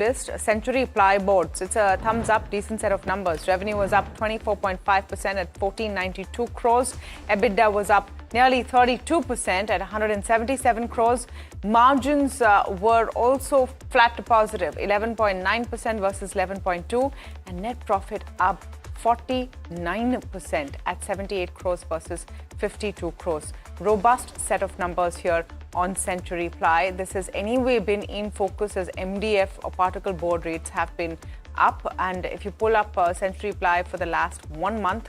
list. Century Plyboards, it's a thumbs up, decent set of numbers. Revenue was up 24.5% at 1492 crores. EBITDA was up nearly 32% at 177 crores. Margins were also flat to positive, 11.9% versus 11.2%, and net profit up 49% at 78 crores versus 52 crores. Robust set of numbers here on Century Ply. This has anyway been in focus as MDF or particle board rates have been up, and if you pull up Century Ply for the last 1 month,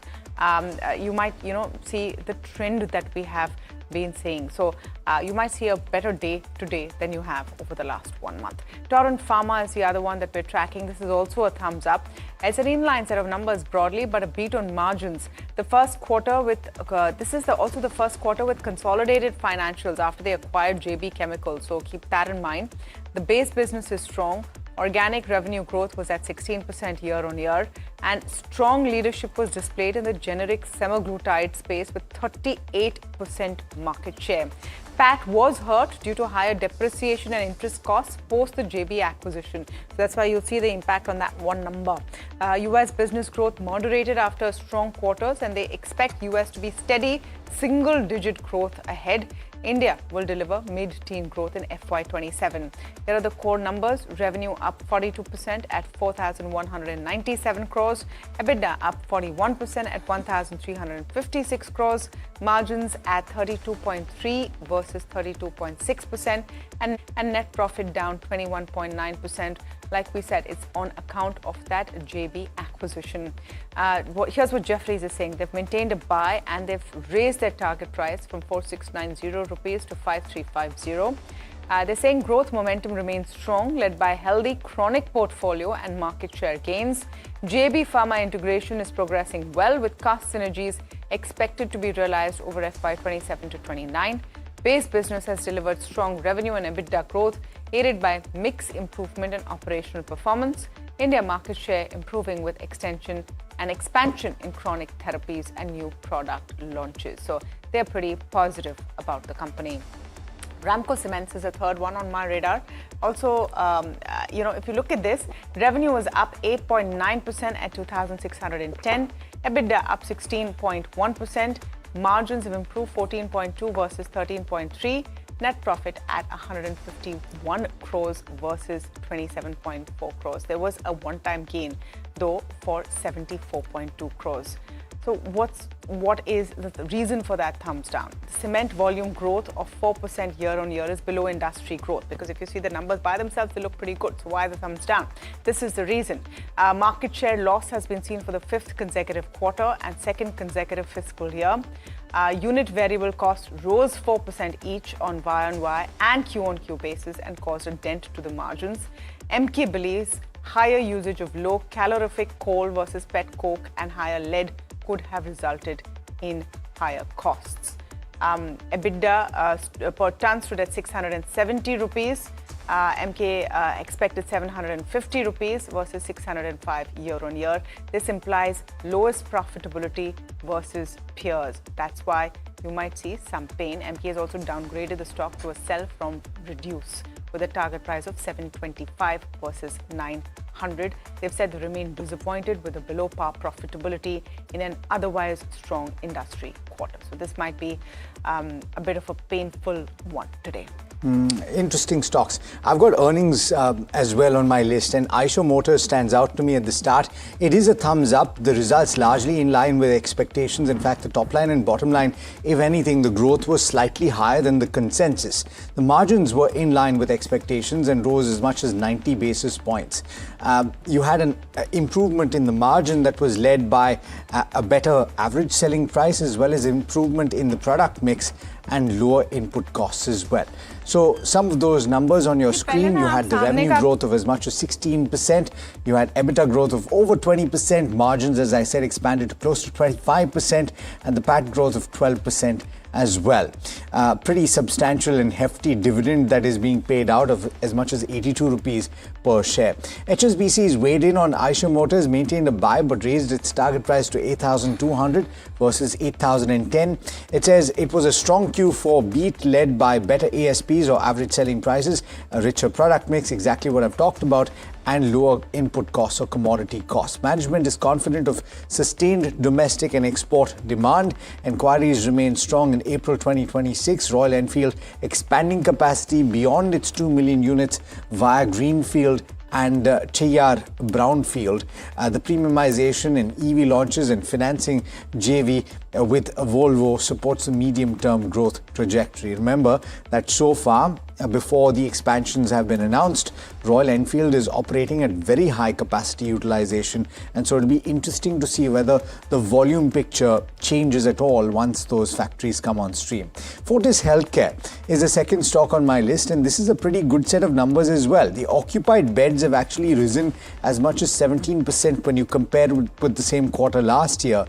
you might see the trend that we have been seeing. So you might see a better day today than you have over the last 1 month. Torrent Pharma is the other one that we're tracking. This is also a thumbs up. It's an inline set of numbers broadly, but a beat on margins. The first quarter with this is also the first quarter with consolidated financials after they acquired JB Chemicals. So keep that in mind. The base business is strong. Organic revenue growth was at 16% year-on-year, and strong leadership was displayed in the generic semaglutide space with 38% market share. PAT was hurt due to higher depreciation and interest costs post the JB acquisition. So that's why you'll see the impact on that one number. US business growth moderated after strong quarters, and they expect US to be steady single-digit growth ahead. India will deliver mid-teen growth in FY27. Here are the core numbers. Revenue up 42% at 4,197 crores. EBITDA up 41% at 1,356 crores. Margins at 32.3% versus 32.6%. And net profit down 21.9%. Like we said, it's on account of that JB acquisition. Here's what Jefferies is saying. They've maintained a buy and they've raised their target price from 4,690 rupees to 5,350. They're saying growth momentum remains strong, led by healthy chronic portfolio and market share gains. JB Pharma integration is progressing well, with cost synergies expected to be realized over FY27 to 29. Base business has delivered strong revenue and EBITDA growth, aided by mix improvement and operational performance. India market share improving with extension and expansion in chronic therapies and new product launches. So they're pretty positive about the company. Ramco Cements is a third one on my radar. Also, if you look at this, revenue was up 8.9% at 2,610. EBITDA up 16.1%. Margins have improved 14.2 versus 13.3. Net profit at 151 crores versus 27.4 crores. There was a one-time gain, though, for 74.2 crores. So what is the reason for that thumbs down? The cement volume growth of 4% year-on-year is below industry growth, because if you see the numbers by themselves, they look pretty good. So why the thumbs down? This is the reason. Market share loss has been seen for the 5th consecutive quarter and 2nd consecutive fiscal year. Unit variable costs rose 4% each on Y-on-Y and Q-on-Q basis and caused a dent to the margins. MK believes higher usage of low calorific coal versus pet coke and higher lead could have resulted in higher costs. EBITDA per ton stood at 670 rupees. MK expected 750 rupees versus 605 year-on-year. This implies lowest profitability versus peers. That's why you might see some pain. MK has also downgraded the stock to a sell from reduce, with a target price of 725 versus 900. They've said they remain disappointed with the below par profitability in an otherwise strong industry quarter. So this might be a bit of a painful one today. Interesting stocks. I've got earnings as well on my list, and Eicher Motors stands out to me at the start. It is a thumbs up. The results largely in line with expectations. In fact, the top line and bottom line, if anything, the growth was slightly higher than the consensus. The margins were in line with expectations and rose as much as 90 basis points. You had an improvement in the margin that was led by a better average selling price, as well as improvement in the product mix and lower input costs as well. So some of those numbers on your screen, you had the revenue growth of as much as 16%. You had EBITDA growth of over 20%. Margins, as I said, expanded to close to 25%, and the PAT growth of 12% as well. Pretty substantial and hefty dividend that is being paid out of as much as 82 rupees per share. HSBC is weighed in on Eicher Motors, maintained a buy but raised its target price to 8,200 versus 8,010. It says it was a strong Q4 beat led by better ASPs or average selling prices, a richer product mix, exactly what I've talked about, and lower input costs or commodity costs. Management is confident of sustained domestic and export demand. Inquiries remain strong in April 2026. Royal Enfield expanding capacity beyond its 2 million units via Greenfield and Cheyyar Brownfield. The premiumization in EV launches and financing JV with Volvo supports the medium-term growth trajectory. Remember that so far, before the expansions have been announced, Royal Enfield is operating at very high capacity utilization, and so it'll be interesting to see whether the volume picture changes at all once those factories come on stream. Fortis Healthcare is the second stock on my list, and this is a pretty good set of numbers as well. The occupied beds have actually risen as much as 17% when you compare with the same quarter last year.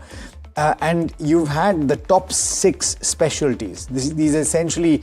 And you've had the top 6 specialties. These are essentially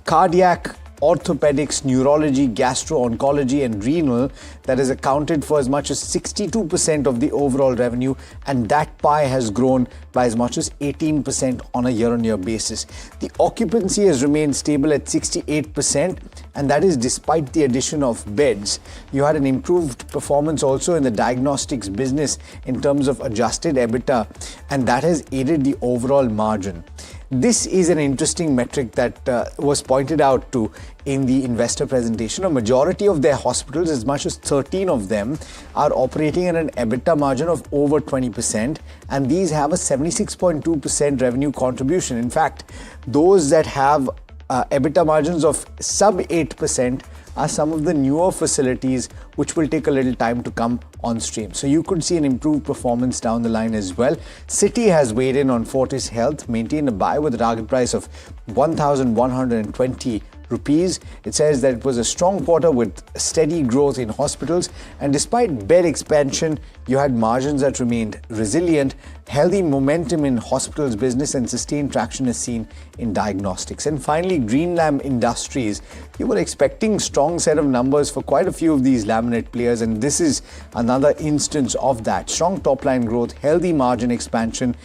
cardiac, orthopedics, neurology, gastro-oncology and renal that has accounted for as much as 62% of the overall revenue, and that pie has grown by as much as 18% on a year-on-year basis. The occupancy has remained stable at 68%, and that is despite the addition of beds. You had an improved performance also in the diagnostics business in terms of adjusted EBITDA, and that has aided the overall margin. This is an interesting metric that was pointed out to in the investor presentation. A majority of their hospitals, as much as 13 of them, are operating at an EBITDA margin of over 20%, and these have a 76.2% revenue contribution. In fact, those that have EBITDA margins of sub 8% are some of the newer facilities which will take a little time to come on stream. So you could see an improved performance down the line as well. Citi has weighed in on Fortis Health, maintained a buy with a target price of 1,120 rupees. It says that it was a strong quarter with steady growth in hospitals, and despite bed expansion, you had margins that remained resilient. Healthy momentum in hospitals business and sustained traction is seen in diagnostics. And finally, Greenlam Industries. You were expecting strong set of numbers for quite a few of these laminate players, and this is another instance of that. Strong top line growth, healthy margin expansion,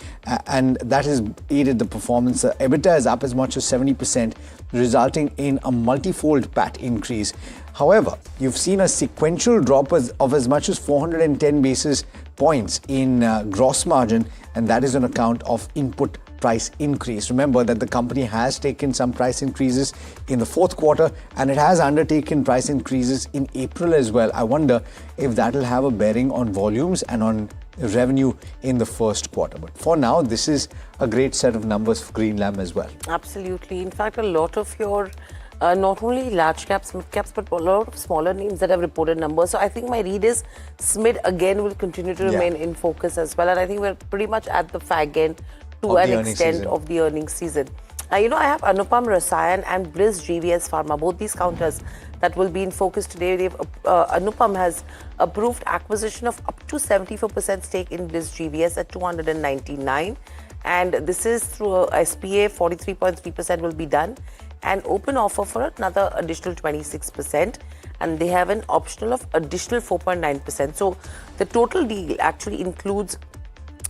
and that has aided the performance. The EBITDA is up as much as 70%, resulting in a multifold PAT increase. However, you've seen a sequential drop of as much as 410 basis points in gross margin, and that is on account of input price increase. Remember that the company has taken some price increases in the fourth quarter, and it has undertaken price increases in April as well. I wonder if that will have a bearing on volumes and on revenue in the first quarter. But for now, this is a great set of numbers for Greenlam as well. Absolutely. In fact, a lot of your not only large caps, mid caps, but a lot of smaller names that have reported numbers. So I think my read is SMID again will continue to remain in focus as well. And I think we're pretty much at the fag end to an extent of the earnings season. I have Anupam Rasayan and Bliss GVS Pharma, both these counters that will be in focus today. Anupam has approved acquisition of up to 74% stake in Bliss GVS at 299, and this is through a SPA. 43.3% will be done, and open offer for another additional 26%, and they have an optional of additional 4.9%. So the total deal actually includes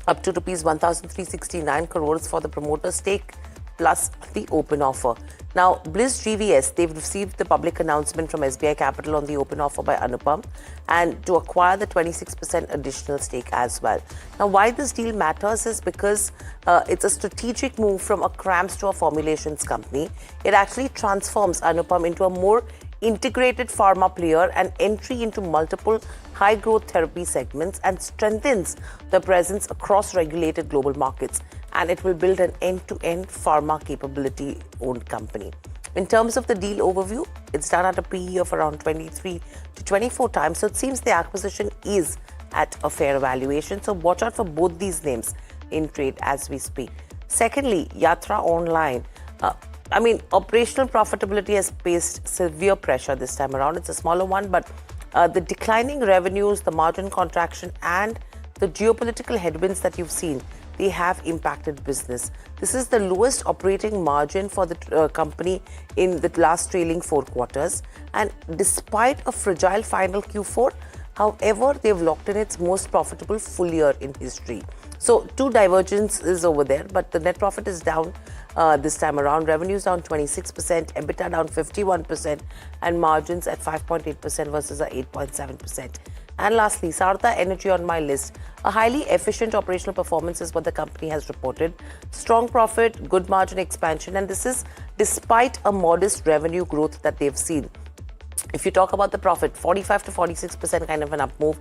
up to rupees 1,369 crores for the promoter stake plus the open offer. Now, Bliss GVS, they've received the public announcement from SBI Capital on the open offer by Anupam, and to acquire the 26% additional stake as well. Now, why this deal matters is because it's a strategic move from a CRAMS to a formulations company. It actually transforms Anupam into a more integrated pharma player and entry into multiple high-growth therapy segments, and strengthens the presence across regulated global markets. And it will build an end-to-end pharma capability-owned company. In terms of the deal overview, it's done at a PE of around 23 to 24 times. So it seems the acquisition is at a fair valuation. So watch out for both these names in trade as we speak. Secondly, Yatra Online. Operational profitability has faced severe pressure this time around. It's a smaller one, but the declining revenues, the margin contraction, and the geopolitical headwinds that you've seen, they have impacted business. This is the lowest operating margin for the company in the last trailing 4 quarters. And despite a fragile final Q4, however, they've locked in its most profitable full year in history. So 2 divergences over there, but the net profit is down this time around. Revenues down 26%, EBITDA down 51%, and margins at 5.8% versus a 8.7%. And lastly, Sara Energy on my list. A highly efficient operational performance is what the company has reported. Strong profit, good margin expansion, and this is despite a modest revenue growth that they've seen. If you talk about the profit, 45 to 46% kind of an up move,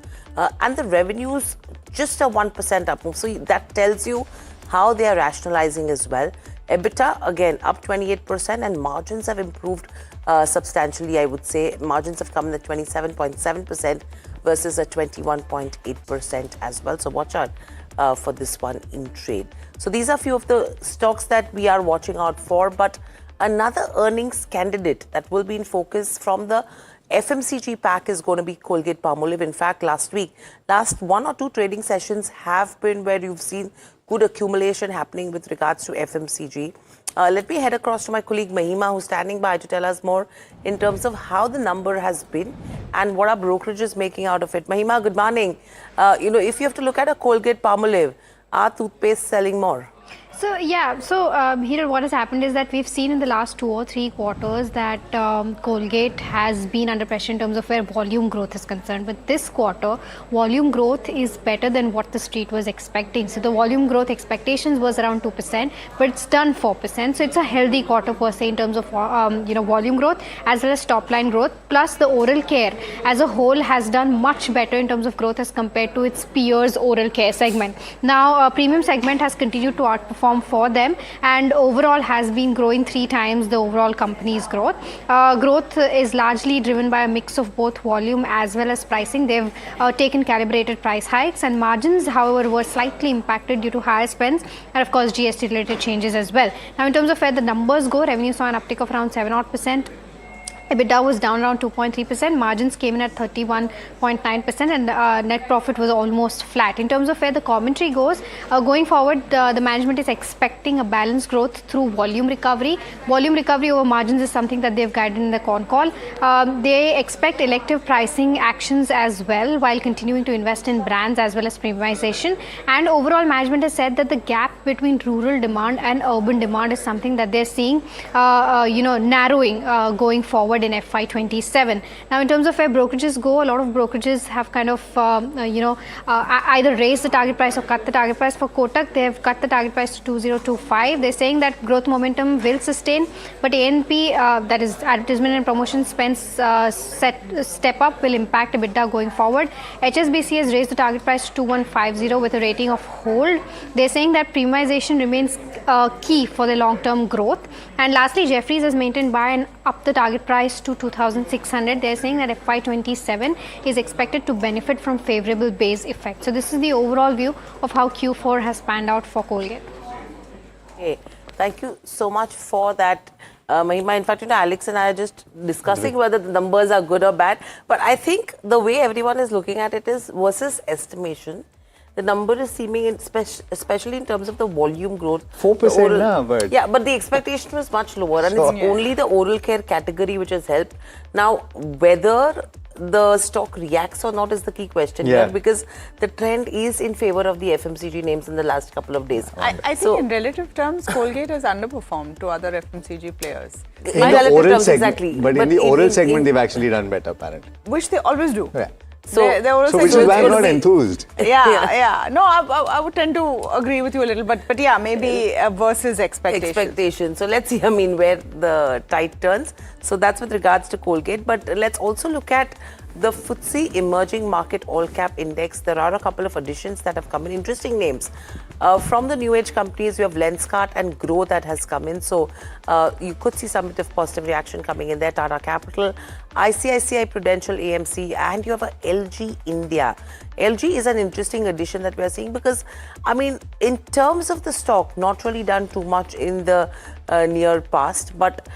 and the revenues just a 1% up move. So that tells you how they are rationalizing as well. EBITDA again up 28%, and margins have improved substantially. I would say margins have come in at 27.7% versus a 21.8% as well. So watch out for this one in trade. So these are a few of the stocks that we are watching out for. But another earnings candidate that will be in focus from the FMCG pack is going to be Colgate-Palmolive. In fact, last 1 or 2 trading sessions have been where you've seen good accumulation happening with regards to FMCG. Let me head across to my colleague Mahima, who's standing by to tell us more in terms of how the number has been and what our brokerage is making out of it. Mahima, good morning. If you have to look at a Colgate-Palmolive, are toothpaste selling more? So here what has happened is that we've seen in the last 2 or 3 quarters that Colgate has been under pressure in terms of where volume growth is concerned. But this quarter, volume growth is better than what the street was expecting. So the volume growth expectations was around 2%, but it's done 4%. So it's a healthy quarter per se in terms of volume growth as well as top line growth. Plus the oral care as a whole has done much better in terms of growth as compared to its peers oral care segment. Now premium segment has continued to outperform for them and overall has been growing 3 times the overall company's growth. Growth is largely driven by a mix of both volume as well as pricing. They've taken calibrated price hikes, and margins, however, were slightly impacted due to higher spends and of course GST related changes as well. Now in terms of where the numbers go, revenue saw an uptick of around 7%. EBITDA was down around 2.3%, margins came in at 31.9%, and net profit was almost flat. In terms of where the commentary goes, going forward, the management is expecting a balanced growth through volume recovery. Volume recovery over margins is something that they've guided in the con call. They expect elective pricing actions as well while continuing to invest in brands as well as premiumization. And overall, management has said that the gap between rural demand and urban demand is something that they're seeing narrowing going forward in FY27. Now in terms of where brokerages go, a lot of brokerages have kind of either raised the target price or cut the target price. For Kotak, they have cut the target price to 2025. They're saying that growth momentum will sustain, but A&P, that is advertisement and promotion spends step up will impact EBITDA going forward. HSBC has raised the target price to 2150 with a rating of hold. They're saying that premiumization remains key for the long-term growth. And lastly, Jefferies has maintained buy and up the target price to 2,600. They're saying that FY27 is expected to benefit from favorable base effect. So this is the overall view of how Q4 has panned out for Colgate. Okay, thank you so much for that, Mahima. In fact, Alex and I are just discussing whether the numbers are good or bad. But I think the way everyone is looking at it is versus estimation. The number is seeming, especially in terms of the volume growth. 4% now, but... Yeah, but the expectation was much lower, and it's only the oral care category which has helped. Now, whether the stock reacts or not is the key question here, because the trend is in favor of the FMCG names in the last couple of days. I think in relative terms, Colgate has underperformed to other FMCG players. In the oral segment, but in the oral segment, they've actually done better, apparently. Which they always do. Yeah. So which is why I'm not enthused. Yeah. No, I would tend to agree with you a little, but yeah, maybe versus expectation. So let's see, where the tide turns. So that's with regards to Colgate. But let's also look at the FTSE Emerging Market All Cap Index. There are a couple of additions that have come in. Interesting names. From the new age companies, we have Lenskart and Grow that has come in. So you could see some bit of positive reaction coming in there. Tata Capital, ICICI Prudential AMC, and you have a LG India. LG is an interesting addition that we are seeing because, in terms of the stock, not really done too much in the near past, but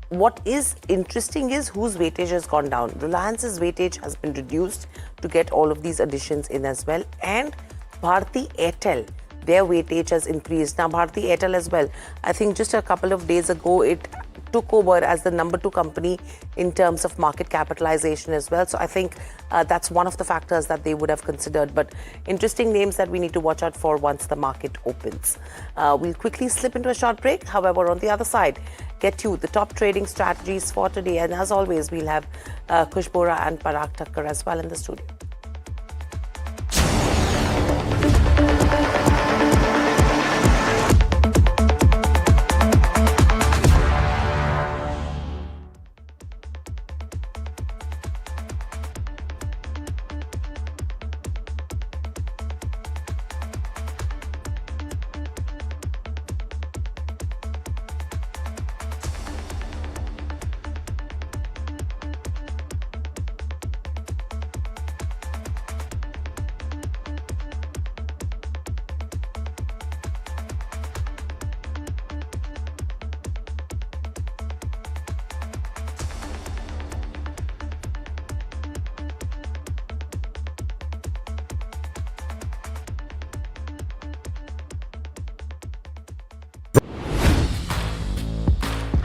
what is interesting is whose weightage has gone down. Reliance's weightage has been reduced to get all of these additions in as well. And Bharti Airtel, their weightage has increased. Now, Bharti Airtel as well, I think just a couple of days ago, it took over as the number 2 company in terms of market capitalization as well. So I think that's one of the factors that they would have considered. But interesting names that we need to watch out for once the market opens. We'll quickly slip into a short break. However, on the other side, get you the top trading strategies for today. And as always, we'll have Kush Bora and Parag Thakkar as well in the studio.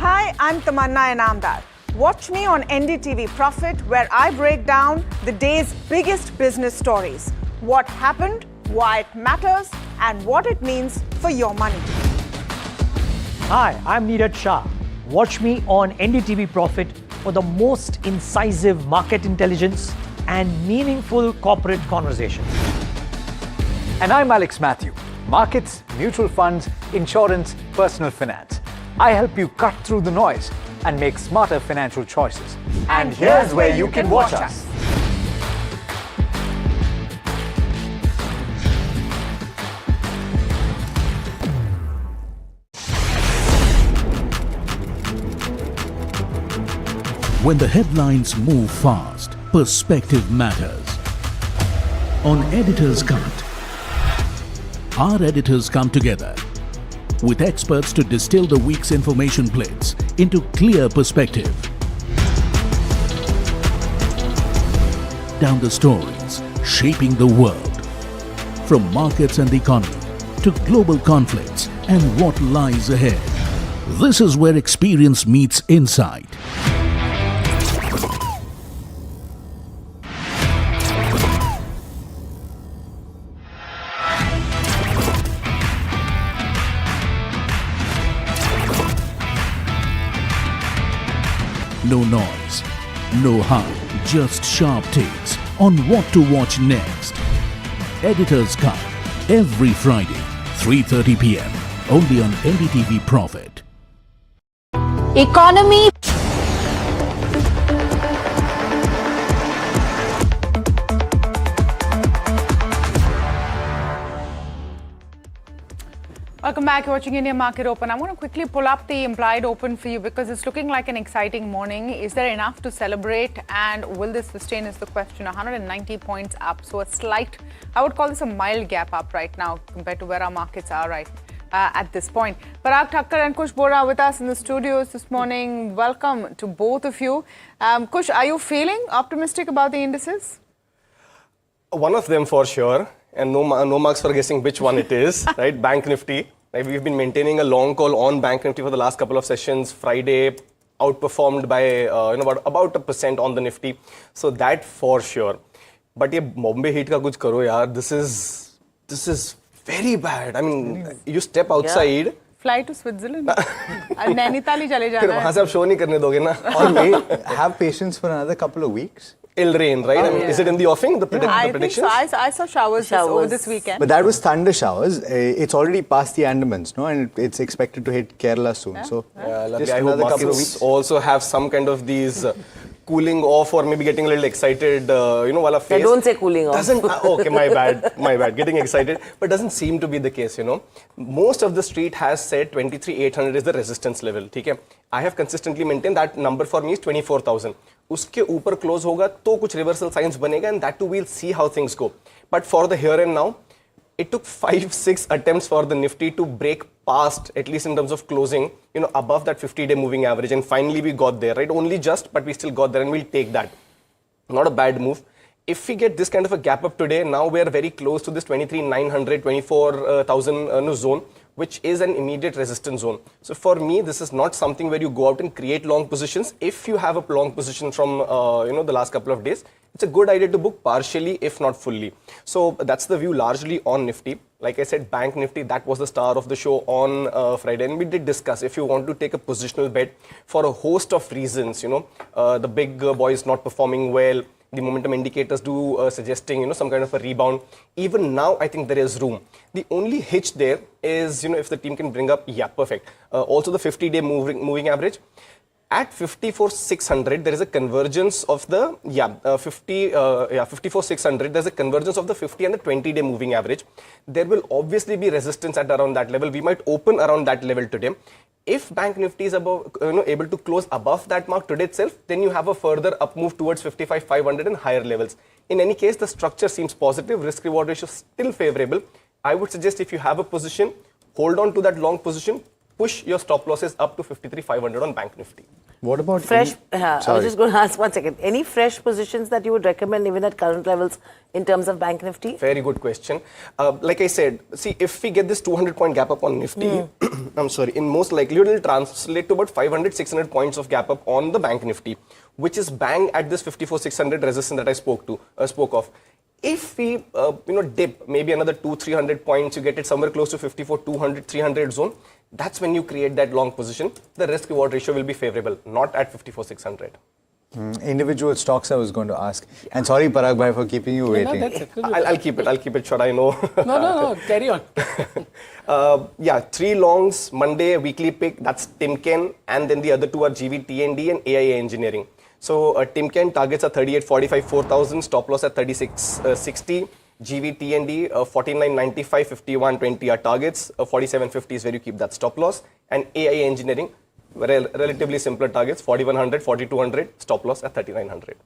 Hi, I'm Tamanna Inamdar. Watch me on NDTV Profit, where I break down the day's biggest business stories. What happened, why it matters, and what it means for your money. Hi, I'm Neeraj Shah. Watch me on NDTV Profit for the most incisive market intelligence and meaningful corporate conversations. And I'm Alex Matthew. Markets, mutual funds, insurance, personal finance. I help you cut through the noise and make smarter financial choices. And here's where you can watch us. When the headlines move fast, perspective matters. On Editor's Cut, our editors come together with experts to distill the week's information plates into clear perspective. Down the stories shaping the world, from markets and the economy to global conflicts and what lies ahead. This is where experience meets insight. No noise, no hype, just sharp takes on what to watch next. Editor's Cut, every Friday, 3:30 p.m. only on NDTV Profit. Economy. Welcome back. You're watching India Market Open. I'm going to quickly pull up the implied open for you because it's looking like an exciting morning. Is there enough to celebrate, and will this sustain is the question. 190 points up, so a slight, I would call this a mild gap up right now compared to where our markets are right at this point. Parag Thakkar and Kush Bora with us in the studios this morning. Welcome to both of you. Kush, are you feeling optimistic about the indices? One of them for sure, and no marks for guessing which one it is, right? Bank Nifty. Like, we've been maintaining a long call on Bank Nifty for the last couple of sessions. Friday outperformed by about 1% on the Nifty, so that for sure. But ye Bombay heat ka kuch karo yaar. This is very bad. I mean, you step outside. Yeah. Fly to Switzerland. Nainital hi chale jana. फिर वहाँ से आप show नहीं करने दोगे ना. Or have patience for another couple of weeks. It'll rain, right? I mean, is it in the offing, the predictions? So. I saw showers over this weekend. But that was thunder showers. It's already past the Andamans, no? And it's expected to hit Kerala soon. Yeah. So just another couple of weeks. Also have some kind of these cooling off or maybe getting a little excited, wala face. Yeah, don't say cooling off. Okay, my bad. Getting excited, but doesn't seem to be the case, Most of the street has said 23,800 is the resistance level, okay? I have consistently maintained that number for me is 24,000. उसके ऊपर close होगा तो कुछ reversal signs बनेगा, and that too we'll see how things go. But for the here and now, it took 5-6 attempts for the Nifty to break past, at least in terms of closing, above that 50-day moving average, and finally we got there, right? Only just, but we still got there, and we'll take that. Not a bad move. If we get this kind of a gap up today, now we are very close to this 23,900, 24,000 zone, which is an immediate resistance zone. So for me, this is not something where you go out and create long positions. If you have a long position from the last couple of days, it's a good idea to book partially, if not fully. So that's the view largely on Nifty. Like I said, Bank Nifty, that was the star of the show on Friday. And we did discuss if you want to take a positional bet for a host of reasons, the big boys not performing well, the momentum indicators do suggesting, some kind of a rebound. Even now, I think there is room. The only hitch there is, if the team can bring up, perfect. Also the 50-day moving average. At 54,600, there is a convergence of the 54,600. There's a convergence of the 50 and the 20-day moving average. There will obviously be resistance at around that level. We might open around that level today. If Bank Nifty is above, able to close above that mark today itself, then you have a further up move towards 55,500 and higher levels. In any case, the structure seems positive. Risk-reward ratio still favorable. I would suggest if you have a position, hold on to that long position. Push your stop losses up to 53,500 on Bank Nifty. What about fresh? I was just going to ask 1 second. Any fresh positions that you would recommend even at current levels in terms of Bank Nifty? Very good question. Like I said, see, if we get this 200-point gap up on Nifty, I'm sorry, in most likelihood it will translate to about 500, 600 points of gap up on the Bank Nifty, which is bang at this 54,600 resistance that I spoke of. If we, dip maybe another 200-300 points, you get it somewhere close to 54,200, 300 zone. That's when you create that long position. The risk-reward ratio will be favorable, not at 54,600. Individual stocks I was going to ask. And sorry, Parag bhai, for keeping you waiting. No, that's I'll keep it short, I know. No, carry on. 3 longs, Monday, weekly pick, that's Timken, and then the other 2 are GV T&D and AIA Engineering. So Timken targets are 38.45, 4,000, stop loss at 36.60. GV T&D 49.95, 51.20 are targets. 47.50 is where you keep that stop loss. And AIA Engineering, relatively simpler targets, 4100, 4200, stop loss at 3900.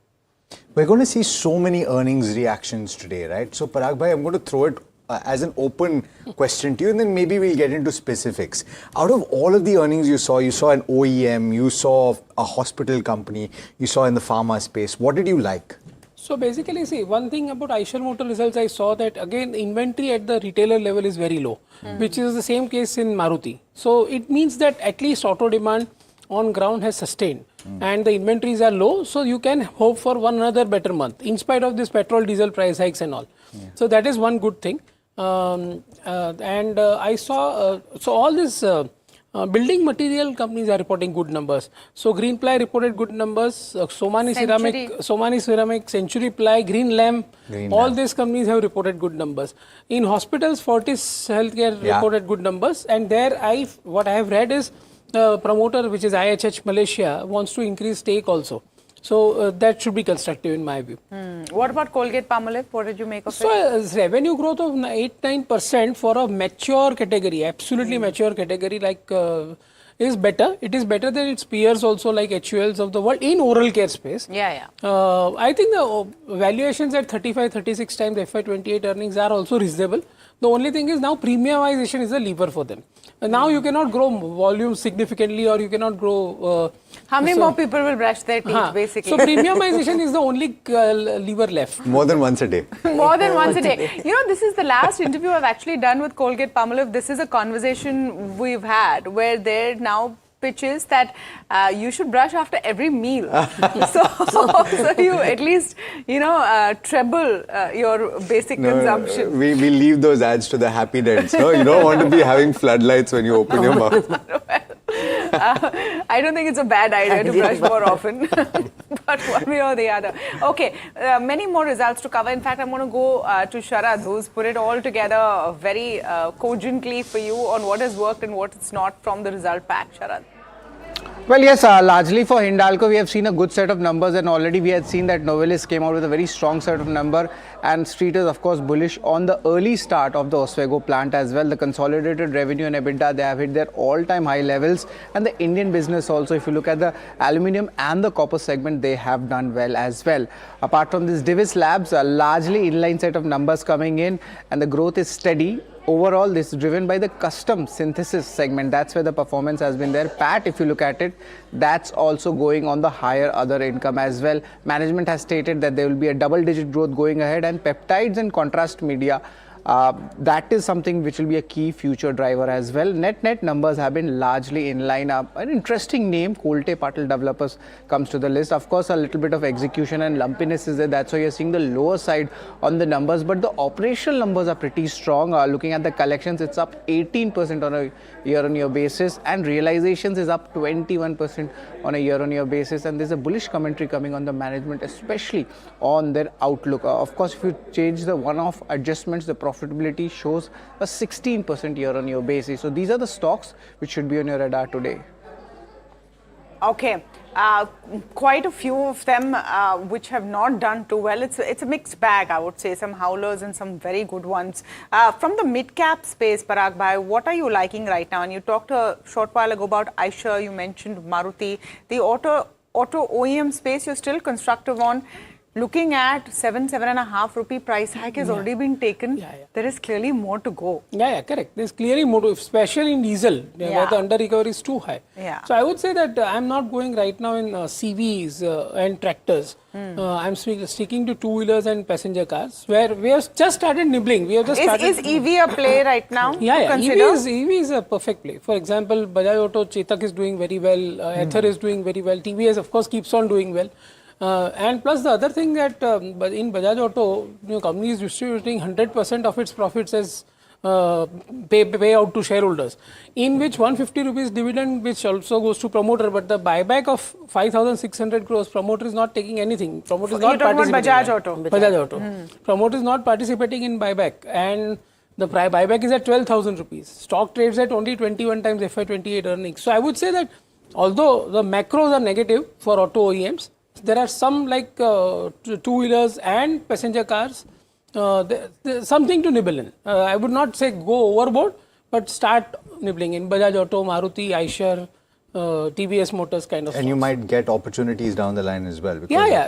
We're going to see so many earnings reactions today, right? So Parag bhai, I'm going to throw it as an open question to you, and then maybe we'll get into specifics. Out of all of the earnings you saw an OEM, you saw a hospital company, you saw in the pharma space. What did you like? So basically, see, one thing about Eicher Motors results, I saw that again inventory at the retailer level is very low, which is the same case in Maruti. So it means that at least auto demand on ground has sustained and the inventories are low, so you can hope for one another better month in spite of this petrol diesel price hikes and all. So that is one good thing. I saw so all this building material companies are reporting good numbers. So Greenply reported good numbers. Somani Ceramic, Century Ply, Greenlam, all these companies have reported good numbers. In hospitals, Fortis Healthcare reported good numbers. And there, what I have read is promoter, which is IHH Malaysia, wants to increase stake also. So that should be constructive in my view. What about Colgate-Palmolive? What did you make of it? So revenue growth of 8-9% for a mature category, absolutely mature category like is better. It is better than its peers also like HULs of the world in oral care space. I think the valuations at 35-36 times FY28 earnings are also reasonable. The only thing is now premiumization is a lever for them. Now you cannot grow volume significantly or you cannot grow... How many more people will brush their teeth basically? So premiumization is the only lever left. More than once a day. More than once a day. This is the last interview I've actually done with Colgate-Palmolive. This is a conversation we've had where they're now pitches that you should brush after every meal. so you at least, treble your basic consumption. We leave those ads to the happy dents. No, you don't want to be having floodlights when you open your mouth. I don't think it's a bad idea to brush more often, but one way or the other. Okay, many more results to cover. In fact, I'm going to go to Sharad, who's put it all together very cogently for you on what has worked and what it's not from the result pack. Sharad. Well, yes, largely for Hindalco, we have seen a good set of numbers, and already we had seen that Novelis came out with a very strong set of number. and Street is of course bullish on the early start of the Oswego plant as well. The consolidated revenue and EBITDA, they have hit their all-time high levels, and the Indian business also, if you look at the aluminium and the copper segment, they have done well as well. Apart from this, Divis Labs, a largely inline set of numbers coming in, and the growth is steady. Overall, this is driven by the custom synthesis segment. That's where the performance has been there. PAT, if you look at it, that's also going on the higher other income as well. Management has stated that there will be a double-digit growth going ahead, and peptides and contrast media, that is something which will be a key future driver as well. Net numbers have been largely in line. An interesting name, Colte-Patil Developers, comes to the list. Of course, a little bit of execution and lumpiness is there. That's why you're seeing the lower side on the numbers. But the operational numbers are pretty strong. Looking at the collections, it's up 18% on a year-on-year basis, and realizations is up 21% on a year-on-year basis. And there's a bullish commentary coming on the management, especially on their outlook. Of course, if you change the one-off adjustments, the profitability shows a 16% year-on-year basis. So these are the stocks which should be on your radar today. Okay, quite a few of them which have not done too well. It's a mixed bag, I would say. Some howlers and some very good ones. From the mid-cap space, Parag Bhai, what are you liking right now? And you talked a short while ago about Eicher. You mentioned Maruti. The auto OEM space you're still constructive on. Looking at 7.5 rupee price hike has already been taken. There is clearly more to go. Yeah, correct. There's clearly more to, especially in diesel, where the under recovery is too high. So I would say that I'm not going right now in CVs and tractors. I'm sticking to two-wheelers and passenger cars, where we have just started nibbling. We have just started. Is EV a play right now? EV is a perfect play. For example, Bajaj Auto, Chetak is doing very well. Ather is doing very well. TVS, of course, keeps on doing well. And plus the other thing that in Bajaj Auto, company is distributing 100% of its profits as pay out to shareholders, in which 150 rupees dividend, which also goes to promoter, but the buyback of 5,600 crores, promoter is not taking anything. Promoter is not participating. Bajaj Auto. Promoter is not participating in buyback, and the buyback is at 12,000 rupees. Stock trades at only 21 times FY28 earnings. So I would say that although the macros are negative for auto OEMs, there are some like two-wheelers and passenger cars, there's something to nibble in. I would not say go overboard, but start nibbling in Bajaj Auto, Maruti, Eicher, TVS Motors kind of And stocks. you might get opportunities down the line as well.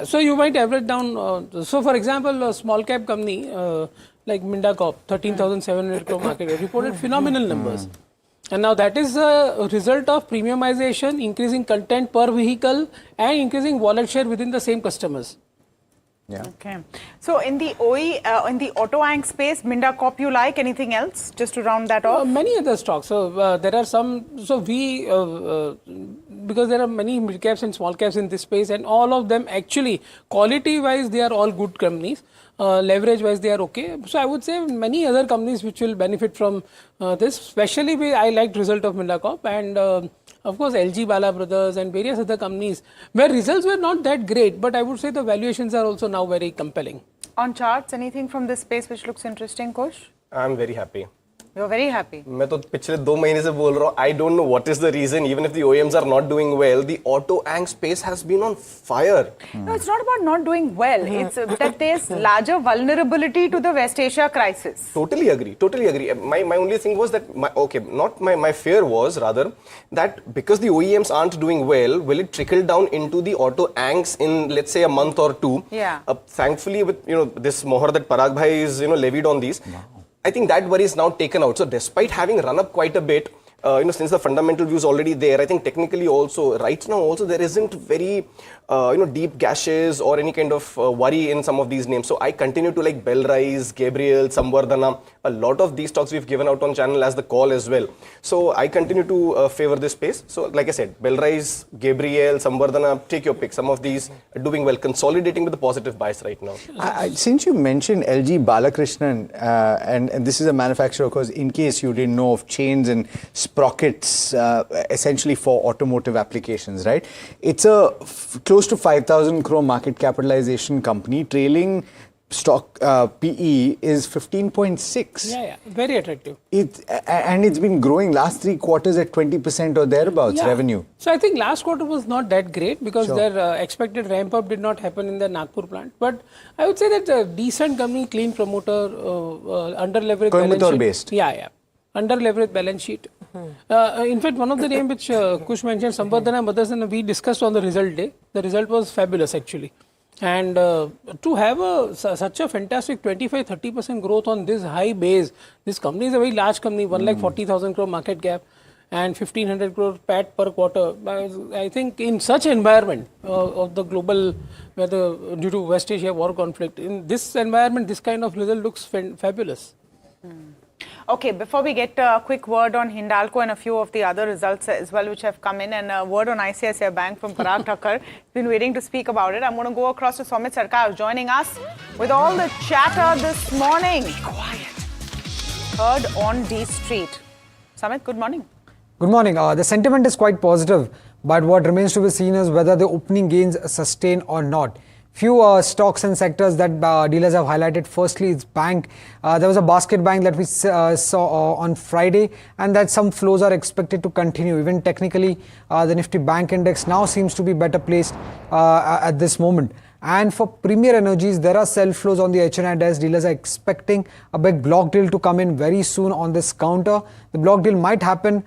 So you might average down. So for example, a small cap company like Minda Corp, 13,700 crore market, reported phenomenal numbers. And now that is a result of premiumization, increasing content per vehicle, and increasing wallet share within the same customers. Okay. So in the in the auto ang space, Minda Corp you like? Anything else? Just to round that off. Many other stocks. So there are some. So we because there are many mid caps and small caps in this space, and all of them actually quality wise they are all good companies. Leverage wise they are okay. So I would say many other companies which will benefit from this. Especially I liked result of Minda Corp and of course LG Bala Brothers and various other companies where results were not that great, but I would say the valuations are also now very compelling. On charts, anything from this space which looks interesting, Kush? I'm very happy. You're very happy. मैं तो पिछले 2 महीने से बोल रहा हूँ. I don't know what is the reason. Even if the OEMs are not doing well, the auto ang space has been on fire. No, it's not about not doing well. It's that there's larger vulnerability to the West Asia crisis. Totally agree. Totally agree. My only thing was that my fear was rather that because the OEMs aren't doing well, will it trickle down into the auto angs in let's say a month or two? Yeah. Thankfully, with this mohar that Parag Bhai is levied on these. I think that worry is now taken out. So despite having run up quite a bit, since the fundamental view is already there, I think technically also, right now also there isn't very, deep gashes or any kind of worry in some of these names. So I continue to like Bellrise, Gabriel, Samvardhana, a lot of these stocks we've given out on channel as the call as well. So I continue to favor this space. So like I said, Bellrise, Gabriel, Samvardhana, take your pick. Some of these are doing well, consolidating with the positive bias right now. Since you mentioned LG Balakrishnan, and this is a manufacturer, of course, in case you didn't know, of chains and sprockets, essentially for automotive applications, right? It's a close to 5,000 crore market capitalization company, trailing stock PE is 15.6. Yeah, very attractive. And it's been growing last 3 quarters at 20% or thereabouts revenue. So I think last quarter was not that great because their expected ramp up did not happen in the Nagpur plant. But I would say that a decent company, clean promoter, under leveraged balance sheet. Based. Yeah. Under leveraged balance sheet. In fact, one of the names which Kush mentioned, Sambardhana Motherson, we discussed on the result day. The result was fabulous actually. And to have such a fantastic 25-30% growth on this high base, this company is a very large company, 1,40,000 crore market cap and 1,500 crore PAT per quarter. I think in such environment of the global, due to West Asia war conflict, in this environment, this kind of result looks fabulous. Okay, before we get a quick word on Hindalco and a few of the other results as well which have come in, and a word on ICICI Bank from Parag Thakkar, been waiting to speak about it. I'm going to go across to Somit Sarkar joining us with all the chatter this morning. Be quiet. Heard on D Street. Samit, good morning. Good morning. The sentiment is quite positive, but what remains to be seen is whether the opening gains sustain or not. Few stocks and sectors that dealers have highlighted. Firstly, it's bank. There was a basket bank that we saw on Friday, and that some flows are expected to continue. Even technically, the Nifty Bank Index now seems to be better placed at this moment. And for Premier Energies, there are sell flows on the HNI desk. Dealers are expecting a big block deal to come in very soon on this counter. The block deal might happen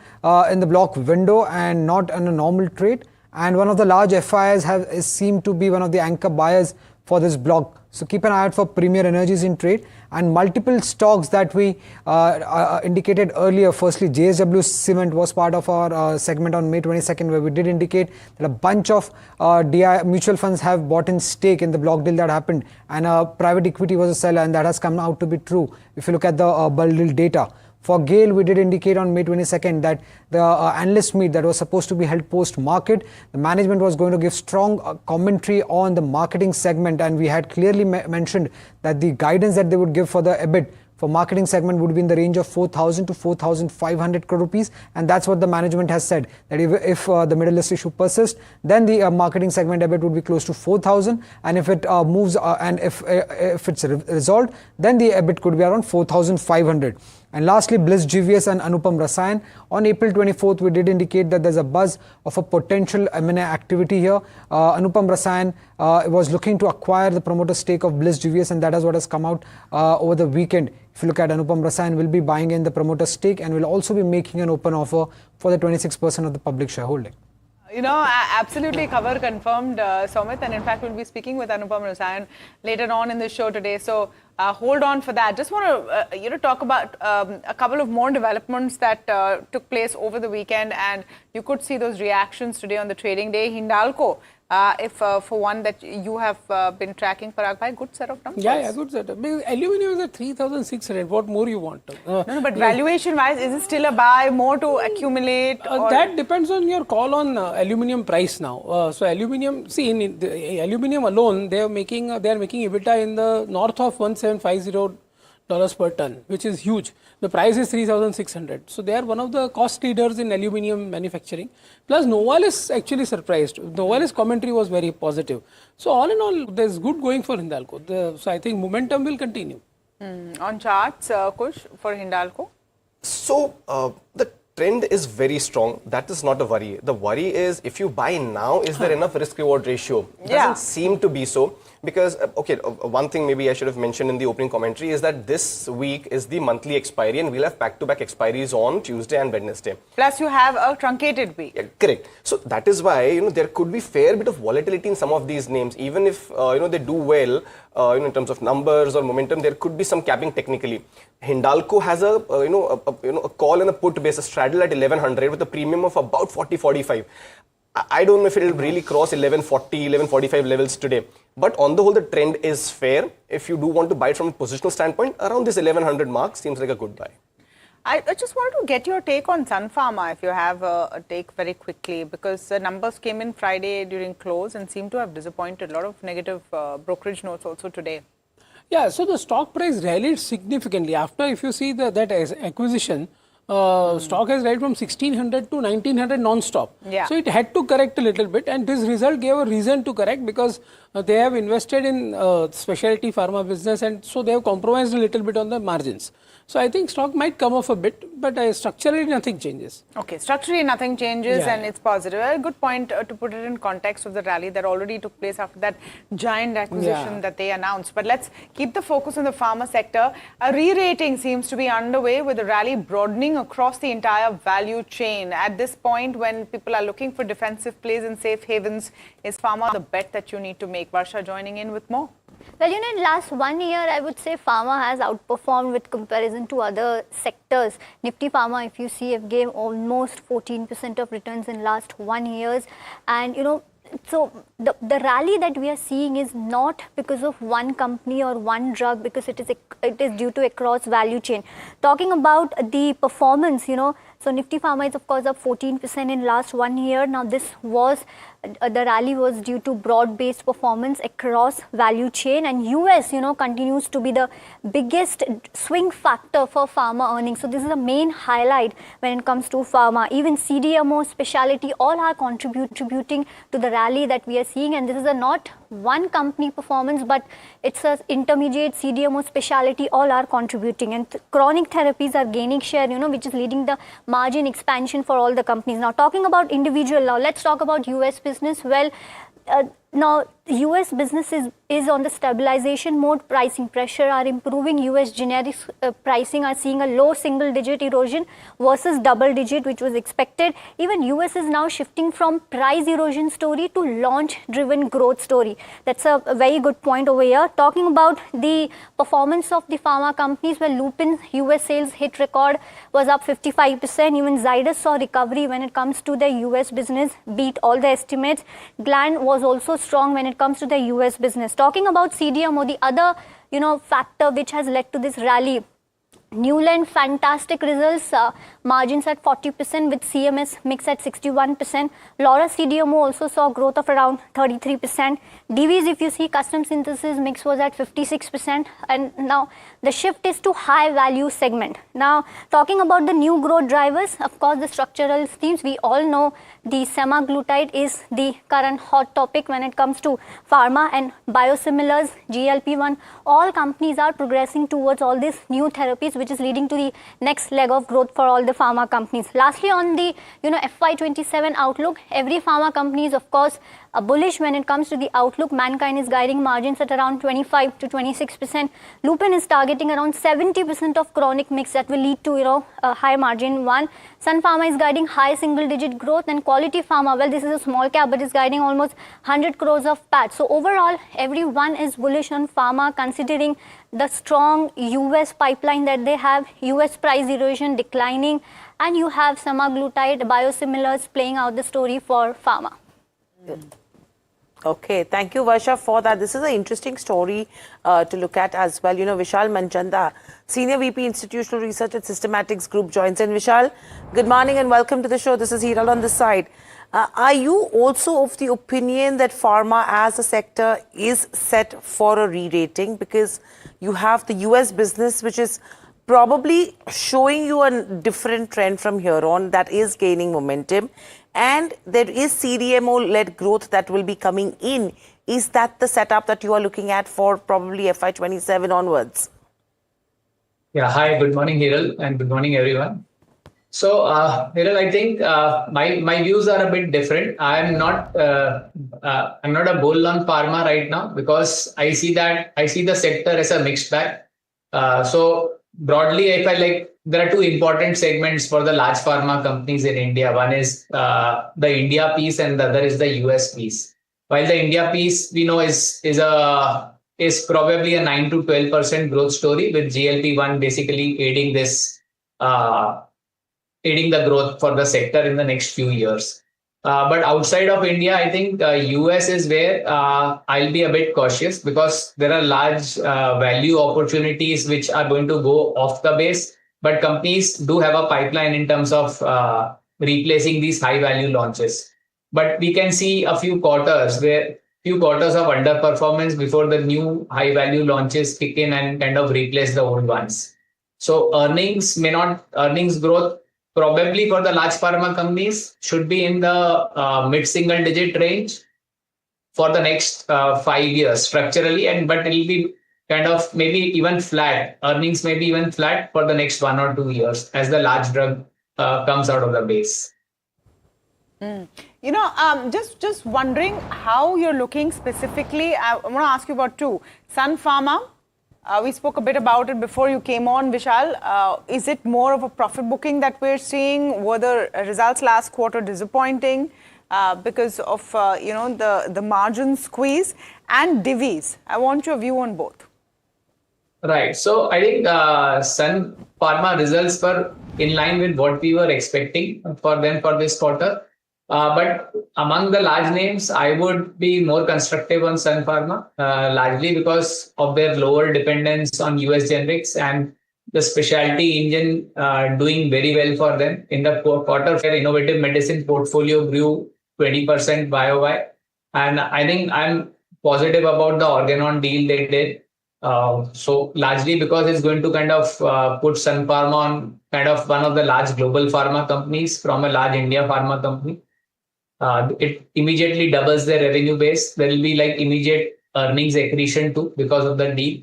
in the block window and not in a normal trade. And one of the large FIs seem to be one of the anchor buyers for this block. So keep an eye out for Premier Energies in trade, and multiple stocks that we indicated earlier. Firstly, JSW Cement was part of our segment on May 22nd, where we did indicate that a bunch of mutual funds have bought in stake in the block deal that happened, and private equity was a seller, and that has come out to be true if you look at the bull deal data. For GAIL, we did indicate on May 22nd that the analyst meet that was supposed to be held post-market, the management was going to give strong commentary on the marketing segment, and we had clearly mentioned that the guidance that they would give for the EBIT for marketing segment would be in the range of 4,000 to 4,500 crore rupees, and that's what the management has said, that if the Middle East issue persists, then the marketing segment EBIT would be close to 4,000, and if it moves and if it's resolved, then the EBIT could be around 4,500. And lastly, Bliss GVS and Anupam Rasayan. On April 24th, we did indicate that there's a buzz of a potential M&A activity here. Anupam Rasayan was looking to acquire the promoter stake of Bliss GVS, and that is what has come out over the weekend. If you look at Anupam Rasayan, will be buying in the promoter stake and will also be making an open offer for the 26% of the public shareholding. You know, absolutely cover confirmed, Somit, and in fact we'll be speaking with Anupam Rasayan later on in the show today. So hold on for that. Just want to talk about a couple of more developments that took place over the weekend, and you could see those reactions today on the trading day. Hindalco, if for one that you have been tracking, Parag bhai, good set of numbers. Yeah, good set of. Aluminium is at 3,600. What more you want? No, but valuation-wise, is it still a buy, more to accumulate? That depends on your call on aluminium price now. So aluminium, see, in the aluminium alone, they are making EBITDA in the north of $1,750 per ton, which is huge. The price is 3,600. So they are one of the cost leaders in aluminium manufacturing. Plus, Novalis actually surprised. Novalis commentary was very positive. So all in all, there's good going for Hindalco. So I think momentum will continue. On charts, Kush, for Hindalco? So the trend is very strong. That is not a worry. The worry is if you buy now, is there enough risk-reward ratio? Doesn't seem to be so. Because, one thing maybe I should have mentioned in the opening commentary is that this week is the monthly expiry, and we'll have back-to-back expiries on Tuesday and Wednesday. Plus you have a truncated week. Yeah, correct. So that is why, there could be fair bit of volatility in some of these names. Even if, they do well, in terms of numbers or momentum, there could be some capping technically. Hindalco has a call and a put base, a straddle at 1100 with a premium of about 40-45. I don't know if it will really cross 1140, 1145 levels today. But on the whole, the trend is fair. If you do want to buy it from a positional standpoint, around this 1100 mark seems like a good buy. I just wanted to get your take on Sun Pharma, if you have a take very quickly, because the numbers came in Friday during close and seem to have disappointed. A lot of negative brokerage notes also today. Yeah, so the stock price rallied significantly after, if you see that acquisition. Stock has rallied from 1600 to 1900 non-stop. Yeah. So it had to correct a little bit, and this result gave a reason to correct because They have invested in specialty pharma business, and so they have compromised a little bit on the margins. So I think stock might come off a bit, but structurally nothing changes. Okay, structurally nothing changes, Yeah. and it's positive. A good point to put it in context of the rally that already took place after that giant acquisition Yeah. that they announced. But let's keep the focus on the pharma sector. A re-rating seems to be underway with the rally broadening across the entire value chain. At this point, when people are looking for defensive plays and safe havens, is pharma the bet that you need to make? Varsha joining in with more. Well, in last 1 year, I would say pharma has outperformed with comparison to other sectors. Nifty Pharma, if you see, have gained almost 14% of returns in last 1 year. And, so the rally that we are seeing is not because of one company or one drug, because it is due to across value chain. Talking about the performance, so Nifty Pharma is of course up 14% in last 1 year. Now this was, the rally was due to broad-based performance across value chain, and US, continues to be the biggest swing factor for pharma earnings. So this is the main highlight when it comes to pharma. Even CDMO, specialty, all are contributing to the rally that we are seeing, and this is a not one company performance, but it's a intermediate, CDMO, specialty, all are contributing, and chronic therapies are gaining share, which is leading the margin expansion for all the companies. Now talking about individual, now let's talk about US business. Well, now US business is on the stabilization mode. Pricing pressure are improving. US generics pricing are seeing a low single digit erosion versus double digit, which was expected. Even US is now shifting from price erosion story to launch driven growth story. That's a very good point over here. Talking about the performance of the pharma companies, where Lupin US sales hit record, was up 55%. Even Zydus saw recovery when it comes to the US business, beat all the estimates. Gland was also strong when it comes to the US business. Talking about CDMO, the other factor which has led to this rally, Newland, fantastic results, margins at 40% with CMS mix at 61%. Laura CDMO also saw growth of around 33%. Divi's, if you see, custom synthesis mix was at 56%, and now the shift is to high value segment. Now talking about the new growth drivers, of course the structural themes, we all know the semaglutide is the current hot topic when it comes to pharma, and biosimilars, GLP-1, all companies are progressing towards all these new therapies, which is leading to the next leg of growth for all the pharma companies. Lastly, on the FY27 outlook, every pharma company is of course bullish when it comes to the outlook. Mankind is guiding margins at around 25 to 26%. Lupin is targeting around 70% of chronic mix that will lead to a high margin one. Sun Pharma is guiding high single digit growth, and Quality Pharma, well, this is a small cap but is guiding almost 100 crores of PAT. So overall, everyone is bullish on pharma, considering the strong US pipeline that they have, US price erosion declining, and you have semaglutide biosimilars playing out the story for pharma. Okay, thank you, Varsha, for that. This is an interesting story to look at as well. Vishal Manchanda, Senior VP Institutional Research at Systematics Group, joins in. Vishal, good morning and welcome to the show. This is Hiral on this side. Are you also of the opinion that pharma as a sector is set for a re-rating? Because you have the US business, which is probably showing you a different trend from here on, that is gaining momentum. And there is CDMO-led growth that will be coming in. Is that the setup that you are looking at for probably FY27 onwards? Yeah, hi, good morning, Hiral, and good morning, everyone. So, Hiral, I think my views are a bit different. I'm not a bull on pharma right now, because I see the sector as a mixed bag. So broadly, there are two important segments for the large pharma companies in India. One is the India piece, and the other is the US piece. While the India piece, we know, is probably a 9 to 12% growth story, with GLP-1 basically aiding the growth for the sector in the next few years. But outside of India, I think US is where I'll be a bit cautious, because there are large value opportunities which are going to go off the base. But companies do have a pipeline in terms of replacing these high value launches. But we can see a few quarters of underperformance before the new high value launches kick in and kind of replace the old ones. So earnings growth probably for the large pharma companies should be in the mid-single digit range. for the next 5 years structurally, but it'll be kind of maybe even flat. Earnings may be even flat for the next 1 or 2 years as the large drug comes out of the base. You know, just wondering how you're looking specifically. I want to ask you about two. Sun Pharma, we spoke a bit about it before you came on, Vishal. Is it more of a profit booking that we're seeing? Were the results last quarter disappointing because of, the margin squeeze? And Divi's, I want your view on both. Right. So I think Sun Pharma results were in line with what we were expecting for them for this quarter. But among the large names, I would be more constructive on Sun Pharma, largely because of their lower dependence on US generics and the specialty engine doing very well for them. In the quarter, their innovative medicine portfolio grew 20% YOY. And I think I'm positive about the Organon deal they did. So largely because it's going to kind of put Sun Pharma on kind of one of the large global pharma companies from a large India pharma company. It immediately doubles their revenue base. There will be like immediate earnings accretion too because of the deal.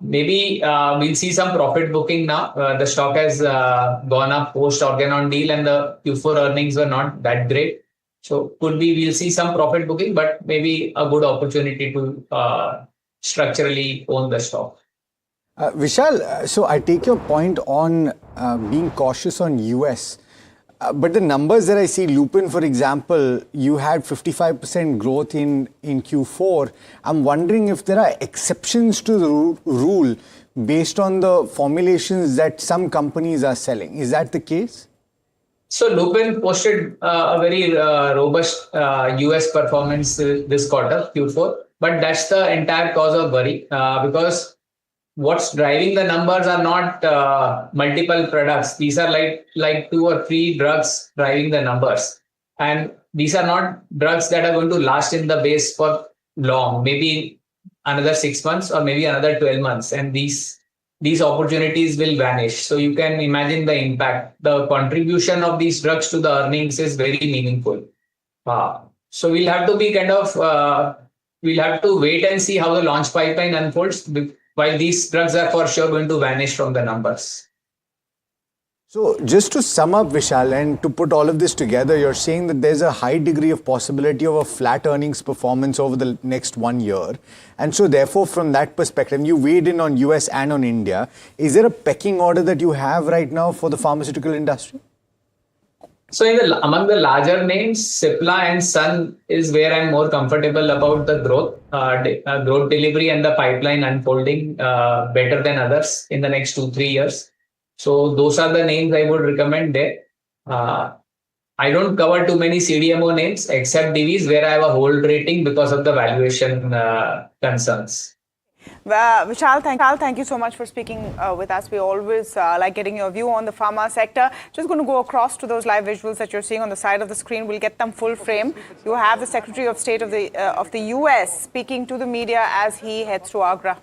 Maybe we'll see some profit booking now. The stock has gone up post Organon deal and the Q4 earnings were not that great. So could be we'll see some profit booking, but maybe a good opportunity to structurally own the stock. Vishal, so I take your point on being cautious on US. But the numbers that I see, Lupin, for example, you had 55% growth in Q4. I'm wondering if there are exceptions to the rule based on the formulations that some companies are selling. Is that the case? So Lupin posted a very robust US performance this quarter, Q4. But that's the entire cause of worry because what's driving the numbers are not multiple products. These are like 2 or 3 drugs driving the numbers. And these are not drugs that are going to last in the base for long, maybe another 6 months or maybe another 12 months. And these opportunities will vanish. So you can imagine the impact. The contribution of these drugs to the earnings is very meaningful. So we'll have to be kind of, we'll have to wait and see how the launch pipeline unfolds. While these drugs are for sure going to vanish from the numbers. So just to sum up, Vishal, and to put all of this together, you're saying that there's a high degree of possibility of a flat earnings performance over the next 1 year. And so therefore, from that perspective, you weighed in on US and on India. Is there a pecking order that you have right now for the pharmaceutical industry? So among the larger names, Cipla and Sun is where I'm more comfortable about the growth delivery and the pipeline unfolding better than others in the next 2-3 years. So those are the names I would recommend there. I don't cover too many CDMO names except Divi's where I have a hold rating because of the valuation concerns. Vishal, thank you so much for speaking with us. We always like getting your view on the pharma sector. Just going to go across to those live visuals that you're seeing on the side of the screen. We'll get them full frame. You have the Secretary of State of the US speaking to the media as he heads to Agra.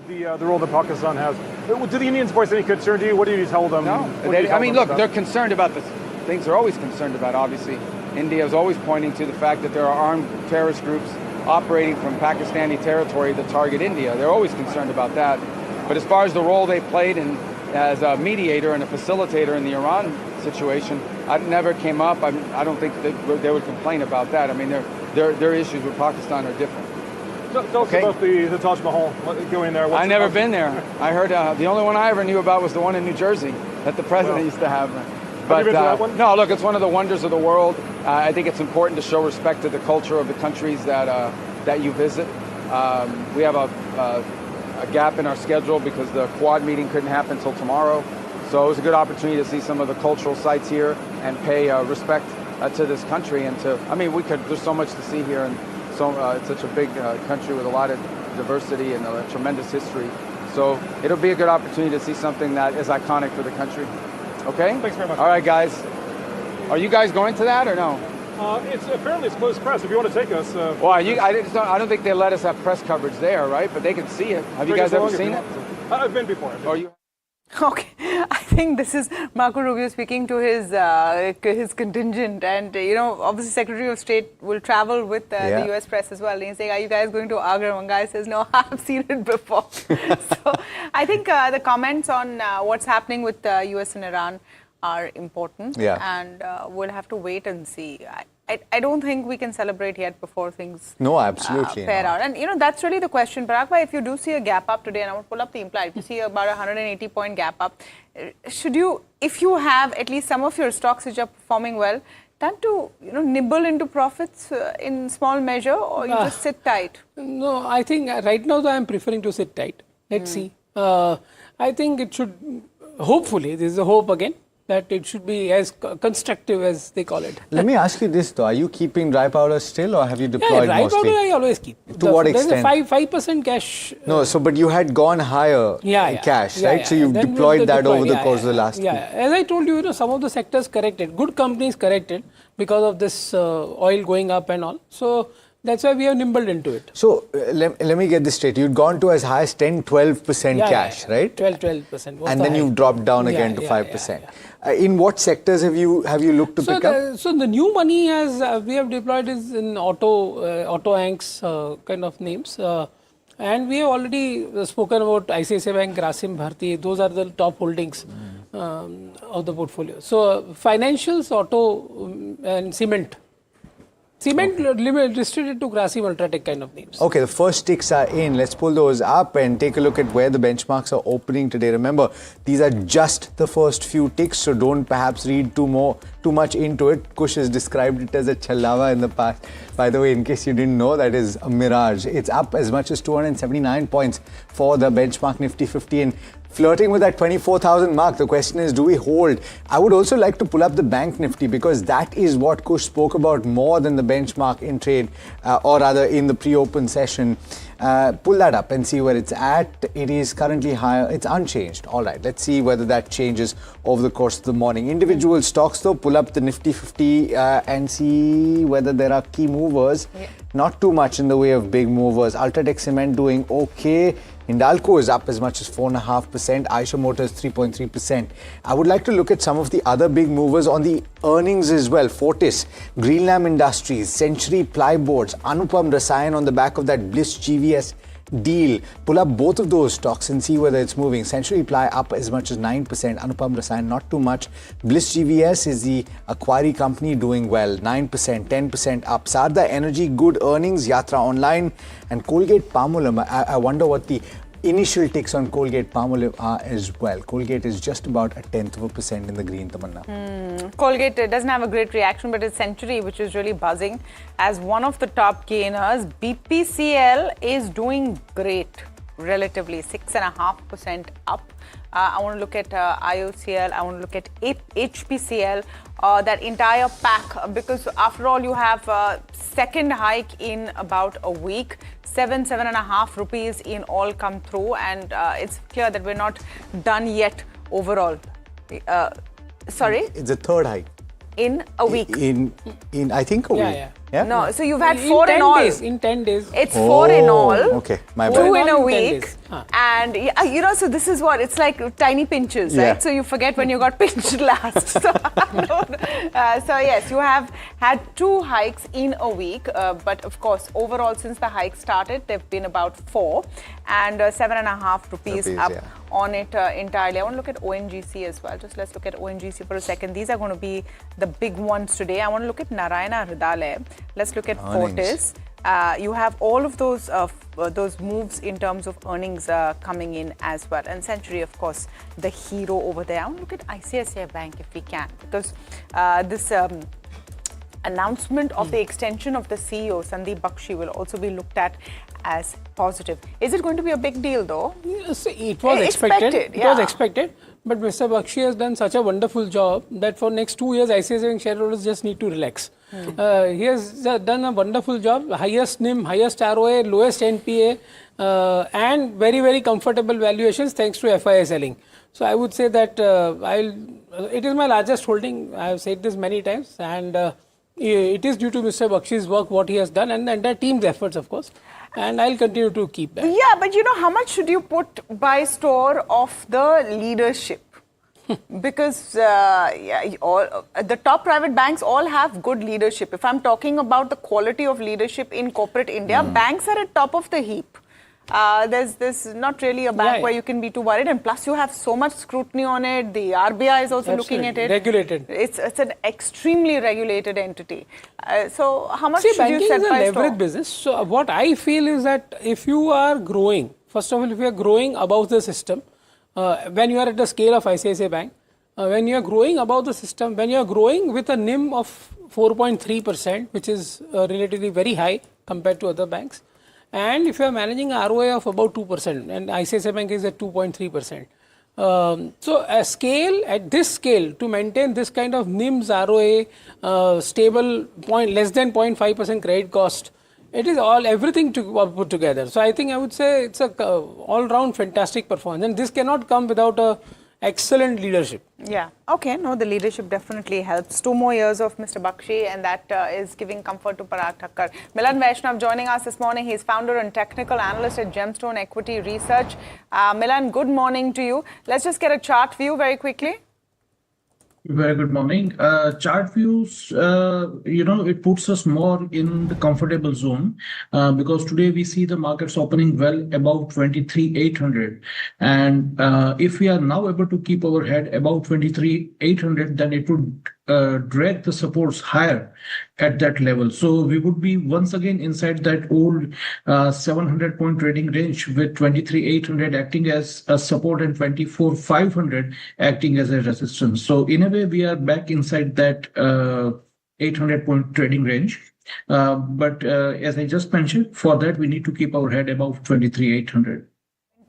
The role that Pakistan has. Do the Indians voice any concern to you? What do you tell them? No, look, they're concerned about the things they're always concerned about, obviously. India is always pointing to the fact that there are armed terrorist groups operating from Pakistani territory that target India. They're always concerned about that. But as far as the role they played as a mediator and a facilitator in the Iran situation, it never came up. I don't think that they would complain about that. I mean, their issues with Pakistan are different. Tell us about the Taj Mahal, going there. I've never been there. I heard the only one I ever knew about was the one in New Jersey that the president used to have. But no, look, it's one of the wonders of the world. I think it's important to show respect to the culture of the countries that you visit. We have a gap in our schedule because the Quad meeting couldn't happen until tomorrow. So it was a good opportunity to see some of the cultural sites here and pay respect to this country. And there's so much to see here, and it's such a big country with a lot of diversity and a tremendous history. So it'll be a good opportunity to see something that is iconic for the country. Okay? Thanks very much. All right, guys. Are you guys going to that or no? Apparently it's closed press. If you want to take us. Well, I don't think they let us have press coverage there, right? But they can see it. Have you guys ever seen it? I've been before. Okay, I think this is Marco Rubio speaking to his contingent, and obviously Secretary of State will travel with the US press as well. And he's saying, "Are you guys going to Agra?" One guy says, "No, I've seen it before." So I think the comments on what's happening with US and Iran are important, and we'll have to wait and see. I don't think we can celebrate yet before things absolutely pair out. And that's really the question. Parag bhai, if you do see a gap up today, and I want to pull up the implied, if you see about a 180-point gap up, should you, if you have at least some of your stocks which are performing well, tend to nibble into profits in small measure, or you just sit tight? No, I think right now I'm preferring to sit tight. Let's see. I think it should, hopefully, this is a hope again, that it should be as constructive as they call it. Let me ask you this though, are you keeping dry powder still, or have you deployed dry mostly? powder I always keep. To what extent? There's a 5% cash. No, but you had gone higher cash, right? So you've deployed that over the course of the last week. As I told you, some of the sectors corrected. Good companies corrected because of this oil going up and all. So that's why we have nimbled into it. So let me get this straight. You'd gone to as high as 10-12% cash, right? 12%. And then you've dropped down again to 5%. In what sectors have you looked to pick up? So the new money we have deployed is in auto anchors kind of names. And we have already spoken about ICICI Bank, Grasim Bharti. Those are the top holdings of the portfolio. So financials, auto and cement. Cement restricted to Grasim Ultratech kind of names. Okay, the first ticks are in. Let's pull those up and take a look at where the benchmarks are opening today. Remember, these are just the first few ticks, so don't perhaps read too much into it. Kush has described it as a chalawa in the past. By the way, in case you didn't know, that is a mirage. It's up as much as 279 points for the benchmark Nifty 50 and flirting with that 24,000 mark. The question is, do we hold? I would also like to pull up the Bank Nifty, because that is what Kush spoke about more than the benchmark in trade, or rather in the pre-open session. Pull that up and see where it's at. It is currently higher. It's unchanged. All right, let's see whether that changes over the course of the morning. Individual stocks though, pull up the Nifty 50 and see whether there are key movers. Not too much in the way of big movers. Ultratech Cement doing okay. Hindalco is up as much as 4.5%. Eicher Motors 3.3%. I would like to look at some of the other big movers on the earnings as well. Fortis, Greenlam Industries, Century Plyboards, Anupam Rasayan on the back of that Bliss GVS deal. Pull up both of those stocks and see whether it's moving. Century Ply up as much as 9%. Anupam Rasayan not too much. Bliss GVS is the acquiry company doing well. 9%, 10% up. Sara Energy, good earnings. Yatra online. And Colgate-Palmolive. I wonder what the initial ticks on Colgate-Palmolive are as well. Colgate is just about 0.1% in the green, Tamanna. Colgate doesn't have a great reaction, but it's Century, which is really buzzing as one of the top gainers. BPCL is doing great, relatively 6.5% up. I want to look at IOCL, I want to look at HPCL, that entire pack, because after all you have a second hike in about a week. 7.5 rupees in all come through, and it's clear that we're not done yet overall. Sorry? It's a third hike. In a week. In I think a week. Yeah. No, so you've had 4 in all. In 10 days. It's 4 in all. Okay, my bad. 2 in a week. And so this is what, it's like tiny pinches, right? So you forget when you got pinched last. So yes, you have had 2 hikes in a week. But of course, overall, since the hike started, there have been about 4 and 7.5 rupees up on it entirely. I want to look at ONGC as well. Just let's look at ONGC for a second. These are going to be the big ones today. I want to look at Narayana Hrudayalaya. Let's look at Fortis. You have all of those moves in terms of earnings coming in as well. And Century, of course, the hero over there. I want to look at ICICI Bank if we can, because this announcement of the extension of the CEO, Sandeep Bakshi, will also be looked at as positive. Is it going to be a big deal though? Yes, it was expected. It was expected. But Mr. Bakshi has done such a wonderful job that for next 2 years, ICICI Bank shareholders just need to relax. He has done a wonderful job. Highest NIM, highest ROA, lowest NPA, and very, very comfortable valuations thanks to FII selling. So I would say that it is my largest holding. I have said this many times, and It is due to Mr. Bakshi's work, what he has done, and the entire team's efforts, of course. And I'll continue to keep that. Yeah, but you know, how much should you put by store of the leadership? Because the top private banks all have good leadership. If I'm talking about the quality of leadership in corporate India, banks are at top of the heap. There's not really a bank where you can be too worried, and plus you have so much scrutiny on it. The RBI is also looking at it. Regulated. It's an extremely regulated entity. So how much should you set by store? Banking is a leverage business. So what I feel is that if you are growing, first of all, if you are growing above the system, when you are at the scale of ICICI Bank, when you are growing above the system, when you are growing with a NIM of 4.3%, which is relatively very high compared to other banks, and if you are managing an ROA of about 2%, and ICICI Bank is at 2.3%. So a scale, at this scale, to maintain this kind of NIMs, ROA, stable less than 0.5% credit cost, it is everything to put together. So I think I would say it's a all-round fantastic performance, and this cannot come without a excellent leadership. Yeah. Okay. No, the leadership definitely helps. 2 more years of Mr. Bakshi, and that is giving comfort to Parag Thakkar. Milan Vaishnav joining us this morning. He's founder and technical analyst at Gemstone Equity Research. Milan, good morning to you. Let's just get a chart view very quickly. Very good morning. Chart views, it puts us more in the comfortable zone because today we see the markets opening well above 23,800. And if we are now able to keep our head above 23,800, then it would drag the supports higher at that level. So we would be once again inside that old 700-point trading range with 23,800 acting as a support and 24,500 acting as a resistance. So in a way, we are back inside that 800-point trading range. But as I just mentioned, for that, we need to keep our head above 23,800.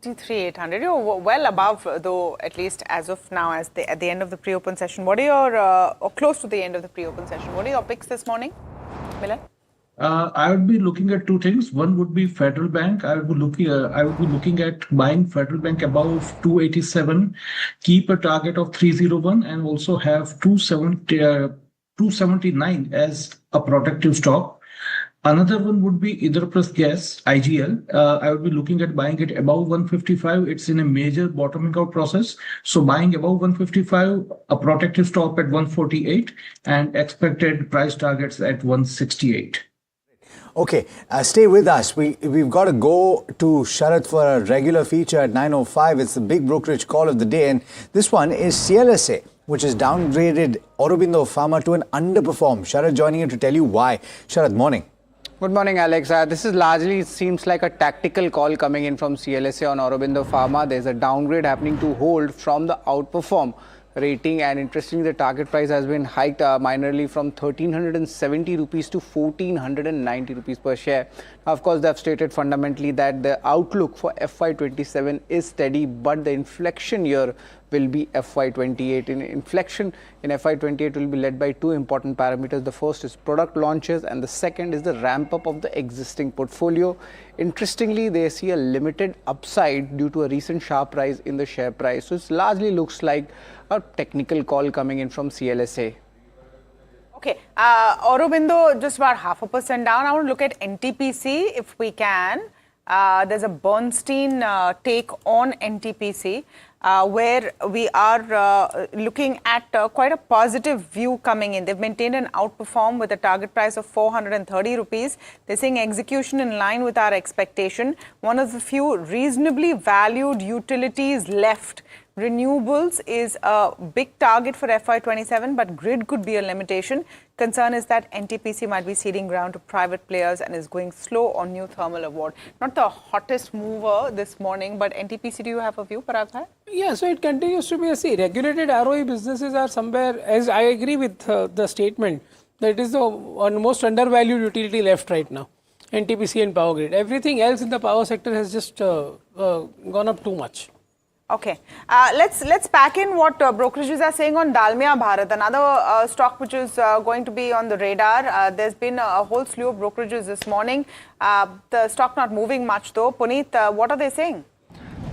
23,800. You're well above, though, at least as of now, at the end of the pre-open session. What are your, or close to the end of the pre-open session, what are your picks this morning, Milan? I would be looking at 2 things. One would be Federal Bank. I would be looking at buying Federal Bank above 287, keep a target of 301, and also have 279 as a protective stock. Another one would be Indraprasth Gas, IGL. I would be looking at buying it above 155. It's in a major bottoming out process. So buying above 155, a protective stop at 148, and expected price targets at 168. Okay, stay with us. We've got to go to Sharad for a regular feature at 9:05. It's the big brokerage call of the day, and this one is CLSA, which has downgraded Aurobindo Pharma to an underperform. Sharad joining you to tell you why. Sharad, morning. Good morning, Alex. This is largely seems like a tactical call coming in from CLSA on Aurobindo Pharma. There's a downgrade happening to hold from the outperform rating, and interestingly, the target price has been hiked minorly from 1,370 rupees to 1,490 rupees per share. Now, of course, they have stated fundamentally that the outlook for FY27 is steady, but the inflection year will be FY28. Inflection in FY28 will be led by 2 important parameters. The first is product launches, and the second is the ramp up of the existing portfolio. Interestingly, they see a limited upside due to a recent sharp rise in the share price. So it largely looks like a technical call coming in from CLSA. Okay, Aurobindo just about 0.5% down. I want to look at NTPC if we can. There's a Bernstein take on NTPC. Where we are looking at quite a positive view coming in. They've maintained an outperform with a target price of 430 rupees. They're saying execution in line with our expectation. One of the few reasonably valued utilities left. Renewables is a big target for FY27, but grid could be a limitation. Concern is that NTPC might be ceding ground to private players and is going slow on new thermal award. Not the hottest mover this morning, but NTPC, do you have a view, Parag bhai? Yeah, so it continues to be a regulated ROE businesses are somewhere, as I agree with the statement, that it is the most undervalued utility left right now, NTPC and Power Grid. Everything else in the power sector has just gone up too much. Okay, let's pack in what brokerages are saying on Dalmia Bharat, another stock which is going to be on the radar. There's been a whole slew of brokerages this morning. The stock not moving much though. Puneet, what are they saying?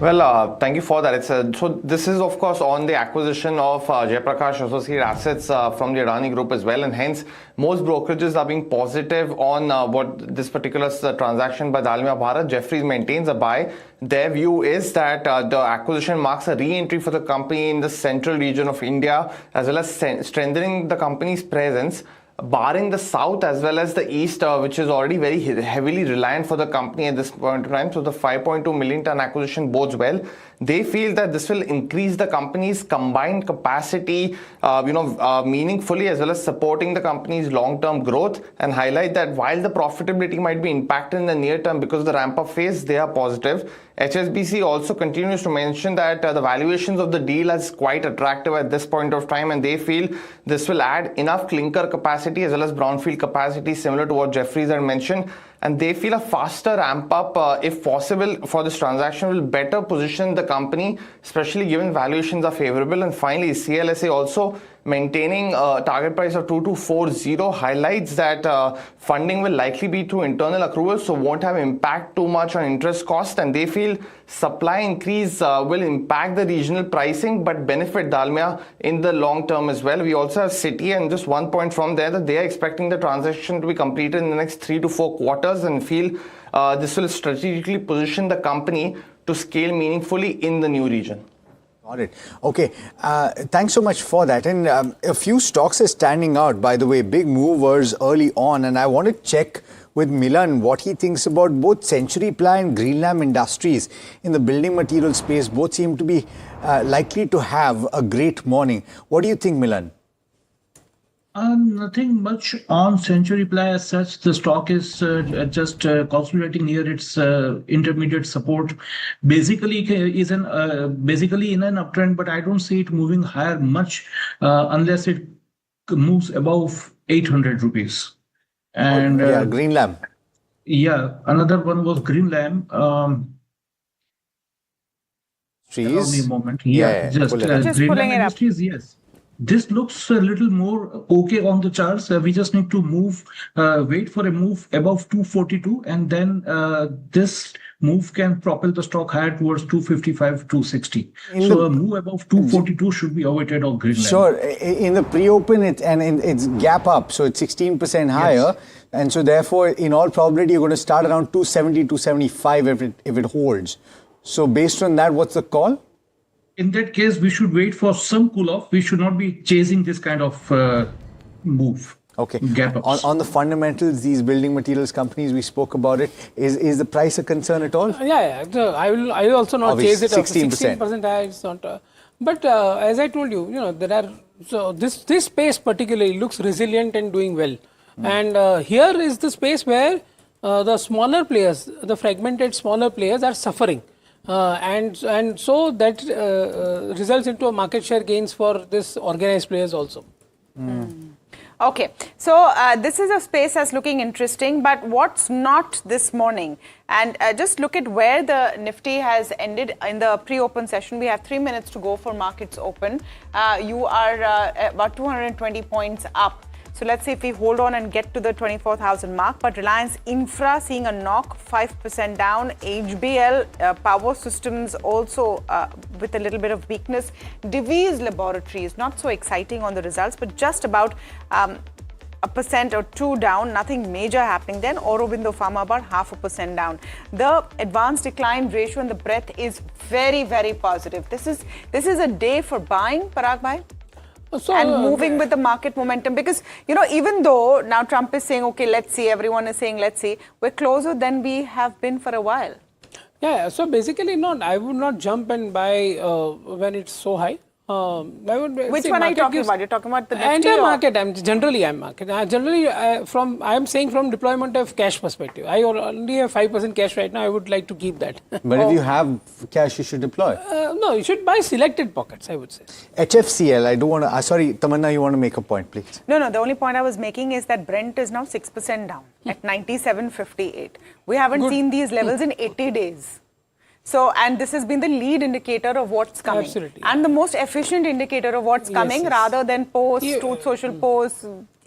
Well, thank you for that. So this is of course on the acquisition of Jayaprakash associate assets from the Adani Group as well, and hence most brokerages are being positive on what this particular transaction by Dalmia Bharat. Jefferies maintains a buy. Their view is that the acquisition marks a re-entry for the company in the central region of India, as well as strengthening the company's presence, barring the south as well as the east, which is already very heavily reliant for the company at this point in time. So the 5.2 million ton acquisition bodes well. They feel that this will increase the company's combined capacity, meaningfully, as well as supporting the company's long-term growth, and highlight that while the profitability might be impacted in the near term because of the ramp-up phase, they are positive. HSBC also continues to mention that the valuations of the deal is quite attractive at this point of time, and they feel this will add enough clinker capacity as well as brownfield capacity similar to what Jefferies had mentioned. And they feel a faster ramp up, if possible, for this transaction will better position the company, especially given valuations are favorable. And finally, CLSA also maintaining a target price of 2240 highlights that funding will likely be through internal accruals, so won't have impact too much on interest cost. And they feel supply increase will impact the regional pricing but benefit Dalmia in the long term as well. We also have Citi, and just one point from there, that they are expecting the transaction to be completed in the next 3 to 4 quarters, and feel this will strategically position the company to scale meaningfully in the new region. Got it. Okay. Thanks so much for that. And a few stocks are standing out, by the way, big movers early on. And I want to check with Milan what he thinks about both Century Ply and Greenlam Industries in the building material space. Both seem to be likely to have a great morning. What do you think, Milan? Nothing much on Century Ply as such. The stock is just consolidating near its intermediate support. Basically, is basically in an uptrend, but I don't see it moving higher much unless it moves above 800 rupees. And Greenlam. Yeah, another one was Greenlam. Allow me a moment. Just Greenlam Industries. Yes. This looks a little more okay on the charts. We just need to wait for a move above 242, and then this move can propel the stock higher towards 255, 260. So a move above 242 should be awaited on Greenland. Sure. In the pre-open, it's gap up, so it's 16% higher. Yes. And so therefore, in all probability, you're going to start around 270, 275 if it holds. So based on that, what's the call? In that case, we should wait for some cool-off. We should not be chasing this kind of move. Okay. Gap ups. On the fundamentals, these building materials companies, we spoke about it. Is the price a concern at all? Yeah. I will also not chase it. 16%. 16%. It's not. But as I told you, there are this space particularly looks resilient and doing well. And here is the space where the smaller players, the fragmented smaller players, are suffering. And so that results into a market share gains for this organized players also. Okay, so this is a space that's looking interesting, but what's not this morning? And just look at where the Nifty has ended in the pre-open session. We have 3 minutes to go for markets open. You are about 220 points up. So let's see if we hold on and get to the 24,000 mark. But Reliance Infra seeing a knock, 5% down. HBL Power Systems also with a little bit of weakness. Divi's Laboratories, not so exciting on the results, but just about 1% or 2% down. Nothing major happening then. Aurobindo Pharma about 0.5% down. The advanced decline ratio and the breadth is very, very positive. This is a day for buying, Parag bhai? And moving with the market momentum, because even though now Trump is saying okay, let's see, everyone is saying let's see, we're closer than we have been for a while. Yeah, so basically I would not jump and buy when it's so high. Which one are you talking about? You're talking about the Nifty entire market. I'm saying from deployment of cash perspective. I only have 5% cash right now. I would like to keep that. But if you have cash, you should deploy. No, you should buy selected pockets, I would say. HFCL, I don't want to. Sorry, Tamanna, you want to make a point, please? No. The only point I was making is that Brent is now 6% down at 97.58. We haven't seen these levels in 80 days. So, and this has been the lead indicator of what's coming. Absolutely. And the most efficient indicator of what's coming rather than posts, Truth Social posts.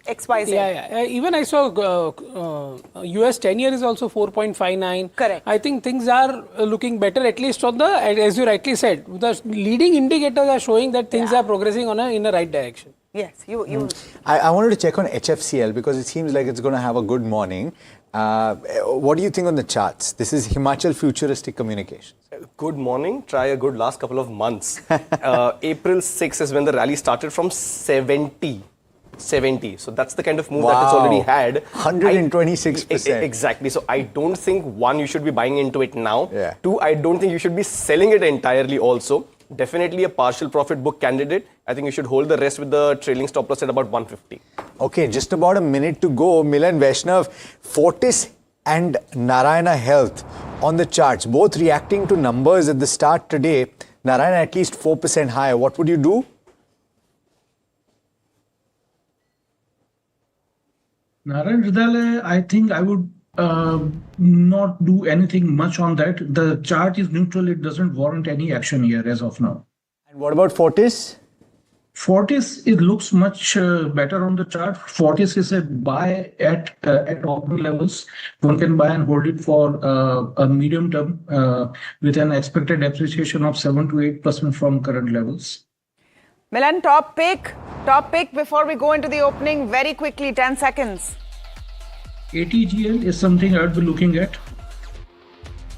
XYZ. Yeah. Even I saw US 10-year is also 4.59. Correct. I think things are looking better, at least on the, as you rightly said, the leading indicators are showing that things are progressing in the right direction. Yes, you. I wanted to check on HFCL because it seems like it's going to have a good morning. What do you think on the charts? This is Himachal Futuristic Communications. Good morning. Try a good last couple of months. April 6 is when the rally started from 70. So that's the kind of move that it's already had. 126%. Exactly. So I don't think, one, you should be buying into it now. Yeah. Two, I don't think you should be selling it entirely also. Definitely a partial profit book candidate. I think you should hold the rest with the trailing stop loss at about 150. Okay, just about a minute to go. Milan Vaishnav, Fortis and Narayana Health on the charts, both reacting to numbers at the start today. Narayana at least 4% higher. What would you do? Narayan Hridale, I think I would not do anything much on that. The chart is neutral. It doesn't warrant any action here as of now. And what about Fortis? Fortis, it looks much better on the chart. Fortis is a buy at open levels. One can buy and hold it for a medium term with an expected appreciation of 7 to 8% from current levels. Milan, top pick before we go into the opening, very quickly, 10 seconds. ATGL is something I would be looking at.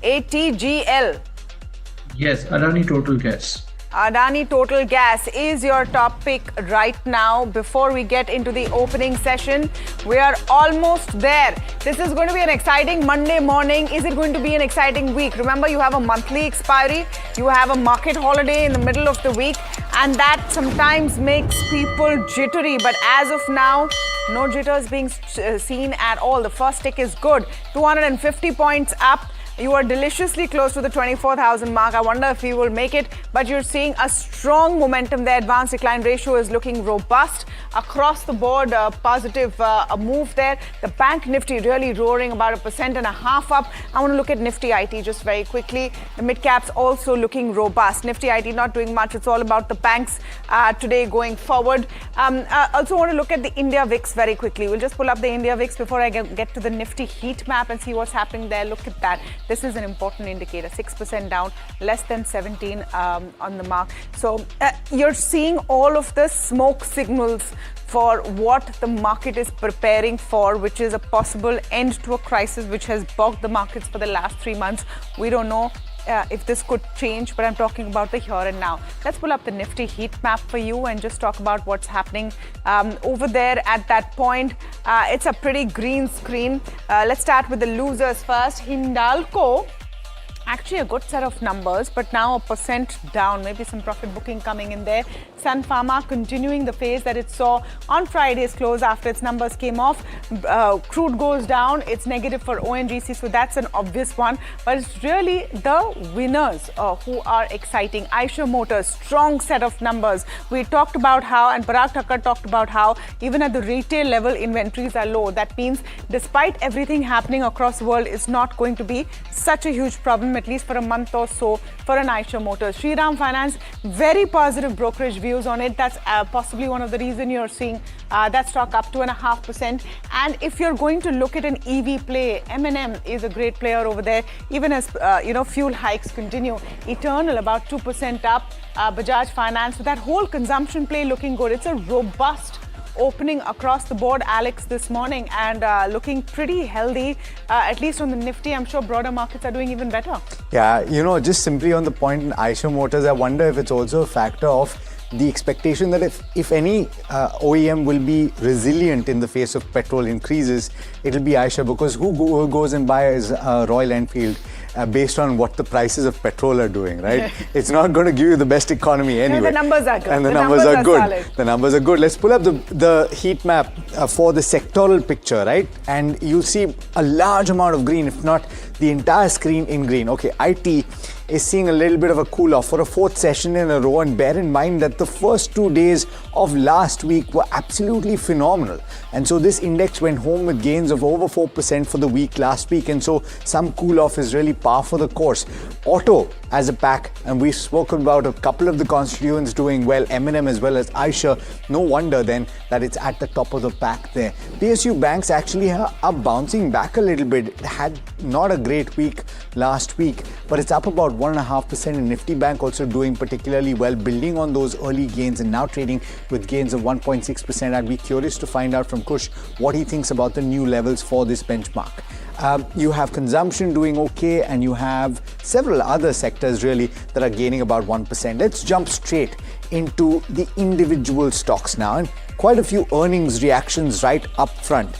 ATGL. Yes, Adani Total Gas. Adani Total Gas is your top pick right now. Before we get into the opening session, we are almost there. This is going to be an exciting Monday morning. Is it going to be an exciting week? Remember, you have a monthly expiry. You have a market holiday in the middle of the week. And that sometimes makes people jittery. But as of now, no jitters being seen at all. The first tick is good. 250 points up. You are deliciously close to the 24,000 mark. I wonder if you will make it, but you're seeing a strong momentum there. Advanced decline ratio is looking robust across the board. Positive move there. The bank Nifty really roaring about 1.5% up. I want to look at Nifty IT just very quickly. The mid caps also looking robust. Nifty IT not doing much. It's all about the banks today going forward. Also want to look at the India VIX very quickly. We'll just pull up the India VIX before I get to the Nifty heat map and see what's happening there. Look at that. This is an important indicator, 6% down, less than 17 on the mark. So you're seeing all of the smoke signals for what the market is preparing for, which is a possible end to a crisis which has bogged the markets for the last 3 months. We don't know if this could change, but I'm talking about the here and now. Let's pull up the Nifty heat map for you and just talk about what's happening over there at that point. It's a pretty green screen. Let's start with the losers first. Hindalco, actually a good set of numbers, but now 1% down, maybe some profit booking coming in there. Sun Pharma continuing the phase that it saw on Friday's close after its numbers came off. Crude goes down, it's negative for ONGC, so that's an obvious one. But it's really the winners who are exciting. Eicher Motors, strong set of numbers. We talked about how, and Parag Thakkar talked about how, even at the retail level, inventories are low. That means despite everything happening across the world, it's not going to be such a huge problem, at least for a month or so, for an Eicher Motors. Shriram Finance, very positive brokerage views on it. That's possibly one of the reasons you're seeing that stock up 2.5%. And if you're going to look at an EV play, M&M is a great player over there, even as fuel hikes continue. Eternal about 2% up. Bajaj Finance, so that whole consumption play looking good. It's a robust opening across the board, Alex, this morning, and looking pretty healthy, at least on the Nifty. I'm sure broader markets are doing even better. Yeah, just simply on the point in Eicher Motors, I wonder if it's also a factor of the expectation that if any OEM will be resilient in the face of petrol increases, it'll be Eicher, because who goes and buys Royal Enfield based on what the prices of petrol are doing, right? It's not going to give you the best economy anyway. No, the numbers are good. And the numbers are good. Solid. The numbers are good. Let's pull up the heat map for the sectoral picture, right? And you'll see a large amount of green, if not the entire screen in green. Okay, IT is seeing a little bit of a cool off for a fourth session in a row, and bear in mind that the first 2 days of last week were absolutely phenomenal, and so this index went home with gains of over 4% for the week last week, and so some cool off is really par for the course. Auto as a pack, and we've spoken about a couple of the constituents doing well, M&M as well as Eicher. No wonder then that it's at the top of the pack there. PSU banks actually are bouncing back a little bit. It had not a great week last week, but it's up about 1.5%, and Nifty Bank also doing particularly well, building on those early gains and now trading with gains of 1.6%. I'd be curious to find out from Kush what he thinks about the new levels for this benchmark. You have consumption doing okay, and you have several other sectors really that are gaining about 1%. Let's jump straight into the individual stocks now, and quite a few earnings reactions right up front.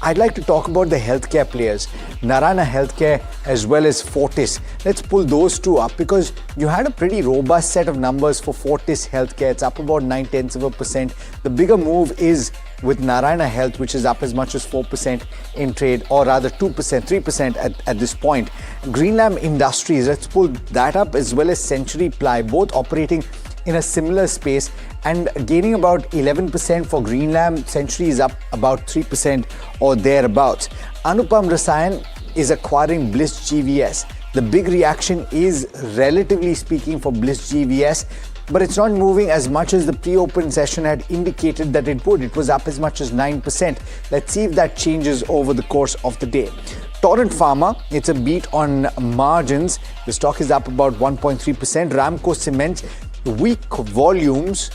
I'd like to talk about the healthcare players, Narayana Healthcare as well as Fortis. Let's pull those two up because you had a pretty robust set of numbers for Fortis Healthcare. It's up about 0.9%. The bigger move is with Narayana Health, which is up as much as 4% in trade, or rather 2%, 3% at this point. Greenlam Industries, let's pull that up, as well as Century Ply, both operating in a similar space and gaining about 11% for Greenlam. Century is up about 3% or thereabouts. Anupam Rasayan is acquiring Bliss GVS. The big reaction is, relatively speaking, for Bliss GVS, but it's not moving as much as the pre-open session had indicated that it would. It was up as much as 9%. Let's see if that changes over the course of the day. Torrent Pharma, it's a beat on margins. The stock is up about 1.3%. Ramco Cements, weak volumes,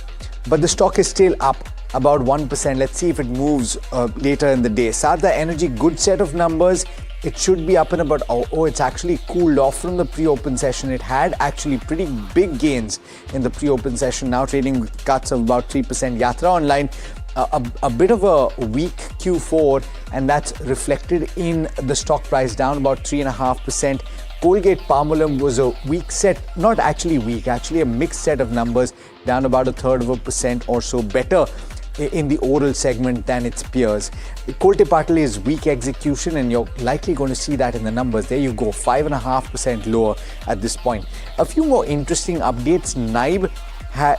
but the stock is still up about 1%. Let's see if it moves later in the day. Sara Energy, good set of numbers. It should be up in about, it's actually cooled off from the pre-open session. It had actually pretty big gains in the pre-open session, now trading with cuts of about 3%. Yatra online, a bit of a weak Q4, and that's reflected in the stock price, down about 3.5%. Colgate-Palmolive was a weak set, not actually weak, actually a mixed set of numbers, down about 1/3% or so, better in the oral segment than its peers. Colgate-Palmolive is weak execution, and you're likely going to see that in the numbers. There you go, 5.5% lower at this point. A few more interesting updates. NIBE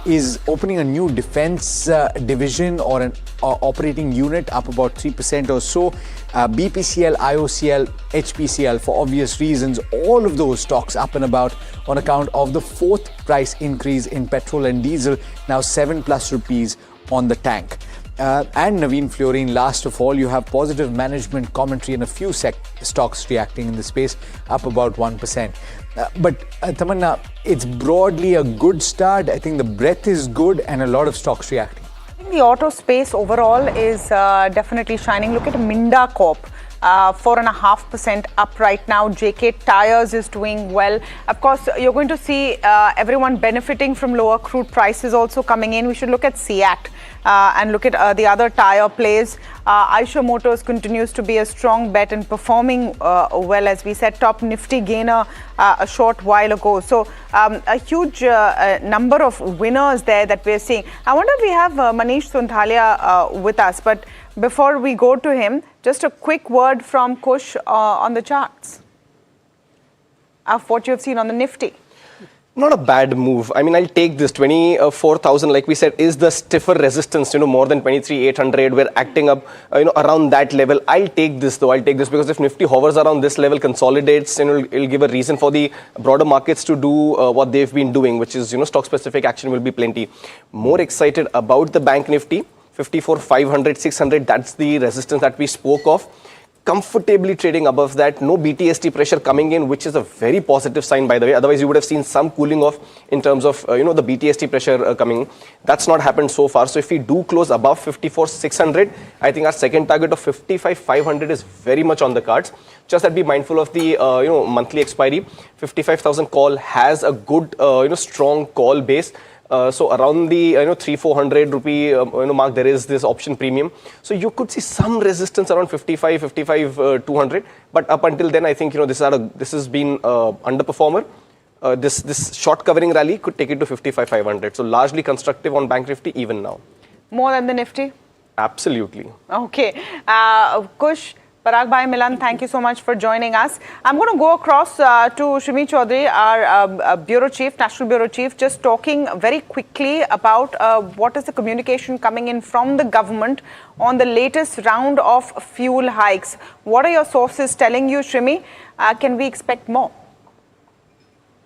is opening a new defense division or an operating unit, up about 3% or so. BPCL, IOCL, HPCL, for obvious reasons, all of those stocks up and about on account of the fourth price increase in petrol and diesel, now 7+ rupees on the tank. And Naveen Fluorine, last of all, you have positive management commentary and a few stocks reacting in the space, up about 1%. But Tamanna, it's broadly a good start. I think the breadth is good and a lot of stocks reacting. The auto space overall is definitely shining. Look at Minda Corp. 4.5% up right now. JK Tires is doing well. Of course, you're going to see everyone benefiting from lower crude prices also coming in. We should look at SEAT and look at the other tire plays. Eicher Motors continues to be a strong bet and performing well, as we said, top Nifty gainer a short while ago. So a huge number of winners there that we're seeing. I wonder if we have Manish Sonthalia with us, but before we go to him, just a quick word from Kush on the charts of what you've seen on the Nifty. Not a bad move. I mean, I'll take this. 24,000, like we said, is the stiffer resistance, more than 23,800. We're acting up, around that level. I'll take this, though. I'll take this because if Nifty hovers around this level, consolidates, it'll give a reason for the broader markets to do what they've been doing, which is, stock-specific action will be plenty. More excited about the Bank Nifty. 54,500, 600, that's the resistance that we spoke of. Comfortably trading above that, no BTST pressure coming in, which is a very positive sign, by the way. Otherwise, you would have seen some cooling off in terms of, the BTST pressure coming in. That's not happened so far. So if we do close above 54,600, I think our second target of 55,500 is very much on the cards. Just that be mindful of the, monthly expiry. 55,000 call has a good, strong call base. So around the 300-400 rupee mark, there is this option premium. So you could see some resistance around 55-200. But up until then, I think this has been underperformer. This short covering rally could take it to 55-500. So largely constructive on Bank Nifty even now. More than the Nifty? Absolutely. Okay. Kush, Parag Bhai, Milan, thank you so much for joining us. I'm going to go across to Shimi Chaudhary, our Bureau Chief, National Bureau Chief, just talking very quickly about what is the communication coming in from the government on the latest round of fuel hikes. What are your sources telling you, Shimi? Can we expect more?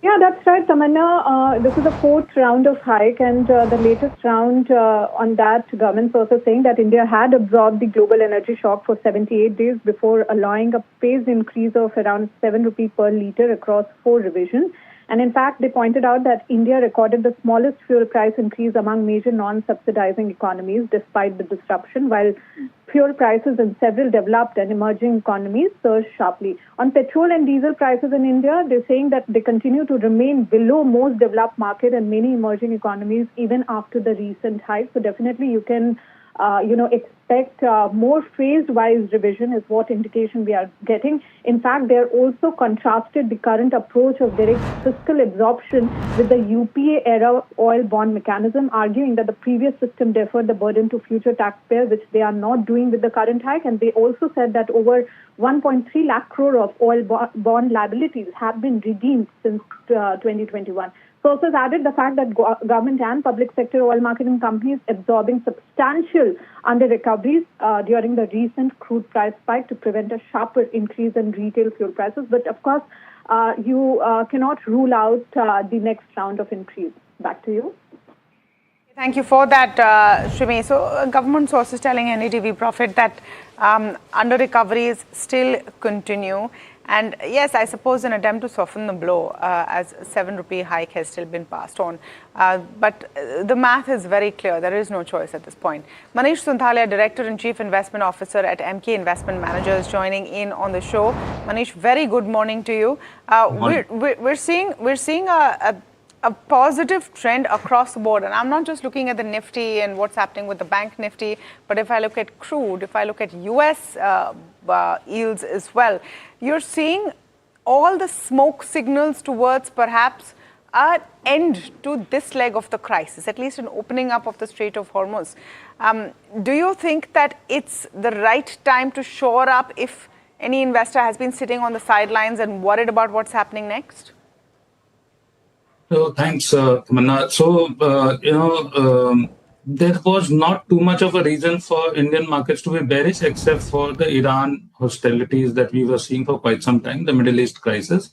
Yeah, that's right, Tamanna. This is the fourth round of hike, and the latest round on that, government sources saying that India had absorbed the global energy shock for 78 days before allowing a phased increase of around 7 rupee per litre across 4 revisions. And in fact, they pointed out that India recorded the smallest fuel price increase among major non-subsidizing economies despite the disruption, while fuel prices in several developed and emerging economies surged sharply. On petrol and diesel prices in India, they're saying that they continue to remain below most developed market and many emerging economies even after the recent hike. So definitely you can expect more phased-wise revision is what indication we are getting. In fact, they are also contrasted the current approach of direct fiscal absorption with the UPA-era oil bond mechanism, arguing that the previous system deferred the burden to future taxpayers, which they are not doing with the current hike. And they also said that over 1.3 lakh crore of oil bond liabilities have been redeemed since 2021. Sources added the fact that government and public sector oil marketing companies absorbing substantial under-recoveries during the recent crude price spike to prevent a sharper increase in retail fuel prices. But of course, you cannot rule out the next round of increase. Back to you. Thank you for that, Shimi. So, government sources telling NDTV Profit that under-recoveries still continue. And yes, I suppose an attempt to soften the blow as 7 rupee hike has still been passed on. But the math is very clear. There is no choice at this point. Manish Sunthalia, Director and Chief Investment Officer at MK Investment Managers, joining in on the show. Manish, very good morning to you. We're seeing a positive trend across the board. And I'm not just looking at the Nifty and what's happening with the bank Nifty, but if I look at crude, if I look at US yields as well, you're seeing all the smoke signals towards perhaps an end to this leg of the crisis, at least an opening up of the Strait of Hormuz. Do you think that it's the right time to shore up if any investor has been sitting on the sidelines and worried about what's happening next? So thanks, Tamanna. So, there was not too much of a reason for Indian markets to be bearish, except for the Iran hostilities that we were seeing for quite some time, the Middle East crisis.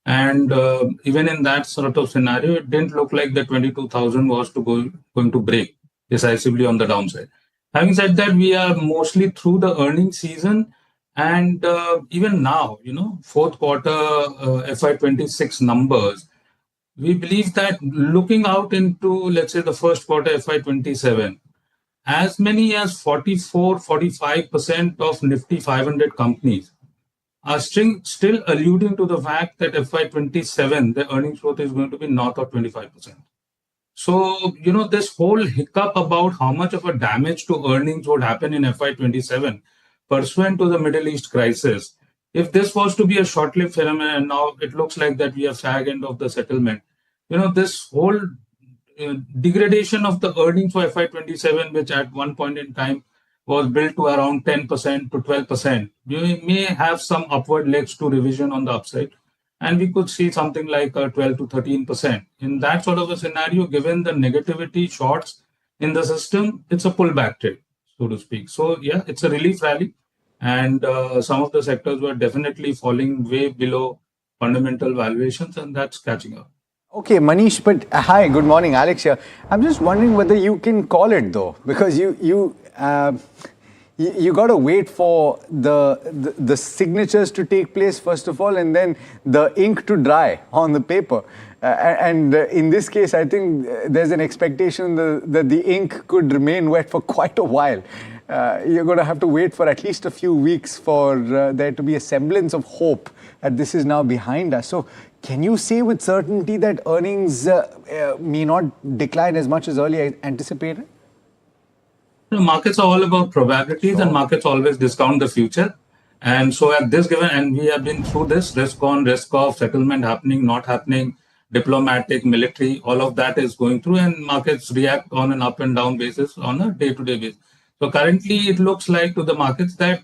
And even in that sort of scenario, it didn't look like the 22,000 was going to break decisively on the downside. Having said that, we are mostly through the earnings season. And even now, fourth quarter FY26 numbers, we believe that looking out into, let's say, the first quarter FY27, as many as 44-45% of Nifty 500 companies are still alluding to the fact that FY27, the earnings growth is going to be north of 25%. So, this whole hiccup about how much of a damage to earnings would happen in FY27 pursuant to the Middle East crisis, if this was to be a short-lived phenomenon, and now it looks like that we are fag end of the settlement, this whole degradation of the earnings for FY27, which at one point in time was built to around 10% to 12%, we may have some upward legs to revision on the upside, and we could see something like a 12 to 13%. In that sort of a scenario, given the negativity shorts in the system, it's a pullback trade, so to speak. So yeah, it's a relief rally. And some of the sectors were definitely falling way below fundamental valuations, and that's catching up. Okay, Manish, but hi, good morning, Alex here. I'm just wondering whether you can call it though, because you got to wait for the signatures to take place first of all, and then the ink to dry on the paper. And in this case, I think there's an expectation that the ink could remain wet for quite a while. You're going to have to wait for at least a few weeks for there to be a semblance of hope that this is now behind us. So can you say with certainty that earnings may not decline as much as earlier anticipated? Markets are all about probabilities, and markets always discount the future. And so at this given, and we have been through this risk on, risk off, settlement happening, not happening, diplomatic, military, all of that is going through, and markets react on an up and down basis on a day-to-day basis. So So currently, it looks like to the markets that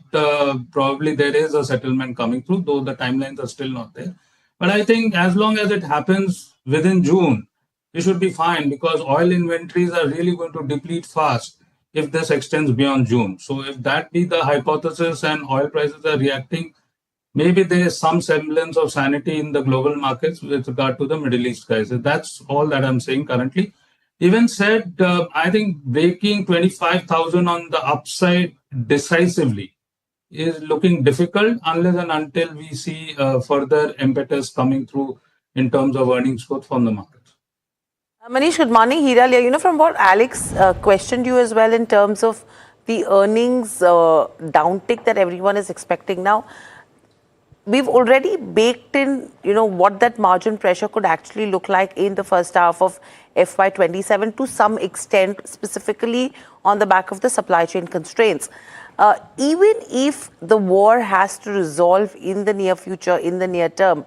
probably there is a settlement coming through, though the timelines are still not there. But I think as long as it happens within June, we should be fine because oil inventories are really going to deplete fast if this extends beyond June. So if that be the hypothesis and oil prices are reacting, maybe there is some semblance of sanity in the global markets with regard to the Middle East crisis. That's all that I'm saying currently. Even said, I think breaking 25,000 on the upside decisively is looking difficult unless and until we see further impetus coming through in terms of earnings growth from the market. Manish, good morning. Hiral, from what Alex questioned you as well in terms of the earnings downtick that everyone is expecting now, we've already baked in, what that margin pressure could actually look like in the first half of FY27 to some extent, specifically on the back of the supply chain constraints. Even if the war has to resolve in the near future, in the near term,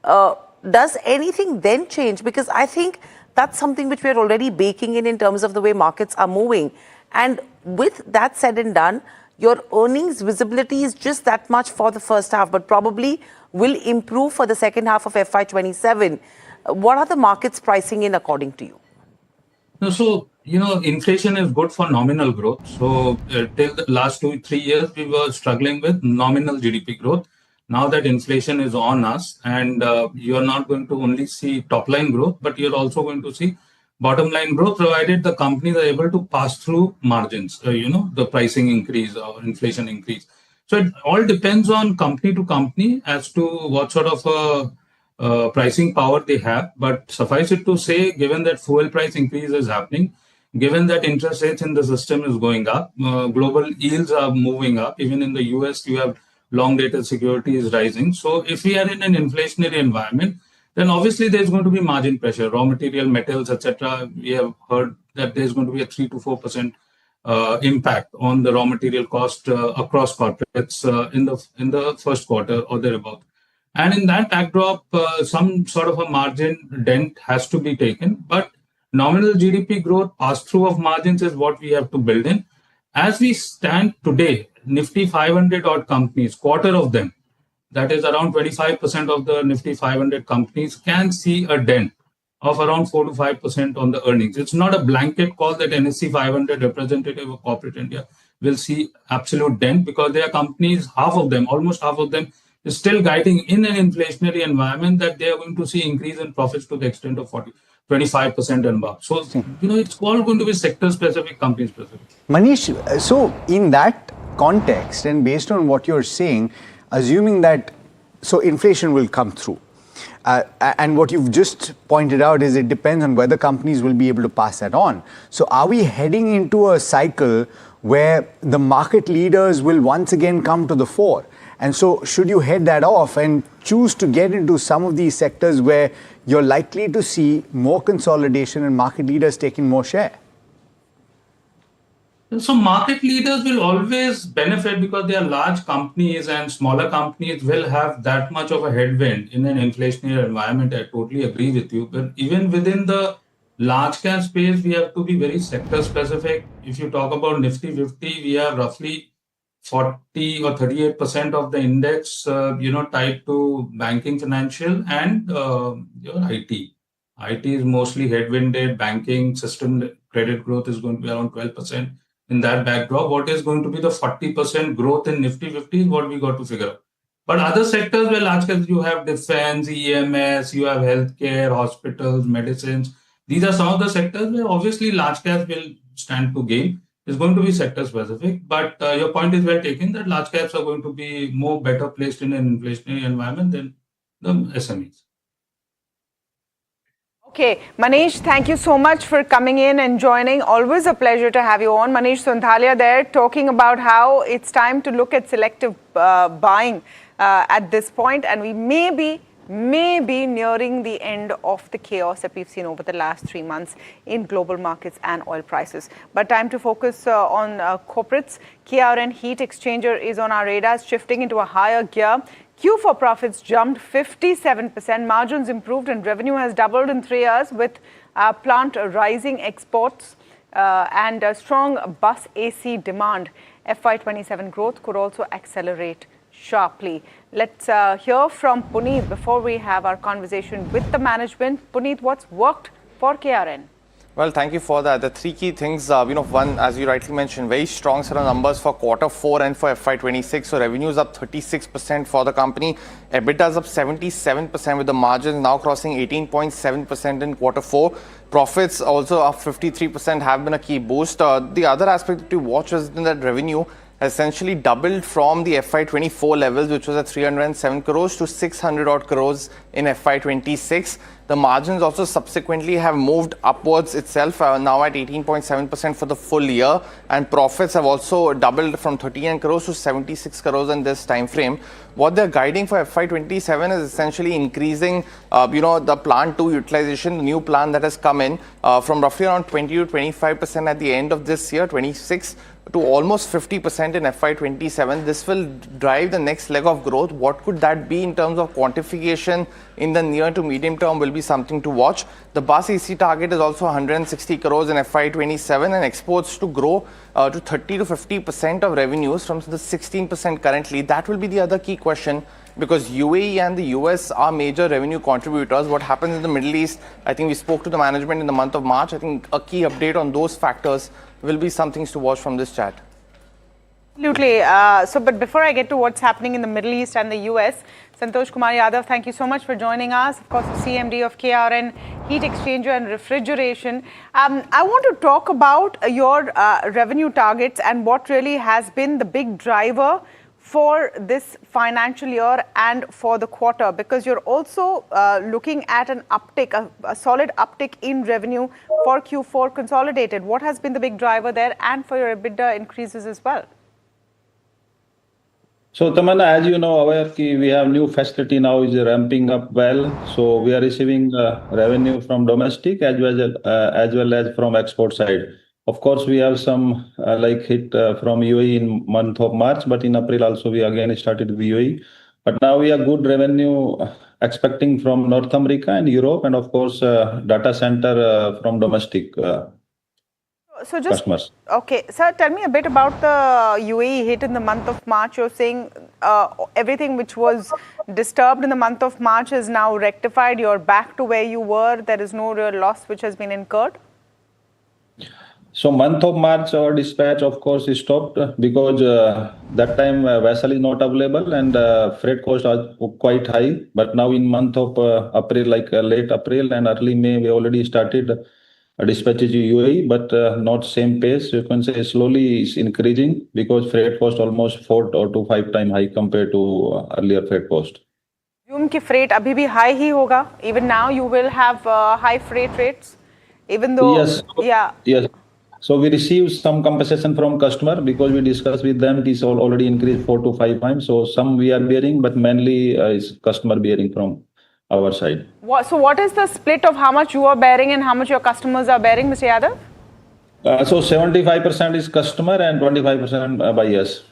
does anything then change? Because I think that's something which we're already baking in terms of the way markets are moving. And with that said and done, your earnings visibility is just that much for the first half, but probably will improve for the second half of FY27. What are the markets pricing in according to you? So, inflation is good for nominal growth. So, till the last 2-3 years, we were struggling with nominal GDP growth. Now that inflation is on us and you're not going to only see top line growth, but you're also going to see bottom line growth, provided the companies are able to pass through margins, the pricing increase or inflation increase. So it all depends on company to company as to what sort of pricing power they have. But suffice it to say, given that fuel price increase is happening, given that interest rates in the system is going up, global yields are moving up. Even in the US, you have long-dated security is rising. So if we are in an inflationary environment, then obviously there's going to be margin pressure, raw material, metals, etc. We have heard that there's going to be a 3 to 4% impact on the raw material cost across corporates in the first quarter or thereabout. And in that backdrop, some sort of a margin dent has to be taken. But nominal GDP growth, pass-through of margins is what we have to build in. As we stand today, Nifty 500 odd companies, quarter of them, that is around 25% of the Nifty 500 companies, can see a dent of around 4 to 5% on the earnings. It's not a blanket call that NSE 500 representative of corporate India will see absolute dent, because there are companies, almost half of them, is still guiding in an inflationary environment that they are going to see increase in profits to the extent of 25% and above. So, it's all going to be sector specific, company specific. Manish, so in that context and based on what you're saying, assuming that, so inflation will come through. And what you've just pointed out is it depends on whether companies will be able to pass that on. So are we heading into a cycle where the market leaders will once again come to the fore? And so should you head that off and choose to get into some of these sectors where you're likely to see more consolidation and market leaders taking more share? So market leaders will always benefit because they are large companies, and smaller companies will have that much of a headwind in an inflationary environment. I totally agree with you. But even within the large cap space, we have to be very sector specific. If you talk about Nifty 50, we have roughly 40 or 38% of the index, tied to banking, financial, and IT. IT is mostly headwinded. Banking system credit growth is going to be around 12%. In that backdrop, what is going to be the 40% growth in Nifty 50 is what we got to figure out. But other sectors where large caps, you have defense, EMS, you have healthcare, hospitals, medicines. These are some of the sectors where obviously large caps will stand to gain. It's going to be sector specific. But your point is well taken that large caps are going to be more better placed in an inflationary environment than the SMEs. Okay, Manish, thank you so much for coming in and joining. Always a pleasure to have you on. Manish Sonthalia there talking about how it's time to look at selective buying at this point, and we may be nearing the end of the chaos that we've seen over the last 3 months in global markets and oil prices. But time to focus on corporates. KRN Heat Exchanger is on our radars, shifting into a higher gear. Q4 profits jumped 57%, margins improved, and revenue has doubled in 3 years with plant rising exports. and strong bus AC demand. FY27 growth could also accelerate sharply. Let's hear from Puneet before we have our conversation with the management. Puneet, what's worked for KRN? Well, thank you for that. The three key things, one, as you rightly mentioned, very strong set of numbers for Q4 and for FY26. So revenue is up 36% for the company. EBITDA is up 77% with the margins now crossing 18.7% in Q4. Profits also up 53% have been a key boost. The other aspect to watch is that revenue essentially doubled from the FY24 levels, which was at 307 crores to 600 odd crores in FY26. The margins also subsequently have moved upwards itself, now at 18.7% for the full year. And profits have also doubled from 39 crores to 76 crores in this time frame. What they're guiding for FY27 is essentially increasing, the plant 2 utilization, the new plant that has come in from roughly around 20 to 25% at the end of this year, 26, to almost 50% in FY27. This will drive the next leg of growth. What could that be in terms of quantification in the near to medium term will be something to watch. The bus EC target is also 160 crores in FY27 and exports to grow to 30 to 50% of revenues from the 16% currently. That will be the other key question, because UAE and the US are major revenue contributors. What happens in the Middle East, I think we spoke to the management in the month of March. I think a key update on those factors will be some things to watch from this chat. Absolutely. But before I get to what's happening in the Middle East and the US, Santosh Kumar Yadav, thank you so much for joining us. Of course, the CMD of KRN Heat Exchanger and Refrigeration. I want to talk about your revenue targets and what really has been the big driver for this financial year and for the quarter, because you're also looking at an uptick, a solid uptick in revenue for Q4 consolidated. What has been the big driver there, and for your EBITDA increases as well? So Tamanna, as you know, we have new facility now is ramping up well. So we are receiving revenue from domestic as well as from export side. Of course, we have some hit from UAE in month of March, but in April also we again started with UAE. But now we have good revenue expecting from North America and Europe, and of course data center from domestic customers. Okay, sir, tell me a bit about the UAE hit in the month of March. You're saying everything which was disturbed in the month of March is now rectified. You're back to where you were. There is no real loss which has been incurred. So month of March, our dispatch, of course, is stopped because that time vessel is not available and freight costs are quite high. But now in month of April, late April and early May, we already started dispatches to UAE, but not same pace. You can say slowly is increasing because freight cost almost 4 to 5 times high compared to earlier freight cost. Assume ki freight abhi bhi high hi hoga. Even now you will have high freight rates, even though yes. So we received some compensation from customer because we discussed with them. It is already increased 4 to 5 times. So some we are bearing, but mainly is customer bearing from our side. So what is the split of how much you are bearing and how much your customers are bearing, Mr. Yadav? So 75% is customer and 25% by us.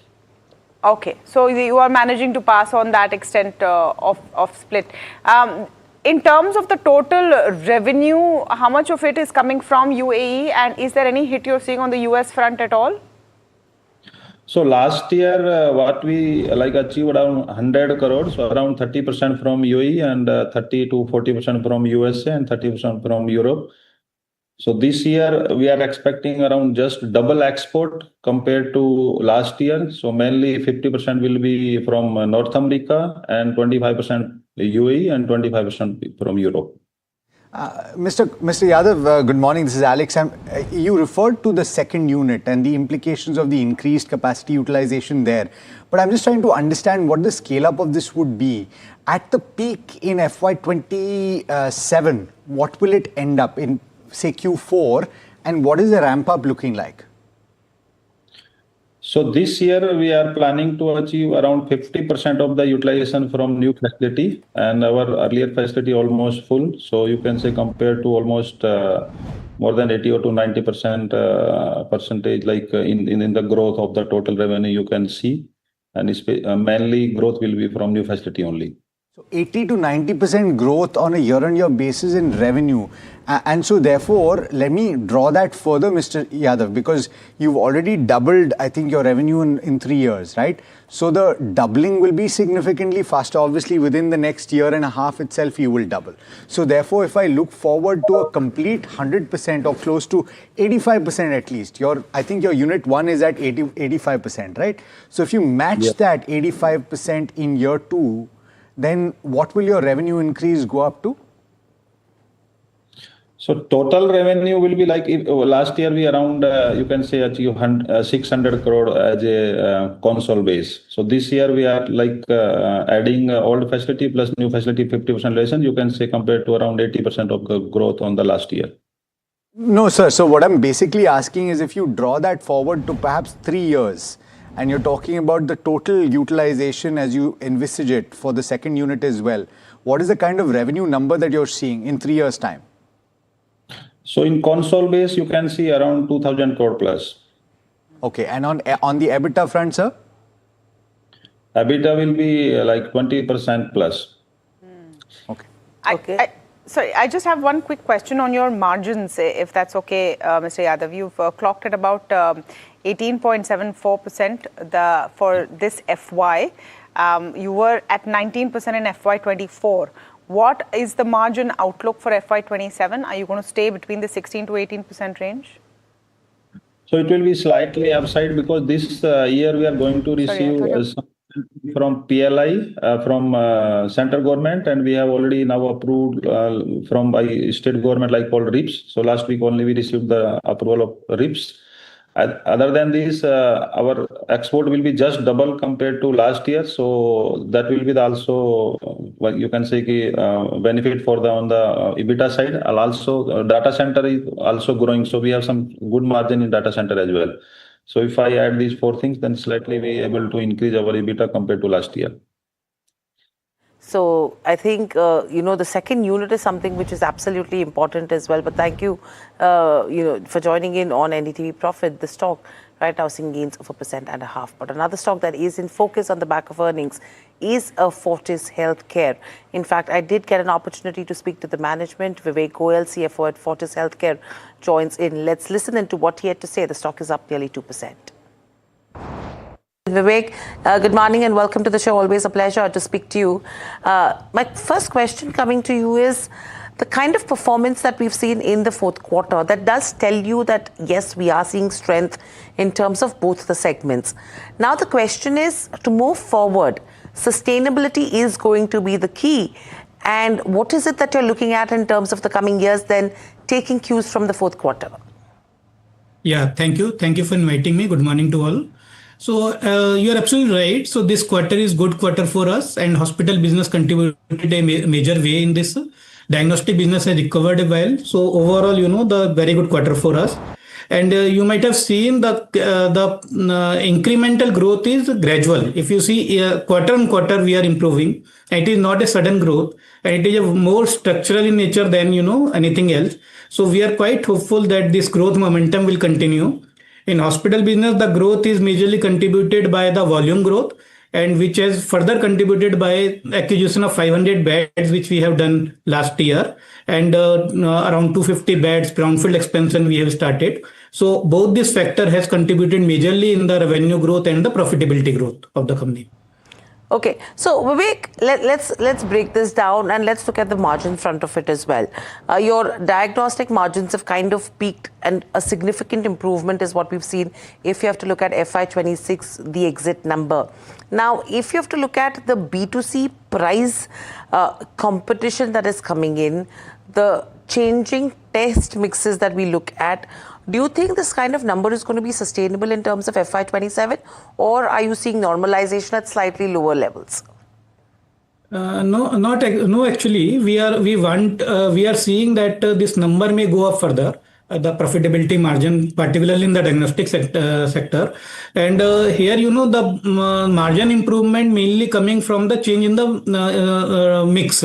Okay, so you are managing to pass on that extent of split. In terms of the total revenue, how much of it is coming from UAE, and is there any hit you're seeing on the US front at all? So last year, what we achieved around 100 crores, so around 30% from UAE and 30 to 40% from USA and 30% from Europe. So this year we are expecting around just double export compared to last year. So mainly 50% will be from North America and 25% UAE and 25% from Europe. Mr. Yadav, good morning. This is Alex. You referred to the second unit and the implications of the increased capacity utilization there. But I'm just trying to understand what the scale up of this would be. At the peak in FY27, what will it end up in, say, Q4? And what is the ramp up looking like? So this year we are planning to achieve around 50% of the utilization from new facility, and our earlier facility almost full. So you can say compared to almost more than 80 or to 90% percentage, in the growth of the total revenue you can see, and mainly growth will be from new facility only. 80 to 90% growth on a year-on-year basis in revenue. And so therefore, let me draw that further, Mr. Yadav, because you've already doubled, I think, your revenue in 3 years, right? So the doubling will be significantly faster. Obviously, within the next year and a half itself, you will double. So therefore, if I look forward to a complete 100% or close to 85% at least, I think your unit 1 is at 85%, right? So if you match that 85% in year 2, then what will your revenue increase go up to? So total revenue will be like last year we around you can say achieve 600 crore as a console base. So this year we are like adding old facility plus new facility 50% relation. You can say compared to around 80% of the growth on the last year. No, sir. So what I'm basically asking is if you draw that forward to perhaps 3 years, and you're talking about the total utilization as you envisage it for the second unit as well, what is the kind of revenue number that you're seeing in 3 years' time? So in console base, you can see around 2,000 crore plus. Okay, and on the EBITDA front, sir? EBITDA will be like 20% plus. Okay. Sorry, I just have one quick question on your margins, if that's okay, Mr. Yadav. You've clocked at about 18.74% for this FY. You were at 19% in FY24. What is the margin outlook for FY27? Are you going to stay between the 16 to 18% range? So it will be slightly upside because this year we are going to receive from PLI from central government, and we have already now approved from by state government like called RIPS. So last week only we received the approval of RIPS. Other than this, our export will be just double compared to last year. So that will be also, you can say, benefit for on the EBITDA side. And also, data center is also growing. So we have some good margin in data center as well. So if I add these 4 things, then slightly we are able to increase our EBITDA compared to last year. So I think, the second unit is something which is absolutely important as well. But thank you, for joining in on NDTV Profit. The stock right now seeing gains of 1.5%. But another stock that is in focus on the back of earnings is Fortis Healthcare. In fact, I did get an opportunity to speak to the management. Vijay Kedia, CFO at Fortis Healthcare, joins in. Let's listen into what he had to say. The stock is up nearly 2%. Vivek, good morning and welcome to the show. Always a pleasure to speak to you. My first question coming to you is the kind of performance that we've seen in the fourth quarter. That does tell you that, yes, we are seeing strength in terms of both the segments. Now, the question is to move forward. Sustainability is going to be the key. And what is it that you're looking at in terms of the coming years, then taking cues from the fourth quarter? Yeah, thank you. Thank you for inviting me. Good morning to all. So you're absolutely right. So this quarter is good quarter for us, and hospital business contributed a major way in this. Diagnostic business has recovered well. So overall, the very good quarter for us. And you might have seen the incremental growth is gradual. If you see quarter on quarter, we are improving. It is not a sudden growth, and it is more structural in nature than anything else. So we are quite hopeful that this growth momentum will continue. In hospital business, the growth is majorly contributed by the volume growth, and which has further contributed by acquisition of 500 beds, which we have done last year, and around 250 beds brownfield expansion we have started. So both this factor has contributed majorly in the revenue growth and the profitability growth of the company. Okay, so Vivek, let's break this down and let's look at the margin front of it as well. Your diagnostic margins have kind of peaked, and a significant improvement is what we've seen if you have to look at FY26, the exit number. Now, if you have to look at the B2C price competition that is coming in, the changing test mixes that we look at, do you think this kind of number is going to be sustainable in terms of FY27, or are you seeing normalization at slightly lower levels? No, actually, we are seeing that this number may go up further. The profitability margin, particularly in the diagnostic sector. And here, the margin improvement mainly coming from the change in the mix.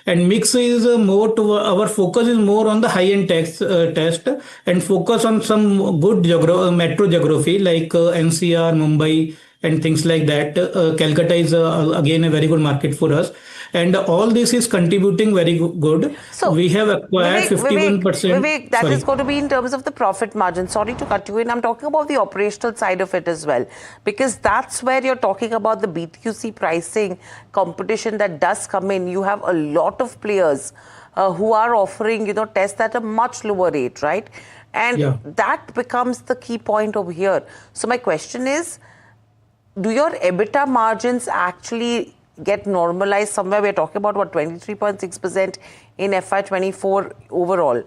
And mix is more to our focus is more on the high-end test and focus on some good metro geography like NCR, Mumbai, and things like that. Calcutta is again a very good market for us. And all this is contributing very good. So we have acquired 51%. Vivek, that Sorry. is going to be in terms of the profit margin. Sorry to cut you in. I'm talking about the operational side of it as well, because that's where you're talking about the B2C pricing competition that does come in. You have a lot of players who are offering, tests at a much lower rate, right? And that becomes the key point over here. So my question is, do your EBITDA margins actually get normalized somewhere? We're talking about 23.6% in FY24 overall.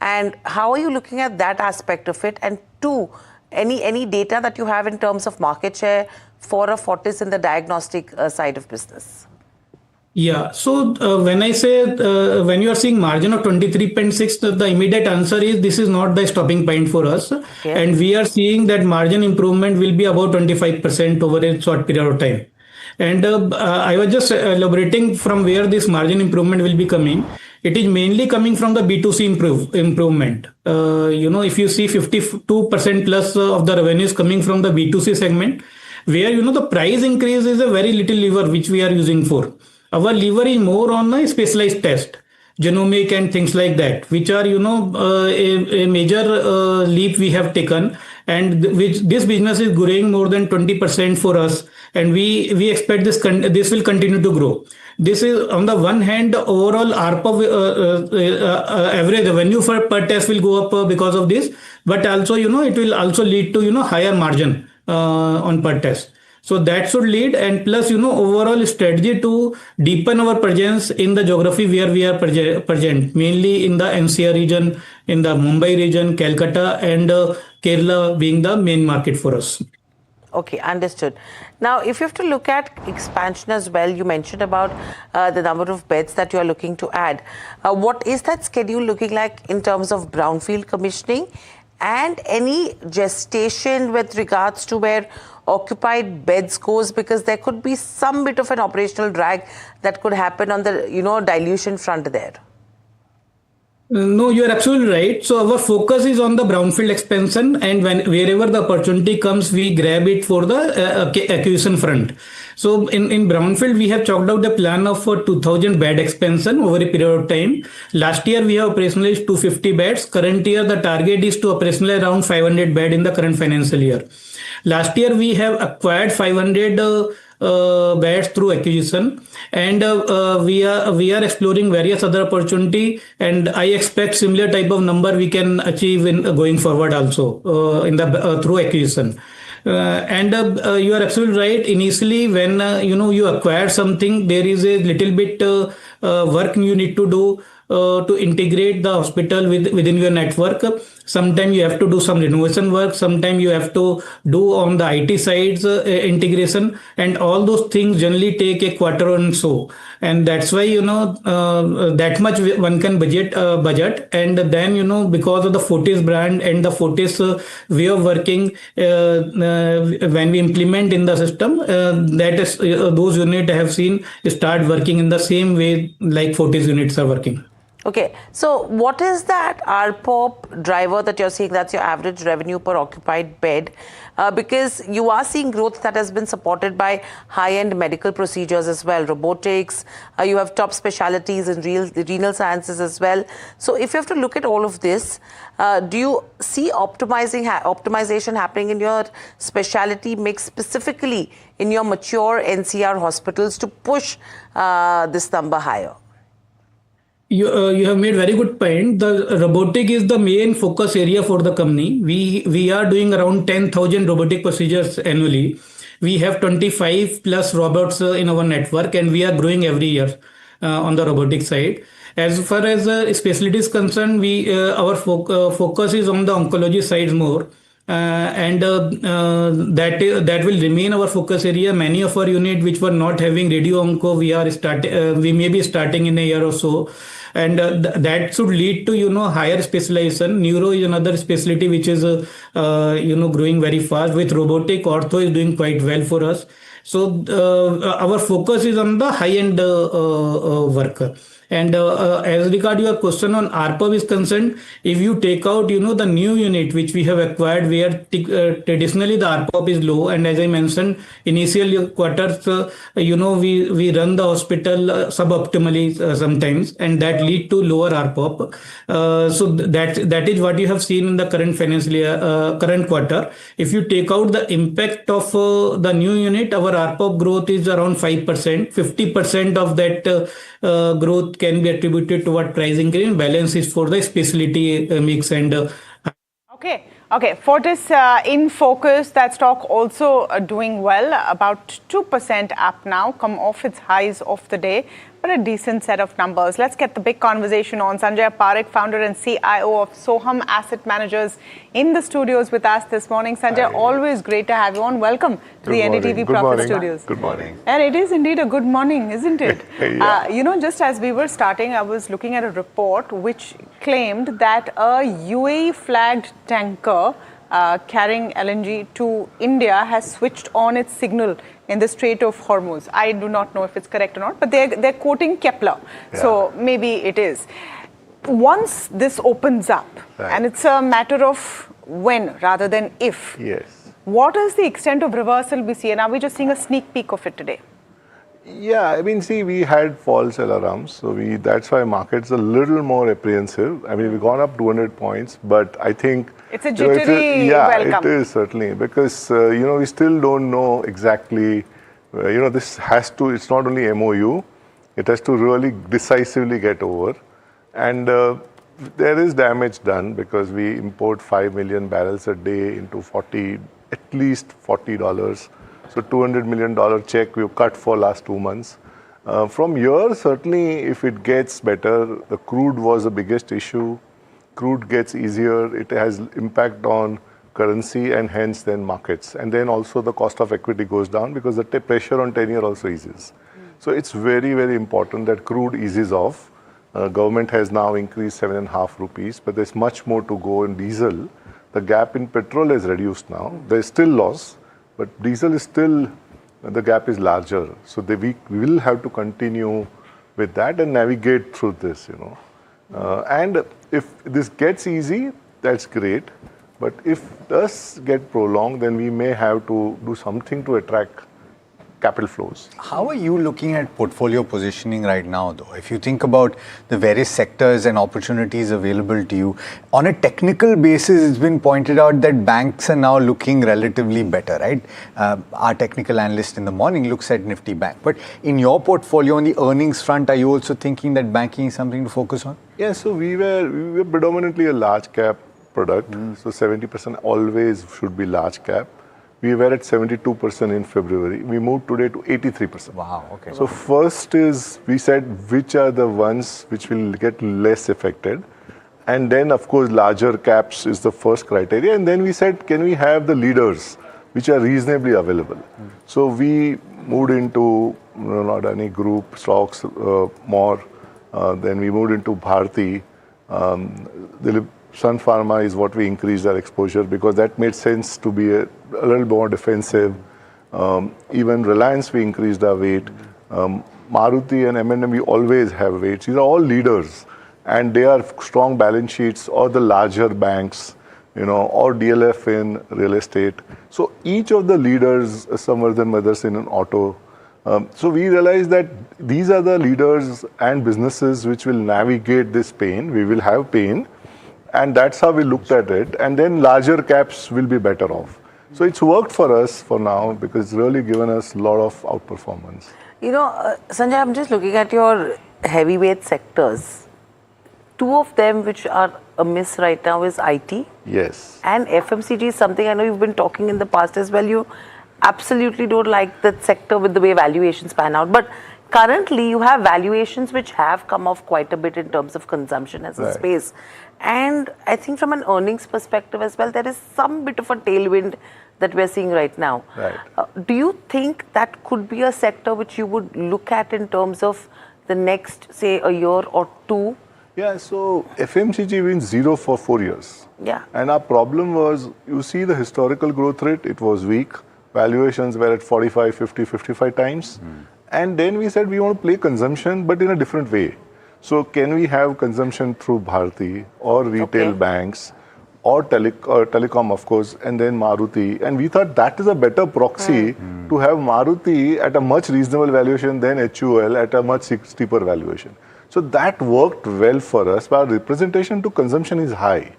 And how are you looking at that aspect of it? And two, any data that you have in terms of market share for a Fortis in the diagnostic side of business? Yeah. So when I say when you are seeing margin of 23.6, the immediate answer is this is not the stopping point for us. Okay. And we are seeing that margin improvement will be about 25% over a short period of time. And I was just elaborating from where this margin improvement will be coming. It is mainly coming from the B2C improvement. If you see 52% plus of the revenues coming from the B2C segment, where, the price increase is a very little lever which we are using for. Our lever is more on a specialized test, genomic and things like that, which are, a major leap we have taken, and which this business is growing more than 20% for us. And we expect this will continue to grow. This is on the one hand, overall ARPA average revenue per test will go up because of this, but also, it will also lead to, higher margin on per test. So that should lead, and plus, overall strategy to deepen our presence in the geography where we are present, mainly in the NCR region, in the Mumbai region, Calcutta, and Kerala being the main market for us. Okay, understood. Now, if you have to look at expansion as well, you mentioned about the number of beds that you are looking to add. What is that schedule looking like in terms of brownfield commissioning, and any gestation with regards to where occupied beds goes, because there could be some bit of an operational drag that could happen on the dilution front there? No, you are absolutely right. So our focus is on the brownfield expansion, and wherever the opportunity comes, we grab it for the acquisition front. So in brownfield, we have chalked out a plan of 2,000 bed expansion over a period of time. Last year, we have operationalized 250 beds. Current year, the target is to operationalize around 500 bed in the current financial year. Last year, we have acquired 500 beds through acquisition, and we are exploring various other opportunity, and I expect similar type of number we can achieve in going forward also in the through acquisition. And you are absolutely right. Initially, when you acquire something, there is a little bit work you need to do to integrate the hospital within your network. Sometimes you have to do some renovation work. Sometimes you have to do on the IT sides integration, and all those things generally take a quarter or so. And that's why that much one can budget, and then because of the Fortis brand and the Fortis way of working, when we implement in the system, that is those units I have seen start working in the same way like Fortis units are working. Okay, so what is that ARPOB driver that you're seeing? That's your average revenue per occupied bed, because you are seeing growth that has been supported by high-end medical procedures as well, robotics, you have top specialties in renal sciences as well. So if you have to look at all of this, do you see optimization happening in your specialty mix, specifically in your mature NCR hospitals, to push this number higher? You have made very good point. The robotic is the main focus area for the company. We are doing around 10,000 robotic procedures annually. We have 25 plus robots in our network, and we are growing every year on the robotic side. As far as specialty is concerned, our focus is on the oncology side more. And that will remain our focus area. Many of our units which were not having radio onco, we may be starting in a year or so, and that should lead to higher specialization. Neuro is another specialty which is growing very fast. With robotic, ortho is doing quite well for us. So our focus is on the high-end worker. And as regard your question on ARPOB is concerned, if you take out, the new unit which we have acquired, where traditionally the ARPOB is low, and as I mentioned, initial quarters, we run the hospital suboptimally sometimes, and that lead to lower ARPOB. So that is what you have seen in the current quarter. If you take out the impact of the new unit, our ARPOB growth is around 5%. 50% of that growth can be attributed to what pricing increase. Balance is for the specialty mix and. Okay. Fortis in focus. That stock also doing well, about 2% up now, come off its highs of the day, but a decent set of numbers. Let's get the big conversation on. Sanjay Parekh, founder and CIO of Soham Asset Managers, in the studios with us this morning. Sanjay, always great to have you on. Welcome to the NDTV Profit studios. Good morning. And it is indeed a good morning, isn't it? Yeah. Just as we were starting, I was looking at a report which claimed that a UAE flagged tanker carrying LNG to India has switched on its signal in the Strait of Hormuz. I do not know if it's correct or not, but they're quoting Kepler. Yeah. So maybe it is. Once this opens up, and it's a matter of when rather than if, what is the extent of reversal we see? And are we just seeing a sneak peek of it today? Yeah, I mean, see, we had false alarms, so that's why market's a little more apprehensive. I mean, we've gone up 200 points, but I think it's a jittery welcome. It is certainly, because we still don't know exactly. This has to. It's not only MOU; it has to really decisively get over, and there is damage done because we import 5 million barrels a day into at least $40. So $200 million check we've cut for last 2 months. From here, certainly, if it gets better, the crude was the biggest issue. Crude gets easier. It has impact on currency and hence then markets. And then also the cost of equity goes down because the pressure on 10-year also eases. So it's very, very important that crude eases off. Government has now increased 7.5 rupees, but there's much more to go in diesel. The gap in petrol is reduced now. There's still loss. But diesel is still, the gap is larger. So we will have to continue with that and navigate through this, And if this gets easy, that's great. But if it does get prolonged, then we may have to do something to attract capital flows. How are you looking at portfolio positioning right now, though? If you think about the various sectors and opportunities available to you, on a technical basis, it's been pointed out that banks are now looking relatively better, right? Our technical analyst in the morning looks at Nifty Bank. But in your portfolio, on the earnings front, are you also thinking that banking is something to focus on? Yeah, so we were predominantly a large cap product. So 70% always should be large cap. We were at 72% in February. We moved today to 83%. Wow, okay. So first is, we said, which are the ones which will get less affected. And then, of course, larger caps is the first criteria. And then we said, can we have the leaders which are reasonably available? So we moved into Adani Group stocks more. Then we moved into Bharti. Sun Pharma is what we increased our exposure because that made sense to be a little more defensive. Even Reliance, we increased our weight. Maruti and M&M, we always have weights. These are all leaders, and they are strong balance sheets, or the larger banks, or DLF in real estate. So each of the leaders, Samvardhan Mothers in an auto. So we realized that these are the leaders and businesses which will navigate this pain. We will have pain. And that's how we looked at it. And then larger caps will be better off. So it's worked for us for now because it's really given us a lot of outperformance. Sanjay, I'm just looking at your heavyweight sectors. Two of them which are amiss right now is IT. Yes. And FMCG is something I know you've been talking in the past as well. You absolutely don't like that sector with the way valuations pan out. But currently, you have valuations which have come off quite a bit in terms of consumption as a space. And I think from an earnings perspective as well, there is some bit of a tailwind that we're seeing right now. Do you think that could be a sector which you would look at in terms of the next, say, a year or two? Yeah, so FMCG wins 0 for 4 years. Yeah. And our problem was, you see the historical growth rate, it was weak. valuations were at 45, 50, 55 times. And then we said we want to play consumption, but in a different way. So can we have consumption through Bharti or retail banks or telecom, of course, and then Maruti. And we thought that is a better proxy to have Maruti at a much reasonable valuation than HUL at a much steeper valuation. So that worked well for us. Our representation to consumption is high.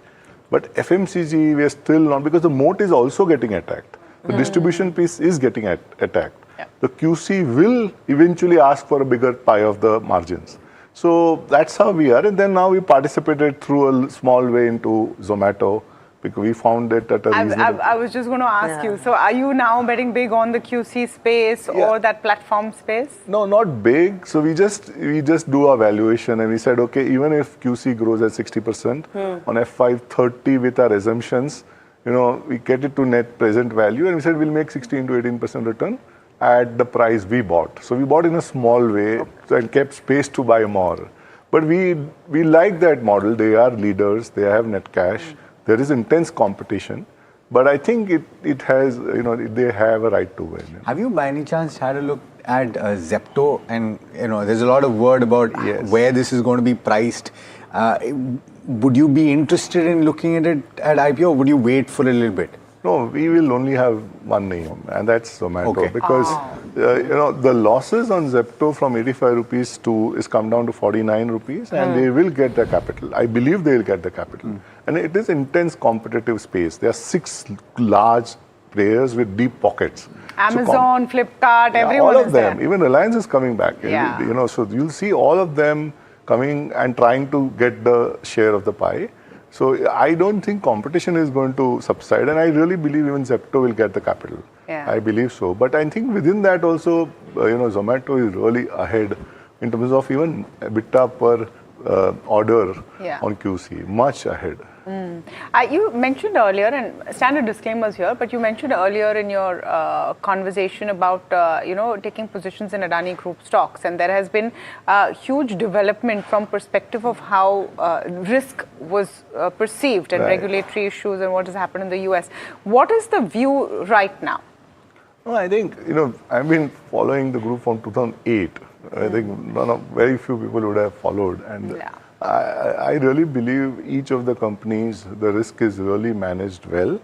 But FMCG, we are still not, because the moat is also getting attacked. The distribution piece is getting attacked. The QC will eventually ask for a bigger pie of the margins. So that's how we are. And then now we participated through a small way into Zomato because we found it at a reasonable... I was just going to ask you, so are you now betting big on the QC space or that platform space? No, not big. So we just do our valuation and we said, okay, even if QC grows at 60% on F530 with our assumptions, you know, we get it to net present value and we said we'll make 16 to 18% return at the price we bought. So we bought in a small way and kept space to buy more. But we like that model. They are leaders. They have net cash. There is intense competition. But I think it has, you know, they have a right to win. Have you by any chance had a look at Zepto? And, you know, there's a lot of word about where this is going to be priced. Would you be interested in looking at it at IPO or would you wait for a little bit? No, we will only have one name, and that's Zomato. Because you know, the losses on Zepto from 85 rupees is come down to 49 rupees, and they will get the capital. I believe they will get the capital, and it is intense competitive space. There are 6 large players with deep pockets. Amazon, Flipkart, everyone all of is them. there. Even Reliance is coming back. You know, so you'll see all of them coming and trying to get the share of the pie. So I don't think competition is going to subside, and I really believe even Zepto will get the capital. I believe so. But I think within that also, you know, Zomato is really ahead in terms of even EBITDA per order on QC, much ahead. You mentioned earlier, and standard disclaimers here, but you mentioned earlier in your conversation about, you know, taking positions in Adani Group stocks, and there has been huge development from perspective of how risk was perceived and regulatory issues and what has happened in the US. What is the view right now? Well, I think, you know, I've been following the group from 2008. I think very few people would have followed, and I really believe each of the companies, the risk is really managed well.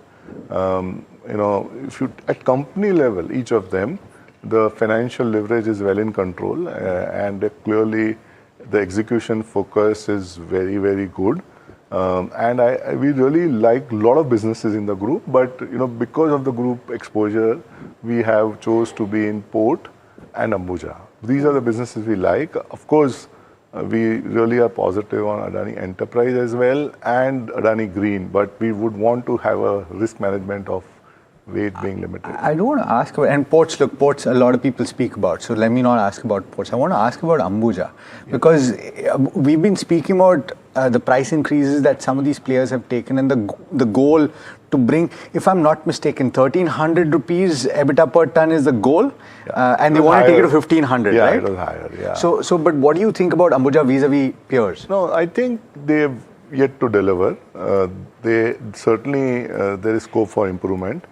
You know, if you at company level, each of them, the financial leverage is well in control, and clearly the execution focus is very, very good. And we really like a lot of businesses in the group, but you know, because of the group exposure, we have chose to be in Port and Ambuja. These are the businesses we like. Of course, we really are positive on Adani Enterprise as well and Adani Green, but we would want to have a risk management of weight being limited. I don't want to ask about, and ports, look, ports a lot of people speak about, so let me not ask about ports. I want to ask about Ambuja, because we've been speaking about the price increases that some of these players have taken and the goal to bring, if I'm not mistaken, 1,300 rupees EBITDA per ton is the goal, and they want to take it to 1,500, right? It was higher, So, but what do you think about Ambuja vis-a-vis peers? No, I think they've yet to deliver. They certainly, there is scope for improvement.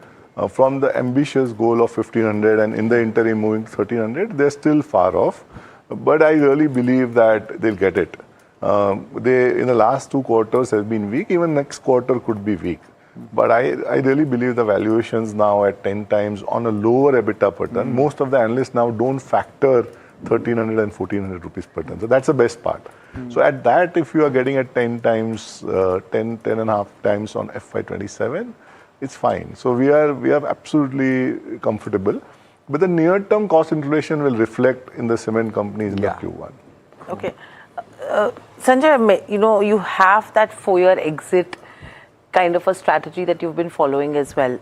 From the ambitious goal of 1,500 and in the interim moving 1,300, they're still far off. But I really believe that they'll get it. They, in the last 2 quarters, have been weak. Even next quarter could be weak. But I really believe the valuations now at 10 times on a lower EBITDA per ton. Most of the analysts now don't factor 1,300 and 1,400 rupees per ton. So that's the best part. So at that, if you are getting at 10 times, 10 and a half times on FY27, it's fine. So we are absolutely comfortable. But the near-term cost inflation will reflect in the cement companies in the Q1. Okay. Sanjay, you know, you have that 4-year exit kind of a strategy that you've been following as well.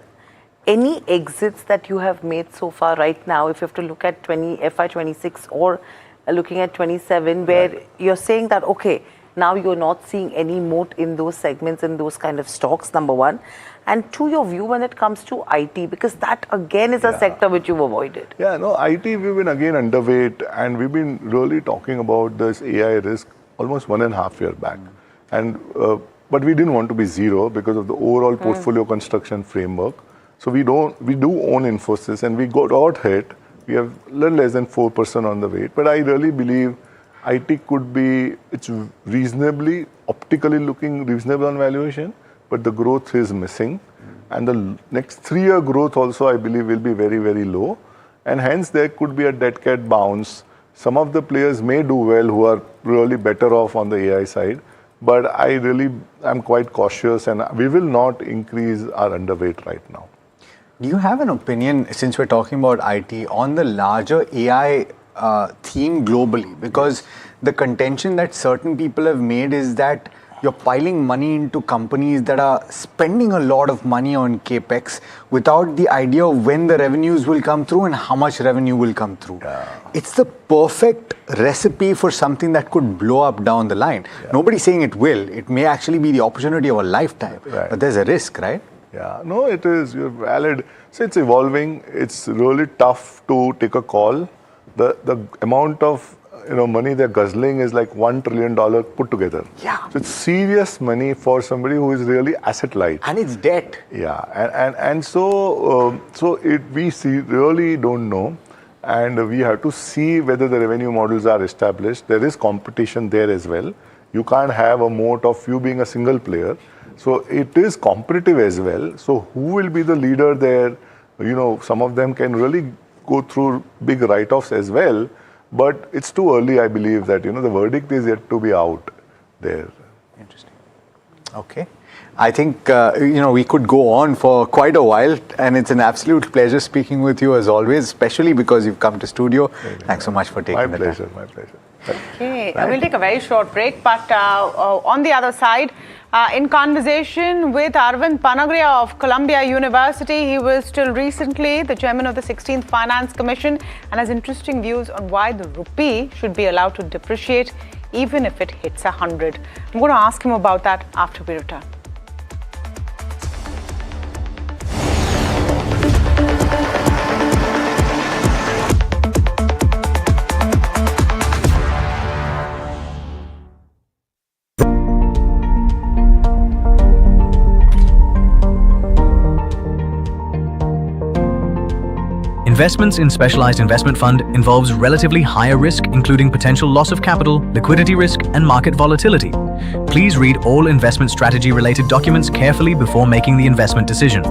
Any exits that you have made so far right now, if you have to look at FY26 or looking at 27, where you're saying that, okay, now you're not seeing any moat in those segments and those kind of stocks, number one. And to your view when it comes to IT, because that again is a sector which you've avoided. Yeah, no, IT we've been again underweight, and we've been really talking about this AI risk almost 1.5 years back. And but we didn't want to be zero because of the overall portfolio construction framework. So we do own Infosys, and we got hit. We have a little less than 4% on the weight, but I really believe IT could be, it's reasonably, optically looking reasonable on valuation, but the growth is missing. And the next 3-year growth also, I believe, will be very, very low. And hence there could be a dead cat bounce. Some of the players may do well who are really better off on the AI side, but I really am quite cautious, and we will not increase our underweight right now. Do you have an opinion, since we're talking about IT, on the larger AI theme globally? Because the contention that certain people have made is that you're piling money into companies that are spending a lot of money on capex without the idea of when the revenues will come through and how much revenue will come through. It's the perfect recipe for something that could blow up down the line. Nobody's saying it will. It may actually be the opportunity of a lifetime, but there's a risk, right? Yeah, no, it is. You're valid. So it's evolving. It's really tough to take a call. The amount of money they're guzzling is like $1 trillion put together. Yeah. So it's serious money for somebody who is really asset light. And it's debt. Yeah, and so we really don't know, and we have to see whether the revenue models are established. There is competition there as well. You can't have a moat of you being a single player. So it is competitive as well. So who will be the leader there? Some of them can really go through big write-offs as well. But it's too early, I believe, that the verdict is yet to be out there. Interesting. Okay. I think we could go on for quite a while, and it's an absolute pleasure speaking with you as always, especially because you've come to studio. Thanks so much for taking the time. My pleasure. Okay, we'll take a very short break, but on the other side, in conversation with Arvind Panagariya of Columbia University, he was till recently the chairman of the 16th Finance Commission and has interesting views on why the rupee should be allowed to depreciate even if it hits 100. I'm going to ask him about that after we return. Investments in specialized investment fund involves relatively higher risk, including potential loss of capital, liquidity risk, and market volatility. Please read all investment strategy related documents carefully before making the investment decision.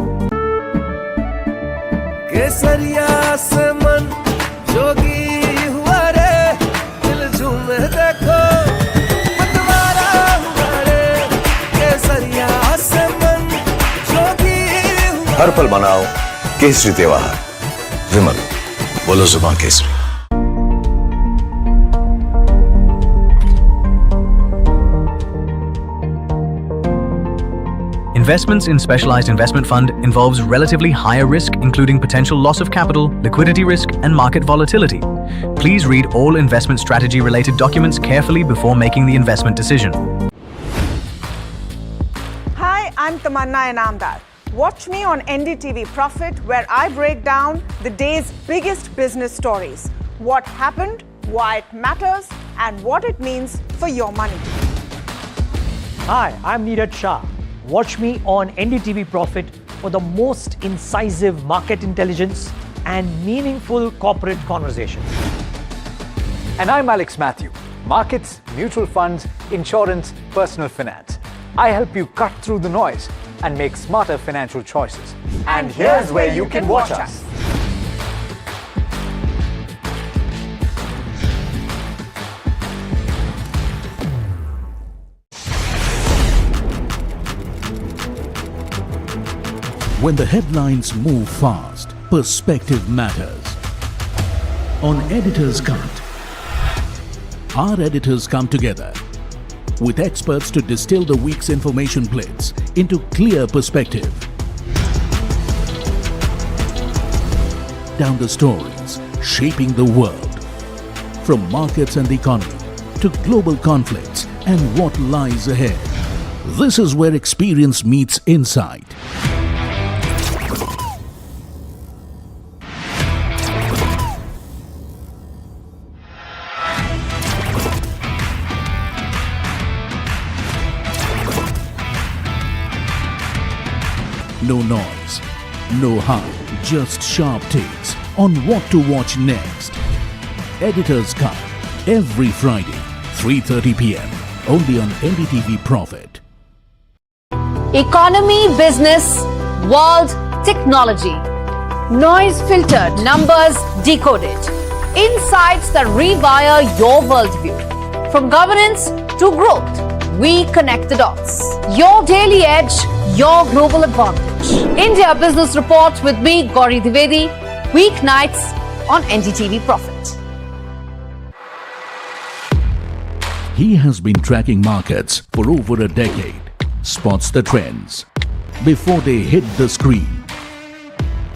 हर पल मनाओ केसरी त्योहार विमल बोलो जुबान Kesari. Investments in specialized investment fund involves relatively higher risk, including potential loss of capital, liquidity risk, and market volatility. Please read all investment strategy related documents carefully before making the investment decision. Hi, I'm Tamanna Inamdar. Watch me on NDTV Profit, where I break down the day's biggest business stories. What happened, why it matters, and what it means for your money. Hi, I'm Neeraj Shah. Watch me on NDTV Profit for the most incisive market intelligence and meaningful corporate conversations. And I'm Alex Matthew. Markets, mutual funds, insurance, personal finance. I help you cut through the noise and make smarter financial choices. And here's where you can watch us. When the headlines move fast, perspective matters. On Editor's Cut, our editors come together with experts to distill the week's information plates into clear perspective. Down the stories shaping the world, from markets and the economy to global conflicts and what lies ahead. This is where experience meets insight. No noise, No hype, just sharp takes on what to watch next. Editor's Cut, every Friday, 3:30 p.m. only on NDTV Profit. Economy, business, world, technology. Noise filtered, numbers decoded. Insights that rewire your worldview. From governance to growth, we connect the dots. Your daily edge, your global advantage. India Business Report with me, Gauri Dwivedi, weeknights on NDTV Profit. He has been tracking markets for over a decade, spots the trends before they hit the screen.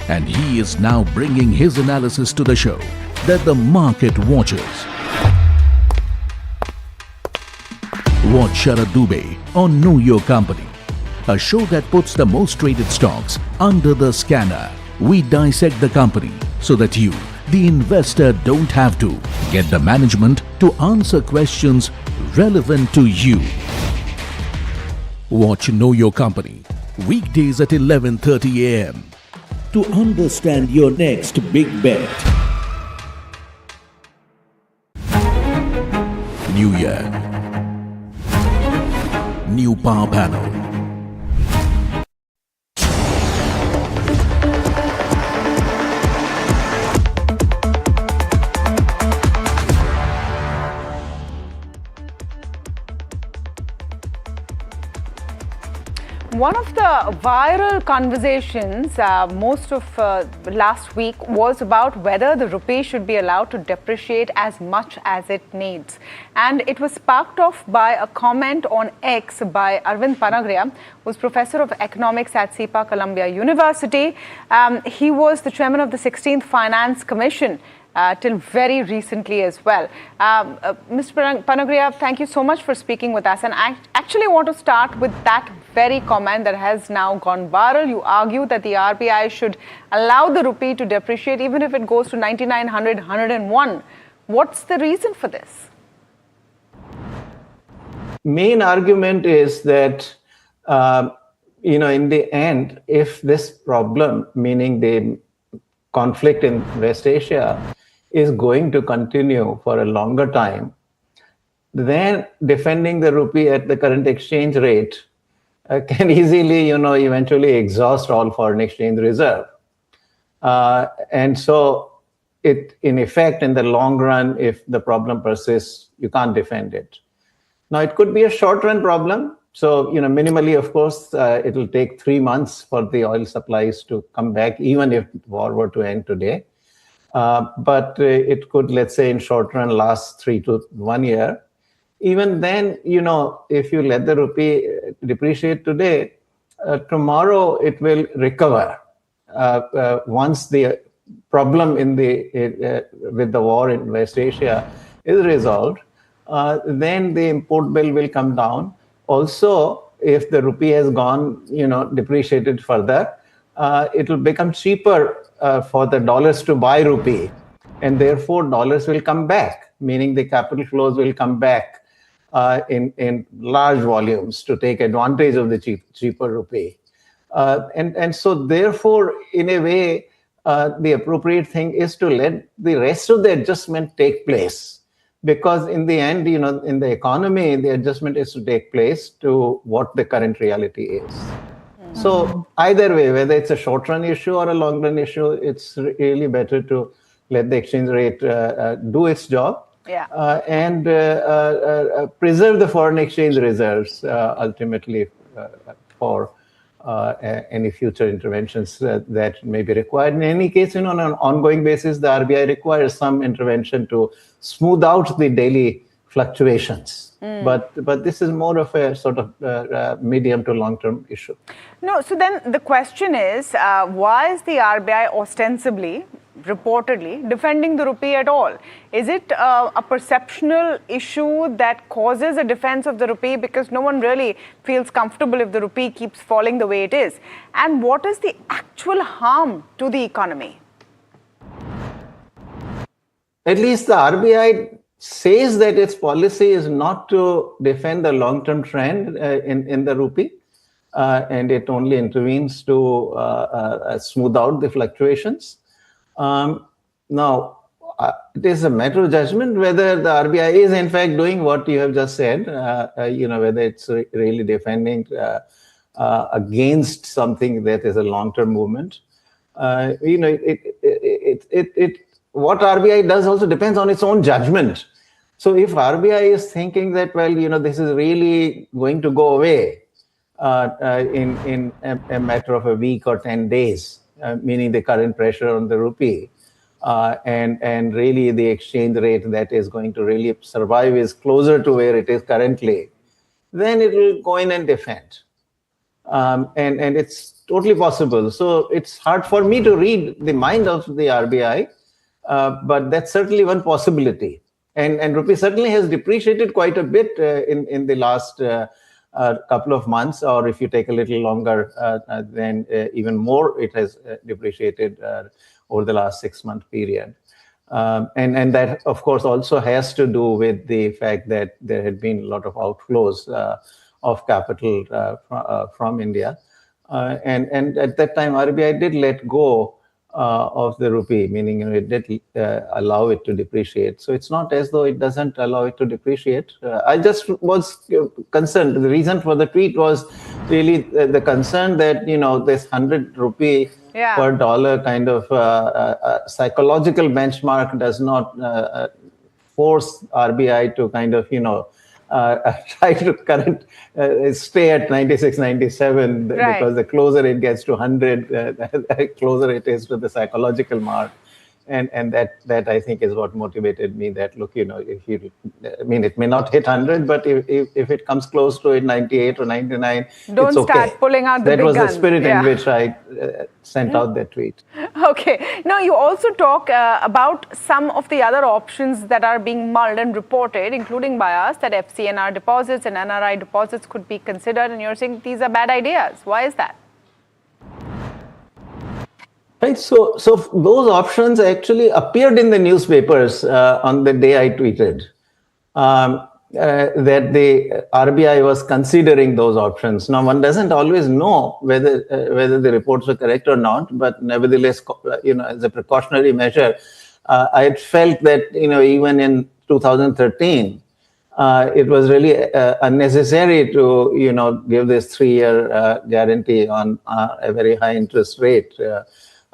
And he is now bringing his analysis to the show that the market watches. Watch Sara Dubey on Know Your Company, a show that puts the most traded stocks under the scanner. We dissect the company so that you, the investor, don't have to. Get the management to answer questions relevant to you. Watch Know Your Company, weekdays at 11:30 a.m. to understand your next big bet. New year, new power panel. One of the viral conversations most of last week was about whether the rupee should be allowed to depreciate as much as it needs. And it was sparked off by a comment on X by Arvind Panagariya, who's professor of economics at CEPA Columbia University. He was the chairman of the 16th Finance Commission till very recently as well. Mr. Panagariya, thank you so much for speaking with us. And I actually want to start with that very comment that has now gone viral. You argue that the RBI should allow the rupee to depreciate even if it goes to 99, 100, 101. What's the reason for this? Main argument is that, in the end, if this problem, meaning the conflict in West Asia, is going to continue for a longer time, then defending the rupee at the current exchange rate can easily, eventually exhaust all foreign exchange reserve. And so it, in effect, in the long run, if the problem persists, you can't defend it. Now, it could be a short-run problem. So, minimally, of course, it will take 3 months for the oil supplies to come back, even if the war were to end today. But it could, let's say, in short run, last 3 to 1 year. Even then, if you let the rupee depreciate today, tomorrow it will recover. Once the problem with the war in West Asia is resolved, then the import bill will come down. Also, if the rupee has gone, depreciated further, it will become cheaper for the dollars to buy rupee, and therefore dollars will come back, meaning the capital flows will come back in large volumes to take advantage of the cheaper rupee. And so therefore, in a way, the appropriate thing is to let the rest of the adjustment take place. Because in the end, in the economy, the adjustment is to take place to what the current reality is. So either way, whether it's a short-run issue or a long-run issue, it's really better to let the exchange rate do its job and preserve the foreign exchange reserves ultimately for any future interventions that may be required. In any case, on an ongoing basis, the RBI requires some intervention to smooth out the daily fluctuations. But this is more of a sort of medium to long-term issue. No, so then the question is, why is the RBI ostensibly, reportedly, defending the rupee at all? Is it a perceptual issue that causes a defense of the rupee because no one really feels comfortable if the rupee keeps falling the way it is? And what is the actual harm to the economy? At least the RBI says that its policy is not to defend the long-term trend in the rupee. and it only intervenes to smooth out the fluctuations. Now, it is a matter of judgment whether the RBI is in fact doing what you have just said, whether it's really defending against something that is a long-term movement. What RBI does also depends on its own judgment. So if RBI is thinking that, well, this is really going to go away in a matter of a week or 10 days, meaning the current pressure on the rupee, and really the exchange rate that is going to really survive is closer to where it is currently, then it will go in and defend. And it's totally possible. So it's hard for me to read the mind of the RBI, but that's certainly one possibility. And rupee certainly has depreciated quite a bit in the last couple of months, or if you take a little longer, then even more, it has depreciated over the last 6-month period. And that, of course, also has to do with the fact that there had been a lot of outflows of capital from India. And at that time, RBI did let go of the rupee, meaning it did allow it to depreciate. So it's not as though it doesn't allow it to depreciate. I just was concerned. The reason for the tweet was really the concern that, this 100 rupee per dollar kind of psychological benchmark does not force RBI to kind of, try to stay at 96, 97, because the closer it gets to 100, the closer it is to the psychological mark. And that I think is what motivated me, that look, it may not hit 100, but if it comes close to it, 98 or 99, don't it's okay. start pulling out the that big was gun. The spirit in which I sent out that tweet. Okay. Now, you also talk about some of the other options that are being mulled and reported, including by us, that FCNR deposits and NRI deposits could be considered, and you're saying these are bad ideas. Why is that? Right, so those options actually appeared in the newspapers on the day I tweeted that the RBI was considering those options. Now, one doesn't always know whether the reports were correct or not, but nevertheless, as a precautionary measure, I had felt that even in 2013, it was really unnecessary to give this 3-year guarantee on a very high interest rate.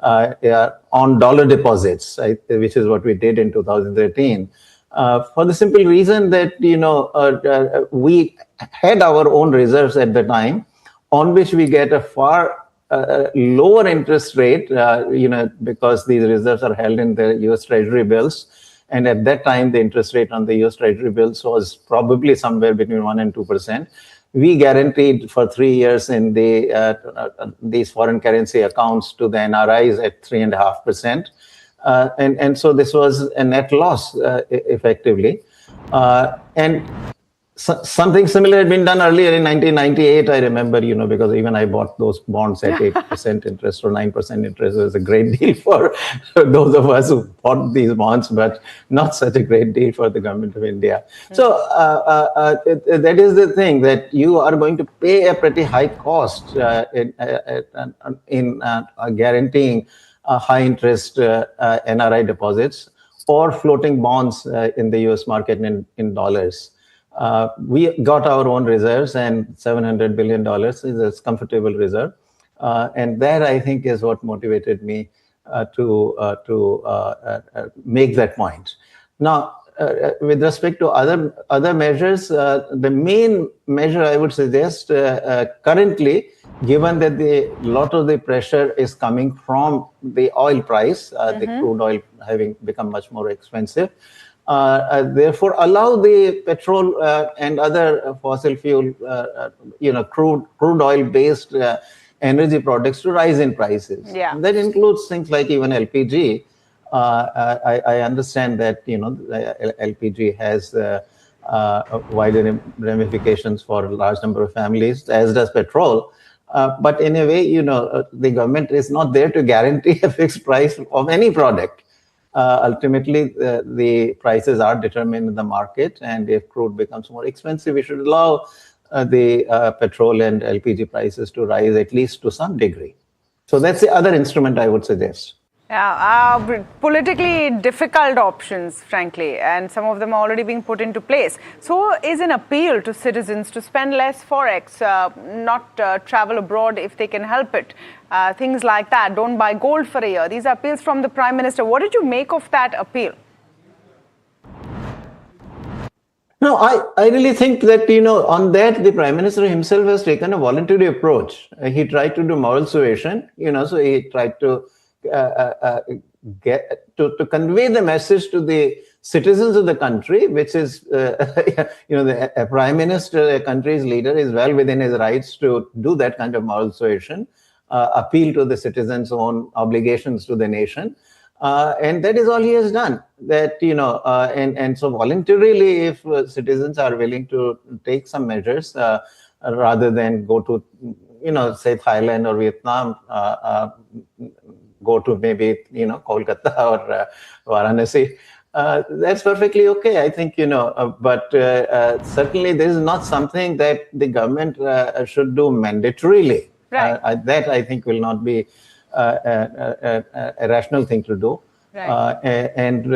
On dollar deposits, which is what we did in 2013, for the simple reason that we had our own reserves at the time, on which we get a far lower interest rate, because these reserves are held in the US Treasury bills, and at that time the interest rate on the US Treasury bills was probably somewhere between 1% and 2%. We guaranteed for 3 years in these foreign currency accounts to the NRIs at 3.5%. And so this was a net loss, effectively. And something similar had been done earlier in 1998, I remember, because even I bought those bonds at 8% interest or 9% interest. It was a great deal for those of us who bought these bonds, but not such a great deal for the government of India. So that is the thing, that you are going to pay a pretty high cost in guaranteeing high interest NRI deposits or floating bonds in the US market in dollars. We got our own reserves, and $700 billion is a comfortable reserve. And that, I think, is what motivated me to make that point. Now, with respect to other measures, the main measure I would suggest currently, given that a lot of the pressure is coming from the oil price, the crude oil having become much more expensive, therefore allow the petrol and other fossil fuel, crude oil based energy products to rise in prices. That includes things like even LPG. I understand that LPG has wider ramifications for a large number of families, as does petrol. But in a way, the government is not there to guarantee a fixed price of any product. Ultimately, the prices are determined in the market, and if crude becomes more expensive, we should allow the petrol and LPG prices to rise at least to some degree. So that's the other instrument I would suggest. Yeah, politically difficult options, frankly, and some of them are already being put into place. So is an appeal to citizens to spend less forex, not travel abroad if they can help it. Things like that. Don't buy gold for a year. These are appeals from the Prime Minister. What did you make of that appeal? No, I really think that, on that, the Prime Minister himself has taken a voluntary approach. He tried to do moral suasion, so he tried to to convey the message to the citizens of the country, which is, the Prime Minister, a country's leader, is well within his rights to do that kind of moral suasion, appeal to the citizens' own obligations to the nation. And that is all he has done. That, and so voluntarily, if citizens are willing to take some measures rather than go to, say Thailand or Vietnam, go to maybe, Kolkata or Varanasi, that's perfectly okay, I think, but certainly this is not something that the government should do mandatorily. Right. That I think will not be a rational thing to do. Right. And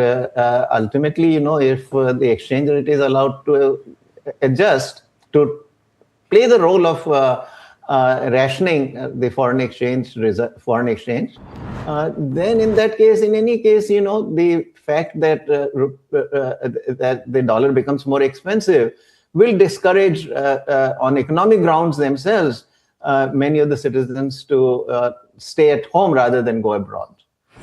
ultimately, if the exchange rate is allowed to adjust to play the role of rationing the foreign exchange, then in that case, in any case, the fact that that the dollar becomes more expensive will discourage on economic grounds themselves many of the citizens to stay at home rather than go abroad.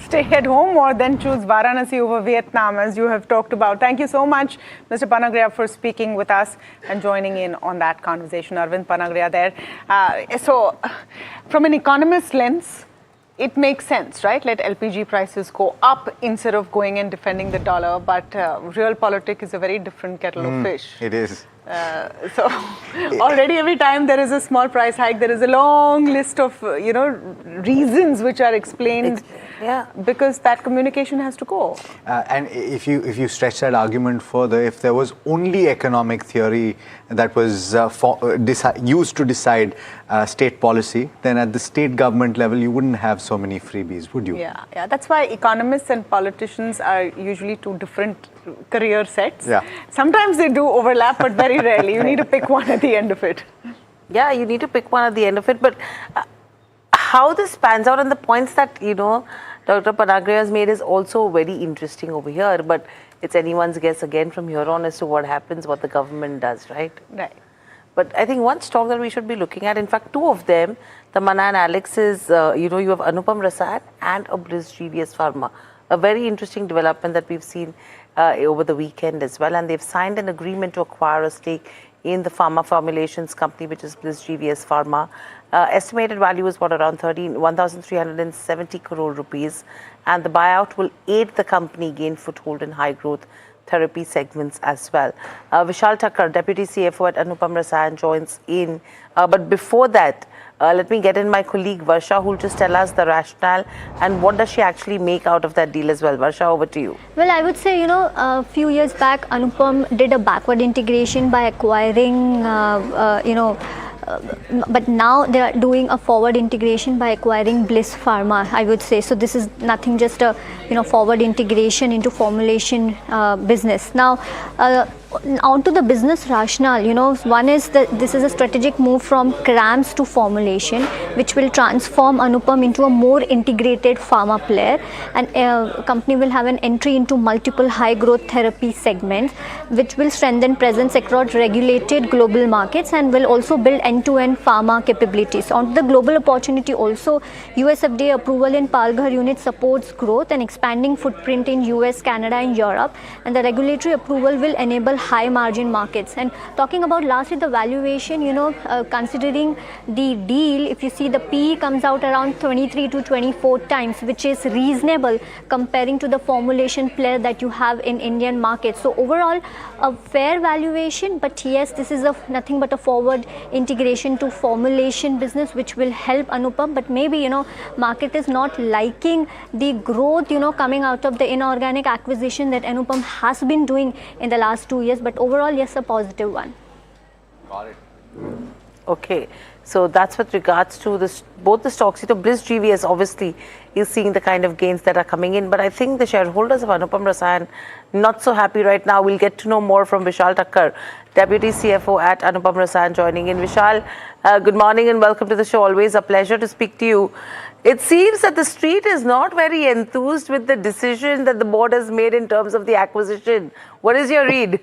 Stay at home or then choose Varanasi over Vietnam, as you have talked about. Thank you so much, Mr. Panagariya, for speaking with us and joining in on that conversation. Arvind Panagariya there. So, from an economist lens, it makes sense, right? Let LPG prices go up instead of going and defending the dollar. But real politics is a very different kettle of fish. It is. So already every time there is a small price hike, there is a long list of, reasons which are explained. Because that communication has to go. And if you stretch that argument further, if there was only economic theory that was used to decide state policy, then at the state government level, you wouldn't have so many freebies, would you? Yeah. That's why economists and politicians are usually two different career sets. Yeah. Sometimes they do overlap, but very rarely. You need to pick one at the end of it. Yeah, you need to pick one at the end of it. But how this pans out and the points that, Dr. Panagariya has made is also very interesting over here. But it's anyone's guess again from here on as to what happens, what the government does, right? Right. But I think one stock that we should be looking at, in fact, two of them, Tamanna and Alex, is, you have Anupam Rasayan and a Bliss GVS Pharma. A very interesting development that we've seen over the weekend as well. And they've signed an agreement to acquire a stake in the pharma formulations company, which is Bliss GVS Pharma. Estimated value is around 1,370 crore rupees. And the buyout will aid the company gain foothold in high growth therapy segments as well. Vishal Thakkar, Deputy CFO at Anupam Rasayan, joins in. But before that, let me get in my colleague Varsha, who will just tell us the rationale and what does she actually make out of that deal as well. Varsha, over to you. Well, I would say, a few years back, Anupam did a backward integration by acquiring, but now they are doing a forward integration by acquiring Bliss Pharma, I would say. So this is nothing, just a forward integration into formulation business. Now, onto the business rationale, one is that this is a strategic move from CRAMS to formulation, which will transform Anupam into a more integrated pharma player, and company will have an entry into multiple high growth therapy segments, which will strengthen presence across regulated global markets and will also build end-to-end pharma capabilities. On the global opportunity also, US FDA approval in Palghar unit supports growth and expanding footprint in US, Canada and Europe, and the regulatory approval will enable high margin markets. And talking about lastly the valuation, considering the deal, if you see the PE comes out around 23 to 24 times, which is reasonable comparing to the formulation player that you have in Indian market. So overall a fair valuation, but yes, this is nothing but a forward integration to formulation business which will help Anupam, but maybe market is not liking the growth coming out of the inorganic acquisition that Anupam has been doing in the last 2 years, but overall yes, a positive one. Got it. Okay, so that's with regards to this, both the stocks. Bliss GVS obviously is seeing the kind of gains that are coming in, but I think the shareholders of Anupam Rasayan not so happy right now. We'll get to know more from Vishal Thakkar, Deputy CFO at Anupam Rasayan, joining in. Vishal, good morning and welcome to the show. Always a pleasure to speak to you. It seems that the street is not very enthused with the decision that the board has made in terms of the acquisition. What is your read?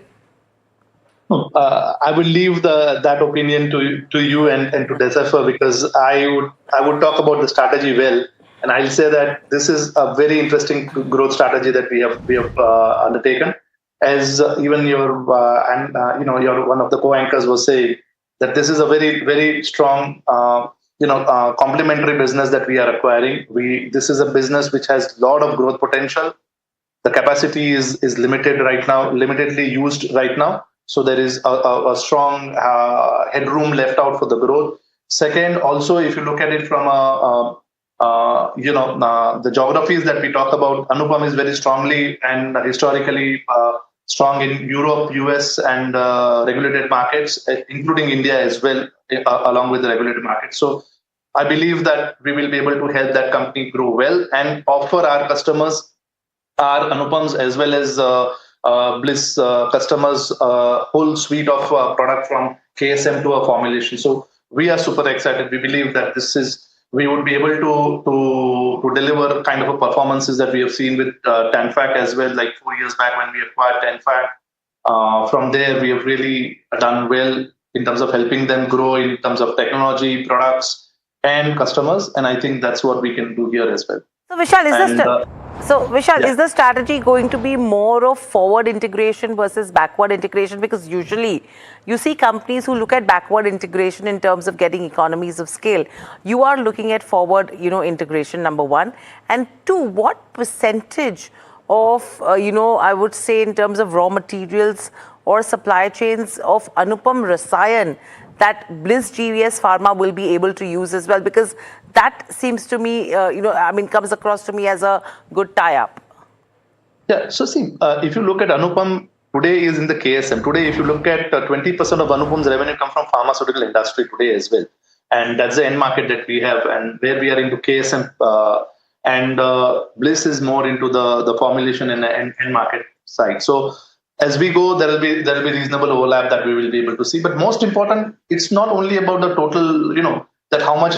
I would leave that opinion to you and to decipher, because I would talk about the strategy well, and I'll say that this is a very interesting growth strategy that we have undertaken. As even your one of the co-anchors was saying, that this is a very, very strong complementary business that we are acquiring. This is a business which has a lot of growth potential. The capacity is limited right now, limitedly used right now. So there is a strong headroom left out for the growth. Second, also, if you look at it from the geographies that we talk about, Anupam is very strongly and historically strong in Europe, US, and regulated markets, including India as well, along with the regulated markets. So I believe that we will be able to help that company grow well and offer our customers, our Anupams as well as Bliss customers, whole suite of product from KSM to a formulation. So we are super excited. We believe that we would be able to deliver kind of a performances that we have seen with Tanfac as well, like 4 years back when we acquired Tanfac. From there, we have really done well in terms of helping them grow in terms of technology, products, and customers. And I think that's what we can do here as well. So Vishal, is the strategy going to be more of forward integration versus backward integration? Because usually you see companies who look at backward integration in terms of getting economies of scale. You are looking at forward, integration, number one. And two, what percentage of, I would say in terms of raw materials or supply chains of Anupam Rasayan that Bliss GVS Pharma will be able to use as well? Because that seems to me, comes across to me as a good tie-up. Yeah, so see, if you look at Anupam, today is in the KSM. Today, if you look at 20% of Anupam's revenue come from pharmaceutical industry today as well. And that's the end market that we have, and where we are into KSM, and Bliss is more into the formulation and end market side. So as we go, there will be reasonable overlap that we will be able to see. But most important, it's not only about the total, that how much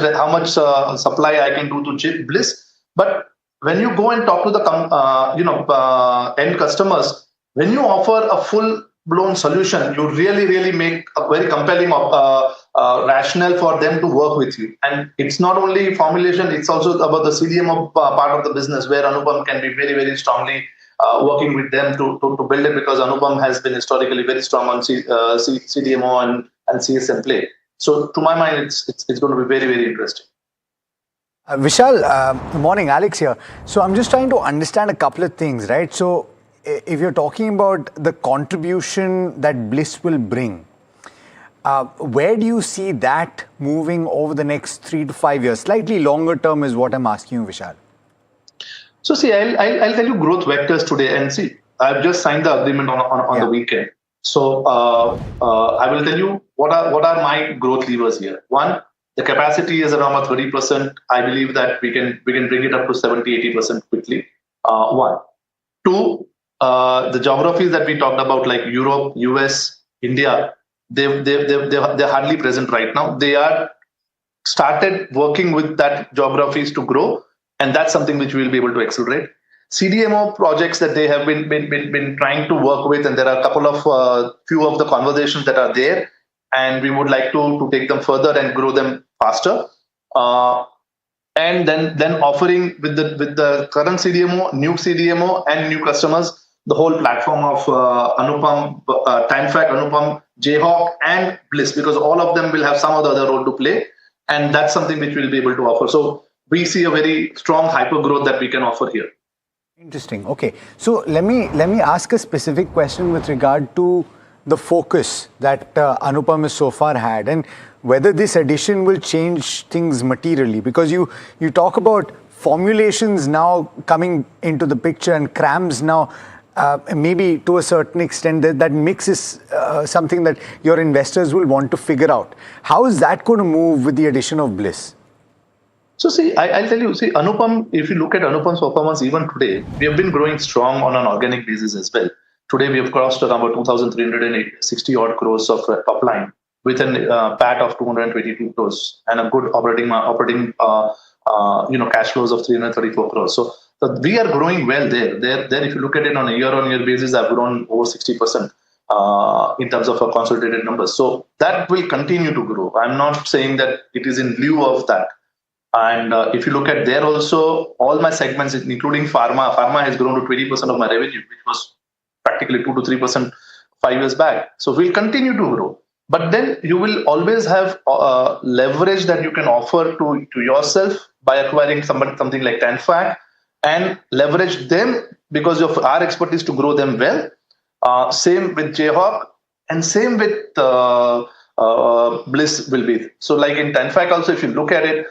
supply I can do to Bliss, but when you go and talk to the end customers, when you offer a full-blown solution, you really make a very compelling rationale for them to work with you. And it's not only formulation; it's also about the CDMO part of the business, where Anupam can be very, very strongly working with them to build it, because Anupam has been historically very strong on CDMO and CSM play. So to my mind, it's going to be very, very interesting. Vishal, good morning, Alex here. So I'm just trying to understand a couple of things, right? So if you're talking about the contribution that Bliss will bring, where do you see that moving over the next 3 to 5 years? Slightly longer term is what I'm asking you, Vishal. So see, I'll tell you growth vectors today, and see, I've just signed the agreement on the weekend. So I will tell you what are my growth levers here. One, the capacity is around 30%. I believe that we can bring it up to 70-80% quickly. One. Two, the geographies that we talked about, like Europe, US, India, they're hardly present right now. They are started working with that geographies to grow, and that's something which we will be able to accelerate. CDMO projects that they have been trying to work with, and there are a couple of few of the conversations that are there, and we would like to take them further and grow them faster. And then offering with the current CDMO, new CDMO, and new customers, the whole platform of Anupam, Tanfac, Anupam, Jayhawk, and Bliss, because all of them will have some or the other role to play, and that's something which we'll be able to offer. So we see a very strong hyper growth that we can offer here. Interesting. Okay. So let me ask a specific question with regard to the focus that Anupam has so far had, and whether this addition will change things materially, because you talk about formulations now coming into the picture and CRAMS now. maybe to a certain extent that mix is something that your investors will want to figure out. How is that going to move with the addition of Bliss? So see, I'll tell you, see, Anupam, if you look at Anupam's performance even today, we have been growing strong on an organic basis as well. Today, we have crossed about 2,360 odd crores of top line with a PAT of 222 crores and a good operating cash flows of 334 crores. So we are growing well there. There, if you look at it on a year-on-year basis, I've grown over 60% in terms of our consolidated numbers. So that will continue to grow. I'm not saying that it is in lieu of that. And if you look at there also, all my segments, including pharma has grown to 20% of my revenue, which was practically 2 to 3% 5 years back. So we'll continue to grow. But then you will always have leverage that you can offer to yourself by acquiring something like Tanfac and leverage them because of our expertise to grow them well. Same with Jayhawk and same with Bliss will be. So like in Tanfac also, if you look at it,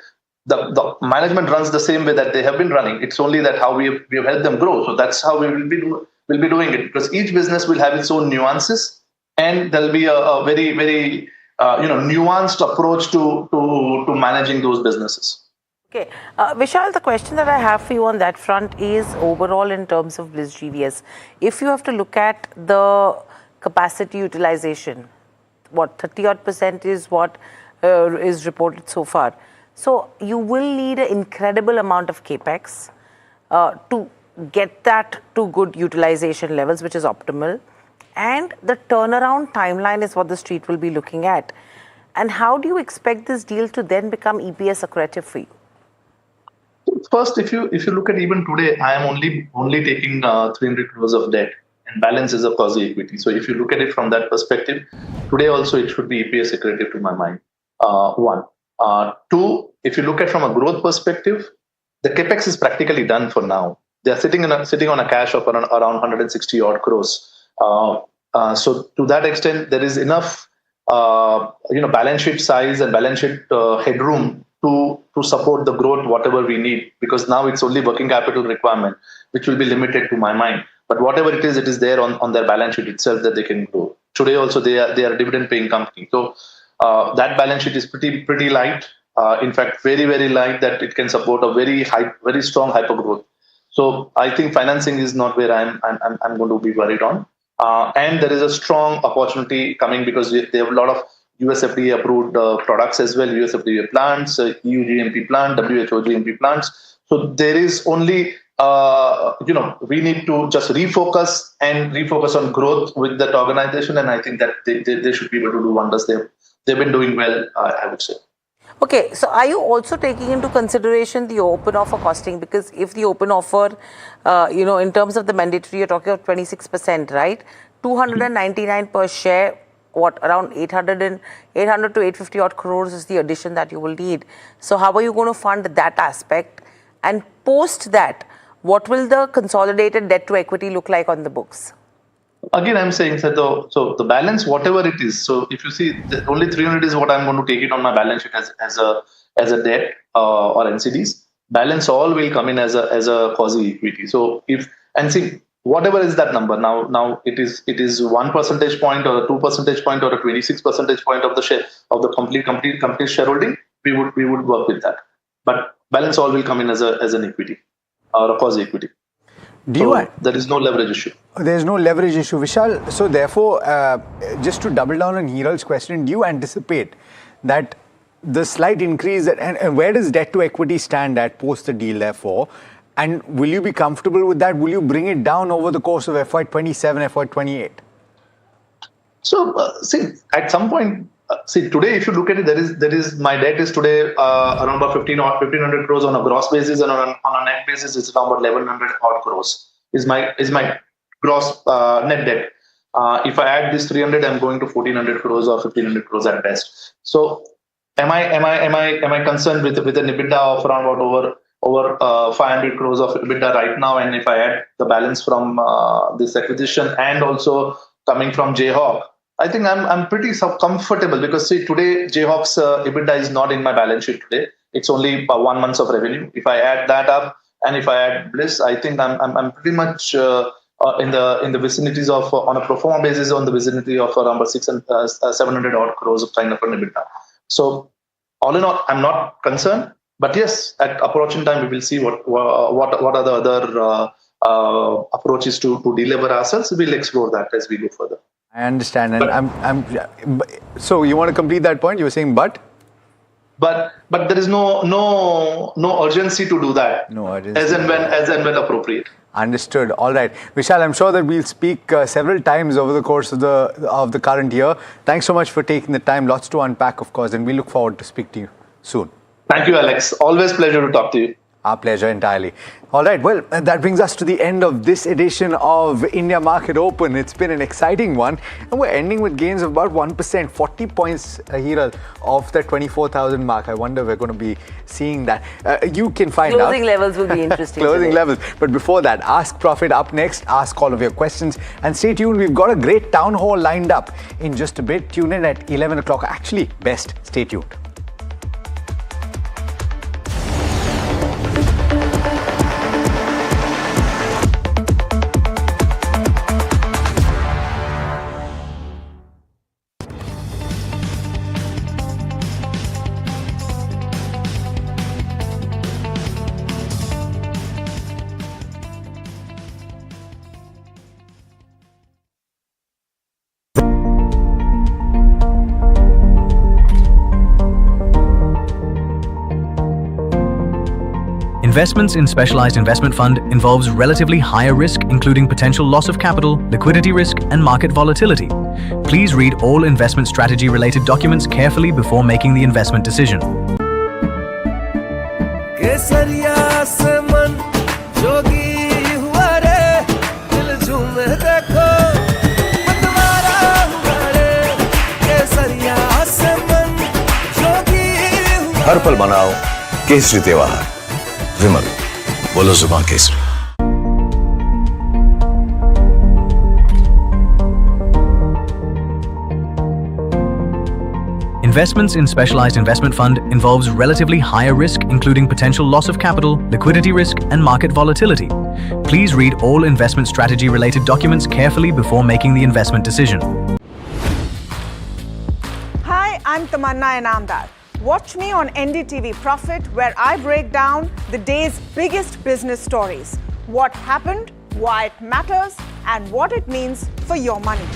the management runs the same way that they have been running. It's only that how we have helped them grow. So that's how we will be doing it, because each business will have its own nuances, and there'll be a very, very nuanced approach to managing those businesses. Okay, Vishal, the question that I have for you on that front is overall in terms of Bliss GVS. If you have to look at the capacity utilization, what 30% is what is reported so far. So you will need an incredible amount of capex to get that to good utilization levels, which is optimal. And the turnaround timeline is what the street will be looking at. And how do you expect this deal to then become EPS accretive for you? First, if you look at even today, I am only taking 300 crores of debt, and balance is of course the equity. So if you look at it from that perspective, today also it should be EPS accretive to my mind. One. Two, if you look at from a growth perspective, the capex is practically done for now. They are sitting on a cash of around 160 odd crores. So to that extent, there is enough balance sheet size and balance sheet headroom to support the growth whatever we need, because now it's only working capital requirement which will be limited to my mind. But whatever it is there on their balance sheet itself that they can grow. Today also they are a dividend paying company. So that balance sheet is pretty light. In fact, very, very light, that it can support a very strong hyper growth. So I think financing is not where I'm going to be worried on. And there is a strong opportunity coming because they have a lot of US FDA approved products as well, US FDA plants, EU GMP plant, WHO GMP plants. So there is only, we need to just refocus on growth with that organization. And I think that they should be able to do wonders. They've been doing well, I would say. Okay, so are you also taking into consideration the open offer costing? Because if the open offer, in terms of the mandatory, you're talking of 26%, right? 299 per share, around 800 to 850 odd crores is the addition that you will need. So how are you going to fund that aspect? And post that, what will the consolidated debt to equity look like on the books? Again, I'm saying that so the balance, whatever it is. So if you see, only 300 is what I'm going to take it on my balance sheet as a debt or NCDs. Balance all will come in as a quasi equity. So whatever is that number now it is 1 percentage point or a 2 percentage point or a 26 percentage point of the share of the complete company shareholding. We would work with that. But balance all will come in as an equity or a quasi equity. There is no leverage issue. There's no leverage issue, Vishal. So therefore, just to double down on Hiral's question, do you anticipate that the slight increase, and where does debt to equity stand at post the deal therefore? And will you be comfortable with that? Will you bring it down over the course of FY27, FY28? So at some point, today if you look at it, there is my debt is today around about 1,500 crores on a gross basis, and on a net basis it's around about 1,100 odd crores is my gross net debt. If I add this 300, I'm going to 1,400 crores or 1,500 crores at best. So am I concerned with an EBITDA of around about over 500 crores of EBITDA right now? And if I add the balance from this acquisition and also coming from Jayhawk, I think I'm pretty comfortable, because today Jayhawk's EBITDA is not in my balance sheet today. It's only 1 month of revenue. If I add that up and if I add Bliss, I think I'm pretty much in the vicinities of on a pro forma basis on the vicinity of around 700 odd crores of kind of an EBITDA. So all in all, I'm not concerned, but yes, at approaching time we will see what are the other approaches to deliver ourselves. We'll explore that as we go further. I understand, and so you want to complete that point? You were saying, but there is no urgency to do that. No urgency. As and when appropriate. Understood. All right, Vishal, I'm sure that we'll speak several times over the course of the current year. Thanks so much for taking the time. Lots to unpack, of course, and we look forward to speak to you soon. Thank you, Alex. Always pleasure to talk to you. Our pleasure entirely. All right, well, that brings us to the end of this edition of India Market Open. It's been an exciting one, and we're ending with gains of about 1%, 40 points here off the 24,000 mark. I wonder we're going to be seeing that. You can find out. Closing levels will be interesting. Closing levels. But before that, Ask Profit up next. Ask all of your questions. And stay tuned. We've got a great town hall lined up in just a bit. Tune in at 11 o'clock. Actually, best. Stay tuned. Investments in specialized investment fund involves relatively higher risk, including potential loss of capital, liquidity risk, and market volatility. Please read all investment strategy related documents carefully before making the investment decision. हर पल मनाओ केसरी त्योहार विमल बोलो जुबान Kesari. Investments in specialized investment fund involves relatively higher risk, including potential loss of capital, liquidity risk, and market volatility. Please read all investment strategy related documents carefully before making the investment decision. Hi, I'm Tamanna Inamdar. Watch me on NDTV Profit, where I break down the day's biggest business stories. What happened, why it matters, and what it means for your money.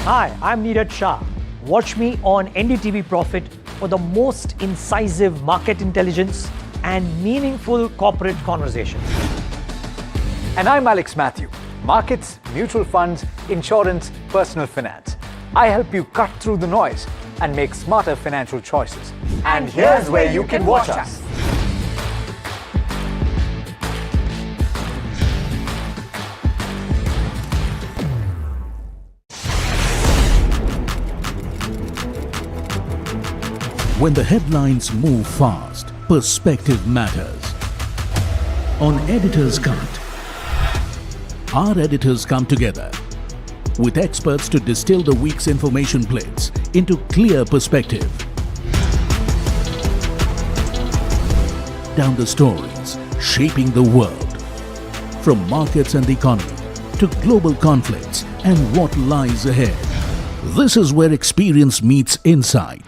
Hi, I'm Neeraj Shah. Watch me on NDTV Profit for the most incisive market intelligence and meaningful corporate conversations. And I'm Alex Matthew. Markets, mutual funds, insurance, personal finance. I help you cut through the noise and make smarter financial choices. And here's where you can watch us. When the headlines move fast, perspective matters. On Editor's Cut, our editors come together with experts to distill the week's information plates into clear perspective. Down the stories shaping the world, from markets and the economy to global conflicts and what lies ahead. This is where experience meets insight.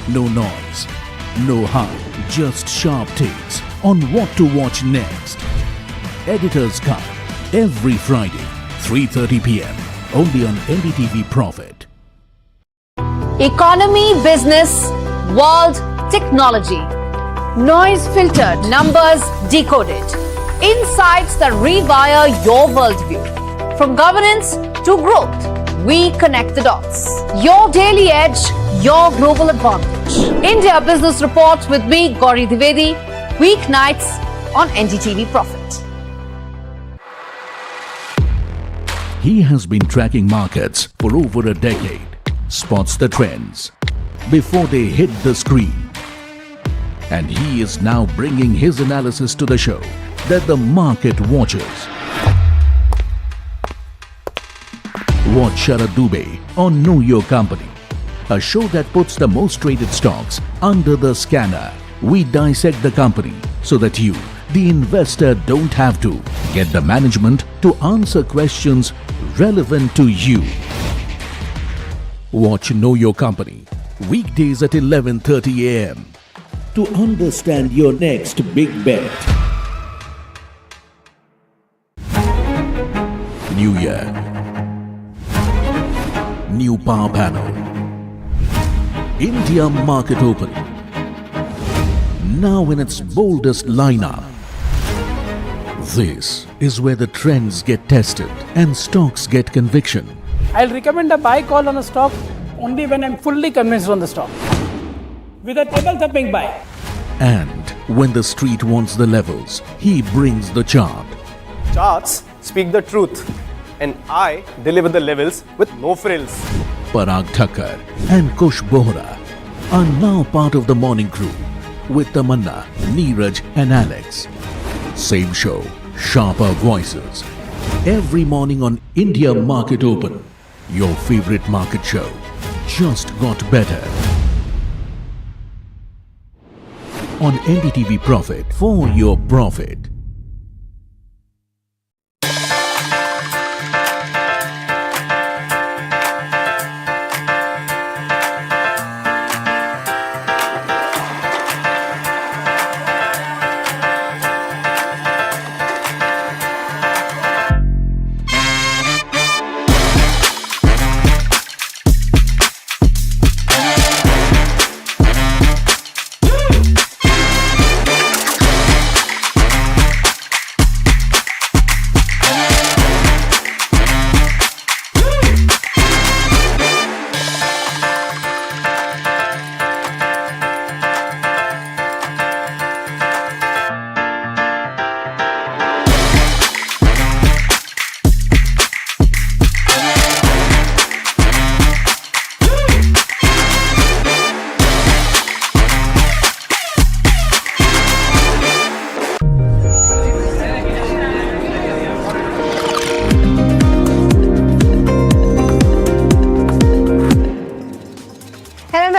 No noise, no hype, just sharp takes on what to watch next. Editor's Cut, every Friday, 3:30 p.m. only on NDTV Profit. Economy, business, world, technology. Noise filtered, numbers decoded. Insights that rewire your worldview. From governance to growth, we connect the dots. Your daily edge, your global advantage. India Business Reports with me, Gauri Dwivedi, weeknights on NDTV Profit. He has been tracking markets for over a decade, spots the trends before they hit the screen. And he is now bringing his analysis to the show that the market watches. Watch Sara Dubey on Know Your Company, a show that puts the most traded stocks under the scanner. We dissect the company so that you, the investor, don't have to. Get the management to answer questions relevant to you. Watch Know Your Company weekdays at 11:30 a.m. to understand your next big bet. New year, new power panel, India market open, now in its boldest lineup. This is where the trends get tested and stocks get conviction. I'll recommend a buy call on a stock only when I'm fully convinced on the stock. With a table thumping buy. And when the street wants the levels, he brings the chart. Charts speak the truth, and I deliver the levels with no frills. Parag Thakkar and Kush Bohra are now part of the morning crew with Tamanna, Neeraj and Alex. Same show, sharper voices. Every morning on India Market Open, your favorite market show just got better. On NDTV Profit, for your profit.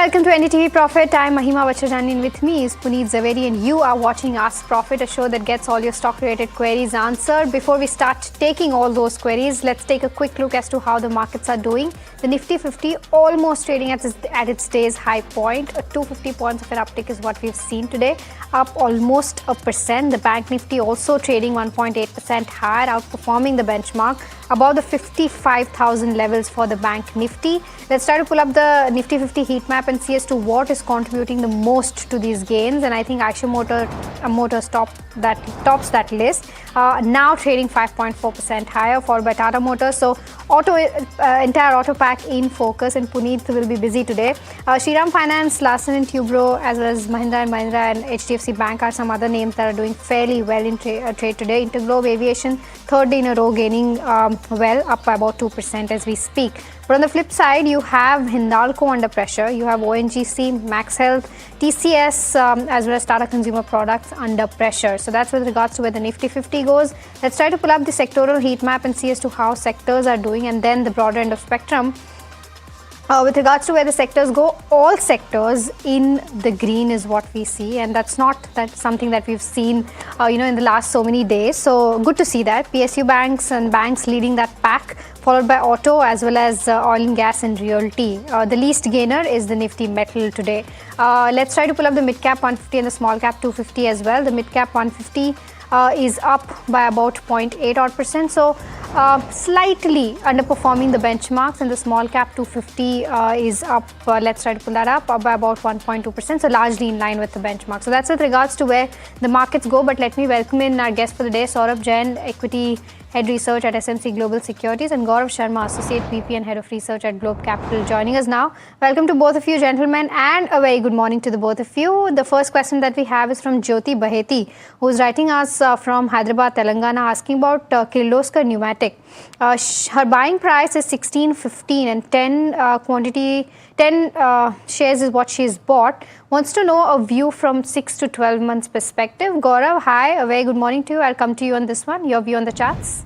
Welcome to NDTV Profit. I'm Mahima Vachajani and with me is Puneet Zaveri and you are watching Ask Profit, a show that gets all your stock related queries answered. Before we start taking all those queries, let's take a quick look as to how the markets are doing. The Nifty 50 almost trading at its day's high point. 250 points of an uptick is what we've seen today, up almost 1%. The Bank Nifty also trading 1.8% higher, outperforming the benchmark, above the 55,000 levels for the Bank Nifty. Let's try to pull up the Nifty 50 heat map and see as to what is contributing the most to these gains. And I think Eicher Motors tops that list, now trading 5.4% higher, followed by Tata Motors. So entire auto pack in focus, and Puneet will be busy today. Shriram Finance, Larsen & Toubro, as well as Mahindra & Mahindra and HDFC Bank are some other names that are doing fairly well in trade today. Interglobe Aviation, third day in a row, gaining well, up by about 2% as we speak. But on the flip side, you have Hindalco under pressure. You have ONGC, Max Health, TCS, as well as Tata Consumer Products under pressure. So that's with regards to where the Nifty 50 goes. Let's try to pull up the sectoral heat map and see as to how sectors are doing, and then the broader end of spectrum. With regards to where the sectors go, all sectors in the green is what we see, and that's something that we've seen, in the last so many days. So good to see that. PSU banks and banks leading that pack, followed by auto as well as oil and gas and realty. The least gainer is the Nifty Metal today. Let's try to pull up the mid cap 150 and the small cap 250 as well. The mid cap 150 is up by about 0.8%. So slightly underperforming the benchmarks, and the small cap 250 is up, let's try to pull that up by about 1.2%, so largely in line with the benchmark. So that's with regards to where the markets go, but let me welcome in our guest for the day, Saurabh Jain, Equity Head Research at SMC Global Securities, and Gaurav Sharma, Associate VP and Head of Research at Globe Capital, joining us now. Welcome to both of you, gentlemen, and a very good morning to the both of you. The first question that we have is from Jyoti Baheti, who is writing us from Hyderabad, Telangana, asking about Kirloskar Pneumatic. Her buying price is 16.15 and 10 shares is what she's bought. Wants to know a view from 6 to 12 months perspective. Gaurav, hi, a very good morning to you. I'll come to you on this one. Your view on the charts.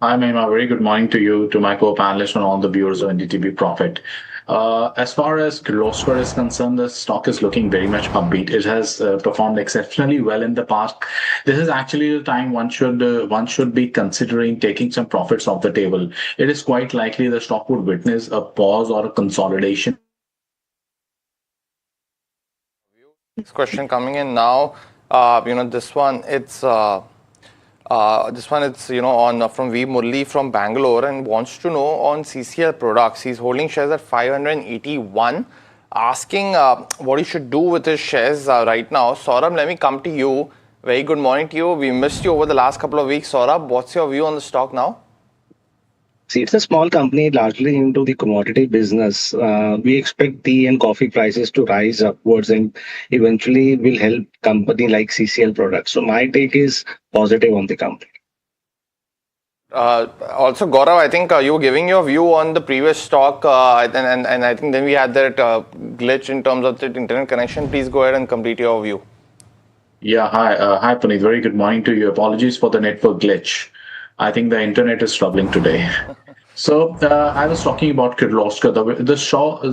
Hi, Mahima. Very good morning to you, to my co-panelists, and all the viewers of NDTV Profit. As far as Kirloskar is concerned, the stock is looking very much upbeat. It has performed exceptionally well in the past. This is actually the time one should be considering taking some profits off the table. It is quite likely the stock would witness a pause or a consolidation. Next question coming in now. This one it's on from V Murli from Bangalore and wants to know on CCL products. He's holding shares at 581, asking what he should do with his shares right now. Saurabh, let me come to you. Very good morning to you. We missed you over the last couple of weeks. Saurabh, what's your view on the stock now? See, it's a small company largely into the commodity business. We expect tea and coffee prices to rise upwards and eventually will help company like CCL products. So my take is positive on the company. Also, Gaurav, I think you were giving your view on the previous stock and I think then we had that glitch in terms of the internet connection. Please go ahead and complete your view. Yeah, hi Puneet. Very good morning to you. Apologies for the network glitch. I think the internet is struggling today. So I was talking about Kirloskar. The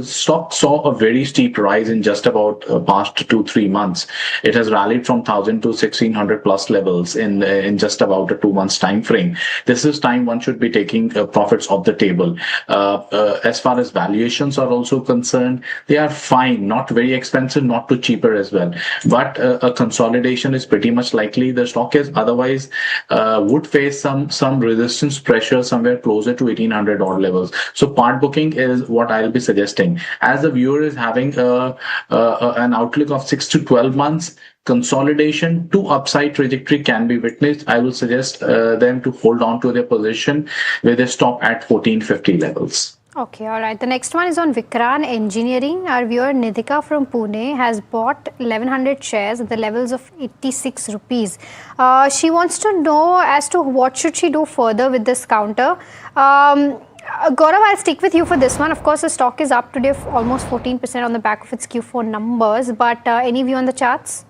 stock saw a very steep rise in just about past 2-3 months. It has rallied from 1,000 to 1,600 plus levels in just about a 2 months time frame. This is time one should be taking profits off the table. As far as valuations are also concerned, they are fine, not very expensive, not too cheaper as well. But a consolidation is pretty much likely. The stock is otherwise would face some resistance pressure somewhere closer to 1,800 odd levels. So part booking is what I'll be suggesting. As the viewer is having an outlook of 6 to 12 months, consolidation to upside trajectory can be witnessed. I will suggest them to hold on to their position with a stop at 1450 levels. Okay, all right. The next one is on Vikran Engineering. Our viewer Nidhika from Pune has bought 1100 shares at the levels of 86 rupees. She wants to know as to what should she do further with this counter. Gaurav, I'll stick with you for this one. Of course, the stock is up today almost 14% on the back of its Q4 numbers, but any view on the charts?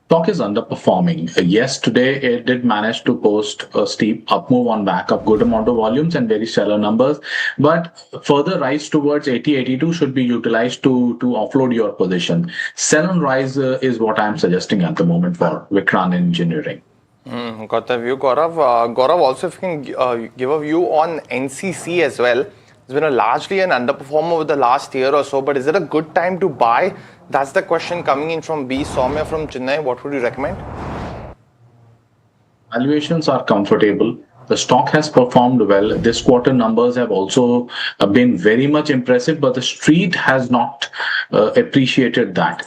Stock is underperforming. Yes, today it did manage to post a steep up move on back of good amount of volumes and very stellar numbers, but further rise towards 80-82 should be utilized to offload your position. Sell and rise is what I'm suggesting at the moment for Vikran Engineering. Got the view, Gaurav. Gaurav, also if you can give a view on NCC as well. It's been largely an underperformer over the last year or so, but is it a good time to buy? That's the question coming in from B. Soumya from Chennai. What would you recommend? Valuations are comfortable. The stock has performed well. This quarter numbers have also been very much impressive, but the street has not appreciated that.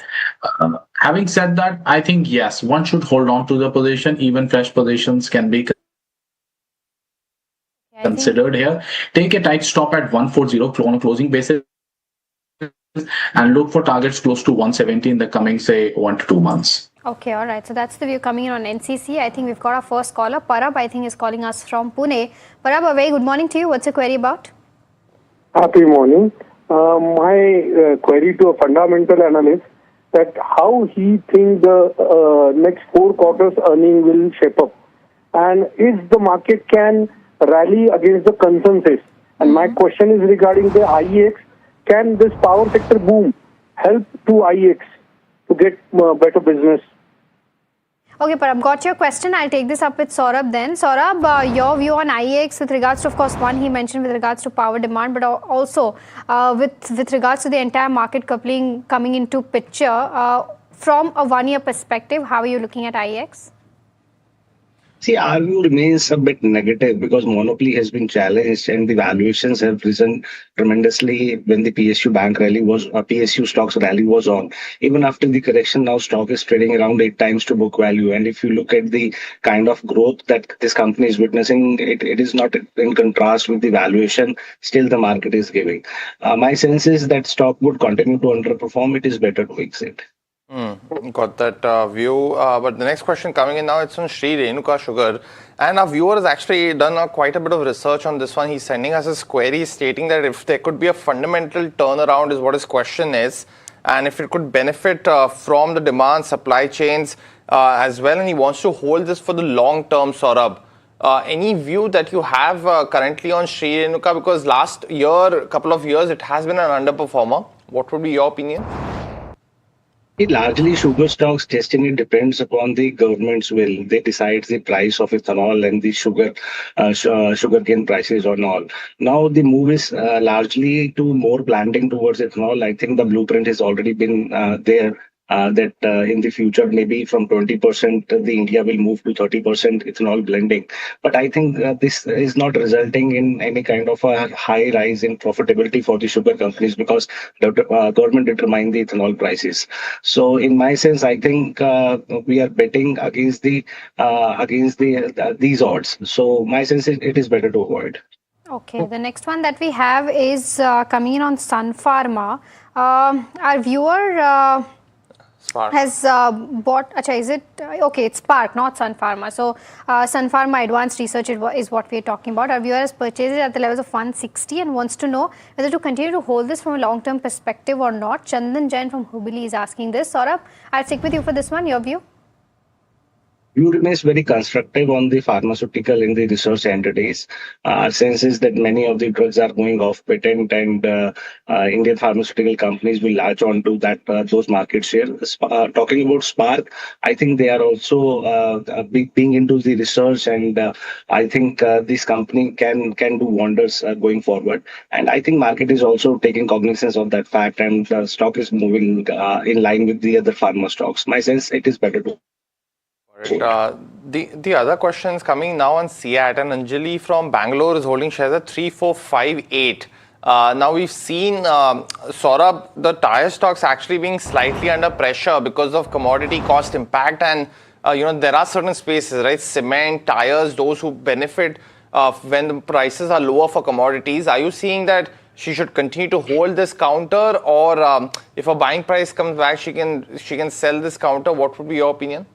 Having said that, I think yes, one should hold on to the position. Even fresh positions can be considered here. Take a tight stop at 140 on a closing basis and look for targets close to 170 in the coming, say, 1 to 2 months. Okay, all right. So that's the view coming in on NCC. I think we've got our first caller. Parab, I think, is calling us from Pune. Parab, a very good morning to you. What's your query about? Happy morning. My query to a fundamental analyst that how he thinks the next 4 quarters earning will shape up, and if the market can rally against the consensus. And my question is regarding the IEX. Can this power sector boom help to IEX to get better business? Okay, Parab, got your question. I'll take this up with Saurabh then. Saurabh, your view on IEX with regards to, of course, one he mentioned with regards to power demand, but also with regards to the entire market coupling coming into picture. From a 1-year perspective, how are you looking at IEX? See, our view remains a bit negative because monopoly has been challenged and the valuations have risen tremendously when the PSU bank rally was, PSU stocks rally was on. Even after the correction, now stock is trading around 8 times to book value. And if you look at the kind of growth that this company is witnessing, it is not in contrast with the valuation still the market is giving. My sense is that stock would continue to underperform. It is better to exit. Got that view. But the next question coming in now, it's on Sri Renuka Sugar. And our viewer has actually done quite a bit of research on this one. He's sending us his query stating that if there could be a fundamental turnaround is what his question is. And if it could benefit from the demand, supply chains as well, and he wants to hold this for the long term, Saurabh. Any view that you have currently on Sri Renuka? Because last year, couple of years, it has been an underperformer. What would be your opinion? Largely, sugar stocks destiny depends upon the government's will. They decide the price of ethanol and the sugarcane prices on all. Now, the move is largely to more planting towards ethanol. I think the blueprint has already been there. That in the future, maybe from 20%, the India will move to 30% ethanol blending. But I think this is not resulting in any kind of a high rise in profitability for the sugar companies because the government determine the ethanol prices. So in my sense, I think we are betting against these odds. So my sense is it is better to avoid. Okay, the next one that we have is coming in on Sun Pharma. Our viewer has bought, is it, okay, it's Spark, not Sun Pharma. So Sun Pharma Advanced Research is what we are talking about. Our viewer has purchased it at the levels of 160 and wants to know whether to continue to hold this from a long-term perspective or not. Chandan Jain from Hubli is asking this. Saurabh, I'll stick with you for this one. Your view? View remains very constructive on the pharmaceutical in the research entities. Our sense is that many of the drugs are going off patent and Indian pharmaceutical companies will latch on to those market share. Talking about Spark, I think they are also being into the research and I think this company can do wonders going forward. And I think market is also taking cognizance of that fact and the stock is moving in line with the other pharma stocks. My sense, it is better to. The other questions coming now on CEAT, and Anjali from Bangalore is holding shares at 3458. Now we've seen Saurabh, the tire stocks actually being slightly under pressure because of commodity cost impact, and there are certain spaces, right? Cement, tires, those who benefit when the prices are lower for commodities. Are you seeing that she should continue to hold this counter, or if a buying price comes back, she can sell this counter? What would be your opinion?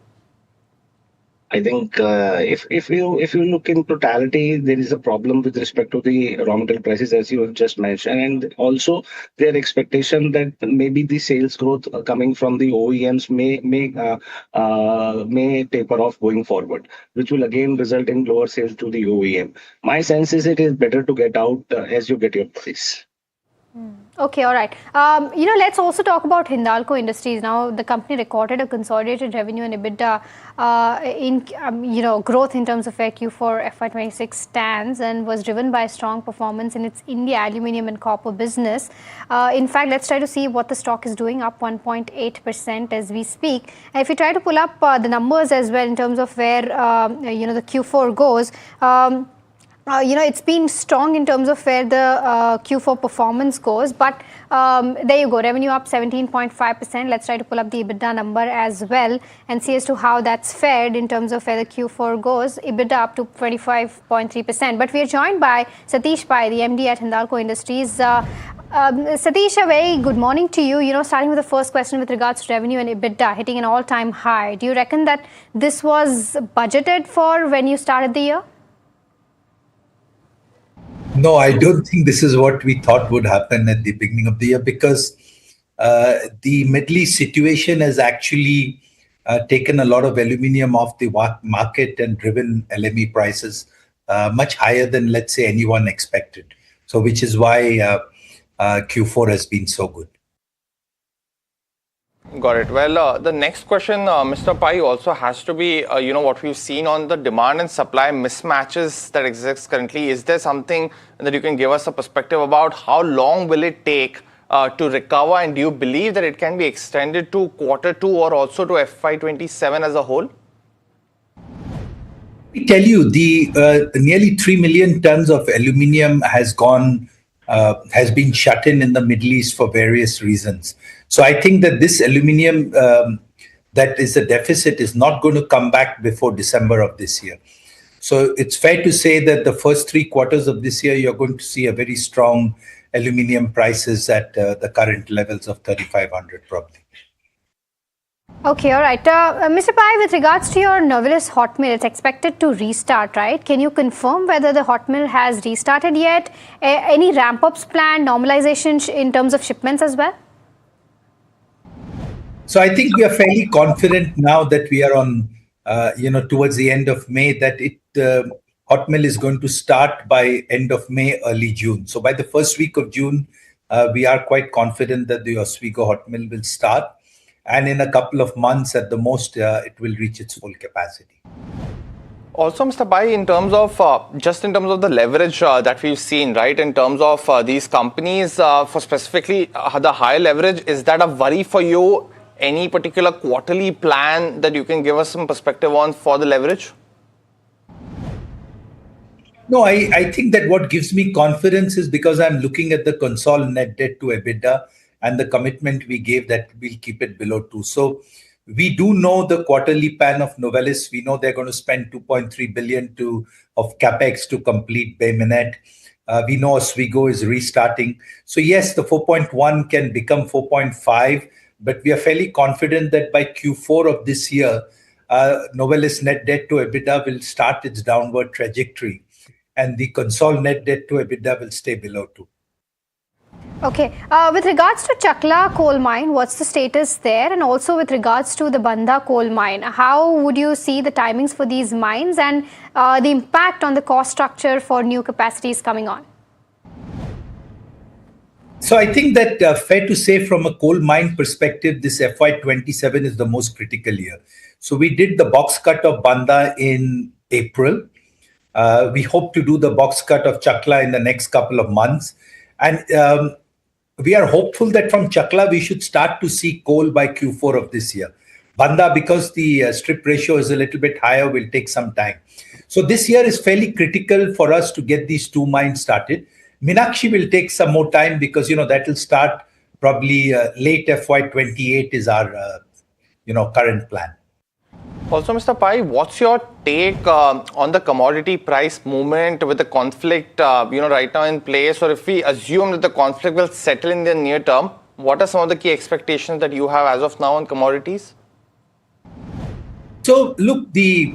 I think if you look in totality, there is a problem with respect to the raw material prices, as you have just mentioned, and also their expectation that maybe the sales growth coming from the OEMs may taper off going forward, which will again result in lower sales to the OEM. My sense is it is better to get out as you get your price. Okay, all right. Let's also talk about Hindalco Industries. Now, the company recorded a consolidated revenue and EBITDA growth in terms of where Q4 FY26 stands and was driven by strong performance in its India aluminium and copper business. In fact, let's try to see what the stock is doing, up 1.8% as we speak. And if we try to pull up the numbers as well in terms of where, the Q4 goes, it's been strong in terms of where the Q4 performance goes, but there you go, revenue up 17.5%. Let's try to pull up the EBITDA number as well and see as to how that's fared in terms of where the Q4 goes. EBITDA up to 25.3%. But we are joined by Satish Pai, the MD at Hindalco Industries. Satish, a very good morning to you. Starting with the first question with regards to revenue and EBITDA hitting an all-time high. Do you reckon that this was budgeted for when you started the year? No, I don't think this is what we thought would happen at the beginning of the year, because the Middle East situation has actually taken a lot of aluminium off the market and driven LME prices much higher than, let's say, anyone expected. So which is why Q4 has been so good. Got it. Well, the next question, Mr. Pai, also has to be, what we've seen on the demand and supply mismatches that exist currently. Is there something that you can give us a perspective about? How long will it take to recover? And do you believe that it can be extended to Q2 or also to FY27 as a whole? I tell you, the nearly 3 million tons of aluminium has been shut in the Middle East for various reasons. So I think that this aluminium that is a deficit is not going to come back before December of this year. So it's fair to say that the first 3 quarters of this year, you're going to see a very strong aluminium prices at the current levels of 3,500 probably. Okay, all right. Mr. Pai, with regards to your Novelis hot mill, it's expected to restart, right? Can you confirm whether the hot mill has restarted yet? Any ramp-ups planned, normalization in terms of shipments as well? So I think we are fairly confident now that we are on, towards the end of May, that hot mill is going to start by end of May, early June. So by the first week of June, we are quite confident that the Oswego hot mill will start. And in a couple of months at the most, it will reach its full capacity. Also, Mr. Pai, in terms of the leverage that we've seen, right, in terms of these companies, for specifically the high leverage, is that a worry for you? Any particular quarterly plan that you can give us some perspective on for the leverage? No, I think that what gives me confidence is because I'm looking at the consolidated net debt to EBITDA and the commitment we gave that we'll keep it below 2. So we do know the quarterly plan of Novelis. We know they're going to spend 2.3 billion of capex to complete Bay Minette. We know Oswego is restarting. So yes, the 4.1 can become 4.5, but we are fairly confident that by Q4 of this year, Novelis net debt to EBITDA will start its downward trajectory, and the consolidated net debt to EBITDA will stay below 2. Okay. With regards to Chakla coal mine, what's the status there? And also with regards to the Bandha coal mine, how would you see the timings for these mines and the impact on the cost structure for new capacities coming on? So I think that fair to say from a coal mine perspective, this FY27 is the most critical year. So we did the box cut of Bandha in April. We hope to do the box cut of Chakla in the next couple of months. And we are hopeful that from Chakla, we should start to see coal by Q4 of this year. Bandha, because the strip ratio is a little bit higher, will take some time. So this year is fairly critical for us to get these two mines started. Meenakshi will take some more time because, that will start probably late FY28 is our, current plan. Also, Mr. Pai, what's your take on the commodity price movement with the conflict, right now in place? Or if we assume that the conflict will settle in the near term, what are some of the key expectations that you have as of now on commodities? So, look, the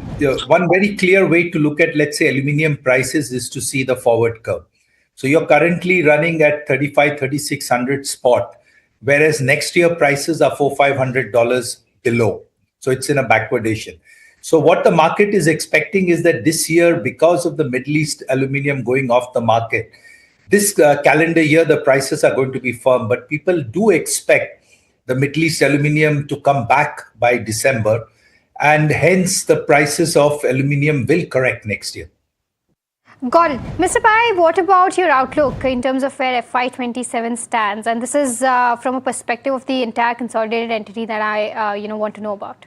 one very clear way to look at, let's say, aluminium prices is to see the forward curve. So you're currently running at 3,600 spot, whereas next year prices are $400-500 below. So it's in a backwardation. So what the market is expecting is that this year, because of the Middle East aluminium going off the market, this calendar year, the prices are going to be firm. But people do expect the Middle East aluminium to come back by December. And hence, the prices of aluminium will correct next year. Got it. Mr. Pai, what about your outlook in terms of where FY27 stands? And this is from a perspective of the entire consolidated entity that I want to know about.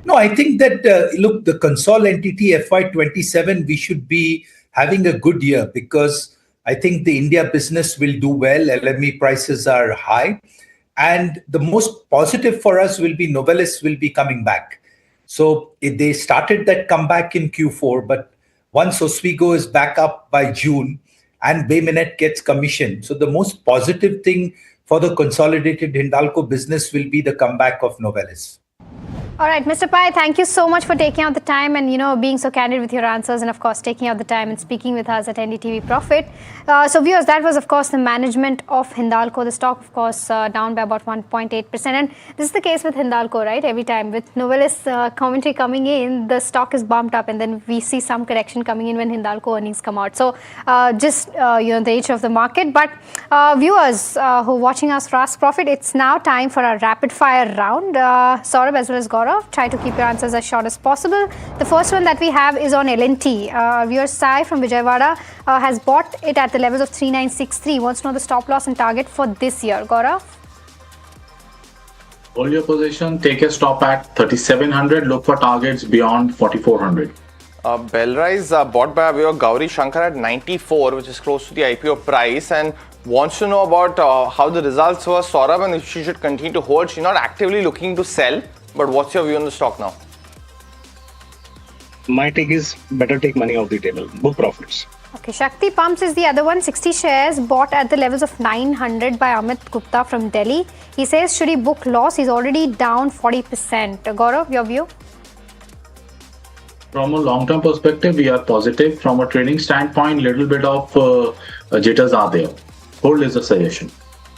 No, I think that, look, the consolidated entity FY27, we should be having a good year because I think the India business will do well. LME prices are high. And the most positive for us will be Novelis will be coming back. So they started that comeback in Q4, but once Oswego is back up by June and Bay Minette gets commissioned, so the most positive thing for the consolidated Hindalco business will be the comeback of Novelis. All right, Mr. Pai, thank you so much for taking out the time and, being so candid with your answers and, of course, taking out the time and speaking with us at NDTV Profit. So, viewers, that was, of course, the management of Hindalco. The stock, of course, down by about 1.8%. And this is the case with Hindalco, right? Every time with Novelis commentary coming in, the stock is bumped up and then we see some correction coming in when Hindalco earnings come out. So, just, the nature of the market. But viewers who are watching us for Ask Profit, it's now time for our rapid fire round. Saurabh as well as Gaurav, try to keep your answers as short as possible. The first one that we have is on L&T. Viewer Sai from Vijayawada has bought it at the levels of 3963. Wants to know the stop loss and target for this year. Gaurav? Hold your position, take a stop at 3700, look for targets beyond 4400. Bellrise bought by viewer Gauri Shankar at 94, which is close to the IPO price, and wants to know about how the results were, Saurabh, and if she should continue to hold. She's not actively looking to sell, but what's your view on the stock now? My take is better take money off the table, book profits. Okay, Shakti Pumps is the other one. 60 shares bought at the levels of 900 by Amit Gupta from Delhi. He says, should he book loss? He's already down 40%. Gaurav, your view? From a long-term perspective, we are positive. From a trading standpoint, little bit of jitters are there. Hold is a suggestion.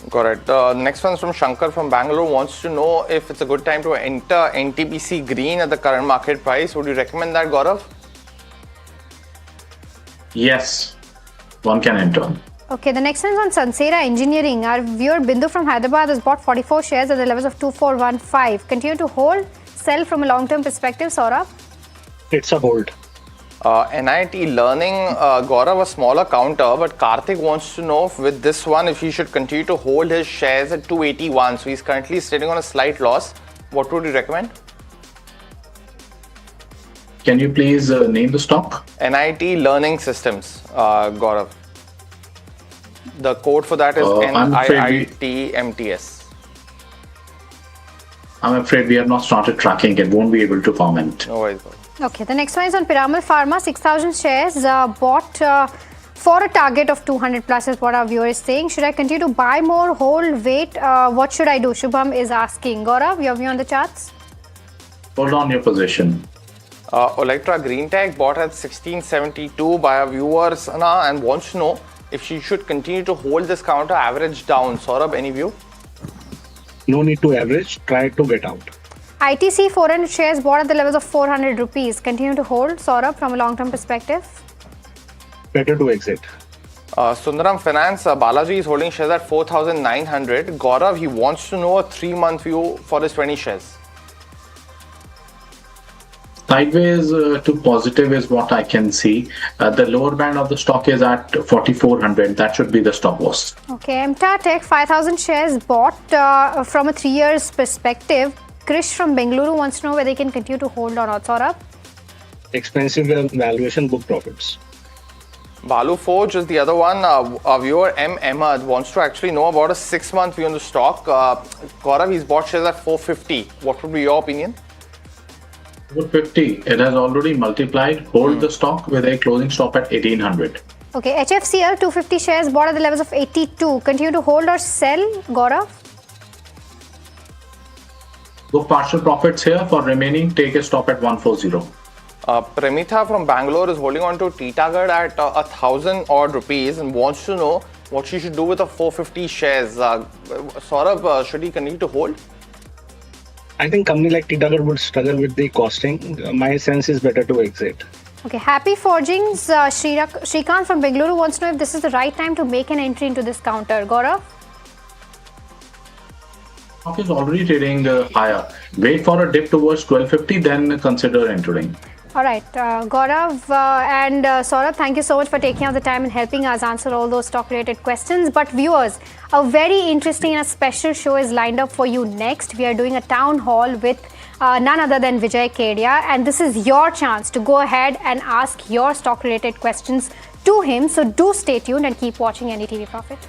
Got it. The next one's from Shankar from Bangalore. Wants to know if it's a good time to enter NTPC Green at the current market price. Would you recommend that, Gaurav? Yes, one can enter. Okay, the next one is on Sansera Engineering. Our viewer Bindu from Hyderabad has bought 44 shares at the levels of 2415. Continue to hold, sell from a long-term perspective, Sara? It's a hold. NIT Learning, Gaurav, a smaller counter, but Karthik wants to know if with this one, if he should continue to hold his shares at 281. So he's currently sitting on a slight loss. What would you recommend? Can you please name the stock? NIT Learning Systems, Gaurav. The code for that is NIITMTS. I'm afraid we have not started tracking it. Won't be able to comment. No worries. Okay, the next one is on Piramal Pharma. 6,000 shares bought for a target of 200 plus is what our viewer is saying. Should I continue to buy more, hold, wait? What should I do? Shubham is asking. Gaurav, your view on the charts? Hold on your position. Electra Green Tech bought at 1672 by our viewer Sana and wants to know if she should continue to hold this counter average down. Saurabh, any view? No need to average. Try to get out. ITC 400 shares bought at the levels of 400 rupees. Continue to hold, Saurabh, from a long-term perspective. Better to exit. Sundaram Finance, Balaji is holding shares at 4,900. Gaurav, he wants to know a 3-month view for his 20 shares. Sideways to positive is what I can see. The lower band of the stock is at 4,400. That should be the stop loss. Okay, MTA Tech 5,000 shares bought from a 3 years perspective. Krish from Bengaluru wants to know whether they can continue to hold or not. Saurabh? Expensive valuation, book profits. Balu Forge is the other one. Our viewer M. Ahmad wants to actually know about a 6-month view on the stock. Gaurav, he's bought shares at 450. What would be your opinion? 450. It has already multiplied. Hold the stock with a closing stop at 1,800. Okay, HFCL 250 shares bought at the levels of 82. Continue to hold or sell, Gaurav? Book partial profits here. For remaining, take a stop at 140. Premitha from Bangalore is holding on to Titagarh at 1,000 odd rupees and wants to know what she should do with the 450 shares. Saurabh, should he continue to hold? I think company like Titagarh would struggle with the costing. My sense is better to exit. Okay, Happy Forgings, Shrikant from Bengaluru wants to know if this is the right time to make an entry into this counter. Gaurav? Stock is already trading higher. Wait for a dip towards 1250, then consider entering. All right, Gaurav and Saurabh, thank you so much for taking out the time and helping us answer all those stock-related questions. But viewers, a very interesting and a special show is lined up for you next. We are doing a town hall with none other than Vijay Kedia, and this is your chance to go ahead and ask your stock-related questions to him. So do stay tuned and keep watching NDTV Profit.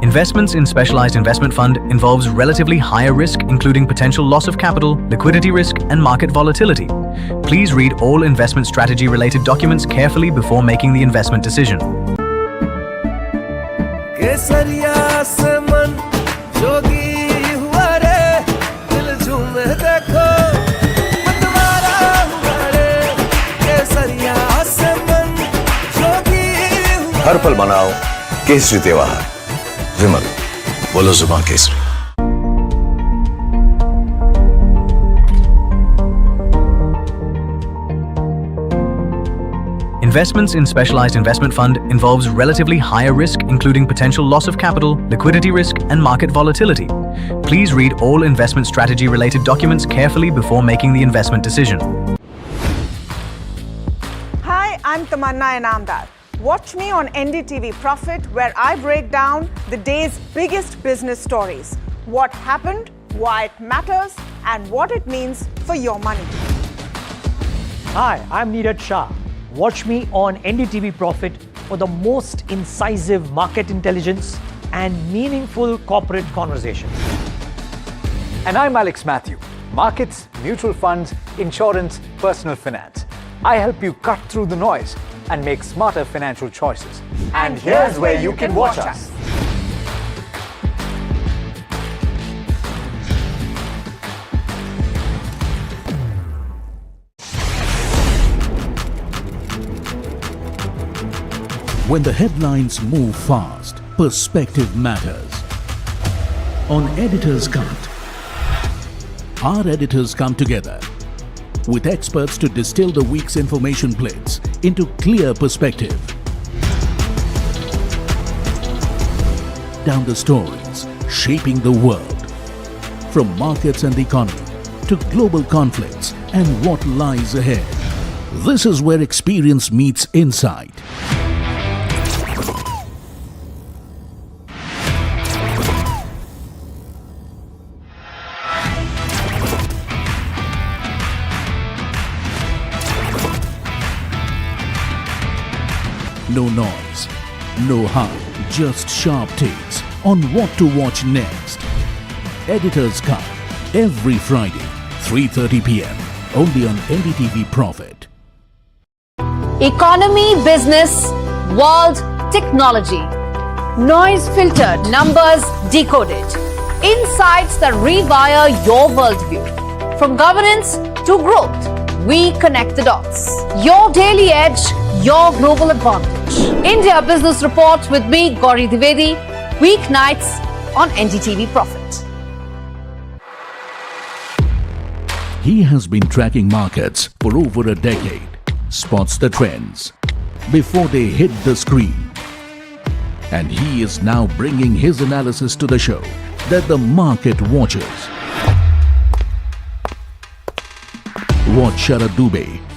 Investments in specialized investment fund involves relatively higher risk, including potential loss of capital, liquidity risk, and market volatility. Please read all investment strategy related documents carefully before making the investment decision. हर पल मनाओ केसरी त्योहार विमल बोलो जुबान Kesari. Investments in specialized investment fund involves relatively higher risk, including potential loss of capital, liquidity risk, and market volatility. Please read all investment strategy related documents carefully before making the investment decision. Hi, I'm Tamanna Inamdar. Watch me on NDTV Profit, where I break down the day's biggest business stories. What happened, why it matters, and what it means for your money. Hi, I'm Neeraj Shah. Watch me on NDTV Profit for the most incisive market intelligence and meaningful corporate conversations. And I'm Alex Matthew. Markets, mutual funds, insurance, personal finance. I help you cut through the noise and make smarter financial choices. And here's where you can watch us. When the headlines move fast, perspective matters. On Editor's Cut, our editors come together with experts to distill the week's information plates into clear perspective. Down the stories shaping the world, from markets and the economy to global conflicts and what lies ahead. This is where experience meets insight. No noise, no hype, just sharp takes on what to watch next. Editor's Cut, every Friday, 3:30 p.m. only on NDTV Profit. Economy, business, world, technology. Noise filtered, numbers decoded. Insights that rewire your worldview. From governance to growth, we connect the dots. Your daily edge, your global advantage. India Business Report with me, Gauri Dwivedi, weeknights on NDTV Profit. He has been tracking markets for over a decade, spots the trends before they hit the screen. And he is now bringing his analysis to the show that the market watches. Watch Sara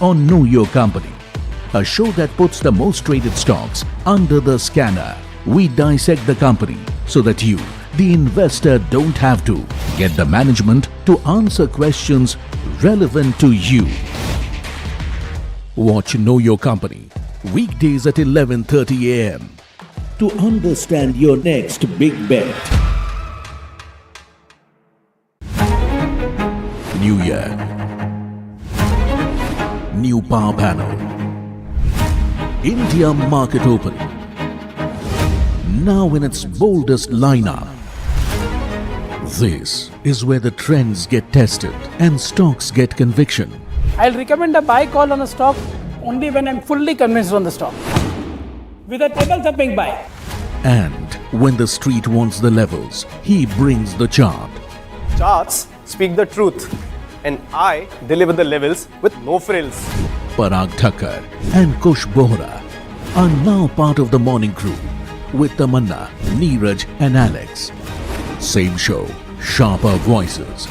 on Know Your Company, a show that puts the most traded stocks under the scanner. We dissect the company so that you, the investor, don't have to get the management to answer questions relevant to you. Watch Know Your Company, weekdays at 11:30 a.m. to understand your next big bet. New year, new power panel, India market open, now in its boldest lineup. This is where the trends get tested and stocks get conviction. I'll recommend a buy call on a stock only when I'm fully convinced on the stock. With a table thumping buy. And when the street wants the levels, he brings the chart. Charts speak the truth, and I deliver the levels with no frills. Parag Thakkar and Kush Bohra are now part of the morning crew with Tamanna, Neeraj and Alex. Same show, sharper voices.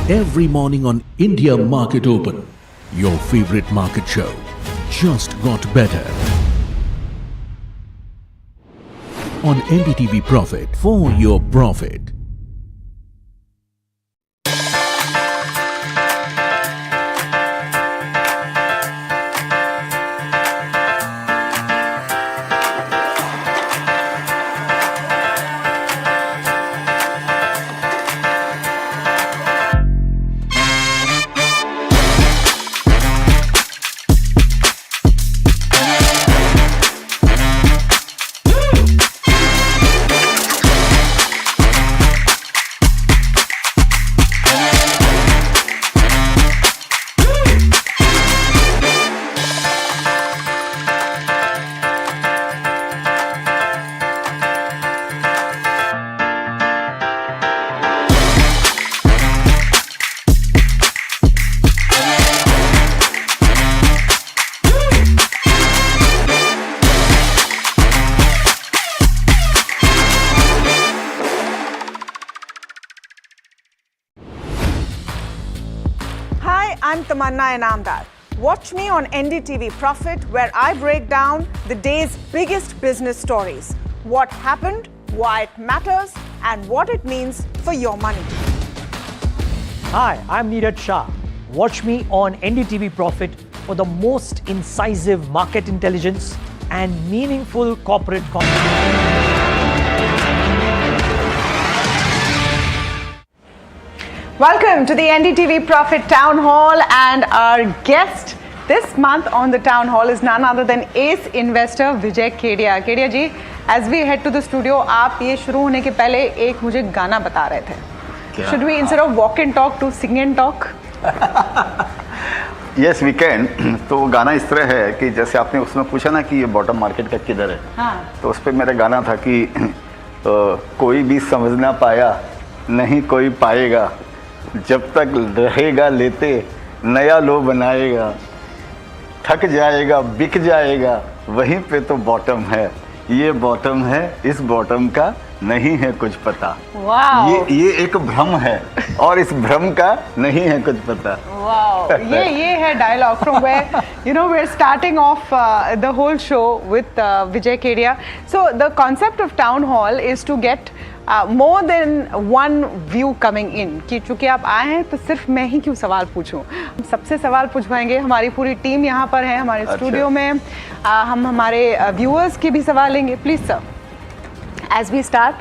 Every morning on India Market Open, your favorite market show just got better. On NDTV Profit, for your profit. I'm Tamanna Inamdar. Watch me on NDTV Profit, where I break down the day's biggest business stories. What happened, why it matters, and what it means for your money. Hi, I'm Neeraj Shah. Watch me on NDTV Profit for the most incisive market intelligence and meaningful corporate contribution. Welcome to the NDTV Profit Town Hall, and our guest this month on the Town Hall is none other than ace investor Vijay Kedia. Kedia ji, as we head to the studio, आप ये शुरू होने के पहले एक मुझे गाना बता रहे थे. Should we instead of walk and talk to sing and talk? Yes, we can. तो वो गाना इस तरह है कि जैसे आपने उसमें पूछा ना कि ये बॉटम मार्केट का किधर है, हाँ. तो उस पर मेरा गाना था कि कोई भी समझ ना पाया नहीं कोई पाएगा, जब तक रहेगा लेते नया लो बनाएगा, थक जाएगा बिक जाएगा, वहीं पे तो बॉटम है, ये बॉटम है, इस बॉटम का नहीं है कुछ पता. Wow. ये एक भ्रम है और इस भ्रम का नहीं है कुछ पता. Wow, ये है dialogue from where we're starting off the whole show with Vijay Kedia. So the concept of town hall is to get more than one view coming in. कि चूंकि आप आए हैं तो सिर्फ मैं ही क्यों सवाल पूछूं, सबसे सवाल पूछवाएंगे. हमारी पूरी टीम यहाँ पर है हमारे स्टूडियो में. हम हमारे व्यूअर्स के भी सवाल लेंगे. Please sir, as we start,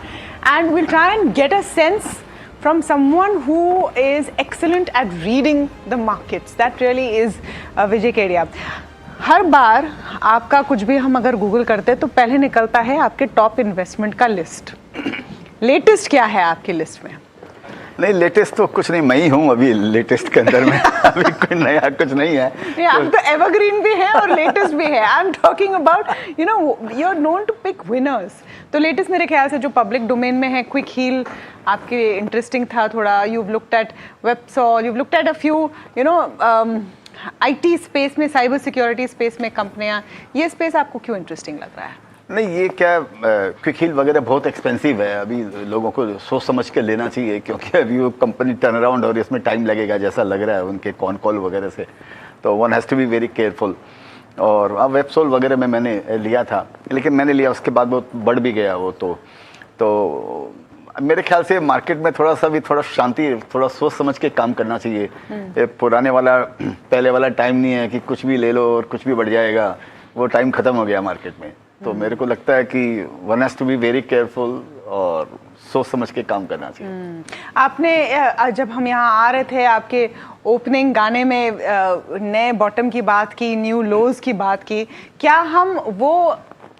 and we'll try and get a sense from someone who is excellent at reading the markets. That really is Vijay Kedia. हर बार आपका कुछ भी हम अगर गूगल करते हैं तो पहले निकलता है आपके टॉप इन्वेस्टमेंट का लिस्ट. लेटेस्ट क्या है आपकी लिस्ट में? नहीं, लेटेस्ट तो कुछ नहीं, मैं ही हूँ अभी लेटेस्ट के अंदर में. अभी कोई नया कुछ नहीं है. आप तो एवरग्रीन भी है और लेटेस्ट भी है. I am talking about you are known to pick winners. तो लेटेस्ट मेरे ख्याल से जो पब्लिक डोमेन में है, क्विक हील आपके इंटरेस्टिंग था थोड़ा. You looked at Websol, you looked at a few IT space में, साइबर सिक्योरिटी स्पेस में कंपनियां. ये स्पेस आपको क्यों इंटरेस्टिंग लग रहा है? नहीं, ये क्या क्विक हील वगैरह बहुत एक्सपेंसिव है. अभी लोगों को सोच समझ के लेना चाहिए, क्योंकि अभी वो कंपनी टर्न अराउंड और इसमें टाइम लगेगा जैसा लग रहा है उनके कॉल वगैरह से. तो one has to be very careful. और अब वेबसोल वगैरह में मैंने लिया था, लेकिन मैंने लिया उसके बाद वो बढ़ भी गया वो. तो मेरे ख्याल से मार्केट में थोड़ा शांति, थोड़ा सोच समझ के काम करना चाहिए. ये पुराने वाला पहले वाला टाइम नहीं है कि कुछ भी ले लो और कुछ भी बढ़ जाएगा. वो टाइम ख़त्म हो गया मार्केट में. तो मेरे को लगता है कि one has to be very careful और सोच समझ के काम करना चाहिए. आपने जब हम यहाँ आ रहे थे आपके ओपनिंग गाने में नए बॉटम की बात की, न्यू लोज की बात की. क्या हम वो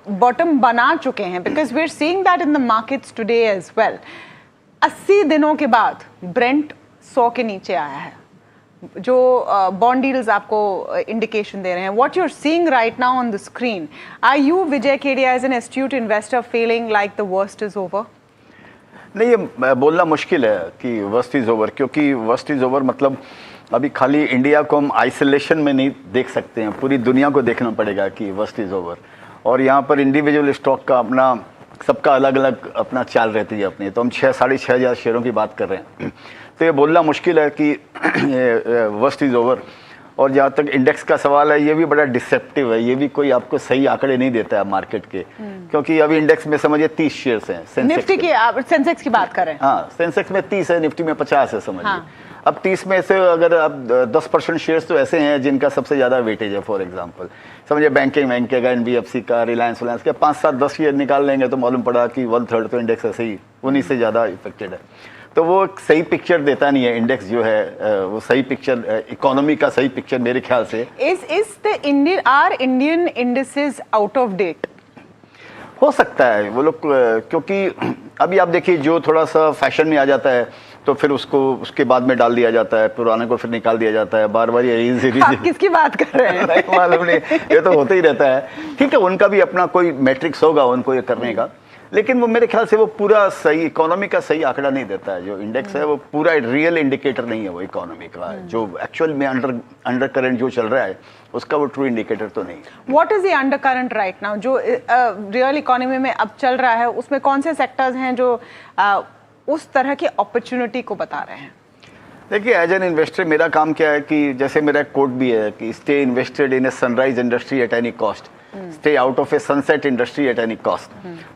बॉटम बना चुके हैं? Because we are seeing that in the markets today as well. 80 दिनों के बाद ब्रेंट 100 के नीचे आया है. जो बॉन्ड डील्स आपको इंडिकेशन दे रहे हैं, what you are seeing right now on the screen, are you Vijay Kedia as an astute investor feeling like the worst is over? नहीं, ये बोलना मुश्किल है कि वर्स्ट इज़ ओवर, क्योंकि वर्स्ट इज़ ओवर मतलब अभी खाली इंडिया को हम आइसोलेशन में नहीं देख सकते हैं, पूरी दुनिया को देखना पड़ेगा कि वर्स्ट इज़ ओवर. और यहाँ पर इंडिविजुअल स्टॉक का अपना, सबका अलग अलग अपना चाल रहती है अपनी. तो हम 6-6.5 हज़ार शेयरों की बात कर रहे हैं. तो ये बोलना मुश्किल है कि वर्स्ट इज़ ओवर. और जहाँ तक इंडेक्स का सवाल है, ये भी बड़ा डिसेप्टिव है. ये भी कोई आपको सही आंकड़े नहीं देता है मार्केट के, क्योंकि अभी इंडेक्स में समझिए 30 शेयर्स हैं. निफ्टी की, आप सेंसेक्स की बात कर रहे हैं? हाँ, सेंसेक्स में 30 है, निफ्टी में 50 है समझिए. हाँ. अब 30 में से अगर अब 10% शेयर्स तो ऐसे हैं जिनका सबसे ज़्यादा वेटेज है. फॉर एग्जांपल समझिए बैंकिंग का, NBFC का, रिलायंस का 5-7-10 शेयर निकाल लेंगे तो मालूम पड़ा कि 1/3 तो इंडेक्स ऐसे ही उन्हीं से ज़्यादा इफेक्टेड है. तो वो सही पिक्चर देता नहीं है इंडेक्स जो है. वो सही पिक्चर, इकोनॉमी का सही पिक्चर मेरे ख्याल से. Is the Indian indices out of date? हो सकता है वो लोग, क्योंकि अभी आप देखिए जो थोड़ा सा फैशन में आ जाता है तो फिर उसको उसके बाद में डाल दिया जाता है, पुराने को फिर निकाल दिया जाता है. बार बार यही आप किसकी बात कर रहे हैं? नहीं मालूम नहीं, ये तो होता ही रहता है. ठीक है, उनका भी अपना कोई मैट्रिक्स होगा उनको ये करने का, लेकिन वो मेरे ख्याल से वो पूरा सही इकोनॉमी का सही आंकड़ा नहीं देता है. जो इंडेक्स है वो पूरा रियल इंडिकेटर नहीं है वो इकोनॉमी का. जो एक्चुअल में अंडर करंट जो चल रहा है उसका वो ट्रू इंडिकेटर तो नहीं. What is the under current right now जो रियल इकोनॉमी में अब चल रहा है? उसमें कौन से सेक्टर्स हैं जो उस तरह की अपॉर्चुनिटी को बता रहे हैं? देखिए, एज एन इन्वेस्टर मेरा काम क्या है कि जैसे मेरा एक कोट भी है कि stay invested in a sunrise industry at any cost, stay out of A sunset industry at any cost.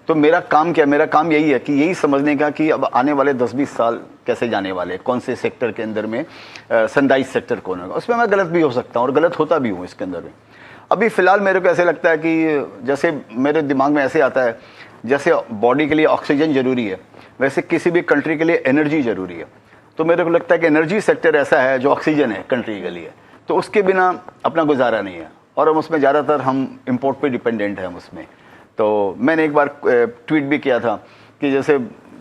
तो मेरा काम क्या, मेरा काम यही है कि यही समझने का कि अब आने वाले 10-20 साल कैसे जाने वाले, कौन से सेक्टर के अंदर में सनराइज सेक्टर कौन होगा. उसमें मैं गलत भी हो सकता हूँ और गलत होता भी हूँ इसके अंदर में. अभी फ़िलहाल मेरे को ऐसे लगता है कि जैसे मेरे दिमाग में ऐसे आता है, जैसे बॉडी के लिए ऑक्सीजन ज़रूरी है, वैसे किसी भी कंट्री के लिए एनर्जी ज़रूरी है। तो मेरे को लगता है कि एनर्जी सेक्टर ऐसा है जो ऑक्सीजन है कंट्री के लिए, तो उसके बिना अपना गुजारा नहीं है, और हम उसमें ज़्यादातर हम इंपोर्ट पे डिपेंडेंट हैं हम उसमें। तो मैंने एक बार ट्वीट भी किया था कि जैसे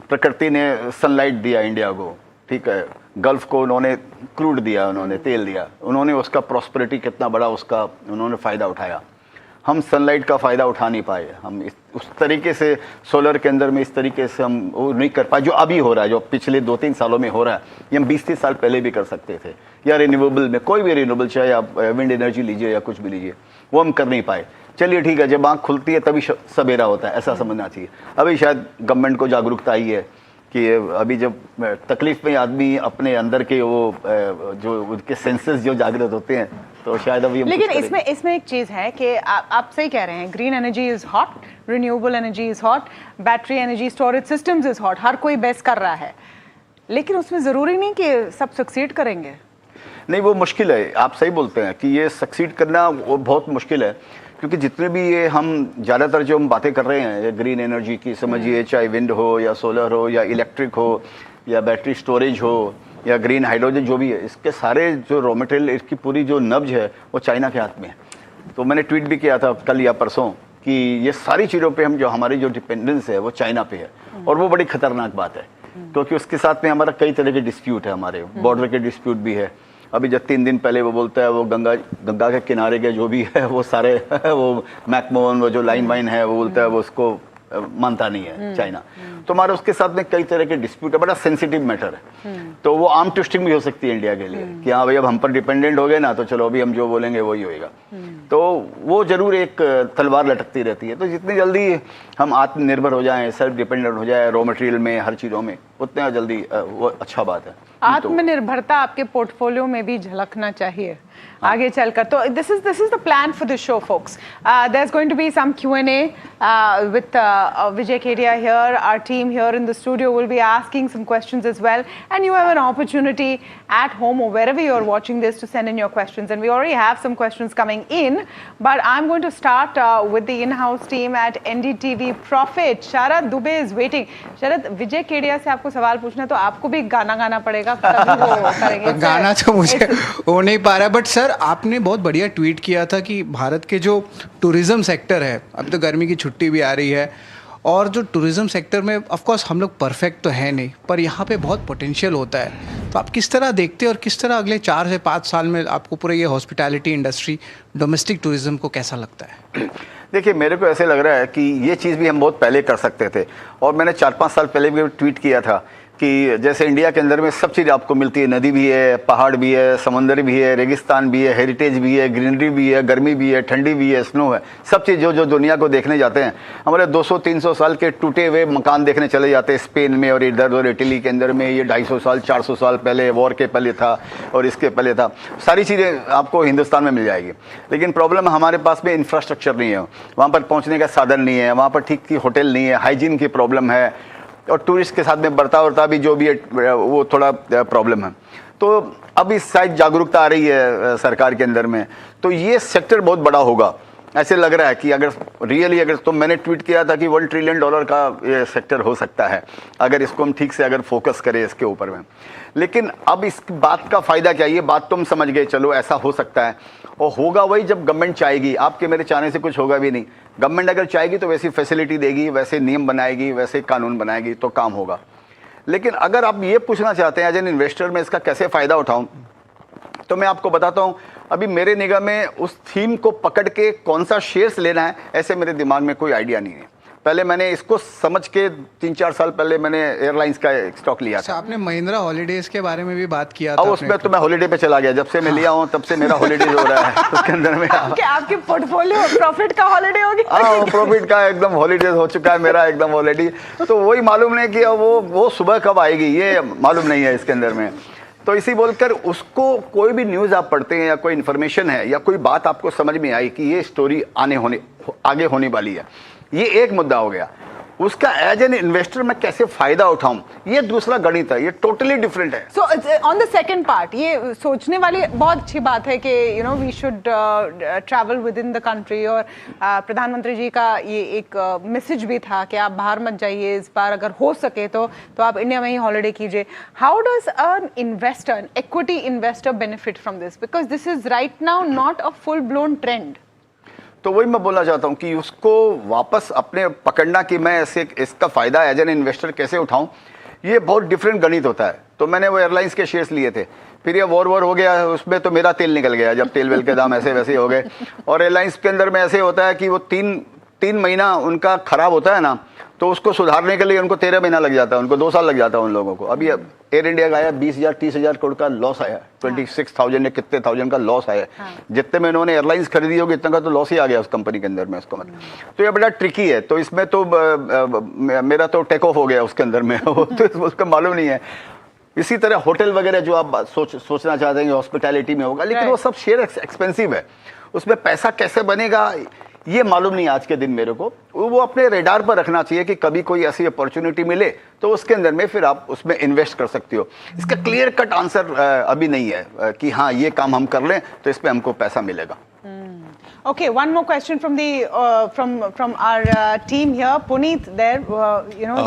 प्रकृति ने सनलाइट दिया इंडिया को, ठीक है, गल्फ को उन्होंने क्रूड दिया, उन्होंने तेल दिया, उन्होंने उसका प्रॉस्पेरिटी कितना बड़ा उसका उन्होंने फ़ायदा उठाया। हम सनलाइट का फ़ायदा उठा नहीं पाए, हम उस तरीके से सोलर के अंदर में इस तरीके से हम वो नहीं कर पाए जो अभी हो रहा है, जो पिछले 2-3 सालों में हो रहा है। ये हम 20-30 साल पहले भी कर सकते थे, या रिन्यूएबल में कोई भी रिन्यूएबल, चाहे आप विंड एनर्जी लीजिए या कुछ भी लीजिए, वो हम कर नहीं पाए। चलिए ठीक है, जब आँख खुलती है तभी सवेरा होता है, ऐसा समझना चाहिए। अभी शायद गवर्नमेंट को जागरूकता आई है कि अभी जब तकलीफ में आदमी अपने अंदर के वो जो उनके सेंसेस जो जागृत होते हैं, तो शायद अभी लेकिन इसमें एक चीज़ है कि आप सही कह रहे हैं, green energy is hot, renewable energy is hot, battery energy storage systems is hot, हर कोई बेस्ट कर रहा है, लेकिन उसमें ज़रूरी नहीं कि सब सक्सीड करेंगे। नहीं, वो मुश्किल है, आप सही बोलते हैं कि ये सक्सीड करना वो बहुत मुश्किल है, क्योंकि जितने भी ये हम ज़्यादातर जो हम बातें कर रहे हैं ग्रीन एनर्जी की, समझिए चाहे विंड हो या सोलर हो या इलेक्ट्रिक हो या बैटरी स्टोरेज हो या ग्रीन हाइड्रोजन, जो भी है, इसके सारे जो रॉ मटेरियल, इसकी पूरी जो नब्ज है वो चाइना के हाथ में है। तो मैंने ट्वीट भी किया था कल या परसों कि ये सारी चीज़ों पे हम जो हमारी जो डिपेंडेंस है वो चाइना पे है, और वो बड़ी खतरनाक बात है, क्योंकि उसके साथ में हमारा कई तरह के डिस्प्यूट है, हमारे बॉर्डर के डिस्प्यूट भी है। अभी जब 3 दिन पहले वो बोलता है वो गंगा के किनारे के जो भी है वो सारे वो मैकमोहन वो जो लाइन वाइन है वो बोलता है वो उसको मानता नहीं है चाइना। तो हमारे उसके साथ में कई तरह के डिस्प्यूट है, बड़ा सेंसिटिव मैटर है। तो वो आर्म ट्विस्टिंग भी हो सकती है इंडिया के लिए कि हाँ भाई अब हम पर डिपेंडेंट हो गए ना, तो चलो अभी हम जो बोलेंगे वही होएगा। तो वो जरूर एक तलवार लटकती रहती है। तो जितनी जल्दी हम आत्मनिर्भर हो जाएं, सेल्फ डिपेंडेंट हो जाए रॉ मटेरियल में, हर चीज़ों में, उतना जल्दी वो अच्छा बात है। आत्मनिर्भरता आपके पोर्टफोलियो में भी झलकना चाहिए आगे चलकर। तो this is the plan for this show folks. There's going to be some Q&A with Vijay Kedia here. Our team here in the studio will be asking some questions as well, and you have an opportunity at home or wherever you're watching this to send in your questions, and we already have some questions coming in, but I'm going to start with the in-house team at NDTV Profit. Sharad Dubey is waiting. Sharad, Vijay Kedia से आपको सवाल पूछना है तो आपको भी गाना गाना पड़ेगा, तभी वो करेंगे। गाना तो मुझे हो नहीं पा रहा है, बट सर आपने बहुत बढ़िया ट्वीट किया था कि भारत के जो टूरिज्म सेक्टर है, अब तो गर्मी की छुट्टी भी आ रही है, और जो टूरिज्म सेक्टर में ऑफ कोर्स हम लोग परफेक्ट तो है नहीं, पर यहाँ पे बहुत पोटेंशियल होता है। तो आप किस तरह देखते हैं और किस तरह अगले 4 से 5 साल में आपको पूरे ये हॉस्पिटैलिटी इंडस्ट्री, डोमेस्टिक टूरिज्म को कैसा लगता है? देखिए, मेरे को ऐसे लग रहा है कि ये चीज़ भी हम बहुत पहले कर सकते थे, और मैंने 4-5 साल पहले भी ट्वीट किया था कि जैसे इंडिया के अंदर में सब चीज़ आपको मिलती है, नदी भी है, पहाड़ भी है, समंदर भी है, रेगिस्तान भी है, हेरिटेज भी है, ग्रीनरी भी है, गर्मी भी है, ठंडी भी है, स्नो है, सब चीज़ जो दुनिया को देखने जाते हैं। हमारे 200-300 साल के टूटे हुए मकान देखने चले जाते हैं स्पेन में और इधर उधर इटली के अंदर में, ये 250 साल 400 साल पहले वॉर के पहले था और इसके पहले था, सारी चीज़ें आपको हिंदुस्तान में मिल जाएगी। लेकिन प्रॉब्लम हमारे पास में इंफ्रास्ट्रक्चर नहीं है, वहाँ पर पहुँचने का साधन नहीं है, वहाँ पर ठीक की होटल नहीं है, हाइजीन की प्रॉब्लम है, और टूरिस्ट के साथ में बर्ताव भी जो भी है वो थोड़ा प्रॉब्लम है। तो अब इस साइड जागरूकता आ रही है सरकार के अंदर में, तो ये सेक्टर बहुत बड़ा होगा ऐसे लग रहा है कि अगर रियली अगर, तो मैंने ट्वीट किया था कि $1 ट्रिलियन का ये सेक्टर हो सकता है अगर इसको हम ठीक से अगर फोकस करें इसके ऊपर में। लेकिन अब इस बात का फ़ायदा क्या, ये बात तो हम समझ गए, चलो ऐसा हो सकता है, और होगा वही जब गवर्नमेंट चाहेगी। आपके मेरे चाहने से कुछ होगा भी नहीं, गवर्नमेंट अगर चाहेगी तो वैसी फैसिलिटी देगी, वैसे नियम बनाएगी, वैसे कानून बनाएगी, तो काम होगा। लेकिन अगर आप ये पूछना चाहते हैं एज एन इन्वेस्टर में इसका कैसे फ़ायदा उठाऊं, तो मैं आपको बताता हूं, अभी मेरे निगाह में उस थीम को पकड़ के कौन सा शेयर्स लेना है ऐसे मेरे दिमाग में कोई आइडिया नहीं है। पहले मैंने इसको समझ के 3-4 साल पहले मैंने एयरलाइंस का स्टॉक लिया था। आपने महिंद्रा हॉलीडेज के बारे में भी बात किया था। उसमें तो मैं हॉलीडे पे चला गया, जब से मैं लिया हूँ तब से मेरा हॉलीडेज हो रहा है उसके अंदर में। आपके पोर्टफोलियो प्रॉफिट का हॉलीडे हो गया? हाँ, प्रॉफिट का एकदम हॉलीडेज हो चुका है मेरा एकदम ऑलरेडी। तो वही मालूम नहीं कि वो सुबह कब आएगी ये मालूम नहीं है इसके अंदर में। तो इसी बोलकर उसको कोई भी न्यूज़ आप पढ़ते हैं या कोई इन्फॉर्मेशन है या कोई बात आपको समझ में आई कि ये स्टोरी आगे होने वाली है, ये एक मुद्दा हो गया। उसका एज एन इन्वेस्टर मैं कैसे फायदा उठाऊं, ये दूसरा गणित है, ये टोटली डिफरेंट है। So on the second part, ये सोचने वाली बहुत अच्छी बात है कि you know we should travel within the country, और प्रधानमंत्री जी का ये एक मैसेज भी था कि आप बाहर मत जाइए इस बार, अगर हो सके तो आप इंडिया में ही हॉलीडे कीजिए। How does an investor, an equity investor benefit from this, because this is right now not a full blown trend. तो वही मैं बोलना चाहता हूँ कि उसको वापस अपने पकड़ना कि मैं ऐसे इसका फायदा एज एन इन्वेस्टर कैसे उठाऊं, ये बहुत डिफरेंट गणित होता है। तो मैंने वो एयरलाइंस के शेयर्स लिए थे, फिर ये वॉर हो गया, उसमें तो मेरा तेल निकल गया, जब तेल वेल के दाम ऐसे वैसे हो गए। और एयरलाइंस के अंदर में ऐसे होता है कि वो तीन महीना उनका खराब होता है ना, तो उसको सुधारने के लिए उनको 13 महीना लग जाता है, उनको 2 साल लग जाता है उन लोगों को। अभी एयर इंडिया का आया 20,000-30,000 करोड़ का लॉस आया, 26,000 या कितने थाउजेंड का लॉस आया। जितने में इन्होंने एयरलाइंस खरीदी होगी इतना का तो लॉस ही आ गया उस कंपनी के अंदर में, उसको मतलब। तो ये बड़ा ट्रिकी है। तो इसमें तो मेरा तो टेक ऑफ हो गया उसके अंदर में तो उसका मालूम नहीं है। इसी तरह होटल वगैरह जो आप सोचना चाहते हैं हॉस्पिटैलिटी में होगा, लेकिन वो सब शेयर एक्सपेंसिव है, उसमें पैसा कैसे बनेगा ये मालूम नहीं आज के दिन मेरे को। वो अपने रेडार पर रखना चाहिए कि कभी कोई ऐसी अपॉर्चुनिटी मिले तो उसके अंदर में फिर आप उसमें इन्वेस्ट कर सकते हो। इसका क्लियर कट आंसर अभी नहीं है कि हाँ ये काम हम कर लें तो इसमें हमको पैसा मिलेगा। Okay, one more question from the from our team here. Puneet there, you know,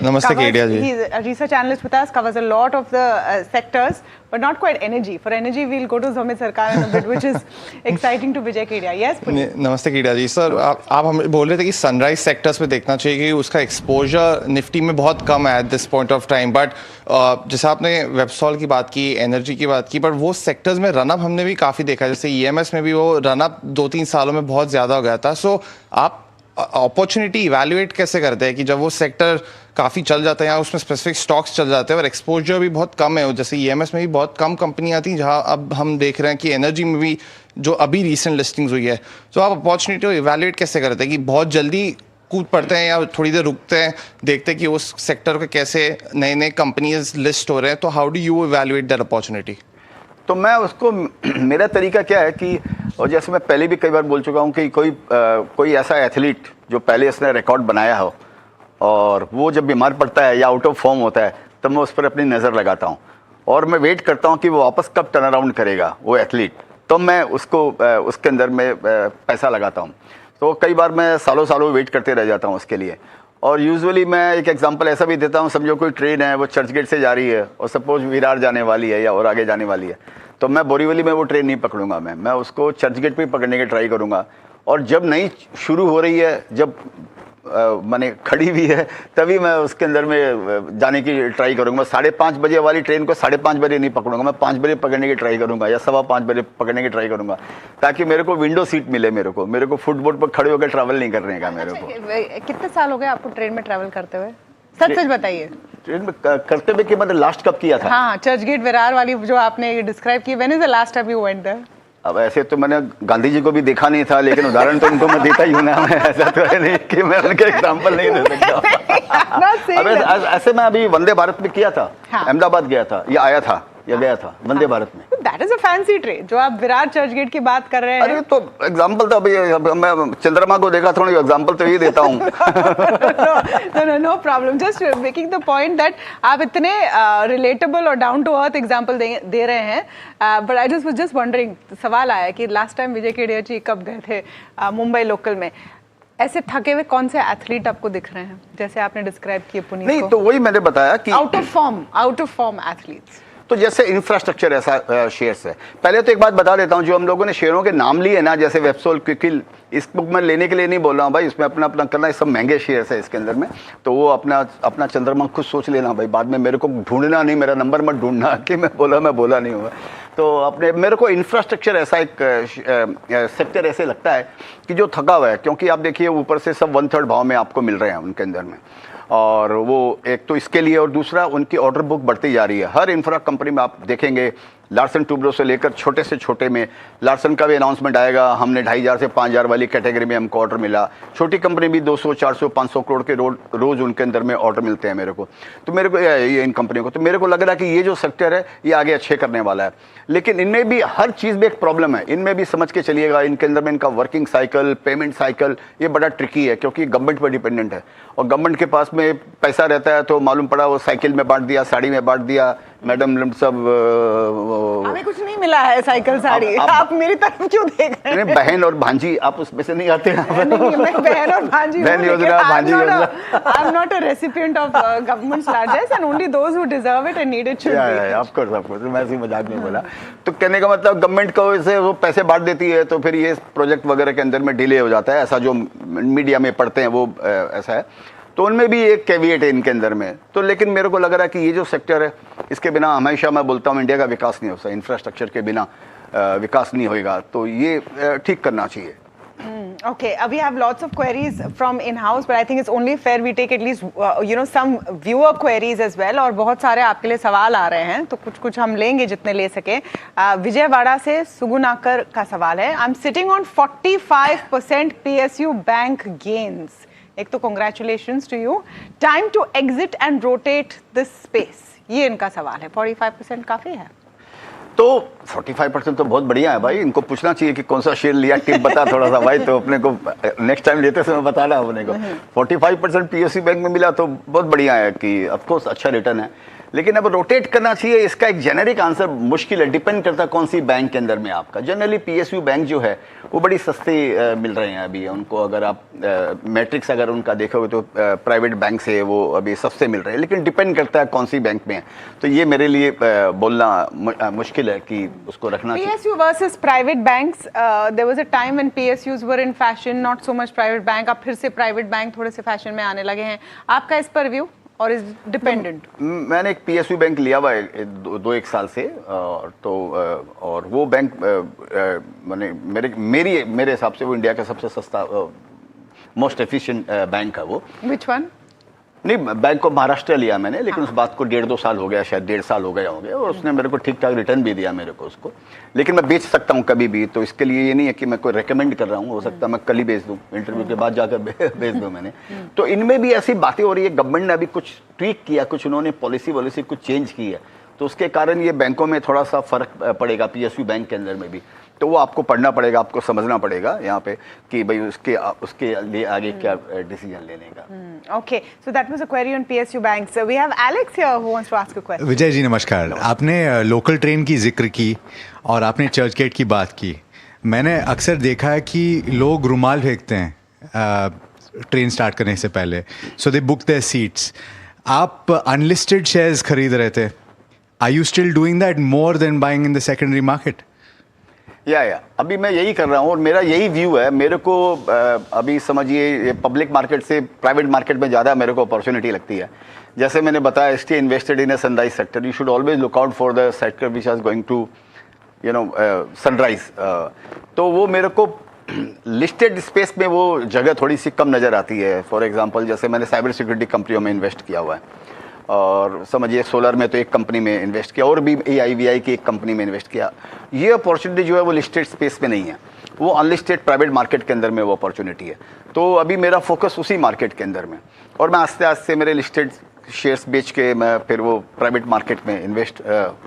Namaste Kedia ji. He's a research analyst with us, covers a lot of the sectors, but not quite energy. For energy, we'll go to Zamit Sarkar in a bit, which is exciting to Vijay Kedia. Yes, Puneet. नमस्ते कीडिया जी। Sir आप हम बोल रहे थे कि sunrise sectors में देखना चाहिए कि उसका एक्सपोजर निफ्टी में बहुत कम है at this point of time, but जैसे आपने वेबसॉल की बात की, एनर्जी की बात की, पर वो सेक्टर्स में रनअप हमने भी काफ़ी देखा, जैसे ईएमएस में भी वो रनअप 2-3 सालों में बहुत ज़्यादा हो गया था। सो आप अपॉर्चुनिटी इवैल्यूएट कैसे करते हैं कि जब वो सेक्टर काफ़ी चल जाता है या उसमें स्पेसिफिक स्टॉक्स चल जाते हैं और एक्सपोजर भी बहुत कम है, जैसे ईएमएस में भी बहुत कम कंपनियां थी, जहां अब हम देख रहे हैं कि एनर्जी में भी जो अभी रिसेंट लिस्टिंग्स हुई है, तो आप अपॉर्चुनिटी को इवैल्यूएट कैसे करते हैं कि बहुत जल्दी कूद पड़ते हैं या थोड़ी देर रुकते हैं, देखते हैं कि उस सेक्टर के कैसे नए नए कंपनीज लिस्ट हो रहे हैं, तो how do you evaluate that opportunity? तो मैं उसको मेरा तरीका क्या है कि, और जैसे मैं पहले भी कई बार बोल चुका हूँ कि कोई ऐसा एथलीट जो पहले उसने रिकॉर्ड बनाया हो और वो जब बीमार पड़ता है या आउट ऑफ फॉर्म होता है तब मैं उस पर अपनी नज़र लगाता हूँ और मैं वेट करता हूँ कि वो वापस कब टर्न अराउंड करेगा वो एथलीट, तो मैं उसको उसके अंदर में पैसा लगाता हूँ। तो कई बार मैं सालों वेट करते रह जाता हूँ उसके लिए। और यूजुअली मैं एक एग्जांपल ऐसा भी देता हूँ, समझो कोई ट्रेन है वो चर्चगेट से जा रही है और सपोज विरार जाने वाली है या और आगे जाने वाली है, तो मैं बोरीवली में वो ट्रेन नहीं पकड़ूंगा, मैं उसको चर्चगेट पे पकड़ने की ट्राई करूंगा। और जब नहीं शुरू हो रही है, जब माने खड़ी हुई है, तभी मैं उसके अंदर में जाने की ट्राई करूंगा। 5:30 बजे वाली ट्रेन को 5:30 बजे नहीं पकड़ूंगा, मैं 5 बजे पकड़ने की ट्राई करूंगा या 5:15 बजे पकड़ने की ट्राई करूंगा, ताकि मेरे को विंडो सीट मिले। मेरे को फुटबोर्ड पर खड़े होकर ट्रैवल नहीं करने का। मेरे को कितने साल हो गए आपको ट्रेन में ट्रैवल करते हुए? सच बताइए। ट्रेन में करते हुए कि मतलब लास्ट कब किया था? हाँ, चर्चगेट विरार वाली जो आपने डिस्क्राइब की, when is the last time you went there? अब ऐसे तो मैंने गांधी जी को भी देखा नहीं था, लेकिन उदाहरण तो उनको मैं देता ही हूँ ना। मैं ऐसा तो है नहीं कि मैं उनके एग्जांपल नहीं दे सकता। अब ऐसे मैं अभी वंदे भारत में किया था, अहमदाबाद गया था या आया था या गया था वंदे भारत में। That is a fancy train जो आप विरार चर्चगेट की बात कर रहे हैं। अरे तो एग्जांपल तो अभी मैं चंद्रमा को देखा थोड़ा, एग्जांपल तो ये देता हूँ। No problem, just making the point that आप इतने रिलेटेबल और डाउन टू अर्थ एग्जांपल दे रहे हैं। But I was just wondering, सवाल आया कि लास्ट टाइम विजय केडिया जी कब गए थे मुंबई लोकल में? ऐसे थके हुए कौन से एथलीट आपको दिख रहे हैं जैसे आपने डिस्क्राइब किए पुनीत? नहीं, तो वही मैंने बताया कि आउट ऑफ फॉर्म एथलीट्स। तो जैसे इंफ्रास्ट्रक्चर ऐसा शेयर्स है। पहले तो एक बात बता देता हूँ, जो हम लोगों ने शेयरों के नाम लिए ना, जैसे वेबसोल, क्विकिल, इस बुक में लेने के लिए नहीं बोल रहा हूँ भाई, इसमें अपना करना, सब महंगे शेयर्स है इसके अंदर में। तो वो अपना चंद्रमा खुद सोच लेना भाई, बाद में मेरे को ढूंढना नहीं, मेरा नंबर मत ढूंढना कि मैं बोला नहीं हुआ। तो मेरे को इंफ्रास्ट्रक्चर ऐसा एक सेक्टर ऐसे लगता है कि जो थका हुआ है, क्योंकि आप देखिए ऊपर से सब 1/3 भाव में आपको मिल रहे हैं उनके अंदर में, और वो एक तो इसके लिए, और दूसरा उनकी ऑर्डर बुक बढ़ती जा रही है। हर इंफ्रा कंपनी में आप देखेंगे लार्सन टुब्रो से लेकर छोटे से छोटे में, लार्सन का भी अनाउंसमेंट आएगा, हमने 2,500 से 5,000 वाली कैटेगरी में हमको ऑर्डर मिला। छोटी कंपनी भी 200, 400, 500 करोड़ के रोज उनके अंदर में ऑर्डर मिलते हैं मेरे को। तो मेरे को ये इन कंपनियों को, तो मेरे को लग रहा है कि ये जो सेक्टर है ये आगे अच्छे करने वाला है। लेकिन इनमें भी हर चीज़ में एक प्रॉब्लम है, इनमें भी समझ के चलिएगा, इनके अंदर में इनका वर्किंग साइकिल, पेमेंट साइकिल ये बड़ा ट्रिकी है, क्योंकि गवर्नमेंट पर डिपेंडेंट है और गवर्नमेंट के पास में पैसा रहता है तो मालूम पड़ा वो साइकिल में बांट दिया, साड़ी में बांट दिया। मैडम सब हमें कुछ नहीं मिला है साइकिल साड़ी। आप मेरी तरफ क्यों देख रहे हैं? बहन और भांजी, आप उसमें से नहीं आते हैं? नहीं, मैं बहन और भांजी बहन योजना, भांजी योजना। I am not a recipient of government's largesse and only those who deserve it and need it should be. Of course, मैं ऐसे मजाक में बोला। तो कहने का मतलब गवर्नमेंट को इसे वो पैसे बांट देती है तो फिर ये प्रोजेक्ट वगैरह के अंदर में डिले हो जाता है, ऐसा जो मीडिया में पढ़ते हैं वो ऐसा है। तो उनमें भी एक कैविएट है इनके अंदर में। तो लेकिन मेरे को लग रहा है कि ये जो सेक्टर है इसके बिना, हमेशा मैं बोलता हूँ, इंडिया का विकास नहीं हो सकता, इंफ्रास्ट्रक्चर के बिना विकास नहीं होएगा, तो ये ठीक करना चाहिए। Okay, we have lots of queries from in-house, but I think it's only fair we take at least some viewer queries as well. और बहुत सारे आपके लिए सवाल आ रहे हैं, तो कुछ हम लेंगे जितने ले सके। विजयवाड़ा से सुगुनाकर का सवाल है, I'm sitting on 45% PSU bank gains. एक तो congratulations to you. Time to exit and rotate this space. ये इनका सवाल है। 45% काफी है। तो 45% तो बहुत बढ़िया है भाई, इनको पूछना चाहिए कि कौन सा शेयर लिया, टिप बता थोड़ा सा भाई, तो अपने को नेक्स्ट टाइम लेते समय बताना अपने को। 45% पीएसयू बैंक में मिला तो बहुत बढ़िया है कि ऑफ कोर्स अच्छा रिटर्न है, लेकिन अब रोटेट करना चाहिए, इसका एक जेनेरिक आंसर मुश्किल है, डिपेंड करता है कौन सी बैंक के अंदर में आपका। जनरली पीएसयू बैंक जो है वो बड़ी सस्ते मिल रहे हैं अभी उनको, अगर आप मैट्रिक्स अगर उनका देखोगे तो प्राइवेट बैंक से वो अभी सस्ते मिल रहे हैं, लेकिन डिपेंड करता है कौन सी बैंक में है। तो ये मेरे लिए बोलना मुश्किल है कि उसको रखना चाहिए। PSU versus private banks, there was a time when PSUs were in fashion, not so much private bank. अब फिर से private bank थोड़े से फैशन में आने लगे हैं, आपका इस पर व्यू? और इज डिपेंडेंट? मैंने एक पीएसयू बैंक लिया हुआ है 2-1 साल से, और वो बैंक मैंने मेरे हिसाब से वो इंडिया का सबसे सस्ता मोस्ट एफिशिएंट बैंक है वो। Which one? नहीं, बैंक ऑफ महाराष्ट्र लिया मैंने, लेकिन उस बात को 1.5-2 साल हो गया, शायद 1.5 साल हो गया होंगे, और उसने मेरे को ठीक ठाक रिटर्न भी दिया मेरे को उसको, लेकिन मैं बेच सकता हूँ कभी भी, तो इसके लिए ये नहीं है कि मैं कोई रेकमेंड कर रहा हूँ, हो सकता है मैं कल ही बेच दूँ, इंटरव्यू के बाद जाकर बेच दूँ मैंने। तो इनमें भी ऐसी बातें हो रही है, गवर्नमेंट ने अभी कुछ ट्वीक किया, कुछ उन्होंने पॉलिसी कुछ चेंज की है, तो उसके कारण ये बैंकों में थोड़ा सा फर्क पड़ेगा, पीएसयू बैंक के अंदर में भी, तो वो आपको पढ़ना पड़ेगा, आपको समझना पड़ेगा यहाँ पे कि भाई उसके लिए आगे क्या डिसीजन लेने का। Okay, so that was a query on PSU banks. So we have Alex here who wants to ask a question. Vijay ji नमस्कार। आपने लोकल ट्रेन की जिक्र की और आपने चर्च गेट की बात की। मैंने अक्सर देखा है कि लोग रुमाल फेंकते हैं ट्रेन स्टार्ट करने से पहले, so they book their seats. आप अनलिस्टेड शेयर्स खरीद रहे थे, are you still doing that more than buying in the secondary market? या अभी मैं यही कर रहा हूँ, और मेरा यही व्यू है। मेरे को अभी समझिए पब्लिक मार्केट से प्राइवेट मार्केट में ज़्यादा मेरे को अपॉर्चुनिटी लगती है। जैसे मैंने बताया, stay invested in a sunrise sector, you should always look out for the sector which is going to sunrise. तो वो मेरे को लिस्टेड स्पेस में वो जगह थोड़ी सी कम नज़र आती है। फॉर एग्जांपल, जैसे मैंने साइबर सिक्योरिटी कंपनियों में इन्वेस्ट किया हुआ है, और समझिए सोलर में तो एक कंपनी में इन्वेस्ट किया, और भी AIVI की एक कंपनी में इन्वेस्ट किया। ये अपॉर्चुनिटी जो है वो लिस्टेड स्पेस में नहीं है, वो अनलिस्टेड प्राइवेट मार्केट के अंदर में वो अपॉर्चुनिटी है। तो अभी मेरा फोकस उसी मार्केट के अंदर में, और मैं आस्ते आस्ते मेरे लिस्टेड शेयर्स बेच के मैं फिर वो प्राइवेट मार्केट में इन्वेस्ट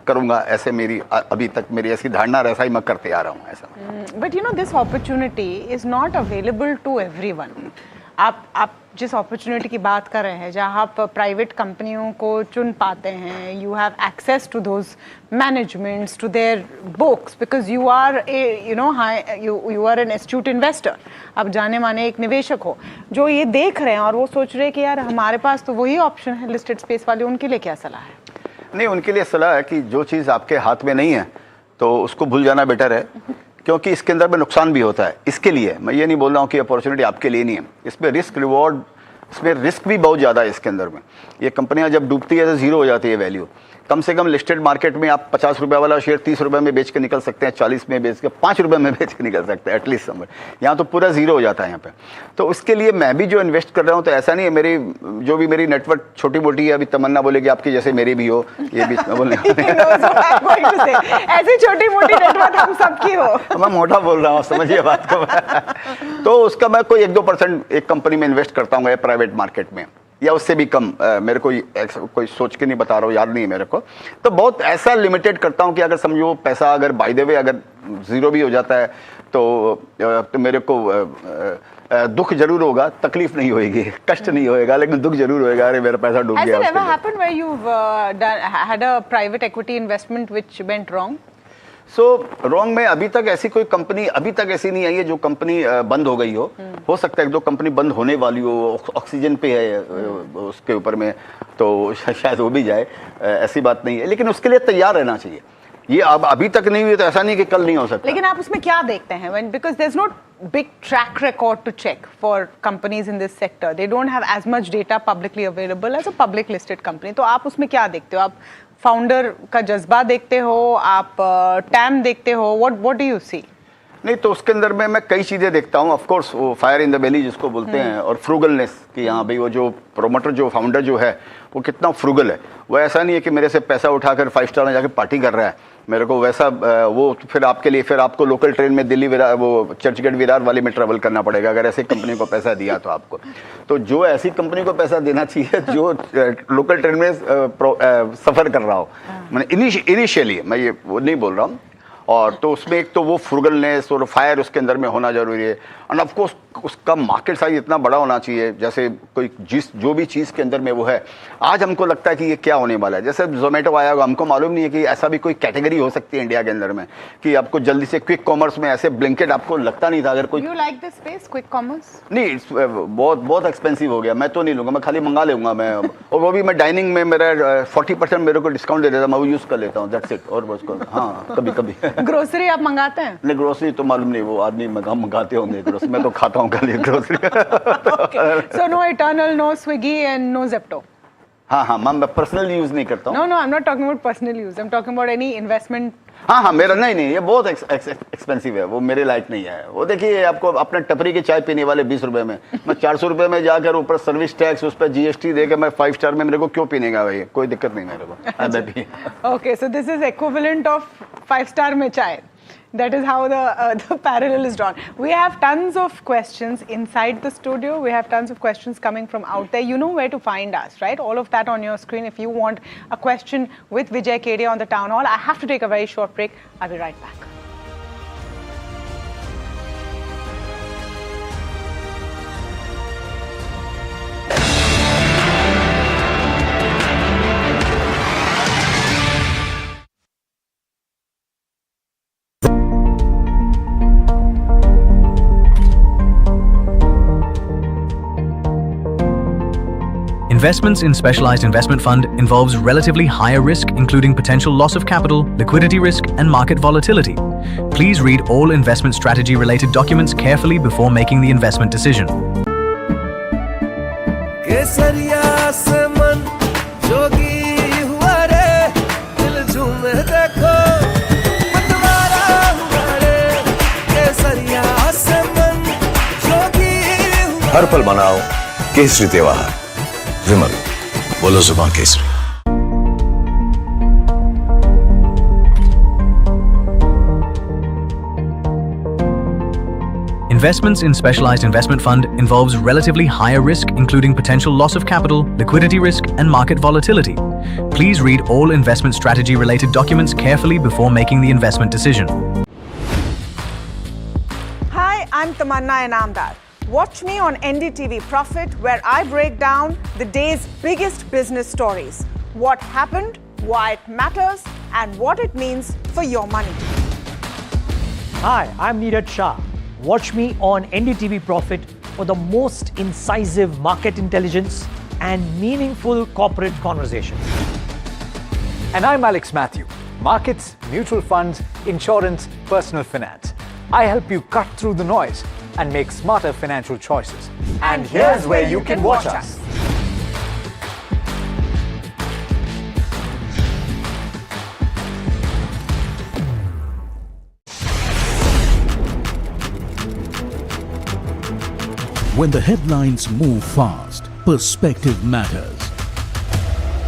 करूंगा, ऐसे मेरी अभी तक मेरी ऐसी धारणा, ऐसा ही मैं करते आ रहा हूँ ऐसा। But you know this opportunity is not available to everyone. आप जिस अपॉर्चुनिटी की बात कर रहे हैं, जहाँ आप प्राइवेट कंपनियों को चुन पाते हैं, you have access to those managements, to their books, because you are you are an astute investor. आप जाने माने एक निवेशक हो जो ये देख रहे हैं और वो सोच रहे हैं कि यार हमारे पास तो वही ऑप्शन है लिस्टेड स्पेस वाले, उनके लिए क्या सलाह है? नहीं, उनके लिए सलाह है कि जो चीज़ आपके हाथ में नहीं है तो उसको भूल जाना बेटर है, क्योंकि इसके अंदर में नुकसान भी होता है। इसके लिए मैं ये नहीं बोल रहा हूँ कि अपॉर्चुनिटी आपके लिए नहीं है, इसमें रिस्क रिवॉर्ड, इसमें रिस्क भी बहुत ज़्यादा है इसके अंदर में। ये कंपनियाँ जब डूबती है तो ज़ीरो हो जाती है वैल्यू, कम से कम लिस्टेड मार्केट में आप 50 रुपये वाला शेयर 30 रुपये में बेच के निकल सकते हैं, 40 में बेच के 5 रुपये में बेच के निकल सकते हैं एटलीस्ट समझ। यहाँ तो पूरा जीरो हो जाता है यहाँ पे। तो उसके लिए मैं भी जो इन्वेस्ट कर रहा हूँ, तो ऐसा नहीं है मेरी जो भी मेरी नेटवर्क छोटी मोटी है, अभी तमन्ना बोलेगी आपकी जैसे मेरी भी हो, ये बीच में बोलने ऐसी छोटी मोटी नेटवर्क हम सबकी हो। मैं मोटा बोल रहा हूँ, समझिए बात को। तो उसका मैं कोई 1-2% एक कंपनी में इन्वेस्ट करता हूँ प्राइवेट मार्केट में, या उससे भी कम। मेरे को कोई सोच के नहीं बता रहा हूँ, याद नहीं है मेरे को। तो बहुत ऐसा लिमिटेड करता हूँ कि अगर समझो पैसा अगर बाय द वे अगर जीरो भी हो जाता है तो मेरे को दुख जरूर होगा, तकलीफ नहीं होगी, कष्ट नहीं होएगा, लेकिन दुख जरूर होएगा, अरे मेरा पैसा डूब गया। Has it ever happened where you've had a private equity investment which went wrong? Wrong में अभी तक ऐसी कोई कंपनी अभी तक ऐसी नहीं आई है जो कंपनी बंद हो गई हो सकता है एक दो कंपनी बंद होने वाली हो, ऑक्सीजन पे है उसके ऊपर में, तो शायद हो भी जाए, ऐसी बात नहीं है, लेकिन उसके लिए तैयार रहना चाहिए। ये अब अभी तक नहीं हुई तो ऐसा नहीं कि कल नहीं हो सकता। लेकिन आप उसमें क्या देखते हैं? When because there's no big track record to check for companies in this sector, they don't have as much data publicly available as a public listed company. तो आप उसमें क्या देखते हो? आप फाउंडर का जज्बा देखते हो, आप टैम देखते हो, व्हाट डू यू सी? नहीं तो उसके अंदर में मैं कई चीज़ें देखता हूँ। ऑफ कोर्स वो फायर इन द बेली जिसको बोलते हैं, और फ्रूगलनेस कि हाँ भाई वो जो प्रोमोटर जो फाउंडर जो है वो कितना फ्रूगल है। वो ऐसा नहीं है कि मेरे से पैसा उठाकर 5 स्टार में जाकर पार्टी कर रहा है, मेरे को वैसा वो फिर आपके लिए फिर आपको लोकल ट्रेन में दिल्ली वो चर्चगेट विरार वाली में ट्रैवल करना पड़ेगा अगर ऐसी कंपनी को पैसा दिया तो आपको। तो जो ऐसी कंपनी को पैसा देना चाहिए जो लोकल ट्रेन में सफ़र कर रहा हो, मैंने इनिशियली मैं ये वो नहीं बोल रहा हूँ। और तो उसमें एक तो वो फ्रूगलनेस और फायर उसके अंदर में होना जरूरी है, एंड ऑफ कोर्स उसका मार्केट साइज इतना बड़ा होना चाहिए, जैसे कोई जो भी चीज़ के अंदर में वो है। आज हमको लगता है कि ये क्या होने वाला है, जैसे जोमेटो आया होगा, हमको मालूम नहीं है कि ऐसा भी कोई कैटेगरी हो सकती है इंडिया के अंदर में कि आपको जल्दी से क्विक कॉमर्स में ऐसे ब्लिंकेट आपको लगता नहीं था। अगर कोई you like this space quick commerce? नहीं, बहुत एक्सपेंसिव हो गया, मैं तो नहीं लूँगा, मैं खाली मंगा लूँगा मैं, और वो भी मैं डाइनिंग में मेरा 40% मेरे को डिस्काउंट दे देता, मैं वो यूज़ कर लेता हूँ, दैट्स इट। और उसको हाँ कभी कभी ग्रोसरी आप मंगाते हैं? नहीं ग्रोसरी तो मालूम नहीं, वो आदमी मंगाते होंगे ग्रोसरी, मैं तो खाता हूँ खाली grocery. So no Eternal, no Swiggy and no Zepto? हाँ मैं पर्सनल यूज नहीं करता हूँ। No, I'm not talking about personal use. I'm talking about any investment. हाँ मेरा नहीं, ये बहुत एक्सपेंसिव है, वो मेरे लायक नहीं है। वो देखिए आपको अपने टपरी की चाय पीने वाले 20 रुपए में, मैं 400 रुपए में जाकर ऊपर सर्विस टैक्स उस पर GST देकर मैं 5 स्टार में मेरे को क्यों पीने का भाई, कोई दिक्कत नहीं मेरे को। Okay, so this is equivalent of 5 star में चाय. That is how the parallel is drawn. We have tons of questions inside the studio. We have tons of questions coming from out there. You know where to find us, right? All of that on your screen. If you want a question with Vijay Kedia on the town hall, I have to take a very short break. I'll be right back. Investments in specialized investment fund involves relatively higher risk, including potential loss of capital, liquidity risk, and market volatility. Please read all investment strategy related documents carefully before making the investment decision. हर पल मनाओ केसरी त्योहार, विमल बोलो जुबान Kesari. Investments in specialized investment fund involves relatively higher risk, including potential loss of capital, liquidity risk, and market volatility. Please read all investment strategy related documents carefully before making the investment decision. Hi, I'm Tamanna Inamdar. Watch me on NDTV Profit, where I break down the day's biggest business stories. What happened, why it matters, and what it means for your money. Hi, I'm Neeraj Shah. Watch me on NDTV Profit for the most incisive market intelligence and meaningful corporate conversations. And I'm Alex Matthew. Markets, mutual funds, insurance, personal finance. I help you cut through the noise and make smarter financial choices. And here's where you can watch us. When the headlines move fast, perspective matters.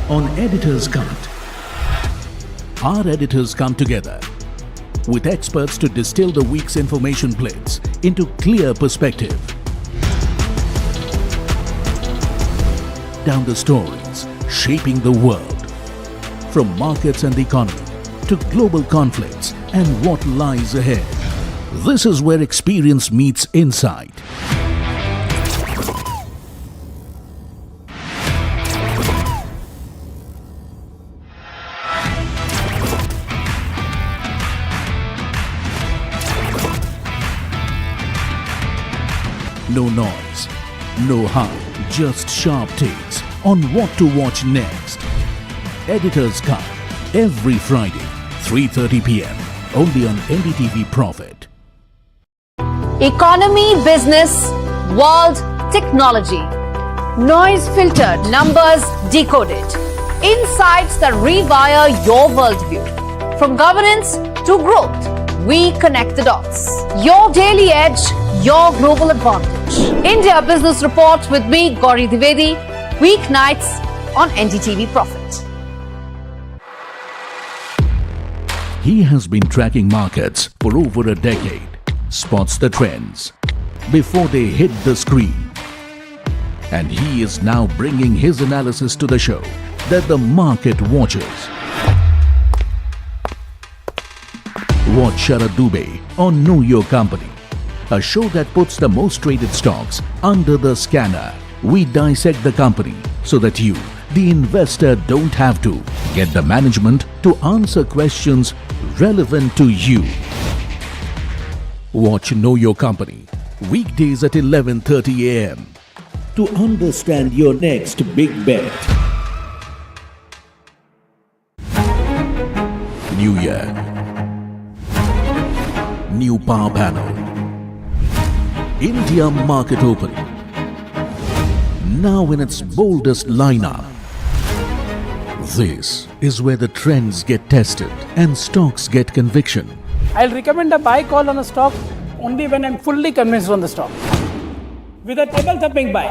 On Editor's Cut, our editors come together with experts to distill the week's information plates into clear perspective. Down the stories shaping the world, from markets and the economy to global conflicts and what lies ahead. This is where experience meets insight. No noise, no hype, just sharp takes on what to watch next. Editor's Cut, every Friday, 3:30 p.m. only on NDTV Profit. Economy, business, world, technology. Noise filtered, numbers decoded. Insights that rewire your worldview. From governance to growth, we connect the dots. Your daily edge, your global advantage. India Business Report with me, Gauri Dwivedi, weeknights on NDTV Profit. He has been tracking markets for over a decade, spots the trends before they hit the screen. And he is now bringing his analysis to the show that the market watches. Watch Sharad Dubey on Know Your Company, a show that puts the most traded stocks under the scanner. We dissect the company so that you, the investor, don't have to get the management to answer questions relevant to you. Watch Know Your Company weekdays at 11:30 a.m. to understand your next big bet. New year, new power panel, India market open, now in its boldest lineup. This is where the trends get tested and stocks get conviction. I'll recommend a buy call on a stock only when I'm fully convinced on the stock. With a table thumping buy.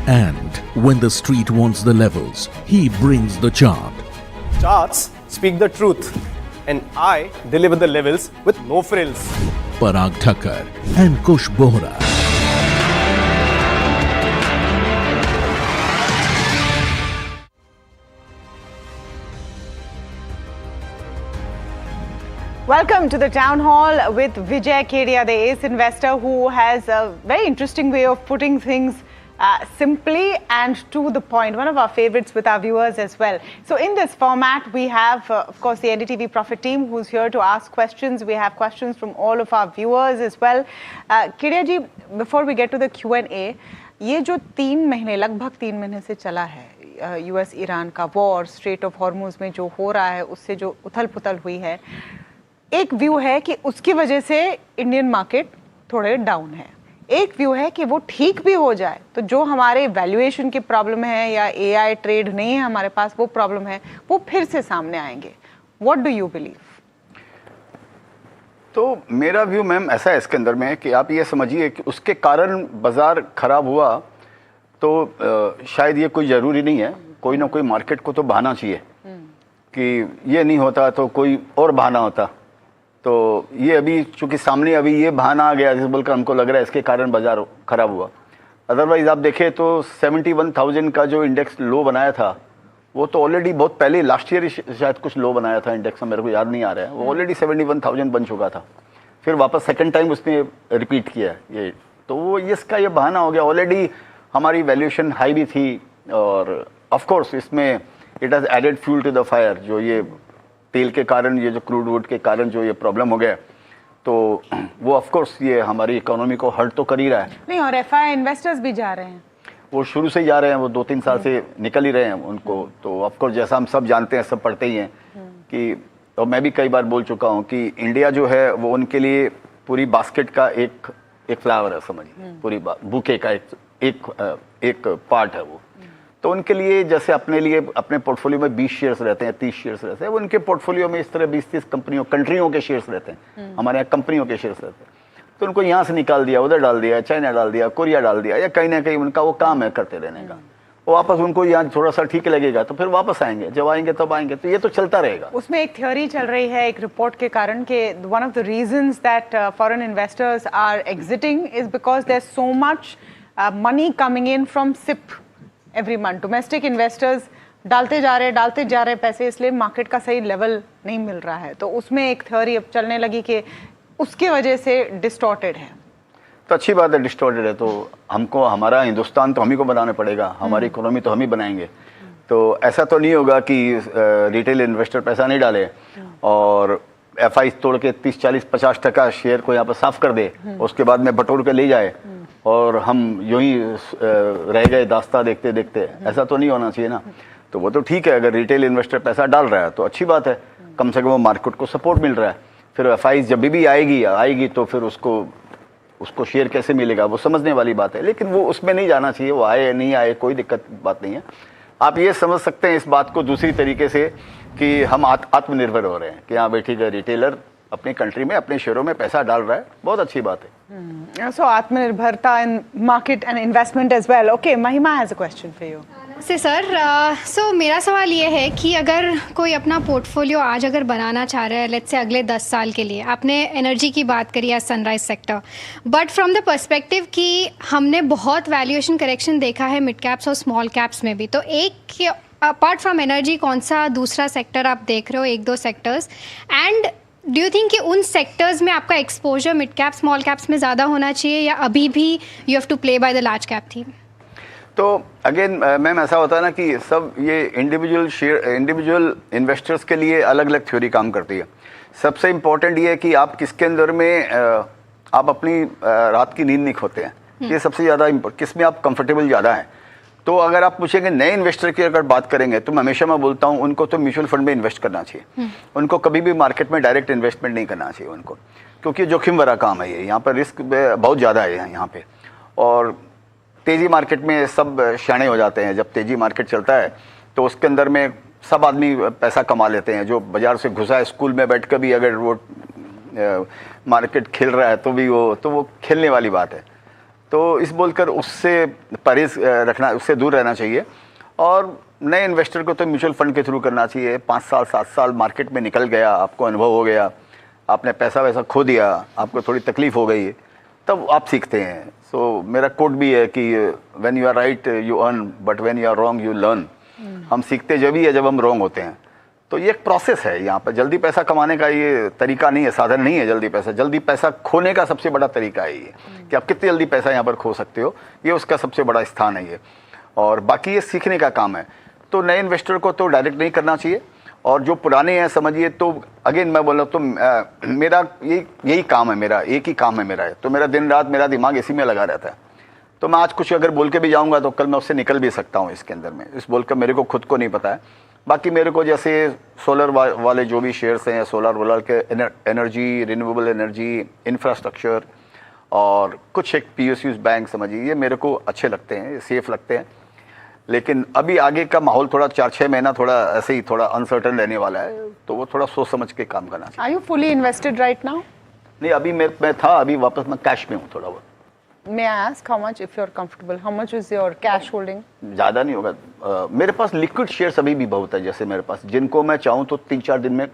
And when the street wants the levels, he brings the chart. Charts speak the truth, and I deliver the levels with no frills. Parag Thakkar and Kush Bohra. Welcome to the town hall with Vijay Kedia, the ace investor, who has a very interesting way of putting things simply and to the point. One of our favorites with our viewers as well. So in this format, we have, of course, the NDTV Profit team who's here to ask questions. We have questions from all of our viewers as well. Kedia ji, before we get to the Q&A, ये जो 3 महीने, लगभग 3 महीने से चला है, US Iran का war, straight of Hormuz में जो हो रहा है, उससे जो उथल पुथल हुई है, एक व्यू है कि उसकी वजह से इंडियन मार्केट थोड़े डाउन है. एक व्यू है कि वो ठीक भी हो जाए तो जो हमारे वैल्यूएशन की प्रॉब्लम है या एआई ट्रेड नहीं है हमारे पास, वो प्रॉब्लम है, वो फिर से सामने आएंगे. What do you believe? तो मेरा व्यू मैम ऐसा है इसके अंदर में कि आप ये समझिए कि उसके कारण बाजार खराब हुआ तो शायद ये कोई ज़रूरी नहीं है. कोई ना कोई मार्केट को तो बहाना चाहिए कि ये नहीं होता तो कोई और बहाना होता. तो ये अभी चूंकि सामने अभी ये बहाना आ गया जिस बोलकर हमको लग रहा है इसके कारण बाजार खराब हुआ. अदरवाइज आप देखें तो 71,000 का जो इंडेक्स लो बनाया था वो तो ऑलरेडी बहुत पहले लास्ट ईयर शायद कुछ लो बनाया था इंडेक्स में, मेरे को याद नहीं आ रहा है. वो ऑलरेडी 71,000 बन चुका था, फिर वापस सेकंड टाइम उसने रिपीट किया ये. तो वो इसका ये बहाना हो गया. ऑलरेडी हमारी वैल्यूएशन हाई भी थी और ऑफकोर्स इसमें it has added fuel to the fire. जो ये तेल के कारण, ये जो क्रूड वुड के कारण जो ये प्रॉब्लम हो गया तो वो ऑफ कोर्स ये हमारी इकोनॉमी को हर्ट तो कर ही रहा है. नहीं, और एफआई इन्वेस्टर्स भी जा रहे हैं, वो शुरू से ही जा रहे हैं, वो 2-3 साल से निकल ही रहे हैं उनको. तो ऑफ कोर्स जैसा हम सब जानते हैं, सब पढ़ते ही हैं कि, और मैं भी कई बार बोल चुका हूँ कि इंडिया जो है वो उनके लिए पूरी बास्केट का एक फ्लावर है, समझिए, पूरी बुके का एक पार्ट है वो. तो उनके लिए जैसे अपने लिए अपने पोर्टफोलियो में 20 शेयर्स रहते हैं, 30 शेयर्स रहते हैं, उनके पोर्टफोलियो में इस तरह 20-30 कंट्रियों के शेयर्स रहते हैं. हमारे यहाँ कंपनियों के शेयर्स रहते हैं. तो उनको यहाँ से निकाल दिया, उधर डाल दिया, चाइना डाल दिया, कोरिया डाल दिया, या कहीं ना कहीं उनका वो काम है करते रहने का। वो वापस उनको यहाँ थोड़ा सा ठीक लगेगा तो फिर वापस आएंगे, जब आएंगे तब आएंगे, तो ये तो चलता रहेगा। उसमें एक थ्योरी चल रही है एक रिपोर्ट के कारण कि one of the reasons that foreign investors are exiting is because there is so much money coming in from SIP every month. Domestic investors डालते जा रहे पैसे, इसलिए मार्केट का सही लेवल नहीं मिल रहा है। तो उसमें एक थ्योरी अब चलने लगी कि उसकी वजह से डिस्टॉर्टेड है। तो अच्छी बात है, डिस्टॉर्टेड है तो हमको, हमारा हिंदुस्तान तो हम ही को बनाना पड़ेगा, हमारी इकोनॉमी तो हम ही बनाएंगे। तो ऐसा तो नहीं होगा कि रिटेल इन्वेस्टर पैसा नहीं डाले और एफआई तोड़ के 30-40-50% शेयर को यहाँ पर साफ कर दे, उसके बाद में बटोर के ले जाए और हम यूं ही रह गए दास्ता देखते देखते। ऐसा तो नहीं होना चाहिए ना। तो वो तो ठीक है, अगर रिटेल इन्वेस्टर पैसा डाल रहा है तो अच्छी बात है, कम से कम वो मार्केट को सपोर्ट मिल रहा है। फिर एफआई जब भी आएगी तो फिर उसको शेयर कैसे मिलेगा, वो समझने वाली बात है। लेकिन वो उसमें नहीं जाना चाहिए, वो आए नहीं आए कोई दिक्कत बात नहीं है। आप ये समझ सकते हैं इस बात को दूसरी तरीके से कि हम आत्मनिर्भर हो रहे हैं कि हाँ भाई ठीक है, रिटेलर अपनी कंट्री में अपने शेयरों में पैसा डाल रहा है, बहुत अच्छी बात है। सो आत्मनिर्भरता in market and investment as well. Okay, Mahima has a question for you. Say sir, so मेरा सवाल ये है कि अगर कोई अपना पोर्टफोलियो आज अगर बनाना चाह रहा है, लेट्स से अगले 10 साल के लिए, आपने एनर्जी की बात करी है, sunrise sector, but from the perspective कि हमने बहुत वैल्यूएशन करेक्शन देखा है मिड कैप्स और स्मॉल कैप्स में भी, तो एक अपार्ट फ्रॉम एनर्जी कौन सा दूसरा सेक्टर आप देख रहे हो, 1-2 sectors, and do you think कि उन सेक्टर्स में आपका exposure mid cap small caps में ज़्यादा होना चाहिए या अभी भी you have to play by the large cap theme? तो अगेन मैम ऐसा होता है ना कि सब ये इंडिविजुअल इन्वेस्टर्स के लिए अलग अलग थ्योरी काम करती है। सबसे इम्पोर्टेंट ये है कि आप किसके अंदर में आप अपनी रात की नींद नहीं खोते हैं, ये सबसे ज़्यादा किस में आप कंफर्टेबल ज़्यादा हैं। तो अगर आप पूछेंगे नए इन्वेस्टर की अगर बात करेंगे तो हमेशा मैं बोलता हूँ उनको तो म्यूचुअल फंड में इन्वेस्ट करना चाहिए। उनको कभी भी मार्केट में डायरेक्ट इन्वेस्टमेंट नहीं करना चाहिए उनको, क्योंकि जोखिम भरा काम है ये, यहाँ पर रिस्क बहुत ज़्यादा है यहाँ पे। और तेज़ी मार्केट में सब शाणे हो जाते हैं, जब तेज़ी मार्केट चलता है तो उसके अंदर में सब आदमी पैसा कमा लेते हैं। जो बाज़ार से घुसा है स्कूल में बैठ कर भी अगर वो मार्केट खेल रहा है तो वो खेलने वाली बात है। तो इस बोलकर उससे परहेज रखना, उससे दूर रहना चाहिए। और नए इन्वेस्टर को तो म्यूचुअल फंड के थ्रू करना चाहिए। 5 साल 7 साल मार्केट में निकल गया, आपको अनुभव हो गया, आपने पैसा वैसा खो दिया, आपको थोड़ी तकलीफ हो गई, तब आप सीखते हैं। सो मेरा कोट भी है कि when you are right you earn, but when you are wrong you learn. हम सीखते जब ही है जब हम रॉन्ग होते हैं। तो ये एक प्रोसेस है, यहाँ पर जल्दी पैसा कमाने का ये तरीका नहीं है, साधन नहीं है जल्दी पैसा खोने का सबसे बड़ा तरीका है ये कि आप कितनी जल्दी पैसा यहाँ पर खो सकते हो, ये उसका सबसे बड़ा स्थान है ये। और बाकी ये सीखने का काम है। तो नए इन्वेस्टर को तो डायरेक्ट नहीं करना चाहिए, और जो पुराने हैं समझिए, तो अगेन मैं बोल रहा हूँ तो मेरा यही काम है, मेरा एक ही काम है मेरा, तो मेरा दिन रात मेरा दिमाग इसी में लगा रहता है। तो मैं आज कुछ अगर बोल के भी जाऊँगा तो कल मैं उससे निकल भी सकता हूँ इसके अंदर में, इस बोल कर मेरे को खुद को नहीं पता है। बाकी मेरे को जैसे सोलर वाले जो भी शेयर्स हैं, सोलर के एनर्जी, रिन्यूएबल एनर्जी, इंफ्रास्ट्रक्चर और कुछ एक PSUs बैंक समझिए, ये मेरे को अच्छे लगते हैं, सेफ लगते हैं। लेकिन अभी आगे का माहौल थोड़ा 4-6 महीना थोड़ा ऐसे ही थोड़ा अनसर्टन रहने वाला है, तो वो थोड़ा सोच समझ के काम करना चाहिए। Are you fully invested right now? नहीं, अभी मैं था, अभी वापस मैं कैश में हूँ थोड़ा बहुत। May I ask how much, if you're comfortable, how much is your cash holding? ज़्यादा नहीं होगा। मेरे पास लिक्विड शेयर्स अभी भी बहुत है, जैसे मेरे पास जिनको मैं चाहूँ तो 3-4 दिन में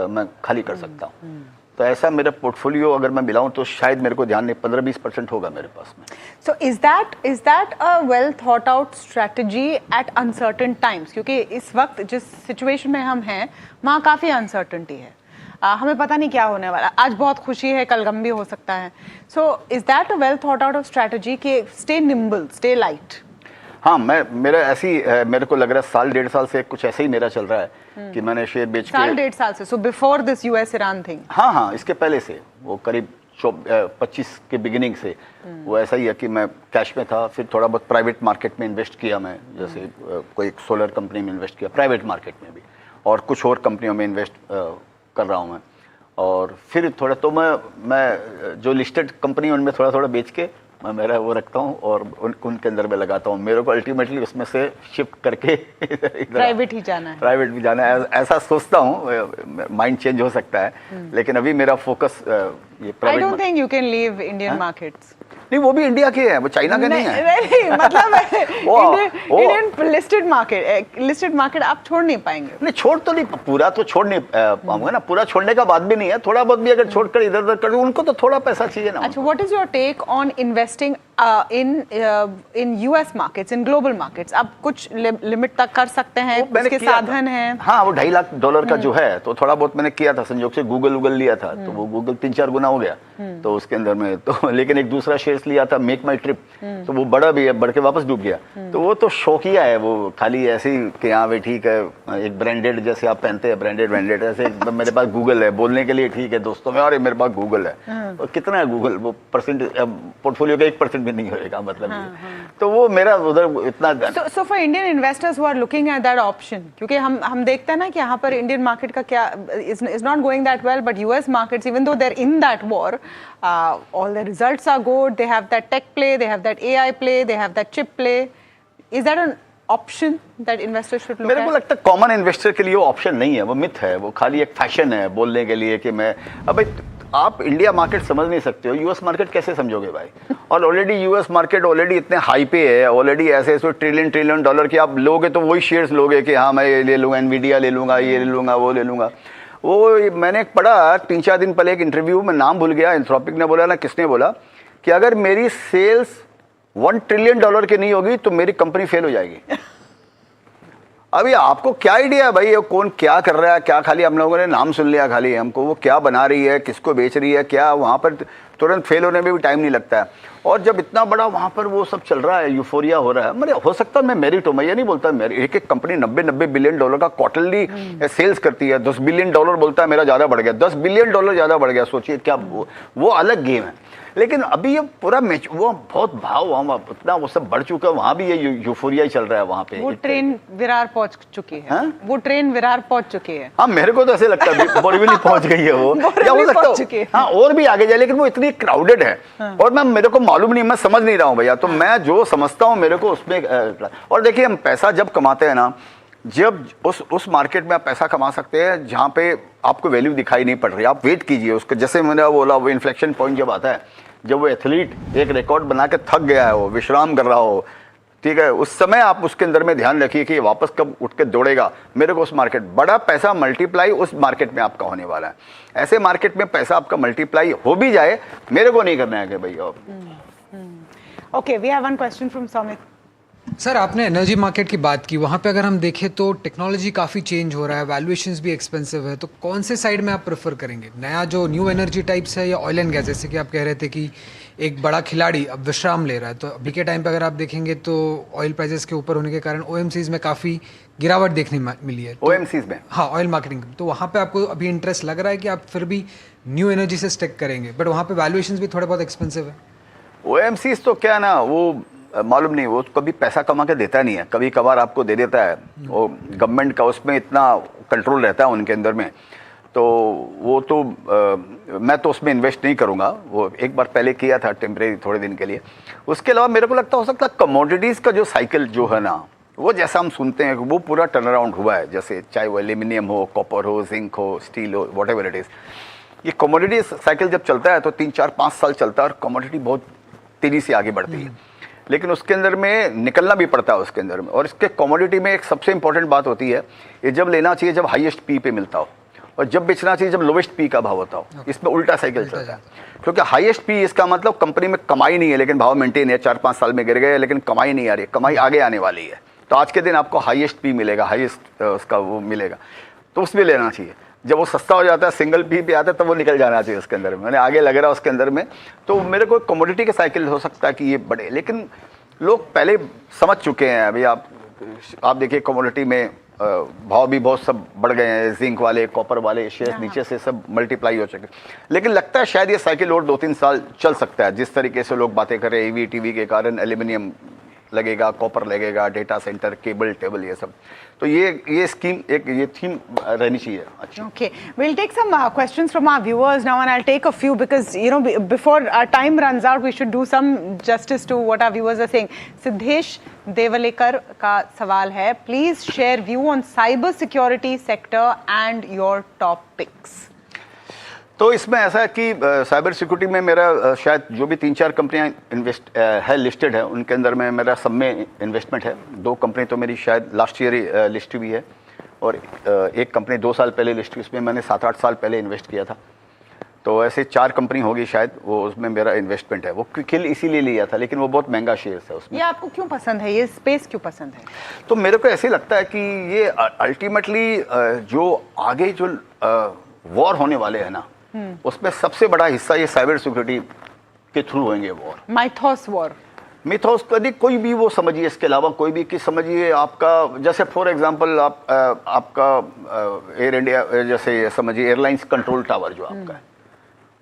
मैं खाली कर सकता हूँ। तो ऐसा मेरा पोर्टफोलियो अगर मैं मिलाऊँ तो शायद मेरे को ध्यान नहीं 15-20% होगा मेरे पास में। So is that a well thought out strategy at uncertain times? क्योंकि इस वक्त जिस सिचुएशन में हम हैं वहाँ काफ़ी अनसर्टनिटी है, हमें पता नहीं क्या होने वाला। आज बहुत खुशी है, कल गम भी हो सकता है। So is that a well thought out of strategy कि स्टे निम्बल, स्टे लाइट? हाँ, मेरा ऐसी मेरे को लग रहा है 1-1.5 साल से कुछ ऐसे ही मेरा चल रहा है कि मैंने शेयर बेच के 1.5 साल से। So before this US Iran thing? हाँ, इसके पहले से वो करीब 25 के बिगिनिंग से वो ऐसा ही है कि मैं कैश में था, फिर थोड़ा बहुत प्राइवेट मार्केट में इन्वेस्ट किया मैं, जैसे कोई सोलर कंपनी में इन्वेस्ट किया प्राइवेट मार्केट में भी, और कुछ और कंपनियों में इन्वेस्ट कर रहा हूँ मैं। और फिर थोड़ा तो मैं जो लिस्टेड कंपनी उनमें थोड़ा बेच के मैं मेरा वो रखता हूँ और उनके अंदर में लगाता हूँ। मेरे को अल्टीमेटली उसमें से शिफ्ट करके प्राइवेट ही जाना है, प्राइवेट भी जाना है, ऐसा सोचता हूँ। माइंड चेंज हो सकता है, लेकिन अभी मेरा फोकस ये I private. Don't think you can leave Indian markets. नहीं, वो भी इंडिया के हैं, वो चाइना के नहीं है। नहीं, मतलब इंडियन लिस्टेड मार्केट आप छोड़ नहीं पाएंगे। नहीं, छोड़ तो नहीं, पूरा तो छोड़ नहीं पाऊंगा ना, पूरा छोड़ने का बात भी नहीं है, थोड़ा बहुत भी अगर छोड़कर इधर उधर कर दूं, उनको तो थोड़ा पैसा चाहिए ना। अच्छा, what is your take on investing in US markets, in global markets? आप कुछ लिमिट तक कर सकते हैं, उसके साधन हैं? हाँ, वो $2.5 लाख का जो है, तो थोड़ा बहुत मैंने किया था, संयोग से गूगल लिया था, तो वो गूगल 3-4 गुना हो गया, तो उसके अंदर में तो। लेकिन एक दूसरा शेयर्स लिया था, मेक माई ट्रिप, तो वो बड़ा भी है, बढ़ के वापस डूब गया। तो वो तो शौकिया है, वो खाली ऐसे ही कि हाँ भाई ठीक है, एक ब्रांडेड जैसे आप पहनते हैं, ब्रांडेड ऐसे मेरे पास गूगल है, बोलने के लिए ठीक है दोस्तों में, और मेरे पास गूगल है। और कितना है गूगल? वो परसेंट पोर्टफोलियो का 1% भी नहीं होएगा, मतलब। तो वो मेरा उधर इतना। So for Indian investors who are looking at that option, क्योंकि हम देखते हैं ना कि यहाँ पर इंडियन मार्केट का क्या is not going that well, but US markets, even though they are in that war, all the results are good, they have that tech play, they have that AI play, they have that chip play. Is that an option that investors should look at? मेरे को लगता है common investor के लिए वो option नहीं है, वो मिथ है, वो खाली एक फैशन है बोलने के लिए कि मैं। अब आप इंडिया मार्केट समझ नहीं सकते हो, यूएस मार्केट कैसे समझोगे भाई? और ऑलरेडी यूएस मार्केट ऑलरेडी इतने हाई पे है, ऑलरेडी ऐसे ट्रिलियन डॉलर के आप लोगे, तो वही शेयर्स लोगे कि हाँ मैं ये ले लूँगा, एनवीडिया ले लूँगा, ये ले लूँगा, वो ले लूँगा। वो मैंने पढ़ा 3-4 दिन पहले एक इंटरव्यू में, नाम भूल गया, एंथ्रोपिक ने बोला ना किसने बोला, कि अगर मेरी सेल्स $1 ट्रिलियन की नहीं होगी तो मेरी कंपनी फेल हो जाएगी। अभी आपको क्या आइडिया है भाई, ये कौन क्या कर रहा है, क्या खाली हम लोगों ने नाम सुन लिया, खाली हमको वो क्या बना रही है, किसको बेच रही है, क्या वहाँ पर तुरंत फेल होने में भी टाइम नहीं लगता है। और जब इतना बड़ा वहाँ पर वो सब चल रहा है, यूफोरिया हो रहा है, मतलब हो सकता है मैं मेरिट हूँ, मैं ये नहीं बोलता मेरी, एक कंपनी $90 बिलियन का क्वार्टरली सेल्स करती है, $10 बिलियन बोलता है मेरा ज़्यादा बढ़ गया, $10 बिलियन ज़्यादा बढ़ गया, सोचिए क्या, वो अलग गेम है। लेकिन अभी ये पूरा मैच, वो बहुत भाव वहाँ उतना वो सब बढ़ चुका है, वहाँ भी ये यूफोरिया ही चल रहा है वहाँ पे। वो ट्रेन विरार पहुँच चुकी है, वो ट्रेन विरार पहुँच चुकी है। हाँ, मेरे को तो ऐसे लगता है बोरीवली पहुँच गई है वो, क्या हो सकता है, हाँ और भी आगे जाए, लेकिन वो इतनी क्राउडेड है। और मैं, मेरे को मालूम नहीं, मैं समझ नहीं रहा हूँ भैया, तो मैं जो समझता हूँ मेरे को उसमें। और देखिए, हम पैसा जब कमाते हैं ना, जब उस मार्केट में आप पैसा कमा सकते हैं जहाँ पे आपको वैल्यू दिखाई नहीं पड़ रही, आप वेट कीजिए उसको। जैसे मैंने बोला, वो इन्फ्लेक्शन पॉइंट जब आता है, जब वो एथलीट एक रिकॉर्ड बना के थक गया है, वो विश्राम कर रहा हो, ठीक है, उस समय आप उसके अंदर में ध्यान रखिए कि वापस कब उठ के दौड़ेगा। मेरे को उस मार्केट, बड़ा पैसा मल्टीप्लाई उस मार्केट में आपका होने वाला है। ऐसे मार्केट में पैसा आपका मल्टीप्लाई हो भी जाए, मेरे को नहीं करना है कि भाई। Okay, we have one question from Samit. Sir, आपने एनर्जी मार्केट की बात की, वहाँ पे अगर हम देखें तो टेक्नोलॉजी काफ़ी चेंज हो रहा है, वैल्यूएशंस भी एक्सपेंसिव है, तो कौन से साइड में आप प्रेफर करेंगे? नया जो न्यू एनर्जी टाइप्स है, या ऑयल एंड गैस? जैसे कि आप कह रहे थे कि एक बड़ा खिलाड़ी अब विश्राम ले रहा है, तो अभी के टाइम पे अगर आप देखेंगे तो ऑयल प्राइसेस के ऊपर होने के कारण ओएमसीज में काफ़ी गिरावट देखने मिली है। ओएमसीज में? हाँ, ऑयल मार्केटिंग। तो वहाँ पे आपको अभी इंटरेस्ट लग रहा है कि आप फिर भी न्यू एनर्जी से स्टिक करेंगे, बट वहाँ पे वैल्यूएशंस भी थोड़े बहुत एक्सपेंसिव है? ओएमसीज तो क्या ना, वो मालूम नहीं, वो कभी पैसा कमा के देता नहीं है, कभी कभार आपको दे देता है। वो गवर्नमेंट का उसमें इतना कंट्रोल रहता है उनके अंदर में, तो वो तो मैं तो उसमें इन्वेस्ट नहीं करूँगा। वो एक बार पहले किया था टेम्परेरी, थोड़े दिन के लिए। उसके अलावा मेरे को लगता हो सकता है कमोडिटीज़ का जो साइकिल जो है ना, वो जैसा हम सुनते हैं वो पूरा टर्न अराउंड हुआ है। जैसे चाहे वो एल्यूमिनियम हो, कॉपर हो, जिंक हो, स्टील हो, वॉट एवर इट इज़, ये कमोडिटी साइकिल जब चलता है तो 3-4-5 साल चलता है और कमोडिटी बहुत तेज़ी से आगे बढ़ती है। लेकिन उसके अंदर में निकलना भी पड़ता है उसके अंदर में। और इसके कमोडिटी में एक सबसे इंपॉर्टेंट बात होती है, ये जब लेना चाहिए जब हाईएस्ट पी पे मिलता हो, और जब बेचना चाहिए जब लोवेस्ट पी का भाव होता हो। इसमें उल्टा साइकिल चलता है, क्योंकि हाईएस्ट पी इसका मतलब कंपनी में कमाई नहीं है लेकिन भाव मेंटेन है, 4-5 साल में गिर गए लेकिन कमाई नहीं आ रही है, कमाई आगे आने वाली है। तो आज के दिन आपको हाईएस्ट पी मिलेगा, हाईएस्ट उसका वो मिलेगा, तो उसमें लेना चाहिए। जब वो सस्ता हो जाता है, सिंगल पी पे आता है, तब वो निकल जाना चाहिए उसके अंदर में। मैंने आगे लग रहा है उसके अंदर में, तो मेरे को कमोडिटी का साइकिल हो सकता है कि ये बढ़े, लेकिन लोग पहले समझ चुके हैं। अभी आप देखिए कमोडिटी में भाव भी बहुत सब बढ़ गए हैं, जिंक वाले, कॉपर वाले शेयर नीचे से सब मल्टीप्लाई हो चुके। लेकिन लगता है शायद ये साइकिल और 2-3 साल चल सकता है, जिस तरीके से लोग बातें कर रहे हैं ईवी टीवी के कारण, एल्यूमिनियम लगेगा, कॉपर लगेगा, डेटा सेंटर, केबल टेबल, ये सब। तो ये स्कीम ये थीम रहनी चाहिए अच्छी। Okay, we'll take some questions from our viewers now, and I'll take a few because before our time runs out, we should do some justice to what our viewers are saying. Siddhesh Devalekar का सवाल है, please share view on cyber security sector and your top picks. तो इसमें ऐसा है कि cyber security में मेरा शायद जो भी 3-4 कंपनियां है लिस्टेड है, उनके अंदर में मेरा सब में इन्वेस्टमेंट है। 2 कंपनी तो मेरी शायद लास्ट ईयर ही लिस्ट हुई है, और एक कंपनी 2 साल पहले लिस्ट हुई, उसमें मैंने 7-8 साल पहले इन्वेस्ट किया था। तो ऐसे 4 कंपनी होगी शायद, वो उसमें मेरा इन्वेस्टमेंट है। वो क्विक इसीलिए लिया था, लेकिन वो बहुत महंगा शेयर है उसमें। ये आपको क्यों पसंद है, ये स्पेस क्यों पसंद है? तो मेरे को ऐसे लगता है कि ये अल्टीमेटली जो आगे जो वॉर होने वाले हैं ना, उसमें सबसे बड़ा हिस्सा ये साइबर सिक्योरिटी के थ्रू होंगे वॉर। माइथोस वॉर, मिथोस कभी कोई भी वो समझिए, इसके अलावा कोई भी कि समझिए आपका, जैसे फॉर एग्जांपल आपका एयर इंडिया, जैसे समझिए एयरलाइंस कंट्रोल टावर जो आपका है,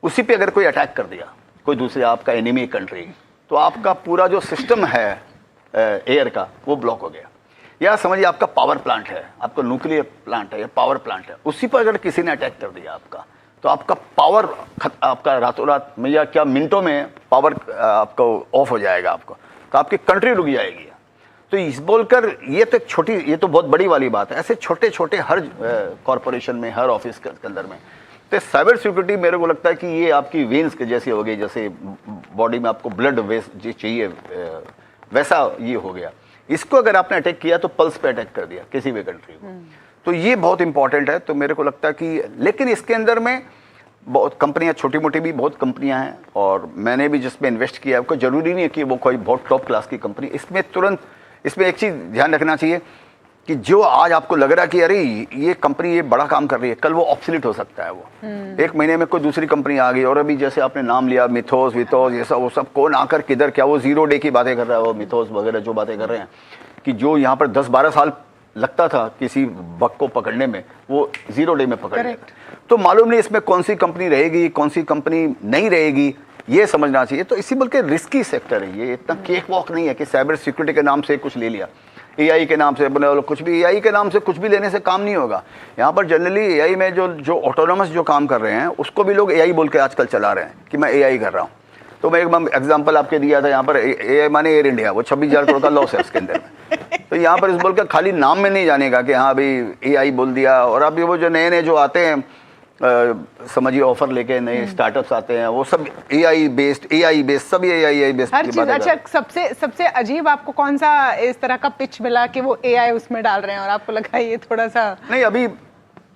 उसी पे अगर कोई अटैक कर दिया, कोई दूसरे आपका एनिमी कंट्री, तो आपका पूरा जो सिस्टम है एयर का वो ब्लॉक हो गया। या समझिए आपका पावर प्लांट है, आपका न्यूक्लियर प्लांट है या पावर प्लांट है, उसी पर अगर किसी ने अटैक कर दिया आपका, तो आपका पावर आपका रातों रात में या क्या मिनटों में पावर आपको ऑफ हो जाएगा आपको, तो आपकी कंट्री रुक जाएगी। तो इस बोलकर ये तो छोटी, ये तो बहुत बड़ी वाली बात है। ऐसे छोटे छोटे हर कॉरपोरेशन में, हर ऑफिस के अंदर में, तो साइबर सिक्योरिटी मेरे को लगता है कि ये आपकी वेन्स के जैसी हो गई, जैसे बॉडी में आपको ब्लड वेस्ट चाहिए वैसा ये हो गया। इसको अगर आपने अटैक किया तो पल्स पे अटैक कर दिया किसी भी कंट्री को, तो ये बहुत इंपॉर्टेंट है। तो मेरे को लगता है कि, लेकिन इसके अंदर में बहुत कंपनियां, छोटी मोटी भी बहुत कंपनियां हैं, और मैंने भी जिसमें इन्वेस्ट किया है, कोई ज़रूरी नहीं है कि वो कोई बहुत टॉप क्लास की कंपनी। इसमें तुरंत, इसमें एक चीज़ ध्यान रखना चाहिए कि जो आज आपको लग रहा है कि अरे ये कंपनी ये बड़ा काम कर रही है, कल वो ऑब्सोलीट हो सकता है। वो 1 महीने में कोई दूसरी कंपनी आ गई, और अभी जैसे आपने नाम लिया मिथोस विथोस, ये सब, वो सब कौन आकर किधर क्या, वो 0 डे की बातें कर रहा है, वो मिथोस वगैरह जो बातें कर रहे हैं कि जो यहाँ पर 10-12 साल लगता था किसी बग को पकड़ने में, वो 0 डे में पकड़ लिया। तो मालूम नहीं इसमें कौन सी कंपनी रहेगी, कौन सी कंपनी नहीं रहेगी, ये समझना चाहिए। तो इसी बल्कि रिस्की सेक्टर है ये, इतना केक वॉक नहीं है कि साइबर सिक्योरिटी के नाम से कुछ ले लिया, एआई के नाम से बोले कुछ भी, एआई के नाम से कुछ भी लेने से काम नहीं होगा। यहाँ पर जनरली एआई में जो ऑटोनोमस जो काम कर रहे हैं, उसको भी लोग एआई बोल के आजकल चला रहे हैं कि मैं एआई कर रहा हूँ। तो मैं एक एग्जांपल आपके दिया था, यहाँ पर एआई माने एयर इंडिया, वो 26,000 करोड़ का लॉस है उसके अंदर में। तो यहाँ पर इस बोल के खाली नाम में नहीं जानेगा कि हाँ भाई एआई बोल दिया। और अभी वो जो नए जो आते हैं समझिए ऑफर लेके नए स्टार्टअप्स आते हैं, वो सब एआई बेस्ड सब एआई बेस्ड हर चीज। अच्छा, सबसे अजीब आपको कौन सा इस तरह का पिच मिला कि वो एआई उसमें डाल रहे हैं और आपको लगा ये थोड़ा सा? नहीं, अभी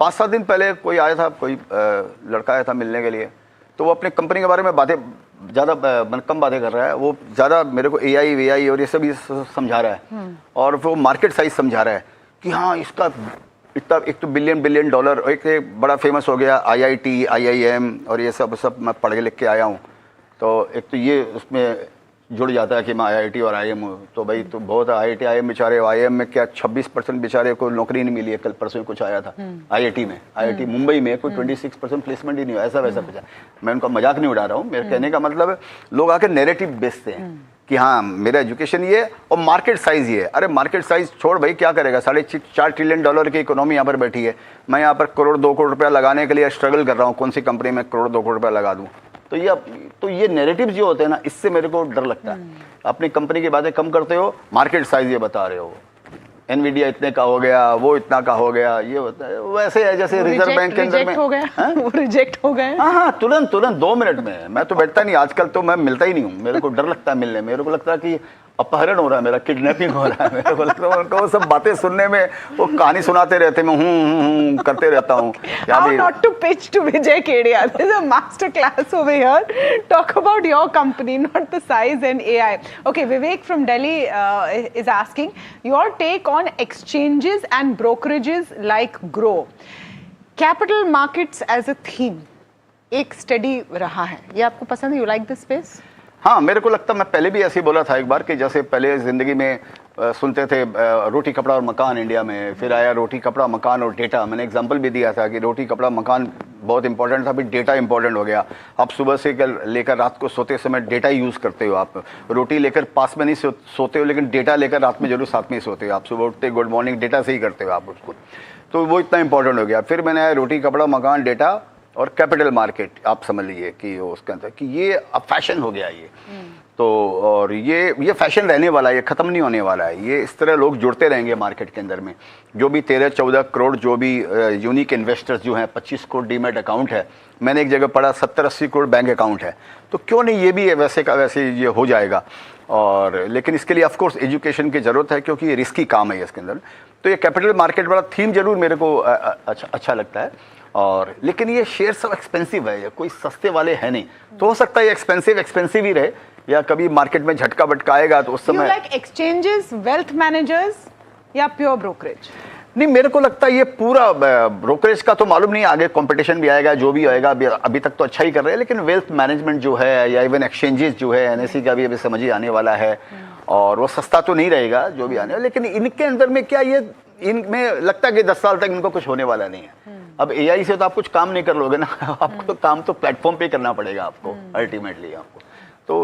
5-7 दिन पहले कोई आया था, कोई लड़का आया था मिलने के लिए, तो वो अपने कंपनी के बारे में बातें ज़्यादा कम बातें कर रहा है। वो ज़्यादा मेरे को एआई वीआई और ये सब समझा रहा है, और वो मार्केट साइज समझा रहा है कि हाँ इसका इतना, एक तो बिलियन डॉलर, एक बड़ा फेमस हो गया IIT IIM और ये सब मैं पढ़ के लिख के आया हूँ। तो एक तो ये उसमें जुड़ जाता है कि मैं IIT और IIM हूँ, तो भाई तो बहुत IIT IIM बेचारे, IIM में क्या 26% बेचारे को नौकरी नहीं मिली है। कल परसों कुछ आया था IIT मुंबई में कोई 26% प्लेसमेंट ही नहीं हुआ, ऐसा वैसा कुछ। मैं उनका मजाक नहीं उड़ा रहा हूँ, मेरे कहने का मतलब है लोग आके नैरेटिव बेचते हैं कि हाँ मेरा एजुकेशन ये और मार्केट साइज ये है। अरे मार्केट साइज छोड़ भाई, क्या करेगा, $4.5 ट्रिलियन की इकोनॉमी यहाँ पर बैठी है। मैं यहाँ पर 1-2 करोड़ रुपया लगाने के लिए स्ट्रगल कर रहा हूँ, कौन सी कंपनी में 1-2 करोड़ रुपया लगा दूँ। तो ये नैरेटिव जो होते हैं ना, इससे मेरे को डर लगता है। अपनी कंपनी की बातें कम करते हो, मार्केट साइज ये बता रहे हो, एनवीडिया इतने का हो गया, वो इतना का हो गया, ये होता है। वैसे है जैसे रिजर्व बैंक के अंदर में हो गया, वो रिजेक्ट हो गए। हाँ, तुरंत 2 मिनट में। मैं तो बैठता नहीं आजकल, तो मैं मिलता ही नहीं हूँ, मेरे को डर लगता है मिलने। मेरे को लगता है कि अपहरण हो रहा है मेरा, किडनैपिंग हो रहा है। मेरे को लगता है उनको वो सब बातें सुनने में, वो कहानी सुनाते रहते, मैं हूँ करते रहता हूँ। How not to pitch to Vijay Kedia? There's a master class over here. Talk about your company, not the size and AI. Okay, Vivek from Delhi is asking your take on exchanges and brokerages like Grow. Capital markets as a theme एक study रहा है, ये आपको पसंद है? You like this space? हाँ, मेरे को लगता, मैं पहले भी ऐसे ही बोला था एक बार कि जैसे पहले ज़िंदगी में सुनते थे रोटी कपड़ा और मकान इंडिया में, फिर आया रोटी कपड़ा मकान और डेटा। मैंने एग्जांपल भी दिया था कि रोटी कपड़ा मकान बहुत इंपॉर्टेंट था, अभी डेटा इंपॉर्टेंट हो गया। आप सुबह से लेकर रात को सोते समय डेटा यूज़ करते हो, आप रोटी लेकर पास में नहीं सोते हो, लेकिन डेटा लेकर रात में जरूर साथ में ही सोते हो। आप सुबह उठते गुड मॉर्निंग डेटा से ही करते हो आप उसको, तो वो इतना इंपॉर्टेंट हो गया। फिर मैंने रोटी कपड़ा मकान डेटा और कैपिटल मार्केट, आप समझ लीजिए कि उसके अंदर कि ये अब फैशन हो गया ये। तो और ये फैशन रहने वाला है, ये ख़त्म नहीं होने वाला है। ये इस तरह लोग जुड़ते रहेंगे मार्केट के अंदर में। जो भी 13-14 करोड़ जो भी यूनिक इन्वेस्टर्स जो हैं, 25 करोड़ डीमैट अकाउंट है, मैंने एक जगह पढ़ा 70-80 करोड़ बैंक अकाउंट है, तो क्यों नहीं ये भी वैसे का वैसे ये हो जाएगा। और लेकिन इसके लिए ऑफ कोर्स एजुकेशन की ज़रूरत है, क्योंकि ये रिस्की काम है इसके अंदर। तो ये कैपिटल मार्केट वाला थीम जरूर मेरे को अच्छा लगता है। और लेकिन ये शेयर सब एक्सपेंसिव है, कोई सस्ते वाले है नहीं, तो हो सकता है ये एक्सपेंसिव ही रहे, या कभी मार्केट में झटका बटका आएगा तो उस समय। लाइक एक्सचेंजेस, वेल्थ मैनेजर्स या प्योर ब्रोकरेज? नहीं, मेरे को लगता है ये पूरा ब्रोकरेज का तो मालूम नहीं, आगे कंपटीशन भी आएगा, जो भी आएगा। अभी तक तो अच्छा ही कर रहे हैं, लेकिन वेल्थ मैनेजमेंट जो है या इवन एक्सचेंजेस जो है, एनएससी का भी अभी समझ ही आने वाला है, और वो सस्ता तो नहीं रहेगा जो भी आने वाला, लेकिन इनके अंदर में क्या ये इनमें लगता है कि 10 साल तक इनको कुछ होने वाला नहीं है। अब एआई से तो आप कुछ काम नहीं कर लोगे ना, आपको तो काम तो प्लेटफॉर्म पे करना पड़ेगा आपको अल्टीमेटली आपको। तो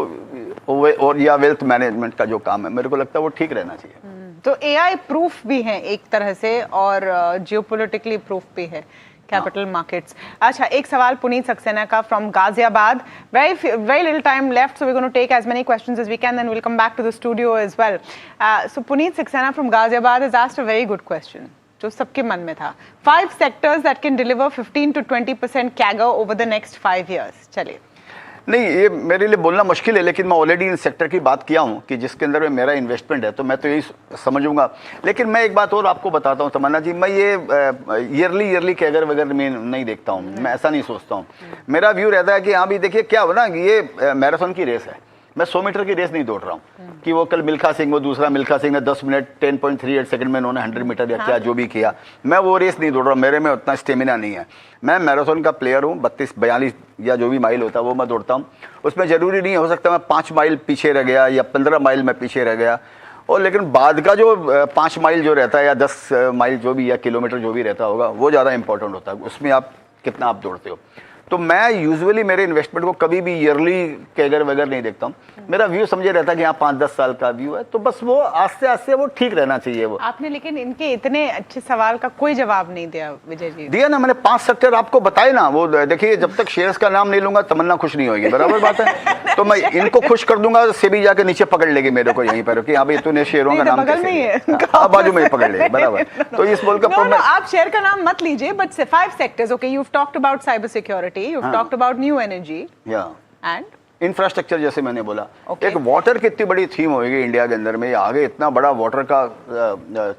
और या वेल्थ मैनेजमेंट का जो काम है, मेरे को लगता है वो ठीक रहना चाहिए। तो एआई प्रूफ भी है एक तरह से, और जियोपॉलिटिकली प्रूफ भी है कैपिटल मार्केट्स। अच्छा, एक सवाल पुनीत सक्सेना का from Ghaziabad. Very little time left, so we're going to take as many questions as we can, then we'll come back to the studio as well. So Puneet Saxena from Ghaziabad has asked a very good question, जो सबके मन में था। 5 sectors that can deliver 15 to 20% CAGR over the next 5 years. चलिए। नहीं, ये मेरे लिए बोलना मुश्किल है, लेकिन मैं ऑलरेडी इन सेक्टर की बात किया हूँ कि जिसके अंदर में मेरा इन्वेस्टमेंट है, तो मैं तो यही समझूंगा। लेकिन मैं एक बात और आपको बताता हूँ तमन्ना जी, मैं ये ईयरली कैगर वगैरह में नहीं देखता हूँ, मैं ऐसा नहीं सोचता हूँ। मेरा व्यू रहता है कि हाँ भी देखिए क्या हो ना, ये मैराथन की रेस है, मैं 100 मीटर की रेस नहीं दौड़ रहा हूँ कि वो कल मिल्खा सिंह, वो दूसरा मिल्खा सिंह ने 10 मिनट 10.38 सेकंड में उन्होंने 100 मीटर या क्या जो भी किया, मैं वो रेस नहीं दौड़ रहा हूँ, मेरे में उतना स्टेमिना नहीं है। मैं मैराथन का प्लेयर हूँ, 32-42 या जो भी माइल होता है वो मैं दौड़ता हूँ। उसमें ज़रूरी नहीं हो सकता मैं 5 माइल पीछे रह गया या 15 माइल में पीछे रह गया, और लेकिन बाद का जो 5 माइल जो रहता है या 10 माइल जो भी या किलोमीटर जो भी रहता होगा, वो ज़्यादा इंपॉर्टेंट होता है, उसमें आप कितना आप दौड़ते हो। तो मैं यूजुअली मेरे इन्वेस्टमेंट को कभी भी ईयरली कैगर वगैरह नहीं देखता हूँ। मेरा व्यू समझे रहता है कि यहाँ 5-10 साल का व्यू है, तो बस वो आस्ते आस्ते वो ठीक रहना चाहिए। वो आपने लेकिन इनके इतने अच्छे सवाल का कोई जवाब नहीं दिया विजय जी। दिया ना मैंने, 5 सेक्टर आपको बताए ना। वो देखिए, जब तक शेयर्स का नाम नहीं लूंगा तमन्ना खुश नहीं होगी, बराबर बात है। तो मैं इनको खुश कर दूंगा, सेबी जाके नीचे पकड़ लेगी मेरे को यहीं पर कि हाँ भाई तूने शेयरों का नाम कैसे, बाजू में पकड़ ले, बराबर। तो इस बोल कर आप शेयर का नाम मत लीजिए, but 5 sectors, okay, you have talked about cyber security, you have talked about new energy and infrastructure, जैसे मैंने बोला। एक वाटर की इतनी बड़ी थीम होगी इंडिया के अंदर में, आगे इतना बड़ा वाटर का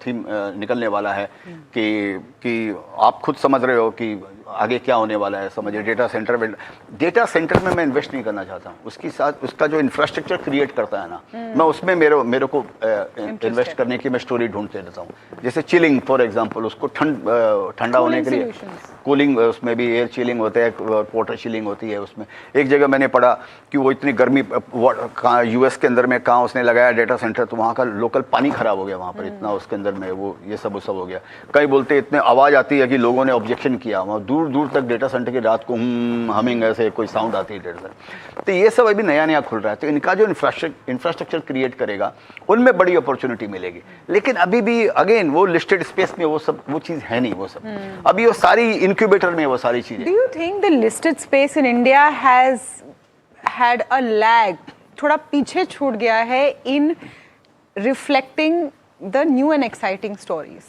थीम निकलने वाला है कि आप खुद समझ रहे हो कि आगे क्या होने वाला है। समझिए डेटा सेंटर में मैं इन्वेस्ट नहीं करना चाहता हूँ, उसकी साथ उसका जो इंफ्रास्ट्रक्चर क्रिएट करता है ना, मैं उसमें मेरे को इन्वेस्ट करने की मैं स्टोरी ढूंढते रहता हूँ। जैसे चिलिंग फॉर एग्जांपल, उसको ठंडा होने के लिए कूलिंग, उसमें भी एयर चिलिंग होता है, वाटर चिलिंग होती है उसमें। एक जगह मैंने पढ़ा कि वो इतनी गर्मी यूएस के अंदर में कहाँ उसने लगाया डेटा सेंटर, तो वहाँ का लोकल पानी खराब हो गया वहाँ पर, इतना उसके अंदर में वो ये सब हो गया। कई बोलते इतने आवाज़ आती है कि लोगों ने ऑब्जेक्शन किया, वहाँ दूर दूर तक डेटा सेंटर की रात को हमिंग ऐसे कोई साउंड आती है डेटा सेंटर। तो ये सब अभी नया खुल रहा है, तो इनका जो इंफ्रास्ट्रक्चर क्रिएट करेगा उनमें बड़ी अपॉर्चुनिटी मिलेगी। लेकिन अभी भी अगेन वो लिस्टेड स्पेस में वो चीज़ है नहीं, वो सब अभी वो सारी इंक्यूबेटर में वो सारी चीज़ें। Do you think the listed space in India has had a lag, थोड़ा पीछे छूट गया है in reflecting the new and exciting stories?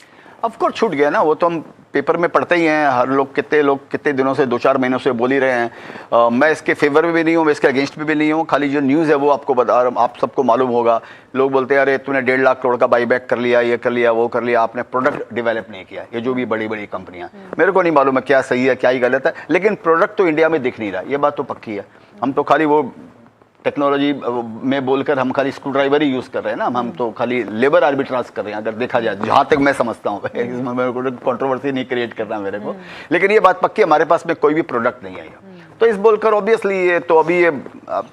Of course छूट गया ना, वो तो हम पेपर में पढ़ते ही हैं, हर लोग कितने दिनों से 2-4 महीनों से बोल ही रहे हैं। मैं इसके फेवर में भी नहीं हूँ, मैं इसके अगेंस्ट में भी नहीं हूँ, खाली जो न्यूज़ है वो आपको बता रहा हूँ, आप सबको मालूम होगा। लोग बोलते हैं अरे तूने 1.5 लाख करोड़ का बाईबैक कर लिया, ये कर लिया, वो कर लिया, आपने प्रोडक्ट डेवलप नहीं किया। ये जो भी बड़ी बड़ी कंपनियाँ, मेरे को नहीं मालूम है क्या सही है क्या ही गलत है, लेकिन प्रोडक्ट तो इंडिया में दिख नहीं रहा, ये बात तो पक्की है। हम तो खाली वो टेक्नोलॉजी में बोलकर हम खाली स्क्रू ड्राइवर ही यूज़ कर रहे हैं ना, हम तो खाली लेबर आर्बिट्राज कर रहे हैं, अगर देखा जाए, जहाँ तक मैं समझता हूँ। इसमें मेरे को कंट्रोवर्सी नहीं क्रिएट करना मेरे को, लेकिन ये बात पक्की, हमारे पास में कोई भी प्रोडक्ट नहीं आएगा। तो इस बोलकर ऑब्वियसली ये तो अभी ये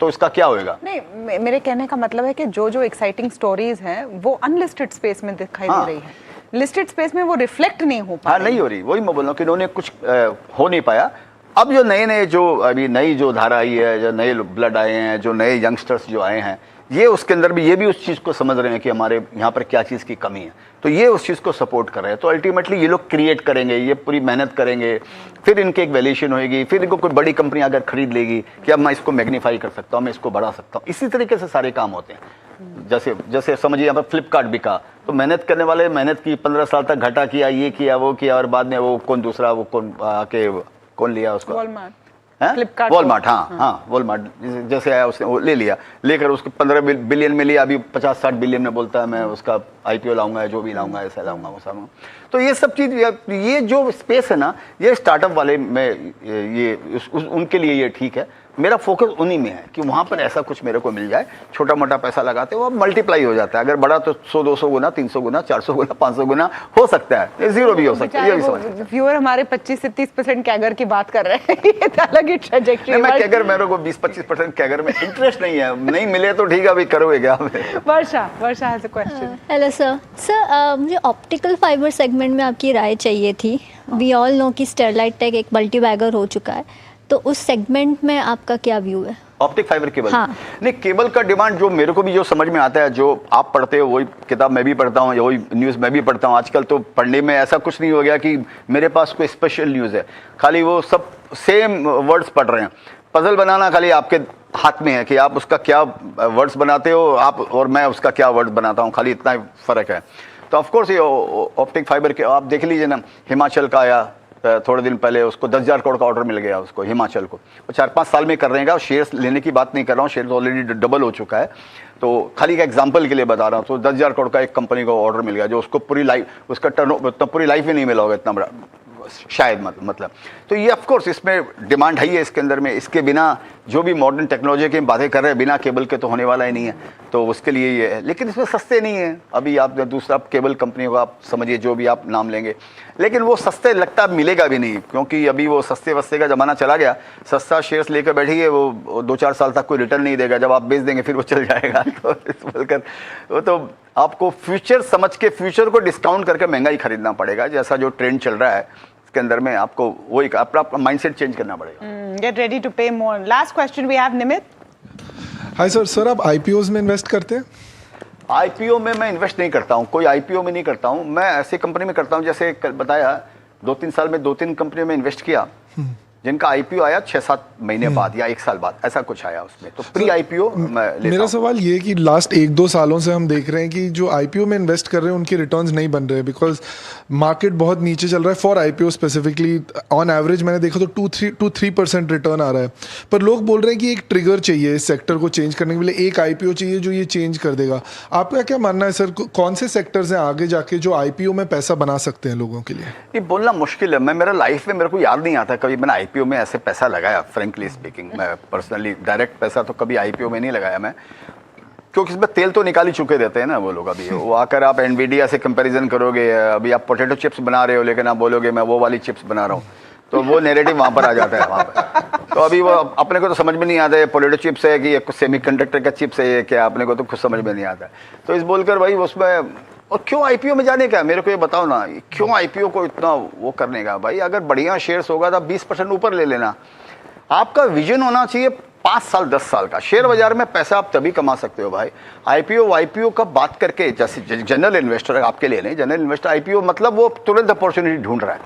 तो इसका क्या होएगा? नहीं, मेरे कहने का मतलब है कि जो एक्साइटिंग स्टोरीज हैं वो अनलिस्टेड स्पेस में दिखाई दे रही है, लिस्टेड स्पेस में वो रिफ्लेक्ट नहीं हो पा रही। नहीं हो रही, वही मैं बोल रहा हूँ कि इन्होंने कुछ हो नहीं पाया। अब जो नए जो अभी नई जो धारा आई है, जो नए ब्लड आए हैं, जो नए यंगस्टर्स जो आए हैं, ये उसके अंदर भी ये भी उस चीज़ को समझ रहे हैं कि हमारे यहाँ पर क्या चीज़ की कमी है, तो ये उस चीज़ को सपोर्ट कर रहे हैं। तो अल्टीमेटली ये लोग क्रिएट करेंगे, ये पूरी मेहनत करेंगे, फिर इनकी एक वैल्यूएशन होगी, फिर इनको कोई बड़ी कंपनी अगर खरीद लेगी कि अब मैं इसको मैग्नीफाई कर सकता हूँ, मैं इसको बढ़ा सकता हूँ। इसी तरीके से सारे काम होते हैं। जैसे जैसे समझिए यहाँ पर फ्लिपकार्ट बिका, तो मेहनत करने वाले मेहनत की, 15 साल तक घाटा किया, ये किया वो किया, और बाद में वो कौन दूसरा वो कौन आके कौन लिया उसको, वॉलमार्ट, हाँ वॉलमार्ट जैसे आया उसने वो ले लिया, लेकर उसको 15 बिलियन में लिया, अभी 50-60 बिलियन में बोलता है मैं उसका आईपीओ लाऊंगा, जो भी लाऊंगा, ऐसा लाऊंगा वो सब। तो ये सब चीज़, ये जो स्पेस है ना, ये स्टार्टअप वाले में ये उनके लिए ये ठीक है। मेरा फोकस उन्हीं में है कि वहाँ पर ऐसा कुछ मेरे को मिल जाए, छोटा मोटा पैसा लगाते वो मल्टीप्लाई हो जाता है। अगर बड़ा तो 100-200 गुना, 300 गुना, 400 गुना, 500 गुना हो सकता है, जीरो भी हो सकता है। ये भी समझ, व्यूअर हमारे 25 से 30% कैगर की बात कर रहे हैं। ये अलग ही ट्रैजेक्टरी है। मैं कैगर, मेरे को 20-25% कैगर में इंटरेस्ट नहीं है, नहीं मिले तो ठीक है, अभी करोगे क्या? Varsha has a question. Hello sir, मुझे ऑप्टिकल फाइबर सेगमेंट में आपकी राय चाहिए थी। वी ऑल नो कि स्टेरलाइट टेक एक मल्टी बैगर हो चुका है, तो उस सेगमेंट में आपका क्या व्यू है? ऑप्टिक फाइबर केबल, हाँ। नहीं, केबल का डिमांड जो मेरे को भी जो समझ में आता है, जो आप पढ़ते हो वही किताब मैं भी पढ़ता हूँ, वही न्यूज़ मैं भी पढ़ता हूँ। आजकल तो पढ़ने में ऐसा कुछ नहीं हो गया कि मेरे पास कोई स्पेशल न्यूज़ है, खाली वो सब सेम वर्ड्स पढ़ रहे हैं। पजल बनाना खाली आपके हाथ में है कि आप उसका क्या वर्ड्स बनाते हो आप, और मैं उसका क्या वर्ड्स बनाता हूँ, खाली इतना ही फ़र्क है। तो ऑफकोर्स ये ऑप्टिक फाइबर के आप देख लीजिए ना, हिमाचल का आया थोड़े दिन पहले, उसको 10,000 करोड़ का ऑर्डर मिल गया उसको, हिमाचल को। वो 4-5 साल में कर रहे हैं, शेयर्स लेने की बात नहीं कर रहा हूँ, शेयर्स ऑलरेडी डबल हो चुका है। तो खाली का एग्जांपल के लिए बता रहा हूँ। तो 10,000 करोड़ का एक कंपनी को ऑर्डर मिल गया, जो उसको पूरी लाइफ, उसका टर्न पूरी लाइफ में नहीं मिला होगा इतना बड़ा, शायद मतलब। तो ये ऑफकोर्स इसमें डिमांड है ही है इसके अंदर में। इसके बिना जो भी मॉडर्न टेक्नोलॉजी की बातें कर रहे हैं, बिना केबल के तो होने वाला ही नहीं है, तो उसके लिए ये है। लेकिन इसमें सस्ते नहीं है। अभी आप दूसरा केबल कंपनी को आप समझिए, जो भी आप नाम लेंगे, लेकिन वो सस्ते लगता मिलेगा भी नहीं, क्योंकि अभी वो सस्ते वस्ते का ज़माना चला गया। सस्ता शेयर्स लेकर बैठिए, वो 2-4 साल तक कोई रिटर्न नहीं देगा, जब आप बेच देंगे फिर वो चल जाएगा। तो इस बोलकर वो तो आपको फ्यूचर समझ के, फ्यूचर को डिस्काउंट करके महंगा ही खरीदना पड़ेगा। जैसा जो ट्रेंड चल रहा है के अंदर में, आपको वही अपना माइंडसेट चेंज करना पड़ेगा। Gate ready to pay more. Last question we have, Nimit. Hi sir, आप आईपीओज में इन्वेस्ट करते हैं? आईपीओ में मैं इन्वेस्ट नहीं करता हूँ, कोई आईपीओ में नहीं करता हूँ। मैं ऐसी कंपनी में करता हूँ, जैसे कल बताया 2-3 साल में 2-3 कंपनियों में इन्वेस्ट किया, जिनका आईपीओ आया 6-7 महीने बाद या 1 साल बाद, ऐसा कुछ आया उसमें। तो प्री आईपीओ मेरा सवाल ये कि लास्ट 1-2 सालों से हम देख रहे हैं कि जो आईपीओ में इन्वेस्ट कर रहे हैं उनके रिटर्न्स नहीं बन रहे, बिकॉज मार्केट बहुत नीचे चल रहा है for IPO specifically. On average मैंने देखा तो 2-3% रिटर्न आ रहा है, पर लोग बोल रहे हैं कि एक ट्रिगर चाहिए इस सेक्टर को चेंज करने के लिए, एक आईपीओ चाहिए जो ये चेंज कर देगा। आपका क्या मानना है सर, कौन से सेक्टर्स हैं आगे जाके जो आईपीओ में पैसा बना सकते हैं लोगों के लिए? ये बोलना मुश्किल है। मैं मेरा लाइफ में, मेरे को याद नहीं आता कभी मैंने आईपीओ में ऐसे पैसा लगाया। फ्रेंकली स्पीकिंग, मैं पर्सनली डायरेक्ट पैसा तो कभी आईपीओ में नहीं लगाया मैं, क्योंकि इसमें तेल तो निकाल ही चुके रहते हैं ना वो लोग। अभी वो आकर आप एनवीडिया से कंपैरिजन करोगे, अभी आप पोटैटो चिप्स बना रहे हो, लेकिन आप बोलोगे मैं वो वाली चिप्स बना रहा हूँ, तो वो नेरेटिव वहाँ पर आ जाता है वहाँ पर। तो अभी वो अपने को तो समझ में नहीं आता है पोटैटो चिप्स है कि ये सेमीकंडक्टर का चिप्स है, ये क्या, अपने को तो खुद समझ में नहीं आता है। तो इस बोलकर भाई उसमें, और क्यों आईपीओ में जाने का, मेरे को ये बताओ ना, क्यों आईपीओ को इतना वो करने का? भाई अगर बढ़िया शेयर्स होगा तो 20% ऊपर ले लेना। आपका विजन होना चाहिए 5 साल 10 साल का। शेयर बाजार में पैसा आप तभी कमा सकते हो भाई। आईपीओ का बात करके, जैसे जनरल इन्वेस्टर, आपके लिए नहीं, जनरल इन्वेस्टर आईपीओ मतलब वो तुरंत अपॉर्चुनिटी ढूंढ रहा है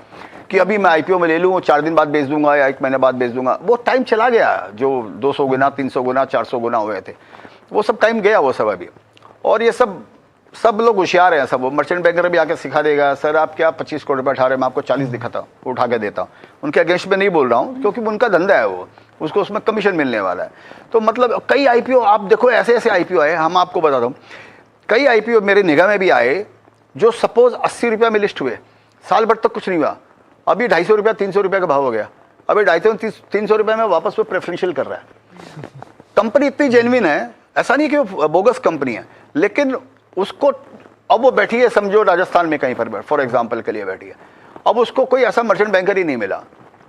कि अभी मैं आईपीओ में ले लूँ, 4 दिन बाद बेच दूंगा या 1 महीने बाद बेच दूंगा। वो टाइम चला गया जो 200 गुना, 300 गुना, 400 गुना हुए थे, वो सब टाइम गया वो सब अभी। और ये सब लोग होशियार हैं, सब। वो मर्चेंट बैंकर भी आके सिखा देगा, सर आप क्या 25 करोड़ रुपये उठा रहे हैं, मैं आपको 40 दिखाता हूँ, उठा के देता हूँ। उनके अगेंस्ट में नहीं बोल रहा हूँ, क्योंकि उनका धंधा है वो, उसको उसमें कमीशन मिलने वाला है। तो मतलब कई आईपीओ आप देखो, ऐसे ऐसे आईपीओ आए, हम आपको बताता हूँ, कई आईपीओ मेरे निगाह में भी आए जो सपोज 80 रुपये में लिस्ट हुए, साल भर तक कुछ नहीं हुआ, अभी 250 रुपया 300 रुपये का भाव हो गया, अभी 250-300 रुपये में वापस वो प्रेफरेंशियल कर रहा है। कंपनी इतनी जेन्युइन है, ऐसा नहीं कि वो बोगस कंपनी है, लेकिन उसको अब वो बैठी है, समझो राजस्थान में कहीं पर फॉर एग्जांपल के लिए बैठी है, अब उसको कोई ऐसा मर्चेंट बैंकर ही नहीं मिला,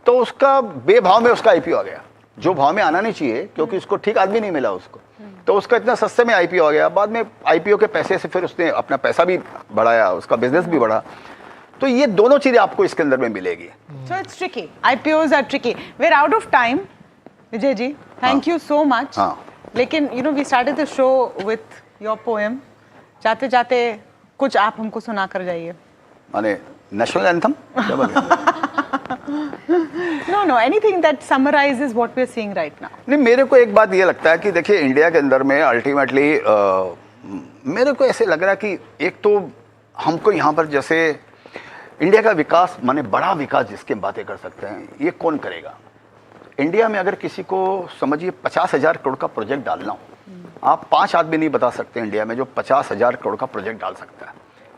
तो उसका बेभाव में उसका आईपीओ आ गया, जो भाव में आना नहीं चाहिए, क्योंकि उसको ठीक आदमी नहीं मिला उसको, तो उसका इतना सस्ते में आईपीओ आ गया। बाद में आईपीओ के पैसे से फिर उसने अपना पैसा भी बढ़ाया, उसका बिजनेस भी बढ़ा। तो ये दोनों चीजें आपको इसके अंदर में मिलेगी. So it's tricky. IPOs are tricky. We're out of time. Vijay ji, thank you so much. लेकिन we started the show with your poem. जाते जाते कुछ आप हमको सुना कर जाइए. माने national anthem? No, anything that summarizes what we're seeing right now. नहीं, मेरे को एक बात ये लगता है कि देखिए इंडिया के अंदर में अल्टीमेटली मेरे को ऐसे लग रहा है कि एक तो हमको यहाँ पर जैसे इंडिया का विकास माने बड़ा विकास जिसके बातें कर सकते हैं, ये कौन करेगा? इंडिया में अगर किसी को समझिए 50,000 करोड़ का प्रोजेक्ट डालना हो, आप 5 आदमी नहीं बता सकते इंडिया में जो 50,000 करोड़ का प्रोजेक्ट डाल सकता है.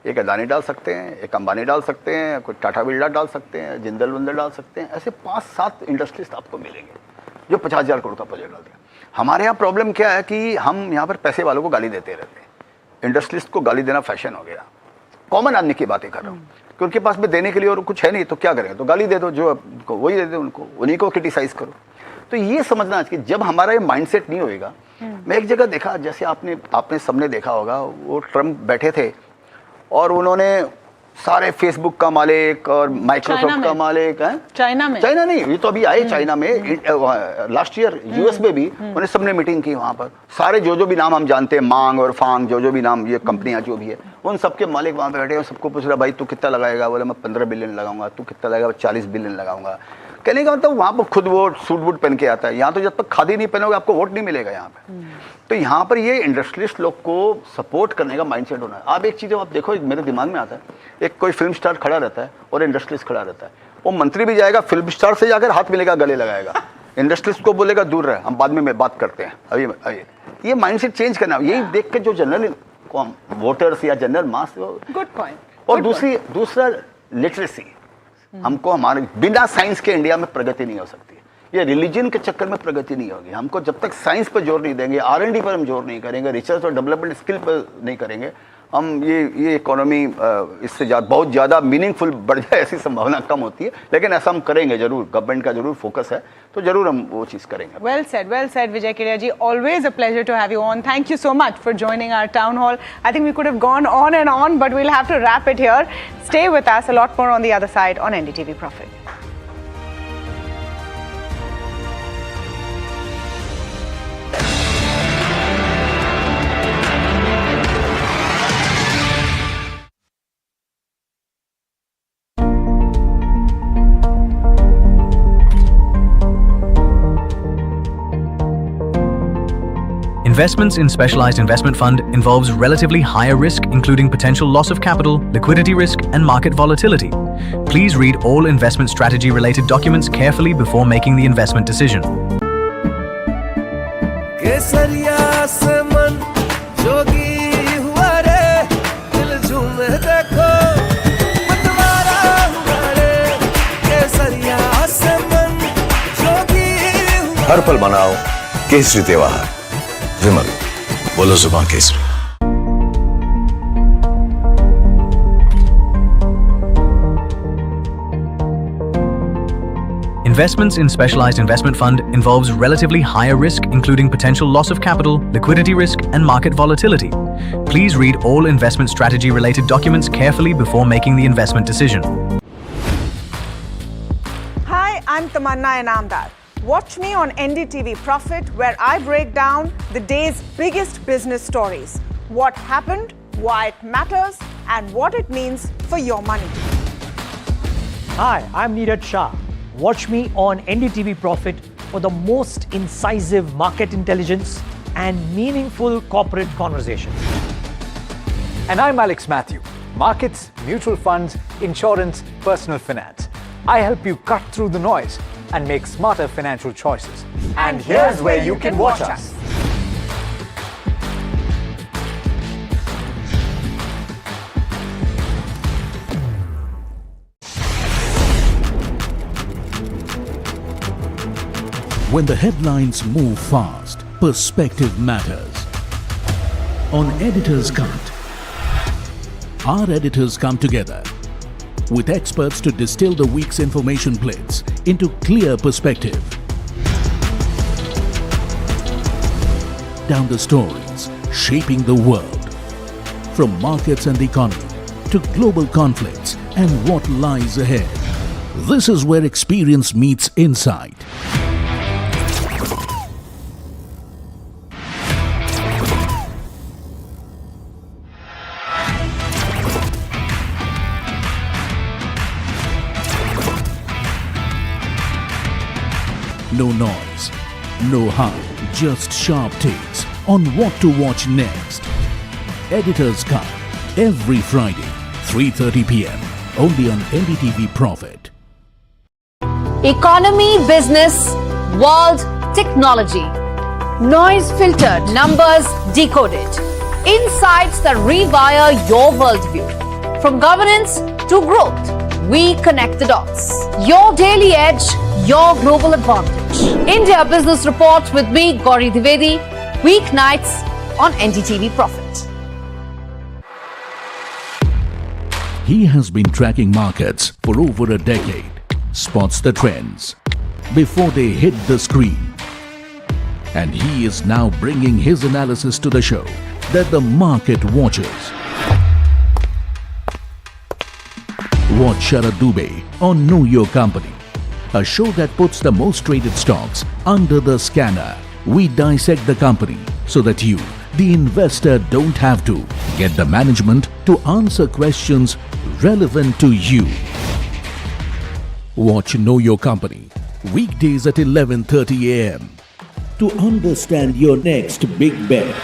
एक अदानी डाल सकते हैं, एक अंबानी डाल सकते हैं, कोई टाटा बिरला डाल सकते हैं, जिंदल वंदल डाल सकते हैं. ऐसे 5-7 इंडस्ट्रिस्ट आपको मिलेंगे जो 50,000 करोड़ का प्रोजेक्ट डालते हैं. हमारे यहाँ प्रॉब्लम क्या है कि हम यहाँ पर पैसे वालों को गाली देते रहते हैं. इंडस्ट्रिस्ट को गाली देना फैशन हो गया. कॉमन आदमी की बातें कर रहा हूँ कि उनके पास में देने के लिए और कुछ है नहीं तो क्या करेंगे, तो गाली दे दो, जो वही दे दो उनको, उन्हीं को क्रिटिसाइज करो. तो ये समझना कि जब हमारा ये माइंडसेट नहीं होएगा. मैं एक जगह देखा, जैसे आपने सबने देखा होगा, वो ट्रम्प बैठे थे और उन्होंने सारे फेसबुक का मालिक और माइक्रोसॉफ्ट का मालिक है. चाइना नहीं, ये तो अभी आए चाइना में लास्ट ईयर यूएस में भी उन्होंने सबने मीटिंग की वहाँ पर. सारे जो भी नाम हम जानते हैं, मांग और फांग, जो भी नाम ये कंपनियां जो भी है, उन सबके मालिक वहाँ पे बैठे हैं. सबको पूछ रहा, भाई तू कितना लगाएगा? बोले मैं 15 बिलियन लगाऊंगा. तू कितना लगाएगा? 40 बिलियन लगाऊंगा. कहने का मतलब वहाँ पर खुद वो सूट वूट पहन के आता है. यहाँ तो जब तक खादी नहीं पहनोगे आपको वोट नहीं मिलेगा यहाँ पे. तो यहाँ पर ये इंडस्ट्रियलिस्ट लोग को सपोर्ट करने का माइंडसेट होना है. आप एक चीज़ आप देखो, मेरे दिमाग में आता है, एक कोई फिल्म स्टार खड़ा रहता है और इंडस्ट्रियलिस्ट खड़ा रहता है. वो मंत्री भी जाएगा, फिल्म स्टार से जाकर हाथ मिलेगा, गले लगाएगा. इंडस्ट्रियलिस्ट को बोलेगा दूर रहे, हम बाद में बात करते हैं, अभी ये माइंडसेट चेंज करना. यही देख के जो जनरल वोटर्स या जनरल मास. Good point. और दूसरा लिटरेसी. हमको हमारे बिना साइंस के इंडिया में प्रगति नहीं हो सकती. ये रिलीजन के चक्कर में प्रगति नहीं होगी. हमको जब तक साइंस पर जोर नहीं देंगे, R&D पर हम जोर नहीं करेंगे, रिसर्च और डेवलपमेंट स्किल पर नहीं करेंगे, हम ये इकोनॉमी इससे बहुत ज़्यादा मीनिंगफुल बढ़ जाए ऐसी संभावना कम होती है. लेकिन ऐसा हम करेंगे जरूर. गवर्नमेंट का जरूर फोकस है, तो जरूर हम वो चीज़ करेंगे. Well said, Vijay Kedia ji. Always a pleasure to have you on. Thank you so much for joining our town hall. I think we could have gone on and on, but we'll have to wrap it here. Stay with us. A lot more on the other side on NDTV Profit. Investments in specialized investment fund involves relatively higher risk, including potential loss of capital, liquidity risk, and market volatility. Please read all investment strategy related documents carefully before making the investment decision. हर पल मनाओ केसरी त्योहार. विमल, बोलो जुबान Kesari. Investments in specialized investment fund involves relatively higher risk, including potential loss of capital, liquidity risk, and market volatility. Please read all investment strategy related documents carefully before making the investment decision. Hi, I'm Tamanna Inamdar. Watch me on NDTV Profit, where I break down the day's biggest business stories. What happened, why it matters, and what it means for your money. Hi, I'm Neeraj Shah. Watch me on NDTV Profit for the most incisive market intelligence and meaningful corporate conversations. And I'm Alex Matthew. Markets, mutual funds, insurance, personal finance. I help you cut through the noise and make smarter financial choices. And here's where you can watch us. When the headlines move fast, perspective matters. On Editor's Cut, our editors come together with experts to distill the week's information plates into clear perspective. Down the stories shaping the world, from markets and the economy to global conflicts and what lies ahead. This is where experience meets insight. No noise, no hype, just sharp takes on what to watch next. Editor's Cut, every Friday, 3:30 p.m. only on NDTV Profit. Economy, business, world, technology. Noise filtered, numbers decoded. Insights that rewire your worldview. From governance to growth, we connect the dots. Your daily edge, your global advantage. India Business Report with me, Gauri Dwivedi, weeknights on NDTV Profit. He has been tracking markets for over a decade, spots the trends before they hit the screen. And he is now bringing his analysis to the show that the market watches. Watch Sara Dubey on Know Your Company, a show that puts the most traded stocks under the scanner. We dissect the company so that you, the investor, don't have to get the management to answer questions relevant to you. Watch Know Your Company weekdays at 11:30 a.m. to understand your next big bet.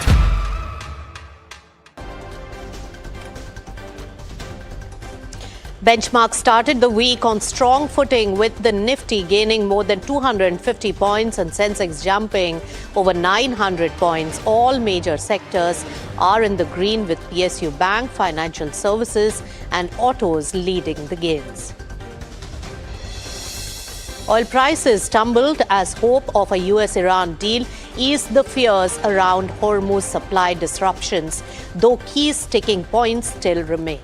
Benchmark started the week on strong footing with the Nifty gaining more than 250 points and Sensex jumping over 900 points. All major sectors are in the green with PSU Bank, financial services and autos leading the gains. Oil prices tumbled as hope of a US-Iran deal eased the fears around Hormuz supply disruptions, though key sticking points still remain.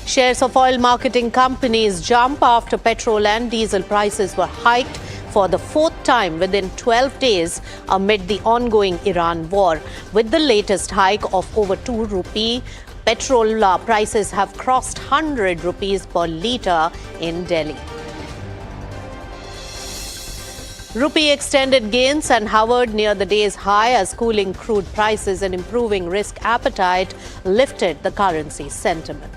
Shares of oil marketing companies jump after petrol and diesel prices were hiked for the fourth time within 12 days amid the ongoing Iran war. With the latest hike of over 2 rupee, petrol prices have crossed 100 rupees per litre in Delhi. Rupee extended gains and hovered near the day's high as cooling crude prices and improving risk appetite lifted the currency's sentiment.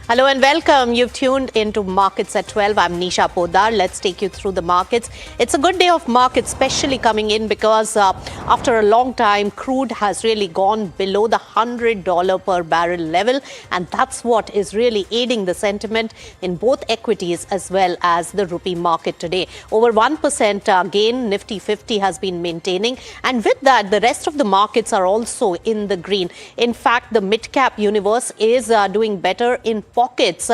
Hello and welcome. You've tuned into Markets at 12. I'm Nisha Podar. Let's take you through the markets. It's a good day of markets, especially coming in because after a long time, crude has really gone below the $100 per barrel level. And that's what is really aiding the sentiment in both equities as well as the rupee market today. Over 1% gain, Nifty 50 has been maintaining. And with that, the rest of the markets are also in the green. In fact, the mid-cap universe is doing better in pockets,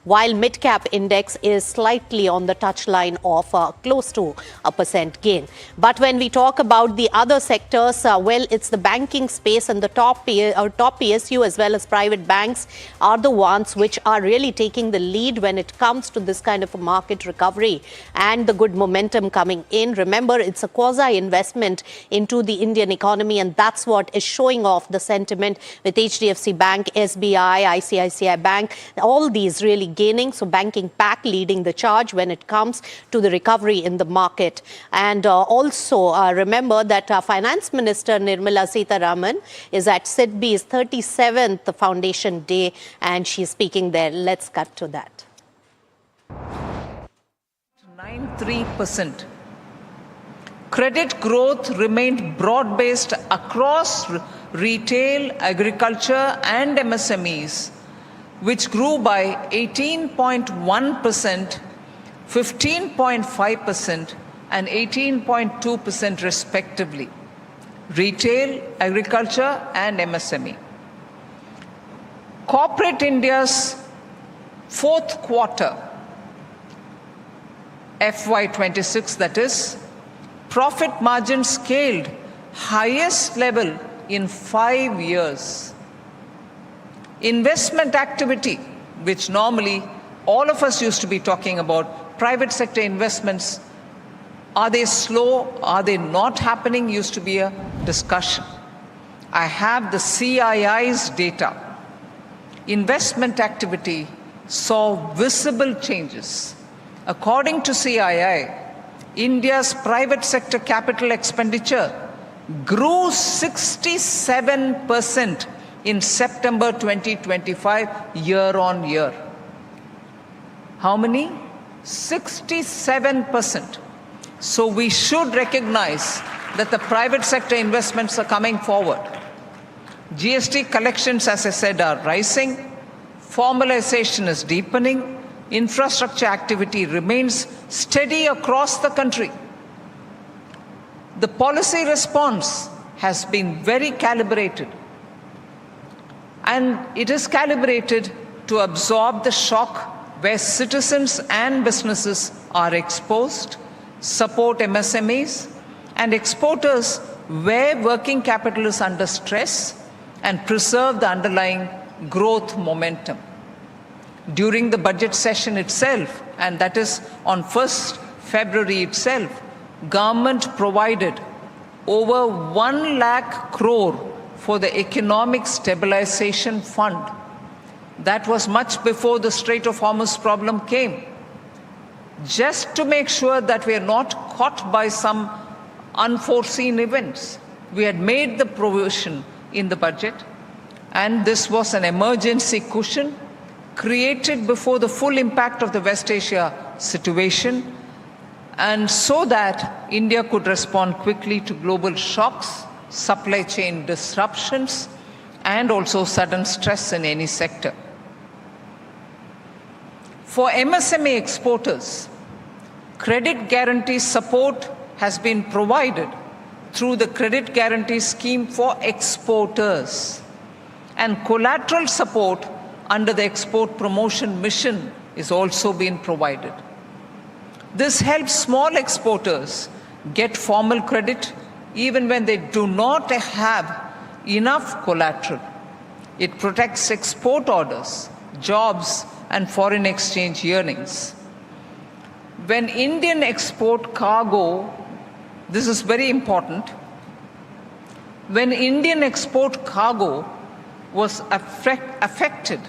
while mid-cap index is slightly on the touchline of close to a % gain. But when we talk about the other sectors, well, it's the banking space and the top PSU as well as private banks are the ones which are really taking the lead when it comes to this kind of a market recovery and the good momentum coming in. Remember, it's a quasi-investment into the Indian economy, and that's what is showing off the sentiment with HDFC Bank, SBI, ICICI Bank, all these really gaining. So banking pack leading the charge when it comes to the recovery in the market. And also remember that Finance Minister Nirmala Sitharaman is at SIDBI's 37th foundation day and she's speaking there. Let's cut to that. 93%. Credit growth remained broad-based across retail, agriculture and MSMEs, which grew by 18.1%, 15.5% and 18.2% respectively. Retail, agriculture and MSME. Corporate India's fourth quarter, FY26 that is, profit margin scaled highest level in 5 years. Investment activity, which normally all of us used to be talking about, private sector investments, are they slow? Are they not happening? Used to be a discussion. I have the CII's data. Investment activity saw visible changes. According to CII, India's private sector capital expenditure grew 67% in September 2025 year on year. How many? 67%. So we should recognize that the private sector investments are coming forward. GST collections, as I said, are rising. Formalization is deepening. Infrastructure activity remains steady across the country. The policy response has been very calibrated. And it is calibrated to absorb the shock where citizens and businesses are exposed, support MSMEs and exporters where working capital is under stress, and preserve the underlying growth momentum. During the budget session itself, and that is on 1st February itself, government provided over 1 lakh crore for the Economic Stabilization Fund. That was much before the Strait of Hormuz problem came. Just to make sure that we are not caught by some unforeseen events. We had made the provision in the budget, and this was an emergency cushion created before the full impact of the West Asia situation, and so that India could respond quickly to global shocks, supply chain disruptions, and also sudden stress in any sector. For MSME exporters, credit guarantee support has been provided through the credit guarantee scheme for exporters, and collateral support under the export promotion mission is also being provided. This helps small exporters get formal credit even when they do not have enough collateral. It protects export orders, jobs, and foreign exchange earnings. When Indian export cargo, this is very important, when Indian export cargo was affected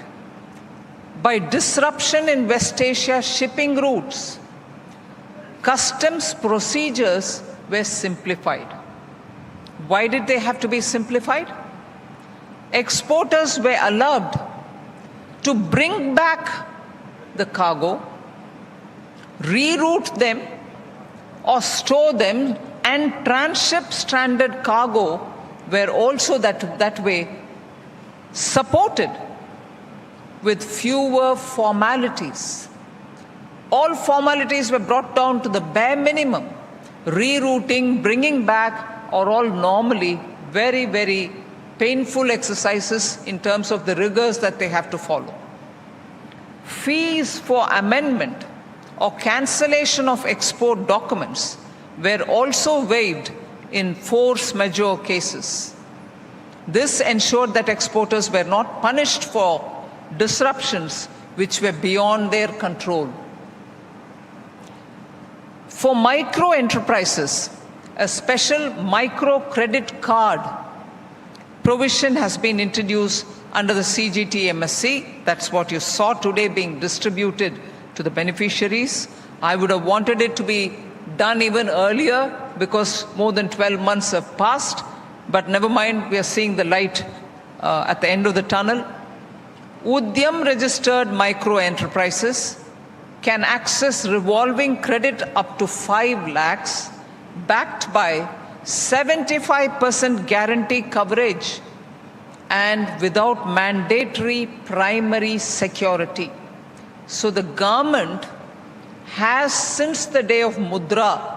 by disruption in West Asia shipping routes, customs procedures were simplified. Why did they have to be simplified? Exporters were allowed to bring back the cargo, reroute them, or store them, and transship stranded cargo were also that way supported with fewer formalities. All formalities were brought down to the bare minimum. Rerouting, bringing back are all normally very, very painful exercises in terms of the rigors that they have to follow. Fees for amendment or cancellation of export documents were also waived in force majeure cases. This ensured that exporters were not punished for disruptions which were beyond their control. For micro enterprises, a special micro credit card provision has been introduced under the CGT MSC. That's what you saw today being distributed to the beneficiaries. I would have wanted it to be done even earlier because more than 12 months have passed, but never mind, we are seeing the light at the end of the tunnel. Udyam registered micro enterprises can access revolving credit up to 5 lakhs backed by 75% guarantee coverage and without mandatory primary security. So the government has, since the day of Mudra,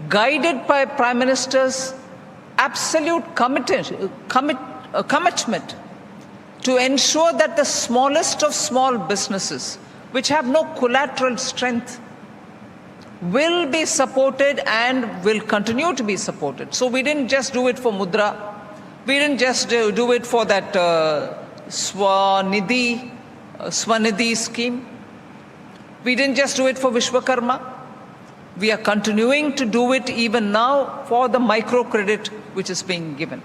guided by Prime Minister's absolute commitment to ensure that the smallest of small businesses, which have no collateral strength, will be supported and will continue to be supported. So we didn't just do it for Mudra. We didn't just do it for that Swanidhi scheme. We didn't just do it for Vishwakarma. We are continuing to do it even now for the microcredit which is being given.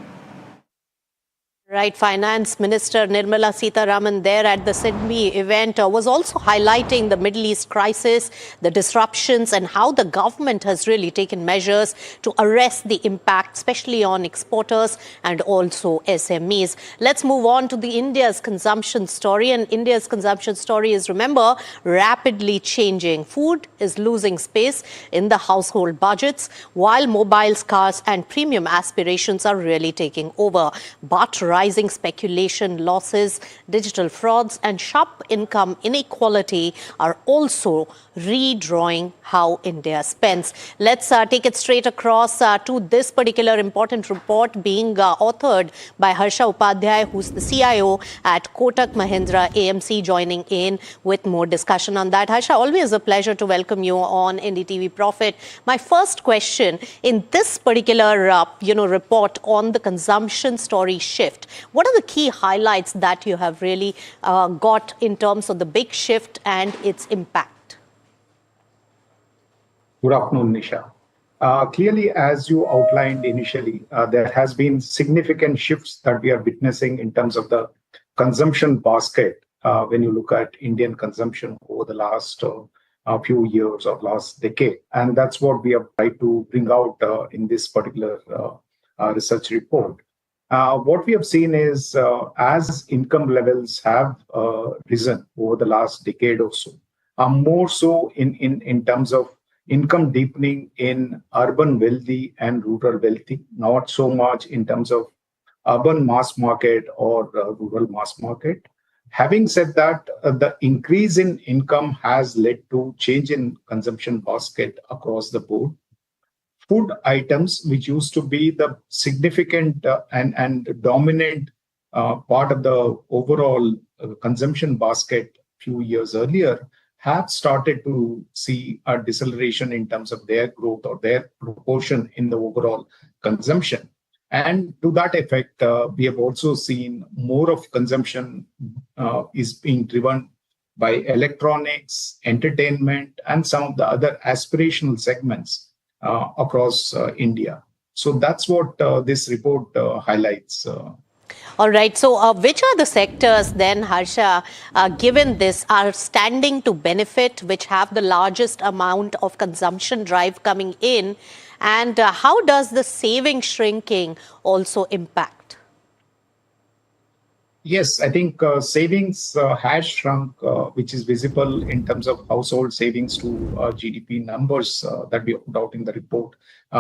Right, Finance Minister Nirmala Sitharaman there at the Sydney event was also highlighting the Middle East crisis, the disruptions and how the government has really taken measures to arrest the impact, especially on exporters and also SMEs. Let's move on to the India's consumption story. And India's consumption story is, remember, rapidly changing. Food is losing space in the household budgets, while mobiles, cars and premium aspirations are really taking over. But rising speculation losses, digital frauds and sharp income inequality are also redrawing how India spends. Let's take it straight across to this particular important report being authored by Harsha Upadhyay, who's the CIO at Kotak Mahindra AMC, joining in with more discussion on that. Harsha, always a pleasure to welcome you on NDTV Profit. My first question, in this particular report on the consumption story shift, what are the key highlights that you have really got in terms of the big shift and its impact? Good afternoon, Nisha. Clearly, as you outlined initially, there has been significant shifts that we are witnessing in terms of the consumption basket when you look at Indian consumption over the last few years or last decade. And that's what we have tried to bring out in this particular research report. What we have seen is as income levels have risen over the last decade or so, more so in terms of income deepening in urban wealthy and rural wealthy, not so much in terms of urban mass market or rural mass market. Having said that, the increase in income has led to change in consumption basket across the board. Food items, which used to be the significant and dominant part of the overall consumption basket few years earlier, have started to see a deceleration in terms of their growth or their proportion in the overall consumption. And to that effect, we have also seen more of consumption is being driven by electronics, entertainment, and some of the other aspirational segments across India. So that's what this report highlights. All right. So which are the sectors then, Harsha, given this, are standing to benefit, which have the largest amount of consumption drive coming in? And how does the saving shrinking also impact? Yes, I think savings has shrunk, which is visible in terms of household savings to GDP numbers that we put out in the report,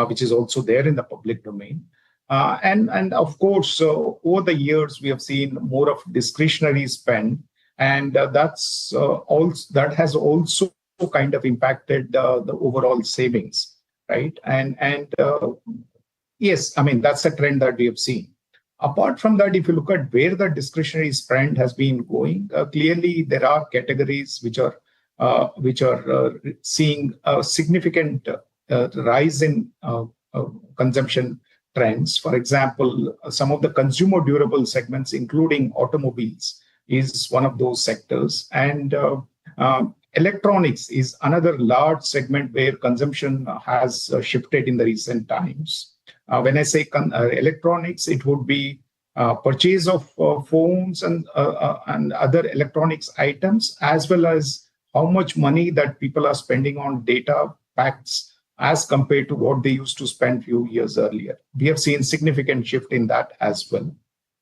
which is also there in the public domain. And of course, over the years, we have seen more of discretionary spend, and that has also kind of impacted the overall savings, right? And yes, I mean, that's a trend that we have seen. Apart from that, if you look at where the discretionary spend has been going, clearly there are categories which are seeing a significant rise in consumption trends. For example, some of the consumer durable segments, including automobiles, is one of those sectors. And electronics is another large segment where consumption has shifted in the recent times. When I say electronics, it would be purchase of phones and other electronics items, as well as how much money that people are spending on data packs as compared to what they used to spend few years earlier. We have seen significant shift in that as well.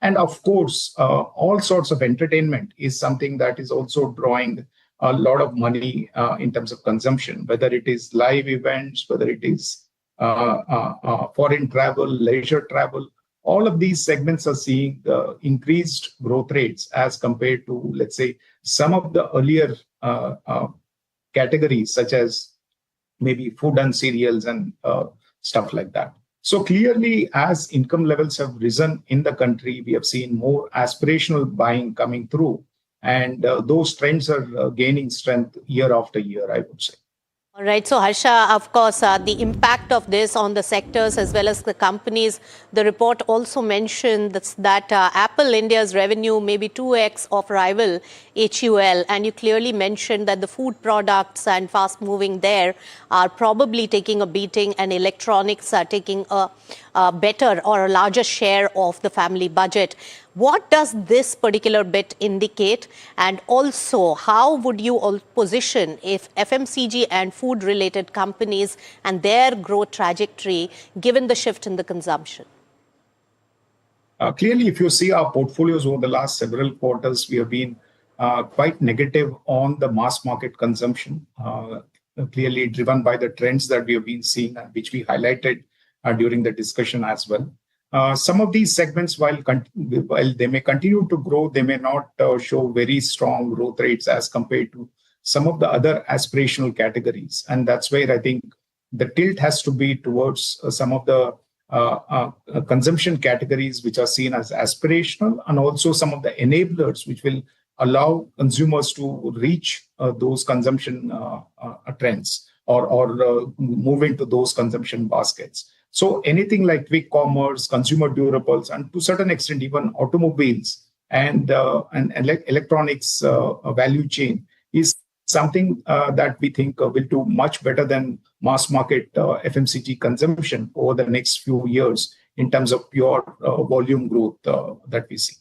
And of course, all sorts of entertainment is something that is also drawing a lot of money in terms of consumption, whether it is live events, whether it is foreign travel, leisure travel. All of these segments are seeing increased growth rates as compared to, let's say, some of the earlier categories, such as maybe food and cereals and stuff like that. So clearly, as income levels have risen in the country, we have seen more aspirational buying coming through. And those trends are gaining strength year after year, I would say. All right. So, Harsha, of course, the impact of this on the sectors as well as the companies. The report also mentioned that Apple India's revenue may be 2x of rival HUL. And you clearly mentioned that the food products and fast moving there are probably taking a beating, and electronics are taking a better or a larger share of the family budget. What does this particular bit indicate? And also, how would you position if FMCG and food-related companies and their growth trajectory, given the shift in the consumption? Clearly, if you see our portfolios over the last several quarters, we have been quite negative on the mass market consumption, clearly driven by the trends that we have been seeing, which we highlighted during the discussion as well. Some of these segments, while they may continue to grow, they may not show very strong growth rates as compared to some of the other aspirational categories. And that's where I think the tilt has to be towards some of the consumption categories which are seen as aspirational, and also some of the enablers which will allow consumers to reach those consumption trends or move into those consumption baskets. So anything like quick commerce, consumer durables, and to a certain extent even automobiles and electronics value chain is something that we think will do much better than mass market FMCG consumption over the next few years in terms of pure volume growth that we see.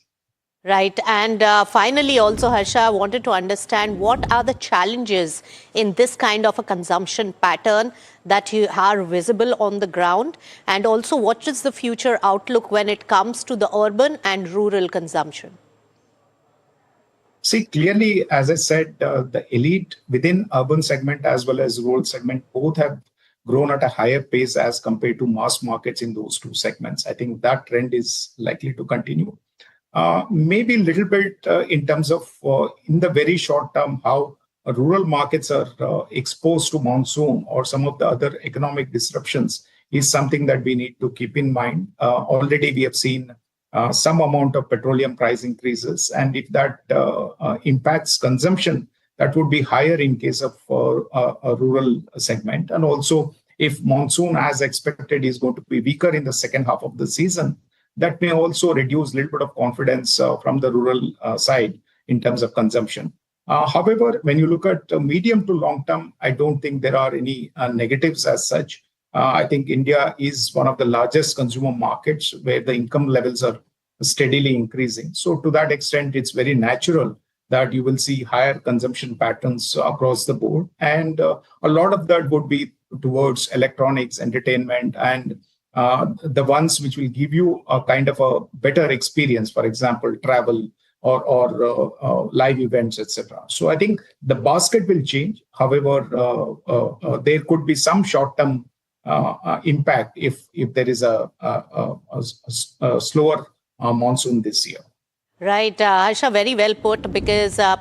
Right. And finally, also, Harsha, I wanted to understand what are the challenges in this kind of a consumption pattern that you are visible on the ground? And also, what is the future outlook when it comes to the urban and rural consumption? See, clearly, as I said, the elite within urban segment as well as rural segment both have grown at a higher pace as compared to mass markets in those two segments. I think that trend is likely to continue. Maybe a little bit in terms of in the very short term, how rural markets are exposed to monsoon or some of the other economic disruptions is something that we need to keep in mind. Already we have seen some amount of petroleum price increases, and if that impacts consumption, that would be higher in case of a rural segment. And also, if monsoon as expected is going to be weaker in the second half of the season, that may also reduce a little bit of confidence from the rural side in terms of consumption. However, when you look at medium to long term, I don't think there are any negatives as such. I think India is one of the largest consumer markets where the income levels are steadily increasing. So to that extent, it's very natural that you will see higher consumption patterns across the board. And a lot of that would be towards electronics, entertainment, and the ones which will give you a kind of a better experience, for example, travel or live events, etc. So I think the basket will change. However, there could be some short-term impact if there is a slower monsoon this year. Right, Harsha, very well put, because, a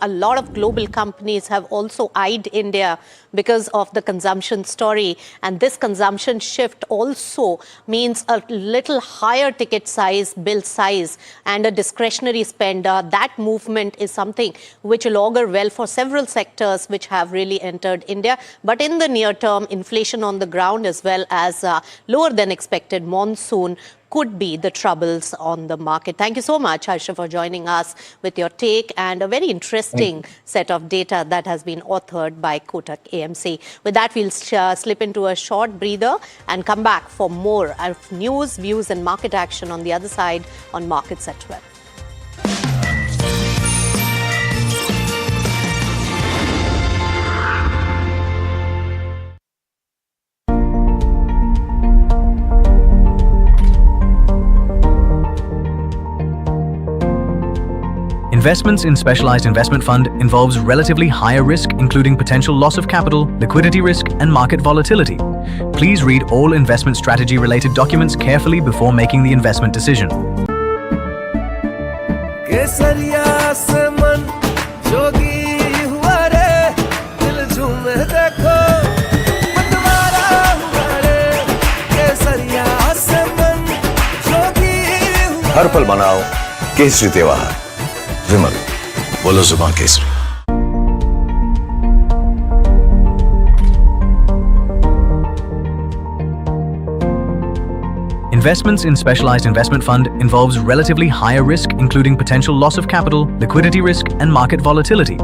lot of global companies have also eyed India because of the consumption story. And this consumption shift also means a little higher ticket size, bill size, and a discretionary spend. That movement is something which will augur well for several sectors which have really entered India. But in the near term, inflation on the ground as well as lower than expected monsoon could be the troubles on the market. Thank you so much, Harsha, for joining us with your take and a very interesting set of data that has been authored by Kotak AMC. With that, we'll slip into a short breather and come back for more of news, views and market action on the other side on Markets at 12. Investments in specialized investment fund involves relatively higher risk, including potential loss of capital, liquidity risk, and market volatility. Please read all investment strategy related documents carefully before making the investment decision. हर पल मनाओ केसरी त्योहार विमल बोलो जुबान Kesari. Investments in specialized investment fund involves relatively higher risk, including potential loss of capital, liquidity risk, and market volatility.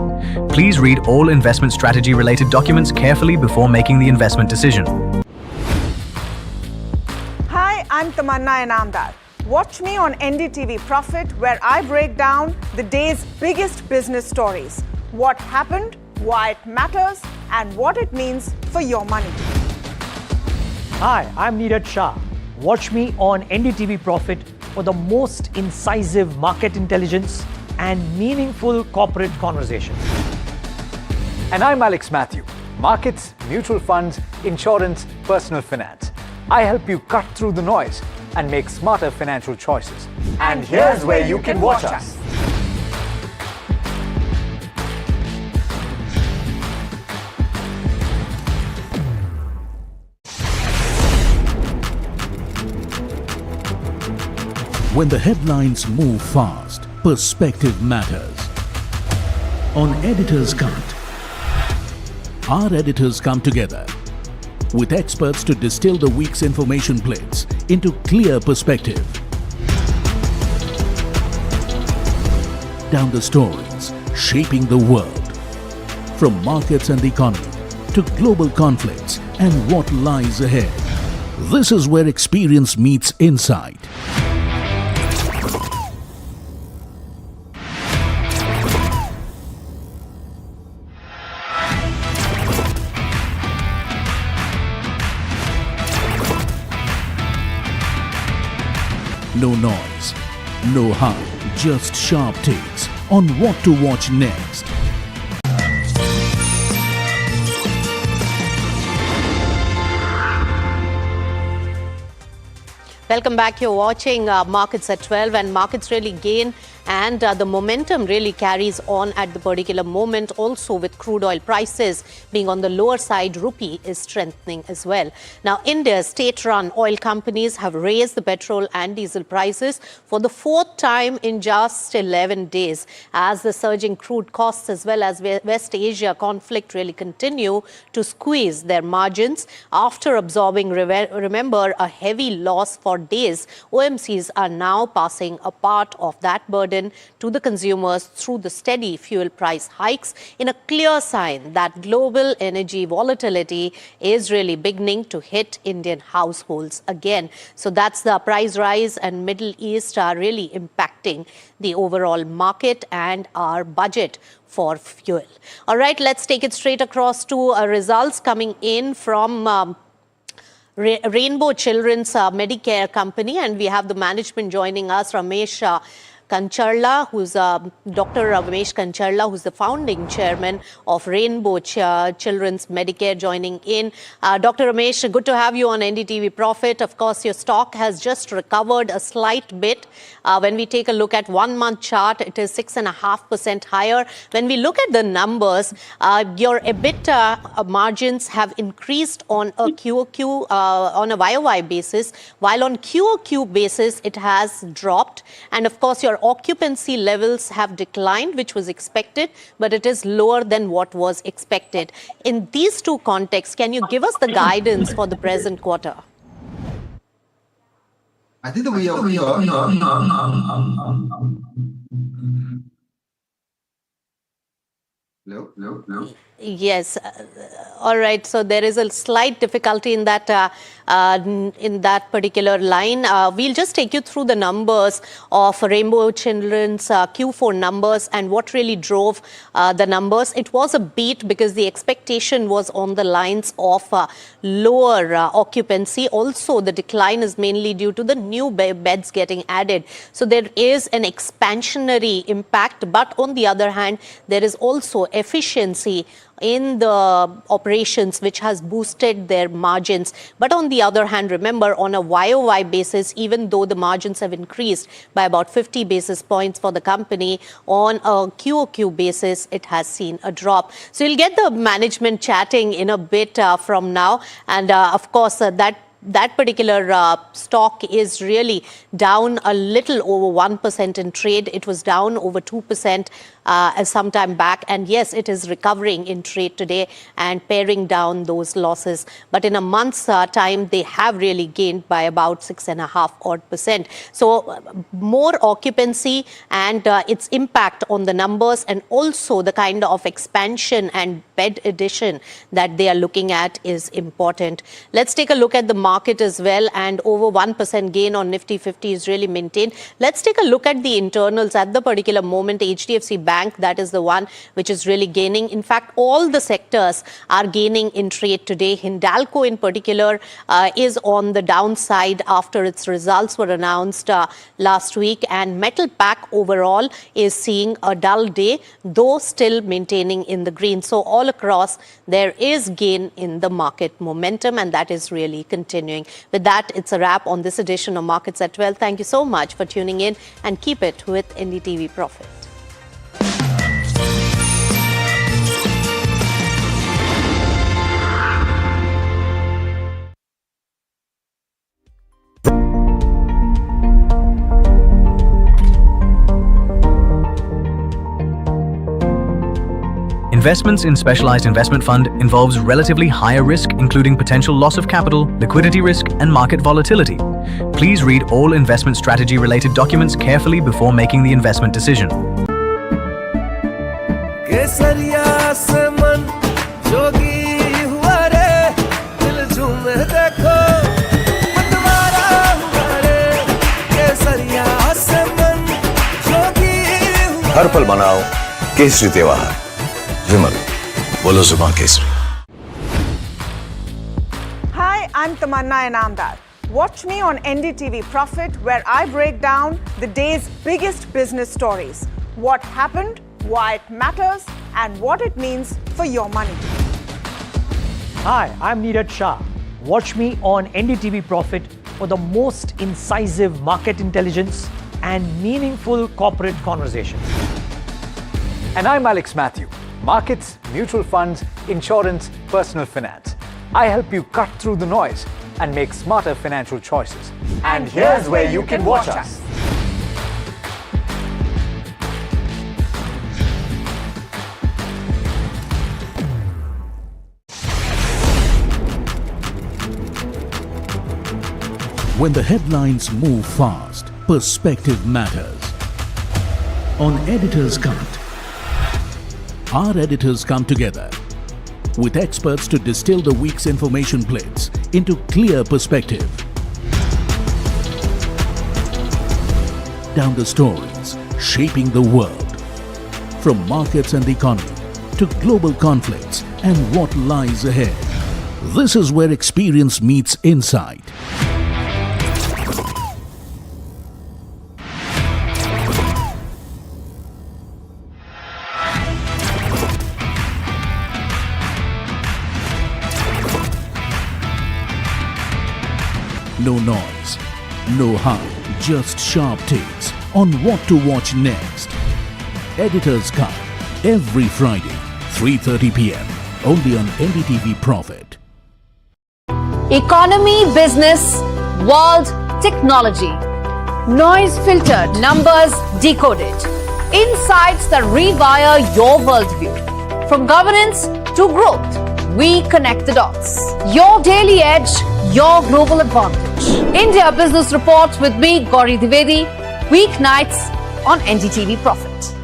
Please read all investment strategy related documents carefully before making the investment decision. Hi, I'm Tamanna Inamdar. Watch me on NDTV Profit, where I break down the day's biggest business stories. What happened, why it matters, and what it means for your money. Hi, I'm Neeraj Shah. Watch me on NDTV Profit for the most incisive market intelligence and meaningful corporate conversation. And I'm Alex Matthew. Markets, mutual funds, insurance, personal finance. I help you cut through the noise and make smarter financial choices. And here's where you can watch us. When the headlines move fast, perspective matters. On Editor's Cut, our editors come together with experts to distill the week's information plates into clear perspective. Down the stories shaping the world, from markets and the economy to global conflicts and what lies ahead. This is where experience meets insight. No noise, no hype, just sharp takes on what to watch next. Welcome back. You're watching Markets at 12, and markets really gain, and the momentum really carries on at the particular moment. Also, with crude oil prices being on the lower side, rupee is strengthening as well. Now, India's state-run oil companies have raised the petrol and diesel prices for the fourth time in just 11 days, as the surging crude costs as well as West Asia conflict really continue to squeeze their margins. After absorbing, remember, a heavy loss for days, OMCs are now passing a part of that burden to the consumers through the steady fuel price hikes, in a clear sign that global energy volatility is really beginning to hit Indian households again. So that's the price rise, and Middle East are really impacting the overall market and our budget for fuel. All right, let's take it straight across to results coming in from Rainbow Children's Medicare Company, and we have the management joining us. Ramesh Kancharla, who's Dr. Ramesh Kancharla, who's the founding chairman of Rainbow Children's Medicare, joining in. Dr. Ramesh, good to have you on NDTV Profit. Of course, your stock has just recovered a slight bit. When we take a look at 1 month chart, it is 6.5% higher. When we look at the numbers, your EBITDA margins have increased on a QOQ, on a YOY basis, while on QOQ basis, it has dropped. And of course, your occupancy levels have declined, which was expected, but it is lower than what was expected. In these two contexts, can you give us the guidance for the present quarter? I think that Hello. Yes. All right. So there is a slight difficulty in that particular line. We'll just take you through the numbers of Rainbow Children's Q4 numbers and what really drove the numbers. It was a beat because the expectation was on the lines of lower occupancy. Also, the decline is mainly due to the new beds getting added. So there is an expansionary impact. But on the other hand, there is also efficiency in the operations, which has boosted their margins. But on the other hand, remember, on a YOY basis, even though the margins have increased by about 50 basis points for the company, on a QOQ basis, it has seen a drop. So you'll get the management chatting in a bit from now. And of course, that that particular stock is really down a little over 1% in trade. It was down over 2% some time back. And yes, it is recovering in trade today and paring down those losses. But in a month's time, they have really gained by about 6.5%. So more occupancy and its impact on the numbers, and also the kind of expansion and bed addition that they are looking at is important. Let's take a look at the market as well, and over 1% gain on Nifty 50 is really maintained. Let's take a look at the internals at the particular moment. HDFC Bank, that is the one which is really gaining. In fact, all the sectors are gaining in trade today. Hindalco in particular is on the downside after its results were announced last week, and Metal Pack overall is seeing a dull day, though still maintaining in the green. So all across, there is gain in the market momentum, and that is really continuing. With that, it's a wrap on this edition of Markets at 12. Thank you so much for tuning in, and keep it with NDTV Profit. Investments in specialized investment fund involves relatively higher risk, including potential loss of capital, liquidity risk, and market volatility. Please read all investment strategy related documents carefully before making the investment decision. हर पल मनाओ केसरी त्योहार विमल बोलो जुबान Kesari. Hi, I'm Tamanna Inamdar. Watch me on NDTV Profit, where I break down the day's biggest business stories. What happened, why it matters, and what it means for your money. Hi, I'm Neeraj Shah. Watch me on NDTV Profit for the most incisive market intelligence and meaningful corporate conversations. And I'm Alex Matthew. Markets, mutual funds, insurance, personal finance. I help you cut through the noise and make smarter financial choices. And here's where you can watch us. When the headlines move fast, perspective matters. On Editor's Cut, our editors come together with experts to distill the week's information plates into clear perspective. Down the stories shaping the world, from markets and the economy to global conflicts and what lies ahead. This is where experience meets insight. No noise, no hype, just sharp takes on what to watch next. Editor's Cut, every Friday, 3:30 p.m. only on NDTV Profit. Economy, business, world, technology. Noise filtered, numbers decoded. Insights that rewire your worldview. From governance to growth, we connect the dots. Your daily edge, your global advantage. India Business Report with me, Gauri Dwivedi, weeknights on NDTV Profit.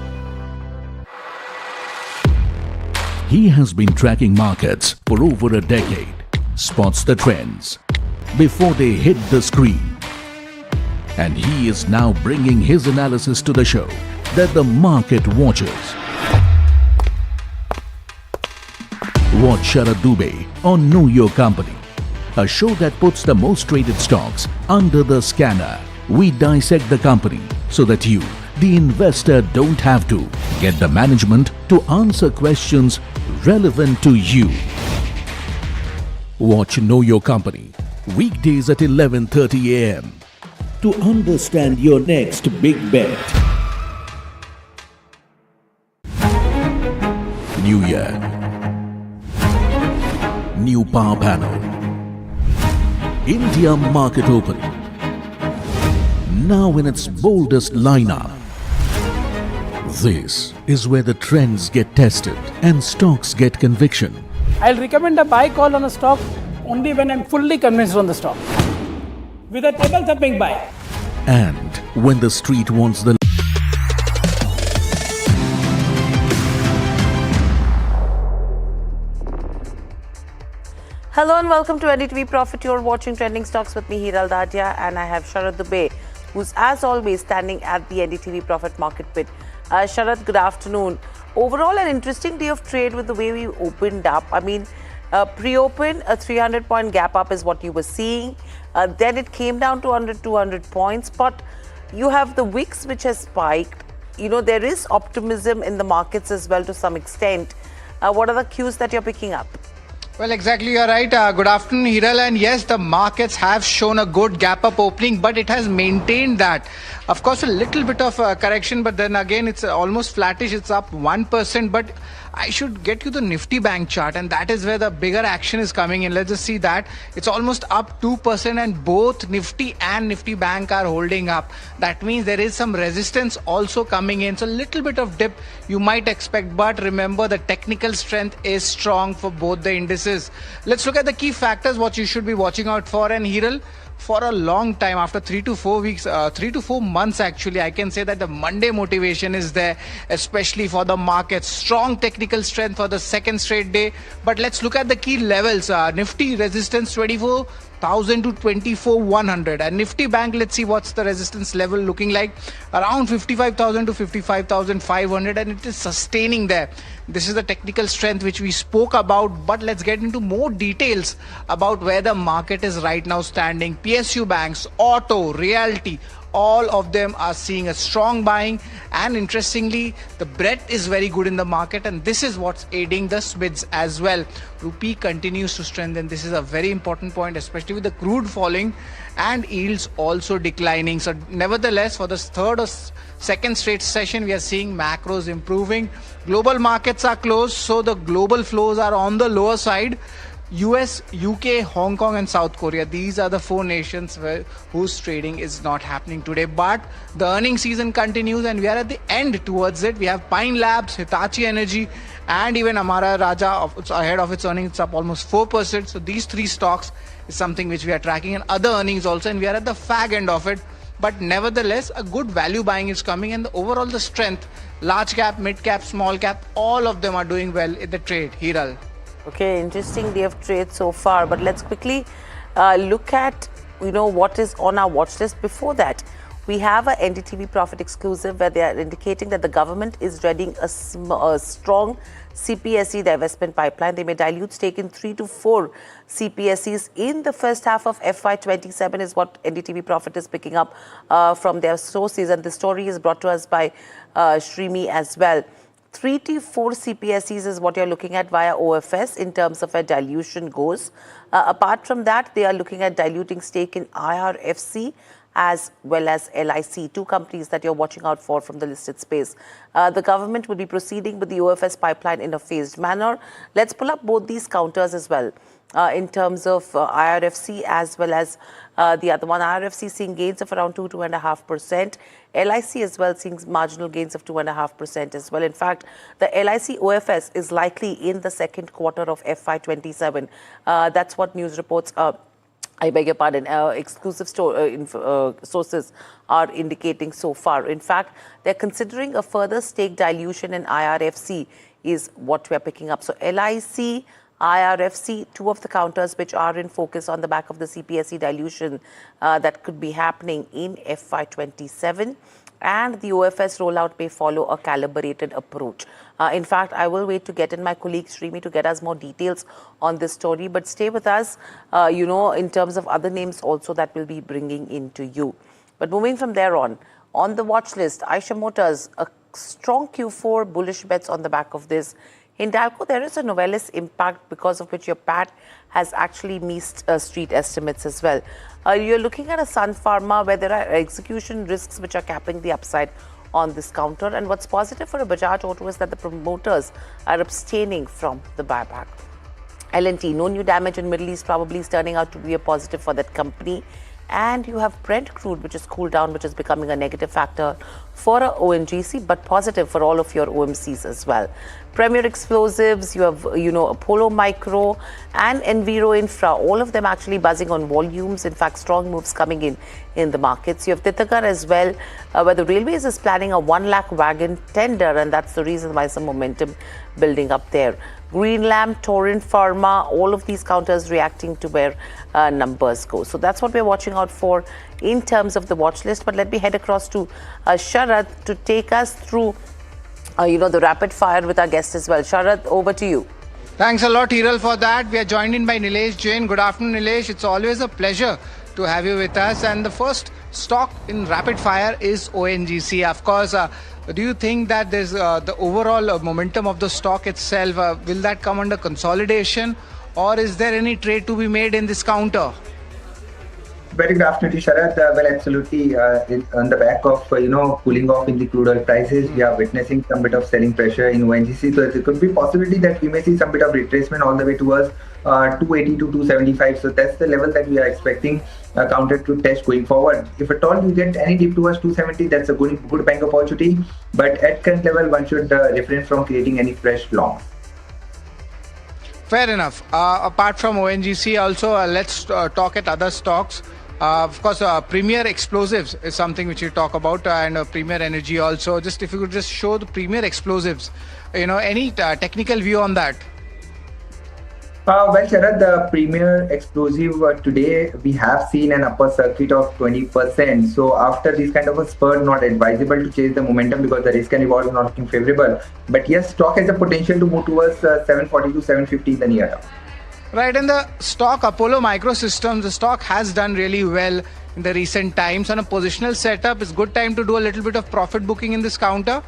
He has been tracking markets for over a decade, spots the trends before they hit the screen. And he is now bringing his analysis to the show that the market watches. Watch Sara on Know Your Company, a show that puts the most traded stocks under the scanner. We dissect the company so that you, the investor, don't have to get the management to answer questions relevant to you. Watch Know Your Company weekdays at 11:30 a.m. to understand your next big bet. New year, new power panel, India Market Open. Now in its boldest lineup. This is where the trends get tested and stocks get conviction. I'll recommend a buy call on a stock only when I'm fully convinced on the stock. With a table thumping buy. And when the street wants the Hello and welcome to NDTV Profit. You're watching Trending Stocks with me, Hiral Dadia, and I have Sharad Dubey, who's as always standing at the NDTV Profit market pit. Sharad, good afternoon. Overall, an interesting day of trade with the way we opened up. I mean, pre-open, a 300-point gap up is what you were seeing. Then it came down to under 200 points, but you have the VIX, which has spiked. You know, there is optimism in the markets as well to some extent. What are the cues that you're picking up? Well, exactly, you're right. Good afternoon, Hiral. And yes, the markets have shown a good gap up opening, but it has maintained that. Of course, a little bit of correction, but then again, it's almost flattish. It's up 1%, but I should get you the Nifty Bank chart, and that is where the bigger action is coming in. Let's just see that. It's almost up 2%, and both Nifty and Nifty Bank are holding up. That means there is some resistance also coming in. So a little bit of dip you might expect, but remember the technical strength is strong for both the indices. Let's look at the key factors, what you should be watching out for. And Hiral, for a long time, after 3 to 4 weeks, 3 to 4 months actually, I can say that the Monday motivation is there, especially for the market. Strong technical strength for the second straight day. But let's look at the key levels. Nifty resistance 24,000 to 24,100. And Nifty Bank, let's see what's the resistance level looking like. Around 55,000 to 55,500, and it is sustaining there. This is the technical strength which we spoke about, but let's get into more details about where the market is right now standing. PSU banks, auto, realty, all of them are seeing a strong buying, and interestingly, the breadth is very good in the market, and this is what's aiding the SMIDs as well. Rupee continues to strengthen. This is a very important point, especially with the crude falling and yields also declining. So nevertheless, for the third or second straight session, we are seeing macros improving. Global markets are closed, so the global flows are on the lower side. US, UK, Hong Kong and South Korea, these are the 4 nations whose trading is not happening today. But the earnings season continues, and we are at the end towards it. We have Pine Labs, Hitachi Energy and even Amara Raja ahead of its earnings. It's up almost 4%. So these 3 stocks is something which we are tracking, and other earnings also, and we are at the fag end of it. But nevertheless, a good value buying is coming, and overall the strength, large cap, mid cap, small cap, all of them are doing well in the trade. Hiral. Okay, interesting day of trade so far, but let's quickly look at, what is on our watch list. Before that, we have a NDTV Profit exclusive where they are indicating that the government is readying a strong CPSE divestment pipeline. They may dilute stake in 3 to 4 CPSEs in the first half of FY27 is what NDTV Profit is picking up from their sources, and the story is brought to us by Shrimi as well. 3 to 4 CPSEs is what you're looking at via OFS in terms of where dilution goes. Apart from that, they are looking at diluting stake in IRFC as well as LIC, 2 companies that you're watching out for from the listed space. The government will be proceeding with the OFS pipeline in a phased manner. Let's pull up both these counters as well. In terms of IRFC as well as the other one. IRFC seeing gains of around 2.5%. LIC as well seeing marginal gains of 2.5% as well. In fact, the LIC OFS is likely in the second quarter of FY27. That's what news reports I beg your pardon, exclusive sources are indicating so far. In fact, they're considering a further stake dilution in IRFC is what we're picking up. So LIC, IRFC, 2 of the counters which are in focus on the back of the CPSE dilution that could be happening in FY27. And the OFS rollout may follow a calibrated approach. In fact, I will wait to get in my colleague Shrimi to get us more details on this story. But stay with us, in terms of other names also that we'll be bringing into you. But moving from there on the watch list, Eicher Motors, a strong Q4, bullish bets on the back of this. Hindalco, there is a Novelis impact because of which your PAT has actually missed street estimates as well. You're looking at a Sun Pharma where there are execution risks which are capping the upside on this counter. And what's positive for a Bajaj Auto is that the promoters are abstaining from the buyback. L&T, no new damage in Middle East probably is turning out to be a positive for that company. And you have Brent crude, which is cooled down, which is becoming a negative factor for a ONGC, but positive for all of your OMCs as well. Premier Explosives, you have, Apollo Micro and Enviro Infra, all of them actually buzzing on volumes. In fact, strong moves coming in the markets. You have Titagar as well, where the Railways is planning a 1 lakh wagon tender, and that's the reason why some momentum building up there. Greenlam, Torrent Pharma, all of these counters reacting to where numbers go. So that's what we're watching out for in terms of the watch list. But let me head across to Sharad to take us through, the rapid fire with our guest as well. Sharad, over to you. Thanks a lot, Hiral, for that. We are joined in by Nilesh Jain. Good afternoon, Nilesh. It's always a pleasure to have you with us. And the first stock in rapid fire is ONGC. Of course, do you think that there's the overall momentum of the stock itself, will that come under consolidation, or is there any trade to be made in this counter? Very good afternoon, Sharad. Well, absolutely. On the back of cooling off in the crude oil prices, we are witnessing some bit of selling pressure in ONGC. So there could be possibility that we may see some bit of retracement all the way towards 280 to 275. So that's the level that we are expecting counter to test going forward. If at all you get any dip towards 270, that's a good buying opportunity. But at current level, one should refrain from creating any fresh longs. Fair enough. Apart from ONGC, also let's talk at other stocks. Of course, Premier Explosives is something which you talk about, and Premier Energy also. Just if you could just show the Premier Explosives, any technical view on that? Well, Sharad, the Premier Explosive today, we have seen an upper circuit of 20%. So after this kind of a spur, not advisable to chase the momentum because the risk and reward is not looking favorable. But yes, stock has the potential to move towards 740 to 750 in the near term. Right, and the stock Apollo Microsystems, the stock has done really well in the recent times. On a positional setup, it's good time to do a little bit of profit booking in this counter.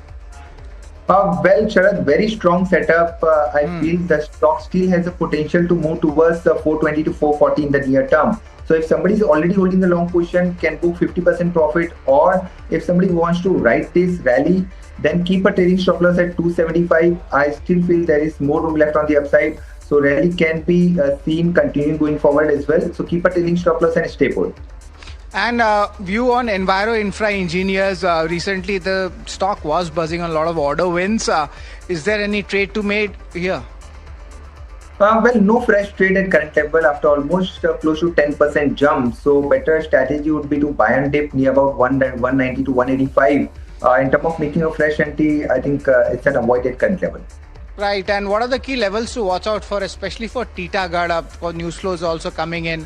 Well, Sharad, very strong setup. I feel the stock still has the potential to move towards 420 to 440 in the near term. So if somebody is already holding the long position, can book 50% profit, or if somebody wants to ride this rally, then keep a trading stop loss at 275. I still feel there is more room left on the upside. So rally can be seen continuing going forward as well. So keep a trailing stop loss and stay put. And view on Enviro Infra Engineers. Recently, the stock was buzzing on a lot of order wins. Is there any trade to made here? Well, no fresh trade at current level after almost close to 10% jump. So better strategy would be to buy and dip near about 190 to 185. In terms of making a fresh entry, I think it's an avoid at current level. Right, and what are the key levels to watch out for, especially for Titagarh? For news flows also coming in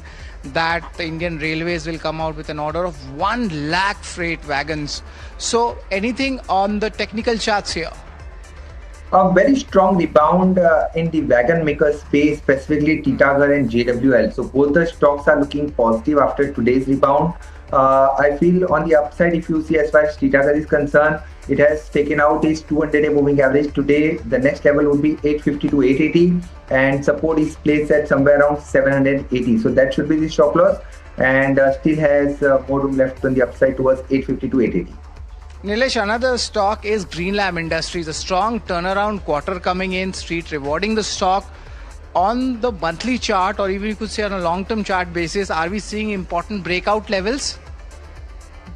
that the Indian Railways will come out with an order of 1 lakh freight wagons. So anything on the technical charts here? A very strong rebound in the wagon maker space, specifically Titagarh and JWL. So both the stocks are looking positive after today's rebound. I feel on the upside, if you see as far as Titagarh is concerned, it has taken out its 200-day moving average today. The next level would be 850 to 880, and support is placed at somewhere around 780. So that should be the stop loss, and still has more room left on the upside towards 850 to 880. Nilesh, another stock is Greenlam Industries. A strong turnaround quarter coming in, Street rewarding the stock. On the monthly chart, or even you could say on a long-term chart basis, are we seeing important breakout levels?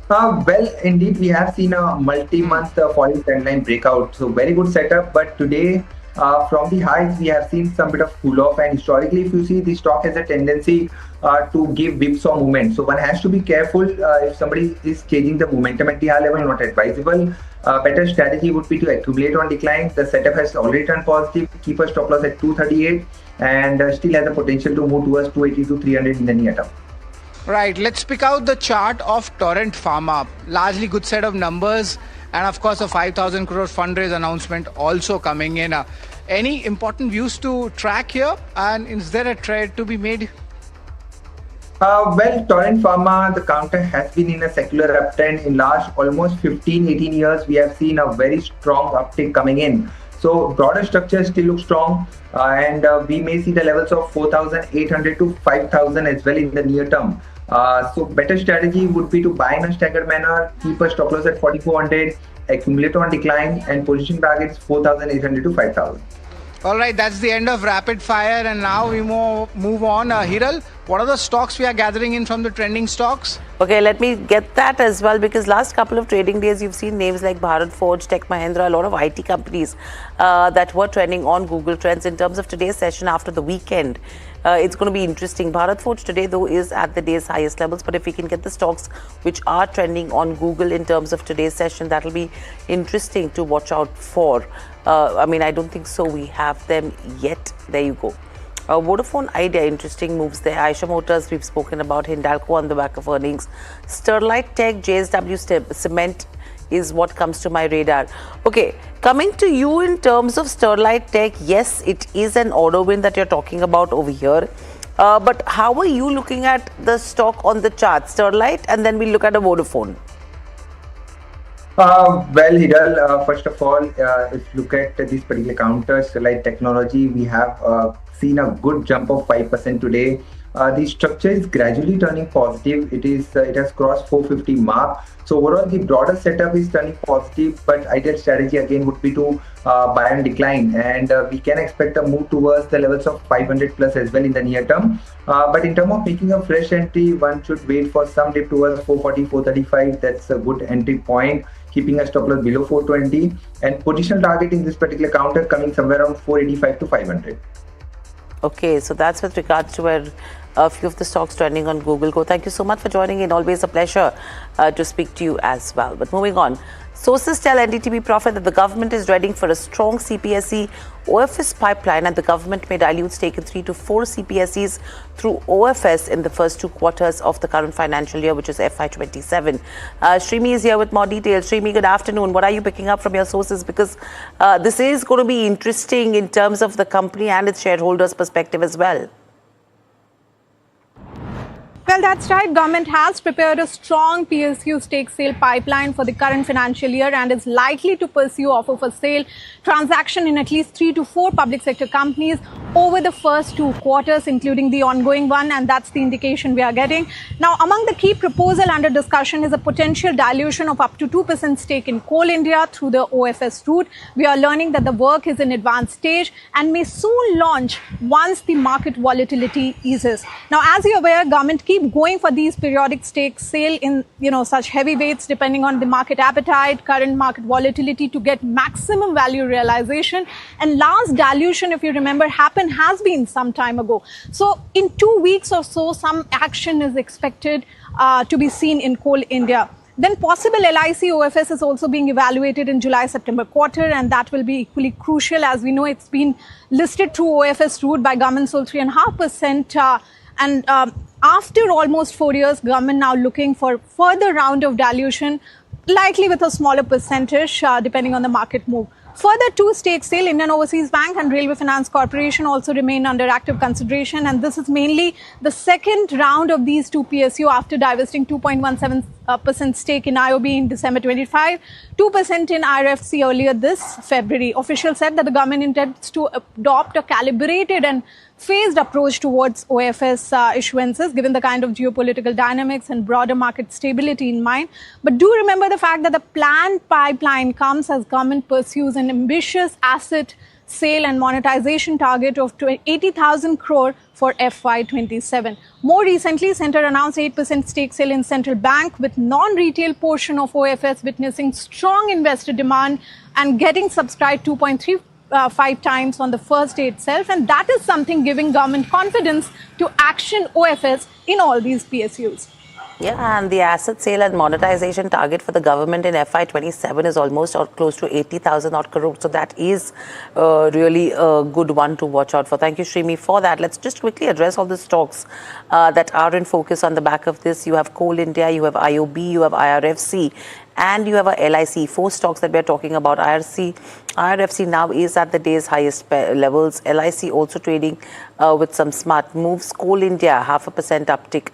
Well, indeed, we have seen a multi-month falling trend line breakout. So very good setup. But today, from the highs, we have seen some bit of cool off. And historically, if you see, the stock has a tendency to give whipsaw movement. So one has to be careful if somebody is changing the momentum at the high level, not advisable. Better strategy would be to accumulate on decline. The setup has already turned positive. Keep a stop loss at 238 and still has the potential to move towards 280 to 300 in the near term. Right, let's pick out the chart of Torrent Pharma. Largely good set of numbers, and of course a 5,000 crore fundraise announcement also coming in. Any important views to track here, and is there a trade to be made? Well, Torrent Pharma, the counter has been in a secular uptrend. In last almost 15-18 years, we have seen a very strong uptick coming in. So broader structure still looks strong, and we may see the levels of 4,800 to 5,000 as well in the near term. So better strategy would be to buy in a staggered manner, keep a stop loss at 4,400, accumulate on decline, and position targets 4,800 to 5,000. All right, that's the end of rapid fire, and now we move on. Hiral, what are the stocks we are gathering in from the trending stocks? Okay, let me get that as well, because last couple of trading days you've seen names like Bharat Forge, Tech Mahindra, a lot of IT companies that were trending on Google Trends. In terms of today's session after the weekend, it's going to be interesting. Bharat Forge today though is at the day's highest levels, but if we can get the stocks which are trending on Google in terms of today's session, that will be interesting to watch out for. I mean, I don't think so we have them yet. There you go. Vodafone Idea, interesting moves there. Eicher Motors, we've spoken about. Hindalco on the back of earnings. Sterlite Tech, JSW Cement is what comes to my radar. Okay, coming to you in terms of Sterlite Tech, yes, it is an order win that you're talking about over here. But how are you looking at the stock on the chart? Sterlite, and then we look at a Vodafone. Well, Hiral, first of all, if you look at this particular counter, Sterlite Technology, we have seen a good jump of 5% today. The structure is gradually turning positive. It has crossed 450 mark. So overall, the broader setup is turning positive, but ideal strategy again would be to buy and decline, and we can expect a move towards the levels of 500 plus as well in the near term. But in terms of making a fresh entry, one should wait for some dip towards 440, 435. That's a good entry point, keeping a stop loss below 420, and positional target in this particular counter coming somewhere around 485 to 500. Okay, so that's with regards to where a few of the stocks trending on Google go. Thank you so much for joining in. Always a pleasure to speak to you as well. But moving on, sources tell NDTV Profit that the government is readying for a strong CPSE OFS pipeline, and the government may dilute stake in 3 to 4 CPSEs through OFS in the first 2 quarters of the current financial year, which is FY27. Shrimi is here with more details. Shrimi, good afternoon. What are you picking up from your sources? Because this is going to be interesting in terms of the company and its shareholders' perspective as well. Well, that's right. Government has prepared a strong PSU stake sale pipeline for the current financial year and is likely to pursue offer for sale transaction in at least 3 to 4 public sector companies over the first 2 quarters, including the ongoing one, and that's the indication we are getting. Now, among the key proposal under discussion is a potential dilution of up to 2% stake in Coal India through the OFS route. We are learning that the work is in advanced stage and may soon launch once the market volatility eases. Now, as you're aware, government keeps going for these periodic stake sale in such heavyweights depending on the market appetite, current market volatility, to get maximum value realization. And last dilution, if you remember, has been some time ago. So in 2 weeks or so, some action is expected to be seen in Coal India. Then possible LIC OFS is also being evaluated in July-September quarter, and that will be equally crucial. As we know, it's been listed through OFS route by government, sold 3.5%. And after almost 4 years, government now looking for further round of dilution, likely with a smaller percentage depending on the market move. Further 2 stake sale, Indian Overseas Bank and Railway Finance Corporation also remain under active consideration, and this is mainly the second round of these 2 PSU after divesting 2.17% stake in IOB in December 25, 2% in IRFC earlier this February. Officials said that the government intends to adopt a calibrated and phased approach towards OFS issuances, given the kind of geopolitical dynamics and broader market stability in mind. But do remember the fact that the planned pipeline comes as government pursues an ambitious asset sale and monetization target of 80,000 crore for FY27. More recently, Centre announced 8% stake sale in Central Bank, with non-retail portion of OFS witnessing strong investor demand and getting subscribed 2.35 times on the first day itself, and that is something giving government confidence to action OFS in all these PSUs. Yeah, and the asset sale and monetization target for the government in FY27 is almost or close to 80,000 odd crore. So that is really a good one to watch out for. Thank you, Shrimi, for that. Let's just quickly address all the stocks that are in focus on the back of this. You have Coal India, you have IOB, you have IRFC, and you have a LIC. 4 stocks that we're talking about. IRFC now is at the day's highest levels. LIC also trading with some smart moves. Coal India, 0.5% uptick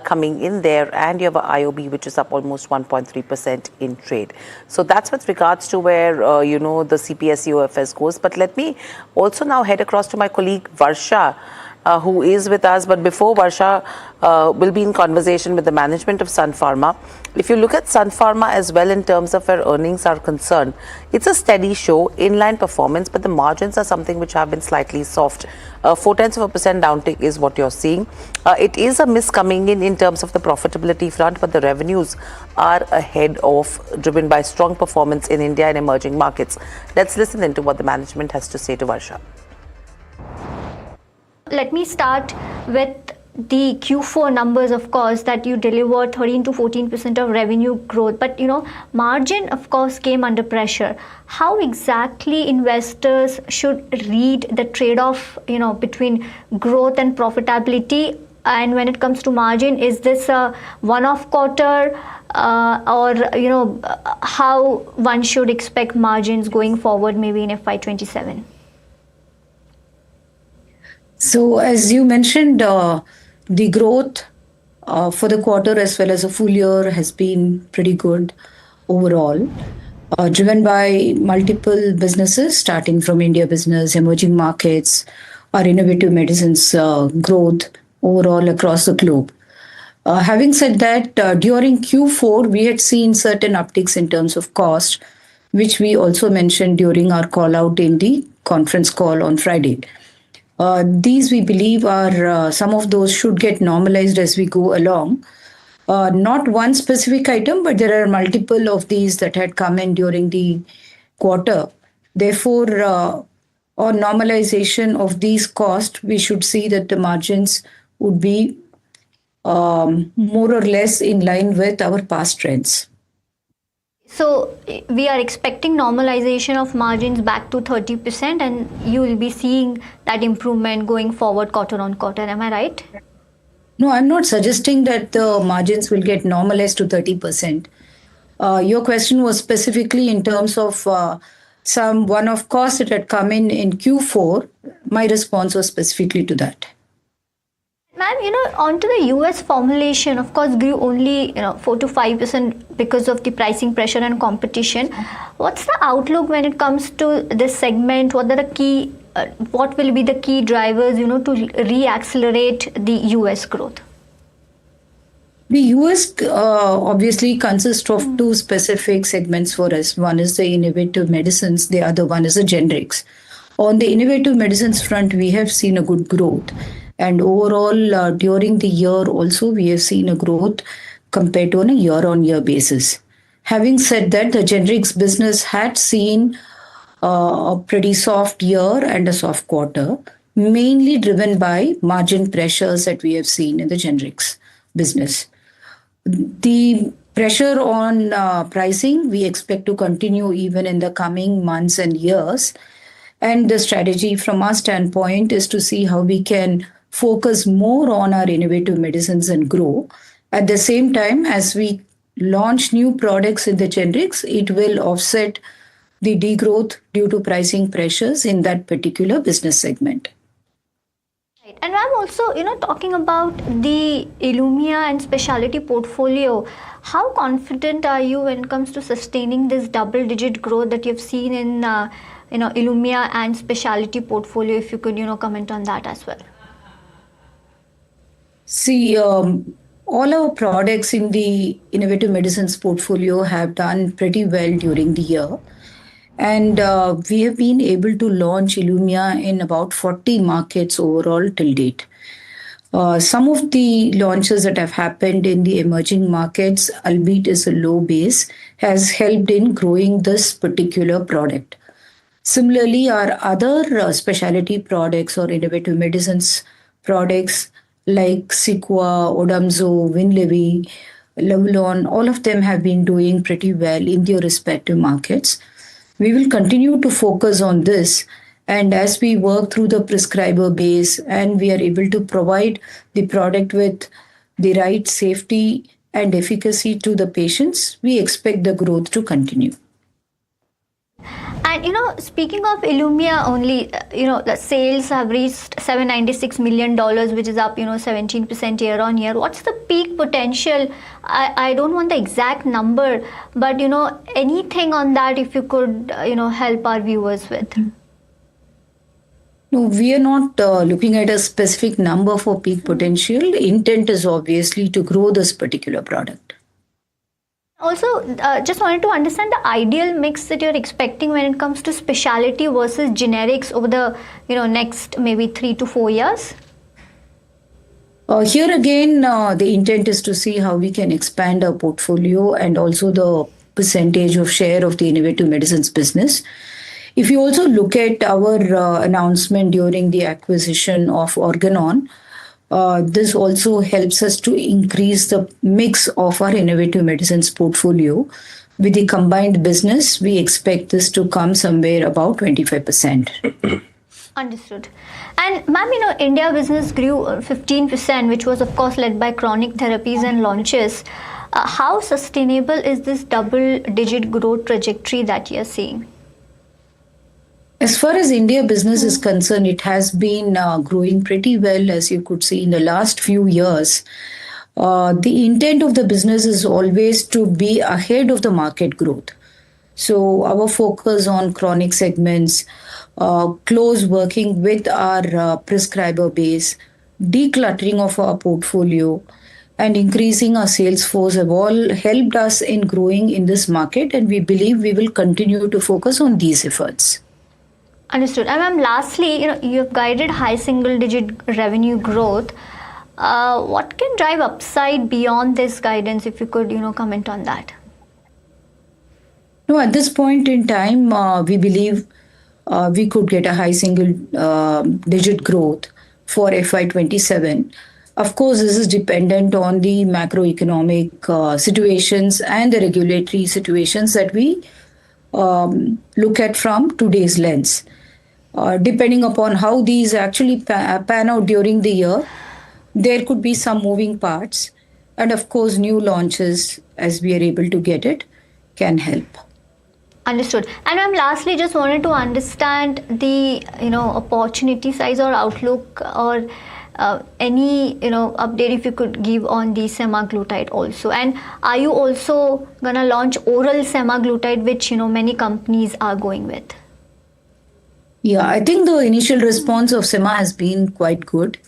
coming in there. And you have a IOB, which is up almost 1.3% in trade. So that's with regards to where, the CPSE OFS goes. But let me also now head across to my colleague Varsha. who is with us. But before Varsha will be in conversation with the management of Sun Pharma. If you look at Sun Pharma as well in terms of where earnings are concerned, it's a steady show, inline performance, but the margins are something which have been slightly soft. 0.4% downtick is what you're seeing. It is a miss coming in terms of the profitability front, but the revenues are ahead of, driven by strong performance in India and emerging markets. Let's listen into what the management has to say to Varsha. Let me start with the Q4 numbers, of course, that you delivered 13 to 14% of revenue growth. But, margin, of course, came under pressure. How exactly investors should read the trade-off, between growth and profitability? And when it comes to margin, is this a one-off quarter or, how one should expect margins going forward, maybe in FY27? So as you mentioned, the growth for the quarter as well as a full year has been pretty good overall, driven by multiple businesses, starting from India business, emerging markets, our innovative medicines growth overall across the globe. Having said that, during Q4, we had seen certain upticks in terms of cost, which we also mentioned during our call out in the conference call on Friday. These we believe are some of those should get normalized as we go along. Not one specific item, but there are multiple of these that had come in during the quarter. Therefore, on normalization of these costs, we should see that the margins would be more or less in line with our past trends. So we are expecting normalization of margins back to 30%, and you will be seeing that improvement going forward quarter on quarter. Am I right? No, I'm not suggesting that the margins will get normalized to 30%. Your question was specifically in terms of some one-off costs that had come in Q4. My response was specifically to that. Ma'am, onto the US formulation, of course, grew only 4 to 5% because of the pricing pressure and competition. What's the outlook when it comes to this segment? What will be the key drivers, to re-accelerate the US growth? The US obviously consists of two specific segments for us. One is the innovative medicines, the other one is the generics. On the innovative medicines front, we have seen a good growth. And overall, during the year also, we have seen a growth compared to on a year-on-year basis. Having said that, the generics business had seen a pretty soft year and a soft quarter, mainly driven by margin pressures that we have seen in the generics business. The pressure on pricing, we expect to continue even in the coming months and years. And the strategy from our standpoint is to see how we can focus more on our innovative medicines and grow. At the same time, as we launch new products in the generics, it will offset the degrowth due to pricing pressures in that particular business segment. Right. And I'm also, talking about the Illumia and specialty portfolio. How confident are you when it comes to sustaining this double-digit growth that you've seen in, Illumia and specialty portfolio? If you could, comment on that as well. See, all our products in the innovative medicines portfolio have done pretty well during the year. And we have been able to launch Illumia in about 40 markets overall till date. Some of the launches that have happened in the emerging markets, albeit is a low base, has helped in growing this particular product. Similarly, our other specialty products or innovative medicines products like Cequa, Odomzo, Winlevi, Levulan, all of them have been doing pretty well in their respective markets. We will continue to focus on this, and as we work through the prescriber base and we are able to provide the product with the right safety and efficacy to the patients, we expect the growth to continue. And speaking of Illumia only, the sales have reached $796 million, which is up, 17% year on year. What's the peak potential? I don't want the exact number, but, anything on that if you could, help our viewers with. No, we are not looking at a specific number for peak potential. Intent is obviously to grow this particular product. Also, just wanted to understand the ideal mix that you're expecting when it comes to specialty versus generics over the next maybe 3 to 4 years. Here again, the intent is to see how we can expand our portfolio and also the percentage of share of the innovative medicines business. If you also look at our announcement during the acquisition of Organon, this also helps us to increase the mix of our innovative medicines portfolio. With the combined business, we expect this to come somewhere about 25%. Understood. And ma'am, India business grew 15%, which was of course led by chronic therapies and launches. How sustainable is this double-digit growth trajectory that you're seeing? As far as India business is concerned, it has been growing pretty well, as you could see in the last few years. The intent of the business is always to be ahead of the market growth. So our focus on chronic segments, close working with our prescriber base, decluttering of our portfolio, and increasing our sales force have all helped us in growing in this market, and we believe we will continue to focus on these efforts. Understood. And ma'am, lastly, you have guided high single-digit revenue growth. What can drive upside beyond this guidance? If you could, comment on that. No, at this point in time, we believe we could get a high single-digit growth for FY27. Of course, this is dependent on the macroeconomic situations and the regulatory situations that we look at from today's lens. Depending upon how these actually pan out during the year, there could be some moving parts. And of course, new launches, as we are able to get it, can help. Understood. And ma'am, lastly, just wanted to understand the opportunity size or outlook, or any update if you could give on the semaglutide also. And are you also gonna launch oral semaglutide, which many companies are going with? Yeah, I think the initial response of SEMA has been quite good.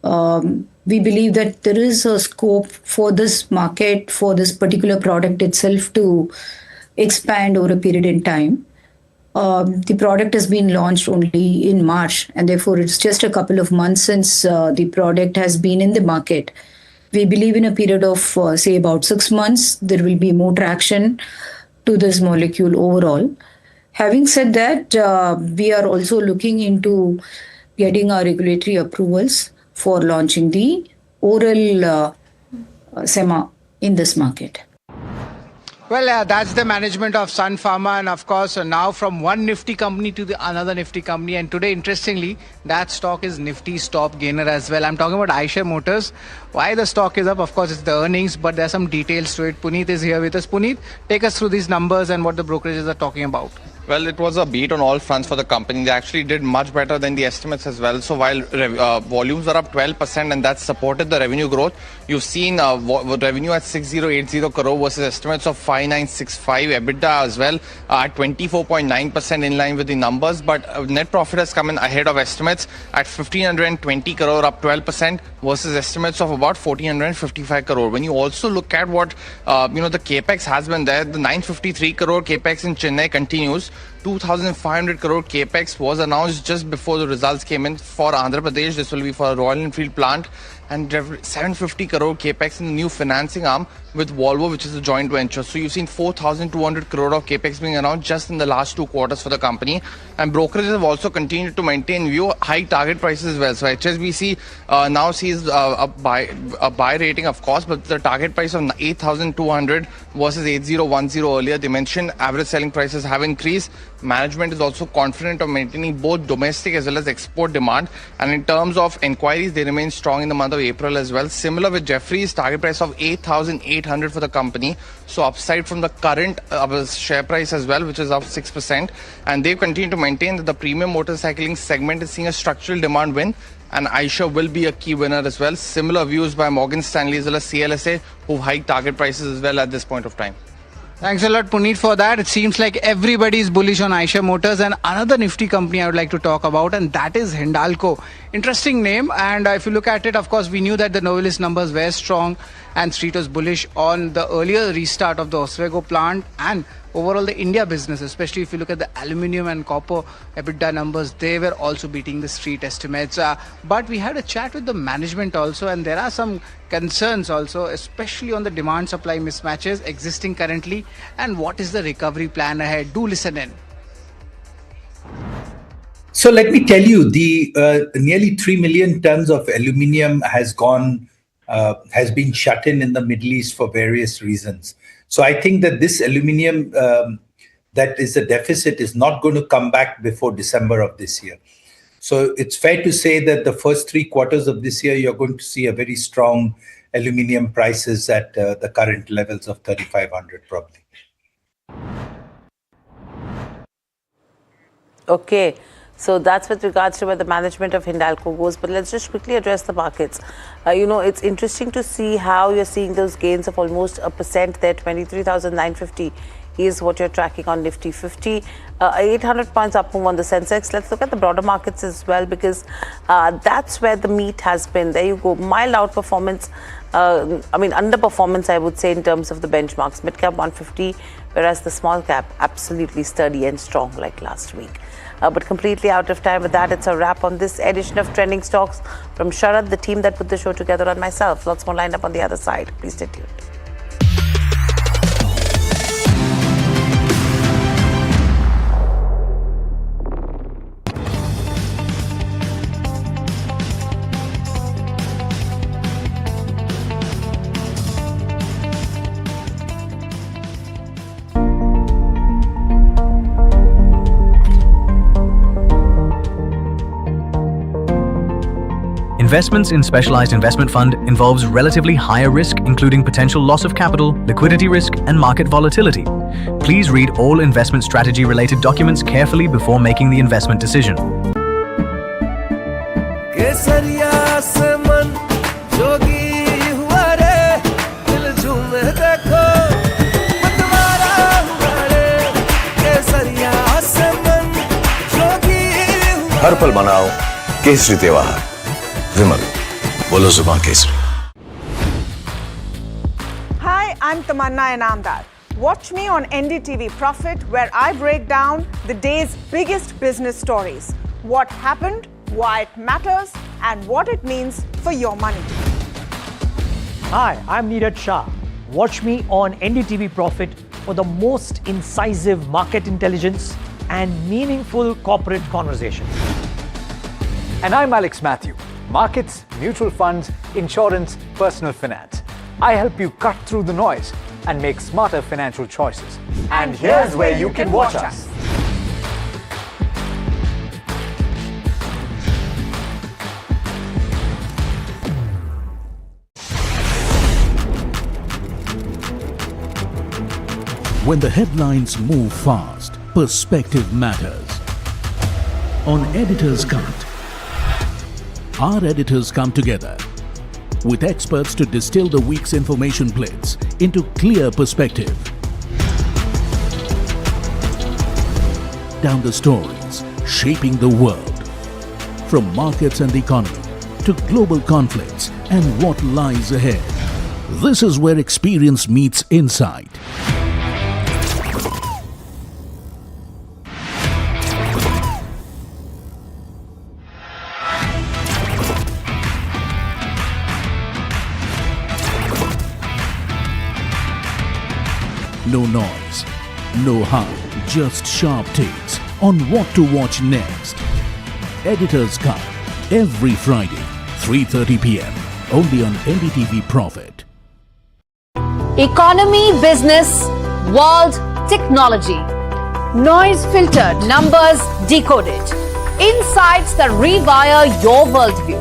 We believe that there is a scope for this market, for this particular product itself to expand over a period in time. The product has been launched only in March, and therefore it's just a couple of months since the product has been in the market. We believe in a period of, say, about 6 months, there will be more traction to this molecule overall. Having said that, we are also looking into getting our regulatory approvals for launching the oral SEMA in this market. Well, that's the management of Sun Pharma, and of course now from one nifty company to another nifty company, and today interestingly that stock is nifty's top gainer as well. I'm talking about Eicher Motors. Why the stock is up? Of course it's the earnings, but there's some details to it. Puneet is here with us. Puneet, take us through these numbers and what the brokerages are talking about. Well, it was a beat on all fronts for the company. They actually did much better than the estimates as well. So while volumes are up 12% and that supported the revenue growth, you've seen revenue at 6080 crore versus estimates of 5965, EBITDA as well at 24.9% in line with the numbers. But net profit has come in ahead of estimates at 1520 crore, up 12% versus estimates of about 1455 crore. When you also look at what the capex has been there, the 953 crore capex in Chennai continues. 2,500 crore capex was announced just before the results came in for Andhra Pradesh. This will be for a Royal Enfield plant, and 750 crore capex in the new financing arm with Volvo, which is a joint venture. So you've seen 4,200 crore of capex being announced just in the last 2 quarters for the company. And brokerages have also continued to maintain high target prices as well. So HSBC now sees a buy rating, of course, but the target price of 8,200 versus 8,010 earlier. They mentioned average selling prices have increased. Management is also confident of maintaining both domestic as well as export demand. And in terms of inquiries, they remain strong in the month of April as well. Similar with Jefferies, target price of 8,800 for the company. So upside from the current share price as well, which is up 6%. And they've continued to maintain that the premium motorcycling segment is seeing a structural demand win, and Eicher will be a key winner as well. Similar views by Morgan Stanley as well as CLSA, who hike target prices as well at this point of time. Thanks a lot, Puneet, for that. It seems like everybody is bullish on Eicher Motors, and another nifty company I would like to talk about, and that is Hindalco. Interesting name, and if you look at it, of course, we knew that the Novelis numbers were strong, and Street was bullish on the earlier restart of the Oswego plant and overall the India business, especially if you look at the aluminium and copper EBITDA numbers, they were also beating the Street estimates. But we had a chat with the management also, and there are some concerns also, especially on the demand supply mismatches existing currently, and what is the recovery plan ahead. Do listen in. So let me tell you, the nearly 3 million tons of aluminium has been shut in the Middle East for various reasons. So I think that this aluminium that is a deficit is not going to come back before December of this year. So it's fair to say that the first 3 quarters of this year, you're going to see a very strong aluminium prices at the current levels of 3,500 probably. Okay. So that's with regards to where the management of Hindalco goes. But let's just quickly address the markets. It's interesting to see how you're seeing those gains of almost 1% there. 23,950 is what you're tracking on Nifty 50. 800 points up move on the Sensex. Let's look at the broader markets as well, because that's where the meat has been. There you go. Mild outperformance. Underperformance, I would say, in terms of the benchmarks. Mid cap 150, whereas the small cap absolutely sturdy and strong like last week. But completely out of time. With that, it's a wrap on this edition of Trending Stocks. From Sharad, the team that put the show together, and myself. Lots more lined up on the other side. Please stay tuned. Investments in specialized investment fund involves relatively higher risk, including potential loss of capital, liquidity risk, and market volatility. Please read all investment strategy related documents carefully before making the investment decision. हर पल मनाओ केसरी त्योहार विमल बोलो जुबान Kesari. Hi, I'm Tamanna Inamdar. Watch me on NDTV Profit, where I break down the day's biggest business stories. What happened, why it matters, and what it means for your money. Hi, I'm Neeraj Shah. Watch me on NDTV Profit for the most incisive market intelligence and meaningful corporate conversations. And I'm Alex Matthew. Markets, mutual funds, insurance, personal finance. I help you cut through the noise and make smarter financial choices. And here's where you can watch us. When the headlines move fast, perspective matters. On Editor's Cut, our editors come together with experts to distill the week's information blitz into clear perspective. Down the stories shaping the world, from markets and the economy to global conflicts and what lies ahead. This is where experience meets insight. No noise, no hype, just sharp takes on what to watch next. Editor's Cut, every Friday, 3:30 p.m. only on NDTV Profit. Economy, business, world, technology. Noise filtered, numbers decoded. Insights that rewire your worldview.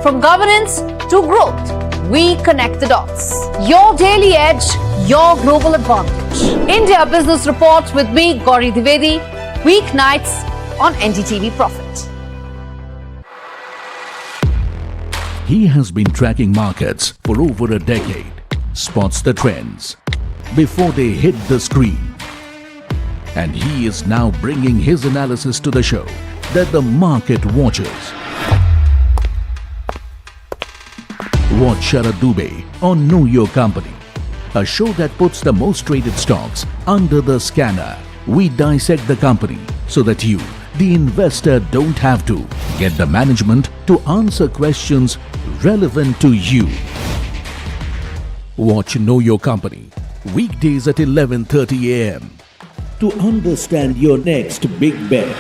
From governance to growth, we connect the dots. Your daily edge, your global advantage. India Business Reports with me, Gauri Dwivedi, weeknights on NDTV Profit. He has been tracking markets for over a decade, spots the trends, before they hit the screen. And he is now bringing his analysis to the show that the market watches. Watch Sara on Know Your Company, a show that puts the most traded stocks under the scanner. We dissect the company so that you, the investor, don't have to get the management to answer questions relevant to you. Watch Know Your Company weekdays at 11:30 a.m. to understand your next big bet.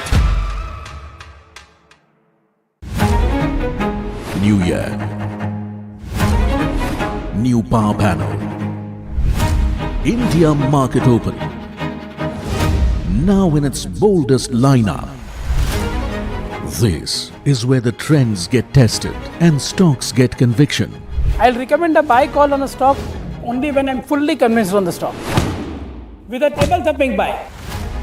New year, new power panel, India market open, now in its boldest lineup. This is where the trends get tested and stocks get conviction. I'll recommend a buy call on a stock only when I'm fully convinced on the stock. With a table thumping buy.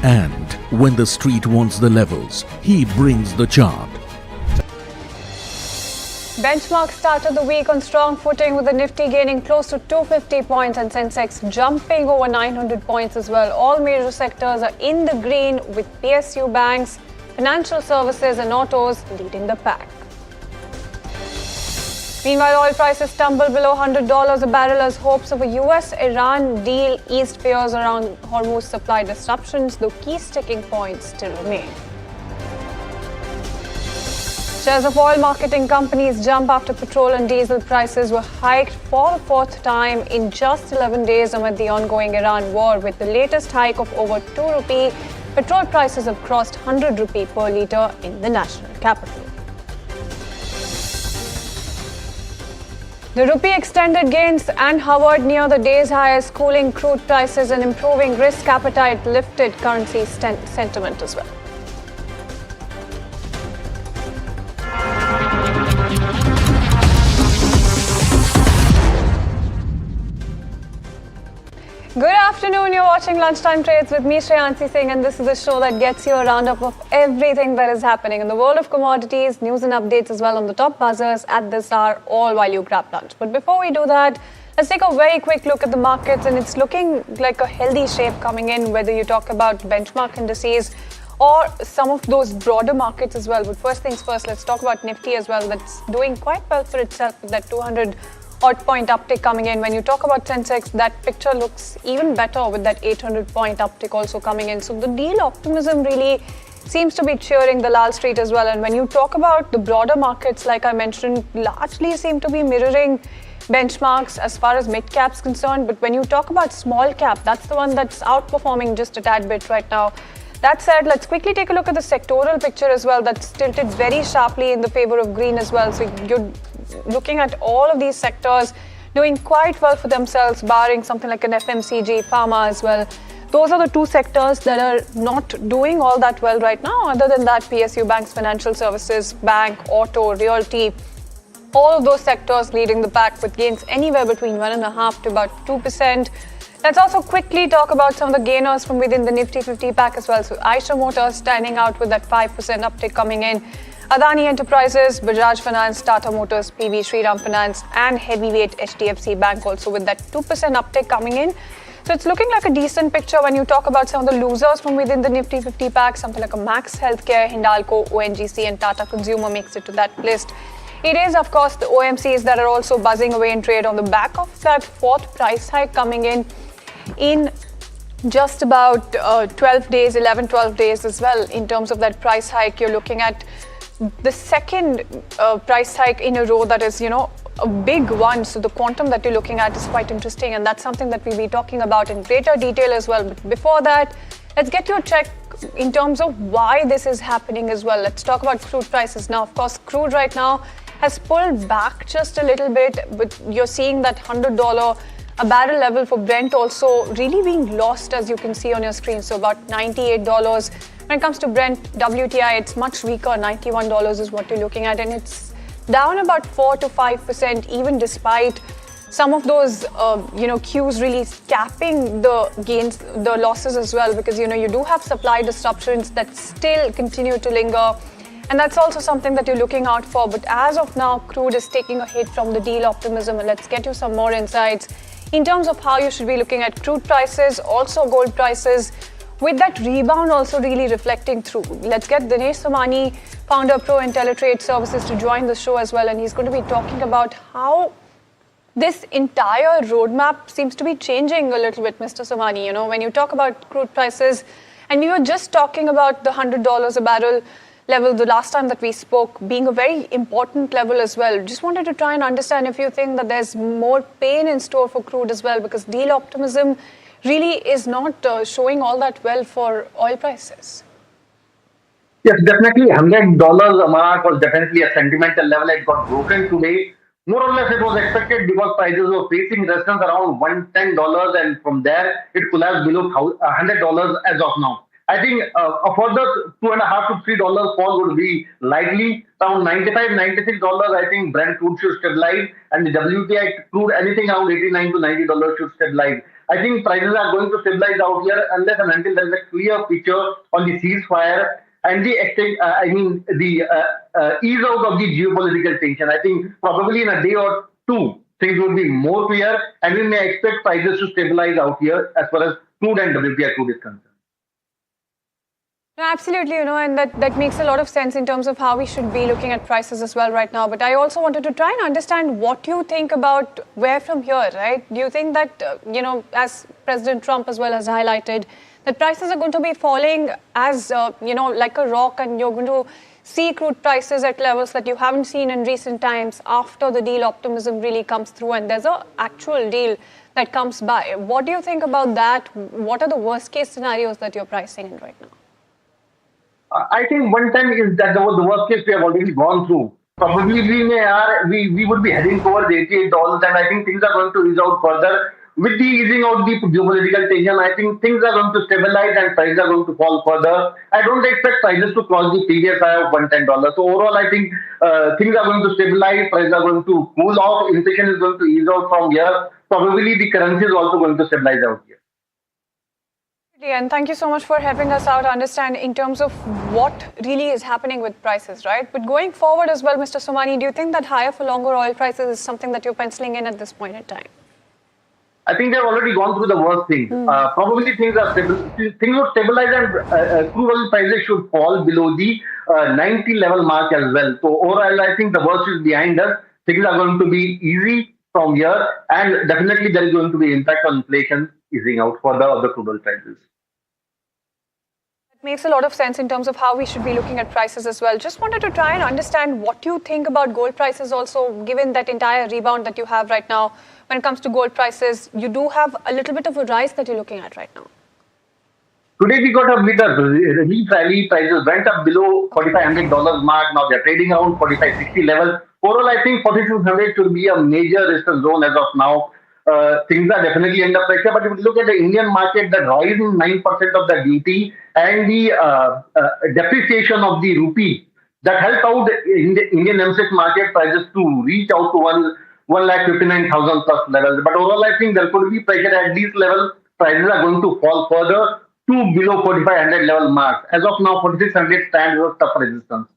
And when the street wants the levels, he brings the chart. Benchmark started the week on strong footing with the Nifty gaining close to 250 points and Sensex jumping over 900 points as well. All major sectors are in the green with PSU banks, financial services and autos leading the pack. Meanwhile, oil prices stumbled below $100 a barrel as hopes of a US-Iran deal eased fears around Hormuz supply disruptions, though key sticking points still remain. Shares of oil marketing companies jump after petrol and diesel prices were hiked for the fourth time in just 11 days amid the ongoing Iran war. With the latest hike of over 2 rupee, petrol prices have crossed 100 rupee per litre in the national capital. The rupee extended gains and hovered near the day's high as cooling crude prices and improving risk appetite lifted currency sentiment as well. Good afternoon, you're watching Lunchtime Trades with me, Shreyansi Singh, and this is the show that gets you a roundup of everything that is happening in the world of commodities, news and updates as well on the top buzzers at this hour, all while you grab lunch. But before we do that, let's take a very quick look at the markets, and it's looking like a healthy shape coming in, whether you talk about benchmark indices or some of those broader markets as well. But first things first, let's talk about Nifty as well. That's doing quite well for itself with that 200 odd point uptick coming in. When you talk about Sensex, that picture looks even better with that 800 point uptick also coming in. So the deal optimism really seems to be cheering Dalal Street as well. And when you talk about the broader markets, like I mentioned, largely seem to be mirroring benchmarks as far as mid cap's concerned. But when you talk about small cap, that's the one that's outperforming just a tad bit right now. That said, let's quickly take a look at the sectoral picture as well. That's tilted very sharply in the favor of green as well. So you're looking at all of these sectors doing quite well for themselves, barring something like an FMCG, pharma as well. Those are the two sectors that are not doing all that well right now. Other than that, PSU banks, financial services, bank, auto, realty, all of those sectors leading the pack with gains anywhere between 1.5% to about 2%. Let's also quickly talk about some of the gainers from within the Nifty 50 pack as well. So Eicher Motors standing out with that 5% uptick coming in. Adani Enterprises, Bajaj Finance, Tata Motors, PV, Shriram Finance and heavyweight HDFC Bank also with that 2% uptick coming in. So it's looking like a decent picture when you talk about some of the losers from within the Nifty 50 pack. Something like a Max Healthcare, Hindalco, ONGC and Tata Consumer makes it to that list. It is, of course, the OMCs that are also buzzing away in trade on the back of that fourth price hike coming in just about 12 days, 12 days as well. In terms of that price hike, you're looking at the second price hike in a row that is, a big one. So the quantum that you're looking at is quite interesting, and that's something that we'll be talking about in greater detail as well. But before that, let's get you a check in terms of why this is happening as well. Let's talk about crude prices now. Of course, crude right now has pulled back just a little bit, but you're seeing that $100 a barrel level for Brent also really being lost, as you can see on your screen. So about $98. When it comes to Brent WTI, it's much weaker. $91 is what you're looking at, and it's down about 4 to 5%, even despite some of those cues really capping the gains, the losses as well, because you do have supply disruptions that still continue to linger. And that's also something that you're looking out for. But as of now, crude is taking a hit from the deal optimism. And let's get you some more insights in terms of how you should be looking at crude prices, also gold prices, with that rebound also really reflecting through. Let's get Dinesh Somani, founder Pro IntelliTrade Services, to join the show as well, and he's going to be talking about how this entire roadmap seems to be changing a little bit, Mr. Somani. You know, when you talk about crude prices, and we were just talking about the $100 a barrel level the last time that we spoke being a very important level as well. Just wanted to try and understand if you think that there's more pain in store for crude as well, because deal optimism really is not showing all that well for oil prices. Yes, definitely. $100 mark was definitely a sentimental level. It got broken today. More or less, it was expected because prices were facing resistance around $110, and from there it collapsed below $100 as of now. I think a further $2.5 to $3 fall would be likely around $95, $96. I think Brent crude should stabilize, and the WTI crude anything around $89 to $90 should stabilize. I think prices are going to stabilize out here unless and until there is a clear picture on the ceasefire and the ease out of the geopolitical tension. I think probably in a day or two, things will be more clear, and we may expect prices to stabilize out here as far as crude and WTI crude is concerned. No, absolutely, you know, and that makes a lot of sense in terms of how we should be looking at prices as well right now. But I also wanted to try and understand what you think about where from here, right? Do you think that, as President Trump as well has highlighted, that prices are going to be falling as, like a rock, and you're going to see crude prices at levels that you haven't seen in recent times after the deal optimism really comes through and there's an actual deal that comes by? What do you think about that? What are the worst case scenarios that you're pricing in right now? I think one time is that the worst case we have already gone through. Probably we would be heading towards $88, and I think things are going to ease out further. With the easing out the geopolitical tension, I think things are going to stabilize and prices are going to fall further. I don't expect prices to cross the previous high of $110. So overall, I think things are going to stabilize, prices are going to cool off, inflation is going to ease out from here. Probably the currency is also going to stabilize out here. And thank you so much for helping us out understand in terms of what really is happening with prices, right? But going forward as well, Mr. Somani, do you think that higher for longer oil prices is something that you're penciling in at this point in time? I think they've already gone through the worst things. Probably things are stable. Things would stabilize, and crude oil prices should fall below the 90 level mark as well. So overall, I think the worst is behind us. Things are going to be easy from here, and definitely there is going to be impact on inflation easing out for the crude oil prices. Makes a lot of sense in terms of how we should be looking at prices as well. Just wanted to try and understand what you think about gold prices also, given that entire rebound that you have right now. When it comes to gold prices, you do have a little bit of a rise that you're looking at right now. Today we got a bit of relief rally. Prices went up below $4,500 mark. Now they're trading around 4560 levels. Overall, I think 4600 should be a major resistance zone as of now. Things are definitely under pressure, but if you look at the Indian market, the rise in 9% of the duty and the depreciation of the rupee, that helped out in the Indian M6 market prices to reach out to 1,59,000 plus levels. But overall, I think there could be pressure at these levels. Prices are going to fall further to below 4,500 level mark. As of now, 4,600 stands as tough resistance.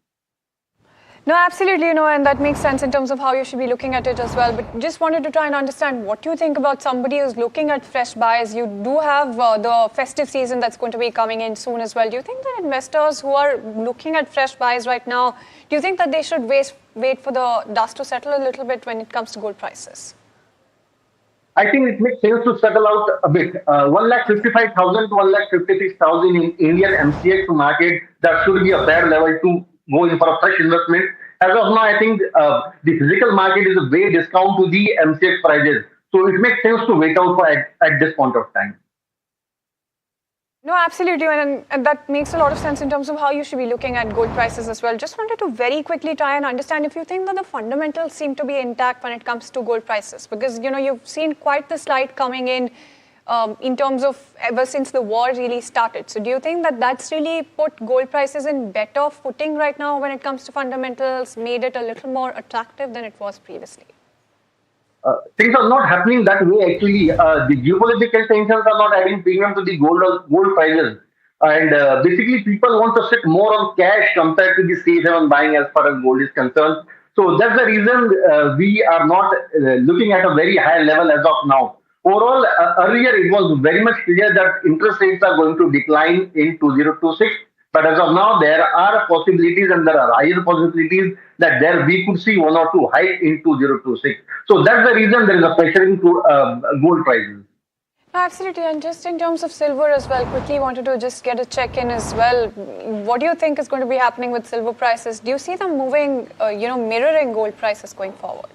No, absolutely, and that makes sense in terms of how you should be looking at it as well. But just wanted to try and understand what you think about somebody who's looking at fresh buys. You do have the festive season that's going to be coming in soon as well. Do you think that investors who are looking at fresh buys right now, do you think that they should wait for the dust to settle a little bit when it comes to gold prices? I think it makes sense to settle out a bit. 1,55,000 to 1,56,000 in Indian MCX market, that should be a fair level to go in for a fresh investment. As of now, I think the physical market is a way discount to the MCX prices. So it makes sense to wait out for at this point of time. No, absolutely. And that makes a lot of sense in terms of how you should be looking at gold prices as well. Just wanted to very quickly try and understand if you think that the fundamentals seem to be intact when it comes to gold prices. Because, you've seen quite the slide coming in terms of ever since the war really started. So do you think that that's really put gold prices in better footing right now when it comes to fundamentals, made it a little more attractive than it was previously? Things are not happening that way actually. The geopolitical tensions are not adding premium to the gold prices. And basically people want to sit more on cash compared to the safe haven buying as far as gold is concerned. So that's the reason we are not looking at a very high level as of now. Overall, earlier it was very much clear that interest rates are going to decline in 2026. But as of now, there are possibilities and there are higher possibilities that we could see 1 or 2 hikes in 2026. So that's the reason there is a pressure into gold prices. Absolutely, and just in terms of silver as well, quickly wanted to just get a check-in as well. What do you think is going to be happening with silver prices? Do you see them moving, mirroring gold prices going forward?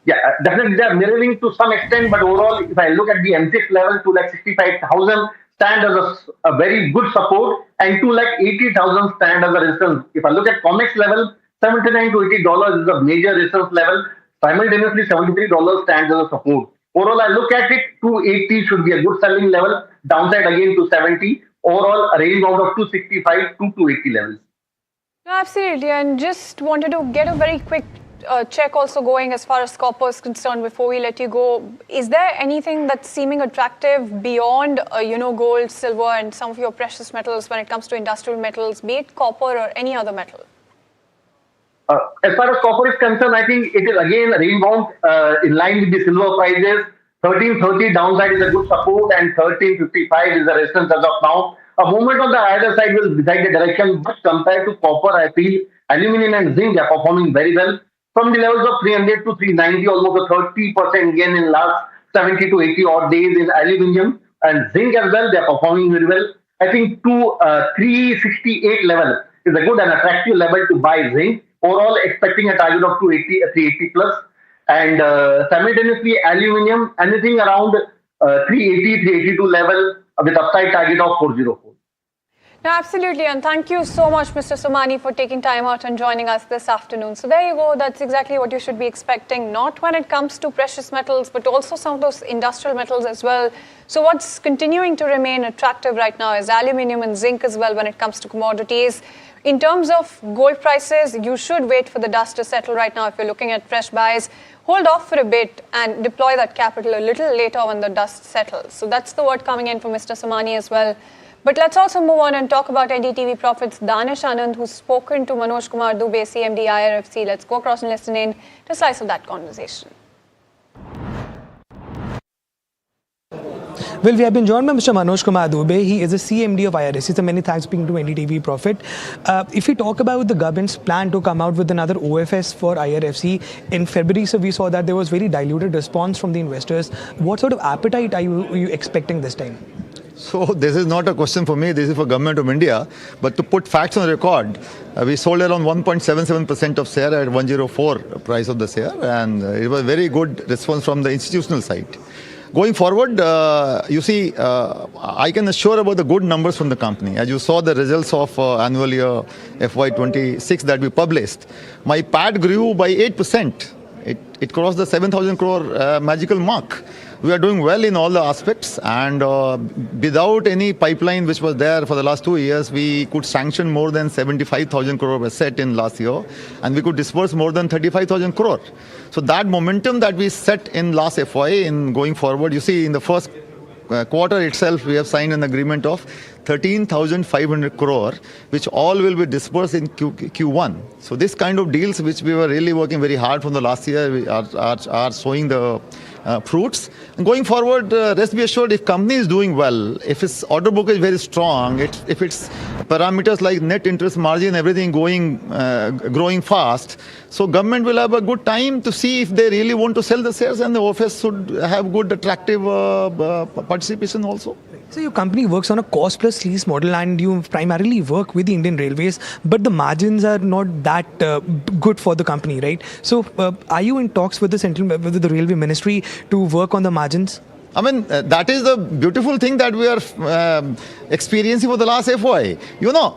Yeah, definitely they are mirroring to some extent, but overall, if I look at the M6 level, 2,65,000 stand as a very good support, and 2,80,000 stand as a resistance. If I look at COMEX level, $79 to $80 is a major resistance level. Simultaneously, $73 stands as a support. Overall, I look at it, 280 should be a good selling level. Downside again to 70. Overall, a range bound of 265 to 280 levels. No, absolutely, and just wanted to get a very quick check also going as far as copper is concerned before we let you go. Is there anything that's seeming attractive beyond, gold, silver, and some of your precious metals when it comes to industrial metals, be it copper or any other metal? As far as copper is concerned, I think it is again range-bound in line with the silver prices. 1330 downside is a good support and 1355 is a resistance as of now. A movement on the either side will decide the direction, but compared to copper, I feel aluminum and zinc are performing very well. From the levels of 300 to 390, almost a 30% gain in last 70 to 80 odd days in aluminum and zinc as well. They are performing very well. I think to 368 level is a good and attractive level to buy zinc. Overall, expecting a target of 380 plus. And simultaneously, aluminum, anything around 380, 382 level with upside target of 404. No, absolutely, and thank you so much, Mr. Somani, for taking time out and joining us this afternoon. So there you go, that's exactly what you should be expecting, not when it comes to precious metals, but also some of those industrial metals as well. So what's continuing to remain attractive right now is aluminum and zinc as well when it comes to commodities. In terms of gold prices, you should wait for the dust to settle right now if you're looking at fresh buys. Hold off for a bit and deploy that capital a little later when the dust settles. So that's the word coming in from Mr. Somani as well. But let's also move on and talk about NDTV Profit's Danish Anand, who's spoken to Manoj Kumar Dubey, CMD IRFC. Let's go across and listen in to a slice of that conversation. Well, we have been joined by Mr. Manoj Kumar Dubey. He is a CMD of IRFC. So many thanks for speaking to NDTV Profit. If we talk about the government's plan to come out with another OFS for IRFC in February, so we saw that there was very diluted response from the investors. What sort of appetite are you expecting this time? So this is not a question for me, this is for Government of India. But to put facts on record, we sold around 1.77% of share at 104 price of the share, and it was very good response from the institutional side. Going forward, you see, I can assure about the good numbers from the company. As you saw the results of annual year FY26 that we published, my PAT grew by 8%. It crossed the 7,000 crore magical mark. We are doing well in all the aspects, and without any pipeline which was there for the last 2 years, we could sanction more than 75,000 crore asset in last year, and we could disperse more than 35,000 crore. So that momentum that we set in last FY in going forward, you see in the first quarter itself, we have signed an agreement of 13,500 crore, which all will be dispersed in Q1. So this kind of deals, which we were really working very hard from the last year, are showing the fruits. And going forward, rest be assured, if company is doing well, if its order book is very strong, if its parameters like net interest margin, everything growing fast, so government will have a good time to see if they really want to sell the shares, and the office should have good attractive participation also. So your company works on a cost plus lease model, and you primarily work with the Indian Railways, but the margins are not that good for the company, right? So are you in talks with the Railway Ministry to work on the margins? I mean, that is the beautiful thing that we are experiencing for the last FY. You know,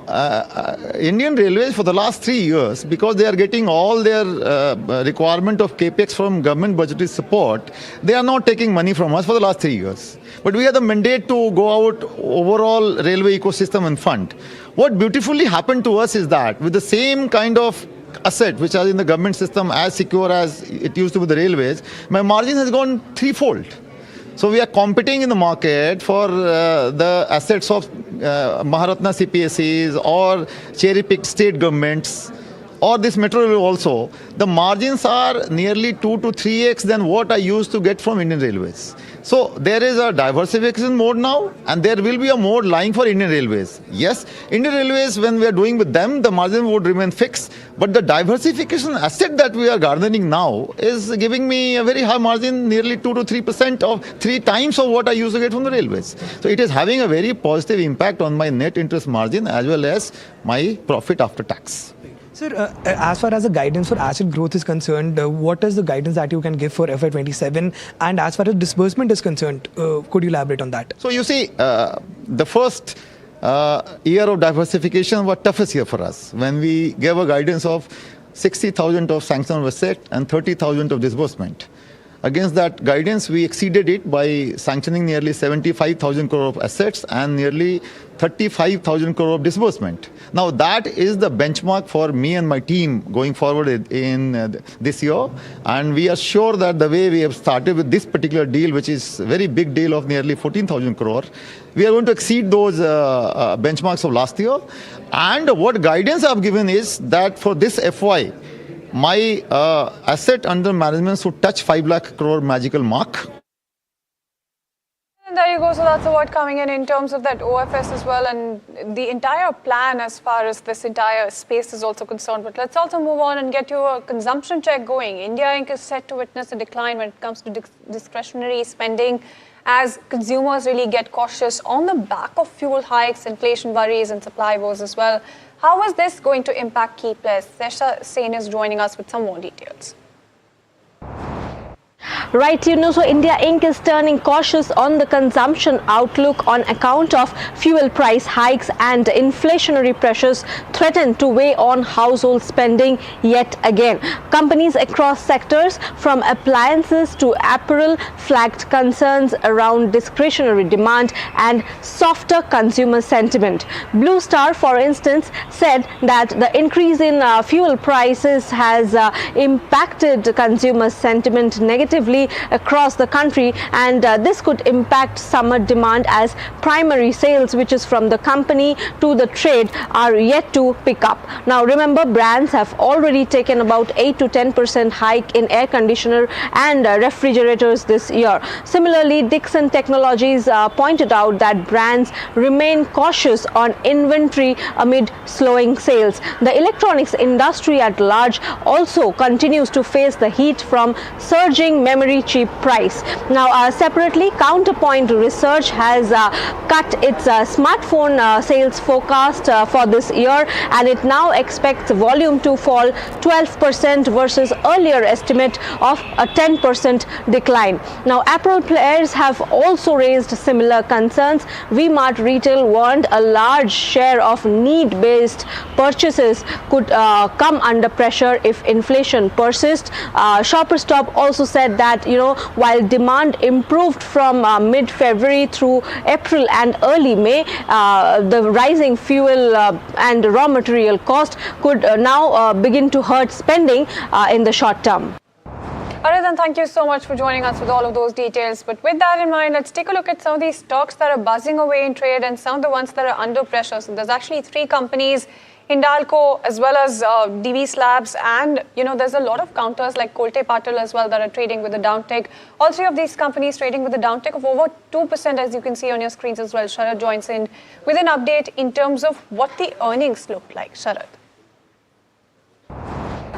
Indian Railways for the last 3 years, because they are getting all their requirement of capex from government budgetary support, they are not taking money from us for the last 3 years. But we have the mandate to go out overall railway ecosystem and fund. What beautifully happened to us is that with the same kind of asset which are in the government system as secure as it used to be the railways, my margin has gone threefold. So we are competing in the market for the assets of Maharatna CPSEs or cherry-picked state governments. or this metro railway also, the margins are nearly 2 to 3x than what I used to get from Indian Railways. So there is a diversification mode now, and there will be a mode lying for Indian Railways. Yes, Indian Railways, when we are doing with them, the margin would remain fixed, but the diversification asset that we are garnering now is giving me a very high margin, nearly 2 to 3% of 3 times of what I used to get from the railways. So it is having a very positive impact on my net interest margin as well as my profit after tax. Sir, as far as the guidance for asset growth is concerned, what is the guidance that you can give for FY27? And as far as disbursement is concerned, could you elaborate on that? So you see, the first year of diversification was toughest year for us. When we gave a guidance of 60,000 of sanction of asset and 30,000 of disbursement. Against that guidance, we exceeded it by sanctioning nearly 75,000 crore of assets and nearly 35,000 crore of disbursement. Now that is the benchmark for me and my team going forward in this year. And we are sure that the way we have started with this particular deal, which is a very big deal of nearly 14,000 crore, we are going to exceed those benchmarks of last year. And what guidance I have given is that for this FY, my asset under management should touch 5 lakh crore magical mark. And there you go. So that's the word coming in terms of that OFS as well, and the entire plan as far as this entire space is also concerned. But let's also move on and get your consumption check going. India Inc. is set to witness a decline when it comes to discretionary spending as consumers really get cautious on the back of fuel hikes, inflation worries and supply woes as well. How is this going to impact key players? Sesha Sen is joining us with some more details. Right, so India Inc. is turning cautious on the consumption outlook on account of fuel price hikes and inflationary pressures threaten to weigh on household spending yet again. Companies across sectors from appliances to apparel flagged concerns around discretionary demand and softer consumer sentiment. Blue Star, for instance, said that the increase in fuel prices has impacted consumer sentiment negatively across the country, and this could impact summer demand as primary sales, which is from the company to the trade, are yet to pick up. Now remember, brands have already taken about 8 to 10% hike in air conditioner and refrigerators this year. Similarly, Dixon Technologies pointed out that brands remain cautious on inventory amid slowing sales. The electronics industry at large also continues to face the heat from surging memory chip price. Now separately, Counterpoint Research has cut its smartphone sales forecast for this year, and it now expects volume to fall 12% versus earlier estimate of a 10% decline. Now apparel players have also raised similar concerns. V-Mart Retail warned a large share of need-based purchases could come under pressure if inflation persists. Shoppers Stop also said that while demand improved from mid-February through April and early May, the rising fuel and raw material cost could now begin to hurt spending in the short term. Arvind, thank you so much for joining us with all of those details. But with that in mind, let's take a look at some of these stocks that are buzzing away in trade and some of the ones that are under pressure. So there's actually 3 companies, Hindalco as well as DV Slabs, and there's a lot of counters like Colgate-Palmolive as well that are trading with a downtick. All 3 of these companies trading with a downtick of over 2%, as you can see on your screens as well. Sharad joins in with an update in terms of what the earnings look like. Sharad.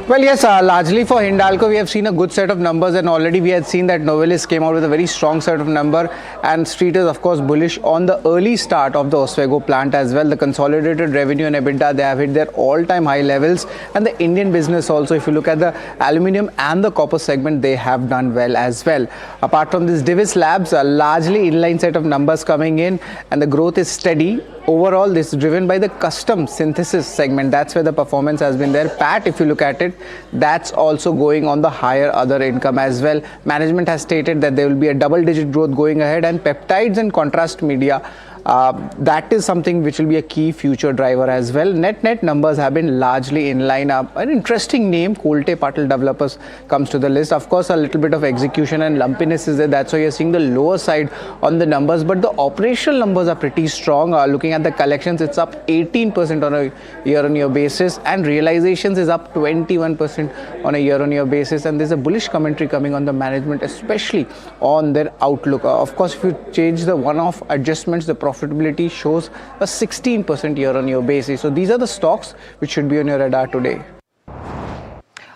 Well, yes, largely for Hindalco, we have seen a good set of numbers, and already we had seen that Novelis came out with a very strong set of number, and Street is of course bullish on the early start of the Oswego plant as well. The consolidated revenue and EBITDA, they have hit their all-time high levels, and the Indian business also, if you look at the aluminium and the copper segment, they have done well as well. Apart from this, Divis Labs, a largely inline set of numbers coming in, and the growth is steady. Overall, this is driven by the custom synthesis segment. That's where the performance has been there. PAT, if you look at it, that's also going on the higher other income as well. Management has stated that there will be a double-digit growth going ahead, and peptides and contrast media, That is something which will be a key future driver as well. Net numbers have been largely in line. An interesting name, Colgate-Palmolive Developers, comes to the list. Of course, a little bit of execution and lumpiness is there. That's why you're seeing the lower side on the numbers, but the operational numbers are pretty strong. Looking at the collections, it's up 18% on a year-on-year basis, and realizations is up 21% on a year-on-year basis. And there's a bullish commentary coming on the management, especially on their outlook. Of course, if you change the one-off adjustments, the profitability shows a 16% year-on-year basis. So these are the stocks which should be on your radar today.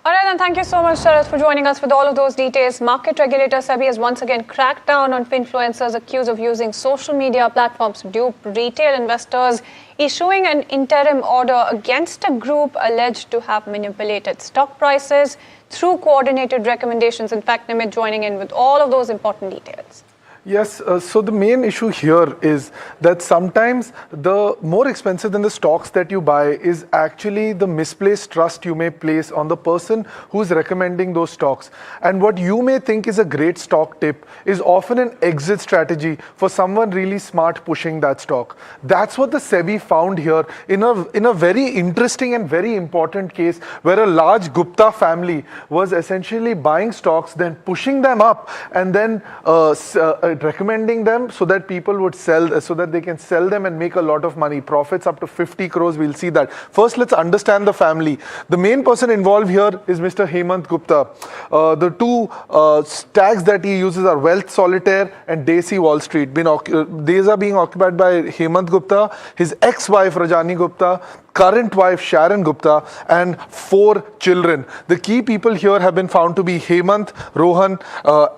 All right, then thank you so much, Sara, for joining us with all of those details. Market regulator SEBI has once again cracked down on influencers accused of using social media platforms to dupe retail investors, issuing an interim order against a group alleged to have manipulated stock prices through coordinated recommendations. In fact, Nimit joining in with all of those important details. Yes, so the main issue here is that sometimes the more expensive than the stocks that you buy is actually the misplaced trust you may place on the person who's recommending those stocks. And what you may think is a great stock tip is often an exit strategy for someone really smart pushing that stock. That's what the SEBI found here in a very interesting and very important case where a large Gupta family was essentially buying stocks, then pushing them up, and then recommending them so that people would sell, so that they can sell them and make a lot of money. Profits up to 50 crores, we'll see that. First, let's understand the family. The main person involved here is Mr. Hemant Gupta. The two tags that he uses are Wealth Solitaire and Desi Wall Street. These are being occupied by Hemant Gupta, his ex-wife Rajani Gupta, current wife Sharon Gupta, and 4 children. The key people here have been found to be Hemant, Rohan,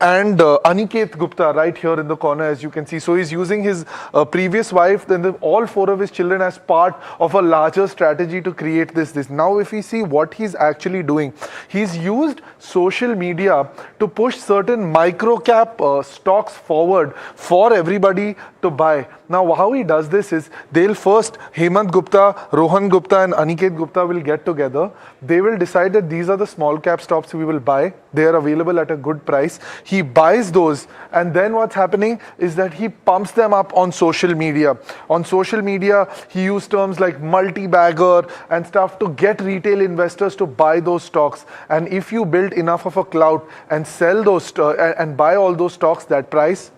and Aniket Gupta right here in the corner, as you can see. So he's using his previous wife, then all 4 of his children as part of a larger strategy to create this. Now, if we see what he's actually doing, he's used social media to push certain micro cap stocks forward for everybody to buy. Now, how he does this is they'll first, Hemant Gupta, Rohan Gupta and Aniket Gupta will get together. They will decide that these are the small cap stocks we will buy. They are available at a good price. He buys those, and then what's happening is that he pumps them up on social media. On social media, he used terms like multi-bagger and stuff to get retail investors to buy those stocks. And if you build enough of a clout and sell those and buy all those stocks, that price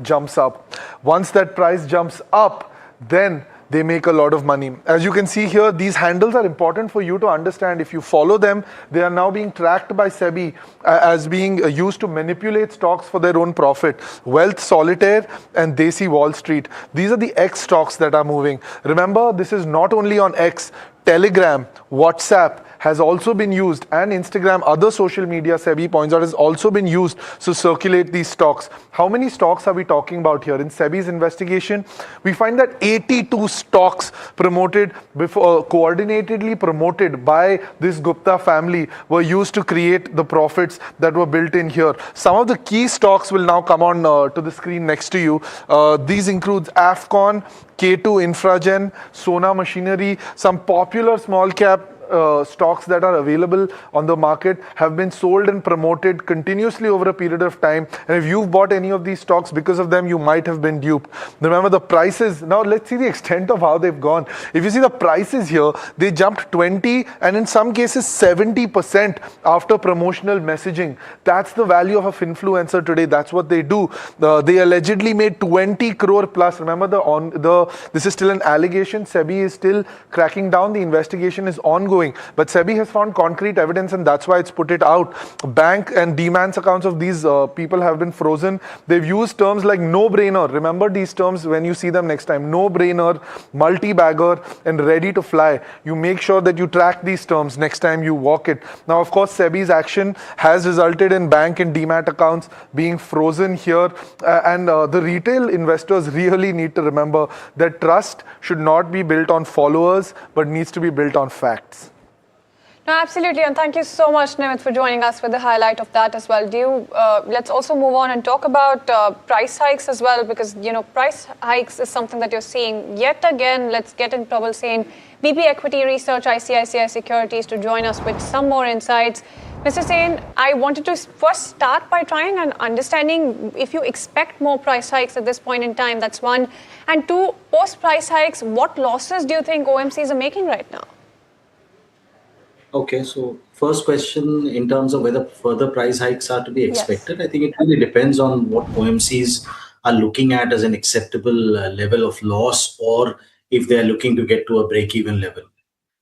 jumps up. Once that price jumps up, then they make a lot of money. As you can see here, these handles are important for you to understand. If you follow them, they are now being tracked by SEBI as being used to manipulate stocks for their own profit. Wealth Solitaire and Desi Wall Street. These are the X stocks that are moving. Remember, this is not only on X. Telegram, WhatsApp has also been used, and Instagram, other social media, SEBI points out, has also been used to circulate these stocks. How many stocks are we talking about here? In SEBI's investigation, we find that 82 stocks promoted before, coordinatedly promoted by this Gupta family were used to create the profits that were built in here. Some of the key stocks will now come on to the screen next to you. These include Afcon, K2 Infragen, Sona Machinery, some popular small cap stocks that are available on the market have been sold and promoted continuously over a period of time. And if you've bought any of these stocks because of them, you might have been duped. Remember the prices. Now let's see the extent of how they've gone. If you see the prices here, they jumped 20 and in some cases 70% after promotional messaging. That's the value of an influencer today. That's what they do. They allegedly made 20 crore plus. Remember, this is still an allegation. SEBI is still cracking down. The investigation is ongoing. But SEBI has found concrete evidence, and that's why it's put it out. Bank and Demans accounts of these people have been frozen. They've used terms like no-brainer. Remember these terms when you see them next time. No-brainer, multi-bagger, and ready to fly. You make sure that you track these terms next time you walk it. Now, of course, SEBI's action has resulted in bank and Demat accounts being frozen here. And the retail investors really need to remember that trust should not be built on followers, but needs to be built on facts. No, absolutely, and thank you so much, Nimit, for joining us with the highlight of that as well. Let's also move on and talk about price hikes as well, because price hikes is something that you're seeing yet again. Let's get in Prabal Sen, BP Equity Research, ICICI Securities, to join us with some more insights. Mr. Sen, I wanted to first start by trying and understanding if you expect more price hikes at this point in time. That's one. And two, post price hikes, what losses do you think OMCs are making right now? Okay, so first question in terms of whether further price hikes are to be expected, I think it really depends on what OMCs are looking at as an acceptable level of loss, or if they are looking to get to a break-even level.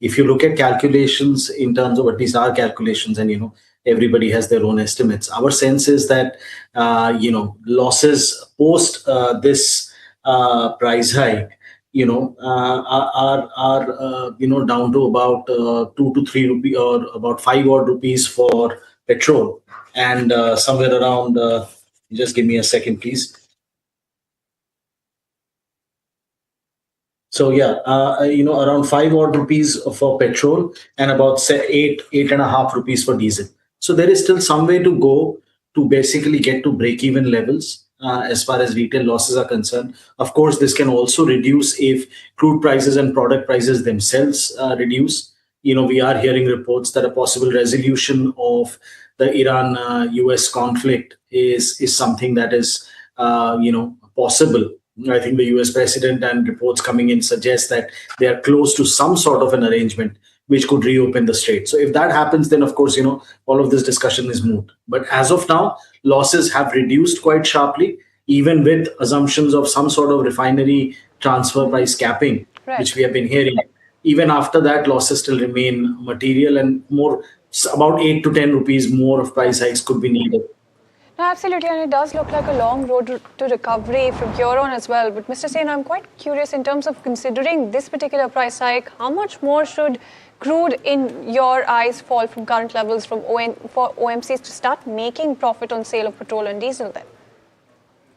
If you look at calculations in terms of at least our calculations, and everybody has their own estimates, our sense is that losses post this price hike are down to about 2 to 3 rupee, or about 5 odd rupees for petrol, and somewhere around just give me a second please. So around 5 odd rupees for petrol, and about 8.5 rupees for diesel. So there is still some way to go to basically get to break-even levels as far as retail losses are concerned. Of course, this can also reduce if crude prices and product prices themselves reduce. We are hearing reports that a possible resolution of the Iran-US conflict is something that is possible. I think the US president and reports coming in suggest that they are close to some sort of an arrangement which could reopen the strait. So if that happens, then of course, all of this discussion is moot. But as of now, losses have reduced quite sharply, even with assumptions of some sort of refinery transfer price capping, which we have been hearing. Even after that, losses still remain material, and more, about 8 to 10 rupees more of price hikes could be needed. No, absolutely, and it does look like a long road to recovery from here on as well. But Mr. Sen, I'm quite curious in terms of considering this particular price hike, how much more should crude in your eyes fall from current levels for OMCs to start making profit on sale of petrol and diesel then?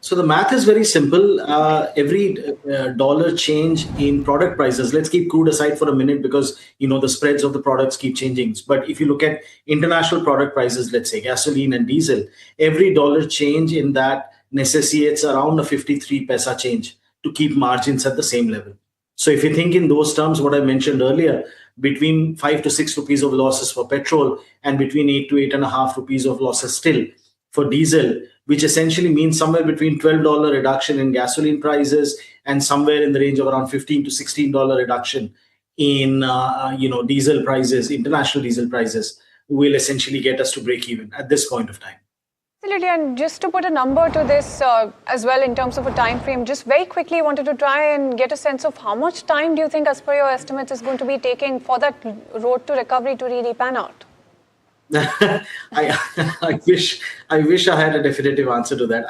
So the math is very simple. Every dollar change in product prices, let's keep crude aside for a minute because, the spreads of the products keep changing. But if you look at international product prices, let's say gasoline and diesel, every dollar change in that necessitates around a 53 paisa change to keep margins at the same level. So if you think in those terms, what I mentioned earlier, between 5 to 6 rupees of losses for petrol and between 8 to 8.5 rupees of losses still for diesel, which essentially means somewhere between $12 reduction in gasoline prices and somewhere in the range of around $15 to $16 reduction in diesel prices, international diesel prices, will essentially get us to break even at this point of time. Absolutely, and just to put a number to this as well in terms of a time frame, just very quickly wanted to try and get a sense of how much time do you think, as per your estimates, is going to be taking for that road to recovery to really pan out? I wish I had a definitive answer to that.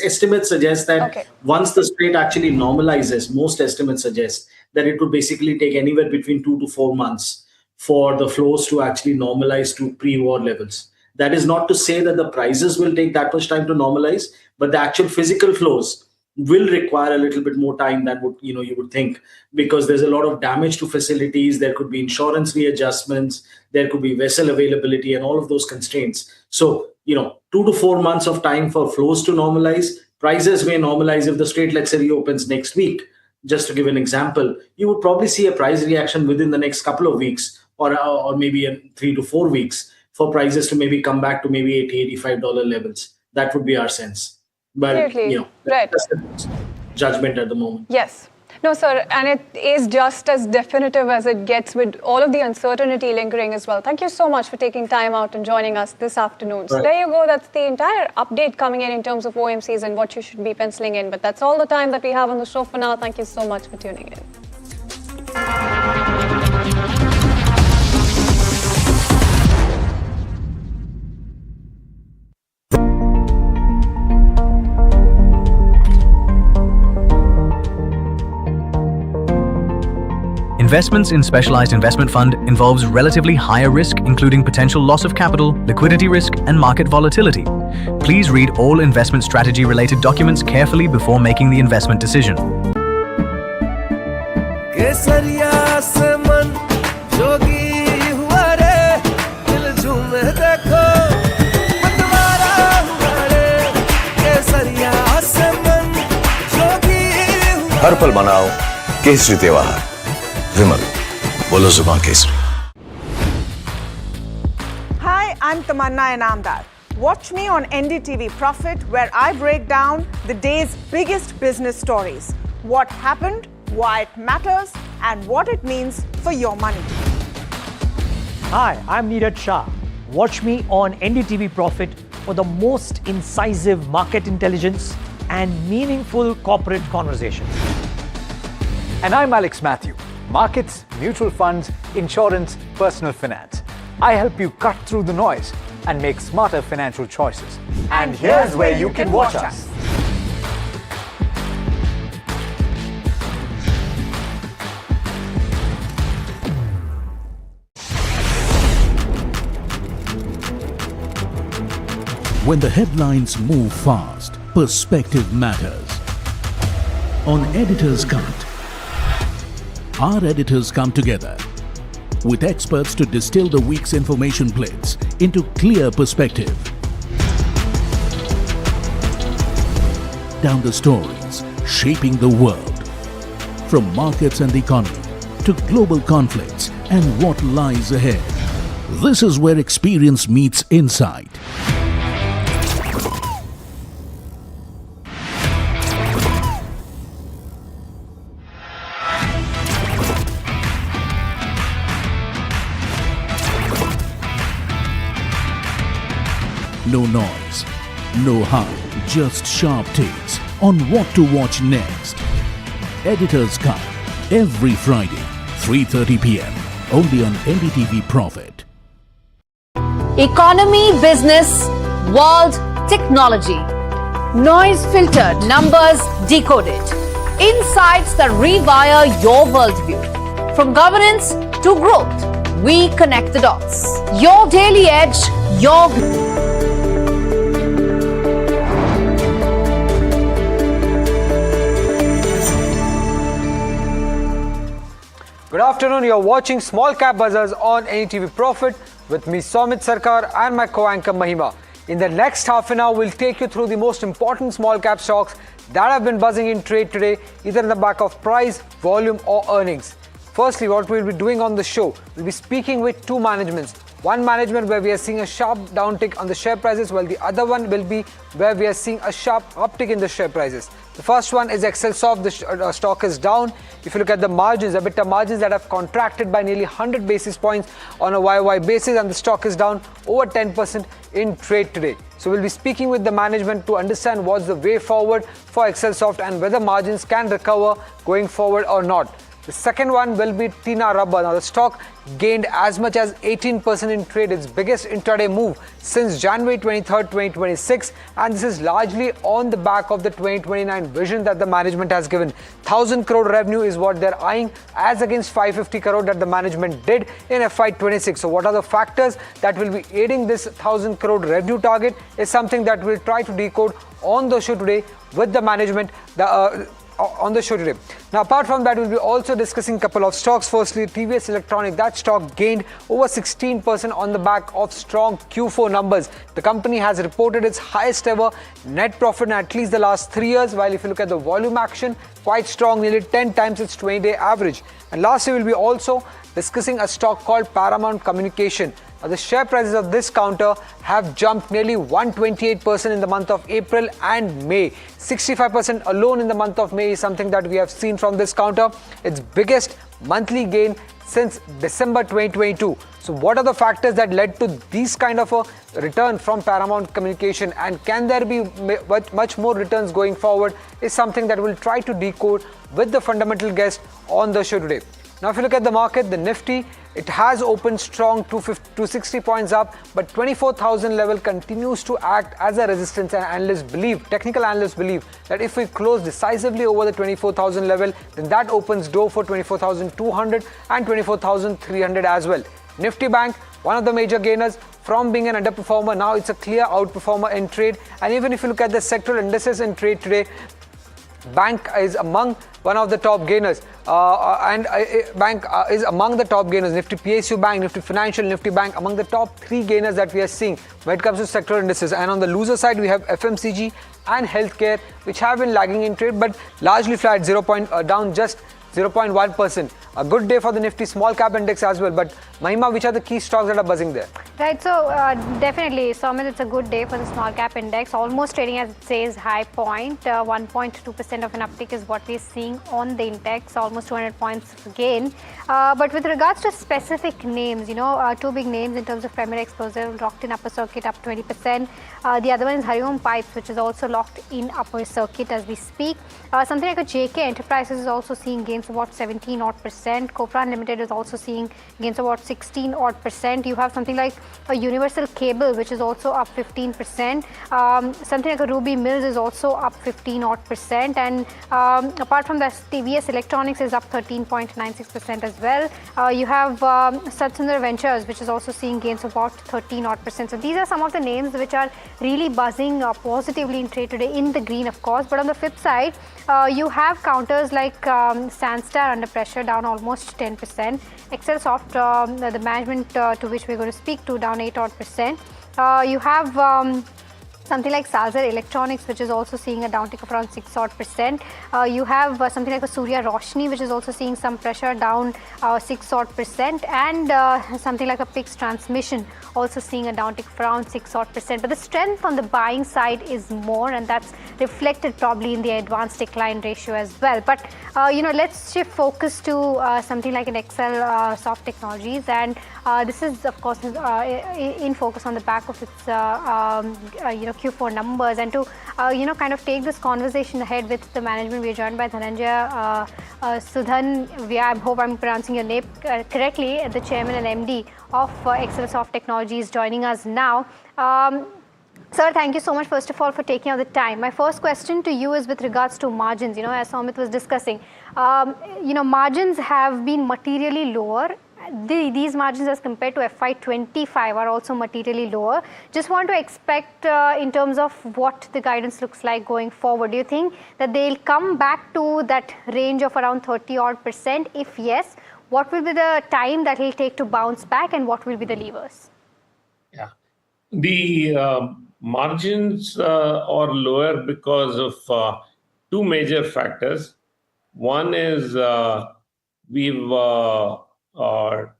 Estimates suggest that once the strait actually normalizes, most estimates suggest that it would basically take anywhere between 2 to 4 months for the flows to actually normalize to pre-war levels. That is not to say that the prices will take that much time to normalize, but the actual physical flows will require a little bit more time than you would think, because there's a lot of damage to facilities. There could be insurance readjustments, there could be vessel availability, and all of those constraints. So 2 to 4 months of time for flows to normalize. Prices may normalize if the strait, let's say, reopens next week. Just to give an example, you would probably see a price reaction within the next couple of weeks, or maybe 3 to 4 weeks, for prices to maybe come back to maybe $80, $85 levels. That would be our sense. But, that's judgment at the moment. Yes. No, sir, and it is just as definitive as it gets with all of the uncertainty lingering as well. Thank you so much for taking time out and joining us this afternoon. So there you go. That's the entire update coming in terms of OMCs and what you should be penciling in. But that's all the time that we have on the show for now. Thank you so much for tuning in. Investments in specialized investment fund involves relatively higher risk, including potential loss of capital, liquidity risk, and market volatility. Please read all investment strategy related documents carefully before making the investment decision. हर पल मनाओ केसरी त्योहार विमल बोलो जुबान Kesari. Hi, I'm Tamanna Inamdar. Watch me on NDTV Profit, where I break down the day's biggest business stories. What happened, why it matters, and what it means for your money. Hi, I'm Neeraj Shah. Watch me on NDTV Profit for the most incisive market intelligence and meaningful corporate conversations. And I'm Alex Matthew. Markets, mutual funds, insurance, personal finance. I help you cut through the noise and make smarter financial choices. And here's where you can watch us. When the headlines move fast, perspective matters. On Editor's Cut, our editors come together with experts to distill the week's information blitz into clear perspective. Down the stories shaping the world, from markets and the economy to global conflicts and what lies ahead. This is where experience meets insight. No noise, no hype, just sharp takes on what to watch next. Editor's Cut, every Friday, 3:30 p.m. only on NDTV Profit. Economy, business, world, technology. Noise filtered, numbers decoded. Insights that rewire your worldview. From governance to growth, we connect the dots. Your daily edge, your... Good afternoon, you're watching Small Cap Buzzers on NDTV Profit with me Somit Sarkar and my co-anchor Mahima. In the next half an hour, we'll take you through the most important small cap stocks that have been buzzing in trade today, either in the back of price, volume or earnings. Firstly, what we'll be doing on the show, we'll be speaking with two managements. One management where we are seeing a sharp downtick on the share prices, while the other one will be where we are seeing a sharp uptick in the share prices. The first one is Excelsoft. The stock is down. If you look at the margins, EBITDA margins that have contracted by nearly 100 basis points on a YOY basis, and the stock is down over 10% in trade today. So we'll be speaking with the management to understand what's the way forward for Excelsoft and whether margins can recover going forward or not. The second one will be Tina Rubber. Now the stock gained as much as 18% in trade, its biggest intraday move since January 23rd, 2026, and this is largely on the back of the 2029 vision that the management has given. 1,000 crore revenue is what they're eyeing as against 550 crore that the management did in FY26. So what are the factors that will be aiding this 1,000 crore revenue target is something that we'll try to decode on the show today with the management. On the show today. Now, apart from that, we'll be also discussing a couple of stocks. Firstly, TVS Electronic. That stock gained over 16% on the back of strong Q4 numbers. The company has reported its highest ever net profit in at least the last 3 years, while if you look at the volume action, quite strong, nearly 10 times its 20-day average. And lastly, we'll be also discussing a stock called Paramount Communication. Now, the share prices of this counter have jumped nearly 128% in the month of April and May. 65% alone in the month of May is something that we have seen from this counter. Its biggest monthly gain since December 2022. So what are the factors that led to these kind of a return from Paramount Communication, and can there be much more returns going forward is something that we'll try to decode with the fundamental guest on the show today. Now, if you look at the market, the Nifty, it has opened strong, 260 points up, but 24,000 level continues to act as a resistance, and technical analysts believe that if we close decisively over the 24,000 level, then that opens door for 24,200 and 24,300 as well. Nifty Bank, one of the major gainers from being an underperformer, now it's a clear outperformer in trade. And even if you look at the sectoral indices in trade today, Bank is among one of the top gainers, Bank is among the top gainers. Nifty PSU Bank, Nifty Financial, Nifty Bank among the top 3 gainers that we are seeing when it comes to sectoral indices. And on the loser side, we have FMCG and healthcare, which have been lagging in trade, but largely flat, down just 0.1%. A good day for the Nifty small cap index as well. But Mahima, which are the key stocks that are buzzing there? Right, so definitely, Somit, it's a good day for the small cap index, almost trading as it says high point. 1.2% of an uptick is what we're seeing on the index, almost 200 points of gain. But with regards to specific names, two big names in terms of primary explosive, locked in upper circuit up 20%. The other one is Hariom Pipes, which is also locked in upper circuit as we speak. Something like a JK Enterprises is also seeing gains of about 17 odd percent. Copran Limited is also seeing gains of about 16 odd percent. You have something like a Universal Cable, which is also up 15%. Something like a Ruby Mills is also up 15 odd percent. And apart from that, TVS Electronics is up 13.96% as well. You have Satsundar Ventures, which is also seeing gains of about 13 odd percent. So these are some of the names which are really buzzing positively in trade today, in the green, of course. But on the flip side, you have counters like Sanstar under pressure, down almost 10%. Excel Soft, the management to which we're going to speak to, down 8 odd percent. You have something like Salzer Electronics, which is also seeing a downtick of around 6 odd percent. You have something like a Surya Roshni, which is also seeing some pressure, down 6 odd percent. And something like a Pix Transmission, also seeing a downtick of around 6 odd percent. But the strength on the buying side is more, and that's reflected probably in the advanced decline ratio as well. But let's shift focus to something like an Excel Soft Technologies, and this is of course in focus on the back of its Q4 numbers. And to kind of take this conversation ahead with the management, we are joined by Dhananjay Sudhan. I hope I'm pronouncing your name correctly, the chairman and MD of Excel Soft Technologies, joining us now. Sir, thank you so much, first of all, for taking out the time. My first question to you is with regards to margins. As Somit was discussing, margins have been materially lower. These margins as compared to FY25 are also materially lower. Just want to expect in terms of what the guidance looks like going forward. Do you think that they'll come back to that range of around 30 odd percent? If yes, what will be the time that it'll take to bounce back, and what will be the levers? Yeah, the margins are lower because of two major factors. One is we've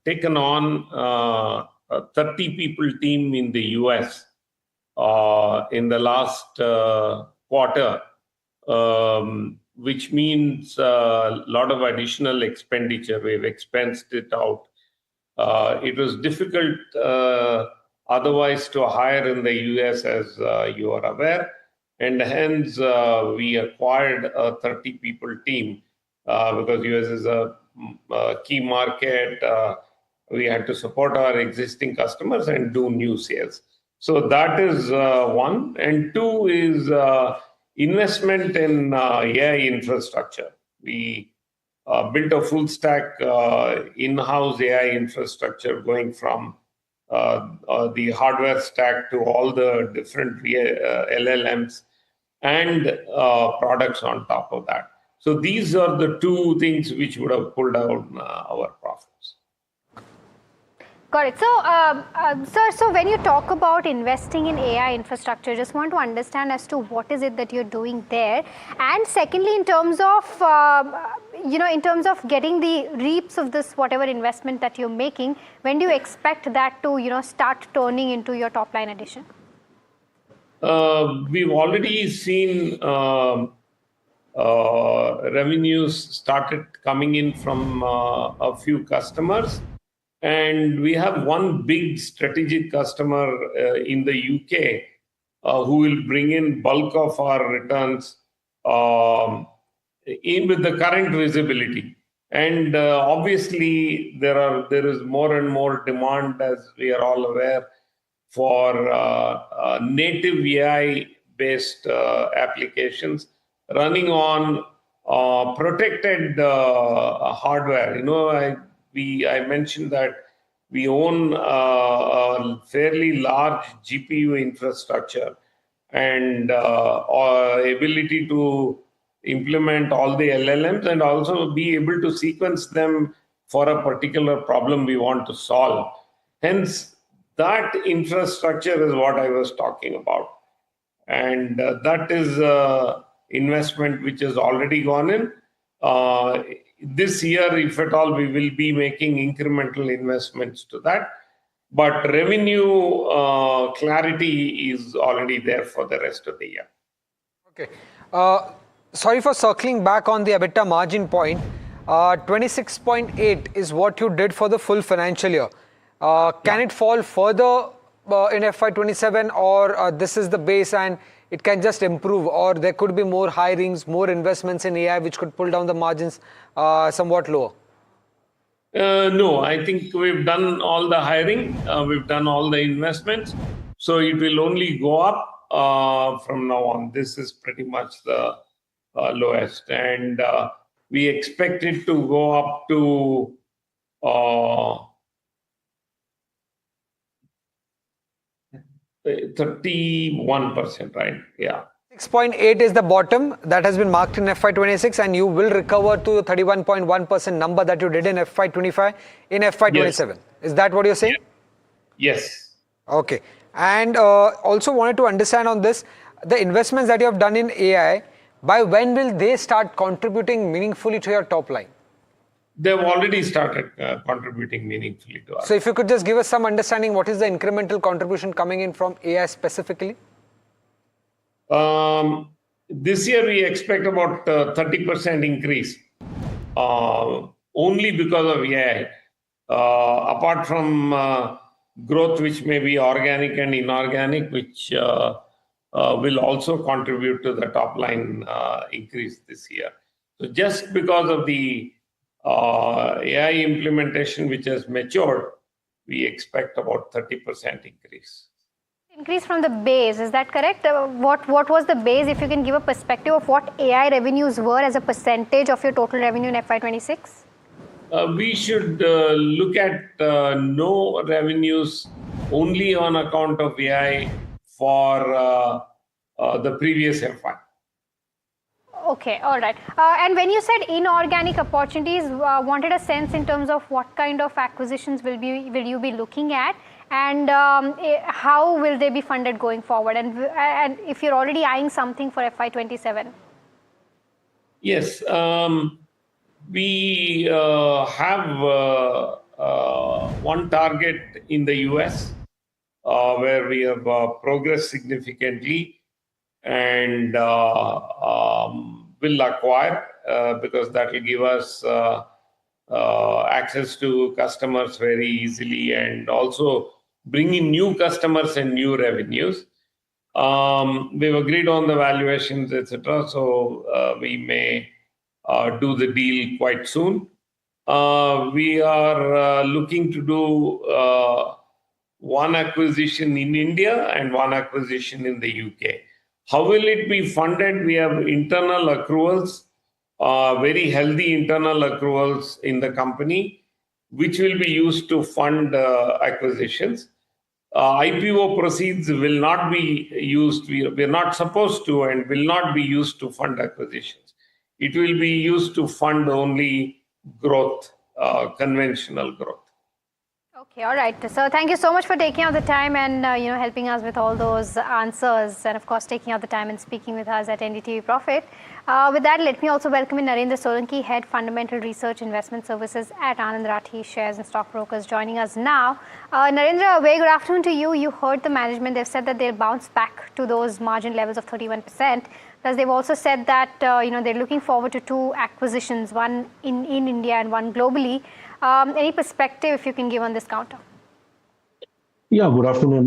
taken on a 30 people team in the US in the last quarter, which means a lot of additional expenditure. We've expensed it out. It was difficult otherwise to hire in the US, as you are aware, and hence we acquired a 30 people team because US is a key market. We had to support our existing customers and do new sales. So that is one. And two is investment in AI infrastructure. We built a full stack in-house AI infrastructure, going from the hardware stack to all the different LLMs and products on top of that. So these are the two things which would have pulled down our profits. Got it. So, sir, so when you talk about investing in AI infrastructure, just want to understand as to what is it that you're doing there. And secondly, in terms of, in terms of getting the reaps of this, whatever investment that you're making, when do you expect that to, start turning into your top line addition? We've already seen revenues started coming in from a few customers, and we have one big strategic customer in the UK who will bring in bulk of our returns in with the current visibility. And obviously there is more and more demand, as we are all aware, for native AI based applications running on protected hardware. I mentioned that we own a fairly large GPU infrastructure and our ability to implement all the LLMs and also be able to sequence them for a particular problem we want to solve. Hence, that infrastructure is what I was talking about. And that is investment which has already gone in. This year, if at all, we will be making incremental investments to that. But revenue clarity is already there for the rest of the year. Okay. Sorry for circling back on the EBITDA margin point. 26.8 is what you did for the full financial year. Can it fall further in FY27, or this is the base and it can just improve, or there could be more hirings, more investments in AI which could pull down the margins somewhat lower? No, I think we've done all the hiring, we've done all the investments, so it will only go up from now on. This is pretty much the lowest, and we expect it to go up to 31%, right? Yeah. 6.8 is the bottom that has been marked in FY26, and you will recover to the 31.1% number that you did in FY25 in FY27. Yes. Is that what you're saying? Yes. Okay. And also wanted to understand on this, the investments that you have done in AI, by when will they start contributing meaningfully to your top line? They've already started contributing meaningfully to us. So if you could just give us some understanding, what is the incremental contribution coming in from AI specifically? This year we expect about 30% increase, only because of AI. Apart from growth, which may be organic and inorganic, which will also contribute to the top line increase this year. So just because of the AI implementation which has matured, we expect about 30% increase. Increase from the base, is that correct? What was the base? If you can give a perspective of what AI revenues were as a percentage of your total revenue in FY26? We should look at no revenues only on account of AI for the previous FY. Okay, all right. And when you said inorganic opportunities, wanted a sense in terms of what kind of acquisitions will you be looking at, and how will they be funded going forward, and if you're already eyeing something for FY27? Yes, we have one target in the US where we have progressed significantly, and will acquire because that will give us access to customers very easily, and also bring in new customers and new revenues. We've agreed on the valuations, etc. So we may do the deal quite soon. We are looking to do one acquisition in India and one acquisition in the UK. How will it be funded? We have internal accruals, very healthy internal accruals in the company, which will be used to fund acquisitions. IPO proceeds will not be used. We are not supposed to, and will not be used to fund acquisitions. It will be used to fund only growth, conventional growth. Okay, all right. So thank you so much for taking out the time and helping us with all those answers, and of course taking out the time and speaking with us at NDTV Profit. With that, let me also welcome in Narendra Solanki, Head Fundamental Research Investment Services at Anand Rathi Shares and Stock Brokers, joining us now. Narendra, a very good afternoon to you. You heard the management. They've said that they'll bounce back to those margin levels of 31%. Plus, they've also said that they're looking forward to two acquisitions, one in India and one globally. Any perspective if you can give on this counter? Yeah, good afternoon.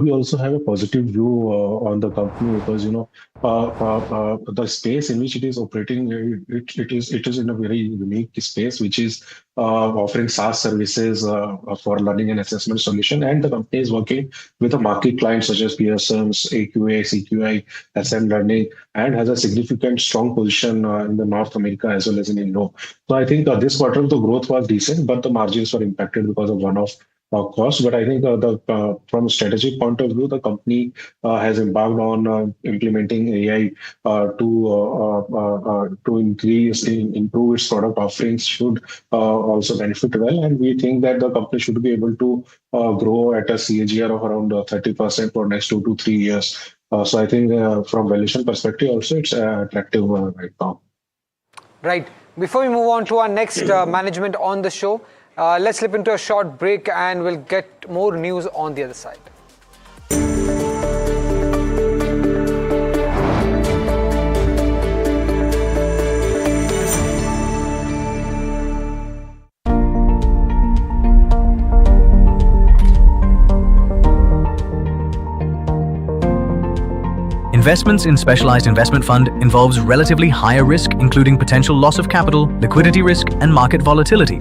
We also have a positive view on the company because the space in which it is operating, it is in a very unique space, which is offering SaaS services for learning and assessment solution, and the company is working with a market clients such as Pearson's, AQA, CQI, SM Learning, and has a significant strong position in the North America as well as in Indo. So I think this quarter the growth was decent, but the margins were impacted because of one-off cost. But I think from a strategic point of view, the company has embarked on implementing AI to improve its product offerings, should also benefit well. And we think that the company should be able to grow at a CAGR of around 30% for next 2 to 3 years. So I think from valuation perspective also it's attractive right now. Right. Before we move on to our next management on the show, let's slip into a short break and we'll get more news on the other side. Investments in specialized investment fund involves relatively higher risk, including potential loss of capital, liquidity risk, and market volatility.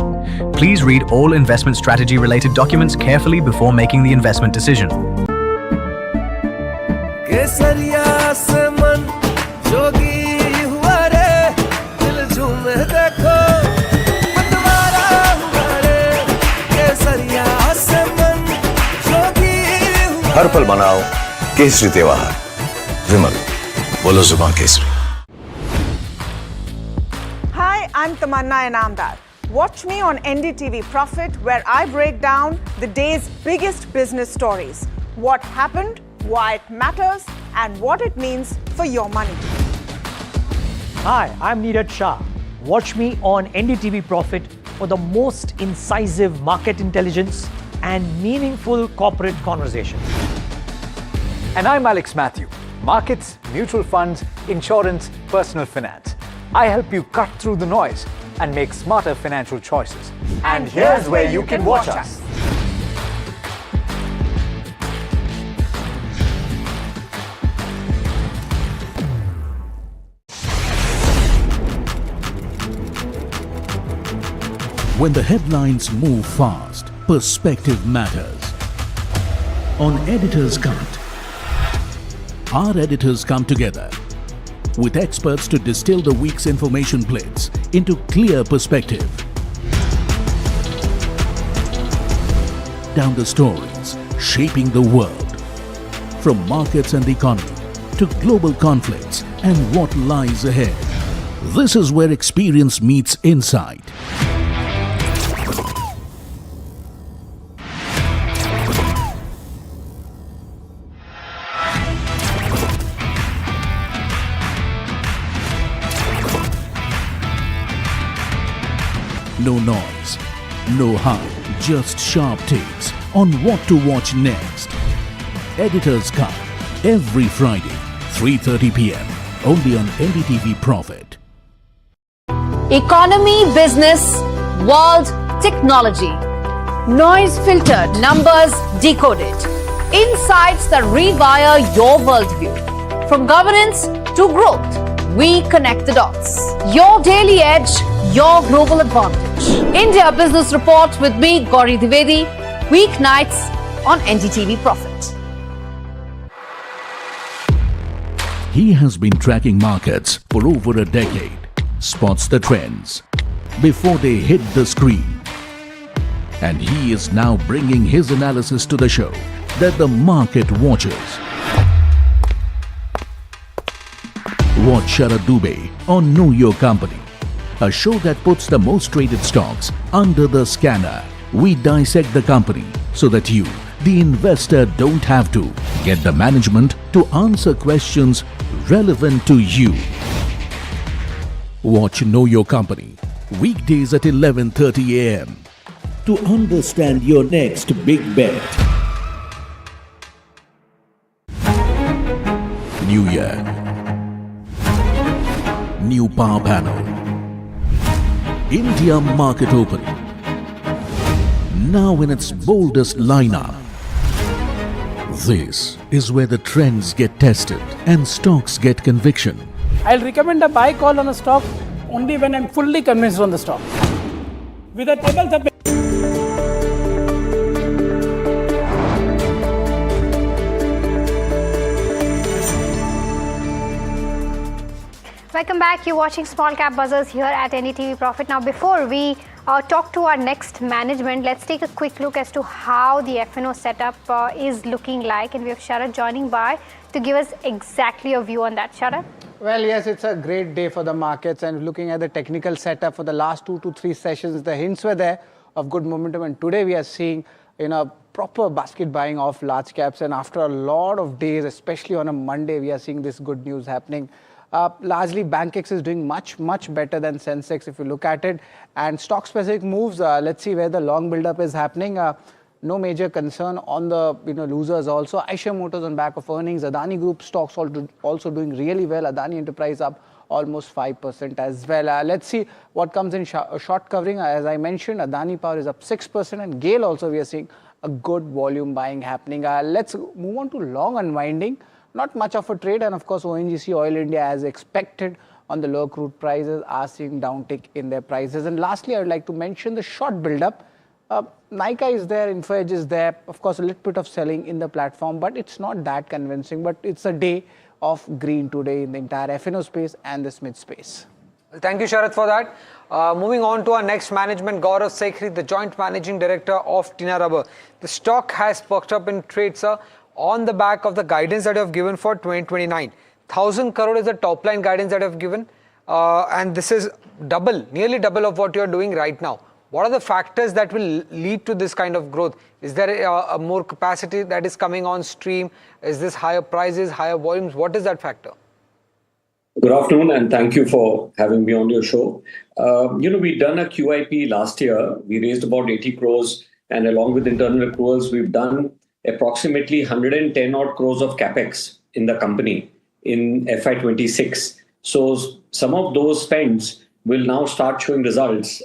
Please read all investment strategy related documents carefully before making the investment decision. हर पल मनाओ केसरी त्योहार विमल बोलो जुबान Kesari. Hi, I'm Tamanna Inamdar. Watch me on NDTV Profit, where I break down the day's biggest business stories. What happened, why it matters, and what it means for your money. Hi, I'm Neeraj Shah. Watch me on NDTV Profit for the most incisive market intelligence and meaningful corporate conversation. And I'm Alex Matthew. Markets, mutual funds, insurance, personal finance. I help you cut through the noise and make smarter financial choices. And here's where you can watch us. When the headlines move fast, perspective matters. On Editor's Cut, our editors come together with experts to distill the week's information plates into clear perspective. Down the stories shaping the world, from markets and the economy to global conflicts and what lies ahead. This is where experience meets insight. No noise, no hype, just sharp takes on what to watch next. Editor's Cut, every Friday, 3:30 p.m. only on NDTV Profit. Economy, business, world, technology. Noise filtered, numbers decoded. Insights that rewire your worldview. From governance to growth, we connect the dots. Your daily edge, your global advantage. India Business Report with me, Gauri Dwivedi, weeknights on NDTV Profit. He has been tracking markets for over a decade, spots the trends before they hit the screen. And he is now bringing his analysis to the show that the market watches. Watch Sharad Dubey on Know Your Company, a show that puts the most traded stocks under the scanner. We dissect the company so that you, the investor, don't have to. Get the management to answer questions relevant to you. Watch Know Your Company, weekdays at 11:30 a.m. to understand your next big bet. New year, new power panel, India market open, now in its boldest lineup. This is where the trends get tested and stocks get conviction. I'll recommend a buy call on a stock only when I'm fully convinced on the stock. With a table, Welcome back. You're watching Small Cap Buzzers here at NDTV Profit. Now, before we talk to our next management, let's take a quick look as to how the F&O setup is looking like. And we have Sara joining by to give us exactly a view on that. Sara? Well, yes, it's a great day for the markets, and looking at the technical setup for the last 2 to 3 sessions, the hints were there of good momentum, and today we are seeing proper basket buying of large caps, and after a lot of days, especially on a Monday, we are seeing this good news happening. Largely, Bankex is doing much better than Sensex if you look at it. And stock-specific moves, let's see where the long build-up is happening. No major concern on the losers also. Eicher Motors on back of earnings. Adani Group stocks also doing really well. Adani Enterprise up almost 5% as well. Let's see what comes in short covering. As I mentioned, Adani Power is up 6%, and GAIL also we are seeing a good volume buying happening. Let's move on to long unwinding. Not much of a trade, and of course ONGC Oil India, as expected on the low crude prices, are seeing downtick in their prices. And lastly, I would like to mention the short build-up. Nykaa is there, InfoEdge is there, of course a little bit of selling in the platform, but it's not that convincing. But it's a day of green today in the entire FNO space and the Smith space. Thank you, Sharath, for that. Moving on to our next management, Gaurav Sekhri, the Joint Managing Director of Tina Rubber. The stock has perked up in trade, sir, on the back of the guidance that you have given for 2029. 1,000 crore is the top line guidance that you have given, and this is nearly double of what you are doing right now. What are the factors that will lead to this kind of growth? Is there a more capacity that is coming on stream? Is this higher prices, higher volumes? What is that factor? Good afternoon, and thank you for having me on your show. We've done a QIP last year. We raised about 80 crores, and along with internal accruals, we've done approximately 110 odd crores of capex in the company in FY26. So some of those spends will now start showing results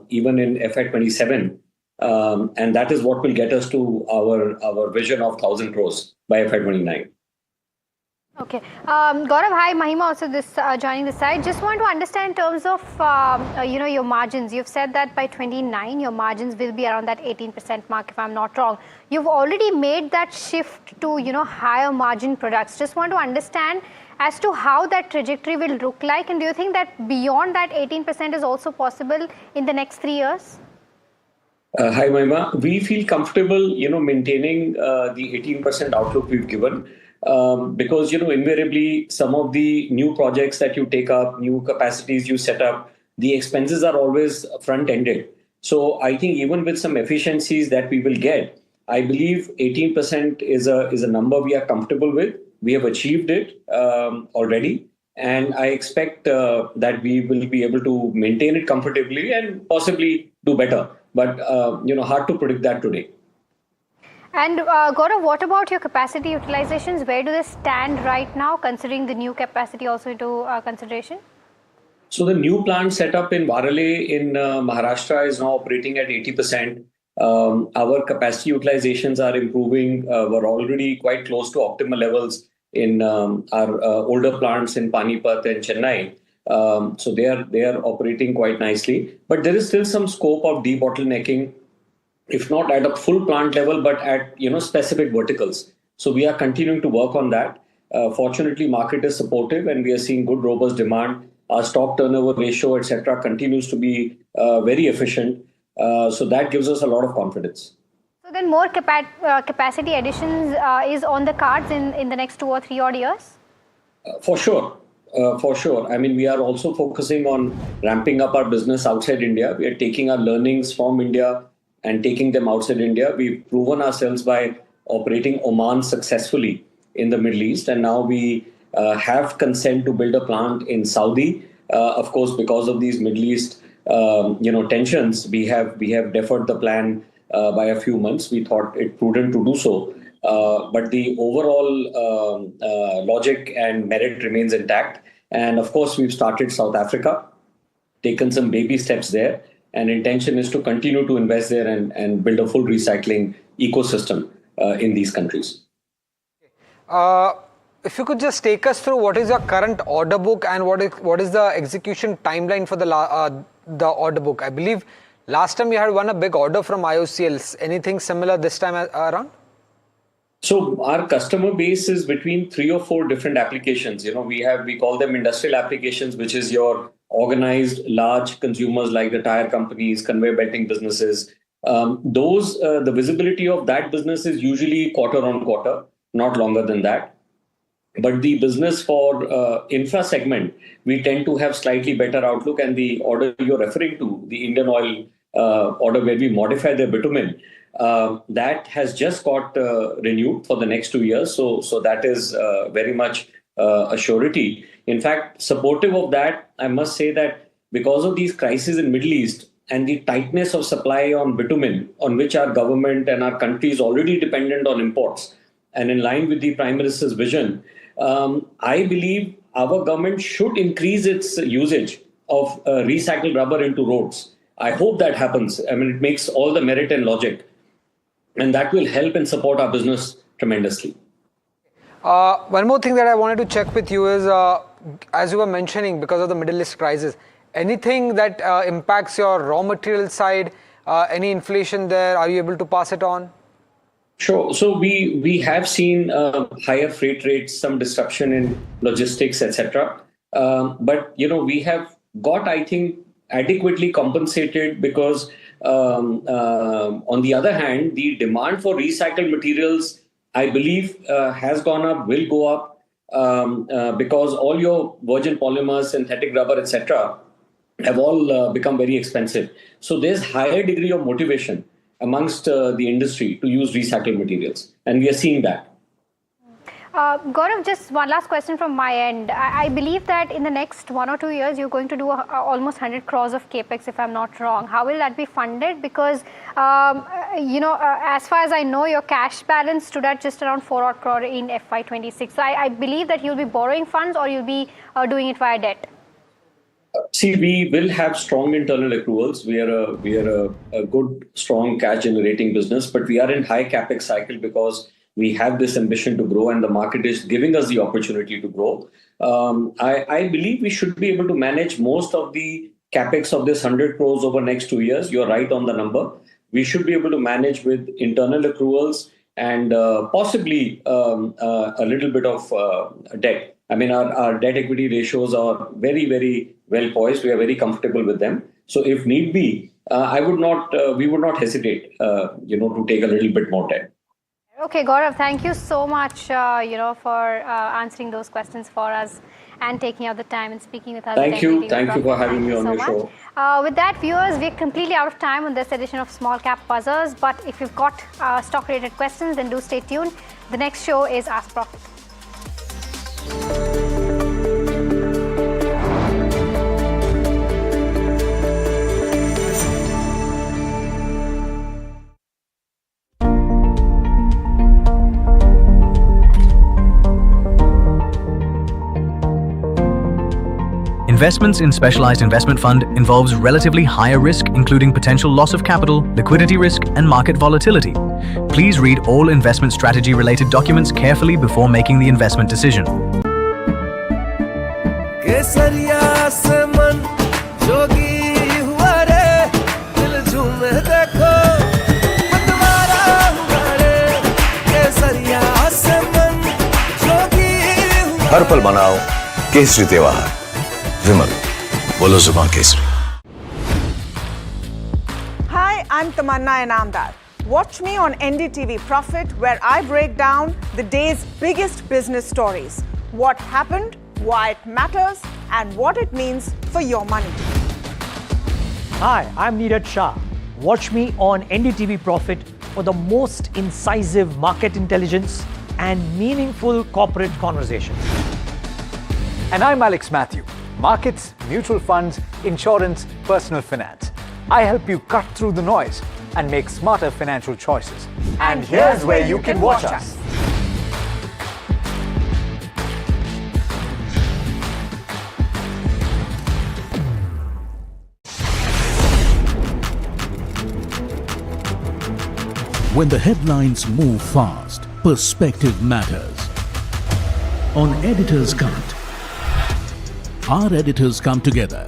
even in FY27. And that is what will get us to our vision of 1,000 crores by FY29. Okay. Gaurav, hi. Mahima also joining the side. Just want to understand in terms of, your margins. You've said that by 29, your margins will be around that 18% mark, if I'm not wrong. You've already made that shift to, higher margin products. Just want to understand as to how that trajectory will look like. And do you think that beyond that 18% is also possible in the next 3 years? Hi, Mahima. We feel comfortable, maintaining the 18% outlook we've given. Because, invariably, some of the new projects that you take up, new capacities you set up, the expenses are always front-ended. So I think even with some efficiencies that we will get, I believe 18% is a number we are comfortable with. We have achieved it already. And I expect that we will be able to maintain it comfortably and possibly do better. But, hard to predict that today. And Gaurav, what about your capacity utilizations? Where do they stand right now, considering the new capacity also into consideration? So the new plant set up in Varale in Maharashtra is now operating at 80%. Our capacity utilizations are improving. We're already quite close to optimal levels in our older plants in Panipat and Chennai. So they are operating quite nicely. But there is still some scope of debottlenecking, if not at a full plant level, but at specific verticals. So we are continuing to work on that. Fortunately, market is supportive and we are seeing good, robust demand. Our stock turnover ratio, etc., continues to be very efficient. So that gives us a lot of confidence. So then more capacity additions is on the cards in the next 2 or 3 odd years? For sure. For sure. I mean, we are also focusing on ramping up our business outside India. We are taking our learnings from India and taking them outside India. We've proven ourselves by operating Oman successfully in the Middle East. And now we have consent to build a plant in Saudi. Of course, because of these Middle East tensions, we have deferred the plan by a few months. We thought it prudent to do so. But the overall logic and merit remains intact. And of course, we've started South Africa, taken some baby steps there. And intention is to continue to invest there and build a full recycling ecosystem in these countries. If you could just take us through what is your current order book and what is the execution timeline for the order book. I believe last time you had won a big order from IOCL. Anything similar this time around? So our customer base is between 3 or 4 different applications. We call them industrial applications, which is your organized large consumers like the tire companies, conveyor belting businesses. The visibility of that business is usually quarter on quarter, not longer than that. But the business for infra segment, we tend to have slightly better outlook. And the order you're referring to, the Indian Oil order where we modify their bitumen, that has just got renewed for the next 2 years. So that is very much a surety. In fact, supportive of that, I must say that because of these crises in Middle East and the tightness of supply on bitumen, on which our government and our country is already dependent on imports, and in line with the Prime Minister's vision, I believe our government should increase its usage of recycled rubber into roads. I hope that happens. I mean, it makes all the merit and logic, and that will help and support our business tremendously. One more thing that I wanted to check with you is, as you were mentioning, because of the Middle East crisis, anything that impacts your raw material side, any inflation there, are you able to pass it on? Sure. So we have seen higher freight rates, some disruption in logistics, etc. But we have got, I think, adequately compensated because on the other hand, the demand for recycled materials, I believe, has gone up, will go up, because all your virgin polymers, synthetic rubber, etc., have all become very expensive. So there's higher degree of motivation amongst the industry to use recycled materials, and we are seeing that. Gaurav, just one last question from my end. I believe that in the next 1 or 2 years, you're going to do almost 100 crores of capex, if I'm not wrong. How will that be funded? Because, as far as I know, your cash balance stood at just around 4 odd crore in FY26. So I believe that you'll be borrowing funds or you'll be doing it via debt. See, we will have strong internal accruals. We are a good, strong cash generating business, but we are in high capex cycle because we have this ambition to grow and the market is giving us the opportunity to grow. I believe we should be able to manage most of the capex of this 100 crores over next 2 years. You're right on the number. We should be able to manage with internal accruals and possibly a little bit of debt. I mean, our debt equity ratios are very, very well poised. We are very comfortable with them. So if need be, we would not hesitate, to take a little bit more debt. Okay, Gaurav, thank you so much, for answering those questions for us and taking out the time and speaking with us. Thank you. Thank you for having me on your show. With that, viewers, we're completely out of time on this edition of Small Cap Buzzers. But if you've got stock-related questions, then do stay tuned. The next show is Ask Profit. Investments in specialized investment fund involves relatively higher risk, including potential loss of capital, liquidity risk, and market volatility. Please read all investment strategy related documents carefully before making the investment decision. हर पल मनाओ केसरी त्योहार विमल बोलो जुबान Kesari. Hi, I'm Tamanna Inamdar. Watch me on NDTV Profit, where I break down the day's biggest business stories. What happened, why it matters, and what it means for your money. Hi, I'm Neeraj Shah. Watch me on NDTV Profit for the most incisive market intelligence and meaningful corporate conversations. And I'm Alex Matthew. Markets, mutual funds, insurance, personal finance. I help you cut through the noise and make smarter financial choices. And here's where you can watch us. When the headlines move fast, perspective matters. On Editor's Cut, our editors come together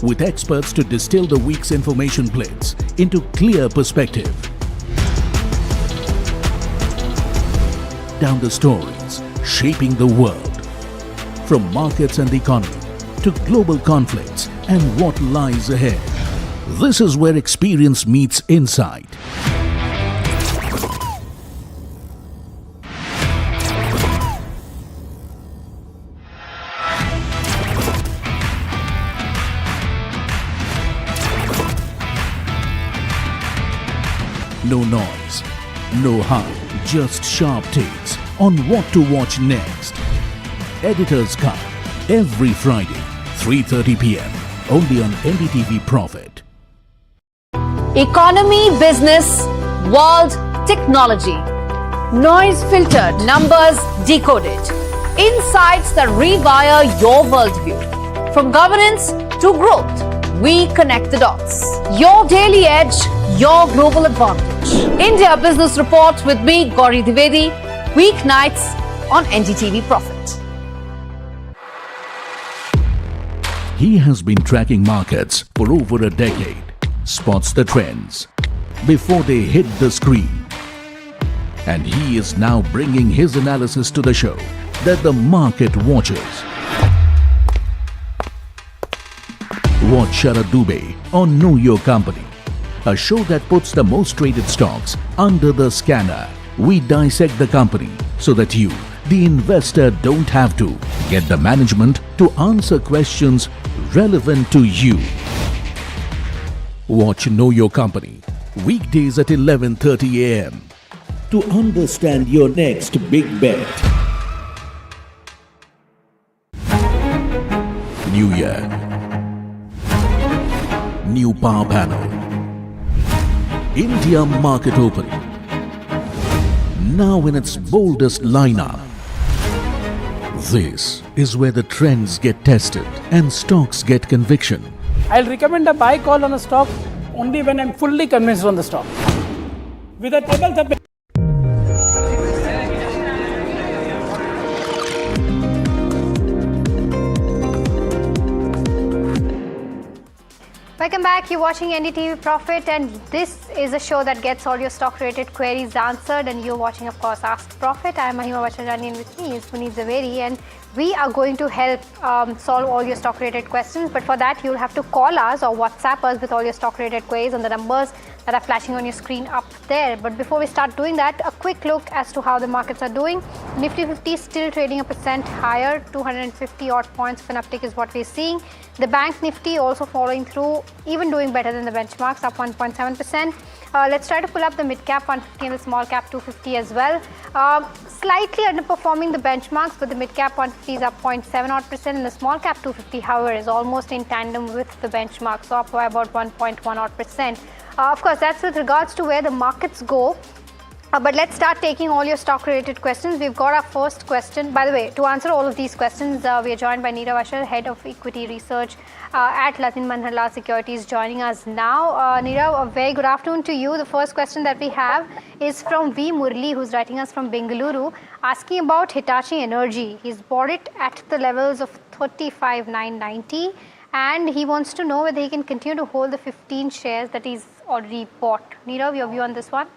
with experts to distill the week's information plates into clear perspective. Down the stories shaping the world, from markets and the economy to global conflicts and what lies ahead. This is where experience meets insight. No noise, no hype, just sharp takes on what to watch next. Editor's Cut, every Friday, 3:30 p.m. only on NDTV Profit. Economy, business, world, technology. Noise filtered, numbers decoded. Insights that rewire your worldview. From governance to growth, we connect the dots. Your daily edge, your global advantage. India Business Report with me, Gauri Dwivedi, weeknights on NDTV Profit. He has been tracking markets for over a decade, spots the trends before they hit the screen. And he is now bringing his analysis to the show that the market watches. Watch Sara Dubey on Know Your Company, a show that puts the most traded stocks under the scanner. We dissect the company so that you, the investor, don't have to. Get the management to answer questions relevant to you. Watch Know Your Company, weekdays at 11:30 a.m. to understand your next big bet. New year, new power panel, India market open, now in its boldest lineup. This is where the trends get tested and stocks get conviction. I'll recommend a buy call on a stock only when I'm fully convinced on the stock. With a table up. Welcome back. You're watching NDTV Profit, and this is a show that gets all your stock-related queries answered. And you're watching, of course, Ask Profit. I'm Mahima Vachharani, and with me is Puneet Zaveri, and we are going to help solve all your stock-related questions. But for that, you'll have to call us or WhatsApp us with all your stock-related queries on the numbers that are flashing on your screen up there. But before we start doing that, a quick look as to how the markets are doing. Nifty 50 still trading 1% higher, 250 odd points of an uptick is what we're seeing. The Bank Nifty also following through, even doing better than the benchmarks, up 1.7%. Let's try to pull up the mid-cap 150 and the small-cap 250 as well. Slightly underperforming the benchmarks, but the mid-cap 150 is up 0.7 odd percent, and the small-cap 250, however, is almost in tandem with the benchmark, so up by about 1.1 odd percent. Of course, that's with regards to where the markets go. But let's start taking all your stock-related questions. We've got our first question. By the way, to answer all of these questions, we are joined by Nirav Ashar, Head of Equity Research at Latin Manhala Securities, joining us now. Nirav, a very good afternoon to you. The first question that we have is from V. Murli, who's writing us from Bengaluru, asking about Hitachi Energy. He's bought it at the levels of 35,990, and he wants to know whether he can continue to hold the 15 shares that he's already bought. Nirav, your view on this one?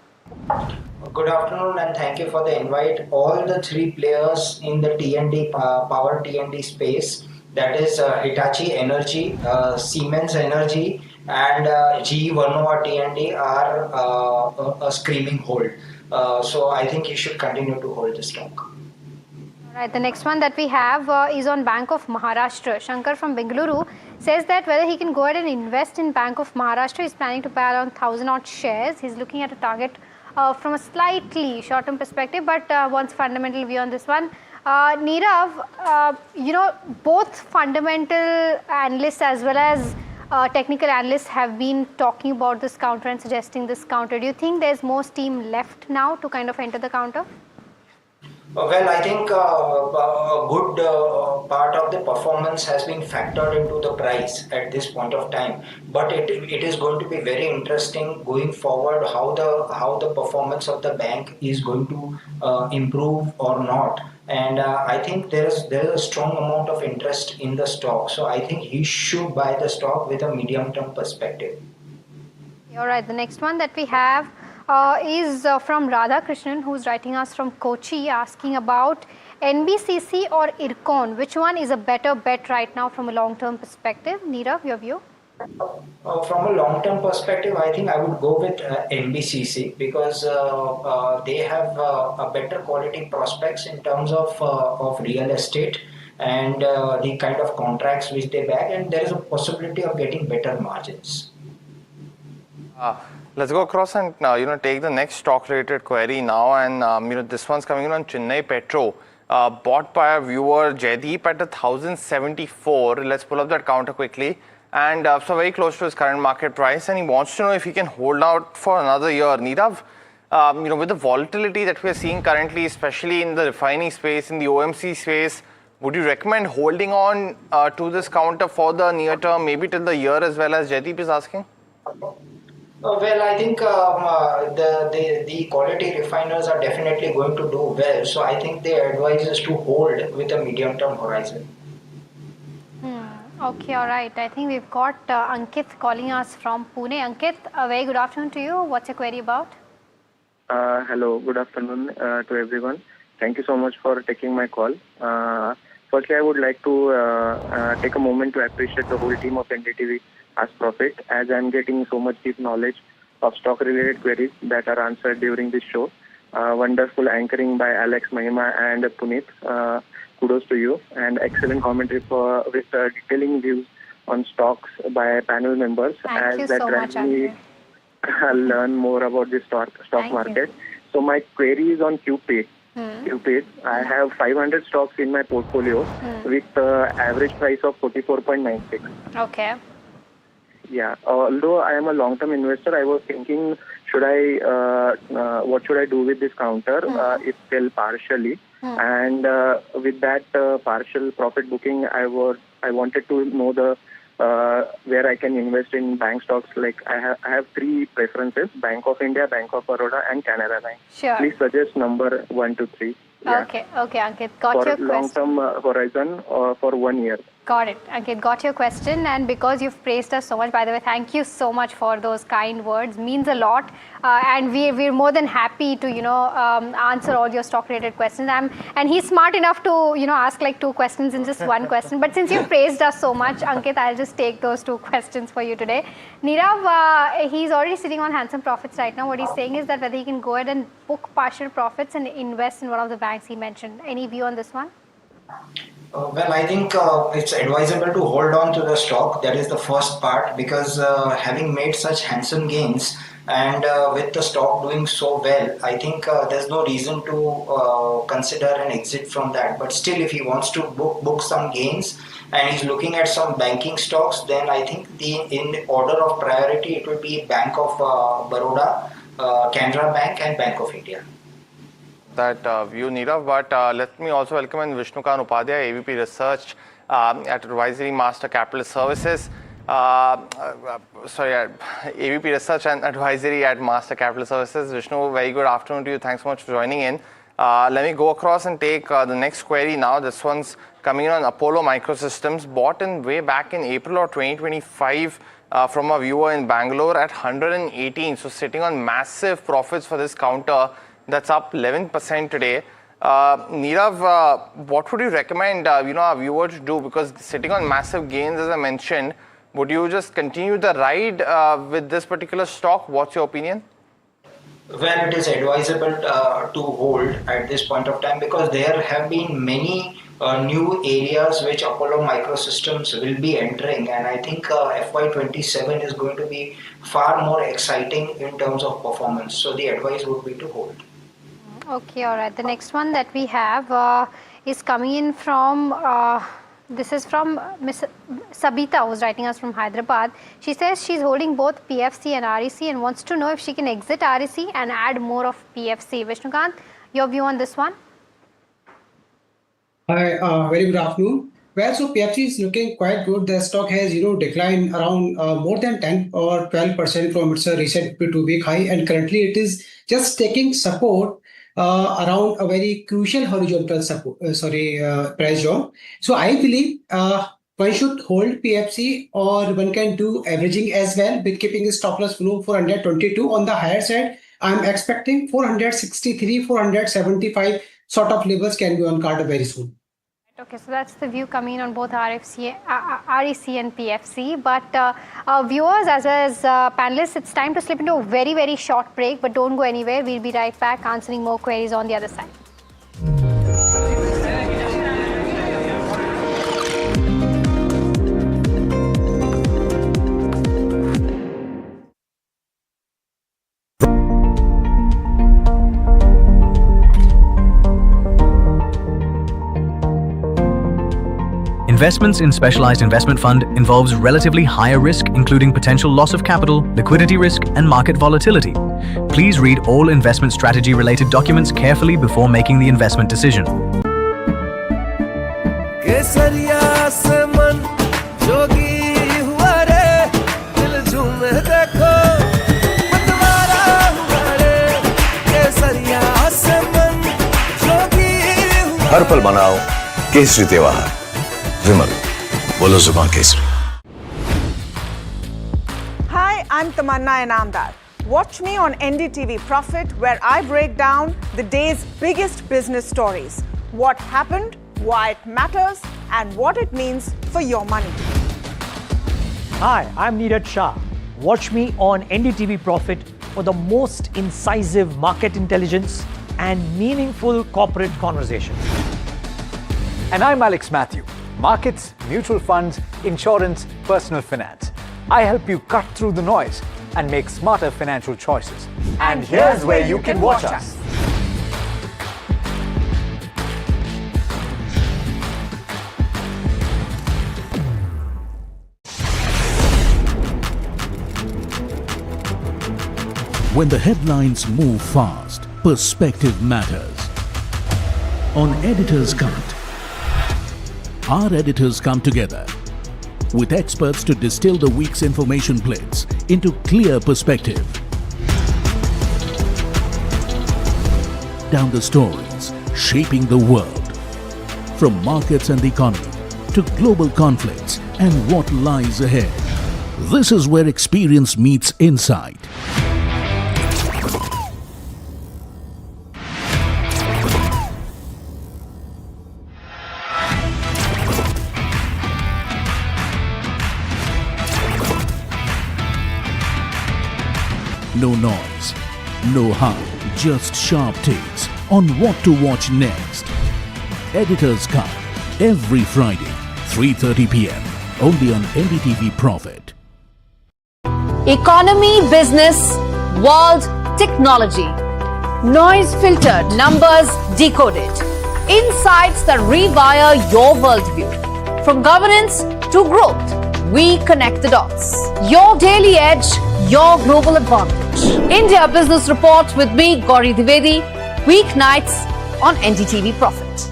Good afternoon, and thank you for the invite. All the three players in the T&D power T&D space, that is Hitachi Energy, Siemens Energy, and GE Vernova T&D are a screaming hold. So I think you should continue to hold the stock. All right, the next one that we have is on Bank of Maharashtra. Shankar from Bengaluru says that whether he can go ahead and invest in Bank of Maharashtra. He's planning to buy around 1,000 odd shares. He's looking at a target from a slightly short-term perspective, but wants fundamental view on this one. Nirav, both fundamental analysts as well as technical analysts have been talking about this counter and suggesting this counter. Do you think there's more steam left now to kind of enter the counter? Well, I think a good part of the performance has been factored into the price at this point of time. But it is going to be very interesting going forward how the performance of the bank is going to improve or not. And I think there is a strong amount of interest in the stock. So I think he should buy the stock with a medium-term perspective. All right, the next one that we have is from Radha Krishnan, who's writing us from Kochi, asking about NBCC or IRCON. Which one is a better bet right now from a long-term perspective? Nirav, your view? From a long-term perspective, I think I would go with NBCC because they have a better quality prospects in terms of real estate and the kind of contracts which they back, and there is a possibility of getting better margins. Let's go across and take the next stock-related query now, and this one's coming in on Chennai Petro. bought by a viewer, Jaideep, at 1,074. Let's pull up that counter quickly. And so very close to his current market price. And he wants to know if he can hold out for another year. Nirav, with the volatility that we're seeing currently, especially in the refining space, in the OMC space, would you recommend holding on to this counter for the near term, maybe till the year as well, as Jaideep is asking? Well, I think the quality refiners are definitely going to do well. So I think the advice is to hold with a medium-term horizon. Okay, all right. I think we've got Ankit calling us from Pune. Ankit, a very good afternoon to you. What's your query about? Hello, good afternoon to everyone. Thank you so much for taking my call. Firstly, I would like to take a moment to appreciate the whole team of NDTV as Profit, as I'm getting so much deep knowledge of stock-related queries that are answered during this show. Wonderful anchoring by Alex, Mahima and Puneet. Kudos to you, and excellent commentary with detailing views on stocks by panel members. Thank you that so drives much, me learn more about the stock market. So my query is on QPay. QPay. I have 500 stocks in my portfolio with average price of 44.96. Okay. Yeah. Although I am a long-term investor, I was thinking, what should I do with this counter if sell partially? And with that partial profit booking, I wanted to know where I can invest in bank stocks. Like I have three preferences: Bank of India, Bank of Baroda, and Canara Bank. Sure. Please suggest number 1 to 3. Yeah. Okay, Ankit, got your For question. long-term horizon or for 1 year. Got it. Okay, got your question, and because you've praised us so much, by the way, thank you so much for those kind words. Means a lot, and we're more than happy to answer all your stock related questions. And he's smart enough to ask like 2 questions in just 1 question. But since you've praised us so much, Ankit, I'll just take those 2 questions for you today. Nirav, he's already sitting on handsome profits right now. What he's saying is that whether he can go ahead and book partial profits and invest in one of the banks he mentioned. Any view on this one? Well, I think it's advisable to hold on to the stock. That is the first part, because having made such handsome gains and with the stock doing so well, I think there's no reason to consider an exit from that. But still, if he wants to book some gains and he's looking at some banking stocks, then I think in order of priority, it will be Bank of Baroda, Canara Bank and Bank of India. That view, Nirav, but let me also welcome in Vishnukant Upadhyay, AVP Research at Advisory Master Capital Services. AVP Research and Advisory at Master Capital Services. Vishnu, very good afternoon to you. Thanks so much for joining in. Let me go across and take the next query now. This one's coming in on Apollo Microsystems, bought in way back in April of 2025 from a viewer in Bangalore at 118. So sitting on massive profits for this counter. That's up 11% today. Nirav, what would you recommend our viewer to do? Because sitting on massive gains, as I mentioned, would you just continue the ride with this particular stock? What's your opinion? Well, it is advisable to hold at this point of time, because there have been many new areas which Apollo Microsystems will be entering, and I think FY27 is going to be far more exciting in terms of performance. So the advice would be to hold. Okay, all right. The next one that we have is coming in from, this is from Miss Sabita, who's writing us from Hyderabad. She says she's holding both PFC and REC and wants to know if she can exit REC and add more of PFC. Vishnukant, your view on this one? Hi, very good afternoon. Well, so PFC is looking quite good. The stock has, declined around more than 10 or 12% from its recent 2-week high, and currently it is just taking support around a very crucial horizontal price zone. So I believe one should hold PFC, or one can do averaging as well, with keeping the stop loss below 422. On the higher side, I'm expecting 463, 475 sort of levels can be on card very soon. Okay, so that's the view coming in on both REC and PFC. But viewers as well as panelists, it's time to slip into a very, very short break. But don't go anywhere. We'll be right back answering more queries on the other side. Investments in specialized investment fund involves relatively higher risk, including potential loss of capital, liquidity risk, and market volatility. Please read all investment strategy related documents carefully before making the investment decision. हर पल मनाओ केसरी त्योहार विमल बोलो जुबान Kesari. Hi, I'm Tamanna Inamdar. Watch me on NDTV Profit, where I break down the day's biggest business stories. What happened, why it matters, and what it means for your money. Hi, I'm Neeraj Shah. Watch me on NDTV Profit for the most incisive market intelligence and meaningful corporate conversations. And I'm Alex Matthew. Markets, mutual funds, insurance, personal finance. I help you cut through the noise and make smarter financial choices. And here's where you can watch us. When the headlines move fast, perspective matters. On Editor's Cut, our editors come together with experts to distill the week's information blitz into clear perspective. Down the stories shaping the world, from markets and the economy to global conflicts and what lies ahead. This is where experience meets insight. No noise, no hype, just sharp takes on what to watch next. Editor's Cut, every Friday, 3:30 p.m. only on NDTV Profit. Economy, business, world, technology. Noise filtered, numbers decoded. Insights that rewire your worldview. From governance to growth, we connect the dots. Your daily edge, your global advantage. India Business Report with me, Gauri Dwivedi, weeknights on NDTV Profit.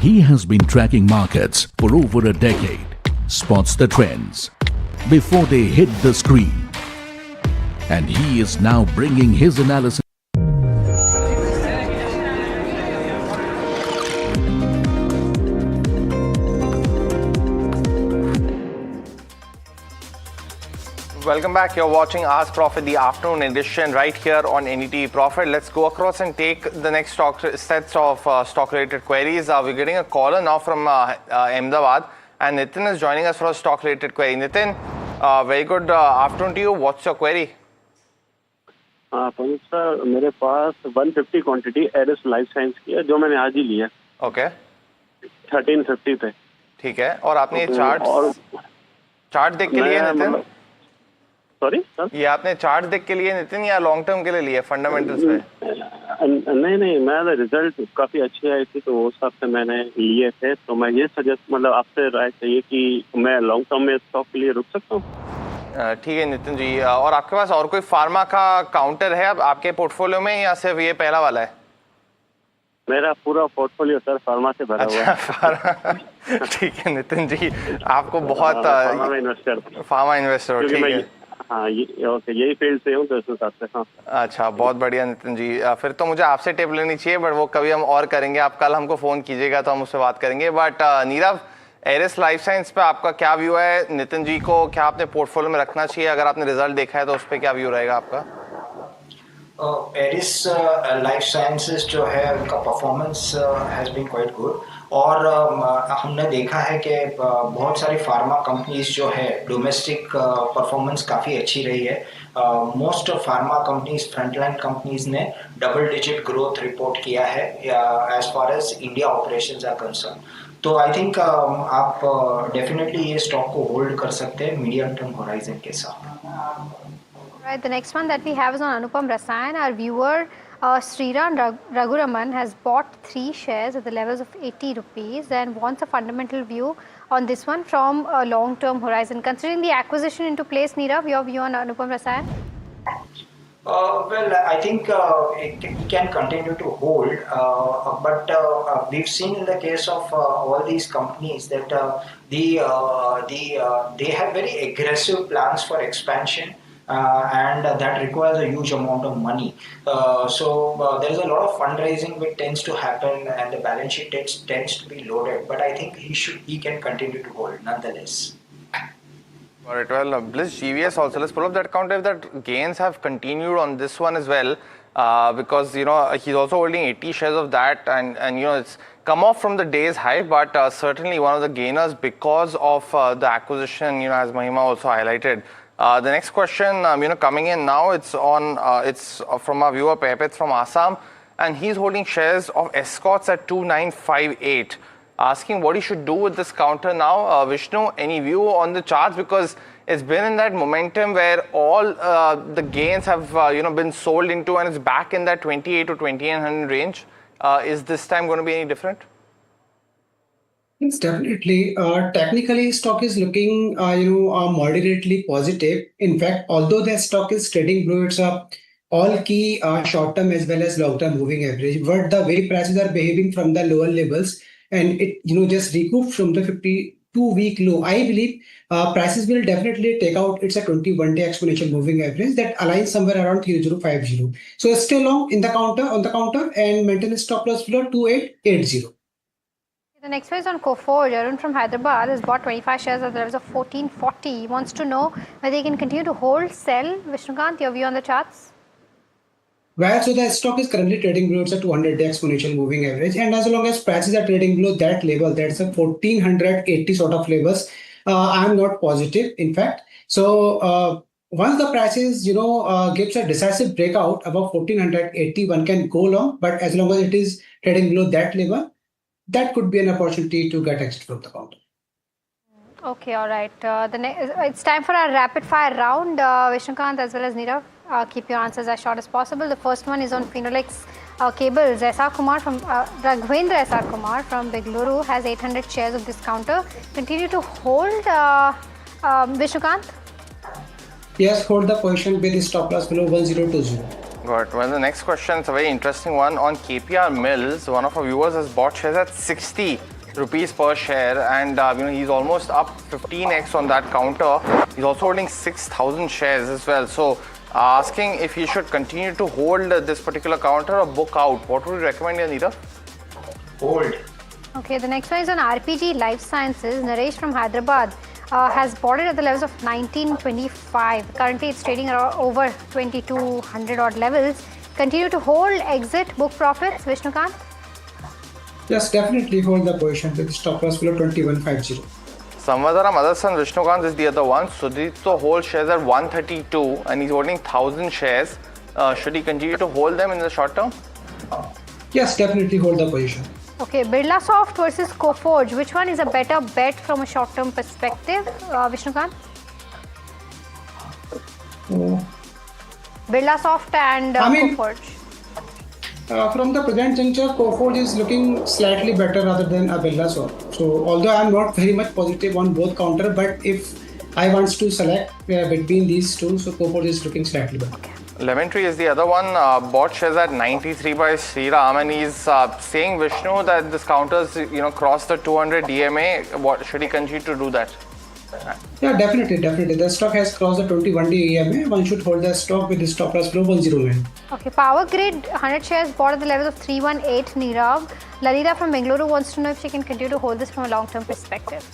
He has been tracking markets for over a decade, spots the trends before they hit the screen. And he is now bringing his analysis. Welcome back. You're watching Ask Profit, the afternoon edition, right here on NDTV Profit. Let's go across and take the next sets of stock-related queries. We're getting a caller now from Ahmedabad, and Nitin is joining us for a stock-related query. Nitin, very good afternoon to you. What's your query? Pankaj sir, मेरे पास 150 quantity Eris life science की है जो मैंने आज ही ली है. Okay. 1350 पे. ठीक है. और आपने ये चार्ट देख के लिए नितिन? सॉरी सर, ये आपने चार्ट देख के लिए नितिन या लॉन्ग टर्म के लिए लिए फंडामेंटल्स पे? नहीं, मैं रिजल्ट काफी अच्छे आए थे तो उस हिसाब से मैंने लिए थे. तो मैं ये सजेस्ट मतलब आपसे राय चाहिए कि मैं लॉन्ग टर्म में स्टॉक के लिए रुक सकता हूँ. ठीक है नितिन जी. और आपके पास और कोई फार्मा का काउंटर है अब आपके पोर्टफोलियो में या सिर्फ ये पहला वाला है? मेरा पूरा पोर्टफोलियो सर फार्मा से भरा हुआ है. ठीक है नितिन जी, आपको बहुत फार्मा इन्वेस्टर. ठीक है. हाँ, यही फील्ड से हूँ तो इस हिसाब से. हाँ, अच्छा, बहुत बढ़िया नितिन जी. फिर तो मुझे आपसे टिप लेनी चाहिए, बट वो कभी हम और करेंगे. आप कल हमको फोन कीजिएगा तो हम उससे बात करेंगे. But Nirav, Eris life science पे आपका क्या व्यू है? नितिन जी को क्या आपने पोर्टफोलियो में रखना चाहिए? अगर आपने रिजल्ट देखा है तो उस पर क्या व्यू रहेगा आपका? एरिस लाइफ साइंसेस जो है उनका performance has been quite good. और हमने देखा है कि बहुत सारी फार्मा कंपनीज जो है डोमेस्टिक परफॉर्मेंस काफ़ी अच्छी रही है. Most pharma companies, frontline companies ने डबल डिजिट ग्रोथ रिपोर्ट किया है as far as India operations are concern. तो आई थिंक आप डेफिनेटली ये स्टॉक को होल्ड कर सकते हैं मीडियम टर्म होराइजन के साथ. Right, the next one that we have is on Anupam Rasayan. Our viewer Sriram Raghuraman has bought 3 shares at the levels of 80 rupees and wants a fundamental view on this one from a long-term horizon. Considering the acquisition into place, Nirav, your view on Anupam Rasayan? Well, I think it can continue to hold, but we've seen in the case of all these companies that they have very aggressive plans for expansion. And that requires a huge amount of money. So there is a lot of fundraising which tends to happen, and the balance sheet tends to be loaded. But I think he can continue to hold nonetheless. All right, well, Bliss GVS also, let's pull up that account if that gains have continued on this one as well, because, he's also holding 80 shares of that, and it's come off from the day's high, but certainly one of the gainers because of the acquisition, as Mahima also highlighted. The next question, coming in now, it's from our viewer Pepet from Assam, and he's holding shares of Escorts at 2958. Asking what he should do with this counter now. Vishnu, any view on the charts? Because it's been in that momentum where all the gains have been sold into, and it's back in that 28 to 2800 range. Is this time going to be any different? Yes, definitely. Technically, stock is looking, moderately positive. In fact, although the stock is trading below its all key short-term as well as long-term moving average, but the way prices are behaving from the lower levels, and it just recouped from the 52-week low. I believe prices will definitely take out its 21-day exponential moving average that aligns somewhere around 3050. So it's still long on the counter and maintain a stop loss below 2880. The next one is on Q4. Arun from Hyderabad has bought 25 shares at the levels of 1440. He wants to know whether he can continue to hold, sell. Vishnukant, your view on the charts? Well, so the stock is currently trading below its 200-day exponential moving average, and as long as prices are trading below that level, that's a 1480 sort of levels, I'm not positive, in fact. So once the prices, gives a decisive breakout above 1480, one can go long, but as long as it is trading below that level, that could be an opportunity to get exit from the counter. Okay, all right. It's time for our rapid fire round. Vishnukant as well as Nirav, keep your answers as short as possible. The first one is on Phenolix Cables. SR Kumar from Raghavendra SR Kumar from Bengaluru has 800 shares of this counter. Continue to hold, Vishnukant? Yes, hold the position with the stop loss below 1020. Got it. Well, the next question is a very interesting one on KPR Mills. One of our viewers has bought shares at 60 rupees per share, and he's almost up 15x on that counter. He's also holding 6,000 shares as well. So asking if he should continue to hold this particular counter or book out. What would you recommend here, Neerav? Hold. Okay, the next one is on RPG Life Sciences. Naresh from Hyderabad has bought it at the levels of 1925. Currently, it's trading around over 2200 odd levels. Continue to hold, exit, book profits. Vishnukant? Yes, definitely hold the position with stop loss below 2150. Samvadara Motherson Vishnukant is the other one. Sudhito holds shares at 132 and he's holding 1000 shares. Should he continue to hold them in the short term? Yes, definitely hold the position. Okay, Birlasoft versus Coforge. Which one is a better bet from a short-term perspective, Vishnukant? Birlasoft and Coforge. From the present juncture, Coforge is looking slightly better rather than Birlasoft. So, although I am not very much positive on both counter, but if I want to select between these two, so Coforge is looking slightly better. Okay. Lemon Tree is the other one. Bought shares at 93 by Sriram, and he's saying, Vishnu, that this counters crossed the 200 DMA. What should he continue to do that? Yeah, definitely. The stock has crossed the 21-day EMA. One should hold the stock with the stop loss below 109. Okay, Power Grid 100 shares bought at the level of 318. Nirav. Lalita from Bengaluru wants to know if she can continue to hold this from a long-term perspective.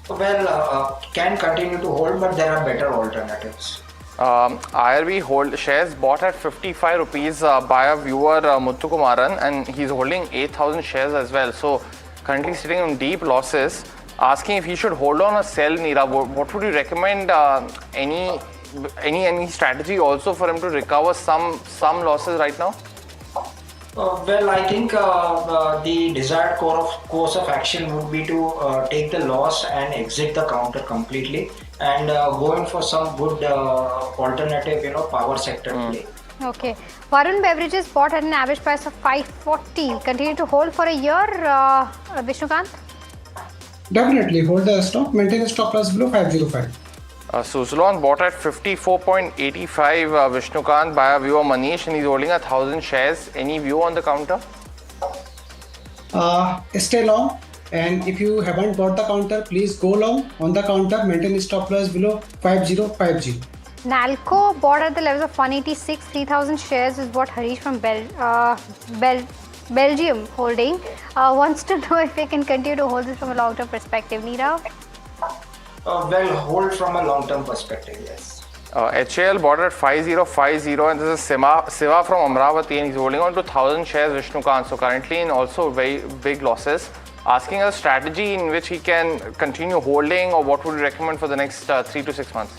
Well, can continue to hold, but there are better alternatives. IRV hold shares bought at 55 rupees by a viewer Muthukumaran, and he's holding 8,000 shares as well. So currently sitting on deep losses. Asking if he should hold on or sell, Neera. What would you recommend? Any strategy also for him to recover some losses right now? Well, I think the desired course of action would be to take the loss and exit the counter completely and go in for some good alternative, power sector play. Okay. Varun Beverages bought at an average price of 540. Continue to hold for a year, Vishnukant? Definitely hold the stock, maintain the stop loss below 505. Suzlon bought at 54.85, Vishnukant, by a viewer Manish, and he's holding 1,000 shares. Any view on the counter? Stay long, and if you haven't bought the counter, please go long on the counter, maintain the stop loss below 5050. Nalco bought at the levels of 186, 3,000 shares is what Harish from Belgium holding wants to know if we can continue to hold this from a long-term perspective. Nirav? Well, hold from a long-term perspective, yes. HAL bought at 5050, and this is Siva from Amravati, and he's holding on to 1,000 shares, Vishnukant. So currently in also very big losses. Asking a strategy in which he can continue holding, or what would you recommend for the next 3 to 6 months?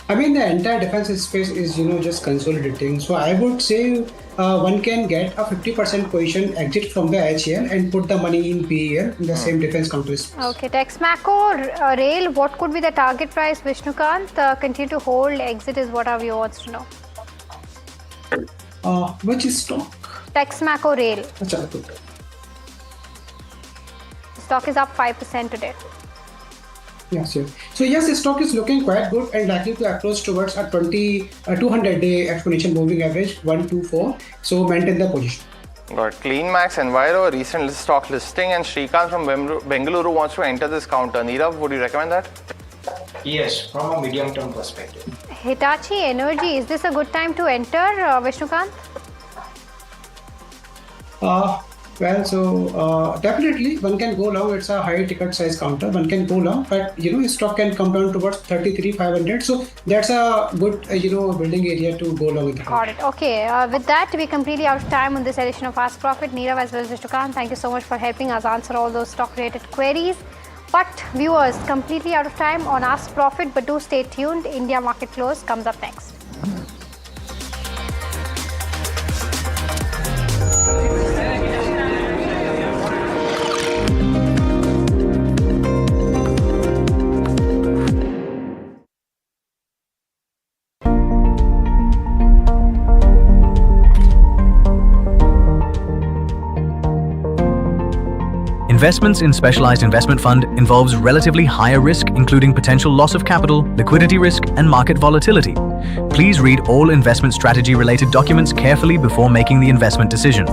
I mean, the entire defense space is, just consolidating. So I would say one can get a 50% position, exit from the HAL and put the money in PEL in the same defense counter space. Okay, Texmaco Rail, what could be the target price, Vishnukant? Continue to hold, exit is what our viewer wants to know. Which is stock? Texmaco Rail. Achha, Stock is up 5% today. Yes, yes. So yes, the stock is looking quite good and likely to approach towards a 200-day exponential moving average 124. So maintain the position. Got CleanMax Enviro, recent stock listing, and Shrikant from Bengaluru wants to enter this counter. Nirav, would you recommend that? Yes, from a medium-term perspective. Hitachi Energy, is this a good time to enter, Vishnukant? Well, so definitely one can go long. It's a high ticket size counter. One can go long, but stock can come down towards 33,500. So that's a good building area to go long with. Got it. Okay. With that, we're completely out of time on this edition of Ask Profit. Nirav as well as Vishnukant, thank you so much for helping us answer all those stock related queries. But viewers, completely out of time on Ask Profit, but do stay tuned. India Market Close comes up next. Investments in specialized investment fund involves relatively higher risk, including potential loss of capital, liquidity risk, and market volatility. Please read all investment strategy related documents carefully before making the investment decision.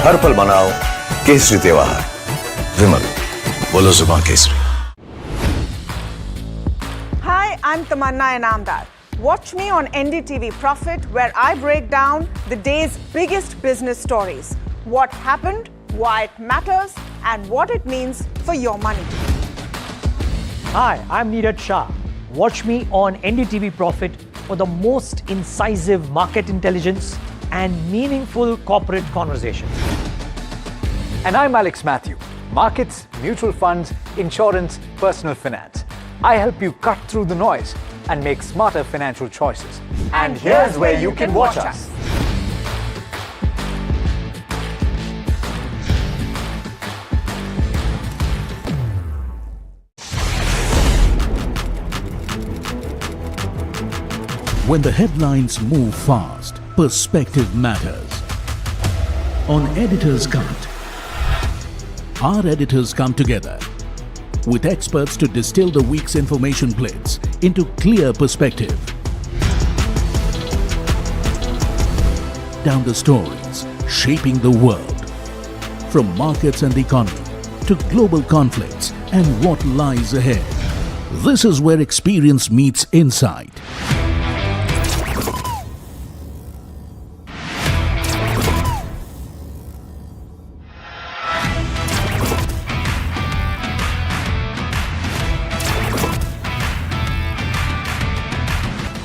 हर पल मनाओ केसरी त्योहार विमल बोलो जुबान Kesari. Hi, I'm Tamanna Inamdar. Watch me on NDTV Profit, where I break down the day's biggest business stories. What happened, why it matters, and what it means for your money. Hi, I'm Neeraj Shah. Watch me on NDTV Profit for the most incisive market intelligence and meaningful corporate conversations. And I'm Alex Matthew. Markets, mutual funds, insurance, personal finance. I help you cut through the noise and make smarter financial choices. And here's where you can watch us. When the headlines move fast, perspective matters. On Editor's Cut, our editors come together with experts to distill the week's information plates into clear perspective. Down the stories shaping the world, from markets and the economy to global conflicts and what lies ahead. This is where experience meets insight.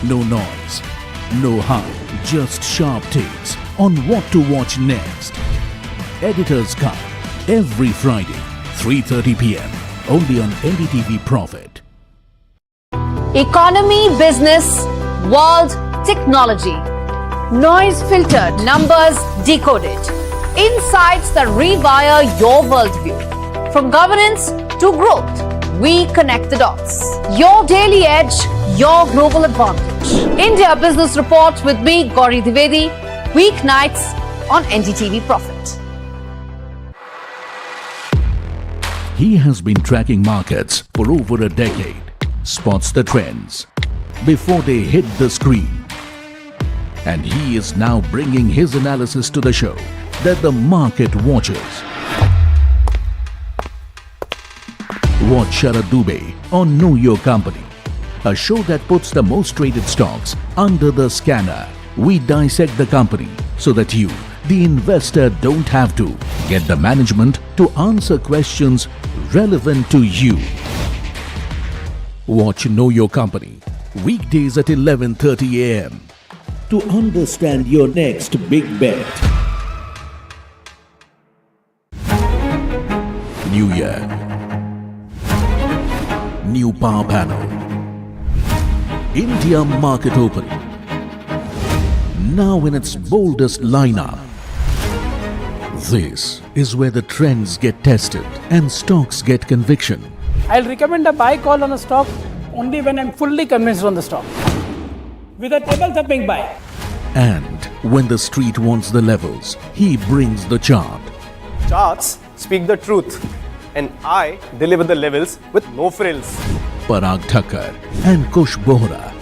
No noise, no hype, just sharp takes on what to watch next. Editor's Cut, every Friday, 3:30 p.m. only on NDTV Profit. Economy, business, world, technology. Noise filtered, numbers decoded. Insights that rewire your worldview. From governance to growth, we connect the dots. Your daily edge, your global advantage. India Business Report with me, Gauri Dwivedi, weeknights on NDTV Profit. He has been tracking markets for over a decade, spots the trends before they hit the screen. And he is now bringing his analysis to the show that the market watches. Watch Sara Dubey on Know Your Company, a show that puts the most traded stocks under the scanner. We dissect the company so that you, the investor, don't have to. Get the management to answer questions relevant to you. Watch Know Your Company, weekdays at 11:30 a.m. to understand your next big bet. New year, new power panel, India market open, now in its boldest lineup. This is where the trends get tested and stocks get conviction. I'll recommend a buy call on a stock only when I'm fully convinced on the stock. With a table thumping buy. And when the street wants the levels, he brings the chart. Charts speak the truth, and I deliver the levels with no frills. Parag Thakkar and Kush Bohra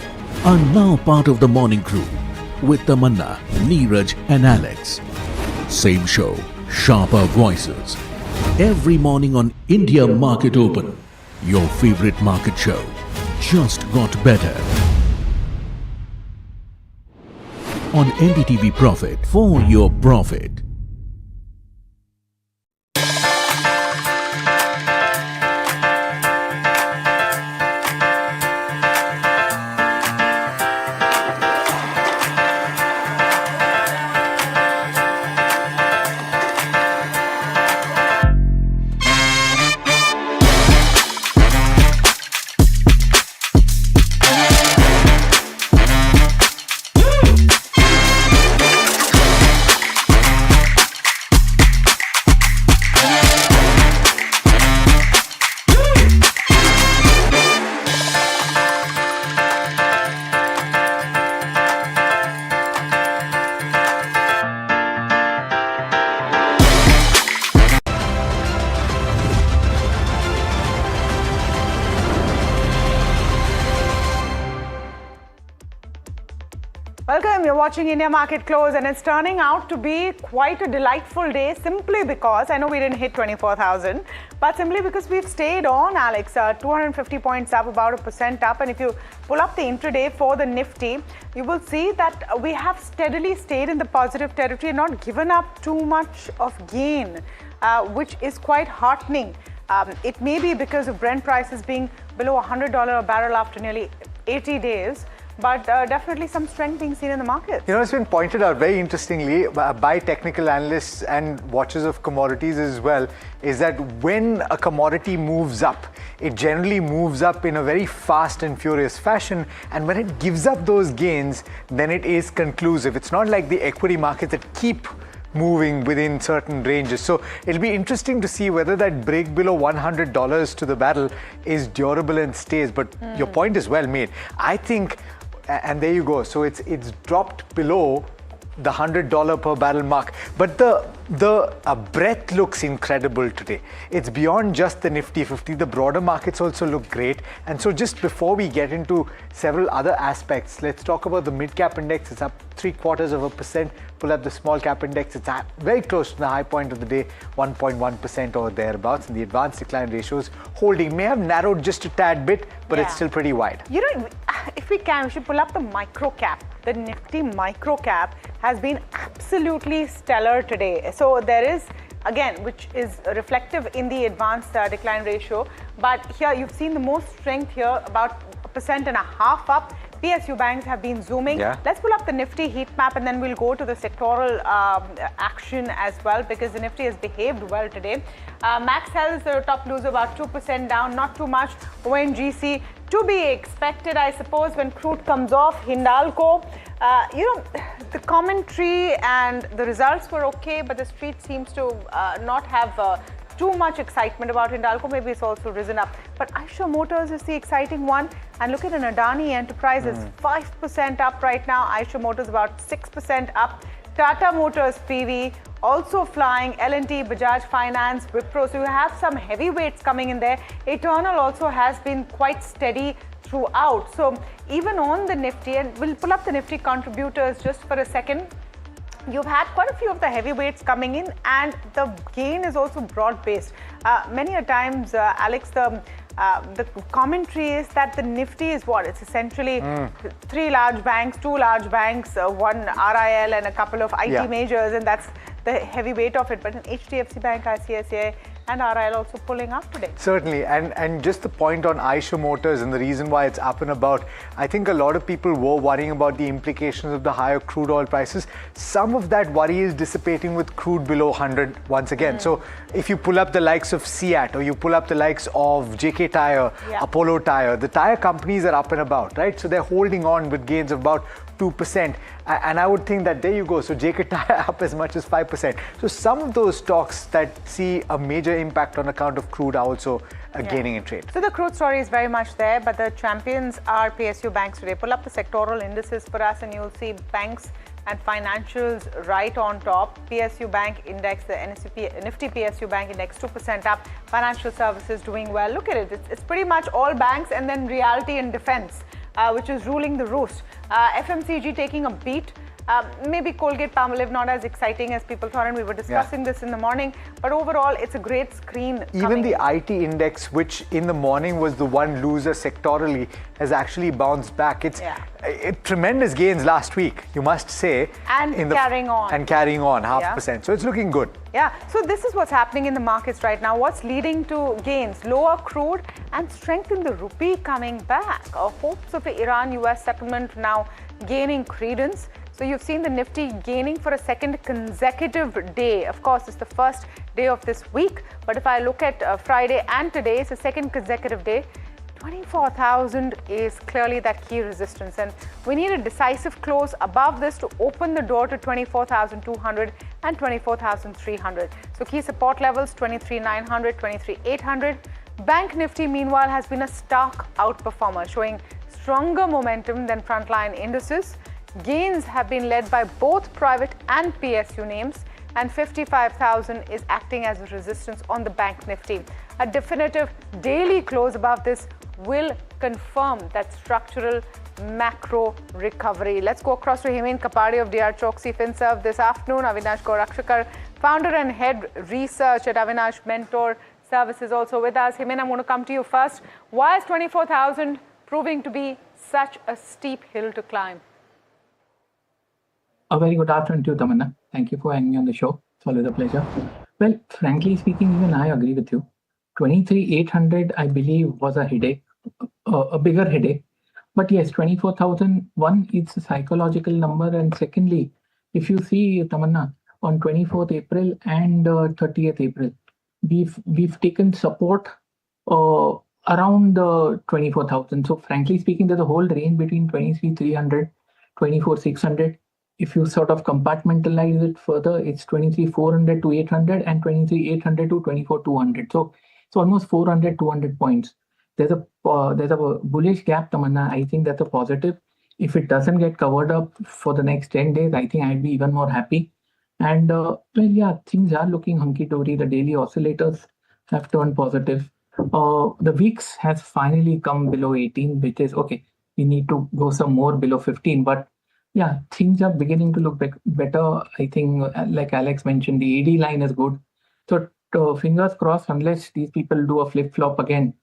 are now part of the morning crew with Tamanna, Neeraj and Alex. Same show, sharper voices. Every morning on India Market Open, your favorite market show just got better. On NDTV Profit, for your profit. Welcome, you're watching India Market Close, and it's turning out to be quite a delightful day simply because, I know we didn't hit 24,000, but simply because we've stayed on, Alex, 250 points up, about 1% up, and if you pull up the intraday for the Nifty, you will see that we have steadily stayed in the positive territory and not given up too much of gain, which is quite heartening. It may be because of Brent prices being below $100 a barrel after nearly 80 days, but definitely some strength being seen in the market. You know, it's been pointed out very interestingly by technical analysts and watchers of commodities as well, is that when a commodity moves up, it generally moves up in a very fast and furious fashion, and when it gives up those gains, then it is conclusive. It's not like the equity markets that keep moving within certain ranges. So it'll be interesting to see whether that break below $100 to the barrel is durable and stays. But your point is well made. I think, and there you go. So it's dropped below the $100 per barrel mark. But the breadth looks incredible today. It's beyond just the Nifty 50. The broader markets also look great. And so just before we get into several other aspects, let's talk about the mid-cap index. It's up 0.75%. Pull up the small cap index. It's at very close to the high point of the day, 1.1% or thereabouts. And the advanced decline ratios holding may have narrowed just a tad bit, but it's still pretty wide. You know, if we can, we should pull up the micro cap. The Nifty micro cap has been absolutely stellar today. So there is, again, which is reflective in the advanced decline ratio. But here you've seen the most strength here, about 1.5% up. PSU banks have been zooming. Let's pull up the Nifty heat map and then we'll go to the sectoral action as well, because the Nifty has behaved well today. Max Health is the top loser, about 2% down, not too much. ONGC to be expected, I suppose, when crude comes off. Hindalco, the commentary and the results were okay, but the street seems to not have too much excitement about Hindalco. Maybe it's also risen up. But Eicher Motors is the exciting one. And look at an Adani Enterprises, 5% up right now. Eicher Motors about 6% up. Tata Motors PV also flying. L&T, Bajaj Finance, Wipro. So you have some heavyweights coming in there. Eternal also has been quite steady throughout. So even on the Nifty, and we'll pull up the Nifty contributors just for a second. You've had quite a few of the heavyweights coming in, and the gain is also broad-based. Many a times, Alex, the commentary is that the Nifty is what? It's essentially 3 large banks, 2 large banks, 1 RIL and a couple of IT majors, and that's the heavyweight of it. But an HDFC Bank, ICICI and RIL also pulling up today. Certainly, and just the point on Eicher Motors and the reason why it's up and about, I think a lot of people were worrying about the implications of the higher crude oil prices. Some of that worry is dissipating with crude below 100 once again. So if you pull up the likes of Seat or you pull up the likes of JK Tyre, Apollo Tyre, the tyre companies are up and about, right? So they're holding on with gains of about 2%. And I would think that there you go. So JK Tyre up as much as 5%. So some of those stocks that see a major impact on account of crude are also gaining in trade. So the crude story is very much there, but the champions are PSU banks today. Pull up the sectoral indices for us and you'll see banks and financials right on top. PSU Bank Index, the Nifty PSU Bank Index 2% up. Financial services doing well. Look at it. It's pretty much all banks and then realty and defense, which is ruling the roost. FMCG taking a beat. Maybe Colgate-Palmolive not as exciting as people thought, and we were discussing this in the morning. But overall, it's a great screen. Even the IT index, which in the morning was the one loser sectorally, has actually bounced back. It's tremendous gains last week, you must say. And carrying on. And carrying on, 0.5%. So it's looking good. Yeah, so this is what's happening in the markets right now. What's leading to gains? Lower crude and strength in the rupee coming back. Hopes of the Iran-US settlement now gaining credence. So you've seen the Nifty gaining for a second consecutive day. Of course, it's the first day of this week. But if I look at Friday and today, it's the second consecutive day. 24,000 is clearly that key resistance. And we need a decisive close above this to open the door to 24,200 and 24,300. So key support levels, 23,900, 23,800. Bank Nifty, meanwhile, has been a stark outperformer, showing stronger momentum than frontline indices. Gains have been led by both private and PSU names, and 55,000 is acting as a resistance on the Bank Nifty. A definitive daily close above this will confirm that structural macro recovery. Let's go across to Himen Kapadi of DR Choksi FinServ this afternoon. Avinash Gorakshakar, founder and head research at Avinash Mentor Services, also with us. Himen, I'm going to come to you first. Why is 24,000 proving to be such a steep hill to climb? A very good afternoon to you, Tamanna. Thank you for having me on the show. It's always a pleasure. Well, frankly speaking, even I agree with you. 23,800, I believe, was a headache, a bigger headache. But yes, 24,000, one, it's a psychological number. And secondly, if you see, Tamanna, on 24th April and 30th April, we've taken support around 24,000. So frankly speaking, there's a whole range between 23,300, 24,600. If you sort of compartmentalize it further, it's 23,400 to 800 and 23,800 to 24,200. So it's almost 400, 200 points. There's a bullish gap, Tamanna. I think that's a positive. If it doesn't get covered up for the next 10 days, I think I'd be even more happy. And well, yeah, things are looking hunky-dory. The daily oscillators have turned positive. The VIX has finally come below 18, which is okay. We need to go some more below 15, but yeah, things are beginning to look better. I think, like Alex mentioned, the AD line is good. So fingers crossed, unless these people do a flip-flop again,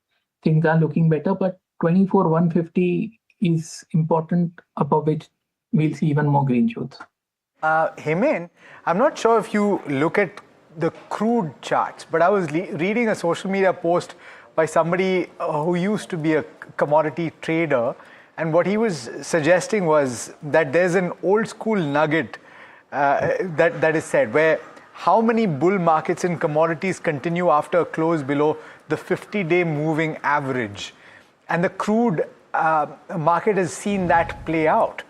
things are looking better. But 24,150 is important, above which we'll see even more green shoots. Himen, I'm not sure if you look at the crude charts, but I was reading a social media post by somebody who used to be a commodity trader. And what he was suggesting was that there's an old school nugget that is said, where how many bull markets in commodities continue after a close below the 50-day moving average. And the crude market has seen that play out.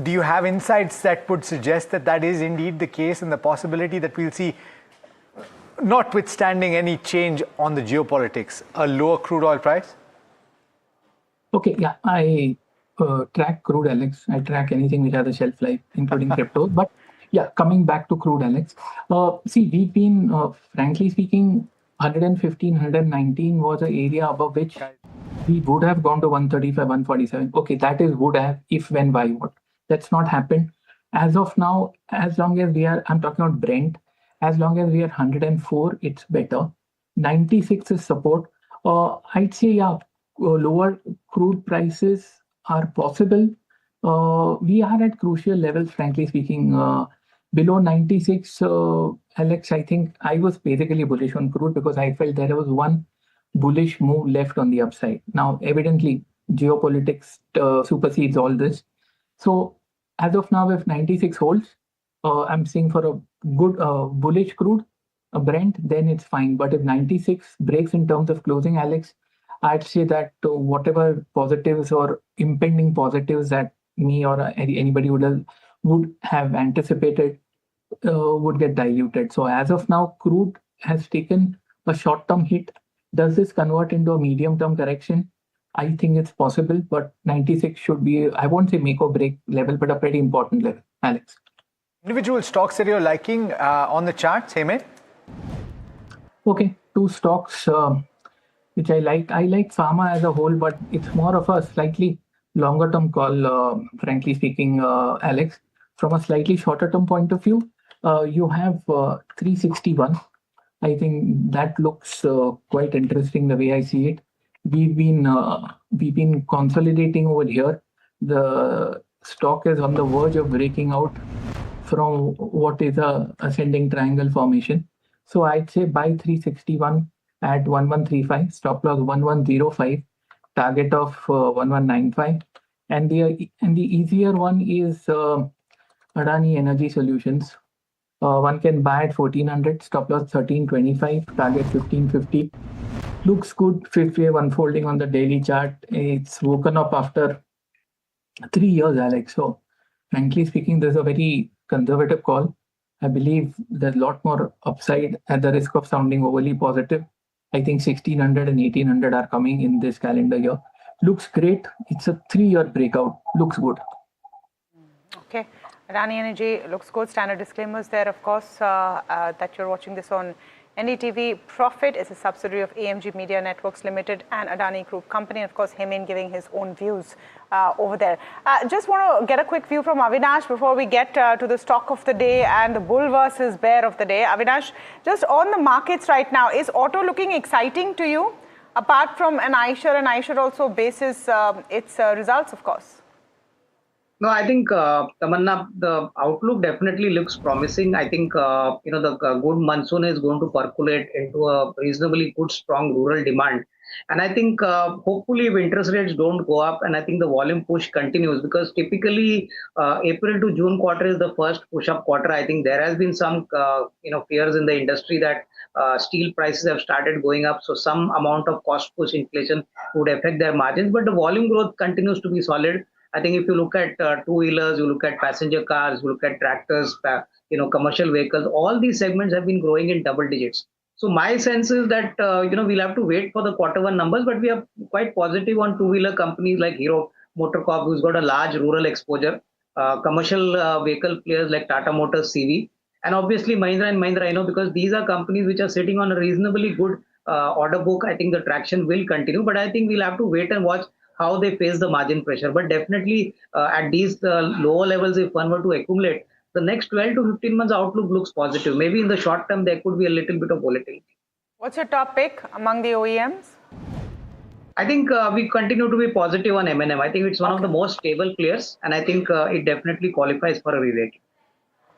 Do you have insights that would suggest that that is indeed the case and the possibility that we'll see, notwithstanding any change on the geopolitics, a lower crude oil price? Okay, yeah, I track crude, Alex. I track anything which has a shelf life, including crypto. But yeah, coming back to crude, Alex. See, we've been, frankly speaking, 115, 119 was an area above which we would have gone to 135, 147. Okay, that is would have, if, when, why, what. That's not happened. As of now, as long as we are, I'm talking about Brent, as long as we are 104, it's better. 96 is support. I'd say, yeah, lower crude prices are possible. We are at crucial levels, frankly speaking. Below 96, Alex, I think I was basically bullish on crude because I felt there was one bullish move left on the upside. Now, evidently, geopolitics supersedes all this. So, as of now, if 96 holds, I'm seeing for a good bullish crude, a Brent, then it's fine. But if 96 breaks in terms of closing, Alex, I'd say that whatever positives or impending positives that me or anybody would have anticipated would get diluted. So as of now, crude has taken a short-term hit. Does this convert into a medium-term correction? I think it's possible, but 96 should be, I won't say make or break level, but a pretty important level. Alex. Individual stocks that you're liking on the charts, Hemant? Okay, two stocks which I like. I like pharma as a whole, but it's more of a slightly longer term call, frankly speaking, Alex. From a slightly shorter term point of view, you have 361. I think that looks quite interesting the way I see it. We've been consolidating over here. The stock is on the verge of breaking out from what is a ascending triangle formation. So I'd say buy 361 at 1135, stop loss 1105, target of 1195. And the easier one is Adani Energy Solutions. One can buy at 1400, stop loss 1325, target 1550. Looks good, fifth wave unfolding on the daily chart. It's woken up after 3 years, Alex. So frankly speaking, there's a very conservative call. I believe there's a lot more upside at the risk of sounding overly positive. I think 1600 and 1800 are coming in this calendar year. Looks great. It's a 3-year breakout. Looks good. Okay. Adani Energy looks good. Standard disclaimers there, of course, that you're watching this on NDTV Profit is a subsidiary of AMG Media Networks Limited and Adani Group company. And of course, Hemant giving his own views over there. Just want to get a quick view from Avinash before we get to the stock of the day and the bull versus bear of the day. Avinash, just on the markets right now, is auto looking exciting to you? Apart from an Eicher, and Eicher also bases its results, of course. No, I think, Tamanna, the outlook definitely looks promising. I think, the good monsoon is going to percolate into a reasonably good, strong rural demand. And I think, hopefully, if interest rates don't go up, and I think the volume push continues, because typically, April to June quarter is the first push-up quarter. I think there has been some, fears in the industry that steel prices have started going up. So some amount of cost push inflation would affect their margins. But the volume growth continues to be solid. I think if you look at two-wheelers, you look at passenger cars, you look at tractors, commercial vehicles, all these segments have been growing in double digits. So my sense is that, we'll have to wait for the Q1 numbers, but we are quite positive on two-wheeler companies like Hero MotoCorp, who's got a large rural exposure, commercial vehicle players like Tata Motors, CV, and obviously Mahindra and Mahindra, because these are companies which are sitting on a reasonably good order book. I think the traction will continue, but I think we'll have to wait and watch how they face the margin pressure. But definitely at these lower levels, if one were to accumulate, the next 12 to 15 months outlook looks positive. Maybe in the short term, there could be a little bit of volatility. What's your top pick among the OEMs? I think we continue to be positive on M&M. I think it's one of the most stable players, and I think it definitely qualifies for a re-rating.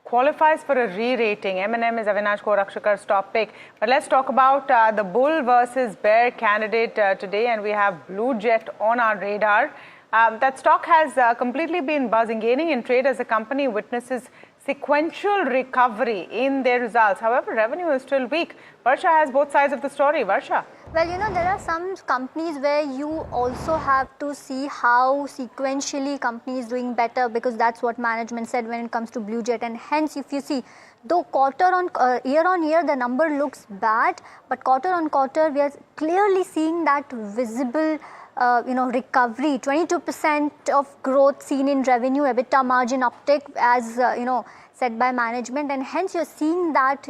Qualifies for a re-rating. M&M is Avinash Korakshakar's top pick. But let's talk about the bull versus bear candidate today. And we have Blue Jet on our radar. That stock has completely been buzzing, gaining in trade as the company witnesses sequential recovery in their results. However, revenue is still weak. Varsha has both sides of the story. Varsha. Well, there are some companies where you also have to see how sequentially company is doing better, because that's what management said when it comes to Blue Jet. And hence, if you see, though year on year the number looks bad, but quarter on quarter we are clearly seeing that visible recovery. 22% of growth seen in revenue, EBITDA margin uptick, as said by management, and hence you're seeing that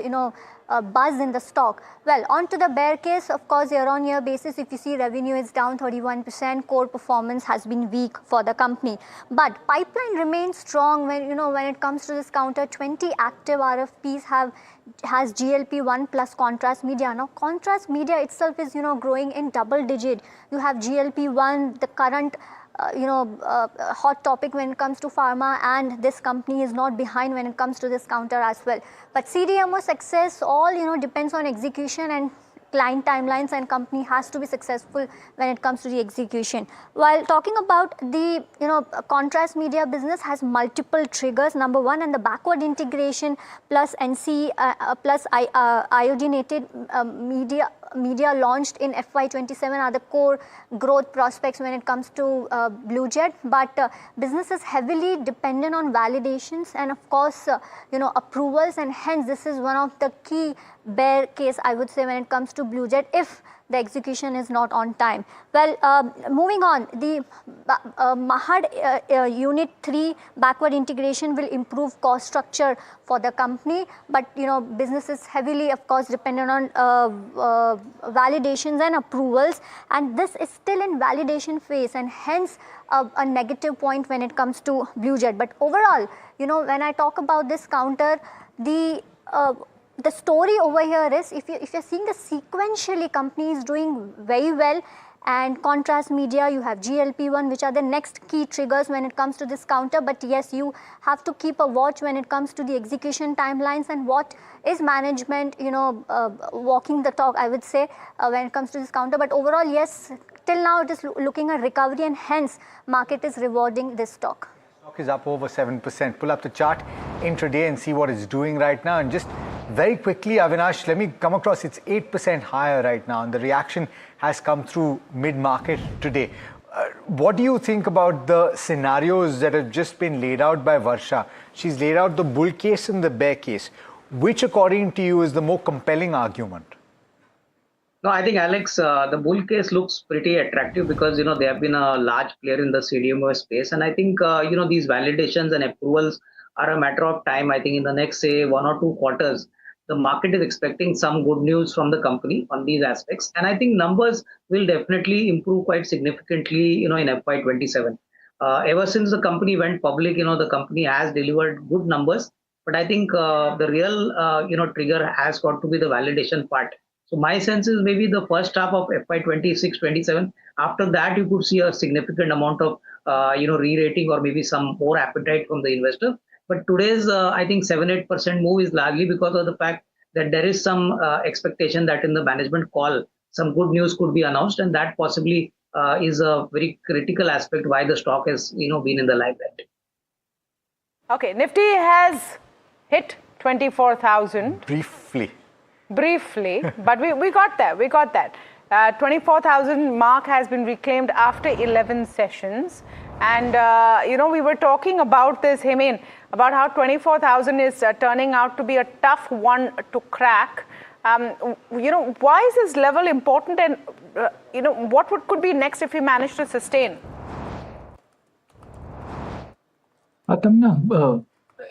buzz in the stock. Well, on to the bear case, of course, year on year basis, if you see, revenue is down 31%, core performance has been weak for the company, but pipeline remains strong. When it comes to this counter, 20 active RFPs has GLP-1 plus contrast media. Now contrast media itself is growing in double digit. You have GLP-1, the current hot topic when it comes to pharma, and this company is not behind when it comes to this counter as well. But CDMO success all depends on execution and client timelines, and company has to be successful when it comes to the execution. While talking about the contrast media business has multiple triggers. Number one, and the backward integration plus NC plus iodinated media launched in FY27 are the core growth prospects when it comes to Blue Jet, but business is heavily dependent on validations and of course approvals, and hence this is one of the key bear case, I would say, when it comes to Blue Jet if the execution is not on time. Well, moving on, the Mahad Unit 3 backward integration will improve cost structure for the company, but business is heavily, of course, dependent on validations and approvals, and this is still in validation phase, and hence a negative point when it comes to Blue Jet. But overall, when I talk about this counter, the story over here is, if you're seeing the sequentially company is doing very well, and contrast media, you have GLP-1, which are the next key triggers when it comes to this counter. But yes, you have to keep a watch when it comes to the execution timelines and what is management, walking the talk, I would say, when it comes to this counter. But overall, yes, till now it is looking at recovery, and hence market is rewarding this stock. Stock is up over 7%. Pull up the chart intraday and see what it's doing right now. And just very quickly, Avinash, let me come across, it's 8% higher right now, and the reaction has come through mid-market today. What do you think about the scenarios that have just been laid out by Varsha? She's laid out the bull case and the bear case. Which, according to you, is the more compelling argument? No, I think, Alex, the bull case looks pretty attractive because, they have been a large player in the CDMO space. And I think, these validations and approvals are a matter of time. I think in the next, say, 1 or 2 quarters, the market is expecting some good news from the company on these aspects. And I think numbers will definitely improve quite significantly, in FY27. Ever since the company went public, the company has delivered good numbers. But I think the real, trigger has got to be the validation part. So my sense is maybe the first half of FY26-27. After that, you could see a significant amount of, re-rating or maybe some more appetite from the investor. But today's, I think, 7-8% move is largely because of the fact that there is some expectation that in the management call, some good news could be announced, and that possibly is a very critical aspect why the stock has, been in the limelight. Okay, Nifty has hit 24,000. Briefly, but we got there. We got that. 24,000 mark has been reclaimed after 11 sessions. And, we were talking about this, Hemen, about how 24,000 is turning out to be a tough one to crack. Why is this level important, and, what could be next if we manage to sustain? Tamna,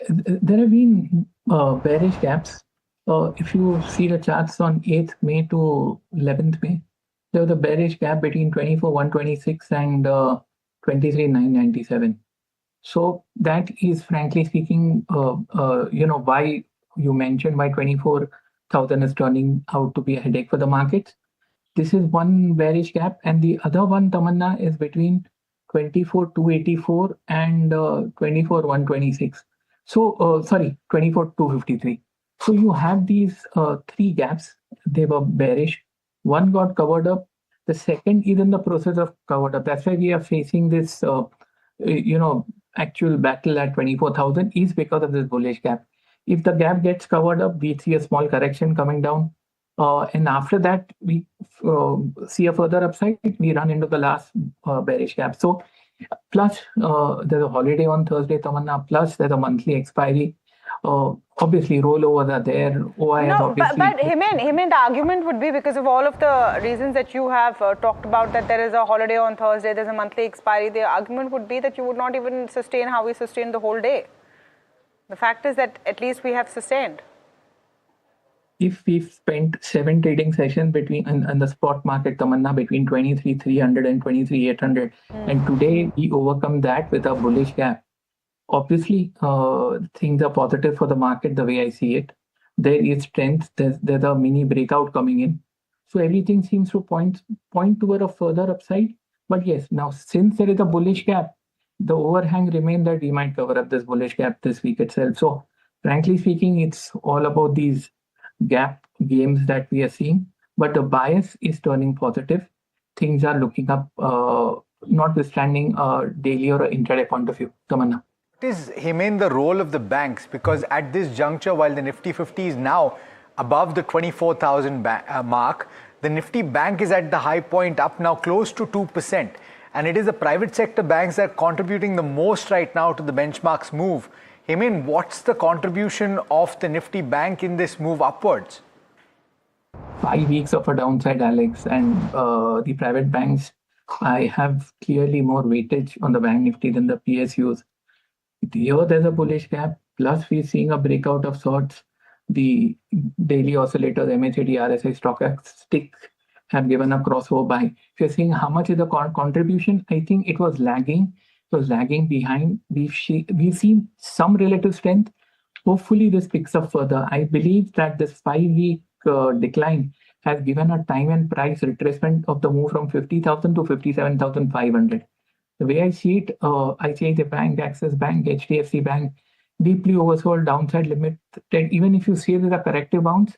there have been bearish gaps. If you see the charts on 8th May to 11th May, there was a bearish gap between 24,126 and 23,997. So that is, frankly speaking, why you mentioned why 24,000 is turning out to be a headache for the markets. This is one bearish gap, and the other one, Tamanna, is between 24,284 and 24,126. So, 24,253. So you have these 3 gaps. They were bearish. One got covered up. The second is in the process of covered up. That's why we are facing this, actual battle at 24,000 is because of this bullish gap. If the gap gets covered up, we see a small correction coming down. And after that, we see a further upside. We run into the last bearish gap. So, plus there's a holiday on Thursday, Tamanna. Plus there's a monthly expiry. Obviously, rollovers are there. OI has obviously. But Himen, the argument would be because of all of the reasons that you have talked about, that there is a holiday on Thursday, there's a monthly expiry. The argument would be that you would not even sustain how we sustained the whole day. The fact is that at least we have sustained. If we've spent 7 trading sessions between in the spot market, Tamanna, between 23,300 and 23,800, and today we overcome that with a bullish gap. Obviously, things are positive for the market the way I see it. There is strength. There's a mini breakout coming in. So everything seems to point toward a further upside. But yes, now since there is a bullish gap, the overhang remains that we might cover up this bullish gap this week itself. So frankly speaking, it's all about these gap games that we are seeing. But the bias is turning positive. Things are looking up, notwithstanding a daily or an intraday point of view. Tamanna. What is, Himen, the role of the banks? Because at this juncture, while the Nifty 50 is now above the 24,000 mark, the Nifty Bank is at the high point, up now close to 2%. And it is the private sector banks that are contributing the most right now to the benchmark's move. Himen, what's the contribution of the Nifty Bank in this move upwards? 5 weeks of a downside, Alex, and the private banks, I have clearly more weightage on the Bank Nifty than the PSUs. Here there's a bullish gap, plus we're seeing a breakout of sorts. The daily oscillators, MACD, RSI, Stochastic have given a crossover buy. If you're seeing how much is the contribution, I think it was lagging. It was lagging behind. We've seen some relative strength. Hopefully this picks up further. I believe that this 5-week decline has given a time and price retracement of the move from 50,000 to 57,500. The way I see it, ICICI Bank, Axis Bank, HDFC Bank, deeply oversold, downside limit. Even if you see there's a corrective bounce,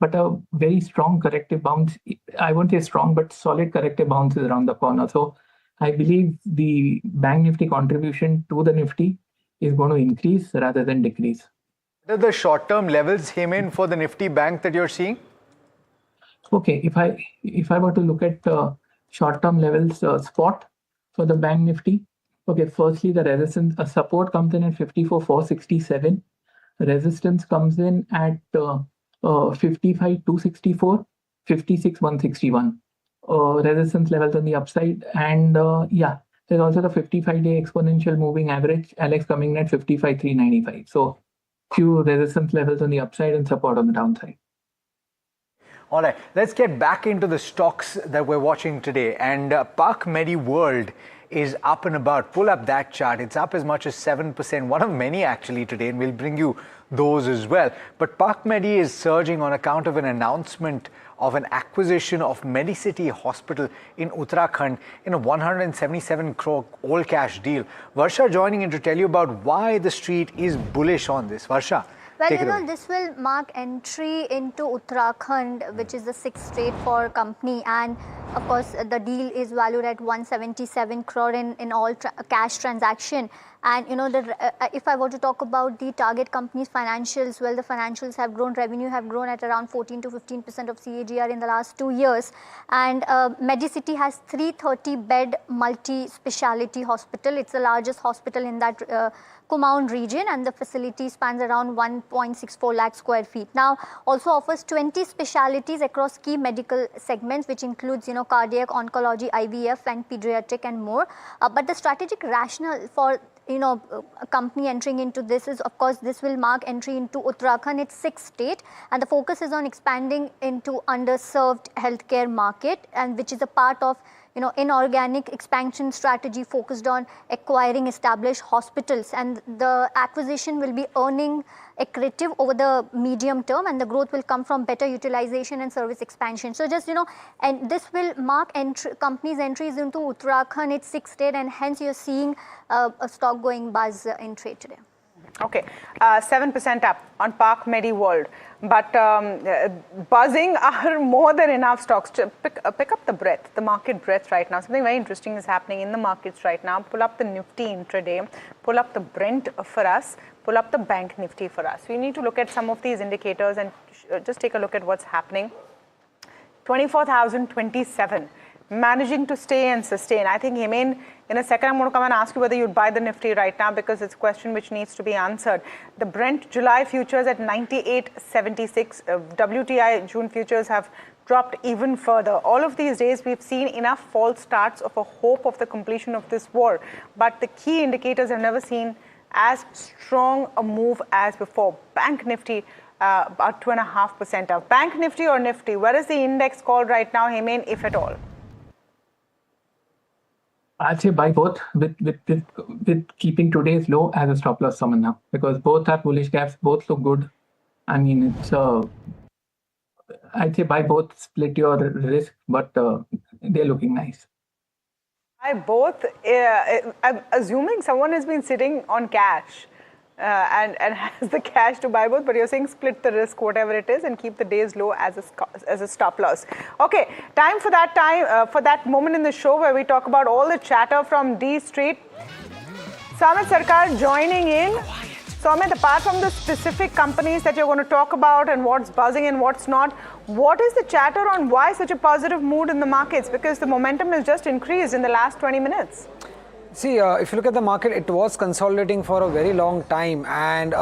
but a very strong corrective bounce, I won't say strong, but solid corrective bounce is around the corner. So I believe the Bank Nifty contribution to the Nifty is going to increase rather than decrease. What are the short-term levels, Himen, for the Nifty Bank that you're seeing? Okay, if I were to look at short-term levels, spot for the Bank Nifty. Okay, firstly, the resistance, support comes in at 54,467. Resistance comes in at 55,264, 56,161. Resistance levels on the upside. And yeah, there's also the 55-day exponential moving average, Alex, coming in at 55,395. So few resistance levels on the upside and support on the downside. All right, let's get back into the stocks that we're watching today. And Park Medi World is up and about. Pull up that chart. It's up as much as 7%, one of many actually today, and we'll bring you those as well. But Park Medi is surging on account of an announcement of an acquisition of Medicity Hospital in Uttarakhand in a 177 crore all-cash deal. Varsha joining in to tell you about why the street is bullish on this. Varsha. Well, this will mark entry into Uttarakhand, which is the 6th state for company, and of course the deal is valued at 177 crore in all cash transaction. And you know, if I were to talk about the target company's financials, well, the financials have grown, revenue have grown at around 14 to 15% of CAGR in the last 2 years. And Medicity has 330-bed multi-speciality hospital. It's the largest hospital in that Kumaon region, and the facility spans around 1.64 lakh square feet. Now, also offers 20 specialities across key medical segments, which includes, you know, cardiac, oncology, IVF, and pediatric, and more. But the strategic rationale for a company entering into this is, of course, this will mark entry into Uttarakhand, its 6th state, and the focus is on expanding into underserved healthcare market, and which is a part of inorganic expansion strategy focused on acquiring established hospitals. And the acquisition will be earning accretive over the medium term, and the growth will come from better utilization and service expansion. So just, and this will mark companies' entries into Uttarakhand, its 6th state, and hence you're seeing a stock going buzz in trade today. Okay, 7% up on Park Medi World, but buzzing are more than enough stocks to pick up the breadth, the market breadth right now. Something very interesting is happening in the markets right now. Pull up the Nifty intraday, pull up the Brent for us, pull up the Bank Nifty for us. We need to look at some of these indicators and just take a look at what's happening. 24,027. Managing to stay and sustain. I think, Hemen, in a second, I'm going to come and ask you whether you'd buy the Nifty right now because it's a question which needs to be answered. The Brent July futures at 98.76. WTI June futures have dropped even further. All of these days, we've seen enough false starts of a hope of the completion of this war. But the key indicators have never seen as strong a move as before. Bank Nifty about 2.5% up. Bank Nifty or Nifty? Where is the index called right now, Hemen, if at all? I'd say buy both with keeping today's low as a stop loss, Samanna, because both are bullish gaps, both look good. I mean, it's I'd say buy both, split your risk, but they're looking nice. Buy both. I'm assuming someone has been sitting on cash and has the cash to buy both, but you're saying split the risk, whatever it is, and keep the days low as a stop loss. Okay, time for that moment in the show where we talk about all the chatter from D Street. Samit Sarkar joining in. Samit, apart from the specific companies that you're going to talk about and what's buzzing and what's not, what is the chatter on why such a positive mood in the markets? Because the momentum has just increased in the last 20 minutes. See, if you look at the market, it was consolidating for a very long time, and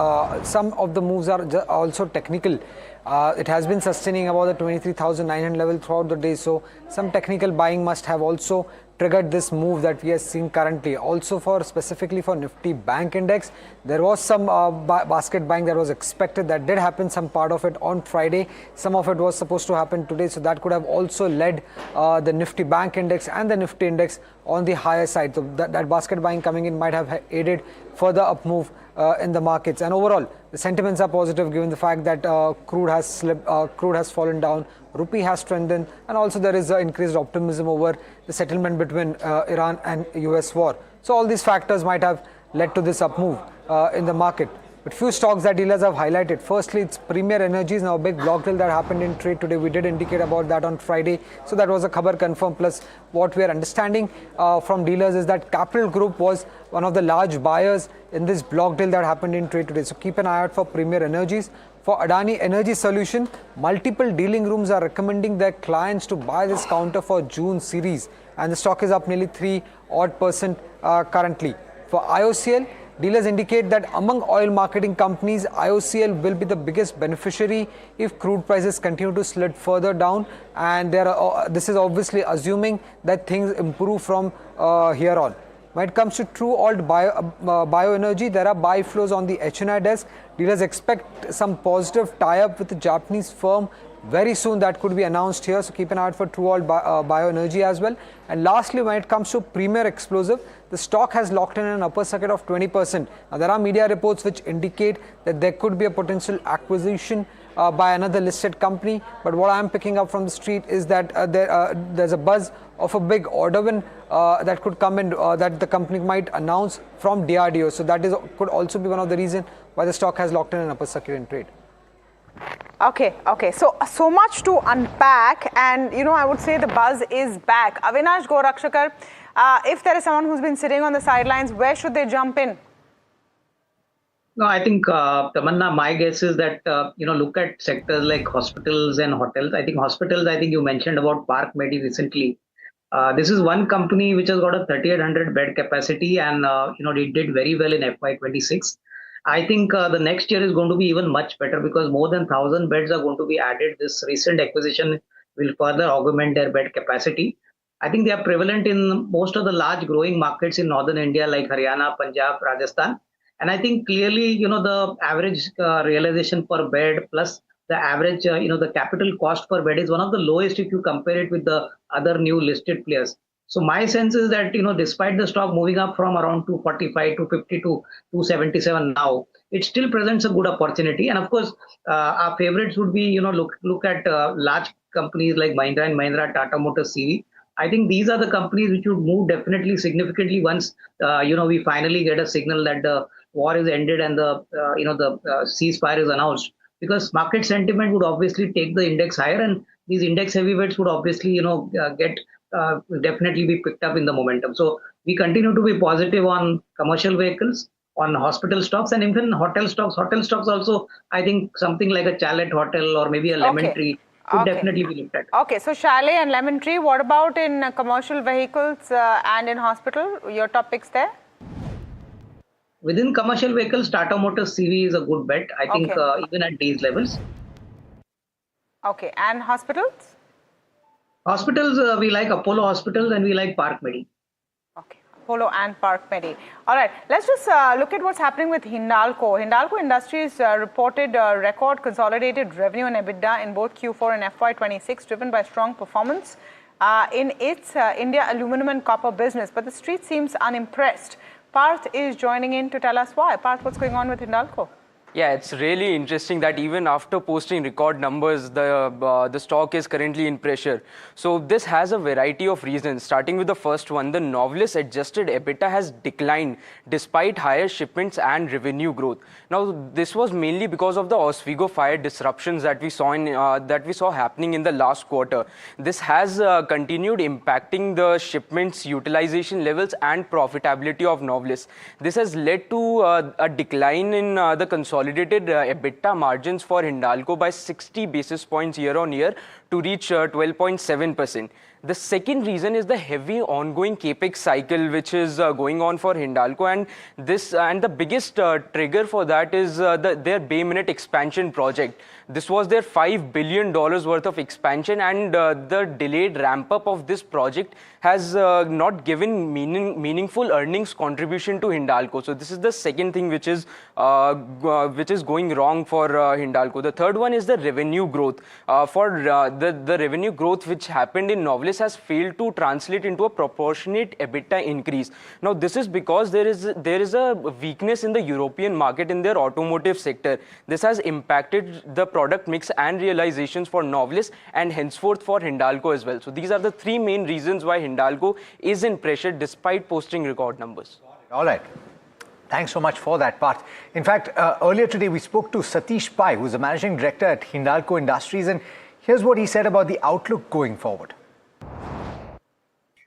some of the moves are also technical. It has been sustaining about the 23,900 level throughout the day, so some technical buying must have also triggered this move that we are seeing currently. Also, specifically for Nifty Bank Index, there was some basket buying that was expected. That did happen, some part of it on Friday. Some of it was supposed to happen today, so that could have also led the Nifty Bank Index and the Nifty Index on the higher side. So that basket buying coming in might have aided further up move in the markets. And overall, the sentiments are positive given the fact that crude has slipped, crude has fallen down, rupee has strengthened, and also there is increased optimism over the settlement between Iran and US war. So all these factors might have led to this up move in the market. But few stocks that dealers have highlighted. Firstly, it's Premier Energies, now a big block deal that happened in trade today. We did indicate about that on Friday. So that was a khabar confirmed. Plus, what we are understanding from dealers is that Capital Group was one of the large buyers in this block deal that happened in trade today. So keep an eye out for Premier Energies. For Adani Energy Solution, multiple dealing rooms are recommending their clients to buy this counter for June series. And the stock is up nearly 3% currently. For IOCL, dealers indicate that among oil marketing companies, IOCL will be the biggest beneficiary if crude prices continue to slide further down. And this is obviously assuming that things improve from here on. When it comes to True Alt Bioenergy, there are buy flows on the HNI desk. Dealers expect some positive tie-up with the Japanese firm very soon. That could be announced here. So keep an eye out for True Alt Bioenergy as well. And lastly, when it comes to Premier Explosive, the stock has locked in an upper circuit of 20%. Now, there are media reports which indicate that there could be a potential acquisition by another listed company. But what I'm picking up from the street is that there's a buzz of a big order win that could come in that the company might announce from DRDO. So that could also be one of the reasons why the stock has locked in an upper circuit in trade. Okay. So much to unpack, and I would say the buzz is back. Avinash Gorakshakar, if there is someone who's been sitting on the sidelines, where should they jump in? No, I think, Tamanna, my guess is that, look at sectors like hospitals and hotels. I think hospitals, you mentioned about Park Medi recently. This is one company which has got a 3,800 bed capacity, and, it did very well in FY26. I think the next year is going to be even much better because more than 1,000 beds are going to be added. This recent acquisition will further augment their bed capacity. I think they are prevalent in most of the large growing markets in northern India like Haryana, Punjab, Rajasthan. And I think clearly, the average realization per bed plus the average, the capital cost per bed is one of the lowest if you compare it with the other new listed players. So my sense is that, despite the stock moving up from around 245, 250 to 277 now, it still presents a good opportunity. And of course, our favorites would be, look at large companies like Mahindra and Mahindra, Tata Motors, CV. I think these are the companies which would move definitely significantly once, we finally get a signal that the war is ended and the ceasefire is announced. Because market sentiment would obviously take the index higher, and these index heavyweights would obviously, definitely be picked up in the momentum. So we continue to be positive on commercial vehicles, on hospital stocks, and even hotel stocks. Hotel stocks also, I think something like a Chalet Hotel or maybe a Lemon Tree should definitely be looked at. Okay, so Chalet and Lemon Tree, what about in commercial vehicles and in hospital? Your top picks there? Within commercial vehicles, Tata Motors CV is a good bet. I think even at these levels. Okay, and hospitals? Hospitals, we like Apollo Hospitals and we like Park Medi. Apollo and Park Medi. All right, let's just look at what's happening with Hindalco. Hindalco Industries reported record consolidated revenue and EBITDA in both Q4 and FY26, driven by strong performance in its India aluminum and copper business. But the street seems unimpressed. Parth is joining in to tell us why. Parth, what's going on with Hindalco? Yeah, it's really interesting that even after posting record numbers, the stock is currently in pressure. So this has a variety of reasons. Starting with the first one, the Novelis adjusted EBITDA has declined despite higher shipments and revenue growth. Now, this was mainly because of the Oswego fire disruptions that we saw happening in the last quarter. This has continued impacting the shipments, utilization levels, and profitability of Novelis. This has led to a decline in the consolidated EBITDA margins for Hindalco by 60 basis points year on year to reach 12.7%. The second reason is the heavy ongoing capex cycle which is going on for Hindalco, and the biggest trigger for that is their Bay Minette expansion project. This was their $5 billion worth of expansion, and the delayed ramp up of this project has not given meaningful earnings contribution to Hindalco. So this is the second thing which is going wrong for Hindalco. The third one is the revenue growth. The revenue growth which happened in Novelis has failed to translate into a proportionate EBITDA increase. Now this is because there is a weakness in the European market in their automotive sector. This has impacted the product mix and realizations for Novelis and henceforth for Hindalco as well. So these are the three main reasons why Hindalco is in pressure despite posting record numbers. All right. Thanks so much for that part. In fact, earlier today we spoke to Satish Pai, who's the managing director at Hindalco Industries, and here's what he said about the outlook going forward.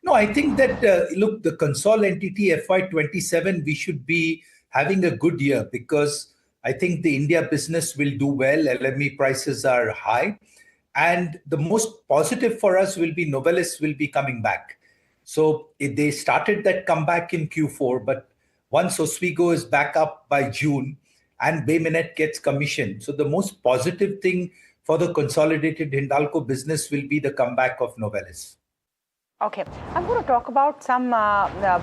No, I think that, look, the consol entity FY27, we should be having a good year because I think the India business will do well. LME prices are high. And the most positive for us will be Novelis will be coming back. So they started that comeback in Q4, but once Oswego is back up by June and Bay Minette gets commissioned. So the most positive thing for the consolidated Hindalco business will be the comeback of Novelis. Okay, I'm going to talk about some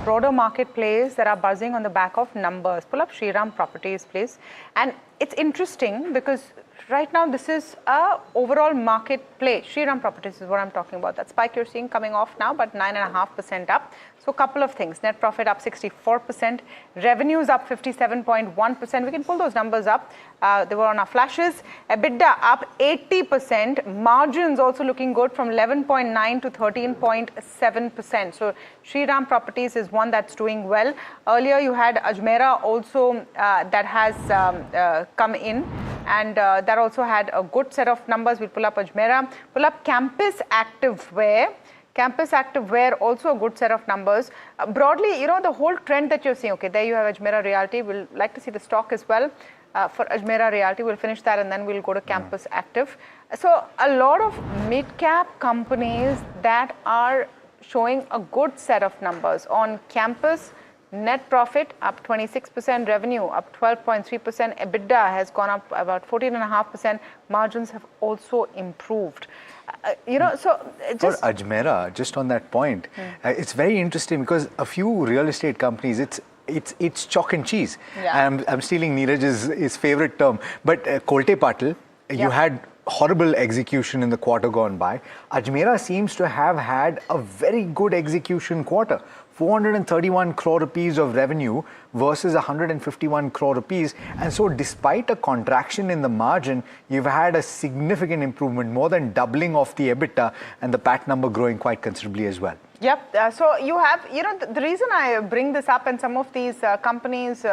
broader market plays that are buzzing on the back of numbers. Pull up Shriram Properties, please. And it's interesting because right now this is a overall market play. Shriram Properties is what I'm talking about. That spike you're seeing coming off now, but 9.5% up. So a couple of things. Net profit up 64%. Revenues up 57.1%. We can pull those numbers up. They were on our flashes. EBITDA up 80%. Margins also looking good from 11.9 to 13.7%. So Shriram Properties is one that's doing well. Earlier you had Ajmera also that has come in. And that also had a good set of numbers. We'll pull up Ajmera. Pull up Campus Activewear. Campus Activewear, also a good set of numbers. Broadly, the whole trend that you're seeing, okay, there you have Ajmera Realty. We'll like to see the stock as well for Ajmera Realty. We'll finish that and then we'll go to Campus Active. So a lot of mid-cap companies that are showing a good set of numbers. On Campus, net profit up 26%, revenue up 12.3%, EBITDA has gone up about 14.5%, margins have also improved. So just... For Ajmera, just on that point, it's very interesting because a few real estate companies, it's chalk and cheese. Yeah. I'm stealing Neeraj's favorite term, but Colgate-Palmolive, you had horrible execution in the quarter gone by. Ajmera seems to have had a very good execution quarter. 431 crore rupees of revenue versus 151 crore rupees. And so despite a contraction in the margin, you've had a significant improvement, more than doubling of the EBITDA and the PAT number growing quite considerably as well. Yep. So you have, the reason I bring this up and some of these companies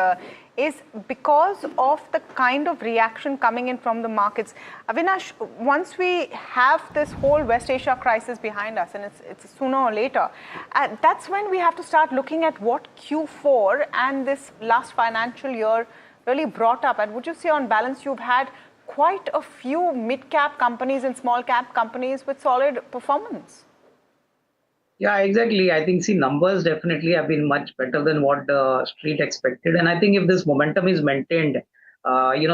is because of the kind of reaction coming in from the markets. Avinash, once we have this whole West Asia crisis behind us, and it's sooner or later, that's when we have to start looking at what Q4 and this last financial year really brought up. And would you say on balance, you've had quite a few mid-cap companies and small-cap companies with solid performance. Yeah, exactly. I think, numbers definitely have been much better than what the street expected. And I think if this momentum is maintained,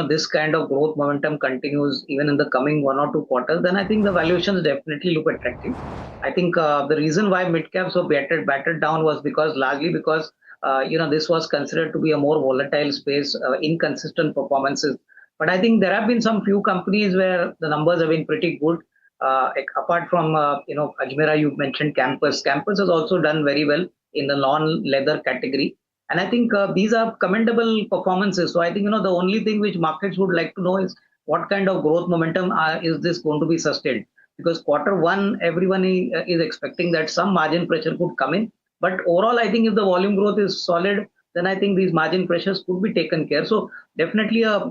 this kind of growth momentum continues even in the coming 1 or 2 quarters, then I think the valuations definitely look attractive. I think the reason why mid-caps were battered down was largely because this was considered to be a more volatile space, inconsistent performances. But I think there have been some few companies where the numbers have been pretty good. Apart from, Ajmera, you mentioned Campus. Campus has also done very well in the non-leather category. And I think these are commendable performances. So I think, the only thing which markets would like to know is what kind of growth momentum is this going to be sustained? Because Q1, everyone is expecting that some margin pressure could come in. But overall, I think if the volume growth is solid, then I think these margin pressures could be taken care. So definitely a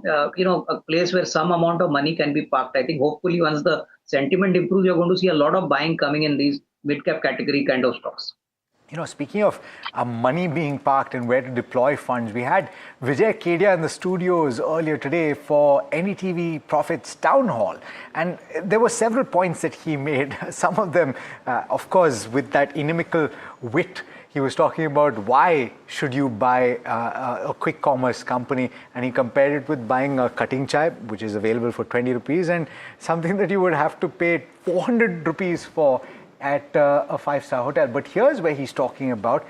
place where some amount of money can be parked. I think hopefully once the sentiment improves, you're going to see a lot of buying coming in these mid-cap category kind of stocks. Speaking of money being parked and where to deploy funds, we had Vijay Kedia in the studios earlier today for NDTV Profit's town hall. And there were several points that he made. Some of them, of course, with that inimical wit. He was talking about why should you buy a quick commerce company, and he compared it with buying a cutting chai, which is available for 20 rupees, and something that you would have to pay 400 rupees for at a 5-star hotel. But here's where he's talking about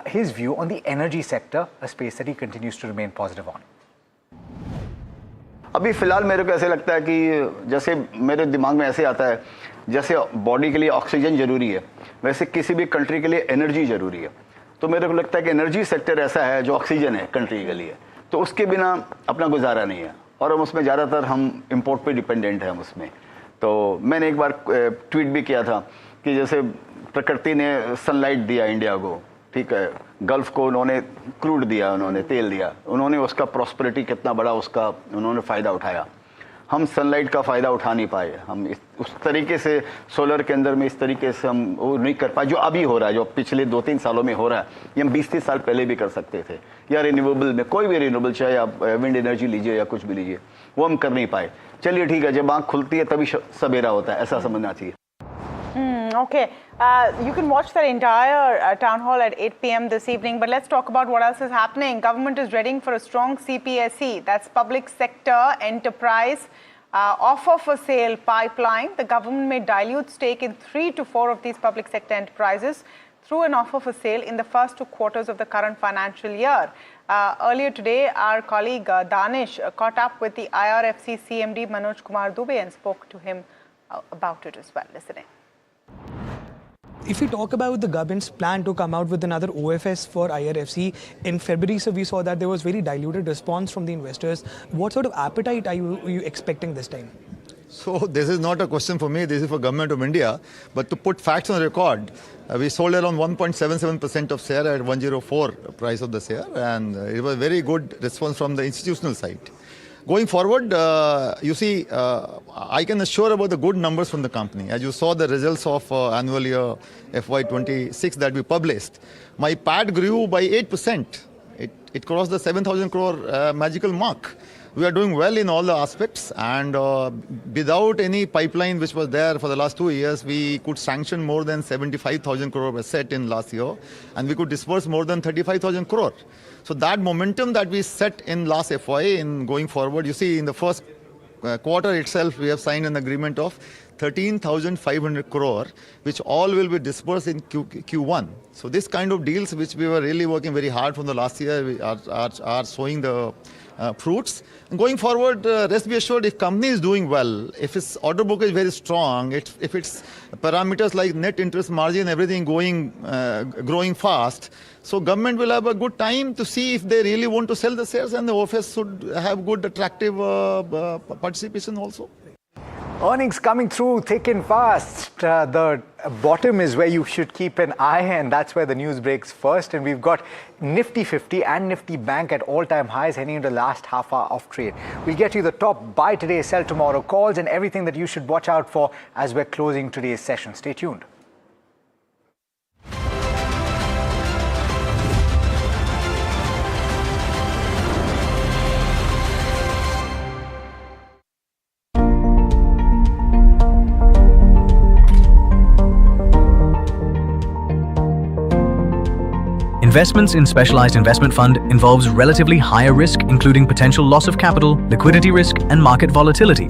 his view on the energy sector, a space that he continues to remain positive on. अभी फिलहाल मेरे को ऐसे लगता है कि जैसे मेरे दिमाग में ऐसे आता है जैसे बॉडी के लिए ऑक्सीजन जरूरी है वैसे किसी भी कंट्री के लिए एनर्जी जरूरी है तो मेरे को लगता है कि एनर्जी सेक्टर ऐसा है जो ऑक्सीजन है कंट्री के लिए तो उसके बिना अपना गुजारा नहीं है और हम उसमें ज़्यादातर हम इंपोर्ट पे डिपेंडेंट हैं हम उसमें तो मैंने एक बार ट्वीट भी किया था कि जैसे प्रकृति ने सनलाइट दिया इंडिया को ठीक है गल्फ को उन्होंने क्रूड दिया उन्होंने तेल दिया उन्होंने उसका प्रॉस्पेरिटी कितना बड़ा उसका उन्होंने फ़ायदा उठाया हम सनलाइट का फ़ायदा उठा नहीं पाए हम उस तरीके से सोलर के अंदर में इस तरीके से हम वो नहीं कर पाए जो अभी हो रहा है जो पिछले 2-3 सालों में हो रहा है ये हम 20-30 साल पहले भी कर सकते थे या रिन्यूएबल में कोई भी रिन्यूएबल चाहे आप विंड एनर्जी लीजिए या कुछ भी लीजिए वो हम कर नहीं पाए चलिए ठीक है जब आँख खुलती है तभी सवेरा होता है ऐसा समझना चाहिए Okay, you can watch that entire town hall at 8 p.m. this evening, but let's talk about what else is happening. Government is readying for a strong CPSE, that's public sector enterprise offer for sale pipeline. The government may dilute stake in 3 to 4 of these public sector enterprises through an offer for sale in the first 2 quarters of the current financial year. Earlier today, our colleague Danish caught up with the IRFC CMD Manoj Kumar Dubey and spoke to him about it as well. Listening. If we talk about the government's plan to come out with another OFS for IRFC in February, so we saw that there was very diluted response from the investors. What sort of appetite are you expecting this time? So this is not a question for me, this is for Government of India. But to put facts on record, we sold around 1.77% of share at 104 price of the share, and it was very good response from the institutional side. Going forward, you see, I can assure about the good numbers from the company. As you saw the results of annual year FY26 that we published, my PAT grew by 8%. It crossed the 7,000 crore magical mark. We are doing well in all the aspects, and without any pipeline which was there for the last 2 years, we could sanction more than 75,000 crore asset in last year, and we could disperse more than 35,000 crore. So that momentum that we set in last FY in going forward, you see in the first quarter itself, we have signed an agreement of 13,500 crore, which all will be dispersed in Q1. So this kind of deals, which we were really working very hard from the last year, are showing the fruits. And going forward, rest be assured, if company is doing well, if its order book is very strong, if its parameters like net interest margin, everything growing fast, so government will have a good time to see if they really want to sell the shares, and the office should have good attractive participation also. Earnings coming through thick and fast. The bottom is where you should keep an eye, and that's where the news breaks first. And we've got Nifty 50 and Nifty Bank at all-time highs heading into the last half hour of trade. We'll get you the top buy today, sell tomorrow calls and everything that you should watch out for as we're closing today's session. Stay tuned. Investments in specialized investment fund involves relatively higher risk, including potential loss of capital, liquidity risk, and market volatility.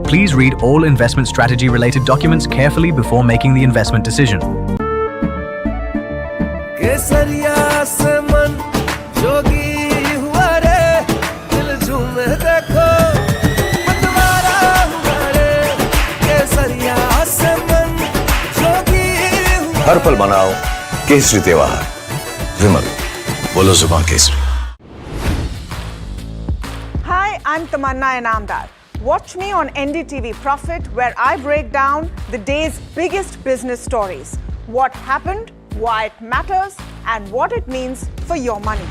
Please read all investment strategy related documents carefully before making the investment decision. हर पल मनाओ केसरी त्योहार विमल बोलो जुबान Kesari. Hi, I'm Tamanna Inamdar. Watch me on NDTV Profit, where I break down the day's biggest business stories. What happened, why it matters, and what it means for your money.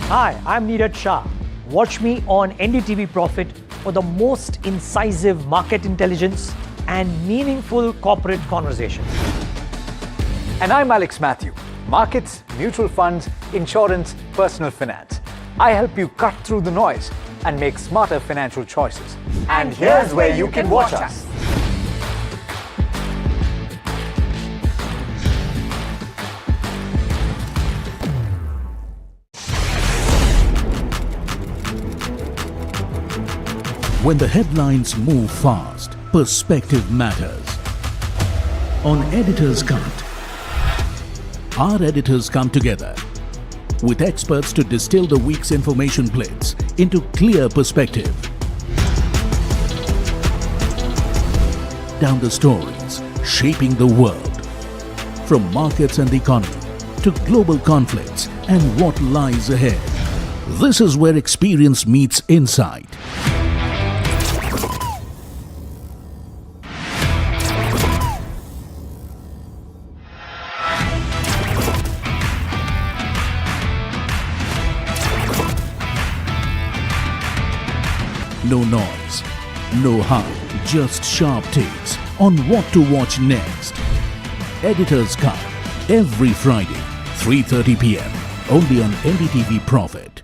Hi, I'm Neeraj Shah. Watch me on NDTV Profit for the most incisive market intelligence and meaningful corporate conversation. And I'm Alex Matthew. Markets, mutual funds, insurance, personal finance. I help you cut through the noise and make smarter financial choices. And here's where you can watch us. When the headlines move fast, perspective matters. On Editor's Cut, our editors come together with experts to distill the week's information plates into clear perspective. Down the stories shaping the world, from markets and the economy to global conflicts and what lies ahead. This is where experience meets insight. No noise, no hype, just sharp takes on what to watch next. Editor's Cut, every Friday, 3:30 p.m. only on NDTV Profit.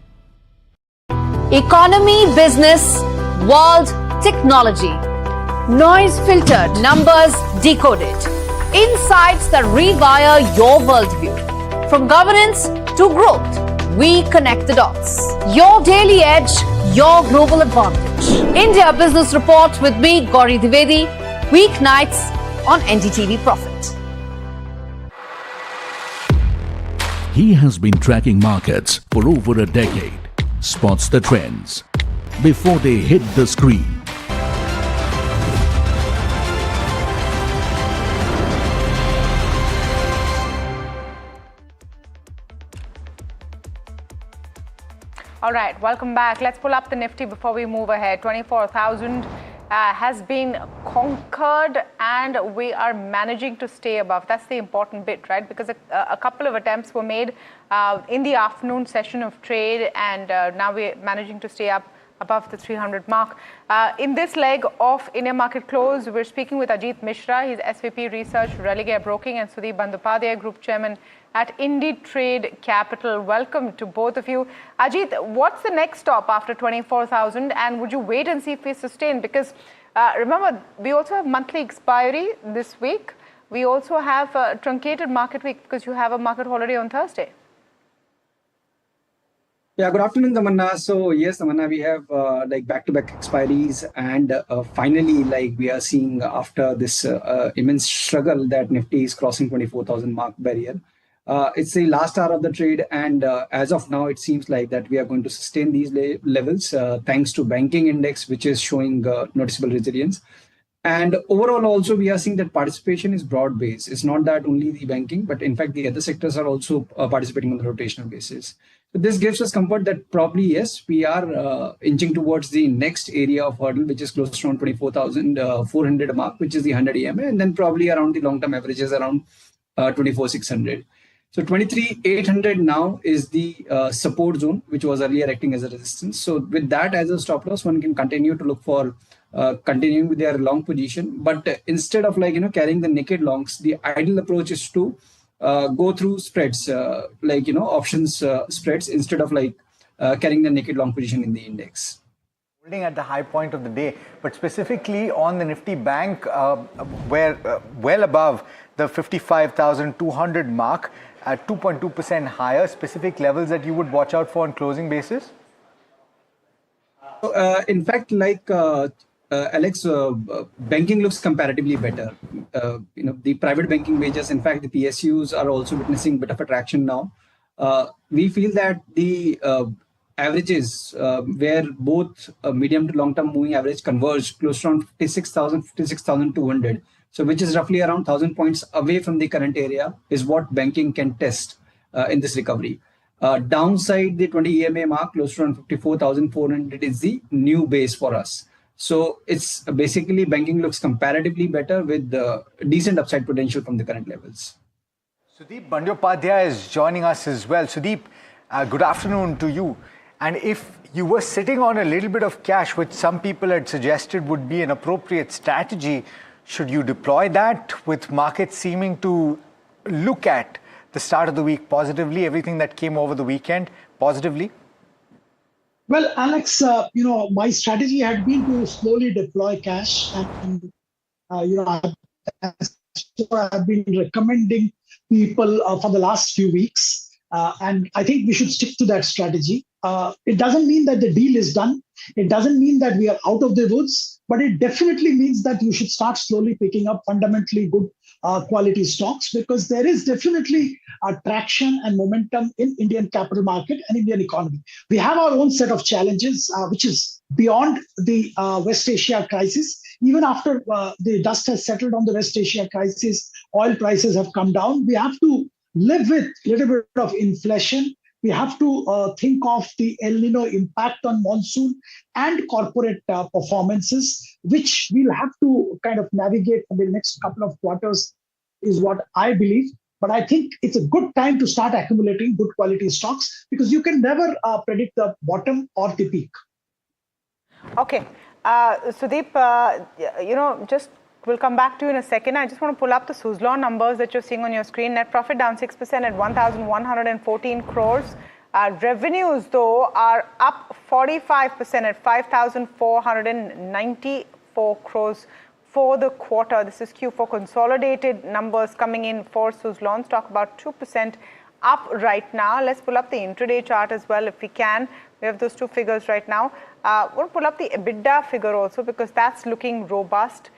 Economy, business, world, technology. Noise filtered, numbers decoded. Insights that rewire your worldview. From governance to growth, we connect the dots. Your daily edge, your global advantage. India Business Report with me, Gauri Dwivedi, weeknights on NDTV Profit. He has been tracking markets for over a decade, spots the trends before they hit the screen. All right, welcome back. Let's pull up the Nifty before we move ahead. 24,000 has been conquered and we are managing to stay above. That's the important bit, right? Because a couple of attempts were made in the afternoon session of trade and now we're managing to stay up above the 300 mark. In this leg of India Market Close, we're speaking with Ajit Mishra. He's SVP Research, Religare Broking, and Sudeep Bandyopadhyay, Group Chairman at IndiTrade Capital. Welcome to both of you. Ajit, what's the next stop after 24,000 and would you wait and see if we sustain? Because remember, we also have monthly expiry this week. We also have a truncated market week because you have a market holiday on Thursday. Yeah, good afternoon, Tamanna. So yes, Tamanna, we have like back-to-back expiries and finally, like we are seeing after this immense struggle that Nifty is crossing 24,000 mark barrier. It's the last hour of the trade and as of now, it seems like that we are going to sustain these levels thanks to banking index, which is showing noticeable resilience. And overall also, we are seeing that participation is broad-based. It's not that only the banking, but in fact, the other sectors are also participating on the rotational basis. So this gives us comfort that probably, yes, we are inching towards the next area of hurdle, which is close to around 24,400 mark, which is the 100 EMA, and then probably around the long-term averages around 24,600. So 23,800 now is the support zone, which was earlier acting as a resistance. So with that as a stop loss, one can continue to look for continuing with their long position. But instead of carrying the naked longs, the ideal approach is to go through spreads, options spreads instead of carrying the naked long position in the index. Holding at the high point of the day, but specifically on the Nifty Bank, where well above the 55,200 mark. at 2.2% higher. Specific levels that you would watch out for on closing basis? In fact, like Alex, banking looks comparatively better. The private banking wages, in fact, the PSUs are also witnessing a bit of a traction now. We feel that the averages where both medium to long-term moving average converged close to around 56,200. So which is roughly around 1,000 points away from the current area is what banking can test in this recovery. Downside, the 20 EMA mark close to around 54,400 is the new base for us. So it's basically banking looks comparatively better with decent upside potential from the current levels. Sudeep Bandyopadhyay is joining us as well. Sudeep, good afternoon to you. And if you were sitting on a little bit of cash, which some people had suggested would be an appropriate strategy, should you deploy that with markets seeming to look at the start of the week positively, everything that came over the weekend positively? Well, Alex, my strategy had been to slowly deploy cash, and I've been recommending people for the last few weeks, and I think we should stick to that strategy. It doesn't mean that the deal is done. It doesn't mean that we are out of the woods, but it definitely means that you should start slowly picking up fundamentally good quality stocks, because there is definitely traction and momentum in Indian capital market and Indian economy. We have our own set of challenges, which is beyond the West Asia crisis. Even after the dust has settled on the West Asia crisis, oil prices have come down. We have to live with a little bit of inflation. We have to think of the El Nino impact on monsoon and corporate performances, which we'll have to kind of navigate for the next couple of quarters, is what I believe. But I think it's a good time to start accumulating good quality stocks, because you can never predict the bottom or the peak. Okay. Sudeep, we'll come back to you in a second. I just want to pull up the Suzlon numbers that you're seeing on your screen. Net profit down 6% at 1,114 crores. Revenues, though, are up 45% at 5,494 crores for the quarter. This is Q4 consolidated numbers coming in for Suzlon. Stock about 2% up right now. Let's pull up the intraday chart as well if we can. We have those two figures right now. We'll pull up the EBITDA figure also, because that's looking robust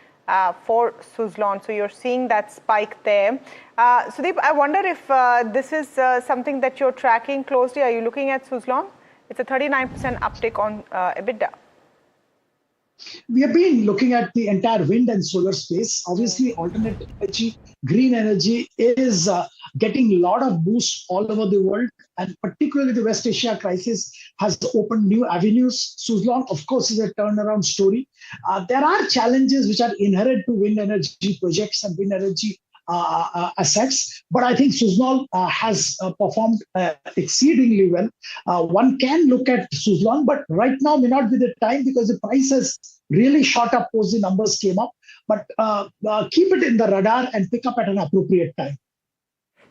for Suzlon. So you're seeing that spike there. Sudeep, I wonder if this is something that you're tracking closely. Are you looking at Suzlon? It's a 39% uptick on EBITDA. We have been looking at the entire wind and solar space. Obviously, alternate energy, green energy is getting a lot of boost all over the world, and particularly the West Asia crisis has opened new avenues. Suzlon, of course, is a turnaround story. There are challenges which are inherent to wind energy projects and wind energy assets, but I think Suzlon has performed exceedingly well. One can look at Suzlon, but right now may not be the time, because the price has really shot up post the numbers came up. But keep it in the radar and pick up at an appropriate time.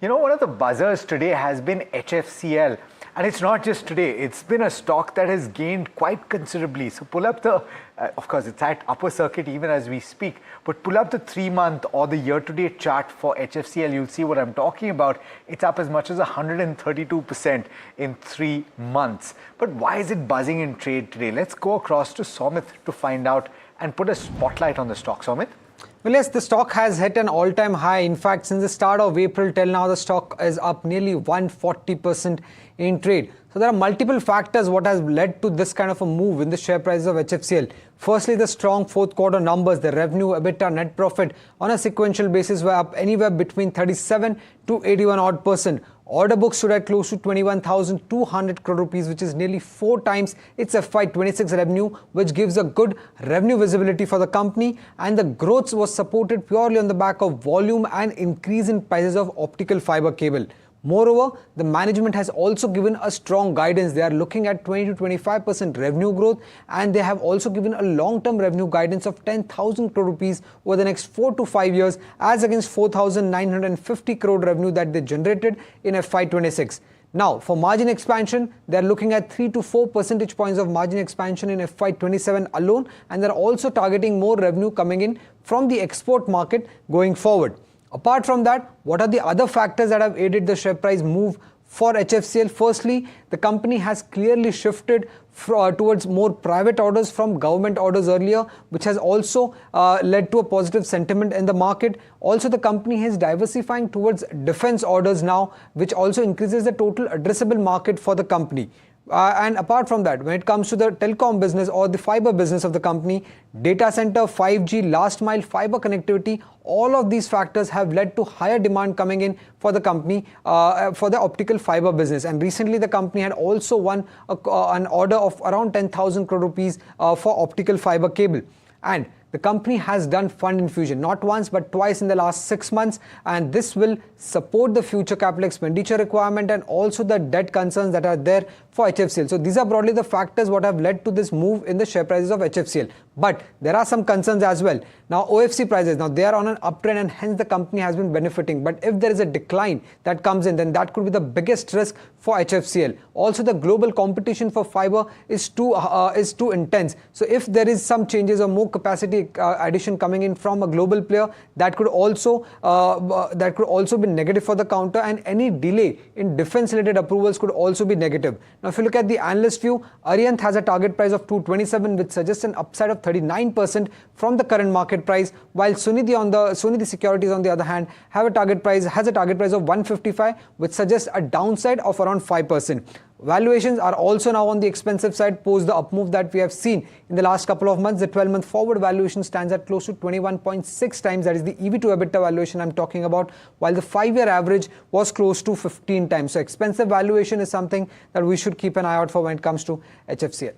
You know, one of the buzzers today has been HFCL. And it's not just today, it's been a stock that has gained quite considerably. So pull up the, of course, it's at upper circuit even as we speak, but pull up the 3-month or the year-to-date chart for HFCL, you'll see what I'm talking about. It's up as much as 132% in 3 months. But why is it buzzing in trade today? Let's go across to Somit to find out and put a spotlight on the stock. Somit? Well, yes, the stock has hit an all-time high. In fact, since the start of April till now, the stock is up nearly 140% in trade. So there are multiple factors what has led to this kind of a move in the share prices of HFCL. Firstly, the strong fourth quarter numbers, the revenue, EBITDA, net profit on a sequential basis were up anywhere between 37 to 81 odd %. Order book stood at close to 21,200 crore rupees, which is nearly 4 times its FY26 revenue, which gives a good revenue visibility for the company. And the growth was supported purely on the back of volume and increase in prices of optical fiber cable. Moreover, the management has also given a strong guidance. They are looking at 20 to 25% revenue growth, and they have also given a long-term revenue guidance of 10,000 crore rupees over the next 4 to 5 years, as against 4,950 crore revenue that they generated in FY26. Now, for margin expansion, they are looking at 3 to 4 percentage points of margin expansion in FY27 alone, and they are also targeting more revenue coming in from the export market going forward. Apart from that, what are the other factors that have aided the share price move for HFCL? Firstly, the company has clearly shifted towards more private orders from government orders earlier, which has also led to a positive sentiment in the market. Also, the company is diversifying towards defense orders now, which also increases the total addressable market for the company. And apart from that, when it comes to the telecom business or the fiber business of the company, data center, 5G, last mile fiber connectivity, all of these factors have led to higher demand coming in for the company for the optical fiber business. And recently the company had also won an order of around 10,000 crore rupees for optical fiber cable. And the company has done fund infusion not once but twice in the last 6 months, and this will support the future capital expenditure requirement and also the debt concerns that are there for HFCL. So these are broadly the factors what have led to this move in the share prices of HFCL. But there are some concerns as well. Now OFC prices, now they are on an uptrend and hence the company has been benefiting. But if there is a decline that comes in, then that could be the biggest risk for HFCL. Also, the global competition for fiber is too intense. So if there is some changes or more capacity addition coming in from a global player, that could also be negative for the counter, and any delay in defense related approvals could also be negative. Now if you look at the analyst view, Arihant has a target price of 227, which suggests an upside of 39% from the current market price, while Sunidhi Securities on the other hand has a target price of 155, which suggests a downside of around 5%. Valuations are also now on the expensive side post the up move that we have seen in the last couple of months. The 12-month forward valuation stands at close to 21.6 times. That is the EV to EBITDA valuation I'm talking about, while the 5-year average was close to 15 times. So expensive valuation is something that we should keep an eye out for when it comes to HFCL.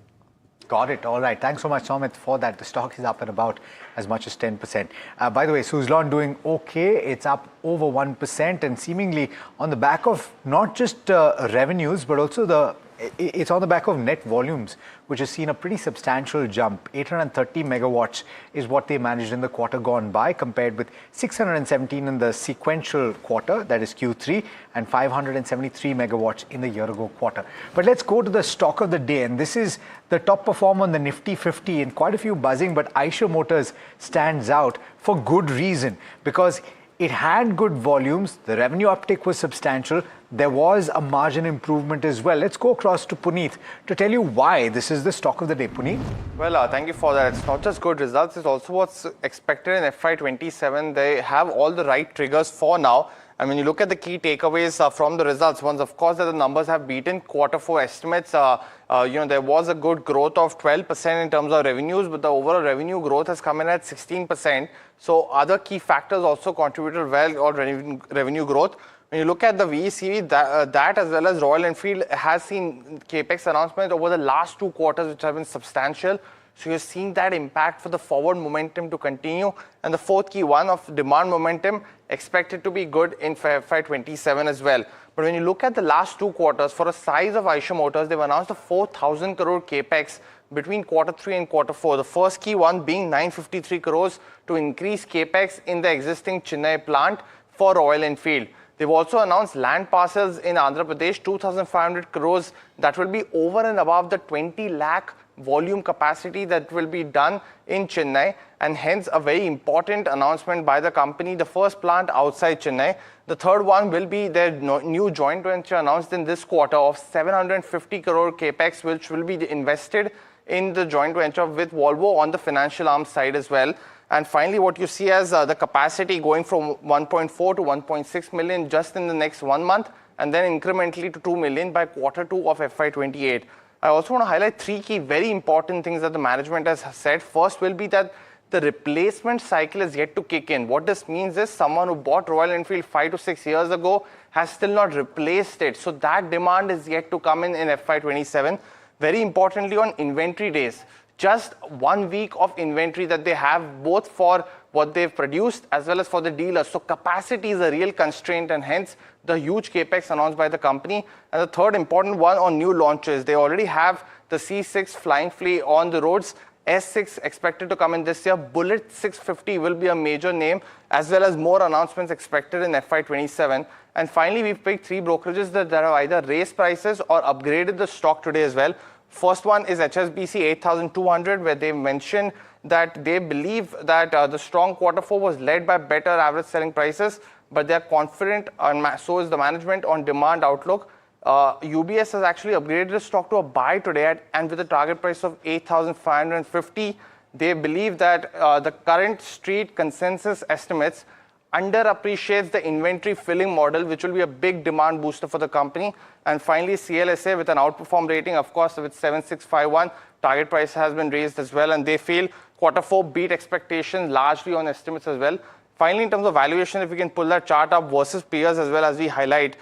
Got it. All right. Thanks so much, Somit, for that. The stock is up at about as much as 10%. By the way, Suzlon doing okay. It's up over 1% and seemingly on the back of not just revenues, but also it's on the back of net volumes, which has seen a pretty substantial jump. 830 megawatts is what they managed in the quarter gone by, compared with 617 in the sequential quarter, that is Q3, and 573 megawatts in the year-ago quarter. But let's go to the stock of the day, and this is the top performer on the Nifty 50, and quite a few buzzing, but Eicher Motors stands out for good reason, because it had good volumes, the revenue uptick was substantial, there was a margin improvement as well. Let's go across to Puneet to tell you why this is the stock of the day. Puneet? Well, thank you for that. It's not just good results, it's also what's expected in FY27. They have all the right triggers for now. And when you look at the key takeaways from the results, ones, of course, that the numbers have beaten Q4 estimates. There was a good growth of 12% in terms of revenues, but the overall revenue growth has come in at 16%. So other key factors also contributed well or revenue growth. When you look at the VECV, that as well as Royal Enfield has seen capex announcements over the last 2 quarters, which have been substantial. So you're seeing that impact for the forward momentum to continue. And the fourth key one of demand momentum expected to be good in FY27 as well. But when you look at the last 2 quarters, for a size of Eicher Motors, they've announced a 4,000 crore capex between Q3 and Q4. The first key one being 953 crores to increase capex in the existing Chennai plant for Royal Enfield. They've also announced land parcels in Andhra Pradesh, 2,500 crores that will be over and above the 20 lakh volume capacity that will be done in Chennai, and hence a very important announcement by the company, the first plant outside Chennai. The third one will be their new joint venture announced in this quarter of 750 crore capex, which will be invested in the joint venture with Volvo on the financial arm side as well. And finally, what you see as the capacity going from 1.4 to 1.6 million just in the next 1 month, and then incrementally to 2 million by Q2 of FY28. I also want to highlight 3 key very important things that the management has said. First will be that the replacement cycle is yet to kick in. What this means is someone who bought Royal Enfield 5 to 6 years ago has still not replaced it. So that demand is yet to come in FY27. Very importantly, on inventory days, just 1 week of inventory that they have, both for what they've produced as well as for the dealers. So capacity is a real constraint, and hence the huge capex announced by the company. And the third important one on new launches, they already have the C6 Flying Flea on the roads, S6 expected to come in this year, Bullet 650 will be a major name, as well as more announcements expected in FY27. And finally, we've picked 3 brokerages that have either raised prices or upgraded the stock today as well. First one is HSBC 8,200, where they mentioned that they believe that the strong Q4 was led by better average selling prices, but they are confident, and so is the management, on demand outlook. UBS has actually upgraded the stock to a buy today, and with a target price of 8,550. They believe that the current street consensus estimates underappreciates the inventory filling model, which will be a big demand booster for the company. And finally, CLSA with an outperform rating, of course, with 7651. Target price has been raised as well, and they feel Q4 beat expectations largely on estimates as well. Finally, in terms of valuation, if we can pull that chart up versus peers as well as we highlight,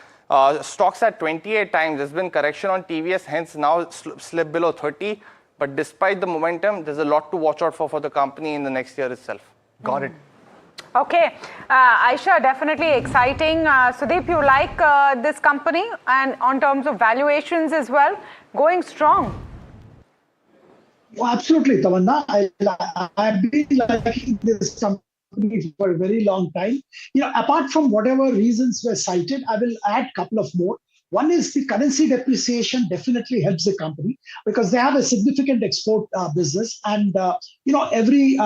stocks at 28 times. There's been correction on TVS, hence now slip below 30. But despite the momentum, there's a lot to watch out for the company in the next year itself. Got it. Okay, Eicher, definitely exciting. Sudeep, you like this company, and on terms of valuations as well, going strong. Oh, absolutely, Tamanna. I've been liking this company for a very long time. Apart from whatever reasons were cited, I will add a couple of more. One is the currency depreciation definitely helps the company because they have a significant export business, and every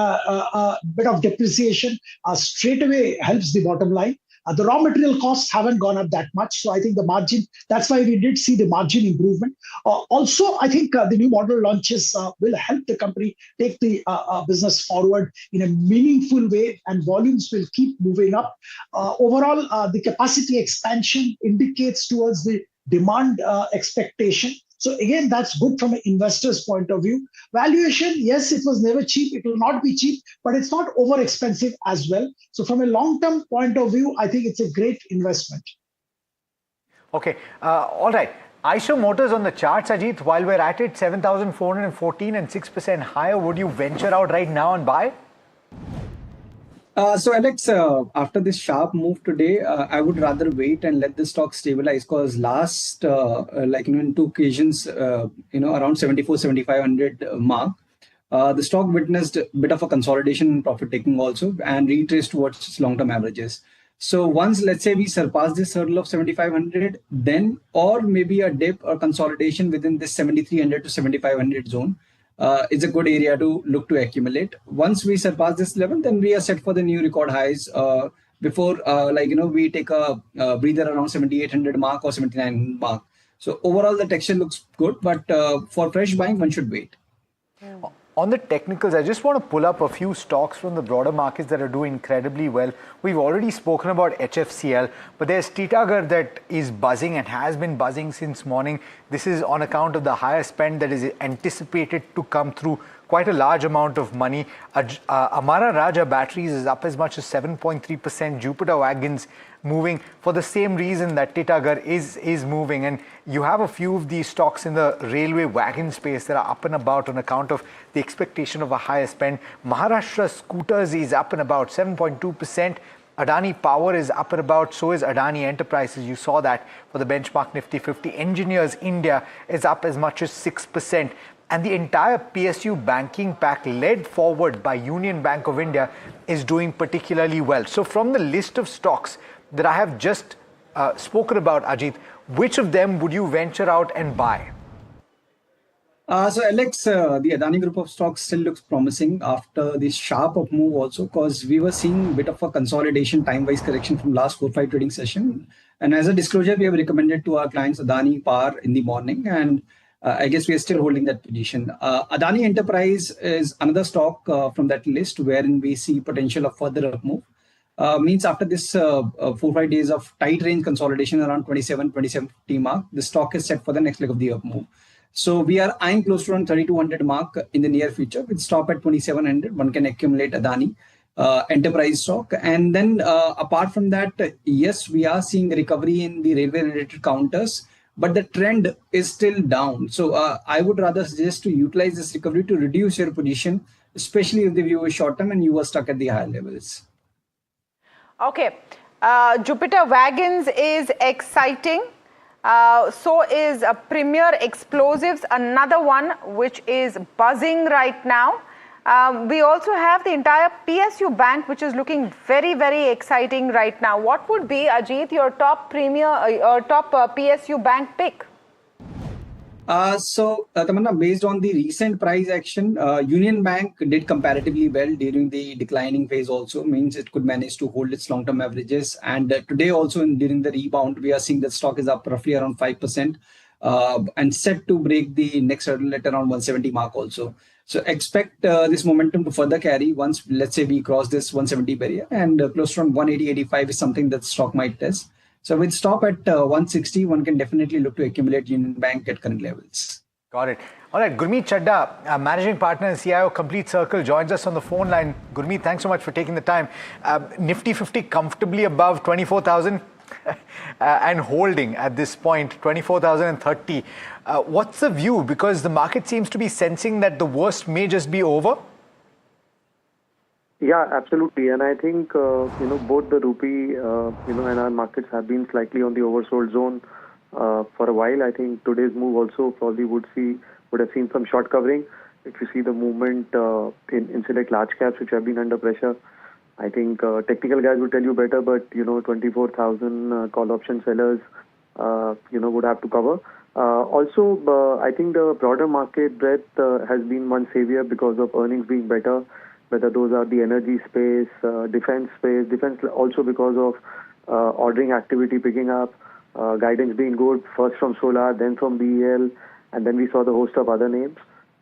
bit of depreciation straight away helps the bottom line. The raw material costs haven't gone up that much, so I think the margin, that's why we did see the margin improvement. Also, I think the new model launches will help the company take the business forward in a meaningful way, and volumes will keep moving up. Overall, the capacity expansion indicates towards the demand expectation. So again, that's good from an investor's point of view. Valuation, yes, it was never cheap. It will not be cheap, but it's not over expensive as well. So from a long-term point of view, I think it's a great investment. Okay, all right. Eicher Motors on the charts, Ajit, while we're at it, 7,414 and 6% higher. Would you venture out right now and buy? So Alex, after this sharp move today, I would rather wait and let the stock stabilize, because last, in two occasions, around 7,500 mark, the stock witnessed a bit of a consolidation in profit taking also and retraced towards its long-term averages. So once, let's say, we surpass this hurdle of 7,500, then, or maybe a dip or consolidation within this 7,300 to 7,500 zone, is a good area to look to accumulate. Once we surpass this level, then we are set for the new record highs before, we take a breather around 7,800 mark or 79 mark. So overall, the texture looks good, but for fresh buying, one should wait. On the technicals, I just want to pull up a few stocks from the broader markets that are doing incredibly well. We've already spoken about HFCL, but there's Titagarh that is buzzing and has been buzzing since morning. This is on account of the higher spend that is anticipated to come through. Quite a large amount of money. Amara Raja Batteries is up as much as 7.3%. Jupiter Wagons moving for the same reason that Titagarh is moving. And you have a few of these stocks in the railway wagon space that are up and about on account of the expectation of a higher spend. Maharashtra Scooters is up and about 7.2%. Adani Power is up and about, so is Adani Enterprises. You saw that for the benchmark Nifty 50. Engineers India is up as much as 6%. And the entire PSU banking pack, led forward by Union Bank of India, is doing particularly well. So from the list of stocks that I have just spoken about, Ajit, which of them would you venture out and buy? So Alex, the Adani Group of stocks still looks promising after this sharp up move also, because we were seeing a bit of a consolidation, time-wise correction from last 4-5 trading session. And as a disclosure, we have recommended to our clients Adani Power in the morning, and I guess we are still holding that position. Adani Enterprise is another stock from that list wherein we see potential of further up move. Means after this 4-5 days of tight range consolidation around 2750 mark, the stock is set for the next leg of the up move. So we are eyeing close to around 3200 mark in the near future. With stop at 2700, one can accumulate Adani Enterprise stock. And then apart from that, yes, we are seeing recovery in the railway related counters, but the trend is still down. So I would rather suggest to utilize this recovery to reduce your position, especially if the view is short term and you are stuck at the higher levels. Okay, Jupiter Wagons is exciting. So is Premier Explosives, another one which is buzzing right now. We also have the entire PSU bank, which is looking very, very exciting right now. What would be, Ajit, your top PSU bank pick? Tamanna, based on the recent price action, Union Bank did comparatively well during the declining phase also, means it could manage to hold its long-term averages. And today also during the rebound, we are seeing that stock is up roughly around 5% and set to break the next hurdle at around 170 mark also. So expect this momentum to further carry once, let's say, we cross this 170 barrier, and close to around 180-85 is something that stock might test. So with stop at 160, one can definitely look to accumulate Union Bank at current levels. Got it. All right, Gurmeet Chadda, Managing Partner and CIO, Complete Circle, joins us on the phone line. Gurmeet, thanks so much for taking the time. Nifty 50 comfortably above 24,000 and holding at this point, 24,030. What's the view? Because the market seems to be sensing that the worst may just be over. Yeah, absolutely. And I think, both the rupee, and our markets have been slightly on the oversold zone for a while. I think today's move also probably would have seen some short covering. If you see the movement in select large caps which have been under pressure, I think technical guys will tell you better, but, 24,000 call option sellers, would have to cover. Also, I think the broader market breadth has been one savior because of earnings being better, whether those are the energy space, defense also because of ordering activity picking up, guidance being good, first from Solar, then from BEL, and then we saw the host of other names.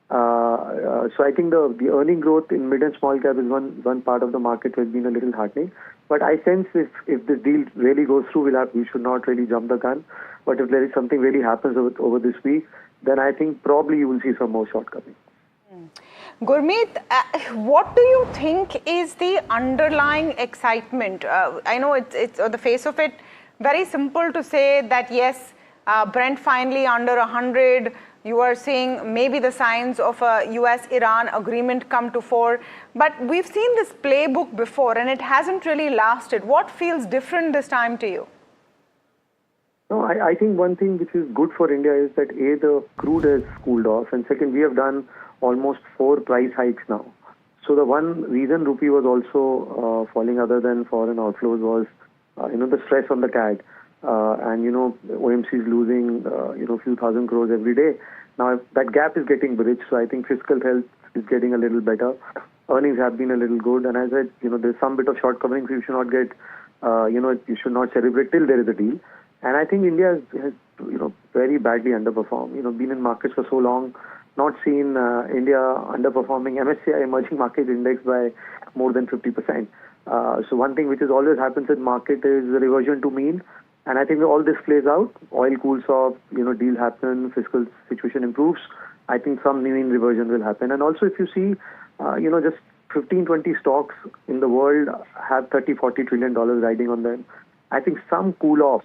So I think the earning growth in mid and small cap is one part of the market which has been a little heartening. But I sense if this deal really goes through, we should not really jump the gun. But if there is something really happens over this week, then I think probably you will see some more shortcoming. Gurmeet, what do you think is the underlying excitement? I know it's on the face of it, very simple to say that yes, Brent finally under 100. You are seeing maybe the signs of a US-Iran agreement come to fore. But we've seen this playbook before and it hasn't really lasted. What feels different this time to you? No, I think one thing which is good for India is that A, the crude has cooled off, and second, we have done almost 4 price hikes now. So the one reason rupee was also falling other than foreign outflows was, the stress on the CAD. And, OMC is losing, a few thousand crores every day. Now, that gap is getting bridged. So I think fiscal health is getting a little better. Earnings have been a little good. And as I said, there's some bit of short covering. So you should not get, you should not celebrate till there is a deal. And I think India has very badly underperformed. Been in markets for so long, not seen India underperforming MSCI Emerging Market Index by more than 50%. So one thing which has always happens in market is the reversion to mean. And I think all this plays out. Oil cools off, deal happen, fiscal situation improves. I think some mean reversion will happen. And also if you see, just 15, 20 stocks in the world have $30, $40 trillion riding on them. I think some cool off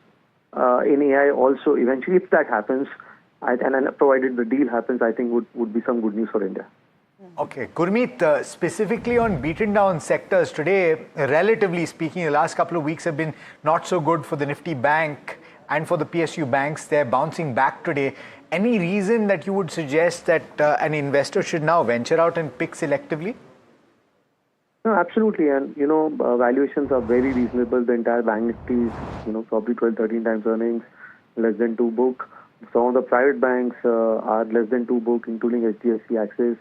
in AI also eventually, if that happens, and provided the deal happens, I think would be some good news for India. Okay, Gurmeet, specifically on beaten down sectors today, relatively speaking, the last couple of weeks have been not so good for the Nifty Bank and for the PSU banks. They're bouncing back today. Any reason that you would suggest that an investor should now venture out and pick selectively? No, absolutely. And, valuations are very reasonable. The entire bank Nifty is, probably 12, 13 times earnings, less than 2 book. Some of the private banks are less than 2 book, including HDFC, Axis.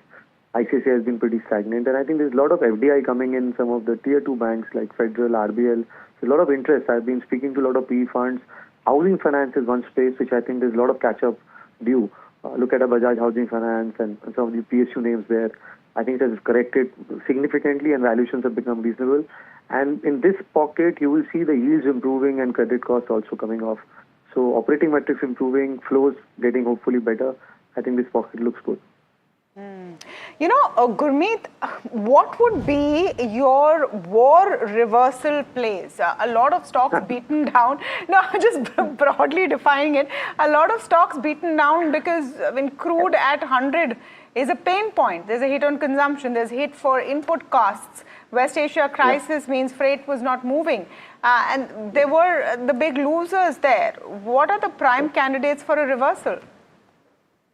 ICICI has been pretty stagnant. And I think there's a lot of FDI coming in some of the tier 2 banks like Federal, RBL. There's a lot of interest. I've been speaking to a lot of PE funds. Housing finance is one space which I think there's a lot of catch-up due. Look at a Bajaj Housing Finance and some of the PSU names there. I think it has corrected significantly and valuations have become reasonable. And in this pocket, you will see the yields improving and credit costs also coming off. So operating metrics improving, flows getting hopefully better. I think this pocket looks good. Gurmeet, what would be your war reversal plays? A lot of stocks beaten down. No, just broadly defining it. A lot of stocks beaten down because when crude at 100 is a pain point. There's a hit on consumption. There's a hit for input costs. West Asia crisis means freight was not moving. And they were the big losers there. What are the prime candidates for a reversal?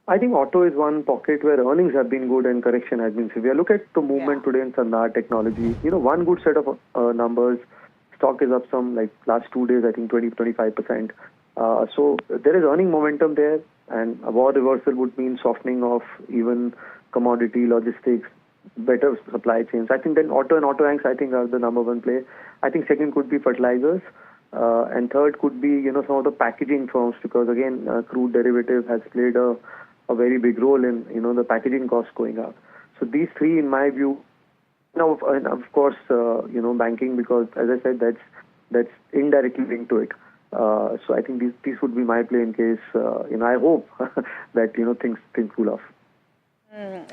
I think auto is one pocket where earnings have been good and correction has been severe. Look at the movement today in Sandhar Technology. One good set of numbers. Stock is up some, like last 2 days, I think 20-25%. So there is earning momentum there. And a war reversal would mean softening of even commodity, logistics, better supply chains. I think then auto and auto anchors, I think, are the number one play. I think second could be fertilizers. And third could be, some of the packaging firms, because again, crude derivative has played a very big role in, the packaging costs going up. So these three, in my view, and of course, banking, because as I said, that's indirectly linked to it. So I think these would be my play in case, I hope that, things cool off.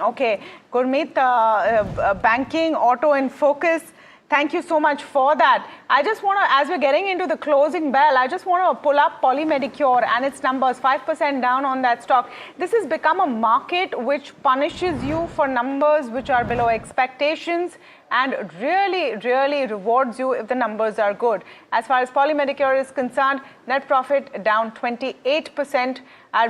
Okay, Gurmeet, banking, auto in focus. Thank you so much for that. I just want to, as we're getting into the closing bell, I just want to pull up Polymedicure and its numbers, 5% down on that stock. This has become a market which punishes you for numbers which are below expectations and really, really rewards you if the numbers are good. As far as Polymedicure is concerned, net profit down 28%.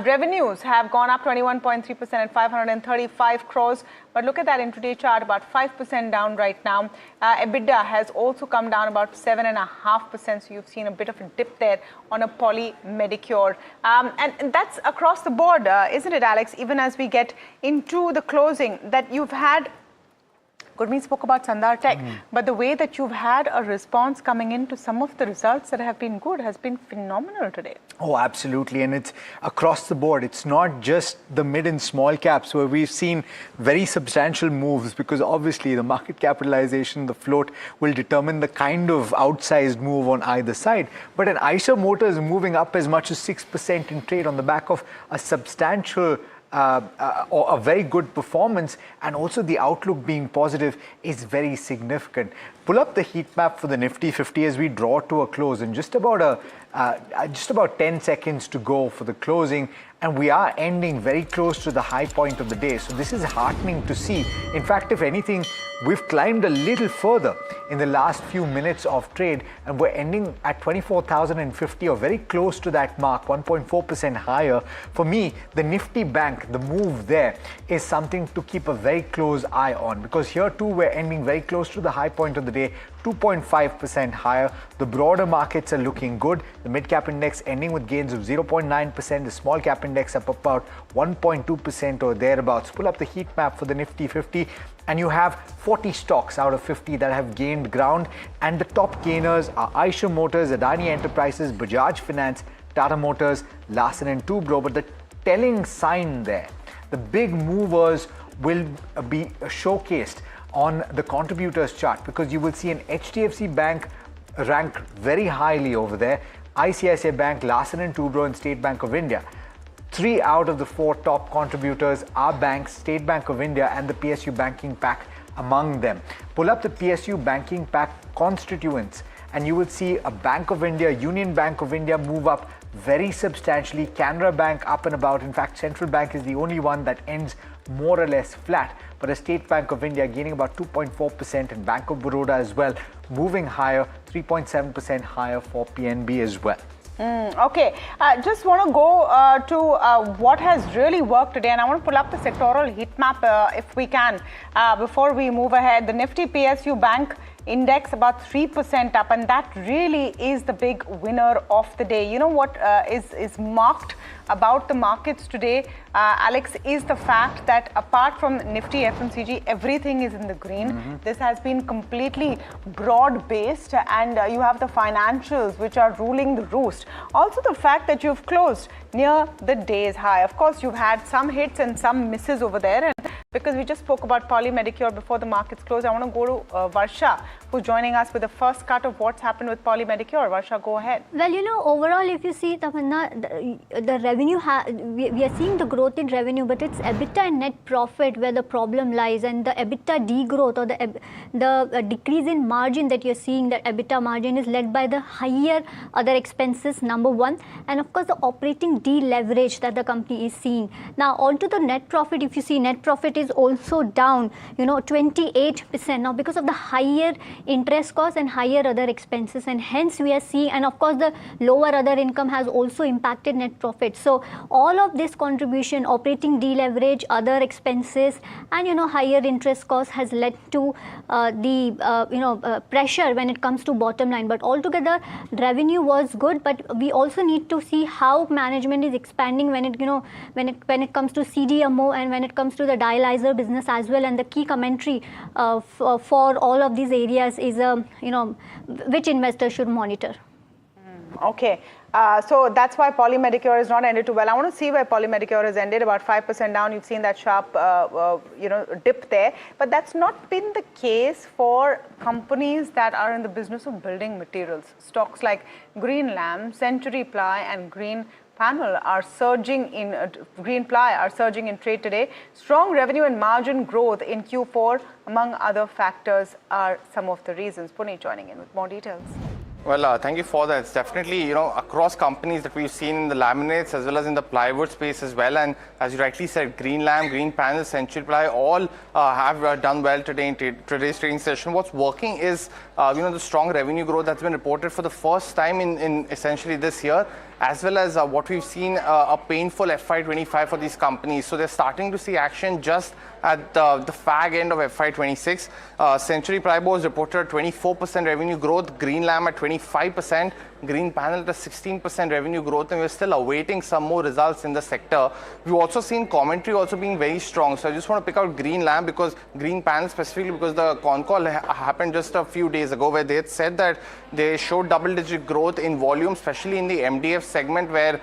Revenues have gone up 21.3% at 535 crores. But look at that intraday chart, about 5% down right now. EBITDA has also come down about 7.5%. So you've seen a bit of a dip there on a Polymedicure. And that's across the board, isn't it, Alex? Even as we get into the closing, that you've had Gurmeet spoke about Sandhar Tech, but the way that you've had a response coming into some of the results that have been good has been phenomenal today. Oh, absolutely. And it's across the board. It's not just the mid and small caps where we've seen very substantial moves, because obviously the market capitalization, the float will determine the kind of outsized move on either side. But an Eicher Motors moving up as much as 6% in trade on the back of a substantial or a very good performance, and also the outlook being positive is very significant. Pull up the heat map for the Nifty 50 as we draw to a close, and just about 10 seconds to go for the closing, and we are ending very close to the high point of the day. So this is heartening to see. In fact, if anything, we've climbed a little further in the last few minutes of trade, and we're ending at 24,050 or very close to that mark, 1.4% higher. For me, the Nifty Bank, the move there is something to keep a very close eye on, because here too we're ending very close to the high point of the day, 2.5% higher. The broader markets are looking good. The mid-cap index ending with gains of 0.9%. The small-cap index up about 1.2% or thereabouts. Pull up the heat map for the Nifty 50 and you have 40 stocks out of 50 that have gained ground. And the top gainers are Eicher Motors, Adani Enterprises, Bajaj Finance, Tata Motors, Larsen & Toubro. But the telling sign there, the big movers will be showcased on the contributors chart, because you will see an HDFC Bank ranked very highly over there, ICICI Bank, Larsen & Toubro and State Bank of India. 3 out of the 4 top contributors are banks, State Bank of India and the PSU Banking Pack among them. Pull up the PSU Banking Pack constituents and you will see a Bank of India, Union Bank of India move up very substantially. Canara Bank up and about. In fact, Central Bank is the only one that ends more or less flat, but a State Bank of India gaining about 2.4%, and Bank of Baroda as well moving higher, 3.7% higher for PNB as well. Okay, just want to go to what has really worked today, and I want to pull up the sectoral heat map if we can before we move ahead. The Nifty PSU Bank Index about 3% up, and that really is the big winner of the day. You know what is marked about the markets today, Alex, is the fact that apart from Nifty FMCG, everything is in the green. This has been completely broad-based, and you have the financials which are ruling the roost. Also the fact that you've closed near the day's high. Of course, you've had some hits and some misses over there, and because we just spoke about Polymedicure before the markets closed, I want to go to Varsha, who's joining us with the first cut of what's happened with Polymedicure. Varsha, go ahead. Well, you know, overall, if you see, Tamanna, the revenue, we are seeing the growth in revenue, but it's EBITDA and net profit where the problem lies, and the EBITDA degrowth or the decrease in margin that you're seeing, that EBITDA margin is led by the higher other expenses, number one, and of course the operating deleverage that the company is seeing. Now, onto the net profit, if you see, net profit is is also down, 28%. Now, because of the higher interest costs and higher other expenses, and hence we are seeing, and of course the lower other income has also impacted net profit. So all of this contribution, operating deleverage, other expenses, and higher interest costs has led to the pressure when it comes to bottom line. But altogether, revenue was good, but we also need to see how management is expanding when it comes to CDMO and when it comes to the dialyzer business as well. And the key commentary for all of these areas is which investors should monitor. Okay. So that's why Polymedicure is not ended too well. I want to see where Polymedicure has ended, about 5% down. You've seen that sharp, dip there. But that's not been the case for companies that are in the business of building materials. Stocks like Greenlam, Century Ply, and Green Panel are surging in Green Ply are surging in trade today. Strong revenue and margin growth in Q4, among other factors, are some of the reasons. Puneet joining in with more details. Well, thank you for that. It's definitely, across companies that we've seen in the laminates as well as in the plywood space as well. And as you rightly said, Greenlam, Green Panel, Century Ply, all have done well today in today's trading session. What's working is, the strong revenue growth that's been reported for the first time in essentially this year, as well as what we've seen a painful FY25 for these companies. So they're starting to see action just at the fag end of FY26. Century Plyboards reported a 24% revenue growth, Greenlam at 25%, Green Panel at a 16% revenue growth, and we're still awaiting some more results in the sector. We've also seen commentary also being very strong. So I just want to pick out Greenlam because Green Panel specifically because the con call happened just a few days ago where they had said that they showed double-digit growth in volume, especially in the MDF segment where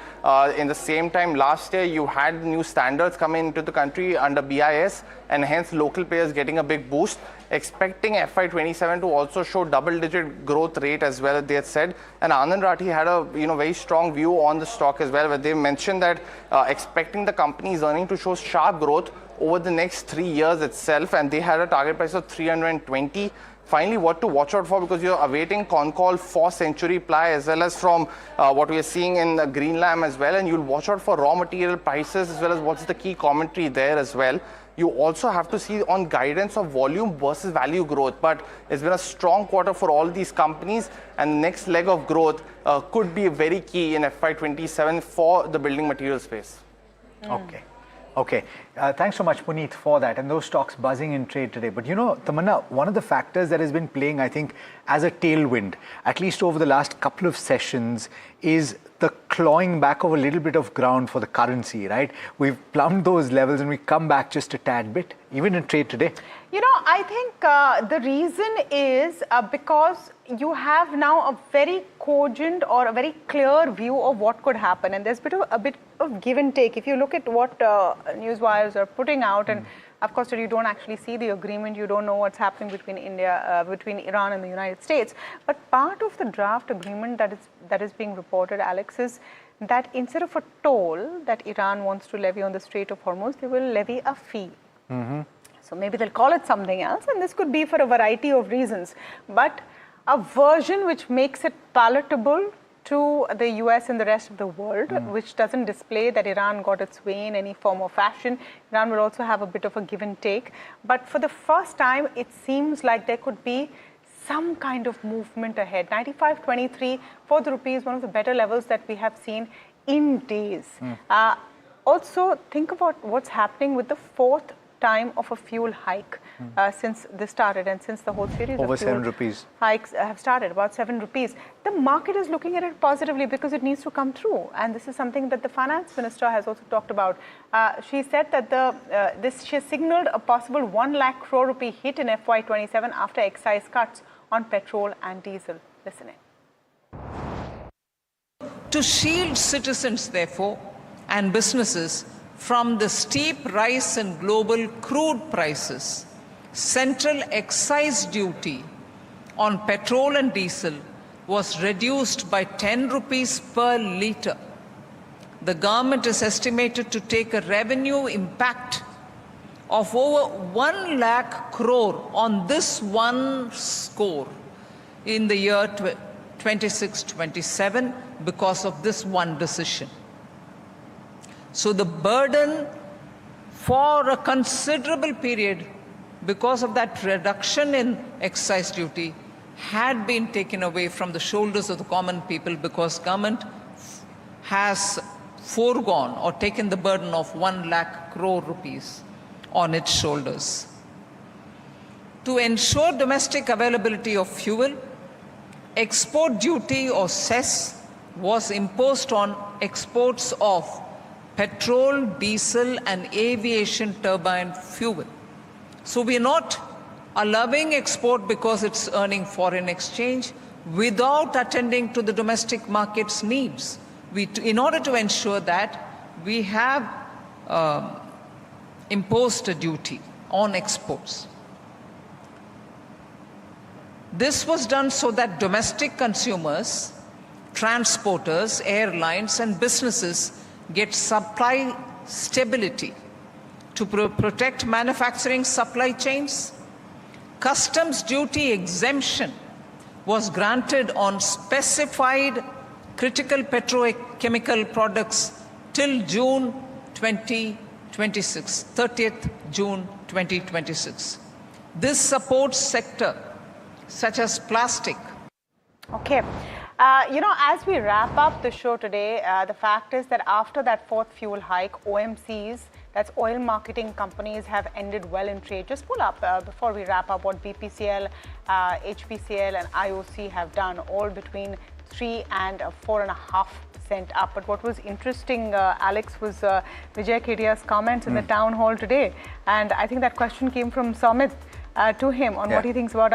in the same time last year you had new standards coming into the country under BIS and hence local players getting a big boost. Expecting FY27 to also show double-digit growth rate as well, they had said. And Anand Rathi had a very strong view on the stock as well, where they mentioned that expecting the company's earning to show sharp growth over the next 3 years itself, and they had a target price of 320. Finally, what to watch out for, because you're awaiting con call for Century Ply as well as from what we are seeing in Greenlam as well, and you'll watch out for raw material prices as well as what's the key commentary there as well. You also have to see on guidance of volume versus value growth, but it's been a strong quarter for all these companies, and next leg of growth could be very key in FY27 for the building material space. Okay. Thanks so much, Puneet, for that. And those stocks buzzing in trade today. But Tamanna, one of the factors that has been playing, I think, as a tailwind, at least over the last couple of sessions, is the clawing back of a little bit of ground for the currency, right? We've plumbed those levels and we come back just a tad bit, even in trade today. I think the reason is because you have now a very cogent or a very clear view of what could happen, and there's a bit of give and take. If you look at what news wires are putting out, and of course you don't actually see the agreement, you don't know what's happening between between Iran and the United States. But part of the draft agreement that is being reported, Alex, is that instead of a toll that Iran wants to levy on the Strait of Hormuz, they will levy a fee. So maybe they'll call it something else, and this could be for a variety of reasons. But a version which makes it palatable to the US and the rest of the world, which doesn't display that Iran got its way in any form or fashion. Iran will also have a bit of a give and take. But for the first time, it seems like there could be some kind of movement ahead. 95.23 for the rupee is one of the better levels that we have seen in days. Also, think about what's happening with the fourth time of a fuel hike since this started, and since the whole series over of fuel 7 rupees hikes have started, about 7 rupees. The market is looking at it positively because it needs to come through, and this is something that the finance minister has also talked about. She said that she signaled a possible 1 lakh crore rupee hit in FY27 after excise cuts on petrol and diesel. Listen in. To shield citizens, therefore, and businesses from the steep rise in global crude prices, central excise duty on petrol and diesel was reduced by 10 rupees per litre. The government is estimated to take a revenue impact of over 1 lakh crore on this one score in the year 26-27 because of this one decision. So the burden for a considerable period, because of that reduction in excise duty, had been taken away from the shoulders of the common people, because government has foregone or taken the burden of 1 lakh crore rupees on its shoulders. To ensure domestic availability of fuel, export duty or cess was imposed on exports of petrol, diesel and aviation turbine fuel. So we are not allowing export because it's earning foreign exchange without attending to the domestic market's needs. In order to ensure that, we have imposed a duty on exports. This was done so that domestic consumers, transporters, airlines and businesses get supply stability to protect manufacturing supply chains. Customs duty exemption was granted on specified critical petrochemical products till June 2026, 30th June 2026. This supports sector such as plastic. Okay. As we wrap up the show today, the fact is that after that fourth fuel hike, OMCs, that's oil marketing companies, have ended well in trade. Just pull up before we wrap up what BPCL, HPCL and IOC have done, all between 3 and 4.5% up. But what was interesting, Alex, was Vijay Kedia's comments in the town hall today. And I think that question came from Somit to him on what he thinks about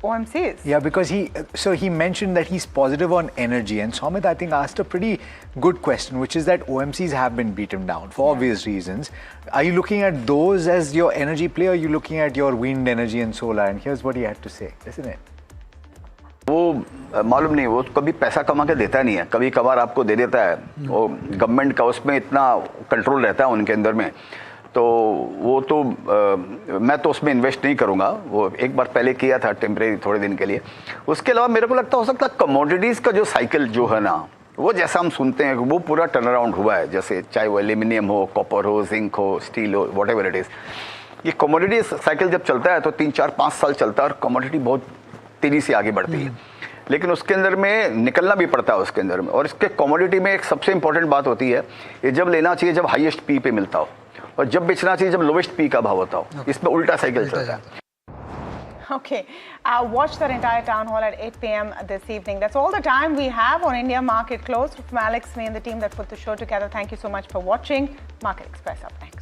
OMCs. Yeah, because he mentioned that he's positive on energy, and Somit, I think, asked a pretty good question, which is that OMCs have been beaten down for obvious reasons. Are you looking at those as your energy play, or are you looking at your wind energy and solar? And here's what he had to say, isn't it? वो मालूम नहीं, वो कभी पैसा कमा के देता नहीं है, कभी कभार आपको दे देता है। वो गवर्नमेंट का उसमें इतना कंट्रोल रहता है उनके अंदर में, तो वो तो मैं तो उसमें इन्वेस्ट नहीं करूंगा। वो एक बार पहले किया था टेम्परेरी थोड़े दिन के लिए। उसके अलावा मेरे को लगता हो सकता है कमोडिटीज़ का जो साइकिल जो है ना, वो जैसा हम सुनते हैं वो पूरा टर्न अराउंड हुआ है, जैसे चाहे वो एल्यूमिनियम हो, कॉपर हो, जिंक हो, स्टील हो, वॉट एवर इट इज़। ये कमोडिटी साइकिल जब चलता है तो 3, 4, 5 साल चलता है और कमोडिटी बहुत तेज़ी से आगे बढ़ती है, लेकिन उसके अंदर में निकलना भी पड़ता है उसके अंदर में। और इसके कमोडिटी में एक सबसे इंपॉर्टेंट बात होती है, ये जब लेना चाहिए जब हाईएस्ट पी पे मिलता हो, और जब बेचना चाहिए जब लोवेस्ट पी का भाव होता हो। इसमें उल्टा साइकिल चलता है। Okay, watch that entire town hall at 8 p.m. this evening. That's all the time we have on India Market Close. From Alex, me and the team that put the show together, thank you so much for watching. Market Express up next.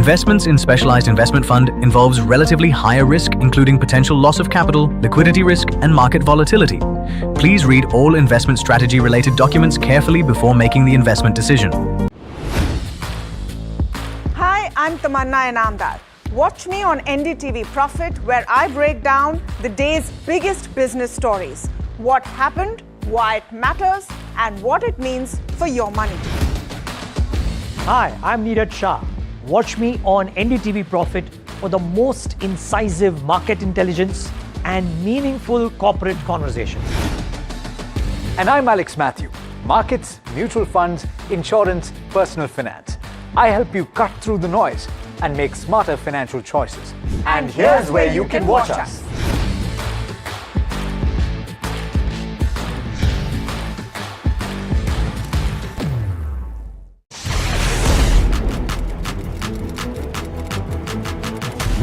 Investments in specialized investment fund involves relatively higher risk, including potential loss of capital, liquidity risk, and market volatility. Please read all investment strategy related documents carefully before making the investment decision. Hi, I'm Tamanna Inamdar. Watch me on NDTV Profit, where I break down the day's biggest business stories. What happened, why it matters, and what it means for your money. Hi, I'm Neeraj Shah. Watch me on NDTV Profit for the most incisive market intelligence and meaningful corporate conversation. And I'm Alex Matthew. Markets, mutual funds, insurance, personal finance. I help you cut through the noise and make smarter financial choices. And here's where you can watch us.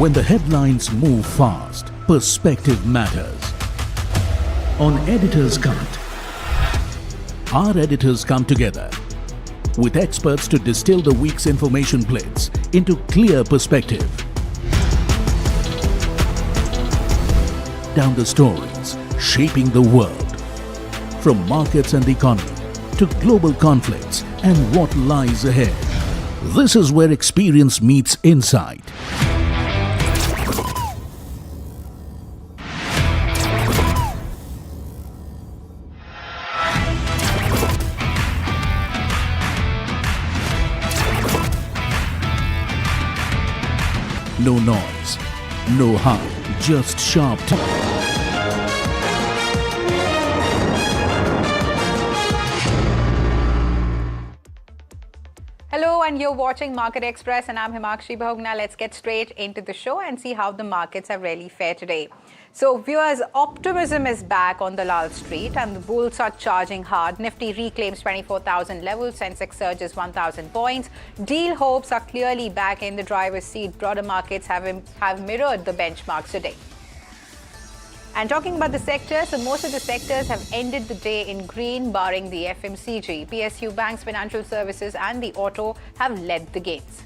When the headlines move fast, perspective matters. On Editor's Cut, our editors come together with experts to distill the week's information blitz into clear perspective. Down the stories shaping the world, from markets and the economy to global conflicts and what lies ahead. This is where experience meets insight. No noise, no hype, just sharp talk. Hello, and you're watching Market Express, and I'm Himakshi Bahugna. Let's get straight into the show and see how the markets have really fared today. So, viewers, optimism is back on Dalal Street, and the bulls are charging hard. Nifty reclaims 24,000 levels, Sensex surges 1,000 points. Deal hopes are clearly back in the driver's seat. Broader markets have mirrored the benchmarks today. And talking about the sectors, so most of the sectors have ended the day in green, barring the FMCG. PSU banks, financial services and the auto have led the gains.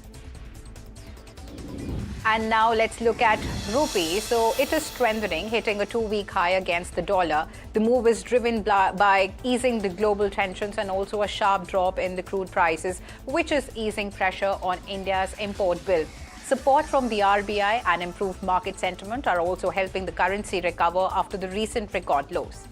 And now let's look at rupee. So it is strengthening, hitting a 2-week high against the dollar. The move is driven by easing the global tensions and also a sharp drop in the crude prices, which is easing pressure on India's import bill. Support from the RBI and improved market sentiment are also helping the currency recover after the recent record lows.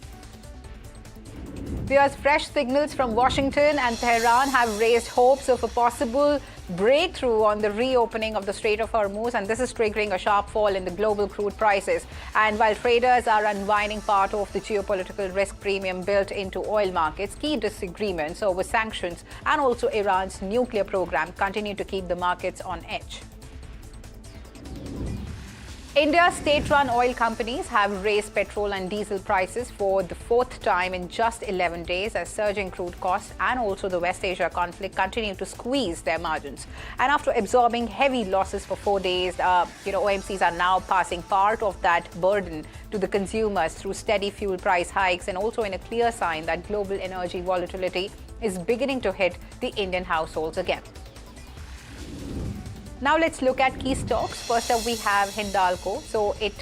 There's fresh signals from Washington and Tehran have raised hopes of a possible breakthrough on the reopening of the Strait of Hormuz, and this is triggering a sharp fall in the global crude prices. And while traders are unwinding part of the geopolitical risk premium built into oil markets, key disagreements over sanctions and also Iran's nuclear program continue to keep the markets on edge. India's state-run oil companies have raised petrol and diesel prices for the 4th time in just 11 days as surging crude costs and also the West Asia conflict continue to squeeze their margins. And after absorbing heavy losses for 4 days, OMCs are now passing part of that burden to the consumers through steady fuel price hikes and also in a clear sign that global energy volatility is beginning to hit the Indian households again. Now let's look at key stocks. First up, we have Hindalco. So it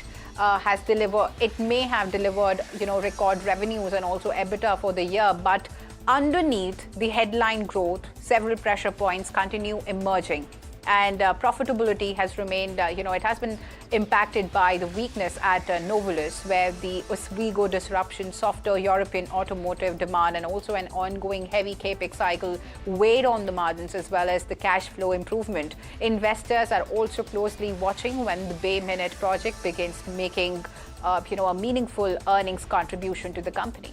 may have delivered, record revenues and also EBITDA for the year, but underneath the headline growth, several pressure points continue emerging. And profitability has remained, it has been impacted by the weakness at Novelis, where the Oswego disruption, softer European automotive demand, and also an ongoing heavy capex cycle weighed on the margins as well as the cash flow improvement. Investors are also closely watching when the Bay Minette project begins making, a meaningful earnings contribution to the company.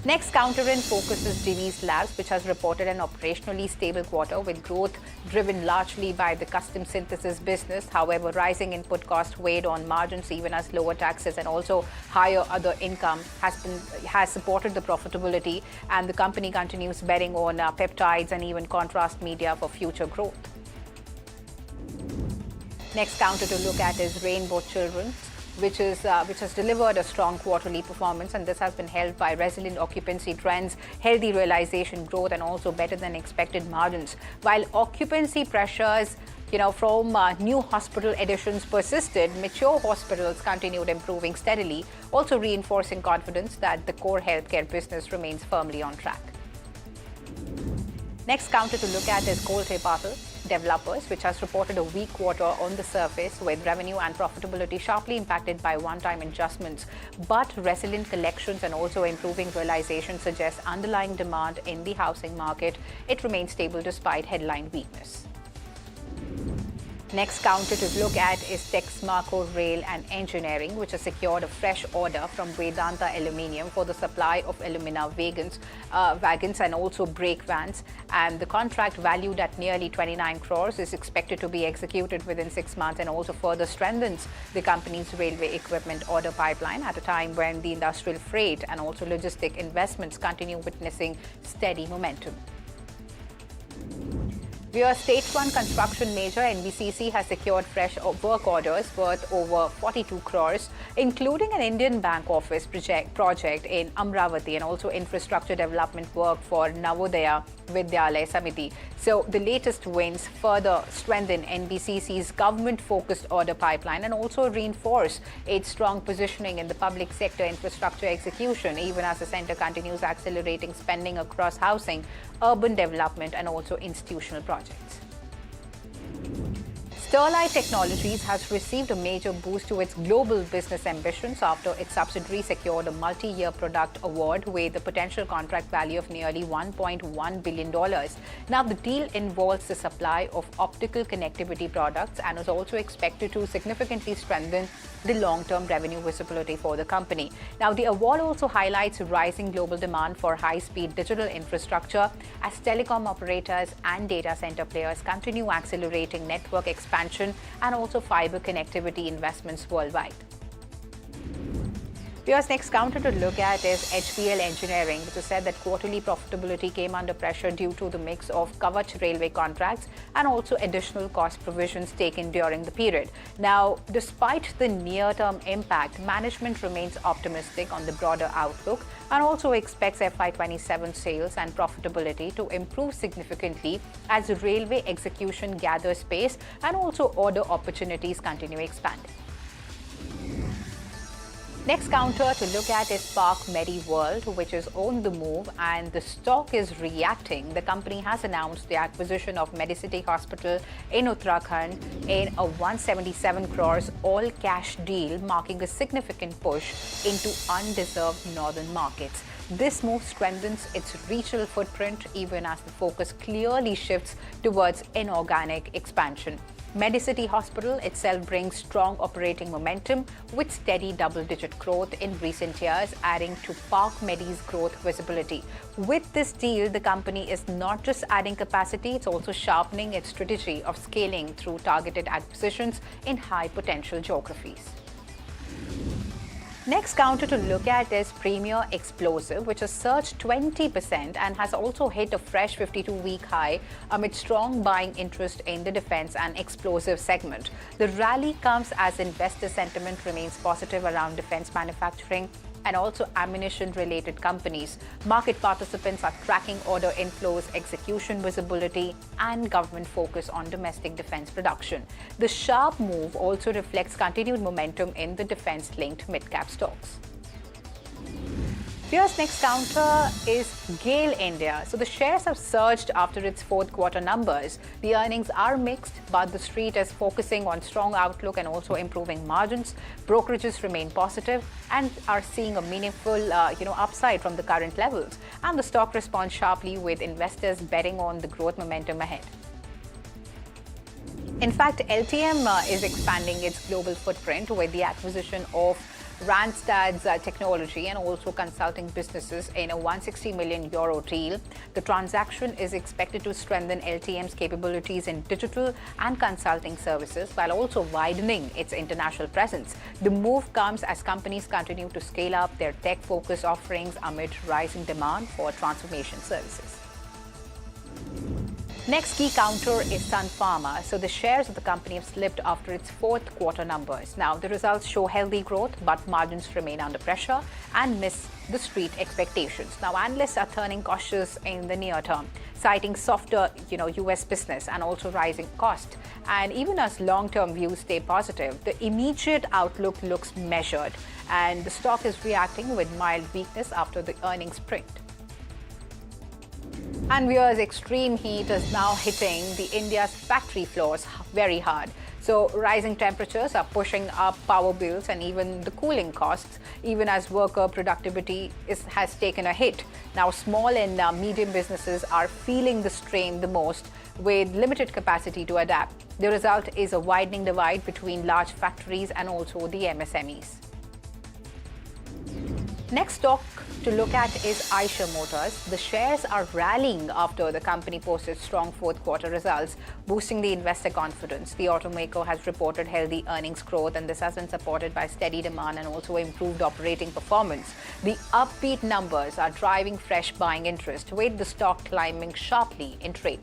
Next, Counter-In focuses Divi's Labs, which has reported an operationally stable quarter with growth driven largely by the custom synthesis business. However, rising input costs weighed on margins even as lower taxes and also higher other income has supported the profitability, and the company continues betting on peptides and even contrast media for future growth. Next counter to look at is Rainbow Children's, which has delivered a strong quarterly performance, and this has been helped by resilient occupancy trends, healthy realization growth, and also better than expected margins. While occupancy pressures, from new hospital additions persisted, mature hospitals continued improving steadily, also reinforcing confidence that the core healthcare business remains firmly on track. Next counter to look at is Colgate-Palmolive Developers, which has reported a weak quarter on the surface with revenue and profitability sharply impacted by one-time adjustments. But resilient collections and also improving realization suggest underlying demand in the housing market. It remains stable despite headline weakness. Next counter to look at is Texmaco Rail and Engineering, which has secured a fresh order from Vedanta Aluminium for the supply of alumina wagons and also brake vans. And the contract, valued at nearly 29 crores, is expected to be executed within 6 months and also further strengthens the company's railway equipment order pipeline at a time when the industrial freight and also logistic investments continue witnessing steady momentum. We are state-run construction major NBCC has secured fresh work orders worth over 42 crores, including an Indian bank office project in Amravati and also infrastructure development work for Navodaya Vidyalaya Samiti. So the latest wins further strengthen NBCC's government-focused order pipeline and also reinforce its strong positioning in the public sector infrastructure execution, even as the centre continues accelerating spending across housing, urban development and also institutional projects. Sterlite Technologies has received a major boost to its global business ambitions after its subsidiary secured a multi-year product award with a potential contract value of nearly $1.1 billion. Now, the deal involves the supply of optical connectivity products and is also expected to significantly strengthen the long-term revenue visibility for the company. Now, the award also highlights rising global demand for high-speed digital infrastructure as telecom operators and data center players continue accelerating network expansion and also fiber connectivity investments worldwide. Viewers, next counter to look at is HPL Engineering, which has said that quarterly profitability came under pressure due to the mix of Kavach railway contracts and also additional cost provisions taken during the period. Now, despite the near-term impact, management remains optimistic on the broader outlook and also expects FY27 sales and profitability to improve significantly as the railway execution gathers pace and also order opportunities continue expanding. Next counter to look at is Park MediWorld, which is on the move and the stock is reacting. The company has announced the acquisition of Medicity Hospital in Uttarakhand in a 177 crores all-cash deal, marking a significant push into undeserved northern markets. This move strengthens its regional footprint even as the focus clearly shifts towards inorganic expansion. Medicity Hospital itself brings strong operating momentum with steady double-digit growth in recent years, adding to Park Medi's growth visibility. With this deal, the company is not just adding capacity, it's also sharpening its strategy of scaling through targeted acquisitions in high-potential geographies. Next counter to look at is Premier Explosive, which has surged 20% and has also hit a fresh 52-week high amid strong buying interest in the defense and explosive segment. The rally comes as investor sentiment remains positive around defense manufacturing and also ammunition-related companies. Market participants are tracking order inflows, execution visibility, and government focus on domestic defense production. The sharp move also reflects continued momentum in the defense-linked mid-cap stocks. Here's next counter is GAIL India. So the shares have surged after its fourth quarter numbers. The earnings are mixed, but the street is focusing on strong outlook and also improving margins. Brokerages remain positive and are seeing a meaningful upside from the current levels. And the stock responds sharply with investors betting on the growth momentum ahead. In fact, LTM is expanding its global footprint with the acquisition of Randstad's technology and also consulting businesses in a €160 million deal. The transaction is expected to strengthen LTM's capabilities in digital and consulting services while also widening its international presence. The move comes as companies continue to scale up their tech-focused offerings amid rising demand for transformation services. Next key counter is Sun Pharma. So the shares of the company have slipped after its fourth quarter numbers. Now the results show healthy growth, but margins remain under pressure and miss the street expectations. Now analysts are turning cautious in the near term, citing softer, US business and also rising cost. And even as long-term views stay positive, the immediate outlook looks measured, and the stock is reacting with mild weakness after the earnings print. And viewers, extreme heat is now hitting the India's factory floors very hard. So rising temperatures are pushing up power bills and even the cooling costs, even as worker productivity has taken a hit. Now small and medium businesses are feeling the strain the most with limited capacity to adapt. The result is a widening divide between large factories and also the MSMEs. Next stock to look at is Eicher Motors. The shares are rallying after the company posted strong fourth quarter results, boosting the investor confidence. The automaker has reported healthy earnings growth, and this has been supported by steady demand and also improved operating performance. The upbeat numbers are driving fresh buying interest, with the stock climbing sharply in trade.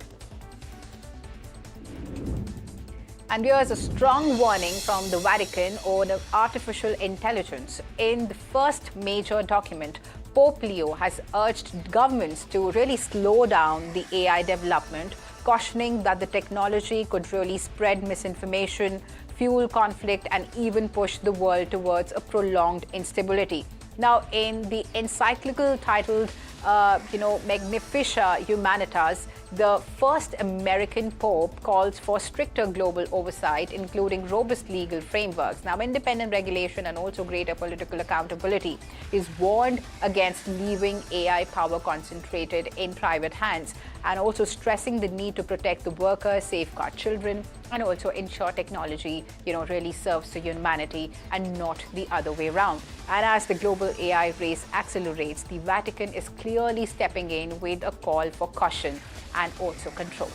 And here's a strong warning from the Vatican on artificial intelligence. In the first major document, Pope Leo has urged governments to really slow down the AI development, cautioning that the technology could really spread misinformation, fuel conflict, and even push the world towards a prolonged instability. Now, in the encyclical titled, Magnifica Humanitas, the first American Pope calls for stricter global oversight, including robust legal frameworks. Now, independent regulation and also greater political accountability. Is warned against leaving AI power concentrated in private hands, and also stressing the need to protect the workers, safeguard children, and also ensure technology, really serves to humanity and not the other way around. And as the global AI race accelerates, the Vatican is clearly stepping in with a call for caution and also control.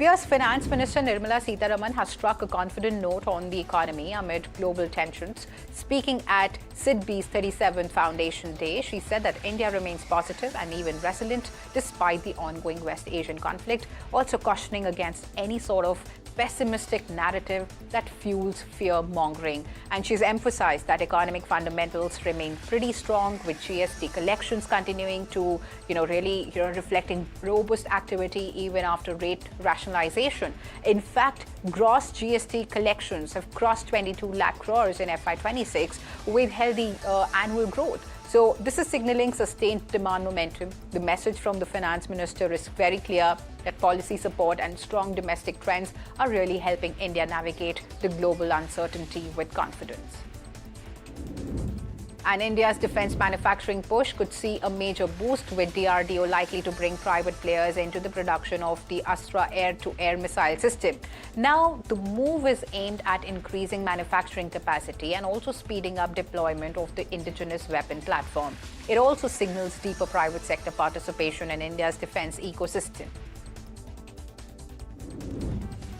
US Finance Minister Nirmala Sitharaman has struck a confident note on the economy amid global tensions. Speaking at SIDBI's 37th Foundation Day, she said that India remains positive and even resilient despite the ongoing West Asian conflict, also cautioning against any sort of pessimistic narrative that fuels fear-mongering. And she's emphasized that economic fundamentals remain pretty strong, with GST collections continuing to, reflecting robust activity even after rate rationalization. In fact, gross GST collections have crossed 22 lakh crores in FY26 with healthy annual growth. So this is signaling sustained demand momentum. The message from the finance minister is very clear that policy support and strong domestic trends are really helping India navigate the global uncertainty with confidence. And India's defense manufacturing push could see a major boost, with DRDO likely to bring private players into the production of the Astra air-to-air missile system. Now, the move is aimed at increasing manufacturing capacity and also speeding up deployment of the indigenous weapon platform. It also signals deeper private sector participation in India's defense ecosystem.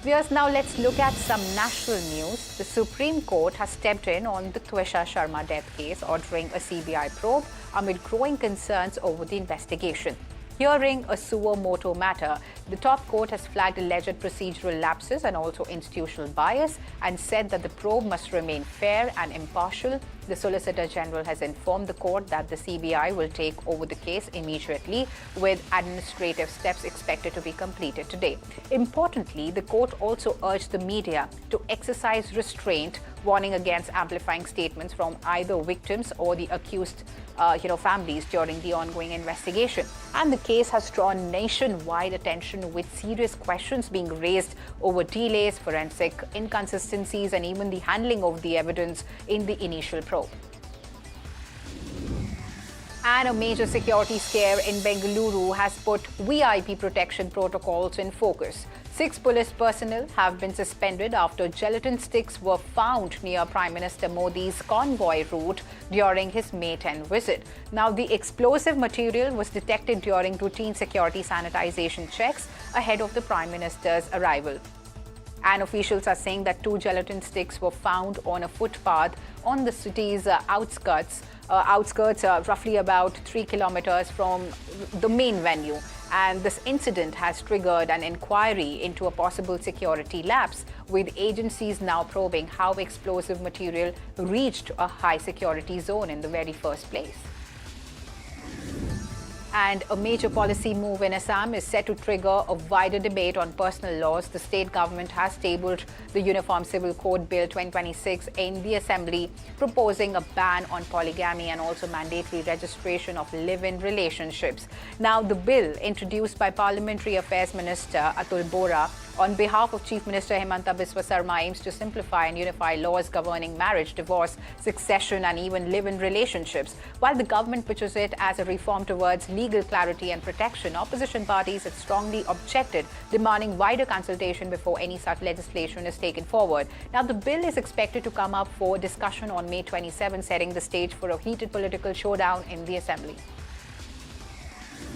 Viewers, now let's look at some national news. The Supreme Court has stepped in on the Twesha Sharma death case, ordering a CBI probe amid growing concerns over the investigation. Hearing a suo motu matter, the top court has flagged alleged procedural lapses and also institutional bias and said that the probe must remain fair and impartial. The Solicitor General has informed the court that the CBI will take over the case immediately, with administrative steps expected to be completed today. Importantly, the court also urged the media to exercise restraint, warning against amplifying statements from either victims or the accused families during the ongoing investigation. And the case has drawn nationwide attention, with serious questions being raised over delays, forensic inconsistencies, and even the handling of the evidence in the initial probe. And a major security scare in Bengaluru has put VIP protection protocols in focus. 6 police personnel have been suspended after gelatin sticks were found near Prime Minister Modi's convoy route during his May 10 visit. Now, the explosive material was detected during routine security sanitization checks ahead of the Prime Minister's arrival. And officials are saying that 2 gelatin sticks were found on a footpath on the city's outskirts, roughly about 3 kilometers from the main venue. And this incident has triggered an inquiry into a possible security lapse, with agencies now probing how explosive material reached a high security zone in the very first place. And a major policy move in Assam is set to trigger a wider debate on personal laws. The state government has tabled the Uniform Civil Code Bill 2026 in the Assembly, proposing a ban on polygamy and also mandatory registration of live-in relationships. Now, the bill, introduced by Parliamentary Affairs Minister Atul Bora on behalf of Chief Minister Himanta Biswa Sarma, aims to simplify and unify laws governing marriage, divorce, succession, and even live-in relationships. While the government pitches it as a reform towards legal clarity and protection, opposition parties have strongly objected, demanding wider consultation before any such legislation is taken forward. Now, the bill is expected to come up for discussion on May 27, setting the stage for a heated political showdown in the Assembly.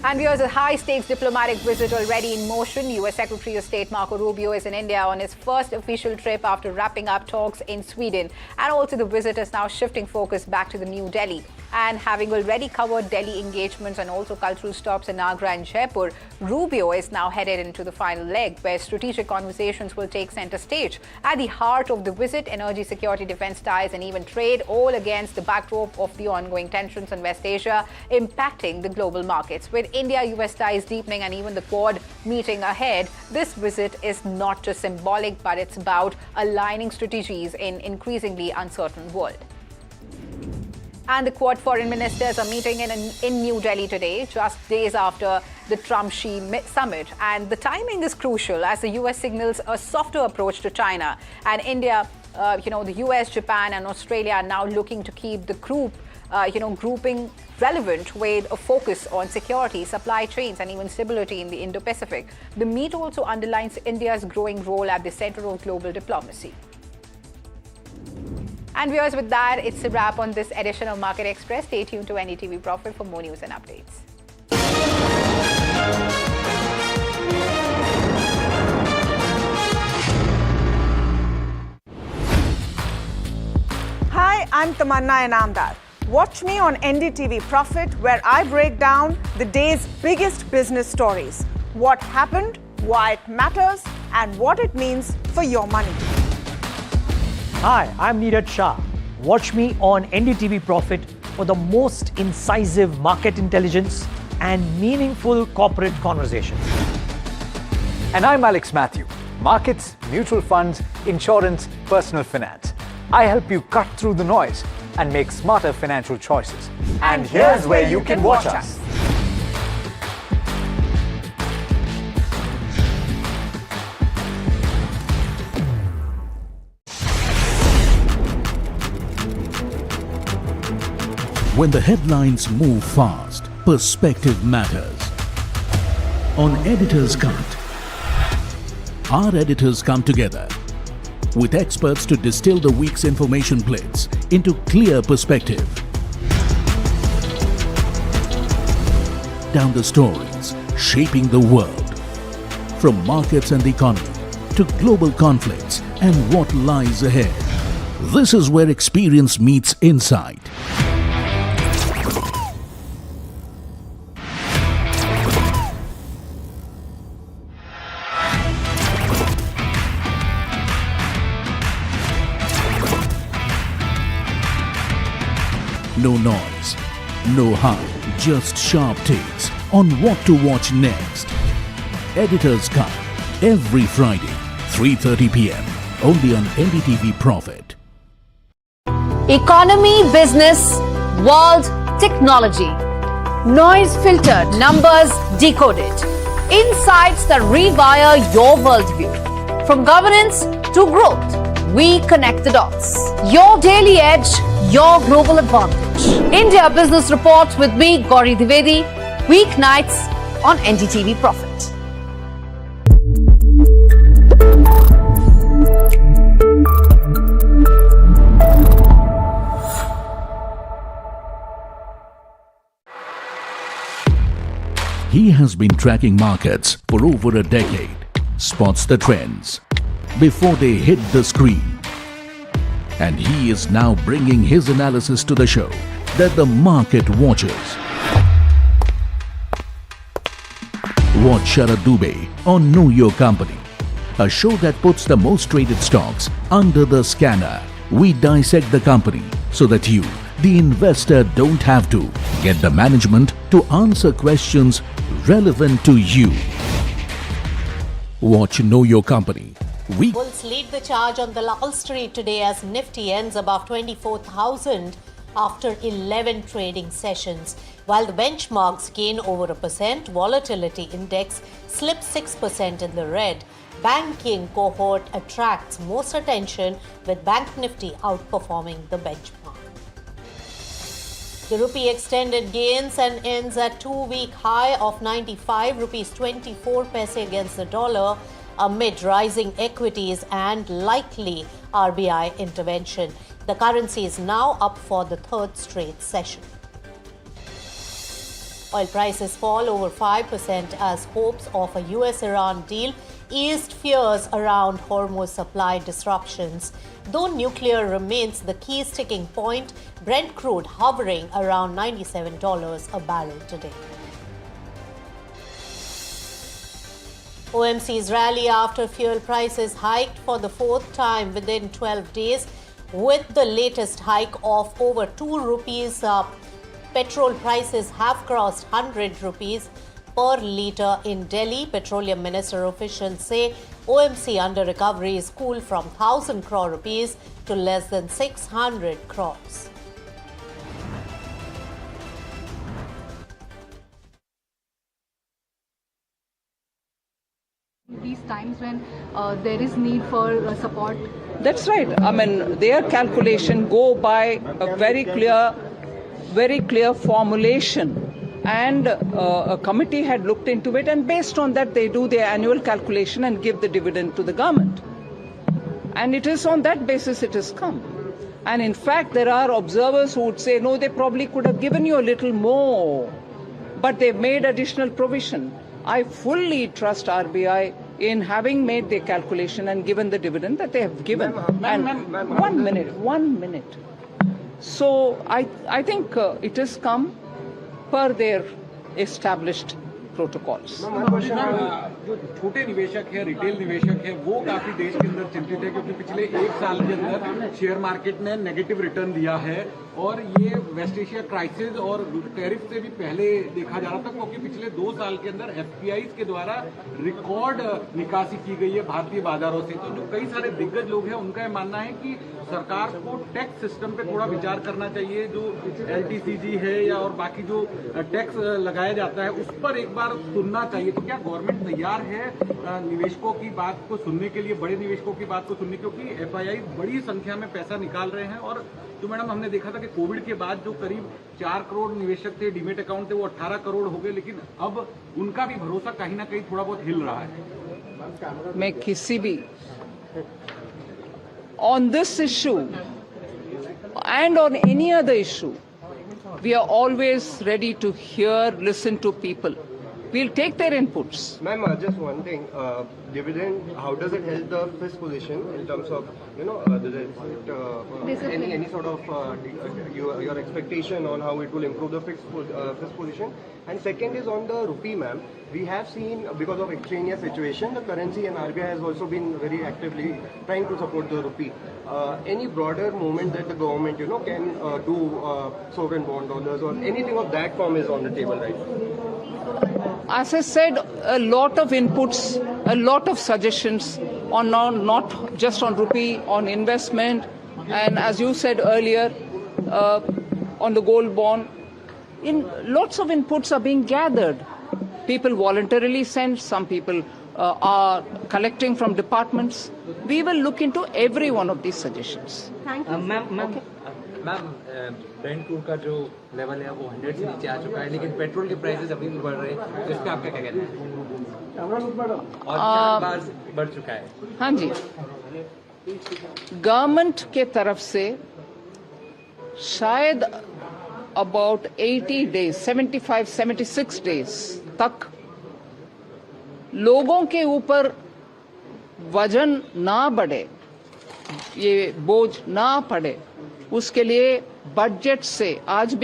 And here's a high-stakes diplomatic visit already in motion. U.S. Secretary of State Marco Rubio is in India on his first official trip after wrapping up talks in Sweden. And also the visit is now shifting focus back to the New Delhi. And having already covered Delhi engagements and also cultural stops in Agra and Jaipur, Rubio is now headed into the final leg, where strategic conversations will take center stage. At the heart of the visit, energy, security, defense ties, and even trade, all against the backdrop of the ongoing tensions in West Asia impacting the global markets. With India-US ties deepening and even the Quad meeting ahead, this visit is not just symbolic, but it's about aligning strategies in increasingly uncertain world. And the Quad foreign ministers are meeting in New Delhi today, just days after the Trump-Xi summit. And the timing is crucial as the US signals a softer approach to China. And India, the US, Japan and Australia are now looking to keep the group, grouping relevant with a focus on security, supply chains and even stability in the Indo-Pacific. The meet also underlines India's growing role at the center of global diplomacy. And viewers, with that, it's a wrap on this edition of Market Express. Stay tuned to NDTV Profit for more news and updates. Hi, I'm Tamanna Inamdar. Watch me on NDTV Profit, where I break down the day's biggest business stories. What happened, why it matters, and what it means for your money. Hi, I'm Neeraj Shah. Watch me on NDTV Profit for the most incisive market intelligence and meaningful corporate conversations. And I'm Alex Matthew. Markets, mutual funds, insurance, personal finance. I help you cut through the noise and make smarter financial choices. And here's where you can watch us. When the headlines move fast, perspective matters. On Editor's Cut, our editors come together with experts to distill the week's information blitz into clear perspective. Down the stories shaping the world, from markets and the economy to global conflicts and what lies ahead. This is where experience meets insight. No noise, no hype, just sharp takes on what to watch next. Editor's Cut, every Friday, 3:30 p.m. only on NDTV Profit. Economy, business, world, technology. Noise filtered, numbers decoded. Insights that rewire your worldview. From governance to growth, we connect the dots. Your daily edge, your global advantage. India Business Reports with me, Gauri Dwivedi, weeknights on NDTV Profit. He has been tracking markets for over a decade, spots the trends before they hit the screen. And he is now bringing his analysis to the show that the market watches. Watch Sharad Dubey on Know Your Company, a show that puts the most traded stocks under the scanner. We dissect the company so that you, the investor, don't have to. Get the management to answer questions relevant to you. Watch Know Your Company. Bulls lead the charge on Dalal Street today as Nifty ends above 24,000 after 11 trading sessions. While the benchmarks gain over 1%, volatility index slips 6% in the red. Banking cohort attracts most attention with Bank Nifty outperforming the benchmark. The rupee extended gains and ends at two-week high of 95 rupees 24 paise against the dollar amid rising equities and likely RBI intervention. The currency is now up for the third straight session. Oil prices fall over 5% as hopes of a US-Iran deal eased fears around Hormuz supply disruptions. Though nuclear remains the key sticking point, Brent crude hovering around $97 a barrel today. OMC's rally after fuel prices hiked for the fourth time within 12 days. With the latest hike of over 2 rupees, petrol prices have crossed 100 rupees per litre in Delhi. Petroleum Minister officials say OMC under recovery is cooled from 1,000 crore rupees to less than 600 crores. These times when there is need for support. That's right. I mean, their calculation go by a very clear formulation. And a committee had looked into it, and based on that, they do their annual calculation and give the dividend to the government. And it is on that basis it has come. And in fact, there are observers who would say, no, they probably could have given you a little more, but they've made additional provision. I fully trust RBI in having made their calculation and given the dividend that they have given. One minute. So I think it has come per their established protocols. जो छोटे निवेशक है, retail निवेशक है, वो काफी देश के अंदर चिंतित है क्योंकि पिछले एक साल के अंदर शेयर मार्केट ने नेगेटिव रिटर्न दिया है और ये वेस्ट एशिया क्राइसिस और टैरिफ से भी पहले देखा जा रहा था क्योंकि पिछले 2 साल के अंदर एफपीआईज के द्वारा रिकॉर्ड निकासी की गई है भारतीय बाजारों से। तो जो कई सारे दिग्गज लोग हैं उनका यह मानना है कि सरकार को टैक्स सिस्टम पे थोड़ा विचार करना चाहिए, जो एलटीसीजी है या और बाकी जो टैक्स लगाया जाता है उस पर एक बार सुनना चाहिए। तो क्या गवर्नमेंट तैयार है निवेशकों की बात को सुनने के लिए, बड़े निवेशकों की बात को सुनने, क्योंकि एफआईआई बड़ी संख्या में पैसा निकाल रहे हैं और जो मैडम हमने देखा था कि कोविड के बाद जो करीब 4 करोड़ निवेशक थे, डीमेट अकाउंट थे, वो 18 करोड़ हो गए, लेकिन अब उनका भी भरोसा कहीं ना कहीं थोड़ा बहुत हिल रहा है। मैं किसी भी on this issue and on any other issue, we are always ready to hear, listen to people. We'll take their inputs. Ma'am, just one thing. Dividend, how does it help the FIS position in terms of, any sort of your expectation on how it will improve the FIS position? And second is on the rupee, ma'am. We have seen, because of extraneous situation, the currency and RBI has also been very actively trying to support the rupee. Any broader movement that the government, can do sovereign bond holders or anything of that form is on the table right now? As I said, a lot of inputs, a lot of suggestions on not just on rupee, on investment, and as you said earlier, on the gold bond. Lots of inputs are being gathered. People voluntarily send, some people are collecting from departments. We will look into every one of these suggestions. Thank you. Ma'am, Brent crude का जो level है वो 100 से नीचे आ चुका है, लेकिन petrol के प्राइसेस अभी भी बढ़ रहे हैं, इस पे आपका क्या कहना है? और 4 बार बढ़ चुका है। हाँ जी, गवर्नमेंट के तरफ से शायद अबाउट 80 डेज 76 डेज तक लोगों के ऊपर वजन ना बढ़े, ये बोझ ना पड़े, उसके लिए बजट से आज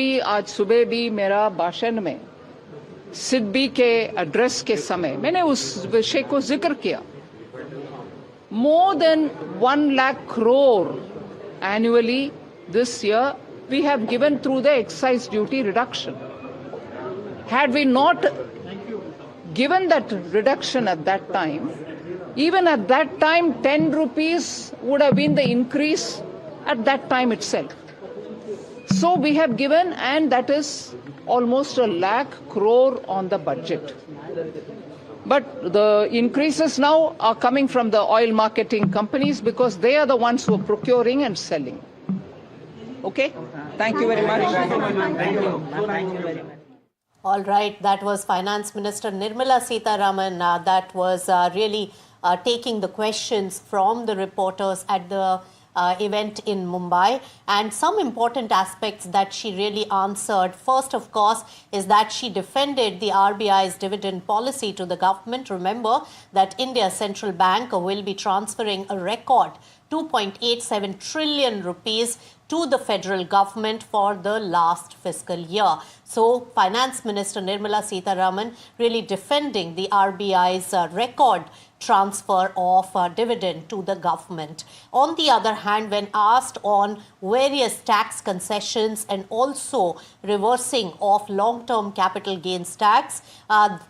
सुबह भी मेरा भाषण में सिडबी के एड्रेस के समय मैंने उस विषय को जिक्र किया। More than 1 lakh crore annually this year we have given through the excise duty reduction. Had we not given that reduction at that time, even at that time 10 rupees would have been the increase at that time itself. So we have given, and that is almost 1 lakh crore on the budget. But the increases now are coming from the oil marketing companies because they are the ones who are procuring and selling. Okay? Thank you very much. Thank you. All right, that was Finance Minister Nirmala Sitharaman. That was really taking the questions from the reporters at the event in Mumbai, and some important aspects that she really answered. First, of course, is that she defended the RBI's dividend policy to the government. Remember that India's central bank will be transferring a record 2.87 trillion rupees to the federal government for the last fiscal year. So, Finance Minister Nirmala Sitharaman really defending the RBI's record transfer of dividend to the government. On the other hand, when asked on various tax concessions and also reversing of long-term capital gains tax,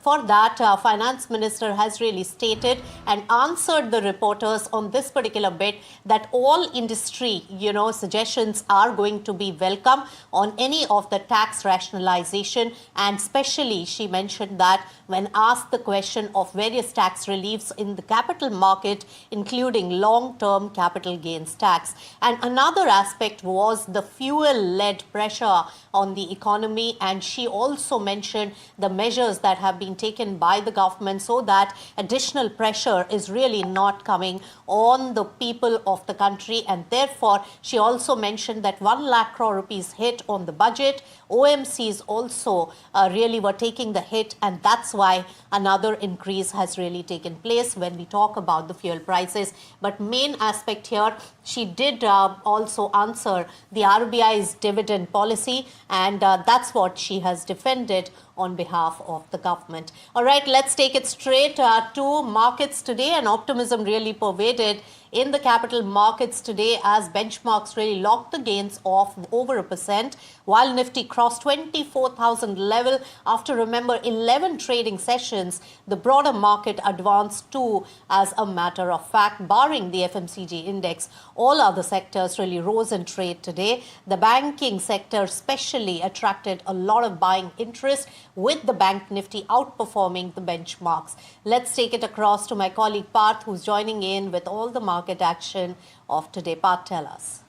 for that Finance Minister has really stated and answered the reporters on this particular bit that all industry, suggestions are going to be welcome on any of the tax rationalization, and especially she mentioned that when asked the question of various tax reliefs in the capital market, including long-term capital gains tax. And another aspect was the fuel-led pressure on the economy, and she also mentioned the measures that have been taken by the government so that additional pressure is really not coming on the people of the country, and therefore she also mentioned that 1 lakh crore rupees hit on the budget. OMCs also really were taking the hit, and that's why another increase has really taken place when we talk about the fuel prices. But main aspect here, she did also answer the RBI's dividend policy, and that's what she has defended on behalf of the government. All right, let's take it straight to markets today, and optimism really pervaded in the capital markets today as benchmarks really locked the gains of over 1%, while Nifty crossed 24,000 level after, remember, 11 trading sessions. The broader market advanced too, as a matter of fact, barring the FMCG index. All other sectors really rose in trade today. The banking sector especially attracted a lot of buying interest, with the Bank Nifty outperforming the benchmarks. Let's take it across to my colleague Parth, who's joining in with all the market action of today. Parth, tell us.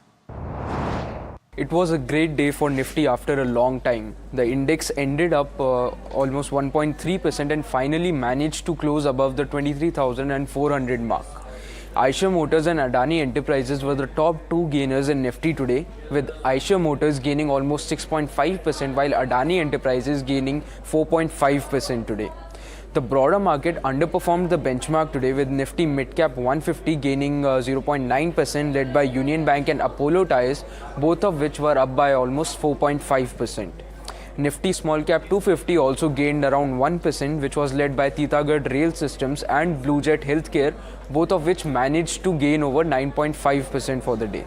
It was a great day for Nifty after a long time. The index ended up almost 1.3% and finally managed to close above the 23,400 mark. Eicher Motors and Adani Enterprises were the top two gainers in Nifty today, with Eicher Motors gaining almost 6.5% while Adani Enterprises gaining 4.5% today. The broader market underperformed the benchmark today, with Nifty Midcap 150 gaining 0.9%, led by Union Bank and Apollo Tyres, both of which were up by almost 4.5%. Nifty Small Cap 250 also gained around 1%, which was led by Titagarh Rail Systems and Bluejet Healthcare, both of which managed to gain over 9.5% for the day.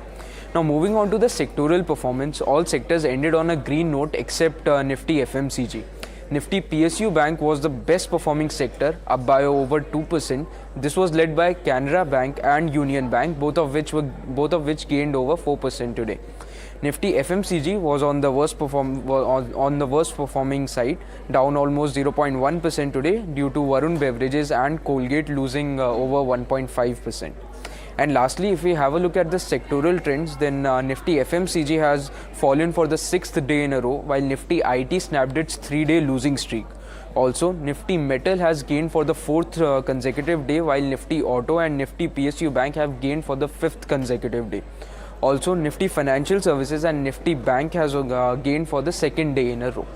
Now moving on to the sectoral performance, all sectors ended on a green note except Nifty FMCG. Nifty PSU Bank was the best performing sector, up by over 2%. This was led by Canara Bank and Union Bank, both of which gained over 4% today. Nifty FMCG was on the worst performing side, down almost 0.1% today due to Varun Beverages and Colgate losing over 1.5%. And lastly, if we have a look at the sectoral trends, then Nifty FMCG has fallen for the 6th day in a row, while Nifty IT snapped its 3-day losing streak. Also, Nifty Metal has gained for the 4th consecutive day, while Nifty Auto and Nifty PSU Bank have gained for the 5th consecutive day. Also, Nifty Financial Services and Nifty Bank has gained for the 2nd day in a row.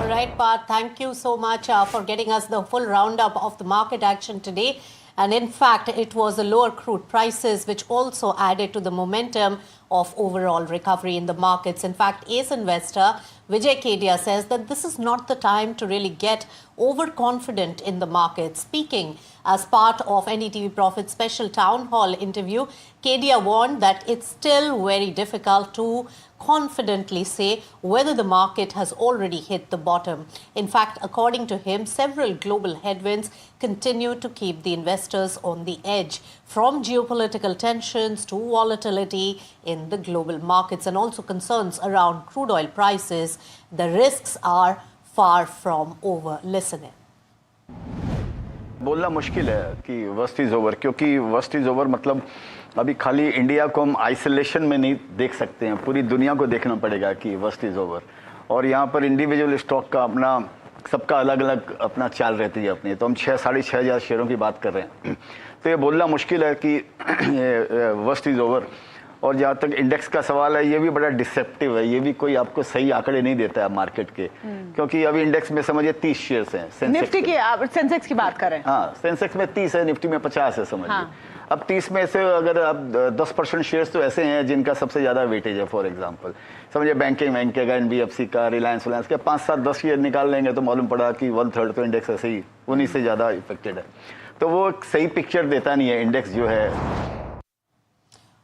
All right, Parth, thank you so much for getting us the full roundup of the market action today. And in fact, it was the lower crude prices which also added to the momentum of overall recovery in the markets. In fact, Ace investor Vijay Kedia says that this is not the time to really get overconfident in the market. Speaking as part of NDTV Profit special town hall interview, Kedia warned that it's still very difficult to confidently say whether the market has already hit the bottom. In fact, according to him, several global headwinds continue to keep the investors on the edge, from geopolitical tensions to volatility in the global markets and also concerns around crude oil prices. The risks are far from over. Listen in. बोलना मुश्किल है कि worst is over, क्योंकि worst is over मतलब अभी खाली India को हम आइसोलेशन में नहीं देख सकते हैं, पूरी दुनिया को देखना पड़ेगा कि वर्स्ट इज ओवर। और यहाँ पर इंडिविजुअल स्टॉक का अपना सबका अलग अलग अपना चाल रहती है अपनी, तो हम 6,500 शेयरों की बात कर रहे हैं। तो ये बोलना मुश्किल है कि वर्स्ट इज़ ओवर। और जहाँ तक इंडेक्स का सवाल है, ये भी बड़ा डिसेप्टिव है, ये भी कोई आपको सही आंकड़े नहीं देता है मार्केट के, क्योंकि अभी इंडेक्स में समझिए 30 शेयर्स हैं। निफ्टी की, सेंसेक्स की बात करें, हाँ, सेंसेक्स में 30 है, निफ्टी में 50 है समझिए। हाँ। अब 30 में से अगर आप 10% शेयर्स तो ऐसे हैं जिनका सबसे ज़्यादा वेटेज है। फॉर एग्जांपल समझिए बैंकिंग का, NBFC का, रिलायंस का 5, 7, 10 शेयर निकाल लेंगे तो मालूम पड़ा कि 1/3 तो इंडेक्स ऐसे ही उन्हीं से ज़्यादा इफेक्टेड है। तो वो एक सही पिक्चर देता नहीं है इंडेक्स जो है।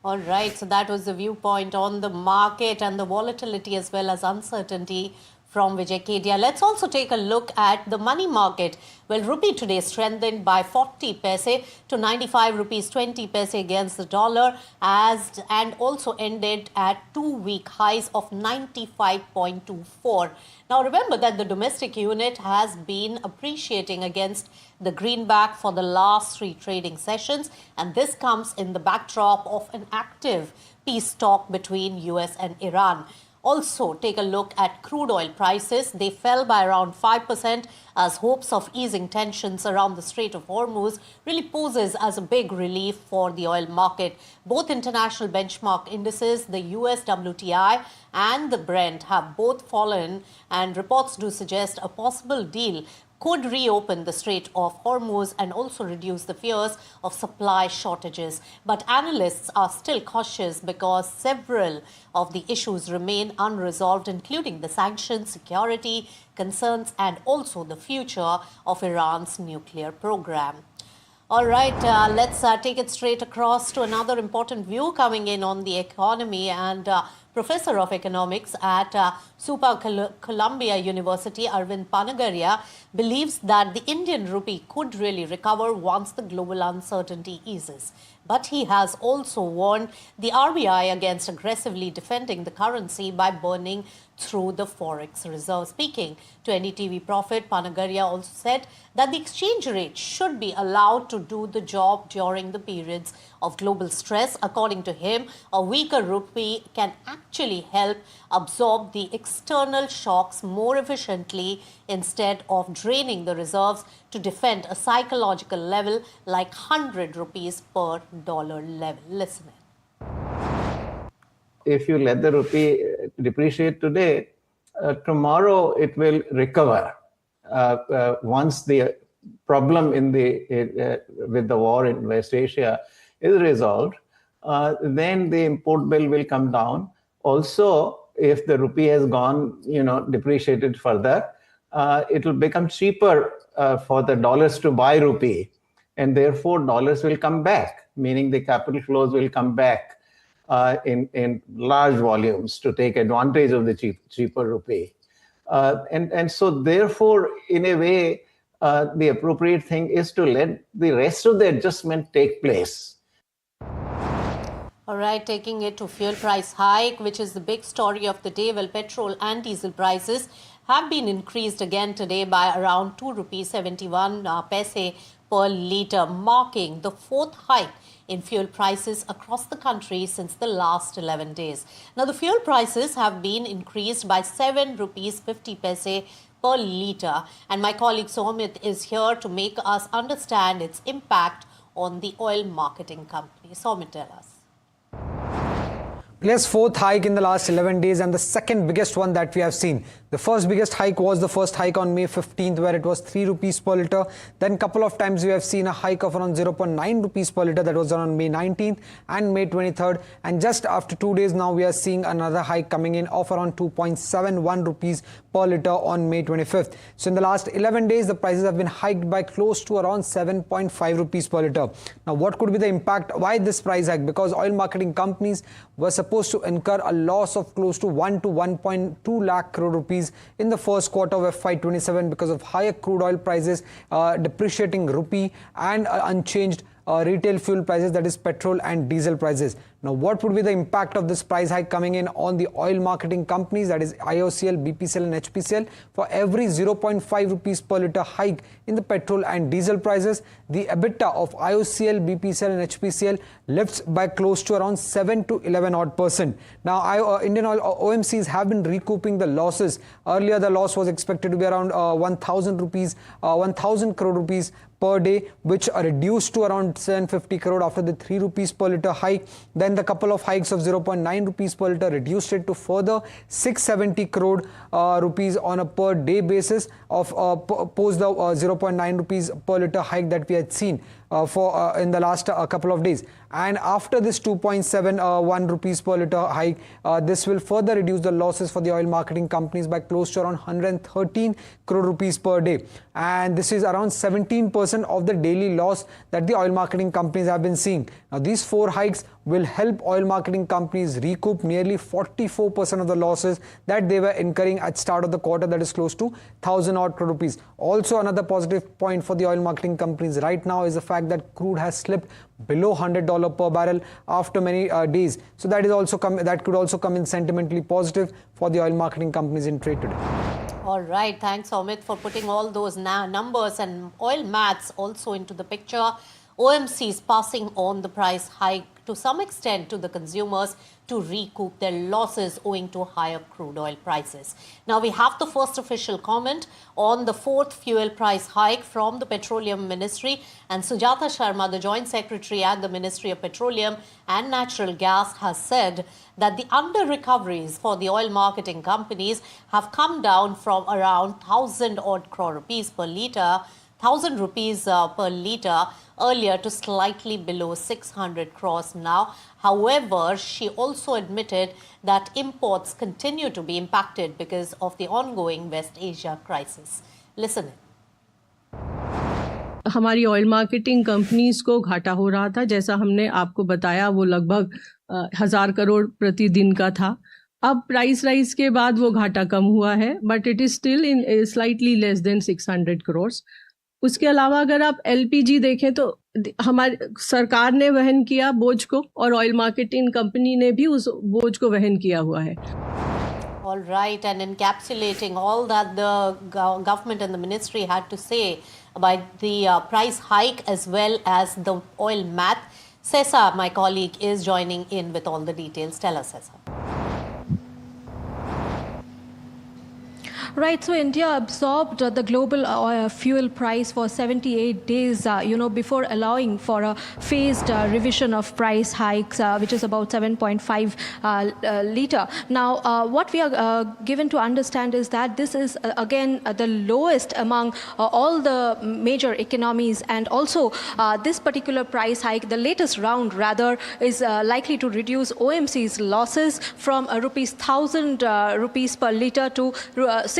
All right, so that was the viewpoint on the market and the volatility as well as uncertainty from Vijay Kedia. Let's also take a look at the money market. Well, rupee today strengthened by 40 paise to 95 rupees 20 paise against the dollar, and also ended at 2-week highs of 95.24. Now, remember that the domestic unit has been appreciating against the greenback for the last 3 trading sessions, and this comes in the backdrop of an active peace talk between US and Iran. Also, take a look at crude oil prices. They fell by around 5% as hopes of easing tensions around the Strait of Hormuz really poses as a big relief for the oil market. Both international benchmark indices, the US WTI and the Brent, have both fallen, and reports do suggest a possible deal could reopen the Strait of Hormuz and also reduce the fears of supply shortages. But analysts are still cautious because several of the issues remain unresolved, including the sanctions, security concerns, and also the future of Iran's nuclear program. All right, let's take it straight across to another important view coming in on the economy, and Professor of Economics at Columbia University, Arvind Panagariya, believes that the Indian rupee could really recover once the global uncertainty eases. But he has also warned the RBI against aggressively defending the currency by burning through the forex reserve. Speaking to NDTV Profit, Panagariya also said that the exchange rate should be allowed to do the job during the periods of global stress. According to him, a weaker rupee can actually help absorb the external shocks more efficiently instead of draining the reserves to defend a psychological level like 100 rupees per dollar level. Listen in. If you let the rupee depreciate today, tomorrow it will recover. Once the problem in with the war in West Asia is resolved, then the import bill will come down. Also, if the rupee has gone, depreciated further, it will become cheaper for the dollars to buy rupee, and therefore dollars will come back, meaning the capital flows will come back in large volumes to take advantage of the cheaper rupee. And so therefore, in a way, the appropriate thing is to let the rest of the adjustment take place. All right, taking it to fuel price hike, which is the big story of the day. Well, petrol and diesel prices have been increased again today by around 2.71 rupees per litre, marking the 4th hike in fuel prices across the country since the last 11 days. Now, the fuel prices have been increased by 7.50 rupees per litre, and my colleague Somit is here to make us understand its impact on the oil marketing company. Somit, tell us. Yes, 4th hike in the last 11 days and the second biggest one that we have seen. The first biggest hike was the first hike on May 15th, where it was 3 rupees per litre. Then couple of times we have seen a hike of around 0.9 rupees per litre, that was on May 19th and May 23rd. And just after 2 days now, we are seeing another hike coming in of around 2.71 rupees per litre on May 25th. So in the last 11 days, the prices have been hiked by close to around 7.5 rupees per litre. Now, what could be the impact? Why this price hike? Because oil marketing companies were supposed to incur a loss of close to 1 to 1.2 lakh crore rupees in the first quarter of FY27 because of higher crude oil prices, depreciating rupee, and unchanged retail fuel prices, that is petrol and diesel prices. Now, what would be the impact of this price hike coming in on the oil marketing companies, that is IOCL, BPCL and HPCL? For every 0.5 rupees per litre hike in the petrol and diesel prices, the EBITDA of IOCL, BPCL and HPCL lifts by close to around 7 to 11%. Now, Indian oil OMCs have been recouping the losses. Earlier, the loss was expected to be around 1,000 crore rupees per day, which are reduced to around 750 crore after the 3 rupees per litre hike. Then the couple of hikes of 0.9 rupees per litre reduced it to further 670 crore rupees on a per day basis of post the 0.9 rupees per litre hike that we had seen in the last couple of days. And after this 2.71 rupees per litre hike, this will further reduce the losses for the oil marketing companies by close to around 113 crore rupees per day. And this is around 17% of the daily loss that the oil marketing companies have been seeing. Now, these 4 hikes will help oil marketing companies recoup nearly 44% of the losses that they were incurring at start of the quarter, that is close to 1,000 odd crore rupees. Also, another positive point for the oil marketing companies right now is the fact that crude has slipped below $100 per barrel after many days. So that could also come in sentimentally positive for the oil marketing companies in trade today. All right, thanks Amit for putting all those numbers and oil maths also into the picture. OMCs passing on the price hike to some extent to the consumers to recoup their losses owing to higher crude oil prices. Now we have the first official comment on the 4th fuel price hike from the Petroleum Ministry, and Sujata Sharma, the Joint Secretary at the Ministry of Petroleum and Natural Gas, has said that the under-recoveries for the oil marketing companies have come down from around 1,000 odd crore rupees per litre, 1,000 rupees per litre earlier to slightly below 600 crores now. However, she also admitted that imports continue to be impacted because of the ongoing West Asia crisis. Listen in. हमारी oil marketing companies को घाटा हो रहा था, जैसा हमने आपको बताया वो लगभग 1000 करोड़ प्रतिदिन का था. अब प्राइस राइज के बाद वो घाटा कम हुआ है, but it is still in slightly less than 600 crore. उसके अलावा अगर आप एलपीजी देखें तो हमारी सरकार ने वहन किया बोझ को और ऑयल मार्केटिंग कंपनी ने भी उस बोझ को वहन किया हुआ है. All right, and encapsulating all that the government and the ministry had to say about the price hike as well as the oil math, Sesa, my colleague, is joining in with all the details. Tell us, Sesa. Right, so India absorbed the global fuel price for 78 days, before allowing for a phased revision of price hikes, which is about 7.5 litre. Now, what we are given to understand is that this is, again, the lowest among all the major economies, and also this particular price hike, the latest round rather, is likely to reduce OMC's losses from rupees 1,000 rupees per litre to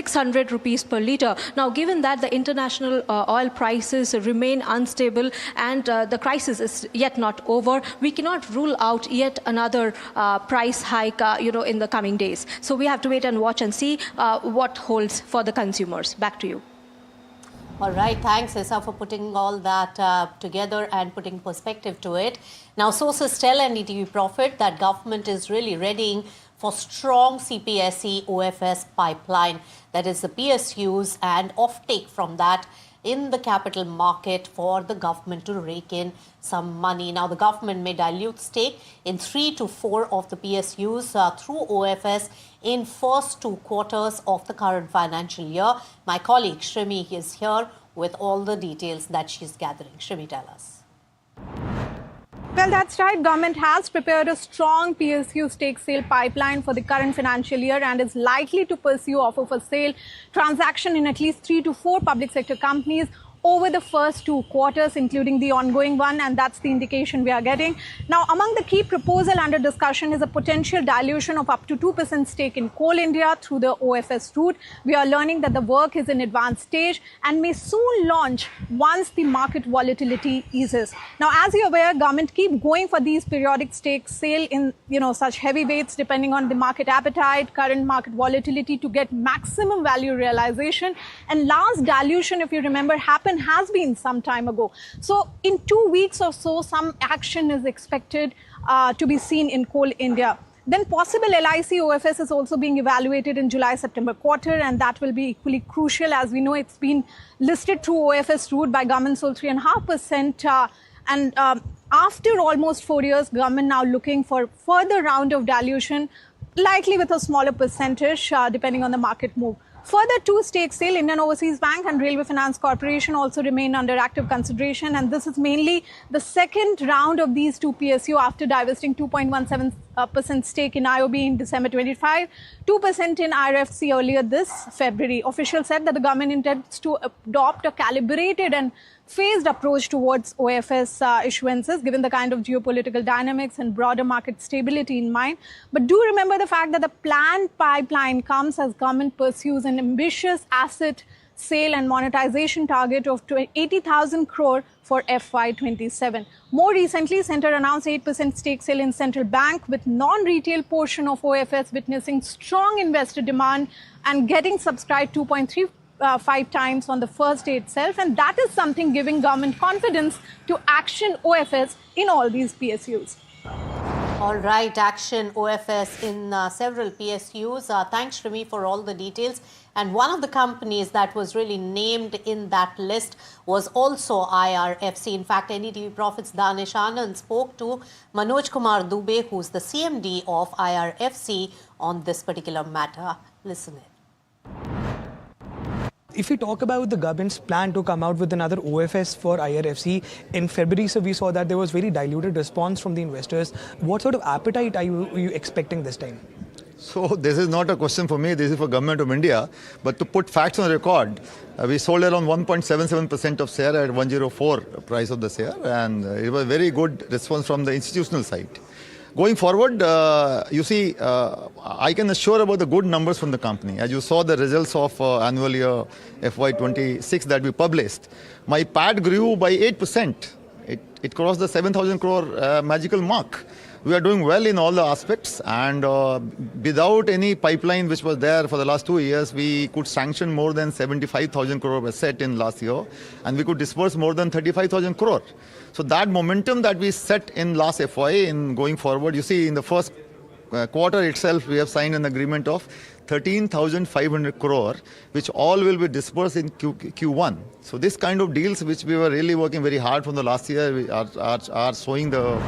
600 rupees per litre. Now, given that the international oil prices remain unstable and the crisis is yet not over, we cannot rule out yet another price hike, in the coming days. So we have to wait and watch and see what holds for the consumers. Back to you. All right, thanks, Issa, for putting all that together and putting perspective to it. Now, sources tell NDTV Profit that government is really readying for strong CPSE OFS pipeline, that is the PSUs and offtake from that in the capital market for the government to rake in some money. Now, the government may dilute stake in 3 to 4 of the PSUs through OFS in first 2 quarters of the current financial year. My colleague Shrimi is here with all the details that she's gathering. Shrimi, tell us. Well, that's right. Government has prepared a strong PSU stake sale pipeline for the current financial year and is likely to pursue offer for sale transaction in at least 3 to 4 public sector companies over the first 2 quarters, including the ongoing one, and that's the indication we are getting. Now, among the key proposal under discussion is a potential dilution of up to 2% stake in Coal India through the OFS route. We are learning that the work is in advanced stage and may soon launch once the market volatility eases. Now, as you're aware, government keep going for these periodic stake sale in, such heavyweights depending on the market appetite, current market volatility to get maximum value realization. And last dilution, if you remember, happened happen has been some time ago. So in 2 weeks or so, some action is expected to be seen in Coal India. Then possible LIC OFS is also being evaluated in July-September quarter, and that will be equally crucial. As we know, it's been listed through OFS route by government sold 3.5%. And after almost 4 years, government now looking for further round of dilution, likely with a smaller percentage depending on the market move. Further, 2 stake sale, Indian Overseas Bank and Railway Finance Corporation also remain under active consideration. And this is mainly the second round of these 2 PSU after divesting 2.17% stake in IOB in December 25, 2% in IRFC earlier this February. Officials said that the government intends to adopt a calibrated and phased approach towards OFS issuances, given the kind of geopolitical dynamics and broader market stability in mind. But do remember the fact that the planned pipeline comes as government pursues an ambitious asset sale and monetization target of 80,000 crore for FY27. More recently, Centre announced 8% stake sale in Central Bank, with non-retail portion of OFS witnessing strong investor demand and getting subscribed 2.35 times on the first day itself, and that is something giving government confidence to action OFS in all these PSUs. All right, action OFS in several PSUs. Thanks, Shrimi, for all the details. And one of the companies that was really named in that list was also IRFC. In fact, NDTV Profit's Danish Anand spoke to Manoj Kumar Dubey, who's the CMD of IRFC, on this particular matter. Listen in. If we talk about the government's plan to come out with another OFS for IRFC, in February, so we saw that there was very diluted response from the investors. What sort of appetite are you expecting this time? So this is not a question for me, this is for Government of India. But to put facts on record, we sold around 1.77% of share at 104 price of the share, and it was very good response from the institutional side. Going forward, you see, I can assure about the good numbers from the company. As you saw the results of annual year FY26 that we published, my PAT grew by 8%. It crossed the 7,000 crore magical mark. We are doing well in all the aspects, and without any pipeline which was there for the last 2 years, we could sanction more than 75,000 crore asset in last year, and we could disperse more than 35,000 crore. So that momentum that we set in last FY in going forward, you see in the first quarter itself, we have signed an agreement of 13,500 crore, which all will be dispersed in Q1. So this kind of deals, which we were really working very hard from the last year, are showing the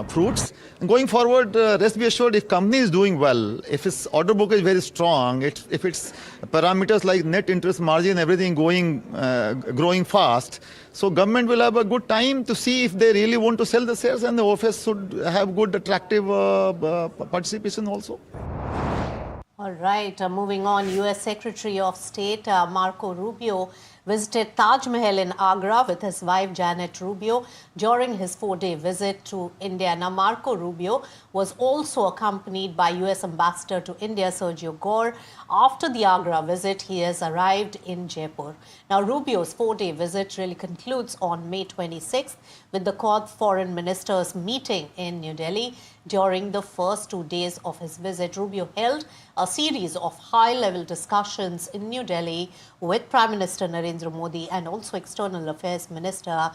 fruits. And going forward, rest be assured, if company is doing well, if its order book is very strong, if its parameters like net interest margin, everything growing fast, so government will have a good time to see if they really want to sell the shares, and the OFS should have good, attractive participation also. All right, moving on, US Secretary of State Marco Rubio visited Taj Mahal in Agra with his wife Janet Rubio during his 4-day visit to India. Now, Marco Rubio was also accompanied by US Ambassador to India Sergio Gore. After the Agra visit, he has arrived in Jaipur. Now, Rubio's 4-day visit really concludes on May 26th with the Quad Foreign Ministers meeting in New Delhi. During the first 2 days of his visit, Rubio held a series of high-level discussions in New Delhi with Prime Minister Narendra Modi and also External Affairs Minister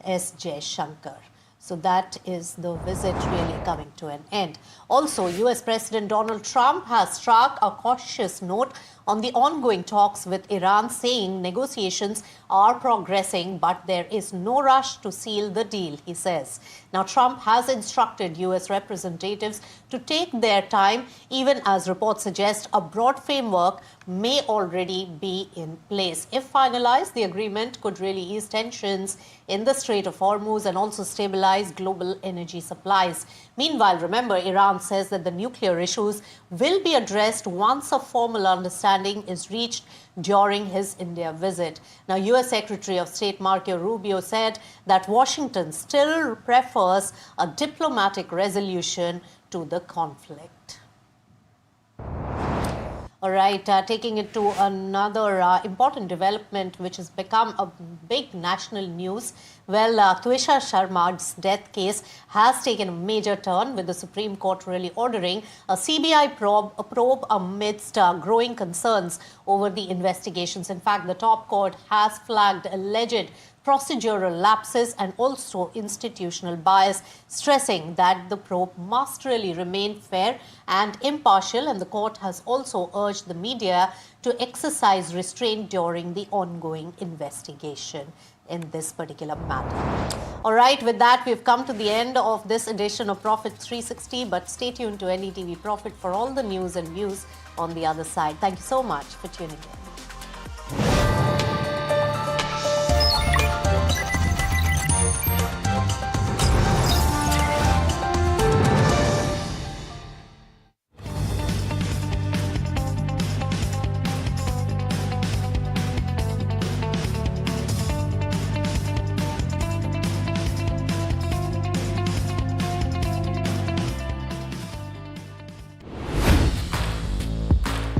S. Jaishankar. So that is the visit really coming to an end. Also, US President Donald Trump has struck a cautious note on the ongoing talks with Iran, saying negotiations are progressing, but there is no rush to seal the deal, he says. Now, Trump has instructed US representatives to take their time, even as reports suggest a broad framework may already be in place. If finalized, the agreement could really ease tensions in the Strait of Hormuz and also stabilize global energy supplies. Meanwhile, remember, Iran says that the nuclear issues will be addressed once a formal understanding is reached during his India visit. Now, US Secretary of State Marco Rubio said that Washington still prefers a diplomatic resolution to the conflict. All right, taking it to another important development which has become a big national news. Well, Tuisha Sharma's death case has taken a major turn, with the Supreme Court really ordering a CBI probe amidst growing concerns over the investigations. In fact, the top court has flagged alleged procedural lapses and also institutional bias, stressing that the probe must really remain fair and impartial. And the court has also urged the media to exercise restraint during the ongoing investigation in this particular matter. All right, with that, we've come to the end of this edition of Profit 360, but stay tuned to NDTV Profit for all the news and views on the other side. Thank you so much for tuning in.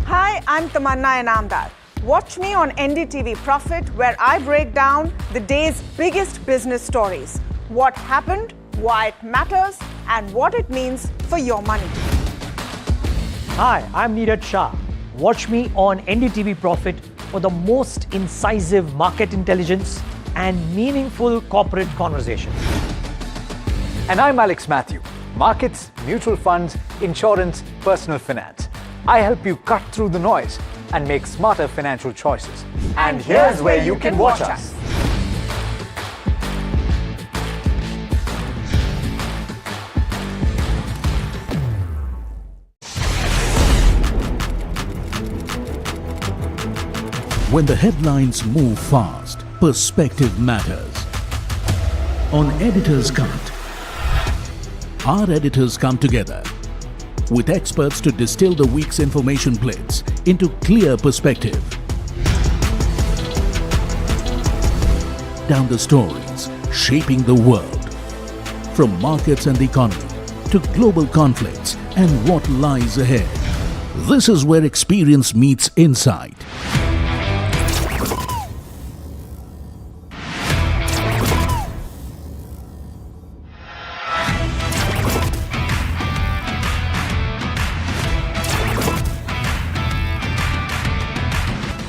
Hi, I'm Tamanna Inamdar. Watch me on NDTV Profit, where I break down the day's biggest business stories. What happened, why it matters, and what it means for your money. Hi, I'm Neeraj Shah. Watch me on NDTV Profit for the most incisive market intelligence and meaningful corporate conversation. And I'm Alex Matthew. Markets, mutual funds, insurance, personal finance. I help you cut through the noise and make smarter financial choices. And here's where you can watch us. When the headlines move fast, perspective matters. On Editor's Cut, our editors come together with experts to distill the week's information blitz into clear perspective. Down the stories shaping the world, from markets and the economy to global conflicts and what lies ahead. This is where experience meets insight.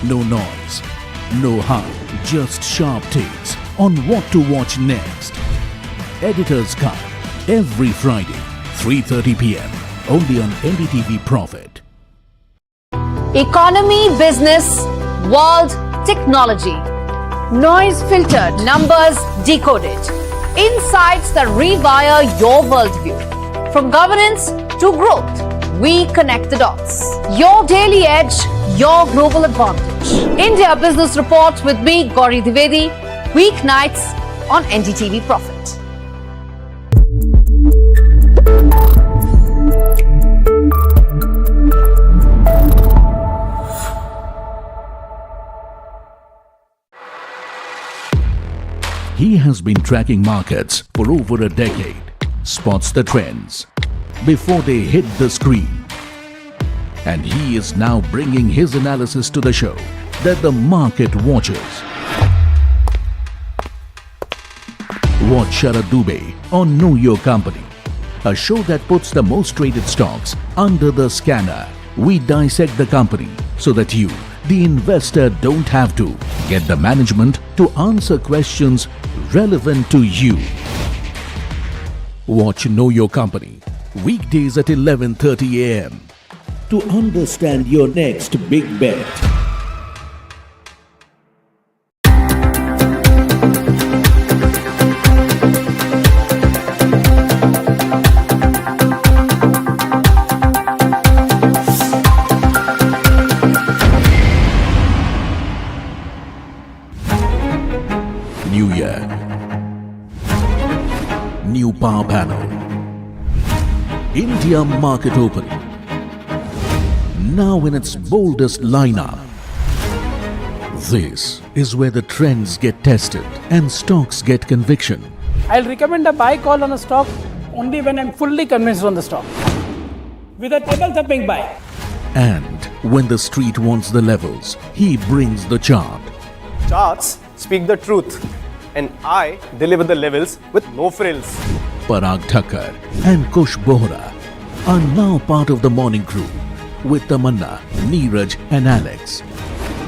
No noise, no hype, just sharp takes on what to watch next. Editor's Cut, every Friday, 3:30 p.m. only on NDTV Profit. Economy, business, world, technology. Noise filtered, numbers decoded. Insights that rewire your worldview. From governance to growth, we connect the dots. Your daily edge, your global advantage. India Business Report with me, Gauri Dwivedi, weeknights on NDTV Profit. He has been tracking markets for over a decade, spots the trends before they hit the screen. And he is now bringing his analysis to the show that the market watches. Watch Sharad Dubey on Know Your Company, a show that puts the most traded stocks under the scanner. We dissect the company so that you, the investor, don't have to. Get the management to answer questions relevant to you. Watch Know Your Company, weekdays at 11:30 a.m. to understand your next big bet. New year, new power panel, India market open, now in its boldest lineup. This is where the trends get tested and stocks get conviction. I'll recommend a buy call on a stock only when I'm fully convinced on the stock. With a table thumping buy. And when the street wants the levels, he brings the chart. Charts speak the truth, and I deliver the levels with no frills. Parag Thakkar and Kush Bohra are now part of the morning crew with Tamanna, Neeraj and Alex.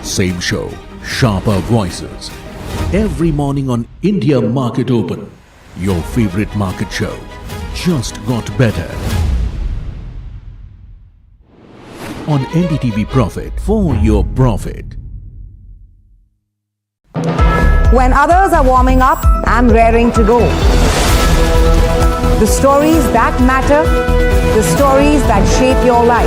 Same show, sharper voices. Every morning on India Market Open, your favorite market show just got better. On NDTV Profit, for your profit. When others are warming up, I'm raring to go. The stories that matter, the stories that shape your life.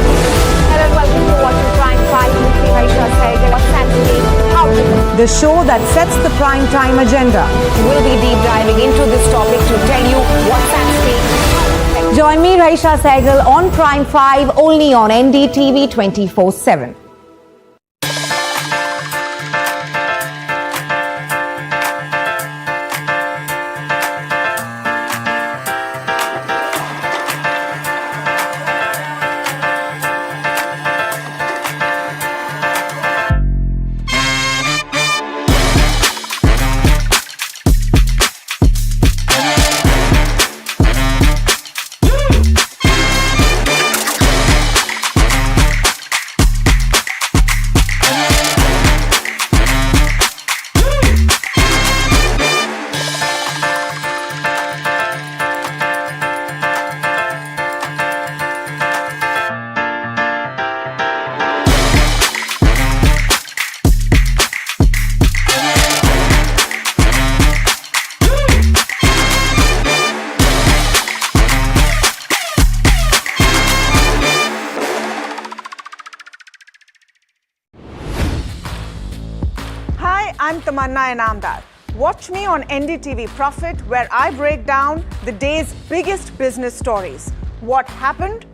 Hello and welcome to watching Prime 5 with me, Eicher Motors. What's at stake? How to The show that sets the prime time agenda. We'll be deep diving into this topic to tell you what's at stake. Join me, Raisha Sehgal, on Prime 5 only on NDTV 24/7. I'm Tamanna Inamdar. Watch me on NDTV Profit, where I break down the day's biggest business stories. What happened?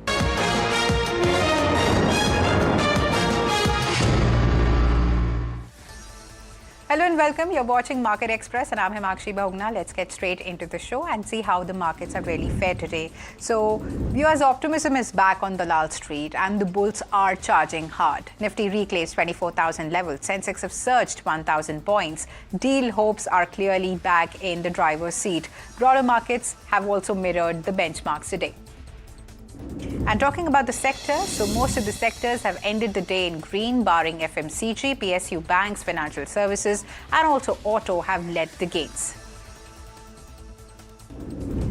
Hello and welcome. You're watching Market Express and I'm Himakshi Bahugna. Let's get straight into the show and see how the markets have really fared today. So, viewers, optimism is back on Dalal Street and the bulls are charging hard. Nifty reclaims 24,000 levels. Sensex have surged 1,000 points. Deal hopes are clearly back in the driver's seat. Broader markets have also mirrored the benchmarks today. And talking about the sectors, so most of the sectors have ended the day in green, barring FMCG, PSU banks, financial services, and also auto have led the gains.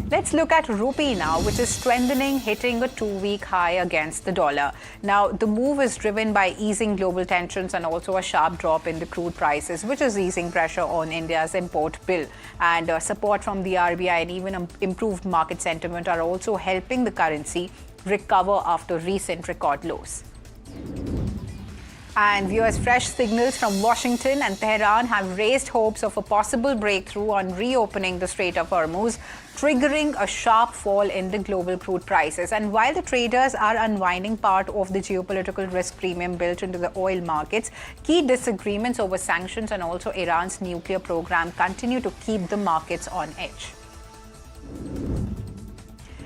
Let's look at rupee now, which is strengthening, hitting a two-week high against the dollar. Now, the move is driven by easing global tensions and also a sharp drop in the crude prices, which is easing pressure on India's import bill. And support from the RBI and even improved market sentiment are also helping the currency recover after recent record lows. And viewers, fresh signals from Washington and Tehran have raised hopes of a possible breakthrough on reopening the Strait of Hormuz, triggering a sharp fall in the global crude prices. And while the traders are unwinding part of the geopolitical risk premium built into the oil markets, key disagreements over sanctions and also Iran's nuclear program continue to keep the markets on edge.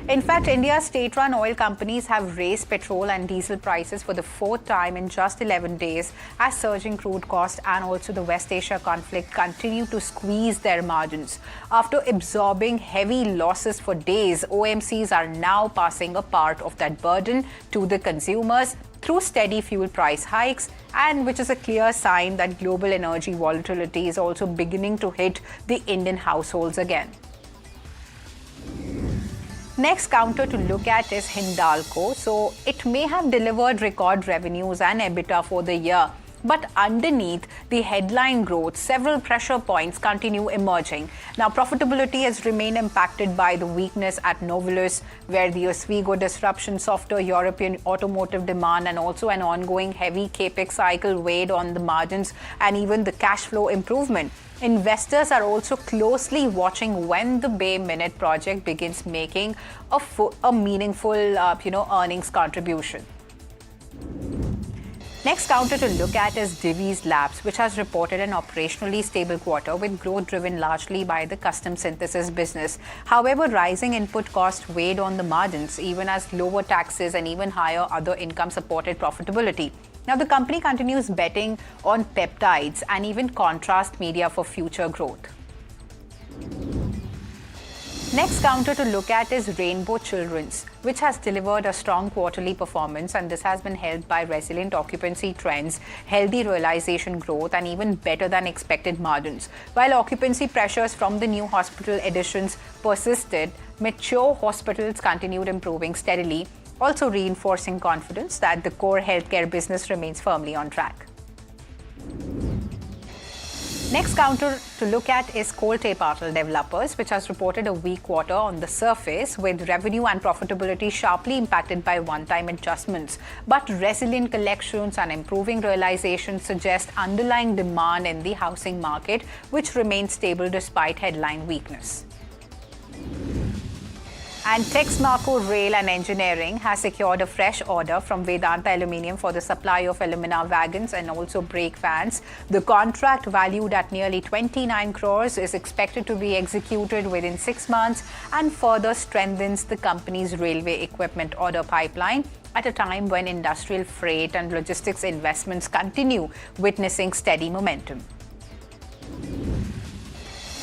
In fact, India's state-run oil companies have raised petrol and diesel prices for the fourth time in just 11 days as surging crude costs and also the West Asia conflict continue to squeeze their margins. After absorbing heavy losses for days, OMCs are now passing a part of that burden to the consumers through steady fuel price hikes, and which is a clear sign that global energy volatility is also beginning to hit the Indian households again. Next counter to look at is Hindalco. So it may have delivered record revenues and EBITDA for the year, but underneath the headline growth, several pressure points continue emerging. Now, profitability has remained impacted by the weakness at Novelis, where the Oswego disruption, softer European automotive demand, and also an ongoing heavy capex cycle weighed on the margins and even the cash flow improvement. Investors are also closely watching when the Bay Minette project begins making a meaningful, earnings contribution. Next counter to look at is Divi's Labs, which has reported an operationally stable quarter with growth driven largely by the custom synthesis business. However, rising input costs weighed on the margins, even as lower taxes and even higher other income supported profitability. Now, the company continues betting on peptides and even contrast media for future growth. Next counter to look at is Rainbow Children's, which has delivered a strong quarterly performance, and this has been helped by resilient occupancy trends, healthy realization growth, and even better than expected margins. While occupancy pressures from the new hospital additions persisted, mature hospitals continued improving steadily, also reinforcing confidence that the core healthcare business remains firmly on track. Next counter to look at is Colgate-Palmolive Developers, which has reported a weak quarter on the surface, with revenue and profitability sharply impacted by one-time adjustments. But resilient collections and improving realization suggest underlying demand in the housing market, which remains stable despite headline weakness. And Texmaco Rail and Engineering has secured a fresh order from Vedanta Aluminium for the supply of alumina wagons and also brake fans. The contract, valued at nearly 29 crores, is expected to be executed within 6 months and further strengthens the company's railway equipment order pipeline at a time when industrial freight and logistics investments continue witnessing steady momentum.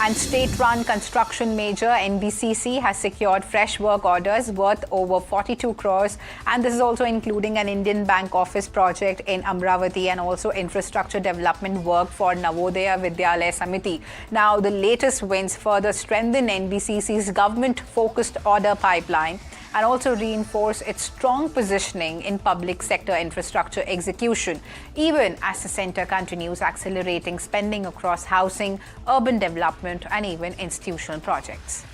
And state-run construction major NBCC has secured fresh work orders worth over 42 crores, and this is also including an Indian Bank office project in Amravati and also infrastructure development work for Navodaya Vidyalaya Samiti. Now, the latest wins further strengthen NBCC's government-focused order pipeline and also reinforce its strong positioning in public sector infrastructure execution, even as the centre continues accelerating spending across housing, urban development, and even institutional projects.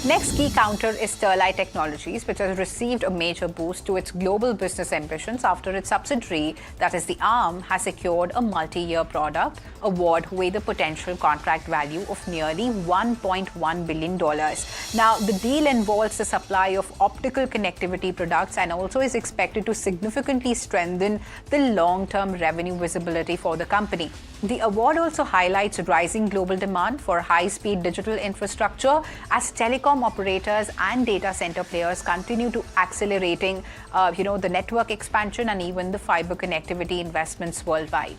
Next key counter is Sterlite Technologies, which has received a major boost to its global business ambitions after its subsidiary, that is the ARM, has secured a multi-year product award with a potential contract value of nearly $1.1 billion. Now, the deal involves the supply of optical connectivity products and also is expected to significantly strengthen the long-term revenue visibility for the company. The award also highlights rising global demand for high-speed digital infrastructure as telecom operators and data center players continue to accelerating, the network expansion and even the fiber connectivity investments worldwide.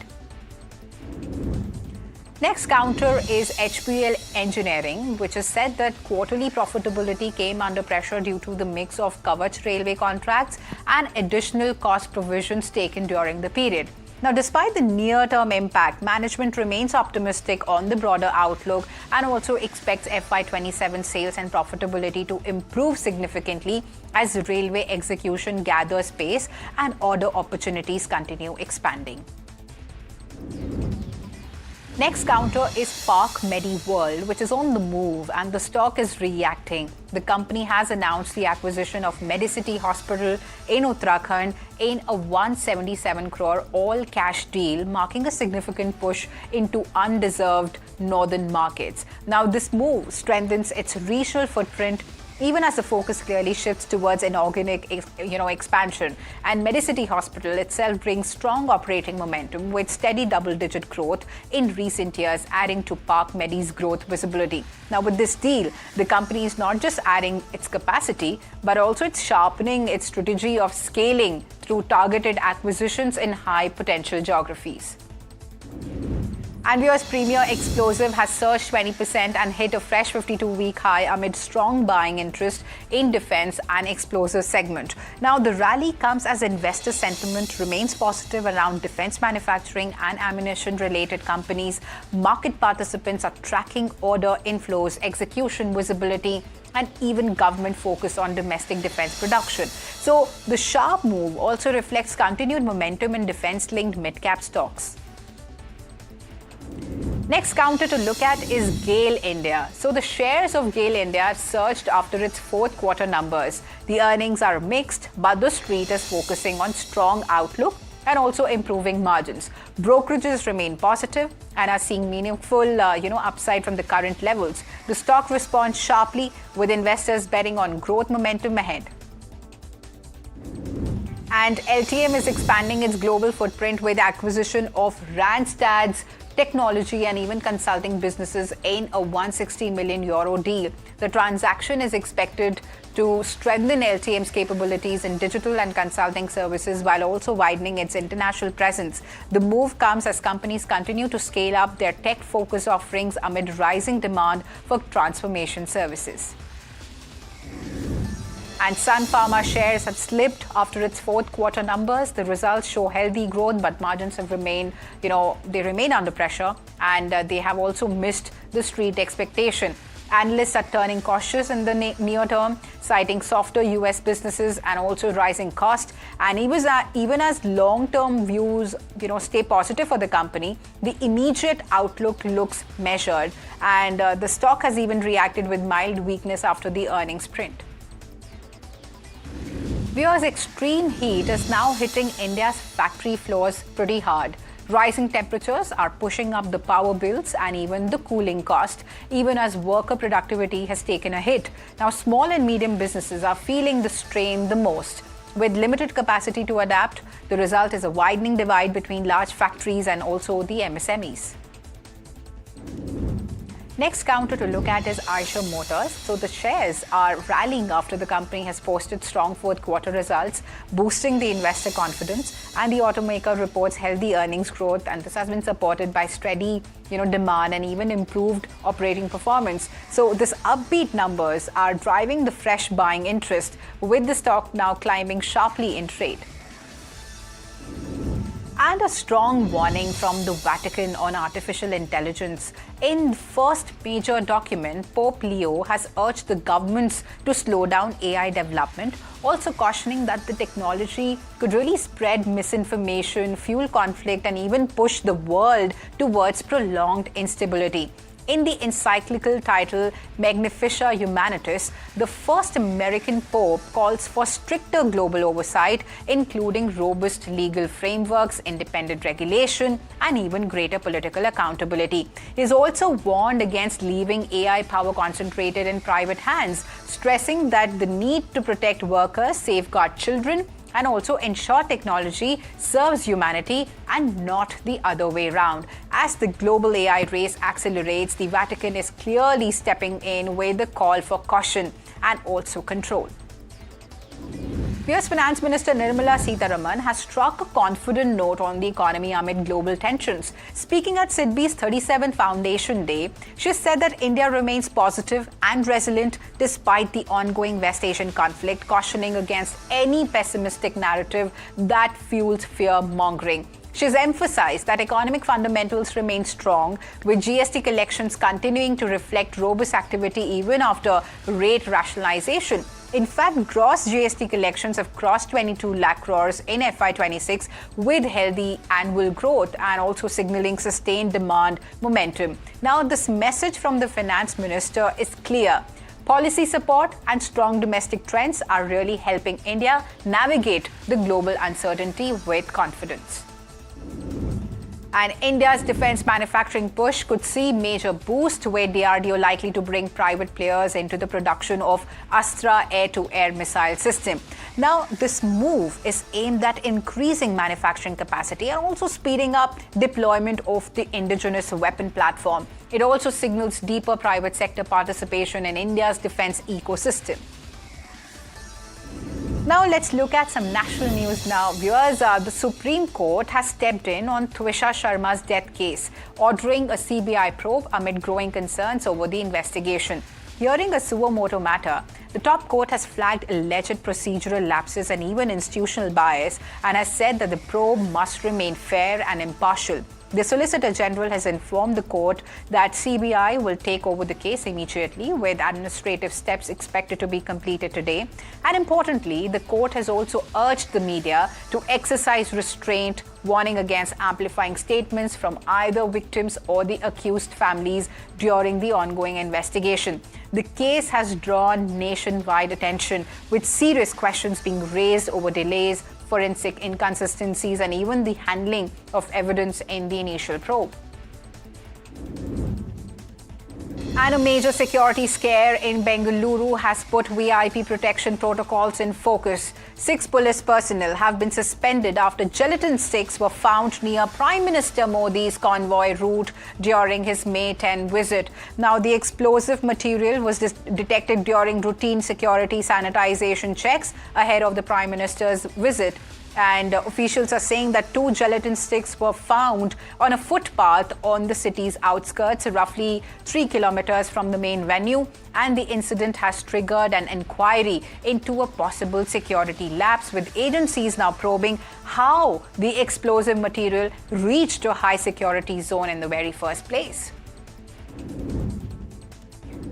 Next counter is HPL Engineering, which has said that quarterly profitability came under pressure due to the mix of Kavach railway contracts and additional cost provisions taken during the period. Now, despite the near-term impact, management remains optimistic on the broader outlook and also expects FY27 sales and profitability to improve significantly as railway execution gathers pace and order opportunities continue expanding. Next counter is Park MediWorld, which is on the move and the stock is reacting. The company has announced the acquisition of Medicity Hospital in Uttarakhand in a 177 crore all-cash deal, marking a significant push into undeserved northern markets. Now, this move strengthens its regional footprint even as the focus clearly shifts towards inorganic expansion. And Medicity Hospital itself brings strong operating momentum with steady double-digit growth in recent years, adding to Park Medi's growth visibility. Now, with this deal, the company is not just adding its capacity, but also it's sharpening its strategy of scaling through targeted acquisitions in high-potential geographies. And Viewers, Premier Explosive has surged 20% and hit a fresh 52-week high amid strong buying interest in defense and explosives segment. Now, the rally comes as investor sentiment remains positive around defense manufacturing and ammunition-related companies. Market participants are tracking order inflows, execution visibility, and even government focus on domestic defense production. So, the sharp move also reflects continued momentum in defense-linked mid-cap stocks. Next counter to look at is GAIL India. So the shares of GAIL India have surged after its fourth quarter numbers. The earnings are mixed, but the street is focusing on strong outlook and also improving margins. Brokerages remain positive and are seeing meaningful upside from the current levels. The stock responds sharply with investors betting on growth momentum ahead. And LTM is expanding its global footprint with acquisition of Randstad's technology and even consulting businesses in a €160 million deal. The transaction is expected to strengthen LTM's capabilities in digital and consulting services while also widening its international presence. The move comes as companies continue to scale up their tech-focused offerings amid rising demand for transformation services. And Sun Pharma shares have slipped after its fourth quarter numbers. The results show healthy growth, but margins have remained, they remain under pressure, and they have also missed the street expectation. Analysts are turning cautious in the near term, citing softer US businesses and also rising costs. And even as long-term views, stay positive for the company, the immediate outlook looks measured, and the stock has even reacted with mild weakness after the earnings print. Viewers, extreme heat is now hitting India's factory floors pretty hard. Rising temperatures are pushing up the power bills and even the cooling cost, even as worker productivity has taken a hit. Now, small and medium businesses are feeling the strain the most. With limited capacity to adapt, the result is a widening divide between large factories and also the MSMEs. Next counter to look at is Eicher Motors. So the shares are rallying after the company has posted strong fourth quarter results, boosting the investor confidence, and the automaker reports healthy earnings growth, and this has been supported by steady demand and even improved operating performance. So this upbeat numbers are driving the fresh buying interest, with the stock now climbing sharply in trade. And a strong warning from the Vatican on artificial intelligence. In the first major document, Pope Leo has urged the governments to slow down AI development, also cautioning that the technology could really spread misinformation, fuel conflict, and even push the world towards prolonged instability. In the encyclical title Magnificat Humanitas, the first American Pope calls for stricter global oversight, including robust legal frameworks, independent regulation, and even greater political accountability. He has also warned against leaving AI power concentrated in private hands, stressing that the need to protect workers, safeguard children, and also ensure technology serves humanity and not the other way around. As the global AI race accelerates, the Vatican is clearly stepping in with the call for caution and also control. US Finance Minister Nirmala Sitharaman has struck a confident note on the economy amid global tensions. Speaking at SIDBI's 37th Foundation Day, she said that India remains positive and resilient despite the ongoing West Asian conflict, cautioning against any pessimistic narrative that fuels fear-mongering. She's emphasized that economic fundamentals remain strong, with GST collections continuing to reflect robust activity even after rate rationalization. In fact, gross GST collections have crossed 22 lakh crores in FY26 with healthy annual growth and also signaling sustained demand momentum. Now, this message from the finance minister is clear. Policy support and strong domestic trends are really helping India navigate the global uncertainty with confidence. And India's defense manufacturing push could see major boost, with DRDO likely to bring private players into the production of Astra air-to-air missile system. Now, this move is aimed at increasing manufacturing capacity and also speeding up deployment of the indigenous weapon platform. It also signals deeper private sector participation in India's defense ecosystem. Now let's look at some national news now. Viewers, the Supreme Court has stepped in on Twisha Sharma's death case, ordering a CBI probe amid growing concerns over the investigation. Hearing a suo motu matter, the top court has flagged alleged procedural lapses and even institutional bias, and has said that the probe must remain fair and impartial. The Solicitor General has informed the court that CBI will take over the case immediately, with administrative steps expected to be completed today. And importantly, the court has also urged the media to exercise restraint, warning against amplifying statements from either victims or the accused families during the ongoing investigation. The case has drawn nationwide attention, with serious questions being raised over delays, forensic inconsistencies, and even the handling of evidence in the initial probe. And a major security scare in Bengaluru has put VIP protection protocols in focus. 6 police personnel have been suspended after gelatin sticks were found near Prime Minister Modi's convoy route during his May 10 visit. Now, the explosive material was detected during routine security sanitization checks ahead of the Prime Minister's visit. And officials are saying that 2 gelatin sticks were found on a footpath on the city's outskirts, roughly 3 kilometers from the main venue. And the incident has triggered an inquiry into a possible security lapse, with agencies now probing how the explosive material reached a high security zone in the very first place.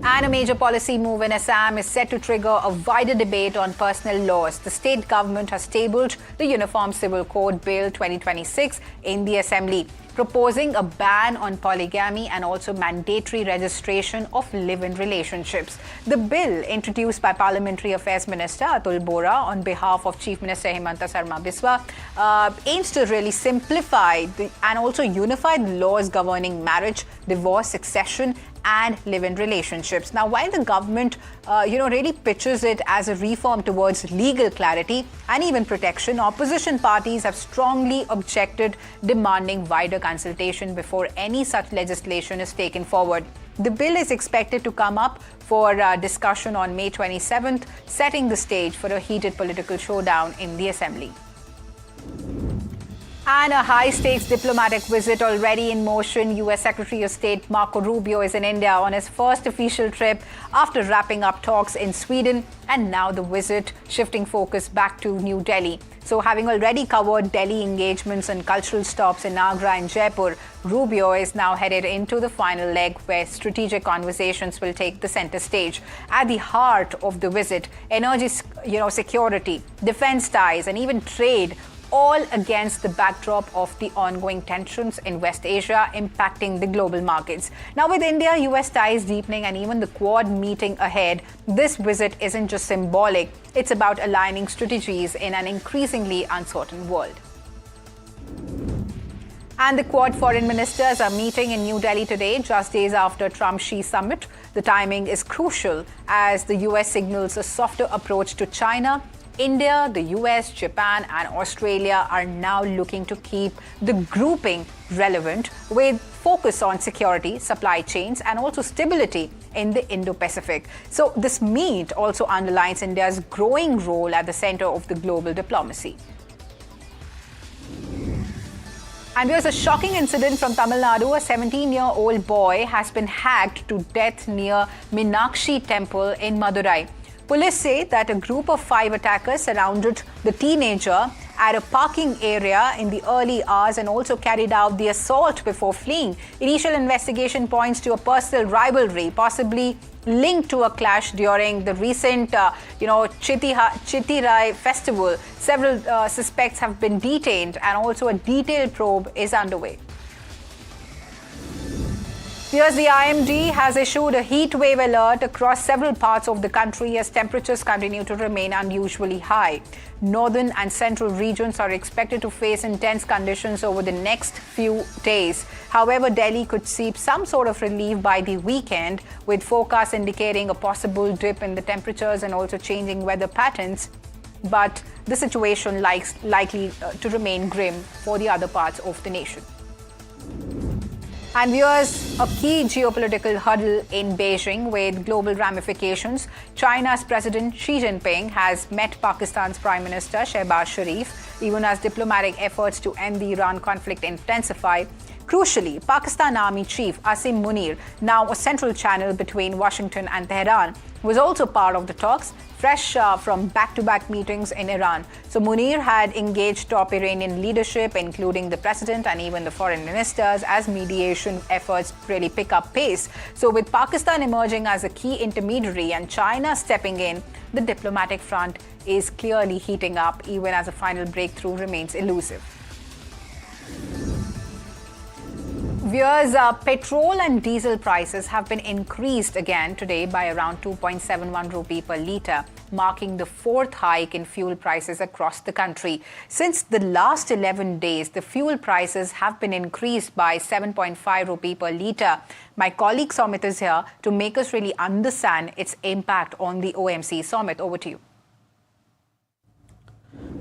And a major policy move in Assam is set to trigger a wider debate on personal laws. The state government has tabled the Uniform Civil Code Bill 2026 in the Assembly, proposing a ban on polygamy and also mandatory registration of live-in relationships. The bill, introduced by Parliamentary Affairs Minister Atul Bora on behalf of Chief Minister Himanta Sarma Biswa, aims to really simplify and also unify the laws governing marriage, divorce, succession, and live-in relationships. Now, while the government, really pitches it as a reform towards legal clarity and even protection, opposition parties have strongly objected, demanding wider consultation before any such legislation is taken forward. The bill is expected to come up for discussion on May 27th, setting the stage for a heated political showdown in the Assembly. And a high-stakes diplomatic visit already in motion. U.S. Secretary of State Marco Rubio is in India on his first official trip after wrapping up talks in Sweden, and now the visit shifting focus back to New Delhi. So, having already covered Delhi engagements and cultural stops in Agra and Jaipur, Rubio is now headed into the final leg where strategic conversations will take the center stage. At the heart of the visit, energy, security, defense ties, and even trade, all against the backdrop of the ongoing tensions in West Asia impacting the global markets. Now, with India-US ties deepening and even the Quad meeting ahead, this visit isn't just symbolic, it's about aligning strategies in an increasingly uncertain world. And the Quad foreign ministers are meeting in New Delhi today, just days after Trump-Xi summit. The timing is crucial as the US signals a softer approach to China. India, the US, Japan, and Australia are now looking to keep the grouping relevant, with focus on security, supply chains, and also stability in the Indo-Pacific. So this meet also underlines India's growing role at the center of the global diplomacy. And there's a shocking incident from Tamil Nadu. A 17-year-old boy has been hacked to death near Meenakshi Temple in Madurai. Police say that a group of 5 attackers surrounded the teenager at a parking area in the early hours and also carried out the assault before fleeing. Initial investigation points to a personal rivalry, possibly linked to a clash during the recent, Chittirai festival. Several suspects have been detained, and also a detailed probe is underway. Here's the IMD has issued a heat wave alert across several parts of the country as temperatures continue to remain unusually high. Northern and central regions are expected to face intense conditions over the next few days. However, Delhi could see some sort of relief by the weekend, with forecasts indicating a possible dip in the temperatures and also changing weather patterns. But the situation likely to remain grim for the other parts of the nation. And viewers, a key geopolitical hurdle in Beijing with global ramifications. China's President Xi Jinping has met Pakistan's Prime Minister Shehbaz Sharif, even as diplomatic efforts to end the Iran conflict intensify. Crucially, Pakistan Army Chief Asim Munir, now a central channel between Washington and Tehran, was also part of the talks, fresh from back-to-back meetings in Iran. So Munir had engaged top Iranian leadership, including the president and even the foreign ministers, as mediation efforts really pick up pace. So with Pakistan emerging as a key intermediary and China stepping in, the diplomatic front is clearly heating up, even as a final breakthrough remains elusive. Viewers, petrol and diesel prices have been increased again today by around 2.71 rupee per litre, marking the fourth hike in fuel prices across the country. Since the last 11 days, the fuel prices have been increased by 7.5 rupee per litre. My colleague Somit is here to make us really understand its impact on the OMC. Somit, over to you.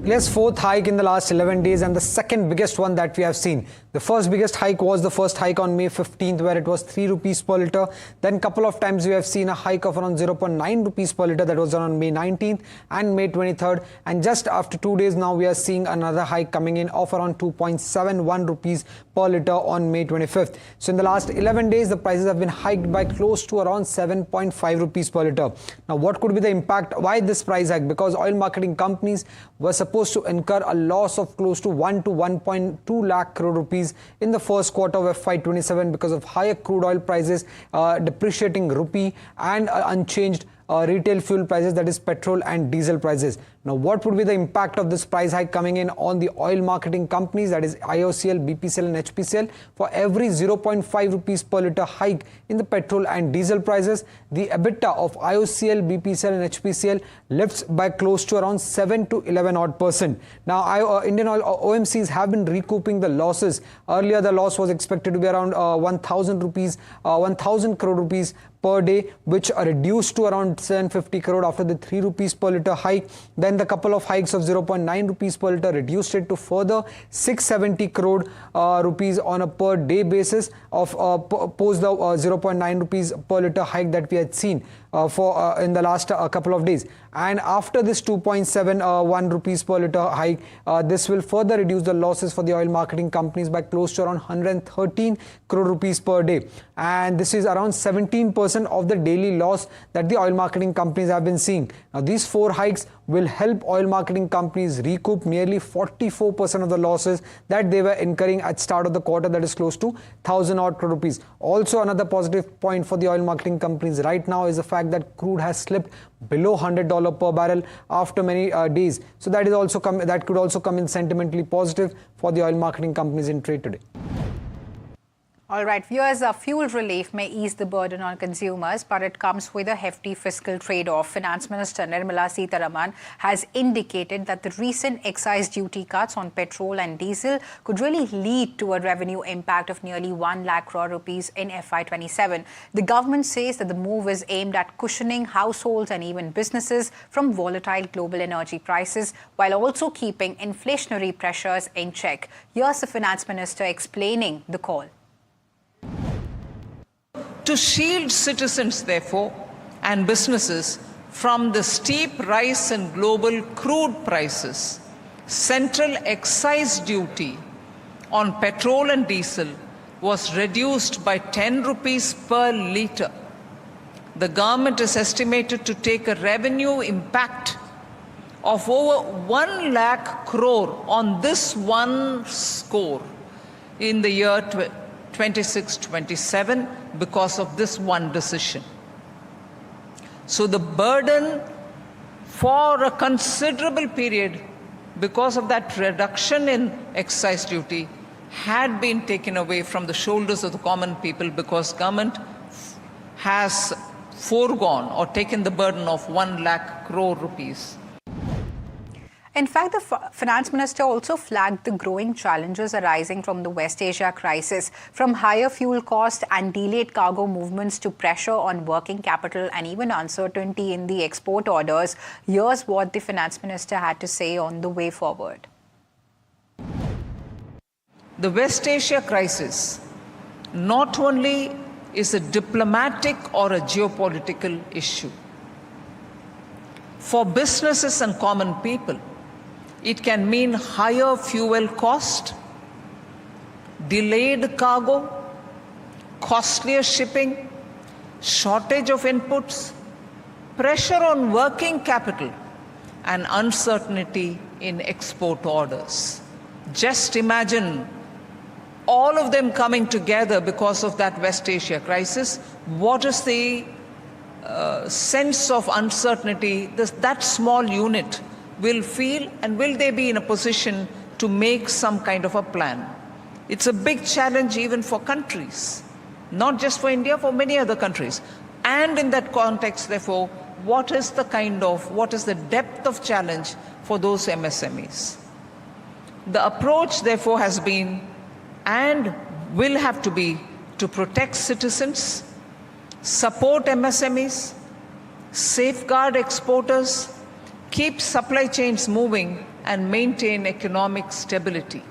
Yes, fourth hike in the last 11 days and the second biggest one that we have seen. The first biggest hike was the first hike on May 15th where it was 3 rupees per litre. Then couple of times we have seen a hike of around 0.9 rupees per litre that was on May 19th and May 23rd. And just after 2 days now we are seeing another hike coming in of around 2.71 rupees per litre on May 25th. So in the last 11 days the prices have been hiked by close to around 7.5 rupees per litre. Now what could be the impact? Why this price hike? Because oil marketing companies were supposed to incur a loss of close to 1 to 1.2 lakh crore rupees in the first quarter of FY27 because of higher crude oil prices, depreciating rupee and unchanged retail fuel prices, that is petrol and diesel prices. Now, what would be the impact of this price hike coming in on the oil marketing companies, that is IOCL, BPCL and HPCL? For every 0.5 rupees per litre hike in the petrol and diesel prices, the EBITDA of IOCL, BPCL and HPCL lifts by close to around 7 to 11%. Now, Indian oil OMCs have been recouping the losses. Earlier, the loss was expected to be around 1,000 crore rupees per day, which are reduced to around 750 crore after the 3 rupees per litre hike. Then the couple of hikes of 0.9 rupees per litre reduced it to further 670 crore rupees on a per day basis of post the 0.9 rupees per litre hike that we had seen in the last couple of days. And after this 2.71 rupees per litre hike, this will further reduce the losses for the oil marketing companies by close to around 113 crore rupees per day. And this is around 17% of the daily loss that the oil marketing companies have been seeing. Now, these 4 hikes will help oil marketing companies recoup nearly 44% of the losses that they were incurring at start of the quarter, that is close to 1,000 odd crore rupees. Also, another positive point for the oil marketing companies right now is the fact that crude has slipped below $100 per barrel after many days. So that could also come in sentimentally positive for the oil marketing companies in trade today. All right, viewers, fuel relief may ease the burden on consumers, but it comes with a hefty fiscal trade-off. Finance Minister Nirmala Sitharaman has indicated that the recent excise duty cuts on petrol and diesel could really lead to a revenue impact of nearly 1 lakh crore rupees in FY27. The government says that the move is aimed at cushioning households and even businesses from volatile global energy prices, while also keeping inflationary pressures in check. Here's the Finance Minister explaining the call. To shield citizens, therefore, and businesses from the steep rise in global crude prices, central excise duty on petrol and diesel was reduced by 10 rupees per litre. The government is estimated to take a revenue impact of over 1 lakh crore on this one score in the year 26-27 because of this one decision. So the burden for a considerable period because of that reduction in excise duty had been taken away from the shoulders of the common people because government has foregone or taken the burden of 1 lakh crore rupees. In fact, the Finance Minister also flagged the growing challenges arising from the West Asia crisis, from higher fuel costs and delayed cargo movements to pressure on working capital and even uncertainty in the export orders. Here's what the Finance Minister had to say on the way forward. The West Asia crisis not only is a diplomatic or a geopolitical issue. For businesses and common people, it can mean higher fuel cost, delayed cargo, costlier shipping, shortage of inputs, pressure on working capital, and uncertainty in export orders. Just imagine all of them coming together because of that West Asia crisis. What is the sense of uncertainty that small unit will feel, and will they be in a position to make some kind of a plan? It's a big challenge even for countries, not just for India, for many other countries. And in that context, therefore, what is the depth of challenge for those MSMEs? The approach, therefore, has been and will have to be to protect citizens, support MSMEs, safeguard exporters, keep supply chains moving, and maintain economic stability.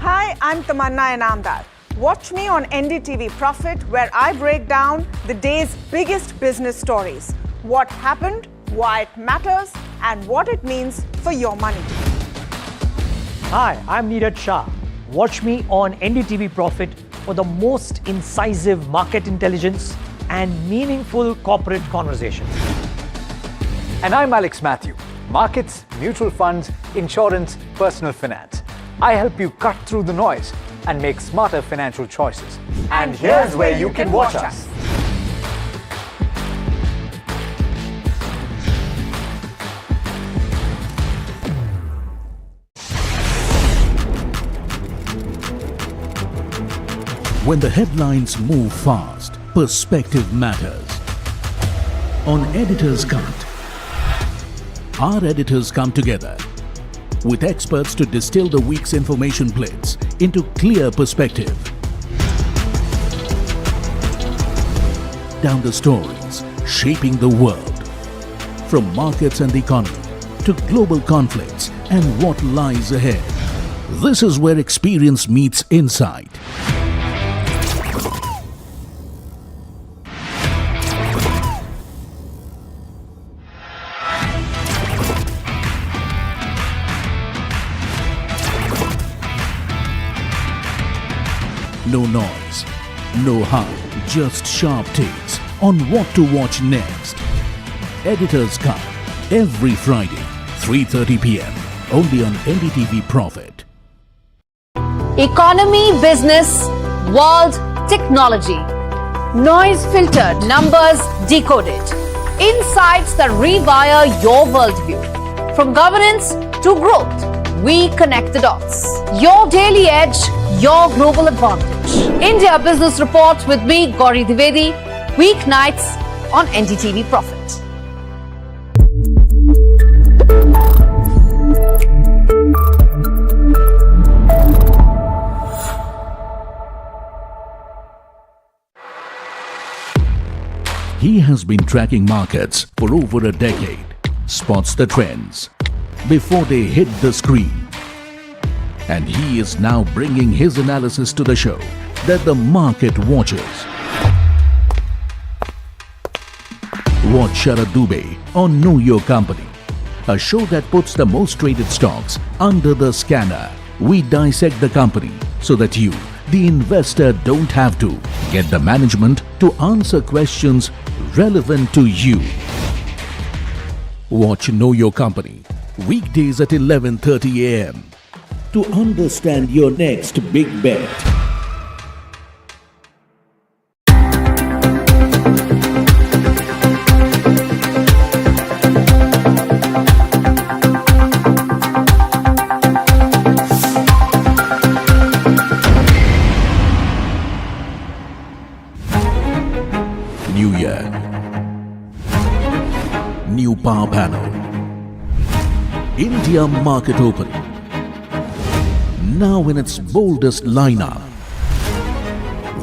Hi, I'm Tamanna Inamdar. Watch me on NDTV Profit, where I break down the day's biggest business stories. What happened, why it matters, and what it means for your money. Hi, I'm Neeraj Shah. Watch me on NDTV Profit for the most incisive market intelligence and meaningful corporate conversation. And I'm Alex Matthew. Markets, mutual funds, insurance, personal finance. I help you cut through the noise and make smarter financial choices. And here's where you can watch us. When the headlines move fast, perspective matters. On Editor's Cut, our editors come together with experts to distill the week's information plates into clear perspective. Down the stories shaping the world, from markets and the economy to global conflicts and what lies ahead. This is where experience meets insight. No noise, no hype, just sharp takes on what to watch next. Editor's Cut, every Friday, 3:30 p.m. only on NDTV Profit. Economy, business, world, technology. Noise filtered, numbers decoded. Insights that rewire your worldview. From governance to growth, we connect the dots. Your daily edge, your global advantage. India Business Report with me, Gauri Dwivedi, weeknights on NDTV Profit. He has been tracking markets for over a decade, spots the trends before they hit the screen. And he is now bringing his analysis to the show that the market watches. Watch Sara Dubey on Know Your Company, a show that puts the most traded stocks under the scanner. We dissect the company so that you, the investor, don't have to. Get the management to answer questions relevant to you. Watch Know Your Company, weekdays at 11:30 a.m. to understand your next big bet. New year, new power panel, India market open, now in its boldest lineup.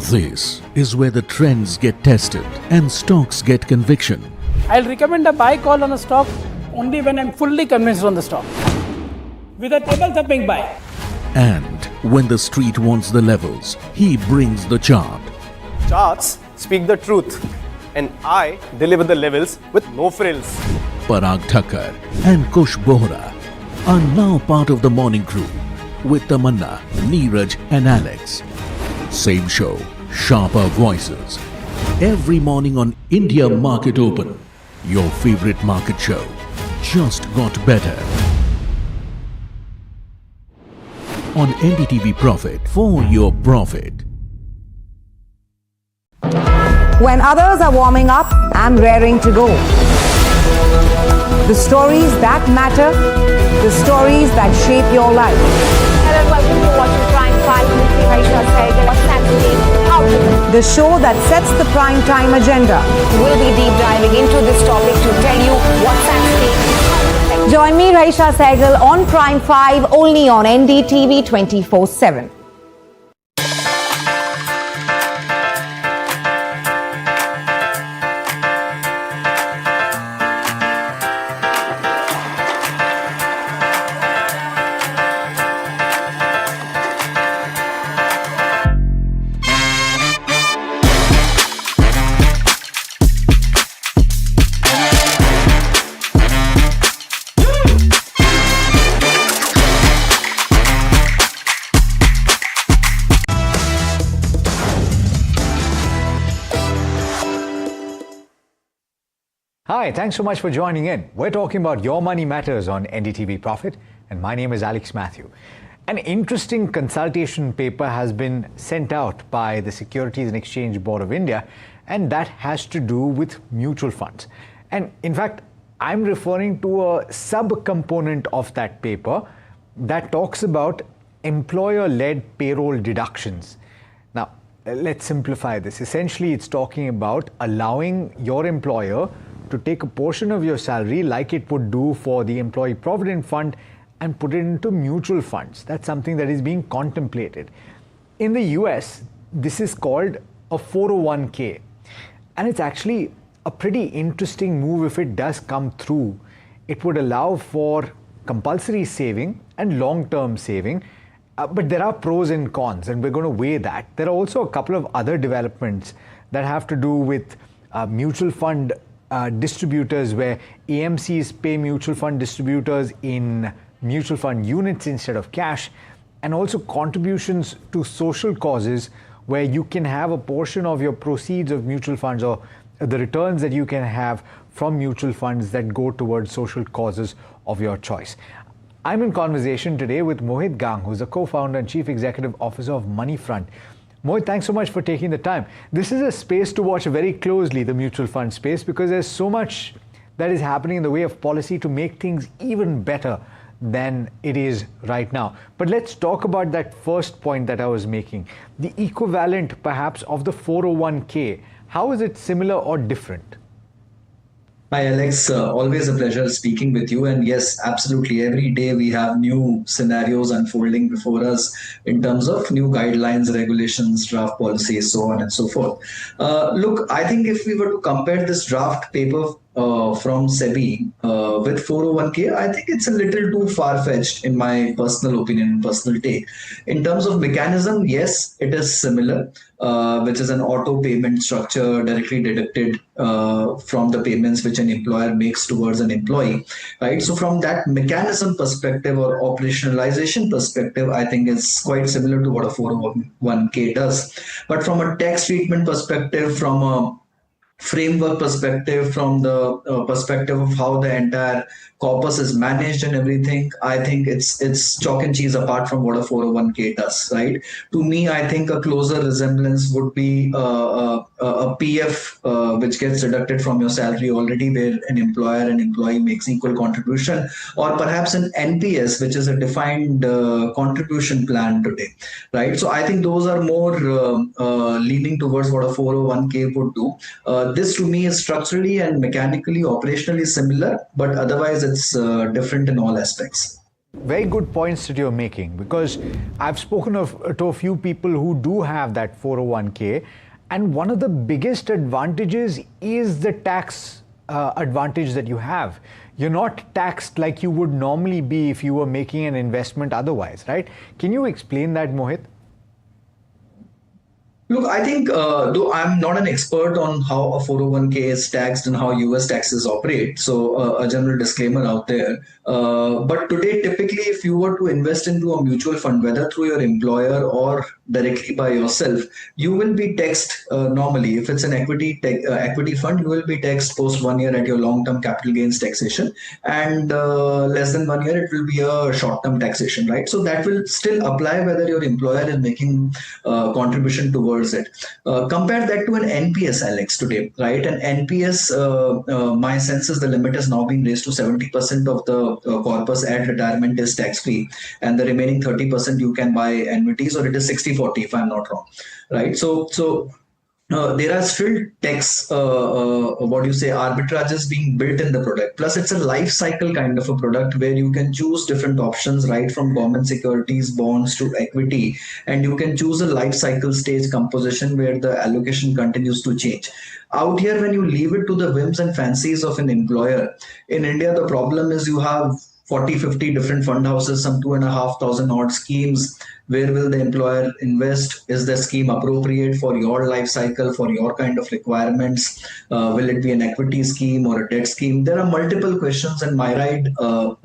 This is where the trends get tested and stocks get conviction. I'll recommend a buy call on a stock only when I'm fully convinced on the stock. With a table thumping buy. And when the street wants the levels, he brings the chart. Charts speak the truth, and I deliver the levels with no frills. Parag Thakkar and Kush Bohra are now part of the morning crew with Tamanna, Neeraj and Alex. Same show, sharper voices. Every morning on India Market Open, your favorite market show just got better. On NDTV Profit, for your profit. When others are warming up, I'm raring to go. The stories that matter, the stories that shape your life. Hello and welcome to Watching Prime 5 with me, Eicher Motors. What's happening? How to The show that sets the prime time agenda. We'll be deep diving into this topic to tell you what's happening. Join me, Raisha Sehgal, on Prime 5 only on NDTV 24/7. Hi, thanks so much for joining in. We're talking about Your Money Matters on NDTV Profit, and my name is Alex Matthew. An interesting consultation paper has been sent out by the Securities and Exchange Board of India, and that has to do with mutual funds. And in fact, I'm referring to a sub-component of that paper that talks about employer-led payroll deductions. Now, let's simplify this. Essentially, it's talking about allowing your employer to take a portion of your salary like it would do for the Employee Provident Fund and put it into mutual funds. That's something that is being contemplated. In the US, this is called a 401k. And it's actually a pretty interesting move if it does come through. It would allow for compulsory saving and long-term saving. But there are pros and cons, and we're going to weigh that. There are also a couple of other developments that have to do with mutual fund distributors, where AMCs pay mutual fund distributors in mutual fund units instead of cash, and also contributions to social causes, where you can have a portion of your proceeds of mutual funds or the returns that you can have from mutual funds that go towards social causes of your choice. I'm in conversation today with Mohit Gang, who's the co-founder and chief executive officer of Moneyfront. Mohit, thanks so much for taking the time. This is a space to watch very closely, the mutual fund space, because there's so much that is happening in the way of policy to make things even better than it is right now. But let's talk about that first point that I was making, the equivalent perhaps of the 401k. How is it similar or different? Hi, Alex. Always a pleasure speaking with you. And yes, absolutely. Every day we have new scenarios unfolding before us in terms of new guidelines, regulations, draft policies, so on and so forth. Look, I think if we were to compare this draft paper from SEBI with 401k, I think it's a little too far-fetched in my personal opinion, personal take. In terms of mechanism, yes, it is similar, which is an auto payment structure directly deducted from the payments which an employer makes towards an employee, right? So from that mechanism perspective or operationalization perspective, I think it's quite similar to what a 401k does. But from a tax treatment perspective, from a framework perspective, from the perspective of how the entire corpus is managed and everything, I think it's chalk and cheese apart from what a 401k does, right? To me, I think a closer resemblance would be a PF which gets deducted from your salary already, where an employer and employee makes equal contribution, or perhaps an NPS, which is a defined contribution plan today, right? So I think those are more leaning towards what a 401k would do. This to me is structurally and mechanically, operationally similar, but otherwise it's different in all aspects. Very good points that you're making, because I've spoken to a few people who do have that 401k, and one of the biggest advantages is the tax advantage that you have. You're not taxed like you would normally be if you were making an investment otherwise, right? Can you explain that, Mohit? Look, I think, though I'm not an expert on how a 401k is taxed and how US taxes operate, so a general disclaimer out there. But today, typically, if you were to invest into a mutual fund, whether through your employer or directly by yourself, you will be taxed normally. If it's an equity fund, you will be taxed post 1 year at your long-term capital gains taxation, and less than 1 year, it will be a short-term taxation, right? So that will still apply whether your employer is making contribution towards towards it. Compare that to an NPS, Alex, today, right? An NPS, my sense is the limit has now been raised to 70% of the corpus at retirement is tax-free, and the remaining 30% you can buy annuities, or it is 60-40 if I'm not wrong, right? So there are still tax, arbitrages being built in the product. Plus, it's a life cycle kind of a product where you can choose different options, right from government securities, bonds to equity, and you can choose a life cycle stage composition where the allocation continues to change. Out here, when you leave it to the whims and fancies of an employer, in India, the problem is you have 40-50 different fund houses, some 2,500 odd schemes. Where will the employer invest? Is the scheme appropriate for your life cycle, for your kind of requirements? Will it be an equity scheme or a debt scheme? There are multiple questions and myriad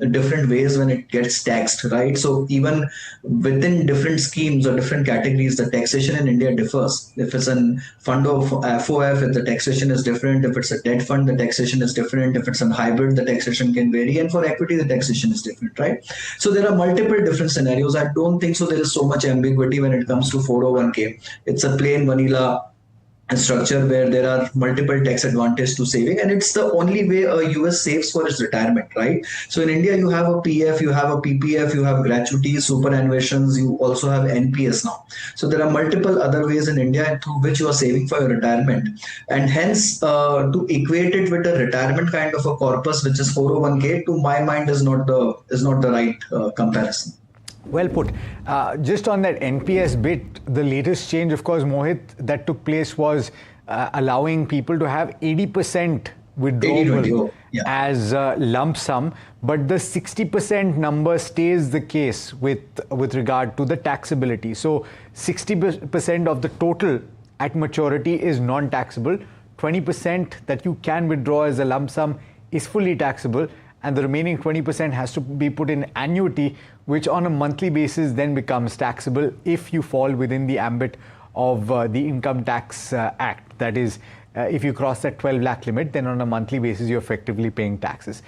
different ways when it gets taxed, right? So even within different schemes or different categories, the taxation in India differs. If it's a fund of FOF, the taxation is different. If it's a debt fund, the taxation is different. If it's a hybrid, the taxation can vary. And for equity, the taxation is different, right? So there are multiple different scenarios. I don't think so there is so much ambiguity when it comes to 401k. It's a plain vanilla structure where there are multiple tax advantages to saving, and it's the only way a US saves for its retirement, right? So in India, you have a PF, you have a PPF, you have gratuities, superannuations, you also have NPS now. So there are multiple other ways in India through which you are saving for your retirement, and hence to equate it with a retirement kind of a corpus, which is 401k, to my mind is not the right comparison. Well put. Just on that NPS bit, the latest change, of course, Mohit, that took place was allowing people to have 80% withdrawal as a lump sum, but the 60% number stays the case with regard to the taxability. So 60% of the total at maturity is non-taxable, 20% that you can withdraw as a lump sum is fully taxable, and the remaining 20% has to be put in annuity, which on a monthly basis then becomes taxable if you fall within the ambit of the Income Tax Act. That is, if you cross that 12 lakh limit, then on a monthly basis, you're effectively paying taxes.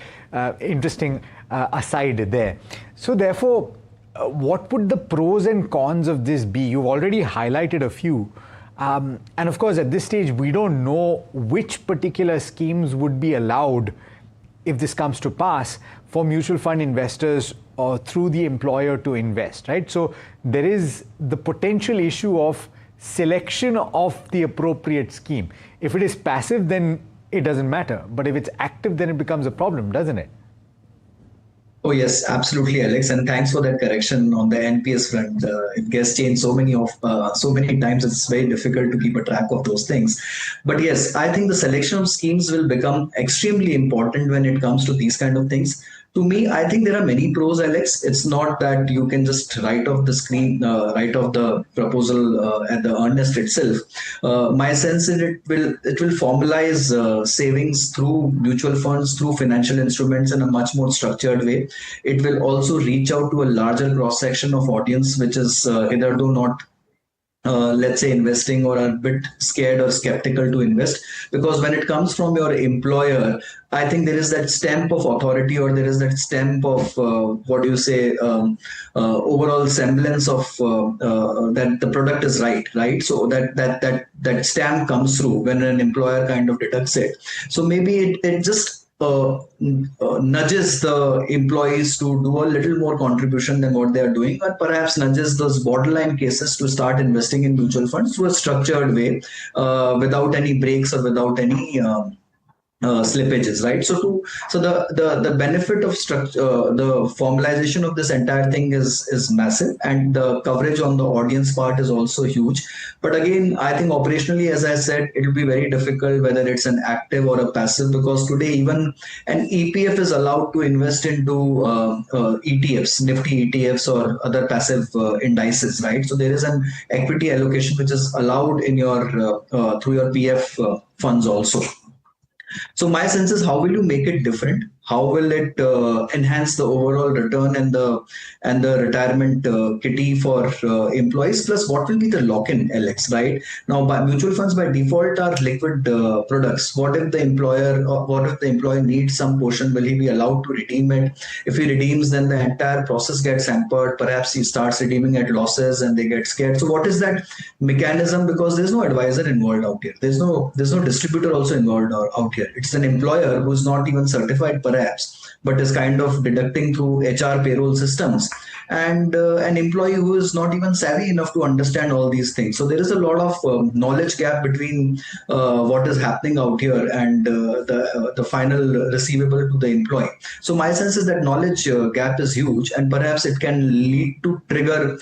Interesting aside there. So therefore, what would the pros and cons of this be? You've already highlighted a few. And of course, at this stage, we don't know which particular schemes would be allowed if this comes to pass for mutual fund investors or through the employer to invest, right? So there is the potential issue of selection of the appropriate scheme. If it is passive, then it doesn't matter. But if it's active, then it becomes a problem, doesn't it? Oh yes, absolutely, Alex, and thanks for that correction on the NPS front. It gets changed so many times, it's very difficult to keep a track of those things. But yes, I think the selection of schemes will become extremely important when it comes to these kind of things. To me, I think there are many pros, Alex. It's not that you can just write off the screen, write off the proposal at the earnest itself. My sense is it will formalize savings through mutual funds, through financial instruments in a much more structured way. It will also reach out to a larger cross section of audience, which is hitherto not let's say investing or are a bit scared or skeptical to invest, because when it comes from your employer, I think there is that stamp of authority, or there is that stamp of overall semblance of that the product is right. So that stamp comes through when an employer kind of deducts it. So maybe it just nudges the employees to do a little more contribution than what they are doing, or perhaps nudges those borderline cases to start investing in mutual funds through a structured way, without any breaks or without any slippages, right? So the benefit of structure, the formalization of this entire thing is massive, and the coverage on the audience part is also huge. But again, I think operationally, as I said, it will be very difficult whether it's an active or a passive, because today even an EPF is allowed to invest into ETFs, Nifty ETFs or other passive indices, right? So there is an equity allocation which is allowed in your through your PF funds also. So my sense is, how will you make it different? How will it enhance the overall return and the retirement kitty for employees? Plus, what will be the lock-in, Alex? Right now, mutual funds by default are liquid products. What if the employer needs some portion? Will he be allowed to redeem it? If he redeems, then the entire process gets hampered. Perhaps he starts redeeming at losses, and they get scared. So, what is that mechanism? Because there's no advisor involved out here. There's no distributor also involved out here. It's an employer who's not even certified, perhaps, but is kind of deducting through HR payroll systems, and an employee who is not even savvy enough to understand all these things. So there is a lot of knowledge gap between what is happening out here and the final receivable to the employee. So my sense is that knowledge gap is huge, and perhaps it can lead to trigger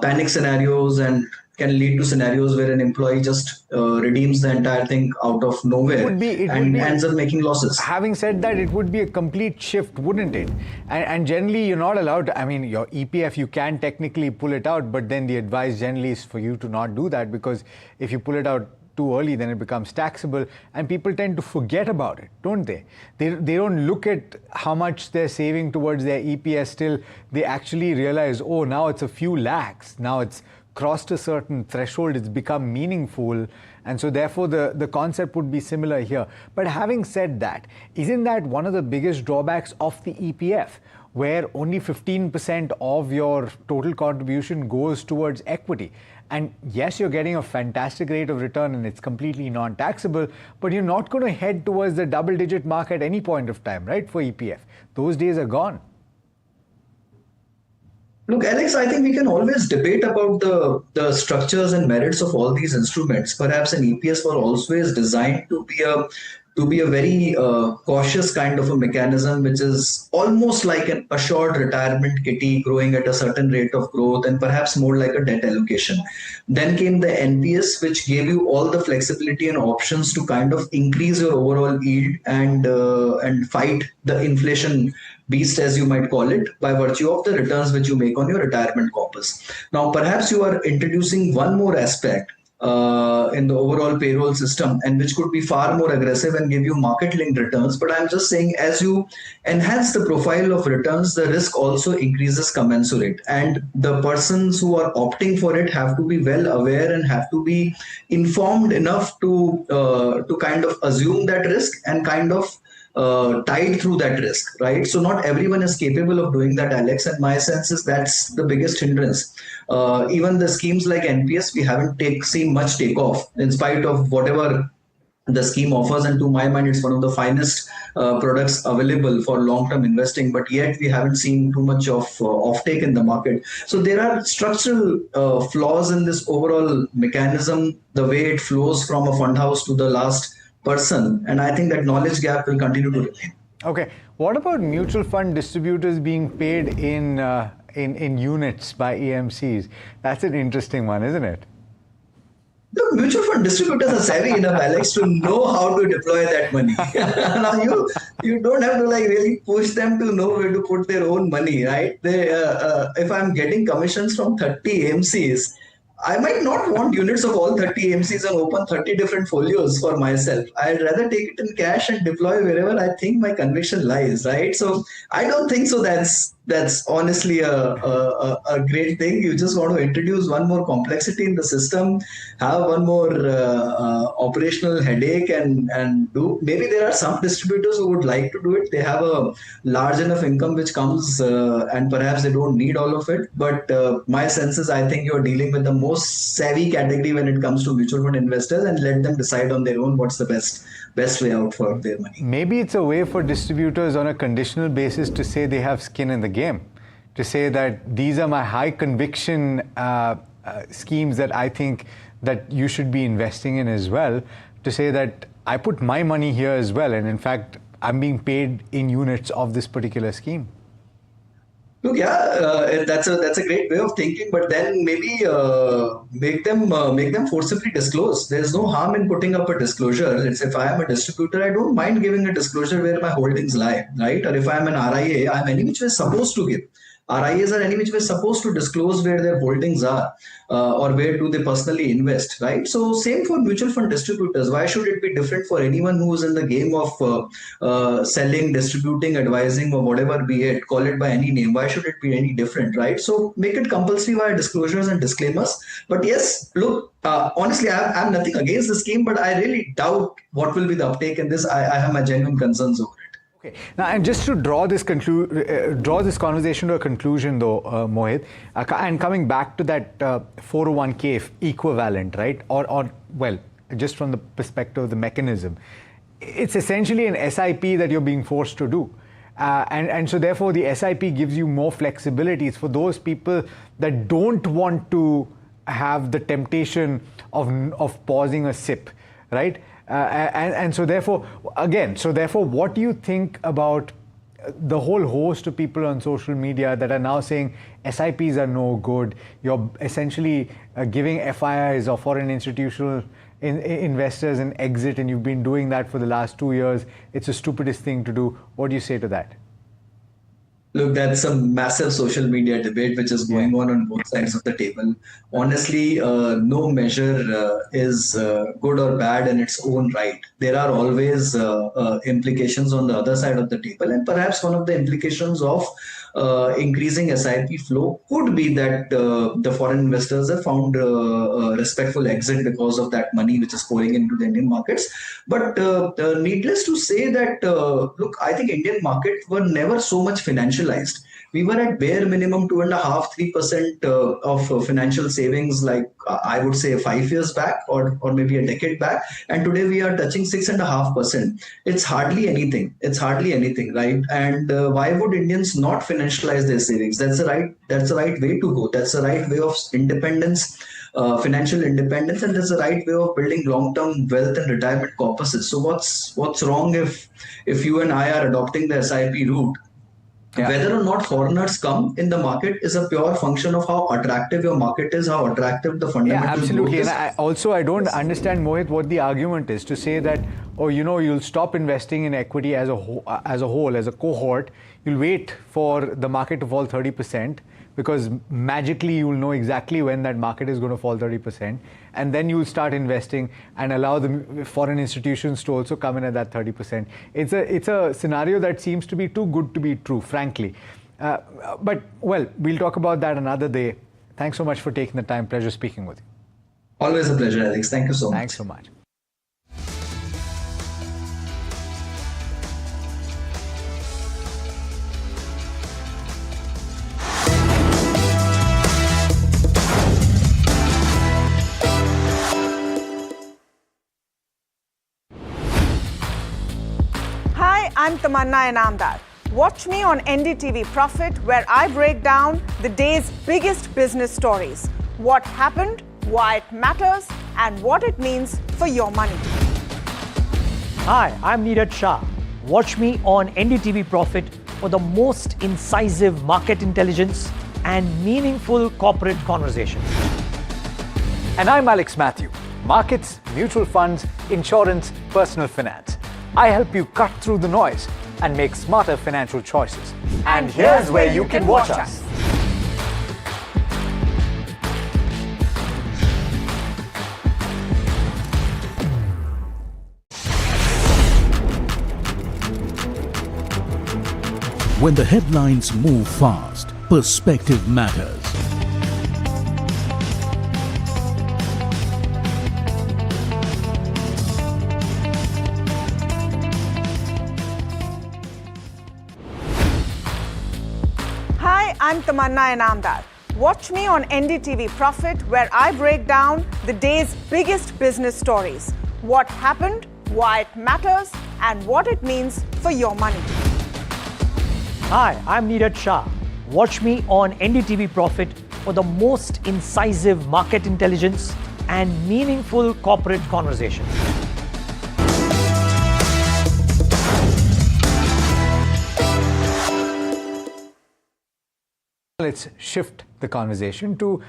panic scenarios and can lead to scenarios where an employee just redeems the entire thing out of nowhere and ends up making losses. Having said that, it would be a complete shift, wouldn't it? And generally, you're not allowed to, I mean, your EPF, you can technically pull it out, but then the advice generally is for you to not do that, because if you pull it out too early, then it becomes taxable, and people tend to forget about it, don't they? They don't look at how much they're saving towards their EPS till they actually realize, oh, now it's a few lakhs, now it's crossed a certain threshold, it's become meaningful, and so therefore the concept would be similar here. But having said that, isn't that one of the biggest drawbacks of the EPF, where only 15% of your total contribution goes towards equity? And yes, you're getting a fantastic rate of return and it's completely non-taxable, but you're not going to head towards the double-digit mark at any point of time, right, for EPF? Those days are gone. Look, Alex, I think we can always debate about the structures and merits of all these instruments. Perhaps an EPS was always designed to be a very cautious kind of a mechanism, which is almost like an assured retirement kitty growing at a certain rate of growth, and perhaps more like a debt allocation. Then came the NPS, which gave you all the flexibility and options to kind of increase your overall yield and fight the inflation beast, as you might call it, by virtue of the returns which you make on your retirement corpus. Now, perhaps you are introducing one more aspect in the overall payroll system, and which could be far more aggressive and give you market-linked returns. But I'm just saying, as you enhance the profile of returns, the risk also increases commensurate. And the persons who are opting for it have to be well aware and have to be informed enough to kind of assume that risk and kind of tide through that risk, right? So not everyone is capable of doing that, Alex, and my sense is that's the biggest hindrance. Even the schemes like NPS, we haven't seen much takeoff in spite of whatever the scheme offers, and to my mind, it's one of the finest products available for long-term investing, but yet we haven't seen too much of offtake in the market. So there are structural flaws in this overall mechanism, the way it flows from a fund house to the last person, and I think that knowledge gap will continue to remain. Okay, what about mutual fund distributors being paid in units by EMCs? That's an interesting one, isn't it? Look, mutual fund distributors are savvy enough, Alex, to know how to deploy that money. Now you don't have to like really push them to know where to put their own money, right? If I'm getting commissions from 30 AMCs, I might not want units of all 30 AMCs and open 30 different folios for myself. I'd rather take it in cash and deploy wherever I think my conviction lies, right? So I don't think so that's honestly a great thing. You just want to introduce one more complexity in the system, have one more operational headache, and do. Maybe there are some distributors who would like to do it. They have a large enough income which comes and perhaps they don't need all of it. But my sense is I think you're dealing with the most savvy category when it comes to mutual fund investors, and let them decide on their own what's the best way out for their money. Maybe it's a way for distributors on a conditional basis to say they have skin in the game, to say that these are my high conviction schemes that I think that you should be investing in as well, to say that I put my money here as well, and in fact I'm being paid in units of this particular scheme. Look, yeah, that's a great way of thinking, but then maybe make them forcibly disclose. There's no harm in putting up a disclosure. It's if I am a distributor, I don't mind giving a disclosure where my holdings lie, right? Or if I'm an RIA, I'm any which way supposed to give. RIAs are any which way supposed to disclose where their holdings are or where do they personally invest, right? So same for mutual fund distributors. Why should it be different for anyone who is in the game of selling, distributing, advising, or whatever be it, call it by any name? Why should it be any different, right? So make it compulsory via disclosures and disclaimers. But yes, look, honestly, I have nothing against the scheme, but I really doubt what will be the uptake in this. I have my genuine concerns over it. Okay. Now, and just to draw this conversation to a conclusion, though, Mohit, and coming back to that 401k equivalent, right? Or well, just from the perspective of the mechanism, it's essentially an SIP that you're being forced to do. And so therefore the SIP gives you more flexibility. It's for those people that don't want to have the temptation of pausing a sip, right? And so therefore, what do you think about the whole host of people on social media that are now saying SIPs are no good? You're essentially giving FIIs or foreign institutional investors an exit, and you've been doing that for the last 2 years. It's the stupidest thing to do. What do you say to that? Look, that's a massive social media debate which is going on both sides of the table. Honestly, no measure is good or bad in its own right. There are always implications on the other side of the table, and perhaps one of the implications of increasing SIP flow could be that the foreign investors have found a respectful exit because of that money which is pouring into the Indian markets. But needless to say that, look, I think Indian markets were never so much financialized. We were at bare minimum 2.5-3% of financial savings, like I would say 5 years back or maybe a decade back, and today we are touching 6.5%. It's hardly anything. Right? And why would Indians not financialize their savings? That's the right way to go. That's the right way of independence. Financial independence, and that's the right way of building long-term wealth and retirement corpuses. So what's wrong if you and I are adopting the SIP route? Yeah. Whether or not foreigners come in the market is a pure function of how attractive your market is, how attractive the fundamental absolutely. is. And I don't understand, Mohit, what the argument is to say that, you'll stop investing in equity as a whole, as a cohort. You'll wait for the market to fall 30%. Because magically you'll know exactly when that market is going to fall 30%, and then you'll start investing and allow the foreign institutions to also come in at that 30%. It's a scenario that seems to be too good to be true, frankly. But well, we'll talk about that another day. Thanks so much for taking the time. Pleasure speaking with you. Always a pleasure, Alex. Thank you so much. Thanks so much. I'm Tamanna Inamdar. Watch me on NDTV Profit, where I break down the day's biggest business stories. What happened, why it matters, and what it means for your money. Hi, I'm Neeraj Shah. Watch me on NDTV Profit for the most incisive market intelligence and meaningful corporate conversation. And I'm Alex Matthew. Markets, mutual funds, insurance, personal finance. I help you cut through the noise and make smarter financial choices. And here's where you can watch us. When the headlines move fast, perspective matters. I'm Tamanna Inamdar. Watch me on NDTV Profit, where I break down the day's biggest business stories. What happened, why it matters, and what it means for your money. Hi, I'm Neeraj Shah. Watch me on NDTV Profit for the most incisive market intelligence and meaningful corporate conversation. Let's shift the conversation to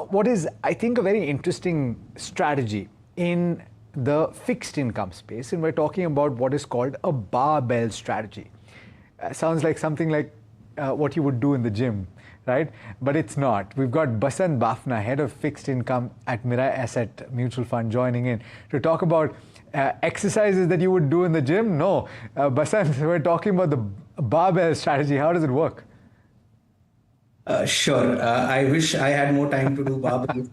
what is, I think, a very interesting strategy in the fixed income space. And we're talking about what is called a barbell strategy. Sounds like something like what you would do in the gym, right? But it's not. We've got Basant Bafna, Head of Fixed Income at Mirae Asset Mutual Fund, joining in to talk about exercises that you would do in the gym. No, Basant, we're talking about the barbell strategy. How does it work? Sure. I wish I had more time to do barbell.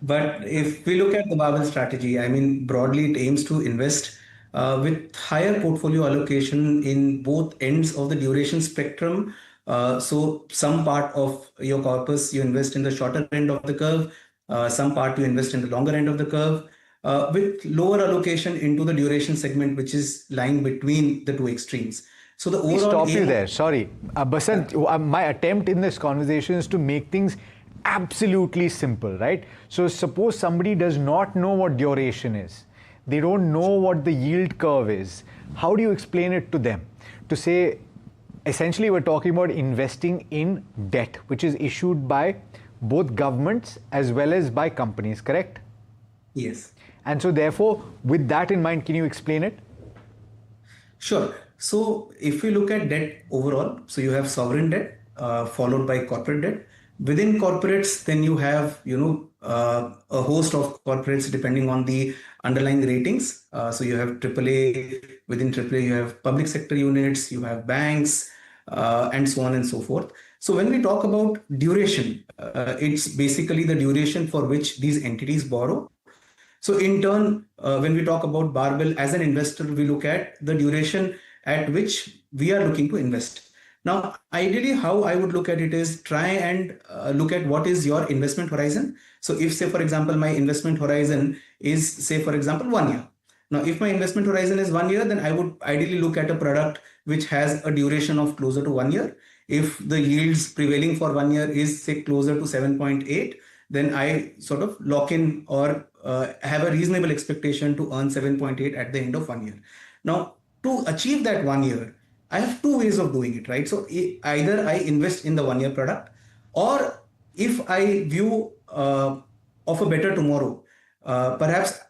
But if we look at the barbell strategy, I mean, broadly, it aims to invest with higher portfolio allocation in both ends of the duration spectrum. So some part of your corpus, you invest in the shorter end of the curve. Some part you invest in the longer end of the curve, with lower allocation into the duration segment, which is lying between the two extremes. So the overall stop you there. Sorry, Basant. My attempt in this conversation is to make things absolutely simple, right? So suppose somebody does not know what duration is. They don't know what the yield curve is. How do you explain it to them? To say, essentially, we're talking about investing in debt, which is issued by both governments as well as by companies, correct? Yes. And so therefore, with that in mind, can you explain it? Sure. So if we look at debt overall, so you have sovereign debt followed by corporate debt. Within corporates, then you have, a host of corporates depending on the underlying ratings. So you have AAA, within AAA you have public sector units, you have banks, and so on and so forth. So when we talk about duration, it's basically the duration for which these entities borrow. So in turn, when we talk about barbell, as an investor, we look at the duration at which we are looking to invest. Now, ideally, how I would look at it is try and look at what is your investment horizon. So if, say, for example, my investment horizon is, say, for example, 1 year. Now, if my investment horizon is 1 year, then I would ideally look at a product which has a duration of closer to 1 year. If the yields prevailing for 1 year is, say, closer to 7.8, then I sort of lock in or have a reasonable expectation to earn 7.8 at the end of 1 year. Now, to achieve that 1 year, I have two ways of doing it, right? So either I invest in the 1 year product, or if I view of a better tomorrow, perhaps,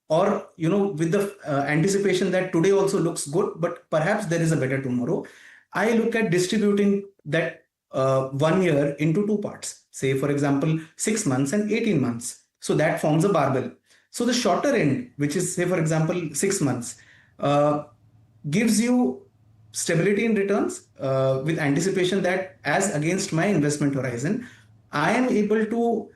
or, with the anticipation that today also looks good, but perhaps there is a better tomorrow, I look at distributing that 1 year into two parts, say, for example, 6 months and 18 months. So that forms a barbell. So the shorter end, which is, say, for example, 6 months, gives you stability in returns with anticipation that as against my investment horizon, I am able to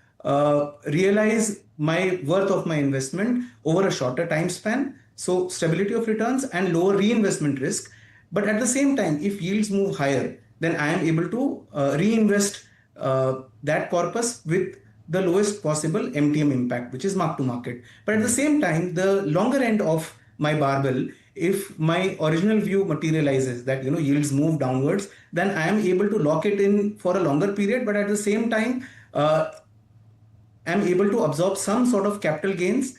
realize my worth of my investment over a shorter time span. So stability of returns and lower reinvestment risk. But at the same time, if yields move higher, then I am able to reinvest that corpus with the lowest possible MTM impact, which is mark to market. But at the same time, the longer end of my barbell, if my original view materializes that yields move downwards, then I am able to lock it in for a longer period, but at the same time I'm able to absorb some sort of capital gains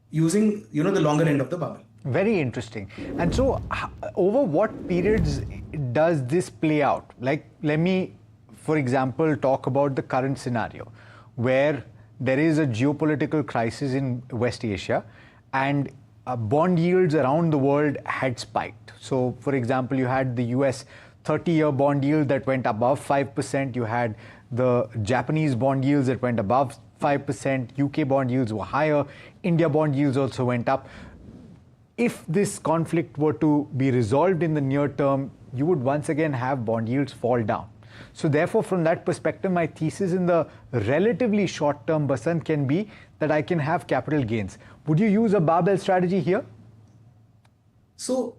using the longer end of the barbell. Very interesting. And so over what periods does this play out? Like, let me, for example, talk about the current scenario where there is a geopolitical crisis in West Asia and bond yields around the world had spiked. So, for example, you had the US 30-year bond yield that went above 5%. You had the Japanese bond yields that went above 5%. UK bond yields were higher. India bond yields also went up. If this conflict were to be resolved in the near term, you would once again have bond yields fall down. So therefore, from that perspective, my thesis in the relatively short term, Basant, can be that I can have capital gains. Would you use a barbell strategy here? So,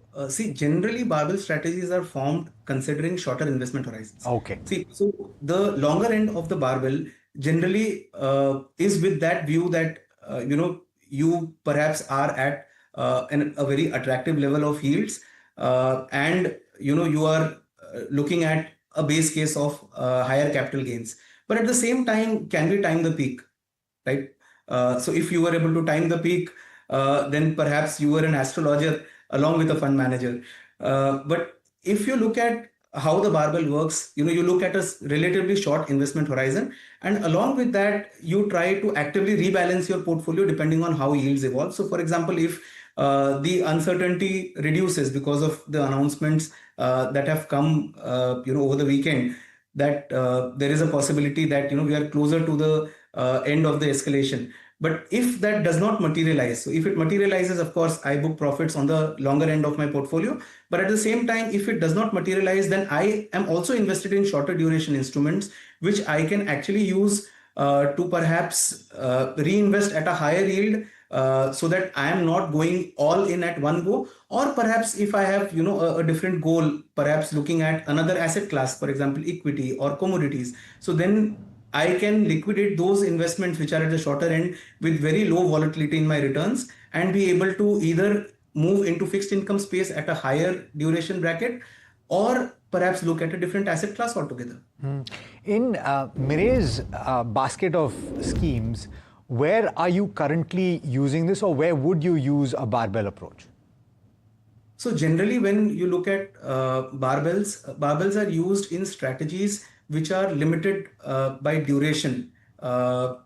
generally barbell strategies are formed considering shorter investment horizons. Okay. So the longer end of the barbell generally is with that view that, you perhaps are at a very attractive level of yields and, you are looking at a base case of higher capital gains. But at the same time, can we time the peak, right? So if you were able to time the peak, then perhaps you were an astrologer along with a fund manager. But if you look at how the barbell works, you look at a relatively short investment horizon, and along with that, you try to actively rebalance your portfolio depending on how yields evolve. So for example, if the uncertainty reduces because of the announcements that have come, over the weekend, that there is a possibility that, we are closer to the end of the escalation. But if that does not materialize, so if it materializes, of course, I book profits on the longer end of my portfolio. But at the same time, if it does not materialize, then I am also invested in shorter duration instruments, which I can actually use to perhaps reinvest at a higher yield, so that I am not going all in at one go. Or perhaps if I have, a different goal, perhaps looking at another asset class, for example, equity or commodities. So then I can liquidate those investments which are at the shorter end with very low volatility in my returns, and be able to either move into fixed income space at a higher duration bracket, or perhaps look at a different asset class altogether. In Mireille's basket of schemes, where are you currently using this, or where would you use a barbell approach? So generally, when you look at barbells are used in strategies which are limited by duration. So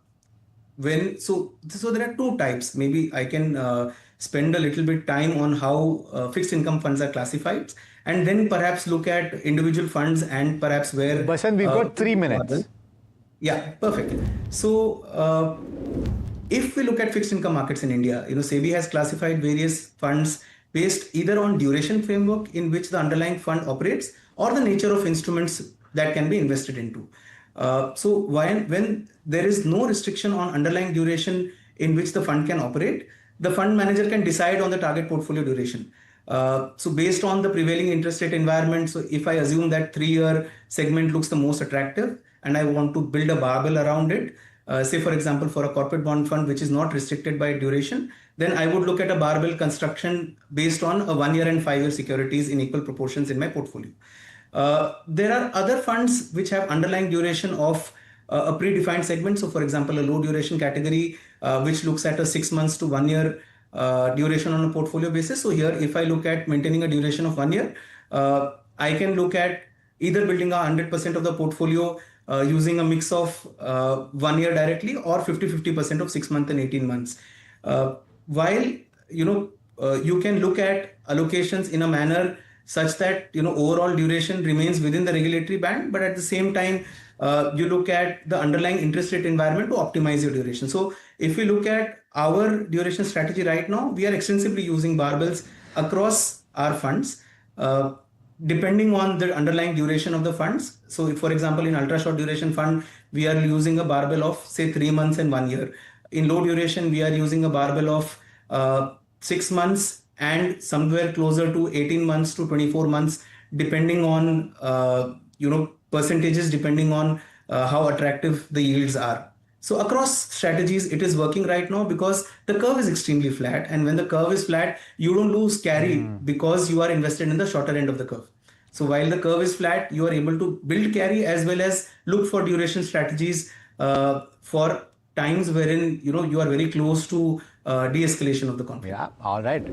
there are two types. Maybe I can spend a little bit time on how fixed income funds are classified, and then perhaps look at individual funds and perhaps where. Basan, we've got 3 minutes. Yeah, perfect. So if we look at fixed income markets in India, SEBI has classified various funds based either on duration framework in which the underlying fund operates, or the nature of instruments that can be invested into. So when there is no restriction on underlying duration in which the fund can operate, the fund manager can decide on the target portfolio duration. So based on the prevailing interest rate environment, so if I assume that 3-year segment looks the most attractive and I want to build a barbell around it, say for example for a corporate bond fund which is not restricted by duration, then I would look at a barbell construction based on a 1-year and 5-year securities in equal proportions in my portfolio. There are other funds which have underlying duration of a predefined segment. So for example, a low duration category, which looks at a 6 months to 1 year duration on a portfolio basis. So here, if I look at maintaining a duration of 1 year, I can look at either building 100% of the portfolio using a mix of 1 year directly, or 50-50% of 6 months and 18 months. While, you can look at allocations in a manner such that, overall duration remains within the regulatory band, but at the same time, you look at the underlying interest rate environment to optimize your duration. So if we look at our duration strategy right now, we are extensively using barbells across our funds, depending on the underlying duration of the funds. So if, for example, in ultra short duration fund, we are using a barbell of say 3 months and 1 year. In low duration, we are using a barbell of 6 months and somewhere closer to 18 months to 24 months, depending on, percentages, depending on how attractive the yields are. So across strategies, it is working right now because the curve is extremely flat. And when the curve is flat, you don't lose carry because you are invested in the shorter end of the curve. So while the curve is flat, you are able to build carry as well as look for duration strategies for times wherein you are very close to de-escalation of the conflict. Yeah, all right.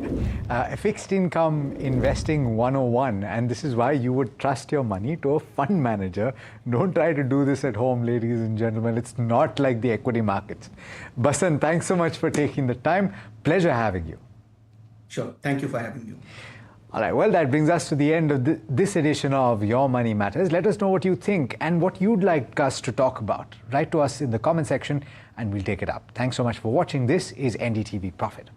Fixed income investing 101, and this is why you would trust your money to a fund manager. Don't try to do this at home, ladies and gentlemen. It's not like the equity markets. Basan, thanks so much for taking the time. Pleasure having you. Sure. Thank you for having me. All right, well, that brings us to the end of this edition of Your Money Matters. Let us know what you think and what you'd like us to talk about. Write to us in the comment section and we'll take it up. Thanks so much for watching. This is NDTV Profit.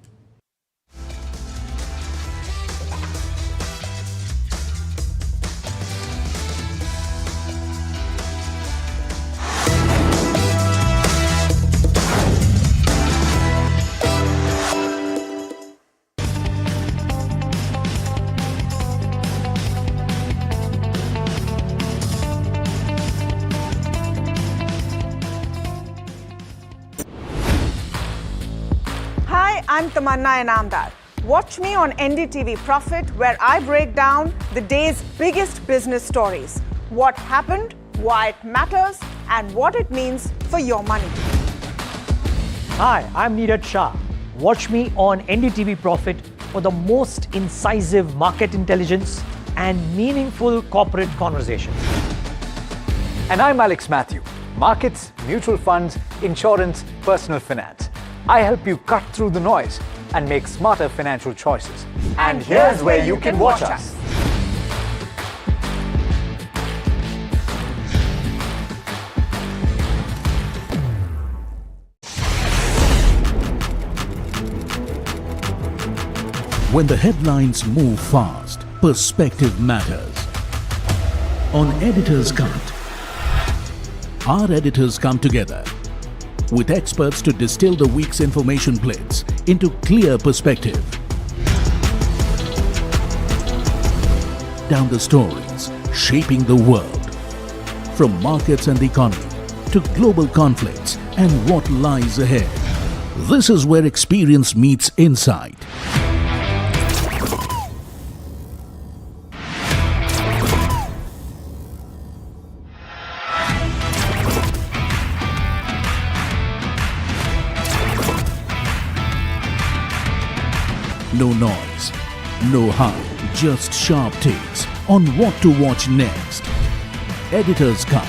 I'm Tamanna Inamdar. Watch me on NDTV Profit, where I break down the day's biggest business stories. What happened, why it matters, and what it means for your money. Hi, I'm Neeraj Shah. Watch me on NDTV Profit for the most incisive market intelligence and meaningful corporate conversation. And I'm Alex Matthew. Markets, mutual funds, insurance, personal finance. I help you cut through the noise and make smarter financial choices. And here's where you can watch us. When the headlines move fast, perspective matters. On Editor's Cut, our editors come together with experts to distill the week's information blitz into clear perspective. Down the stories shaping the world, from markets and the economy to global conflicts and what lies ahead. This is where experience meets insight. No noise, no hype, just sharp takes on what to watch next. Editor's Cut,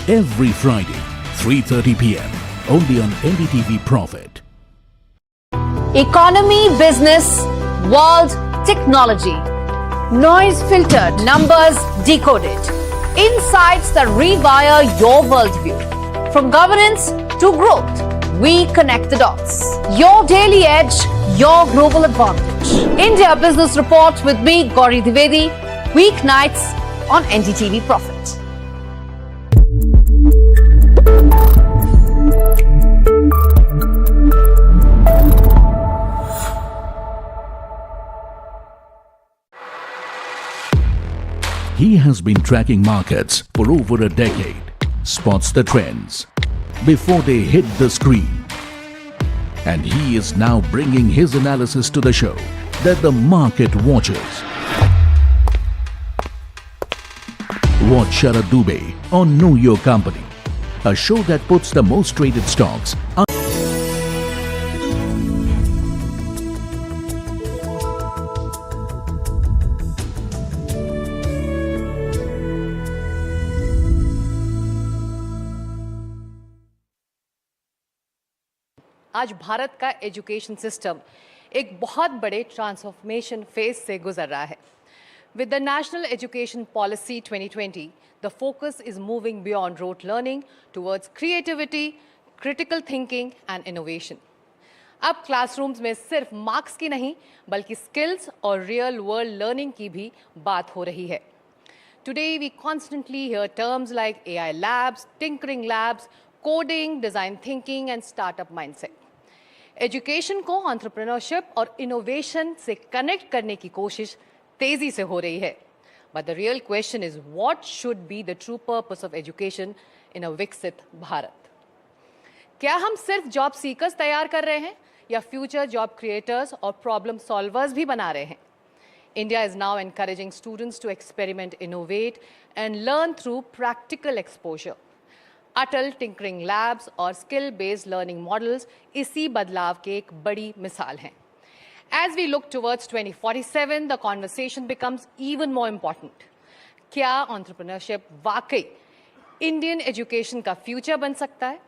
every Friday, 3:30 p.m. only on NDTV Profit. Economy, business, world, technology. Noise filtered, numbers decoded. Insights that rewire your worldview. From governance to growth, we connect the dots. Your daily edge, your global advantage. India Business Report with me, Gauri Dwivedi, weeknights on NDTV Profit. He has been tracking markets for over a decade, spots the trends before they hit the screen. And he is now bringing his analysis to the show that the market watches. Watch Sara Dubey on Know Your Company, a show that puts the most traded stocks up. आज भारत का education system एक बहुत बड़े transformation phase से गुजर रहा है. With the National Education Policy 2020, the focus is moving beyond rote learning towards creativity, critical thinking and innovation. अब क्लासरूम्स में सिर्फ मार्क्स की नहीं बल्कि स्किल्स और रियल वर्ल्ड लर्निंग की भी बात हो रही है. Today we constantly hear terms like AI labs, tinkering labs, coding, design thinking and startup mindset. Education को एंटरप्रेन्योरशिप और इनोवेशन से कनेक्ट करने की कोशिश तेजी से हो रही है. But the real question is what should be the true purpose of education in a Viksit Bharat. क्या हम सिर्फ जॉब सीकर्स तैयार कर रहे हैं या फ्यूचर जॉब क्रिएटर्स और प्रॉब्लम सॉल्वर्स भी बना रहे हैं? India is now encouraging students to experiment, innovate and learn through practical exposure. Atal tinkering labs और स्किल बेस्ड लर्निंग मॉडल्स इसी बदलाव के एक बड़ी मिसाल हैं. As we look towards 2047, the conversation becomes even more important. क्या entrepreneurship वाकई इंडियन एजुकेशन का फ्यूचर बन सकता है?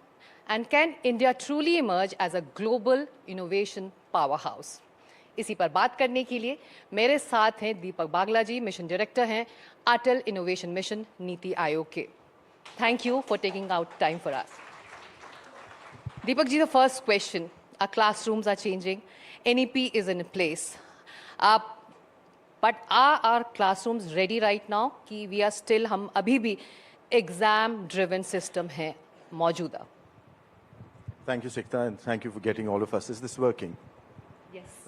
And can India truly emerge as a global innovation powerhouse? इसी पर बात करने के लिए मेरे साथ हैं दीपक बागला जी, मिशन डायरेक्टर हैं अटल इनोवेशन मिशन नीति आयोग के. Thank you for taking out time for us. Deepak ji, the first question. Our classrooms are changing. NEP is in place. But are our classrooms ready right now? कि we are still, हम अभी भी exam-driven system है मौजूदा. Thank you, Sikta, and thank you for getting all of us. Is this working? Yes.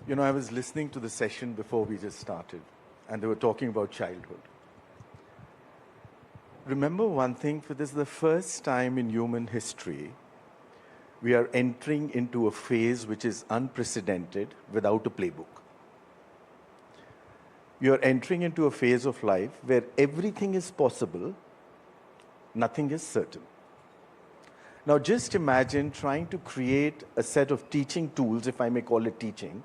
You know, I was listening to the session before we just started, and they were talking about childhood. Remember one thing, for this is the first time in human history we are entering into a phase which is unprecedented without a playbook. You are entering into a phase of life where everything is possible, nothing is certain. Now just imagine trying to create a set of teaching tools, if I may call it teaching,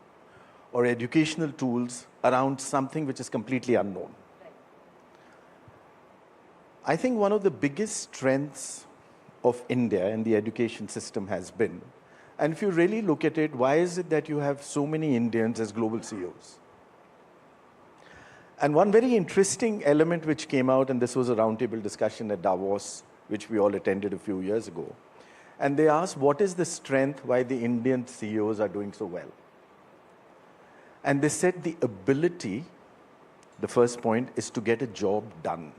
or educational tools around something which is completely unknown. I think one of the biggest strengths of India and the education system has been, and if you really look at it, why is it that you have so many Indians as global CEOs? And one very interesting element which came out, and this was a roundtable discussion at Davos, which we all attended a few years ago, and they asked, what is the strength why the Indian CEOs are doing so well? And they said the ability, the first point, is to get a job done.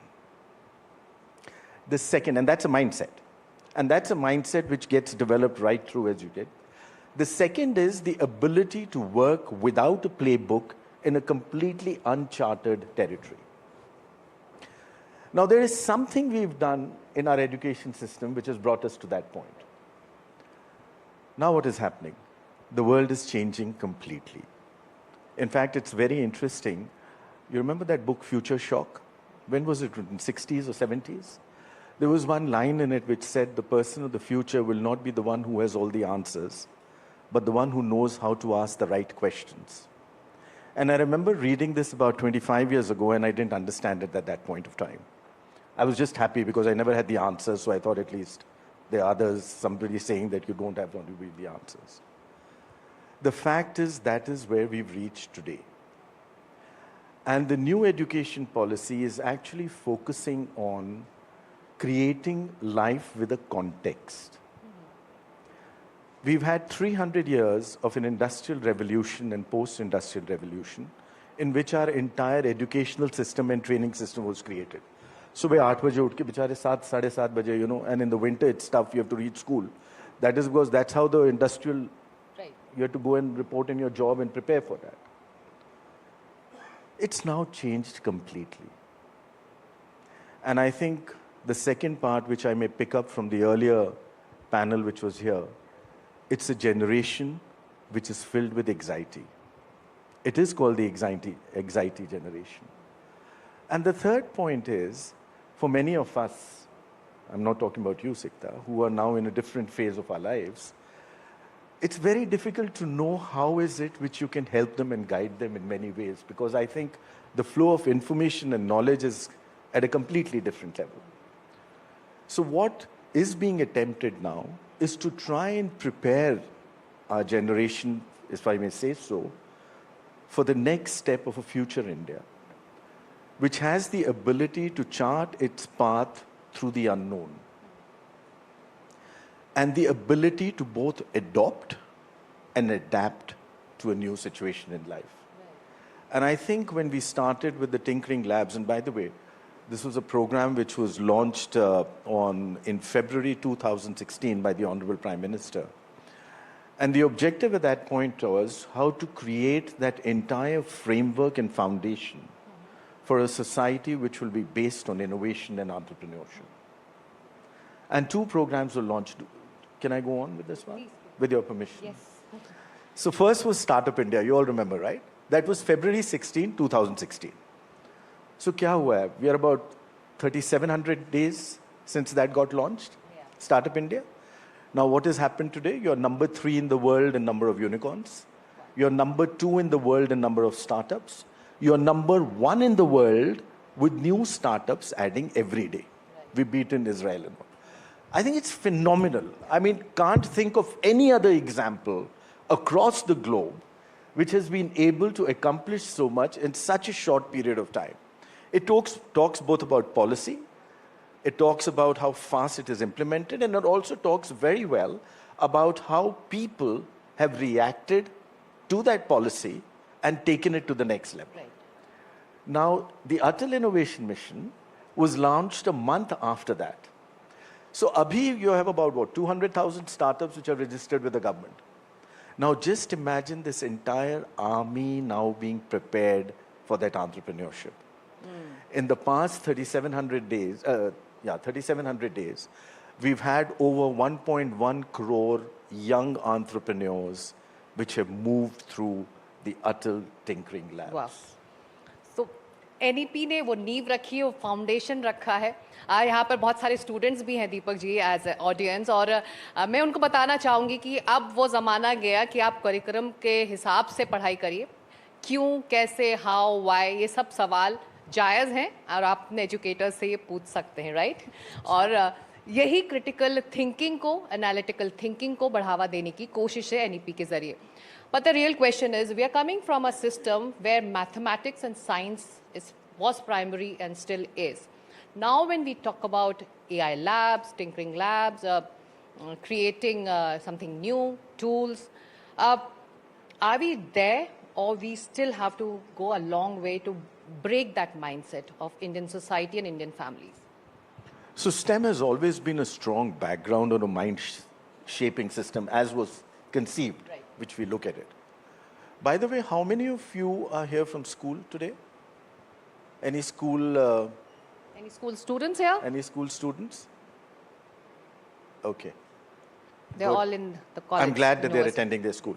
The second, and that's a mindset. And that's a mindset which gets developed right through as you get. The second is the ability to work without a playbook in a completely uncharted territory. Now, there is something we've done in our education system which has brought us to that point. Now what is happening? The world is changing completely. In fact, it's very interesting. You remember that book, Future Shock? When was it written? 60s or 70s? There was one line in it which said the person of the future will not be the one who has all the answers, but the one who knows how to ask the right questions. And I remember reading this about 25 years ago, and I didn't understand it at that point of time. I was just happy because I never had the answers, so I thought at least there are others, somebody saying that you don't have to read the answers. The fact is that is where we've reached today. And the new education policy is actually focusing on creating life with a context. We've had 300 years of an industrial revolution and post-industrial revolution in which our entire educational system and training system was created. सुबह 8 बजे उठ के बेचारे 7, 7:30 बजे, and in the winter it's tough, you have to reach school. That is because that's how the industrial, you have to go and report in your job and prepare for that. It's now changed completely. And I think the second part, which I may pick up from the earlier panel which was here, it's a generation which is filled with anxiety. It is called the anxiety generation. And the third point is, for many of us, I'm not talking about you, Sikta, who are now in a different phase of our lives, it's very difficult to know how is it which you can help them and guide them in many ways, because I think the flow of information and knowledge is at a completely different level. So what is being attempted now is to try and prepare our generation, if I may say so, for the next step of a future India, which has the ability to chart its path through the unknown and the ability to both adopt and adapt to a new situation in life. And I think when we started with the Tinkering Labs, and by the way, this was a program which was launched in February 2016 by the Honorable Prime Minister. And the objective at that point was how to create that entire framework and foundation for a society which will be based on innovation and entrepreneurship. And 2 programs were launched. Can I go on with this one? Please. With your permission. Yes. So first was Startup India, you all remember, right? That was February 16, 2016. So kya hua hai? We are about 3,700 days since that got launched, Startup India. Now what has happened today? You're number 3 in the world in number of unicorns. You're number 2 in the world in number of startups. You're number 1 in the world with new startups adding every day. We beat in Israel and all. I think it's phenomenal. I mean, can't think of any other example across the globe which has been able to accomplish so much in such a short period of time. It talks both about policy, it talks about how fast it is implemented, and it also talks very well about how people have reacted to that policy and taken it to the next level. Right. Now, the Atal Innovation Mission was launched a month after that. So, abhi you have about, 200,000 startups which are registered with the government. Now, just imagine this entire army now being prepared for that entrepreneurship. In the past 3,700 days, we've had over 1.1 crore young entrepreneurs which have moved through the Atal Tinkering Labs. Wow. So NEP ने वो नींव रखी है, वो foundation रखा है. यहाँ पर बहुत सारे स्टूडेंट्स भी हैं Deepak ji as a audience, और मैं उनको बताना चाहूँगी कि अब वो ज़माना गया कि आप करिकुलम के हिसाब से पढ़ाई करिए. क्यों, कैसे, हाउ, वाई, ये सब सवाल जायज़ हैं और आप अपने एजुकेटर से ये पूछ सकते हैं, राइट? और यही क्रिटिकल थिंकिंग को, एनालिटिकल थिंकिंग को बढ़ावा देने की कोशिश है NEP के ज़रिए. But the real question is, we are coming from a system where mathematics and science was primary and still is. Now when we talk about AI labs, tinkering labs, creating something new, tools, are we there, or we still have to go a long way to break that mindset of Indian society and Indian families? So STEM has always been a strong background on a mind-shaping system as was conceived, which we look at it. By the way, how many of you are here from school today? Any school students here? Any school students? Okay. They're Good. all in the college. I'm glad that they're university. attending their school.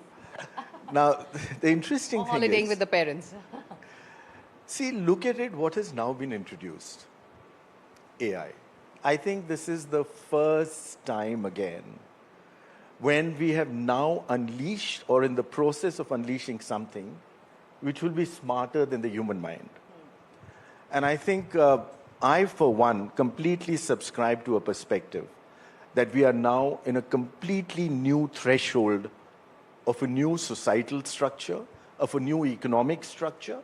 Now, the interesting Or thing holidaying is, with the parents. see, look at it, what has now been introduced. AI. I think this is the first time again when we have now unleashed or in the process of unleashing something which will be smarter than the human mind. And I think I, for one, completely subscribe to a perspective that we are now in a completely new threshold of a new societal structure, of a new economic structure,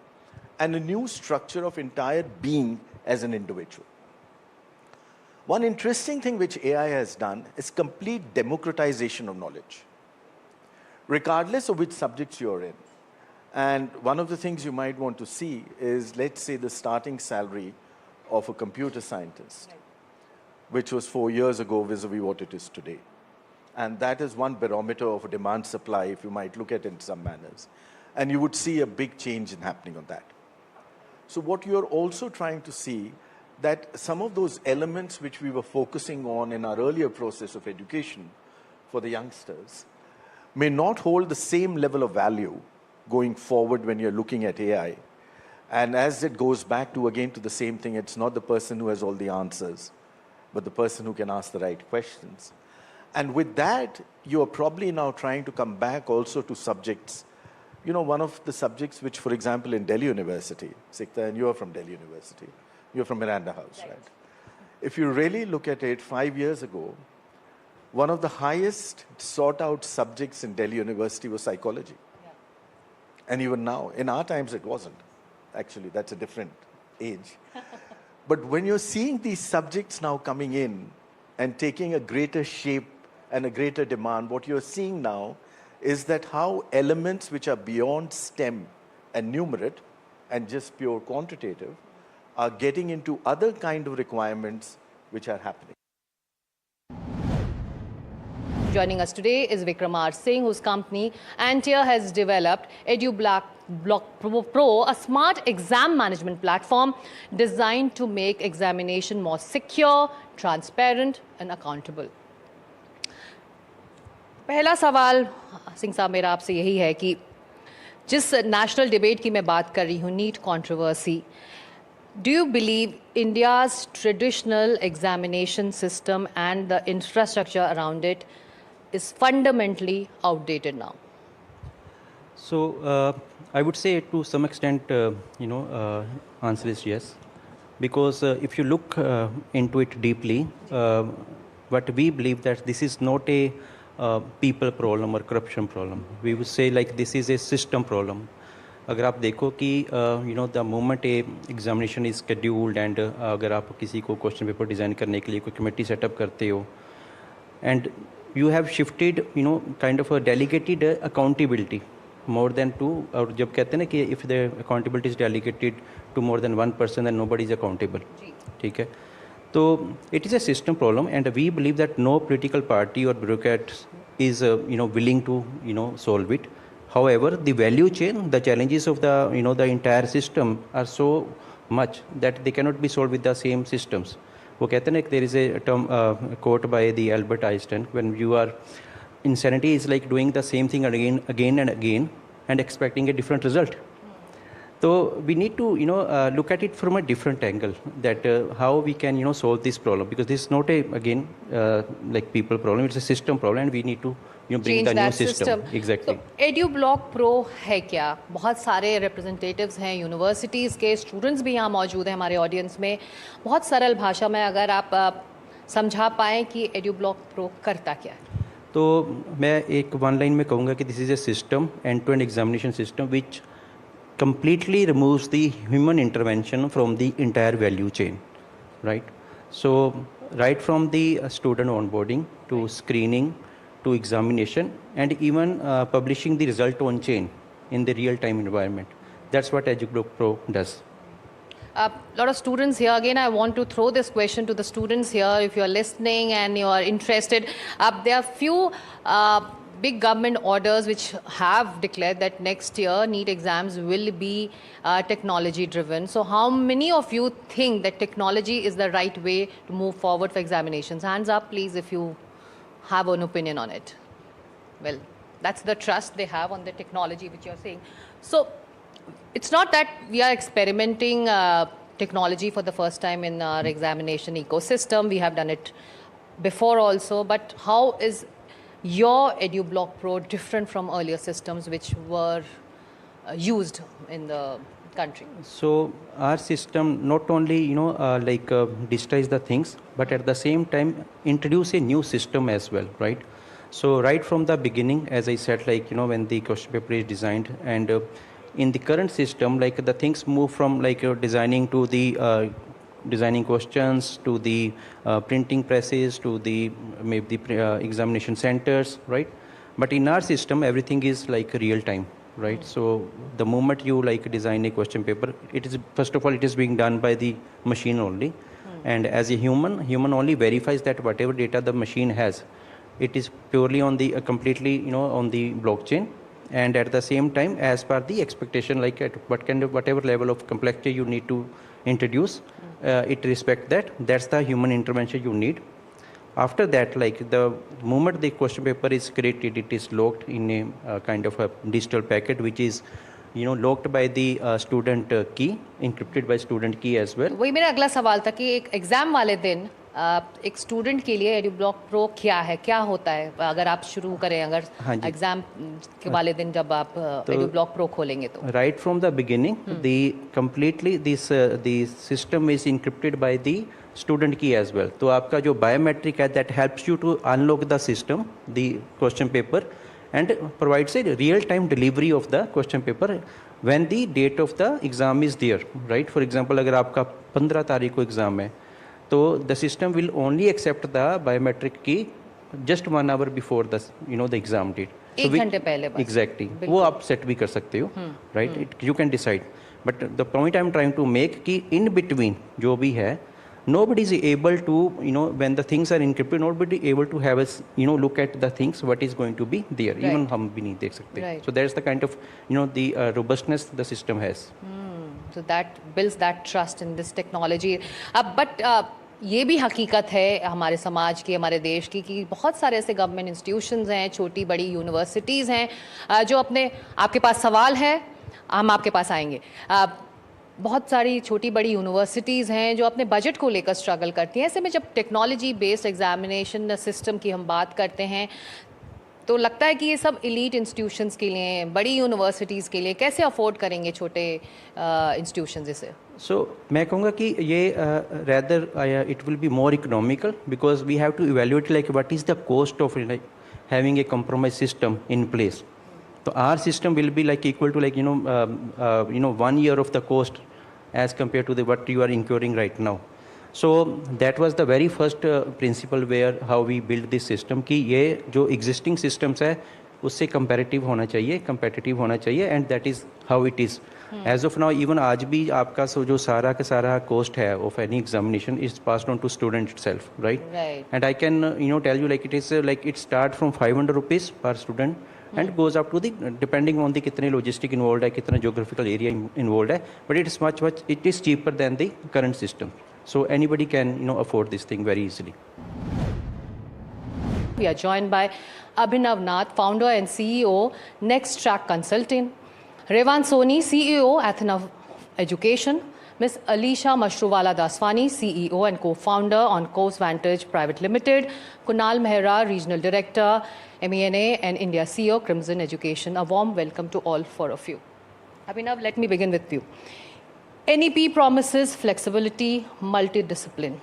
and a new structure of entire being as an individual. One interesting thing which AI has done is complete democratization of knowledge, regardless of which subjects you're in. And one of the things you might want to see is, let's say, the starting salary of a computer scientist, which was 4 years ago vis-a-vis what it is today. And that is one barometer of a demand supply, if you might look at it in some manners. And you would see a big change in happening on that. So what you're also trying to see, that some of those elements which we were focusing on in our earlier process of education for the youngsters may not hold the same level of value going forward when you're looking at AI. And as it goes back to, again, to the same thing, it's not the person who has all the answers, but the person who can ask the right questions. And with that, you're probably now trying to come back also to subjects. You know, one of the subjects which, for example, in Delhi University, Sikta, and you're from Delhi University, you're from Miranda House, right? If you really look at it, 5 years ago, one of the highest sought out subjects in Delhi University was psychology. And even now, in our times, it wasn't. Actually, that's a different age. But when you're seeing these subjects now coming in and taking a greater shape and a greater demand, what you're seeing now is that how elements which are beyond STEM and numerate and just pure quantitative are getting into other kind of requirements which are happening. Joining us today is Vikramar Singh, whose company Antia has developed EduBlock Pro, a smart exam management platform designed to make examination more secure, transparent and accountable. पहला सवाल सिंह साहब मेरा आपसे यही है कि जिस national debate की मैं बात कर रही हूँ, NEET controversy, do you believe India's traditional examination system and the infrastructure around it is fundamentally outdated now? So I would say to some extent, answer is yes, because if you look into it deeply, but we believe that this is not a people problem or corruption problem. We would say like this is a system problem. अगर आप देखो कि the moment a examination is scheduled and अगर आप किसी को question paper design करने के लिए कोई committee setup करते हो, and you have shifted kind of a delegated accountability more than two, और जब कहते हैं ना कि if the accountability is delegated to more than one person, then nobody is accountable. ठीक है, तो it is a system problem, and we believe that no political party or bureaucrat is willing to solve it. However, the value chain, the challenges of the the entire system are so much that they cannot be solved with the same systems. वो कहते हैं ना, there is a term quote by the Albert Einstein, when you are insanity is like doing the same thing again and again and expecting a different result. So we need to look at it from a different angle, that how we can solve this problem, because this is not a like people problem, it's a system problem, and we need to bring the new system. Exactly. So EduBlock Pro है क्या? बहुत सारे representatives हैं universities के, students भी यहाँ मौजूद हैं हमारे audience में. बहुत सरल भाषा में अगर आप समझा पाएं कि EduBlock Pro करता क्या है? तो मैं एक one line में कहूँगा कि this is a system, end-to-end examination system, which completely removes the human intervention from the entire value chain, right? So right from the student onboarding to screening to examination and even publishing the result on chain, in the real-time environment. That's what EduBlock Pro does. A lot of students here. Again, I want to throw this question to the students here. If you're listening and you're interested, there are few big government orders which have declared that next year NEET exams will be technology driven. So how many of you think that technology is the right way to move forward for examinations? Hands up, please, if you have an opinion on it. Well, that's the trust they have on the technology which you're saying. So it's not that we are experimenting technology for the first time in our examination ecosystem. We have done it before also. But how is your EduBlock Pro different from earlier systems which were used in the country? So our system not only digitize the things, but at the same time introduce a new system as well, right? So right from the beginning, as I said, when the question paper is designed, and in the current system, the things move from designing to the designing questions to the printing presses to the maybe the examination centers, right? But in our system, everything is real time, right? So the moment you design a question paper, it is first of all it is being done by the machine only, and as a human only verifies that whatever data the machine has, it is purely on the completely on the blockchain. And at the same time, as per the expectation, at whatever level of complexity you need to introduce, it respects that. That's the human intervention you need. After that, the moment the question paper is created, it is locked in a kind of a digital packet, which is locked by the student key, encrypted by student key as well. वही मेरा अगला सवाल था कि एक exam वाले दिन एक स्टूडेंट के लिए EduBlock Pro क्या है, क्या होता है? अगर आप शुरू करें, अगर एग्जाम के वाले दिन जब आप EduBlock Pro खोलेंगे तो right from the beginning, the completely this the system is encrypted by the student key as well. तो आपका जो biometric है, that helps you to unlock the system, the question paper, and provides a real-time delivery of the question paper when the date of the exam is there, right? For example, अगर आपका 15 तारीख को exam है, तो the system will only accept the biometric key just 1 hour before the the exam date. एक घंटे पहले बस. Exactly. वो आप set भी कर सकते हो, right? You can decide. But the point I'm trying to make कि in between जो भी है, nobody is able to when the things are encrypted, nobody able to have a look at the things what is going to be there. Right. Even हम भी नहीं देख सकते. Right. So that's the kind of the robustness the system has. So that builds that trust in this technology. But ये भी हकीकत है हमारे समाज की, हमारे देश की, कि बहुत सारे ऐसे गवर्नमेंट इंस्टीट्यूशंस हैं, छोटी बड़ी यूनिवर्सिटीज़ हैं जो आपके पास सवाल है, हम आपके पास आएंगे. बहुत सारी छोटी बड़ी यूनिवर्सिटीज़ हैं जो अपने बजट को लेकर स्ट्रगल करती हैं. ऐसे में जब टेक्नोलॉजी बेस्ड एग्जामिनेशन सिस्टम की हम बात करते हैं, तो लगता है कि ये सब एलीट इंस्टीट्यूशंस के लिए, बड़ी यूनिवर्सिटीज़ के लिए कैसे अफोर्ड करेंगे छोटे इंस्टीट्यूशंस इसे? So मैं कहूँगा कि ये rather it will be more economical, because we have to evaluate what is the cost of having a compromise system in place. So our system will be equal to 1 year of the cost as compared to what you are incurring right now. So that was the very first principle where how we build this system, कि ये जो existing systems है उससे comparative होना चाहिए, competitive होना चाहिए, and that is how it is. As of now, even आज भी आपका जो सारा का सारा cost है of any examination is passed on to student itself, right? Right. And I can tell you it is it start from 500 rupees per student and goes up to the depending on the कितने logistic involved है, कितना geographical area involved है, but it is much it is cheaper than the current system. So anybody can afford this thing very easily. We are joined by Abhinav Nath, founder and CEO, Next Track Consulting, Revan Soni, CEO, Athena Education, Ms. Alisha Mashruwala Daswani, CEO and co-founder on Coast Vantage Private Limited, Kunal Mehra, Regional Director, MENA and India CEO, Crimson Education. A warm welcome to all four of you. Abhinav, let me begin with you. NEP promises flexibility, multidiscipline,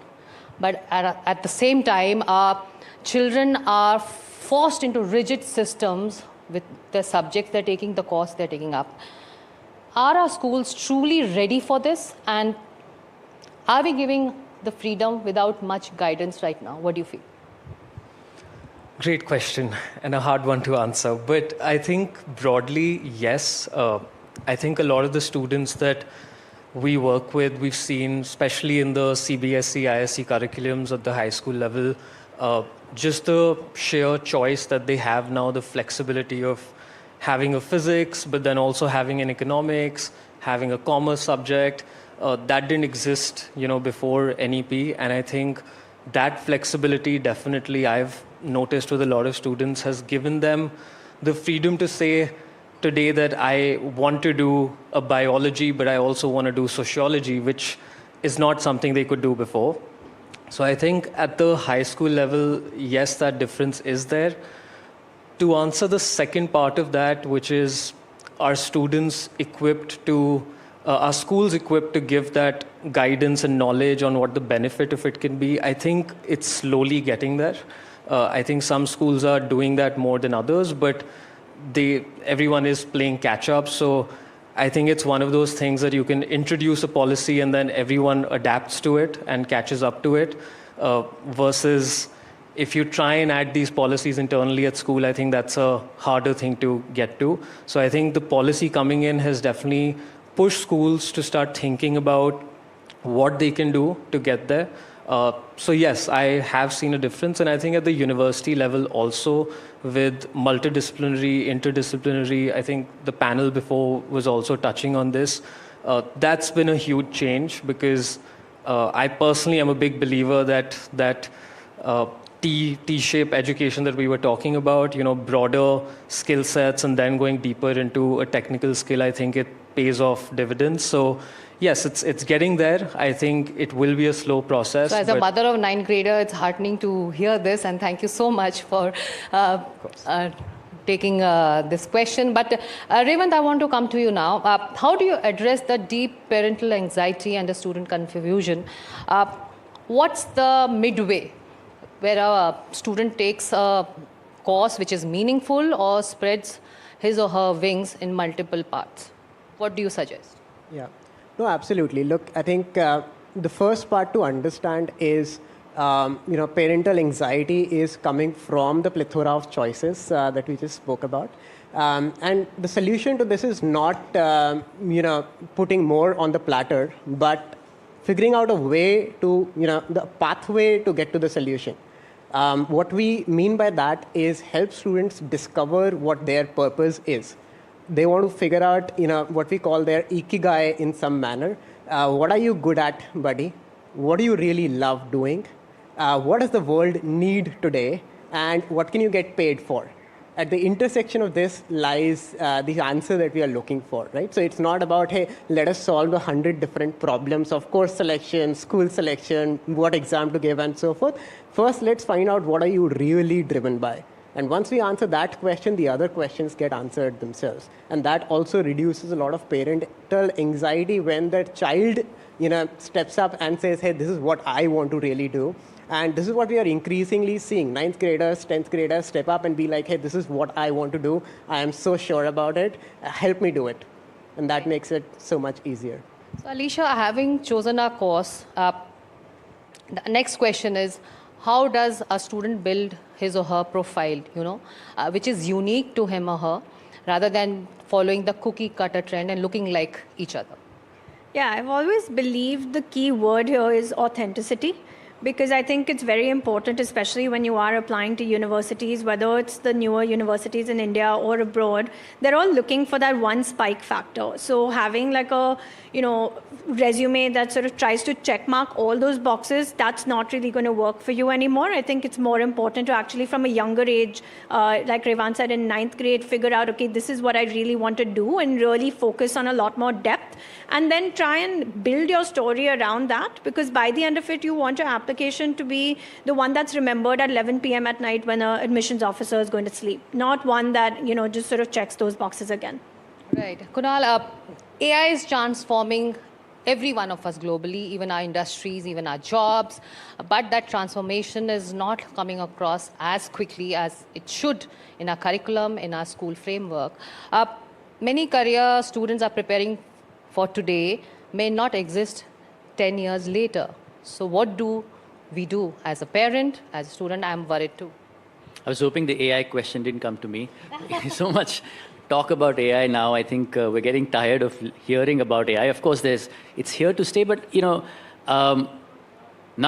but at the same time, children are forced into rigid systems with the subjects they're taking, the course they're taking up. Are our schools truly ready for this? And are we giving the freedom without much guidance right now? What do you feel? Great question and a hard one to answer. But I think broadly, yes. I think a lot of the students that we work with, we've seen, especially in the CBSE, ISC curriculums at the high school level, just the sheer choice that they have now, the flexibility of having a physics, but then also having an economics, having a commerce subject, that didn't exist, before NEP. And I think that flexibility definitely I've noticed with a lot of students has given them the freedom to say today that I want to do a biology, but I also want to do sociology, which is not something they could do before. So I think at the high school level, yes, that difference is there. To answer the second part of that, which is are students equipped to, are schools equipped to give that guidance and knowledge on what the benefit of it can be? I think it's slowly getting there. I think some schools are doing that more than others, but everyone is playing catch up. So I think it's one of those things that you can introduce a policy and then everyone adapts to it and catches up to it, versus if you try and add these policies internally at school, I think that's a harder thing to get to. So I think the policy coming in has definitely pushed schools to start thinking about what they can do to get there. So yes, I have seen a difference, and I think at the university level also with multidisciplinary, interdisciplinary, I think the panel before was also touching on this. That's been a huge change because I personally am a big believer that T-shape education that we were talking about, broader skill sets and then going deeper into a technical skill, I think it pays off dividends. So yes, it's getting there. I think it will be a slow process. So as a mother of 9th grader, it's heartening to hear this, and thank you so much for taking this question. But Revant, I want to come to you now. How do you address the deep parental anxiety and the student confusion? What's the midway where a student takes a course which is meaningful or spreads his or her wings in multiple parts? What do you suggest? Yeah. No, absolutely. Look, I think the first part to understand is, parental anxiety is coming from the plethora of choices that we just spoke about. And the solution to this is not, putting more on the platter, but figuring out a way to, the pathway to get to the solution. What we mean by that is help students discover what their purpose is. They want to figure out, what we call their ikigai in some manner. What are you good at, buddy? What do you really love doing? What does the world need today? And what can you get paid for? At the intersection of this lies the answer that we are looking for, right? So it's not about, hey, let us solve 100 different problems of course selection, school selection, what exam to give, and so forth. First, let's find out what are you really driven by. And once we answer that question, the other questions get answered themselves. And that also reduces a lot of parental anxiety when the child, steps up and says, hey, this is what I want to really do. And this is what we are increasingly seeing. 9th graders, 10th graders step up and be like, hey, this is what I want to do. I am so sure about it. Help me do it. And that makes it so much easier. So Alicia, having chosen our course, the next question is, how does a student build his or her profile, which is unique to him or her, rather than following the cookie cutter trend and looking like each other? Yeah, I've always believed the key word here is authenticity, because I think it's very important, especially when you are applying to universities, whether it's the newer universities in India or abroad, they're all looking for that one spike factor. So having like a, resume that sort of tries to check mark all those boxes, that's not really going to work for you anymore. I think it's more important to actually from a younger age, like Revant said, in 9th grade, figure out, okay, this is what I really want to do, and really focus on a lot more depth, and then try and build your story around that, because by the end of it, you want your application to be the one that's remembered at 11 p.m. at night when an admissions officer is going to sleep, not one that, just sort of checks those boxes again. Right. Kunal, AI is transforming every one of us globally, even our industries, even our jobs, but that transformation is not coming across as quickly as it should in our curriculum, in our school framework. Many career students are preparing for today may not exist 10 years later. So what do we do as a parent, as a student? I'm worried too. I was hoping the AI question didn't come to me. So much talk about AI now. I think we're getting tired of hearing about AI. Of course, it's here to stay, but none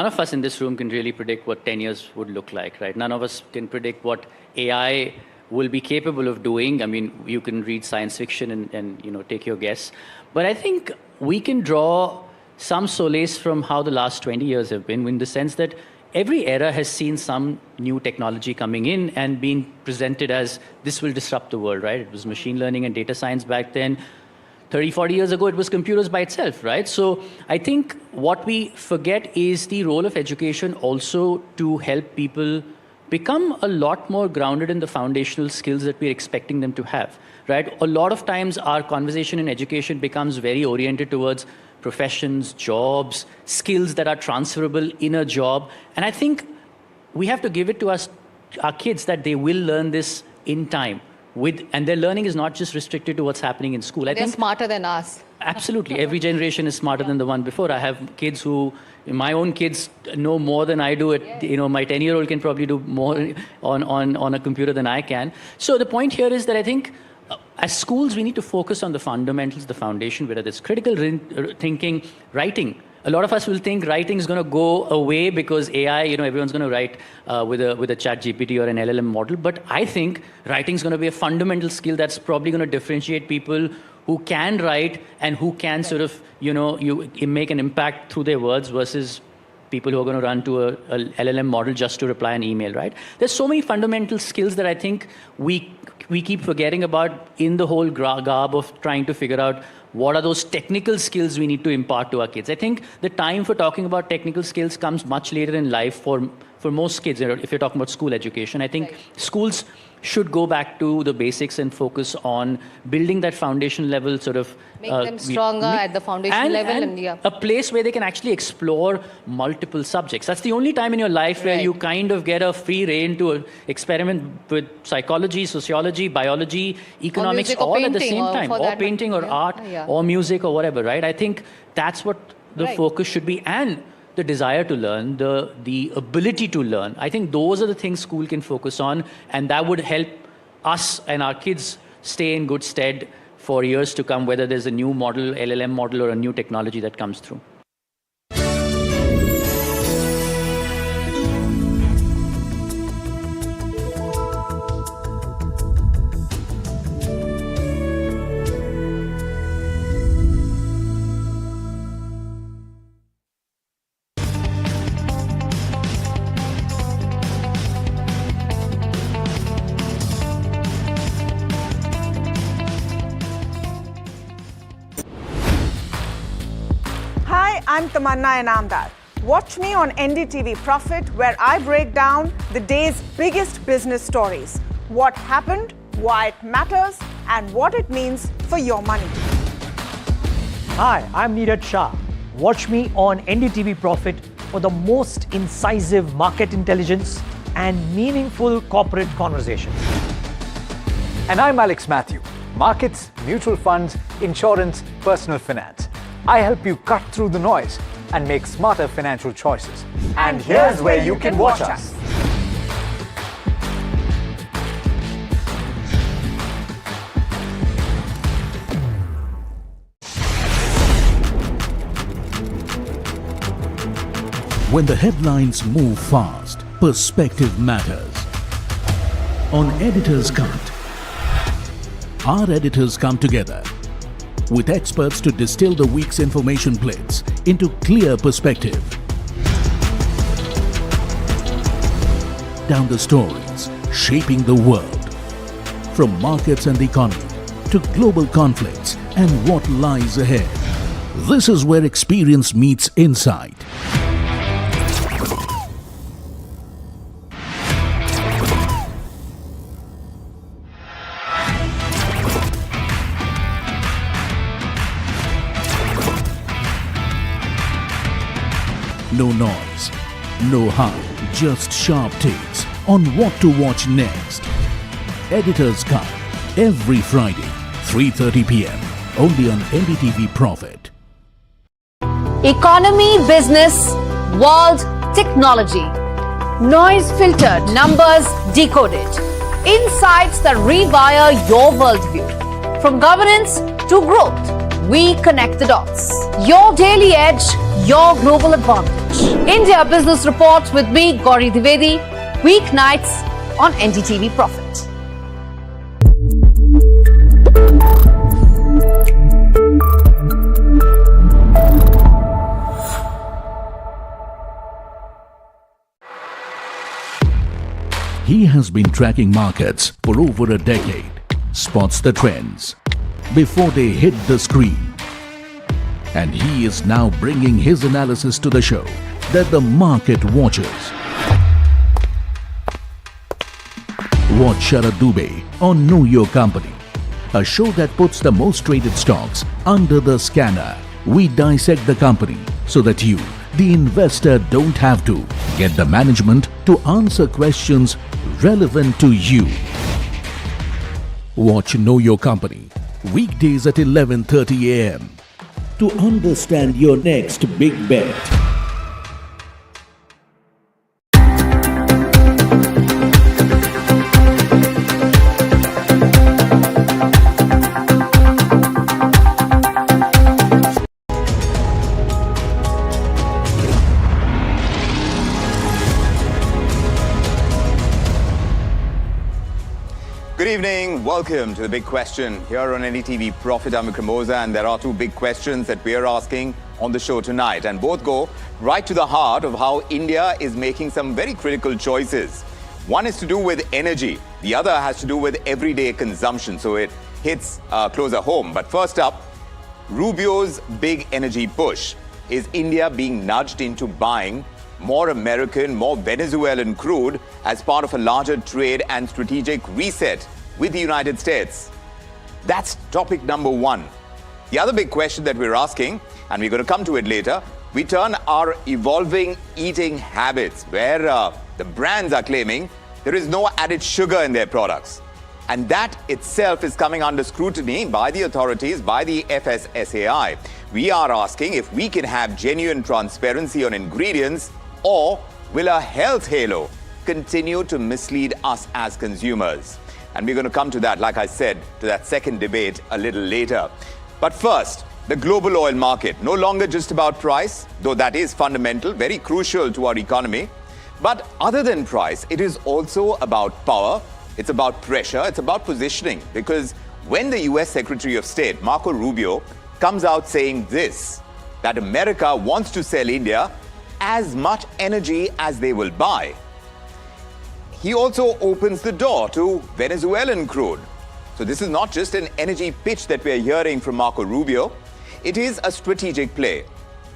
of us in this room can really predict what 10 years would look like, right? None of us can predict what AI will be capable of doing. I mean, you can read science fiction and take your guess. But I think we can draw some solace from how the last 20 years have been, in the sense that every era has seen some new technology coming in and being presented as this will disrupt the world, right? It was machine learning and data science back then. 30, 40 years ago, it was computers by itself, right? So I think what we forget is the role of education also to help people become a lot more grounded in the foundational skills that we're expecting them to have, right? A lot of times our conversation in education becomes very oriented towards professions, jobs, skills that are transferable in a job. And I think we have to give it to our kids that they will learn this in time. And their learning is not just restricted to what's happening in school. They're smarter than us. Absolutely. Every generation is smarter than the one before. I have kids my own kids know more than I do. My 10-year-old can probably do more on a computer than I can. So the point here is that I think as schools, we need to focus on the fundamentals, the foundation, whether it's critical thinking, writing. A lot of us will think writing is going to go away because AI, everyone's going to write with a chat GPT or an LLM model. But I think writing is going to be a fundamental skill that's probably going to differentiate people who can write and who can sort of, you make an impact through their words versus people who are going to run to a LLM model just to reply an email, right? There's so many fundamental skills that I think we keep forgetting about in the whole garb of trying to figure out what are those technical skills we need to impart to our kids. I think the time for talking about technical skills comes much later in life for most kids. If you're talking about school education, I think schools should go back to the basics and focus on building that foundation level sort of... Make them stronger at the foundation level. And a place where they can actually explore multiple subjects. That's the only time in your life where you kind of get a free rein to experiment with psychology, sociology, biology, economics, all at the same time. Or painting or art or music or whatever, right? I think that's what the focus should be. And the desire to learn, the ability to learn. I think those are the things school can focus on, and that would help us and our kids stay in good stead for years to come, whether there's a new model, LLM model, or a new technology that comes through. I'm Tamanna Inamdar. Watch me on NDTV Profit, where I break down the day's biggest business stories. What happened, why it matters, and what it means for your money. Hi, I'm Neeraj Shah. Watch me on NDTV Profit for the most incisive market intelligence and meaningful corporate conversations. And I'm Alex Matthew. Markets, mutual funds, insurance, personal finance. I help you cut through the noise and make smarter financial choices. And here's where you can watch us. When the headlines move fast, perspective matters. On Editor's Cut, our editors come together with experts to distill the week's information plates into clear perspective. Down the stories shaping the world, from markets and the economy to global conflicts and what lies ahead. This is where experience meets insight. No noise, no hype, just sharp takes on what to watch next. Editor's Cut, every Friday, 3:30 p.m. only on NDTV Profit. Economy, business, world, technology. Noise filtered, numbers decoded. Insights that rewire your worldview. From governance to growth, we connect the dots. Your daily edge, your global advantage. India Business Report with me, Gauri Dwivedi, weeknights on NDTV Profit. He has been tracking markets for over a decade, spots the trends before they hit the screen. And he is now bringing his analysis to the show that the market watches. Watch Sara on Know Your Company, a show that puts the most traded stocks under the scanner. We dissect the company so that you, the investor, don't have to. Get the management to answer questions relevant to you. Watch Know Your Company, weekdays at 11:30 a.m. to understand your next big bet. Good evening. Welcome to The Big Question here on NDTV Profit. I'm Amara Raja, and there are two big questions that we are asking on the show tonight, and both go right to the heart of how India is making some very critical choices. One is to do with energy. The other has to do with everyday consumption, so it hits closer home. But first up, Rubio's big energy push. Is India being nudged into buying more American, more Venezuelan crude as part of a larger trade and strategic reset with the United States? That's topic number one. The other big question that we're asking, and we're going to come to it later, we turn our evolving eating habits, where the brands are claiming there is no added sugar in their products. And that itself is coming under scrutiny by the authorities, by the FSSAI. We are asking if we can have genuine transparency on ingredients, or will a health halo continue to mislead us as consumers? And we're going to come to that, like I said, to that second debate a little later. But first, the global oil market, no longer just about price, though that is fundamental, very crucial to our economy. But other than price, it is also about power, it's about pressure, it's about positioning. Because when the US Secretary of State, Marco Rubio, comes out saying this, that America wants to sell India as much energy as they will buy, he also opens the door to Venezuelan crude. So this is not just an energy pitch that we're hearing from Marco Rubio. It is a strategic play.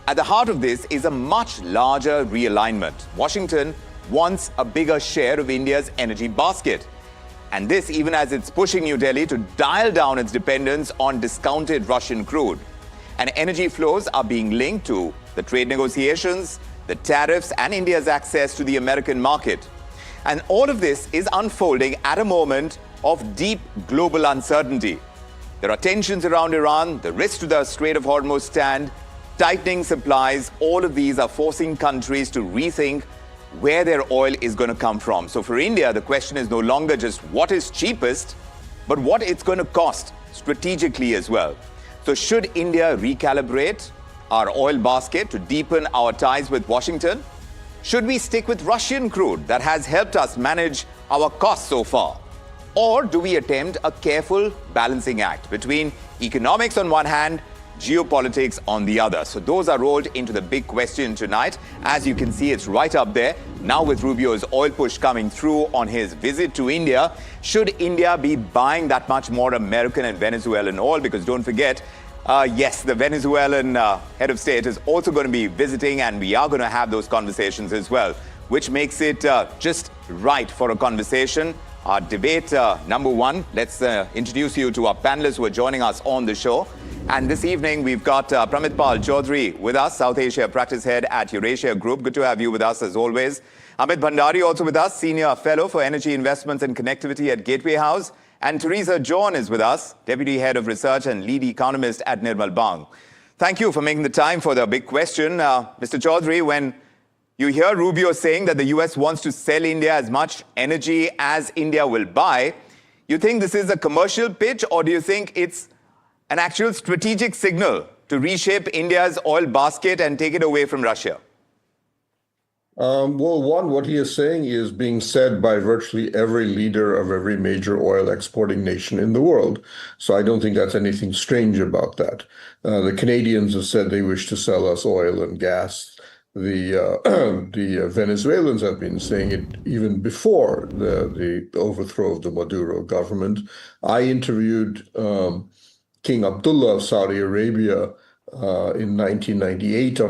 At the heart of this is a much larger realignment. Washington wants a bigger share of India's energy basket. And this even as it's pushing New Delhi to dial down its dependence on discounted Russian crude. And energy flows are being linked to the trade negotiations, the tariffs, and India's access to the American market. And all of this is unfolding at a moment of deep global uncertainty. There are tensions around Iran, the risk to the Strait of Hormuz stand, tightening supplies. All of these are forcing countries to rethink where their oil is going to come from. So for India, the question is no longer just what is cheapest, but what it's going to cost strategically as well. So should India recalibrate our oil basket to deepen our ties with Washington? Should we stick with Russian crude that has helped us manage our costs so far? Or do we attempt a careful balancing act between economics on one hand, geopolitics on the other? So those are rolled into the big question tonight. As you can see, it's right up there. Now with Rubio's oil push coming through on his visit to India, should India be buying that much more American and Venezuelan oil? Because don't forget, yes, the Venezuelan head of state is also going to be visiting, and we are going to have those conversations as well, which makes it just right for a conversation. Our debate number one, let's introduce you to our panelists who are joining us on the show. And this evening, we've got Pramitpal Chaudhary with us, South Asia Practice Head at Eurasia Group. Good to have you with us as always. Amit Bhandari also with us, Senior Fellow for Energy Investments and Connectivity at Gateway House. And Teresa John is with us, Deputy Head of Research and Lead Economist at Nirmal Bang. Thank you for making the time for the big question. Mr. Chaudhary, when You hear Rubio saying that the US wants to sell India as much energy as India will buy. You think this is a commercial pitch, or do you think it's an actual strategic signal to reshape India's oil basket and take it away from Russia? Well, one, what he is saying is being said by virtually every leader of every major oil exporting nation in the world. So I don't think that's anything strange about that. The Canadians have said they wish to sell us oil and gas. The Venezuelans have been saying it even before the overthrow of the Maduro government. I interviewed King Abdullah of Saudi Arabia in 1998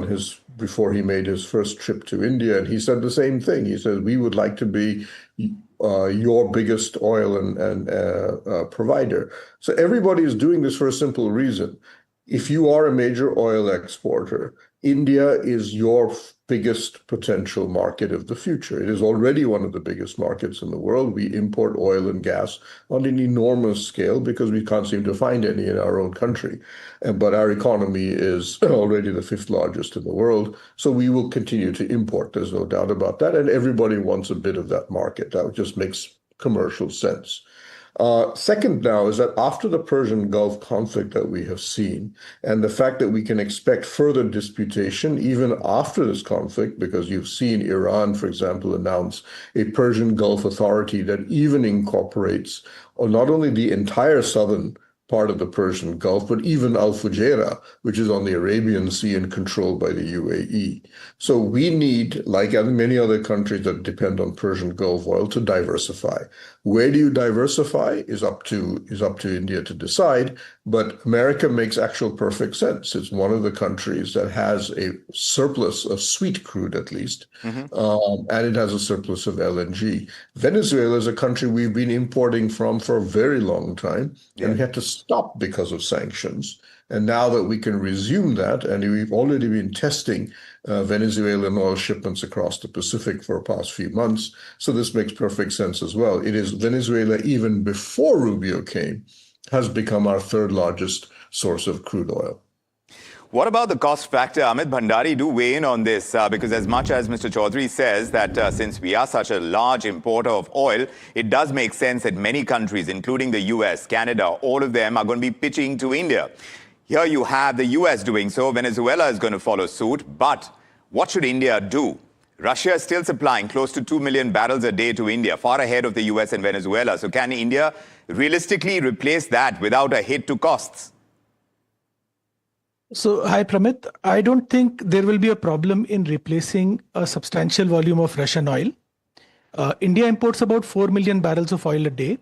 before he made his first trip to India, and he said the same thing. He said, we would like to be your biggest oil and provider. So everybody is doing this for a simple reason. If you are a major oil exporter, India is your biggest potential market of the future. It is already one of the biggest markets in the world. We import oil and gas on an enormous scale because we can't seem to find any in our own country. But our economy is already the 5th largest in the world. So we will continue to import. There's no doubt about that. And everybody wants a bit of that market. That just makes commercial sense. Second now is that after the Persian Gulf conflict that we have seen, and the fact that we can expect further disputation even after this conflict, because you've seen Iran, for example, announce a Persian Gulf authority that even incorporates not only the entire southern part of the Persian Gulf, but even Al Fujairah, which is on the Arabian Sea and controlled by the UAE. So we need, like many other countries that depend on Persian Gulf oil, to diversify. Where do you diversify is up to India to decide, but America makes actual perfect sense. It's one of the countries that has a surplus of sweet crude, at least, and it has a surplus of LNG. Venezuela is a country we've been importing from for a very long time, and we had to stop because of sanctions. And now that we can resume that, and we've already been testing Venezuelan oil shipments across the Pacific for the past few months, so this makes perfect sense as well. It is Venezuela, even before Rubio came, has become our 3rd largest source of crude oil. What about the cost factor? Amit Bhandari, do weigh in on this, because as much as Mr. Chaudhary says that since we are such a large importer of oil, it does make sense that many countries, including the US, Canada, all of them are going to be pitching to India. Here you have the US doing so. Venezuela is going to follow suit. But what should India do? Russia is still supplying close to 2 million barrels a day to India, far ahead of the US and Venezuela. So can India realistically replace that without a hit to costs? So, hi Pramit, I don't think there will be a problem in replacing a substantial volume of Russian oil. India imports about 4 million barrels of oil a day,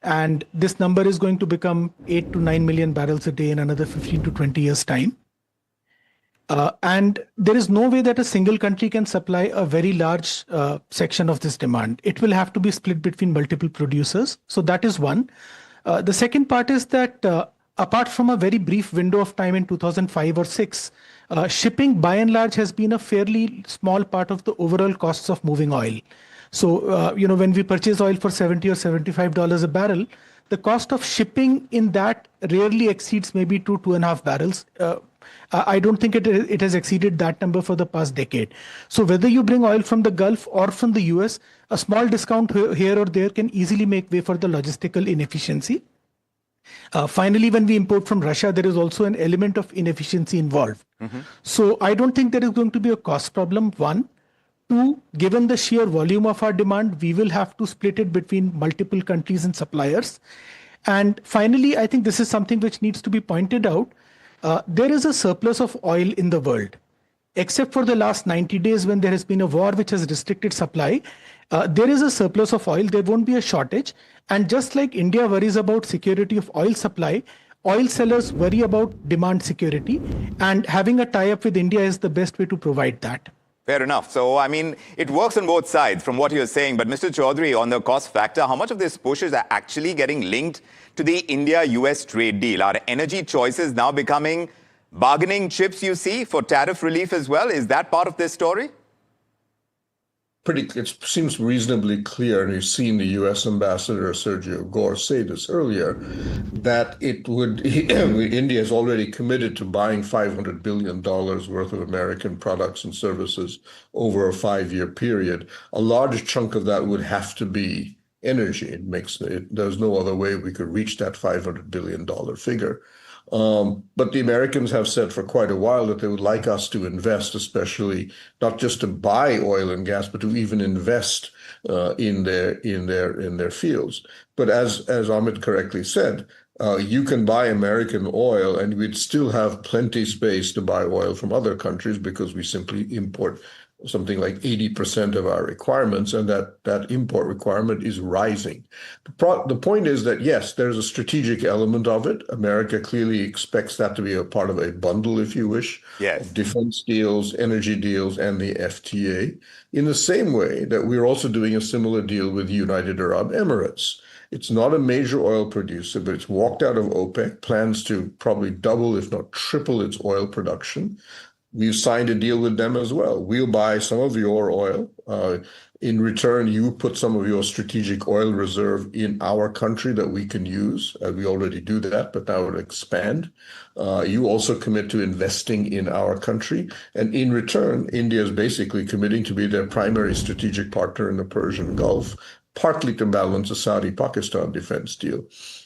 and this number is going to become 8 to 9 million barrels a day in another 15 to 20 years' time. And there is no way that a single country can supply a very large section of this demand. It will have to be split between multiple producers. So that is one. The second part is that apart from a very brief window of time in 2005 or 6, shipping by and large has been a fairly small part of the overall costs of moving oil. So, when we purchase oil for $70 or $75 a barrel, the cost of shipping in that rarely exceeds maybe 2.5 barrels. I don't think it has exceeded that number for the past decade. So whether you bring oil from the Gulf or from the US, a small discount here or there can easily make way for the logistical inefficiency. Finally, when we import from Russia, there is also an element of inefficiency involved. So I don't think there is going to be a cost problem, one. Two, given the sheer volume of our demand, we will have to split it between multiple countries and suppliers. And finally, I think this is something which needs to be pointed out. There is a surplus of oil in the world. Except for the last 90 days when there has been a war which has restricted supply, there is a surplus of oil. There won't be a shortage. And just like India worries about security of oil supply, oil sellers worry about demand security. And having a tie-up with India is the best way to provide that. Fair enough. So, I mean, it works on both sides from what you're saying. But Mr. Chaudhary, on the cost factor, how much of this push is actually getting linked to the India-US trade deal? Are energy choices now becoming bargaining chips, you see, for tariff relief as well? Is that part of this story? it seems reasonably clear, and you've seen the U.S. Ambassador Sergio Gore say this earlier, that India has already committed to buying $500 billion worth of American products and services over a 5-year period. A large chunk of that would have to be energy. There's no other way we could reach that $500 billion figure. But the Americans have said for quite a while that they would like us to invest, especially not just to buy oil and gas, but to even invest in their fields. But as Amit correctly said, you can buy American oil and we'd still have plenty space to buy oil from other countries because we simply import something like 80% of our requirements, and that import requirement is rising. The point is that, yes, there's a strategic element of it. America clearly expects that to be a part of a bundle, if you wish, of defense deals, energy deals, and the FTA, in the same way that we're also doing a similar deal with the United Arab Emirates. It's not a major oil producer, but it's walked out of OPEC, plans to probably double, if not triple, its oil production. We've signed a deal with them as well. We'll buy some of your oil. In return, you put some of your strategic oil reserve in our country that we can use. We already do that, but now it'll expand. You also commit to investing in our country. And in return, India is basically committing to be their primary strategic partner in the Persian Gulf, partly to balance the Saudi-Pakistan defense deal.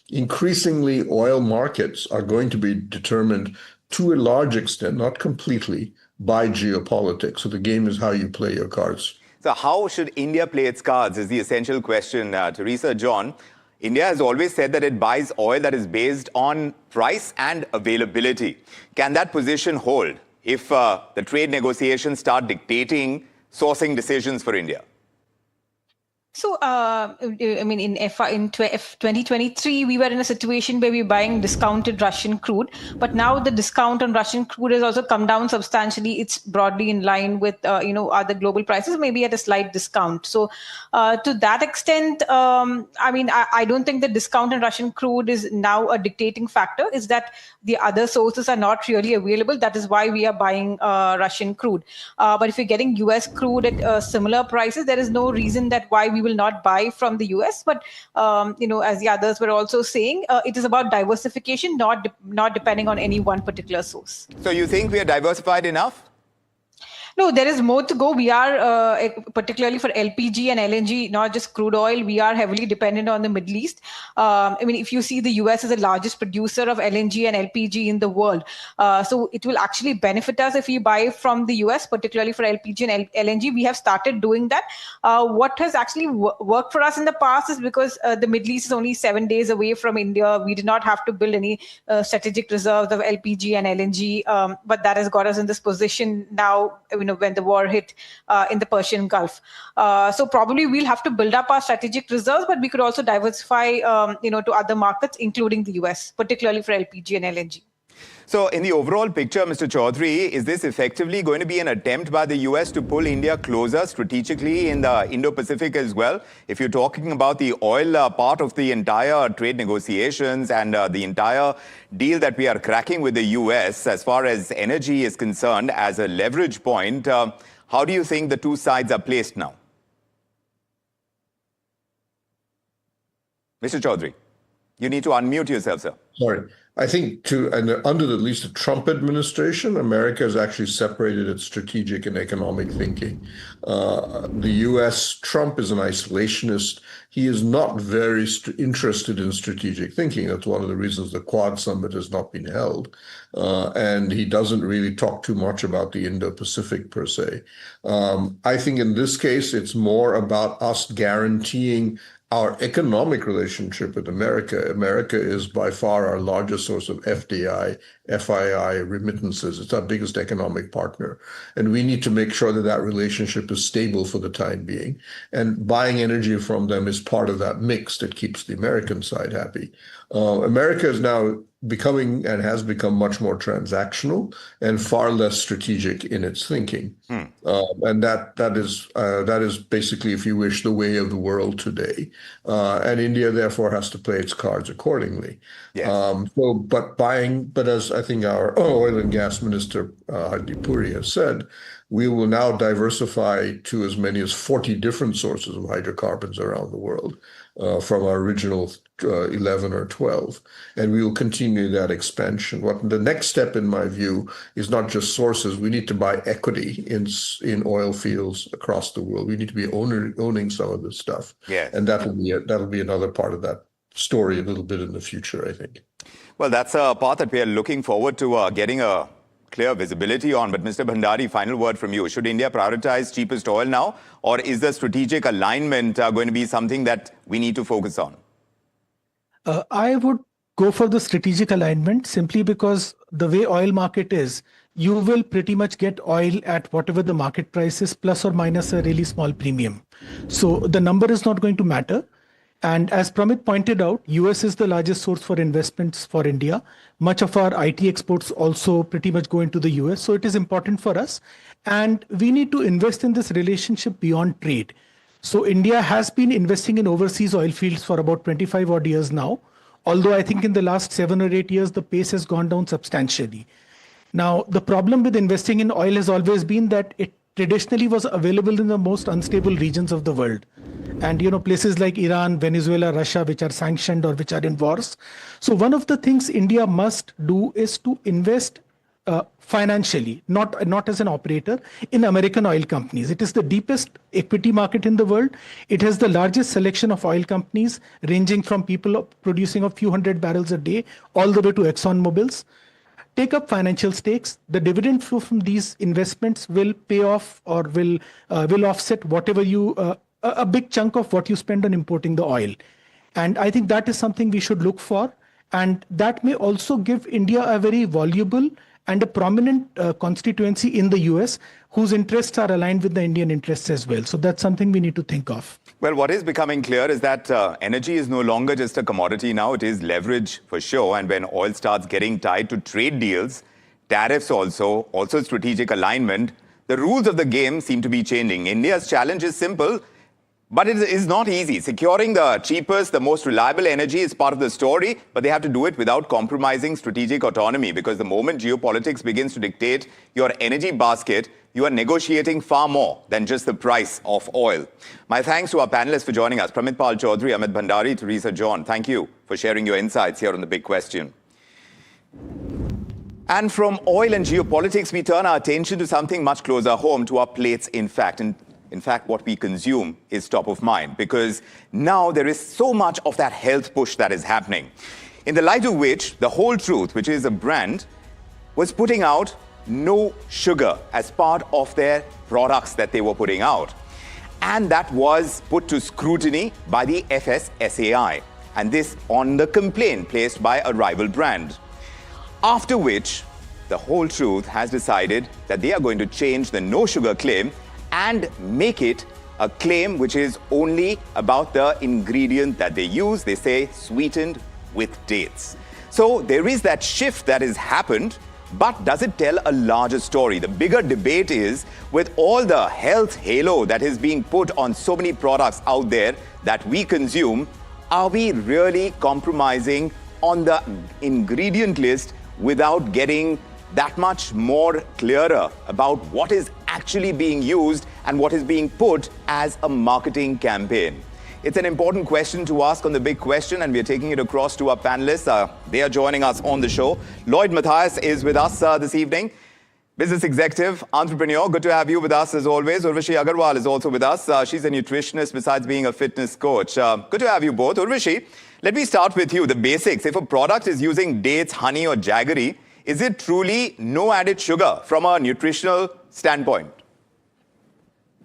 Increasingly, oil markets are going to be determined to a large extent, not completely, by geopolitics. So the game is how you play your cards. So how should India play its cards is the essential question. Teresa, John, India has always said that it buys oil that is based on price and availability. Can that position hold if the trade negotiations start dictating sourcing decisions for India? So, I mean, in 2023, we were in a situation where we were buying discounted Russian crude, but now the discount on Russian crude has also come down substantially. It's broadly in line with, other global prices, maybe at a slight discount. So, to that extent, I mean, I don't think the discount on Russian crude is now a dictating factor. Is that the other sources are not really available. That is why we are buying Russian crude. But if you're getting US crude at similar prices, there is no reason that why we will not buy from the US. But, as the others were also saying, it is about diversification, not depending on any one particular source. So you think we are diversified enough? No, there is more to go. We are, particularly for LPG and LNG, not just crude oil, we are heavily dependent on the Middle East. I mean, if you see, the US is the largest producer of LNG and LPG in the world. So it will actually benefit us if we buy from the US, particularly for LPG and LNG. We have started doing that. What has actually worked for us in the past is because the Middle East is only 7 days away from India. We did not have to build any strategic reserves of LPG and LNG, but that has got us in this position now, when the war hit in the Persian Gulf. So probably we'll have to build up our strategic reserves, but we could also diversify, to other markets, including the US, particularly for LPG and LNG. So in the overall picture, Mr. Chaudhary, is this effectively going to be an attempt by the US to pull India closer strategically in the Indo-Pacific as well? If you're talking about the oil part of the entire trade negotiations and the entire deal that we are cracking with the US as far as energy is concerned as a leverage point, how do you think the two sides are placed now? Mr. Chaudhary, you need to unmute yourself, sir. Sorry. I think under at least the Trump administration, America has actually separated its strategic and economic thinking. The U.S., Trump is an isolationist. He is not very interested in strategic thinking. That's one of the reasons the Quad Summit has not been held. And he doesn't really talk too much about the Indo-Pacific per se. I think in this case, it's more about us guaranteeing our economic relationship with America. America is by far our largest source of FDI, FII, remittances. It's our biggest economic partner. And we need to make sure that that relationship is stable for the time being. And buying energy from them is part of that mix that keeps the American side happy. America is now becoming and has become much more transactional and far less strategic in its thinking. And that is basically, if you wish, the way of the world today. And India, therefore, has to play its cards accordingly. Yes. But as I think our oil and gas minister, Hardeep Puri, has said, we will now diversify to as many as 40 different sources of hydrocarbons around the world from our original 11 or 12. And we will continue that expansion. What the next step, in my view, is not just sources. We need to buy equity in oil fields across the world. We need to be owning some of this stuff. Yes. And that'll be another part of that story a little bit in the future, I think. Well, that's a path that we are looking forward to getting a clear visibility on. But Mr. Bhandari, final word from you. Should India prioritize cheapest oil now, or is the strategic alignment going to be something that we need to focus on? I would go for the strategic alignment simply because the way oil market is, you will pretty much get oil at whatever the market price is, plus or minus a really small premium. So the number is not going to matter. And as Pramit pointed out, US is the largest source for investments for India. Much of our IT exports also pretty much go into the US. So it is important for us. And we need to invest in this relationship beyond trade. So India has been investing in overseas oil fields for about 25 odd years now. Although I think in the last 7 or 8 years, the pace has gone down substantially. Now, the problem with investing in oil has always been that it traditionally was available in the most unstable regions of the world. And, places like Iran, Venezuela, Russia, which are sanctioned or which are in wars. So one of the things India must do is to invest financially, not as an operator, in American oil companies. It is the deepest equity market in the world. It has the largest selection of oil companies, ranging from people producing a few hundred barrels a day all the way to ExxonMobil's. Take up financial stakes. The dividend flow from these investments will pay off or will offset whatever a big chunk of what you spend on importing the oil. And I think that is something we should look for. And that may also give India a very valuable and a prominent constituency in the US whose interests are aligned with the Indian interests as well. So that's something we need to think of. Well, what is becoming clear is that energy is no longer just a commodity now. It is leverage for sure. And when oil starts getting tied to trade deals, tariffs also strategic alignment, the rules of the game seem to be changing. India's challenge is simple, but it is not easy. Securing the cheapest, the most reliable energy is part of the story, but they have to do it without compromising strategic autonomy, because the moment geopolitics begins to dictate your energy basket, you are negotiating far more than just the price of oil. My thanks to our panelists for joining us. Pramit Pal Chaudhary, Amit Bhandari, Teresa John. Thank you for sharing your insights here on The Big Question. And from oil and geopolitics, we turn our attention to something much closer home to our plates, in fact. In fact, what we consume is top of mind, because now there is so much of that health push that is happening. In the light of which, The Whole Truth, which is a brand, was putting out no sugar as part of their products that they were putting out. And that was put to scrutiny by the FSSAI. And this on the complaint placed by a rival brand. After which, The Whole Truth has decided that they are going to change the no sugar claim and make it a claim which is only about the ingredient that they use. They say sweetened with dates. So there is that shift that has happened, but does it tell a larger story? The bigger debate is, with all the health halo that is being put on so many products out there that we consume, are we really compromising on the ingredient list without getting that much more clearer about what is actually being used and what is being put as a marketing campaign? It's an important question to ask on The Big Question, and we're taking it across to our panelists. They are joining us on the show. Lloyd Matthias is with us this evening. Business executive, entrepreneur. Good to have you with us as always. Urvashi Agarwal is also with us. She's a nutritionist besides being a fitness coach. Good to have you both. Urvashi, let me start with you. The basics. If a product is using dates, honey or jaggery, is it truly no added sugar from a nutritional standpoint?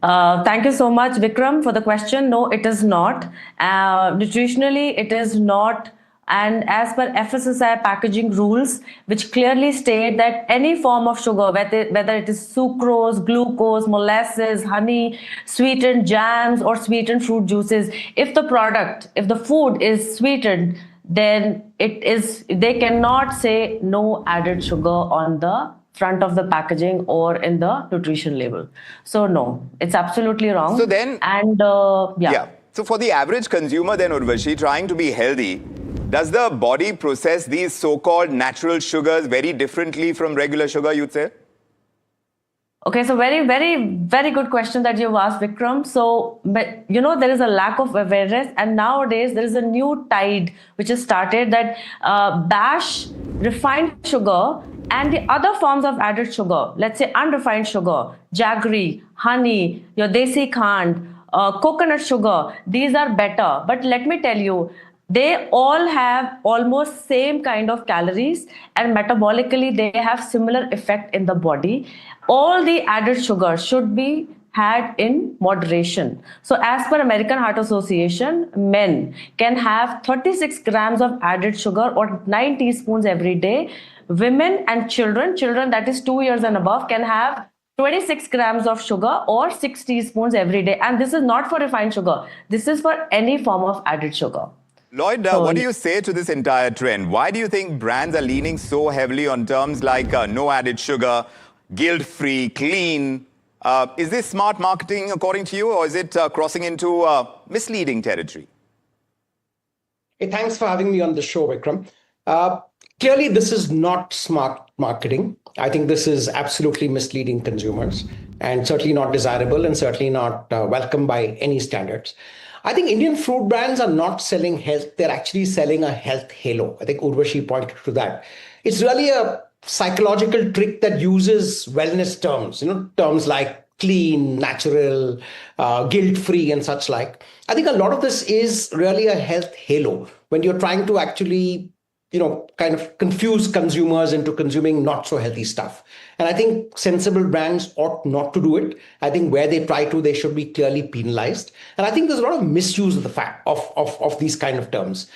Thank you so much, Vikram, for the question. No, it is not. Nutritionally, it is not. And as per FSSAI packaging rules, which clearly state that any form of sugar, whether it is sucrose, glucose, molasses, honey, sweetened jams, or sweetened fruit juices, if the food is sweetened, then they cannot say no added sugar on the front of the packaging or in the nutrition label. So no, it's absolutely wrong. So then, yeah. So for the average consumer then, Urvashi, trying to be healthy, does the body process these so-called natural sugars very differently from regular sugar, you'd say? Okay, so very good question that you've asked, Vikram. So, but there is a lack of awareness, and nowadays there is a new tide which has started that bash refined sugar and the other forms of added sugar. Let's say unrefined sugar, jaggery, honey, your desi khand, coconut sugar. These are better, but let me tell you, they all have almost same kind of calories, and metabolically they have similar effect in the body. All the added sugar should be had in moderation. So as per American Heart Association, men can have 36 grams of added sugar or 9 teaspoons every day. Women and children that is 2 years and above, can have 26 grams of sugar or 6 teaspoons every day. And this is not for refined sugar. This is for any form of added sugar. Lloyd, what do you say to this entire trend? Why do you think brands are leaning so heavily on terms like no added sugar, guilt-free, clean? Is this smart marketing according to you, or is it crossing into misleading territory? Hey, thanks for having me on the show, Vikram. Clearly, this is not smart marketing. I think this is absolutely misleading consumers, and certainly not desirable, and certainly not welcome by any standards. I think Indian fruit brands are not selling health. They're actually selling a health halo. I think Urvashi pointed to that. It's really a psychological trick that uses wellness terms, terms like clean, natural, guilt-free and such like. I think a lot of this is really a health halo when you're trying to actually kind of confuse consumers into consuming not so healthy stuff. And I think sensible brands ought not to do it. I think where they try to, they should be clearly penalized. And I think there's a lot of misuse of the fact of these kind of terms.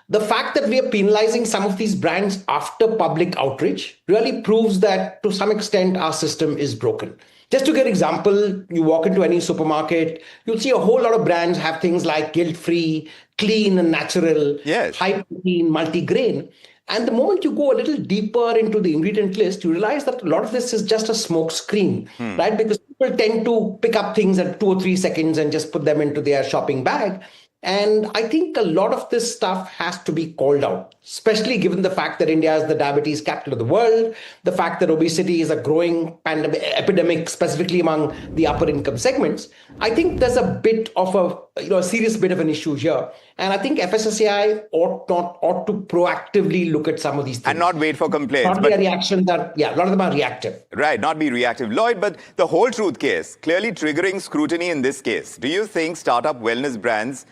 The fact that we are penalizing some of these brands after public outrage really proves that to some extent our system is broken. Just to give an example, you walk into any supermarket, you'll see a whole lot of brands have things like guilt-free, clean and natural, high protein, multi-grain. And the moment you go a little deeper into the ingredient list, you realize that a lot of this is just a smoke screen, right? Because people tend to pick up things at 2 or 3 seconds and just put them into their shopping bag. And I think a lot of this stuff has to be called out, especially given the fact that India is the diabetes capital of the world, the fact that obesity is a growing epidemic, specifically among the upper income segments. I think there's a bit of a serious bit of an issue here. And I think FSSAI ought to proactively look at some of these things. And not wait for complaints. Not be a reaction that, a lot of them are reactive. Right, not be reactive. Lloyd, but the whole truth case, clearly triggering scrutiny in this case. Do you think startup wellness brands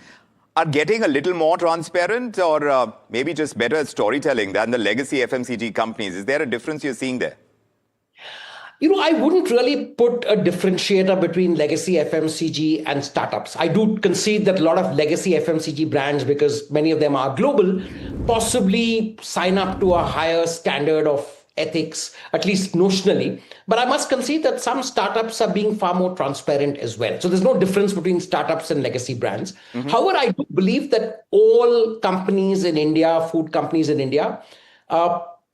are getting a little more transparent, or maybe just better at storytelling than the legacy FMCG companies? Is there a difference you're seeing there? I wouldn't really put a differentiator between legacy FMCG and startups. I do concede that a lot of legacy FMCG brands, because many of them are global, possibly sign up to a higher standard of ethics, at least notionally. But I must concede that some startups are being far more transparent as well. So there's no difference between startups and legacy brands. However, I do believe that all companies in India, food companies in India,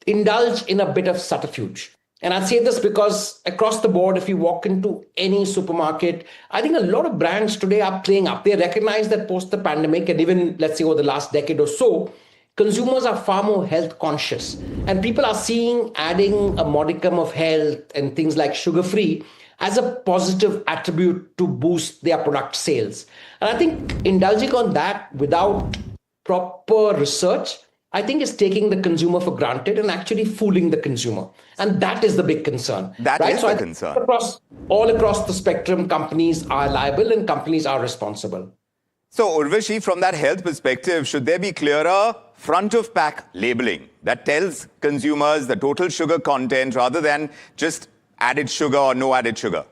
indulge in a bit of subterfuge. And I say this because across the board, if you walk into any supermarket, I think a lot of brands today are playing up. They recognize that post the pandemic, and even let's say over the last decade or so, consumers are far more health conscious, and people are seeing adding a modicum of health and things like sugar-free as a positive attribute to boost their product sales. And I think indulging on that without proper research, I think is taking the consumer for granted and actually fooling the consumer. And that is the big concern. That is the concern. All across the spectrum, companies are liable and companies are responsible. So, Urvashi, from that health perspective, should there be clearer front-of-pack labeling that tells consumers the total sugar content rather than just added sugar or no added sugar?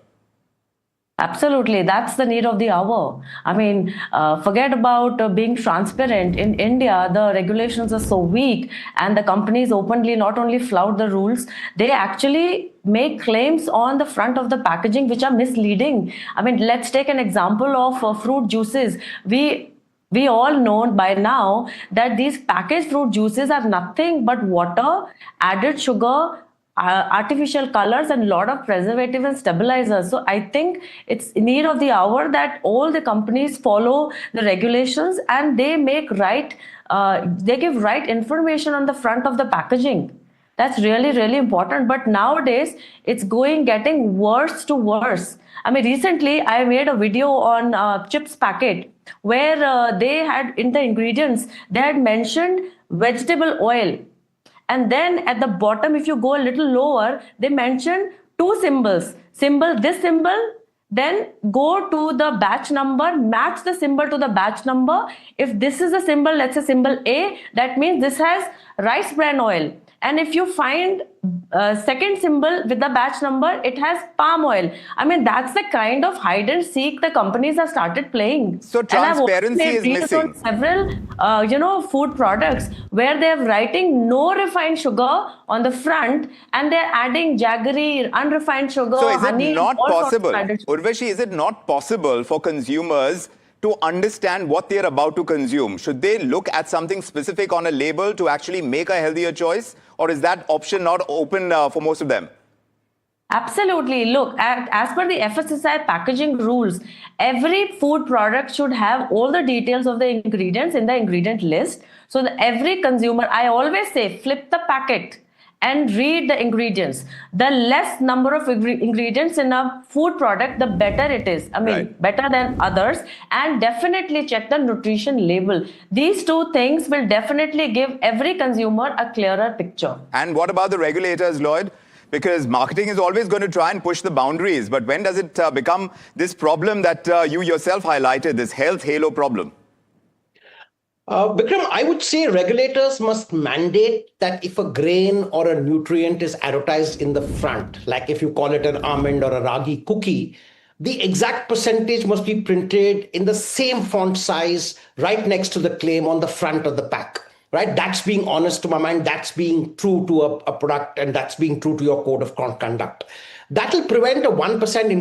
Absolutely. That's the need of the hour. I mean, forget about being transparent. In India, the regulations are so weak, and the companies openly not only flout the rules, they actually make claims on the front of the packaging which are misleading. I mean, let's take an example of fruit juices. We all know by now that these packaged fruit juices are nothing but water, added sugar, artificial colors, and a lot of preservative and stabilizers. So I think it's in need of the hour that all the companies follow the regulations and they make they give right information on the front of the packaging. That's really, really important. But nowadays, it's getting worse to worse. I mean, recently, I made a video on chips packet where they had in the ingredients, they had mentioned vegetable oil. And then at the bottom, if you go a little lower, they mentioned two symbols. This symbol, then go to the batch number, match the symbol to the batch number. If this is a symbol, let's say symbol A, that means this has rice bran oil. And if you find second symbol with the batch number, it has palm oil. I mean, that's the kind of hide and seek the companies have started playing. So transparency is missing. Several, food products where they're writing no refined sugar on the front, and they're adding jaggery, unrefined sugar, so is honey. It not possible, Urvashi, is it not possible for consumers to understand what they're about to consume? Should they look at something specific on a label to actually make a healthier choice? Or is that option not open for most of them? Absolutely. Look, as per the FSSAI packaging rules, every food product should have all the details of the ingredients in the ingredient list. So that every consumer, I always say, flip the packet and read the ingredients. The less number of ingredients in a food product, the better it is. I mean, better than others. And definitely check the nutrition label. These two things will definitely give every consumer a clearer picture. And what about the regulators, Lloyd? Because marketing is always going to try and push the boundaries. But when does it become this problem that you yourself highlighted, this health halo problem? Vikram, I would say regulators must mandate that if a grain or a nutrient is advertised in the front, like if you call it an almond or a ragi cookie, the exact percentage must be printed in the same font size right next to the claim on the front of the pack. Right? That's being honest to my mind. That's being true to a product, and that's being true to your code of conduct. That will prevent a 1%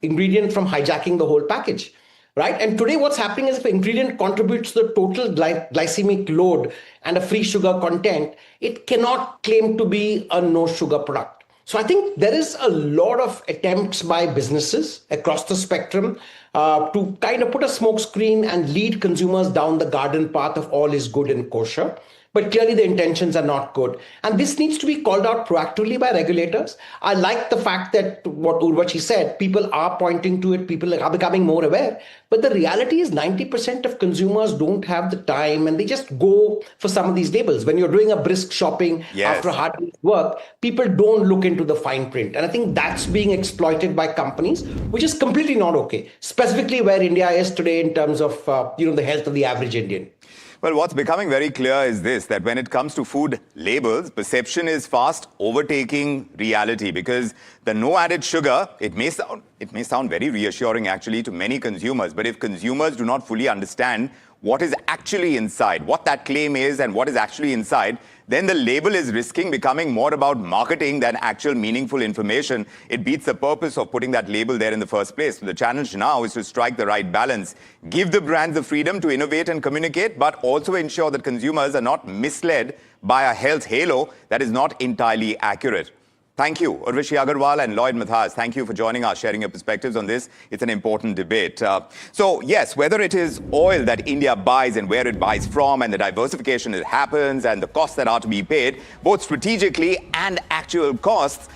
ingredient from hijacking the whole package. Right? And today what's happening is if an ingredient contributes to the total glycemic load and a free sugar content, it cannot claim to be a no sugar product. So I think there is a lot of attempts by businesses across the spectrum to kind of put a smokescreen and lead consumers down the garden path of all is good and kosher. But clearly the intentions are not good. And this needs to be called out proactively by regulators. I like the fact that what Urvashi said, people are pointing to it, people are becoming more aware. But the reality is 90% of consumers don't have the time and they just go for some of these labels. When you're doing a brisk shopping after hard day's work, people don't look into the fine print. And I think that's being exploited by companies, which is completely not okay, specifically where India is today in terms of the health of the average Indian. Well, what's becoming very clear is this, that when it comes to food labels, perception is fast overtaking reality, because the no added sugar, it may sound very reassuring actually to many consumers, but if consumers do not fully understand what is actually inside, what that claim is and what is actually inside, then the label is risking becoming more about marketing than actual meaningful information. It beats the purpose of putting that label there in the first place. So the challenge now is to strike the right balance, give the brands the freedom to innovate and communicate, but also ensure that consumers are not misled by a health halo that is not entirely accurate. Thank you, Urvashi Agarwal and Lloyd Matthias. Thank you for joining us, sharing your perspectives on this. It's an important debate. So, yes, whether it is oil that India buys and where it buys from and the diversification that happens and the costs that are to be paid, both strategically and actual costs,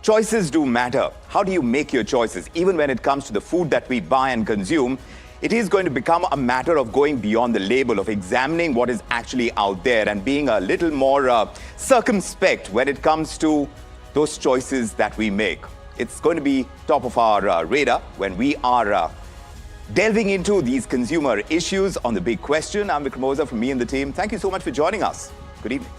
choices do matter. How do you make your choices? Even when it comes to the food that we buy and consume, it is going to become a matter of going beyond the label, of examining what is actually out there and being a little more circumspect when it comes to those choices that we make. It's going to be top of our radar when we are delving into these consumer issues on The Big Question. I'm Vikram Oza from me and the team. Thank you so much for joining us. Good evening.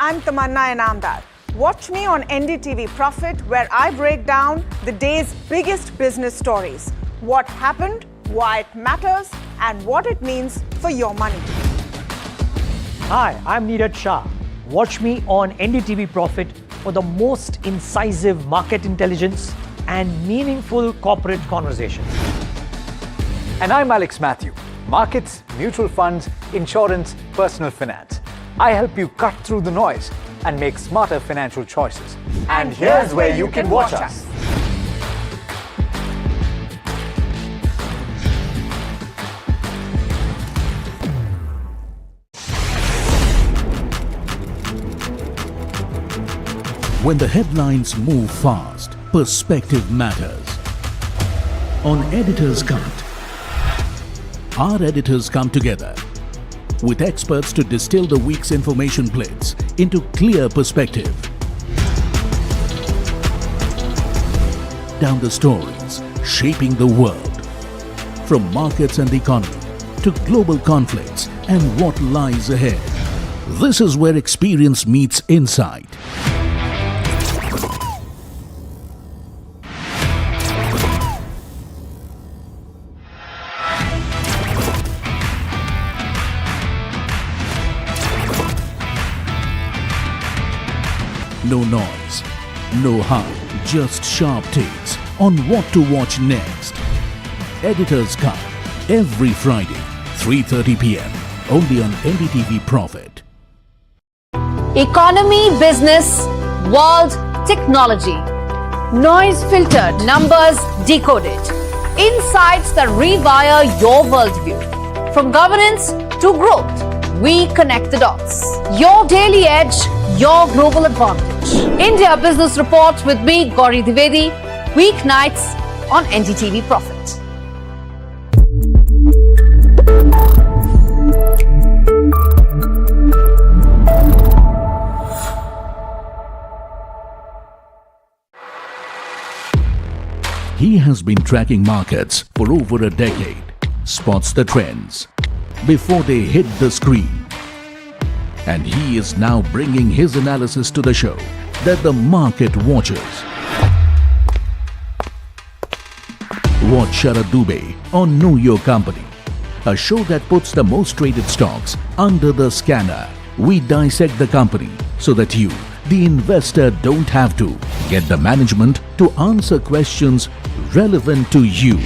I'm Tamanna Inamdar. Watch me on NDTV Profit, where I break down the day's biggest business stories. What happened, why it matters, and what it means for your money. Hi, I'm Neeraj Shah. Watch me on NDTV Profit for the most incisive market intelligence and meaningful corporate conversations. And I'm Alex Matthew, markets, mutual funds, insurance, personal finance. I help you cut through the noise and make smarter financial choices. And here's where you can watch us. When the headlines move fast, perspective matters. On Editor's Cut, our editors come together with experts to distill the week's information blitz into clear perspective. Down the stories shaping the world, from markets and the economy to global conflicts and what lies ahead. This is where experience meets insight. No noise, no hype, just sharp takes on what to watch next. Editor's Cut, every Friday, 3:30 p.m. only on NDTV Profit. Economy, business, world, technology. Noise filtered, numbers decoded. Insights that rewire your worldview. From governance to growth, we connect the dots. Your daily edge, your global advantage. India Business Report with me, Gauri Dwivedi, weeknights on NDTV Profit. He has been tracking markets for over a decade, spots the trends before they hit the screen. And he is now bringing his analysis to the show that the market watches. Watch Sara Dubey on Know Your Company, a show that puts the most traded stocks under the scanner. We dissect the company so that you, the investor, don't have to. Get the management to answer questions relevant to you.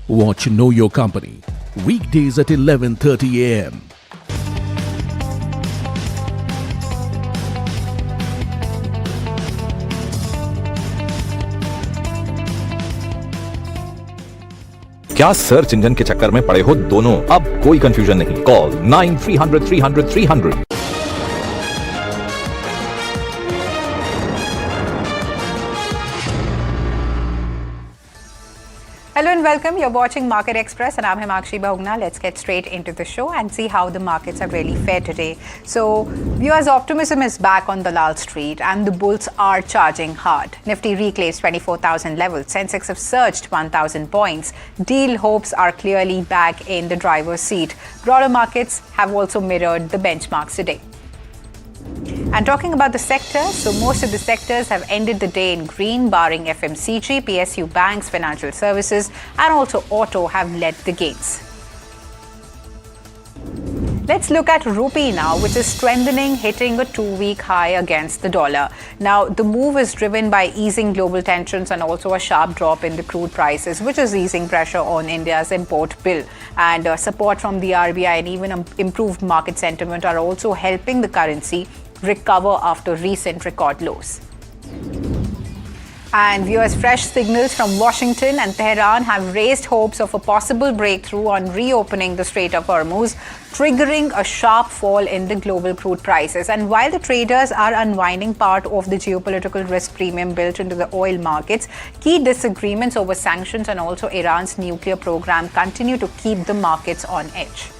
Watch Know Your Company, weekdays at 11:30 a.m. क्या search engine के चक्कर में पड़े हो दोनों? अब कोई confusion नहीं। Call 9300 Hello and welcome. You're watching Market Express and I'm Himakshi Bahugna. Let's get straight into the show and see how the markets have really fared today. So, viewers, optimism is back on Dalal Street and the bulls are charging hard. Nifty reclaims 24,000 levels. Sensex have surged 1,000 points. Deal hopes are clearly back in the driver's seat. Broader markets have also mirrored the benchmarks today. And talking about the sectors, so most of the sectors have ended the day in green, barring FMCG, PSU banks, financial services, and also auto have led the gains. Let's look at rupee now, which is strengthening, hitting a 2-week high against the dollar. Now, the move is driven by easing global tensions and also a sharp drop in the crude prices, which is easing pressure on India's import bill. And support from the RBI and even improved market sentiment are also helping the currency recover after recent record lows. And viewers, fresh signals from Washington and Tehran have raised hopes of a possible breakthrough on reopening the Strait of Hormuz, triggering a sharp fall in the global crude prices. And while the traders are unwinding part of the geopolitical risk premium built into the oil markets, key disagreements over sanctions and also Iran's nuclear program continue to keep the markets on edge.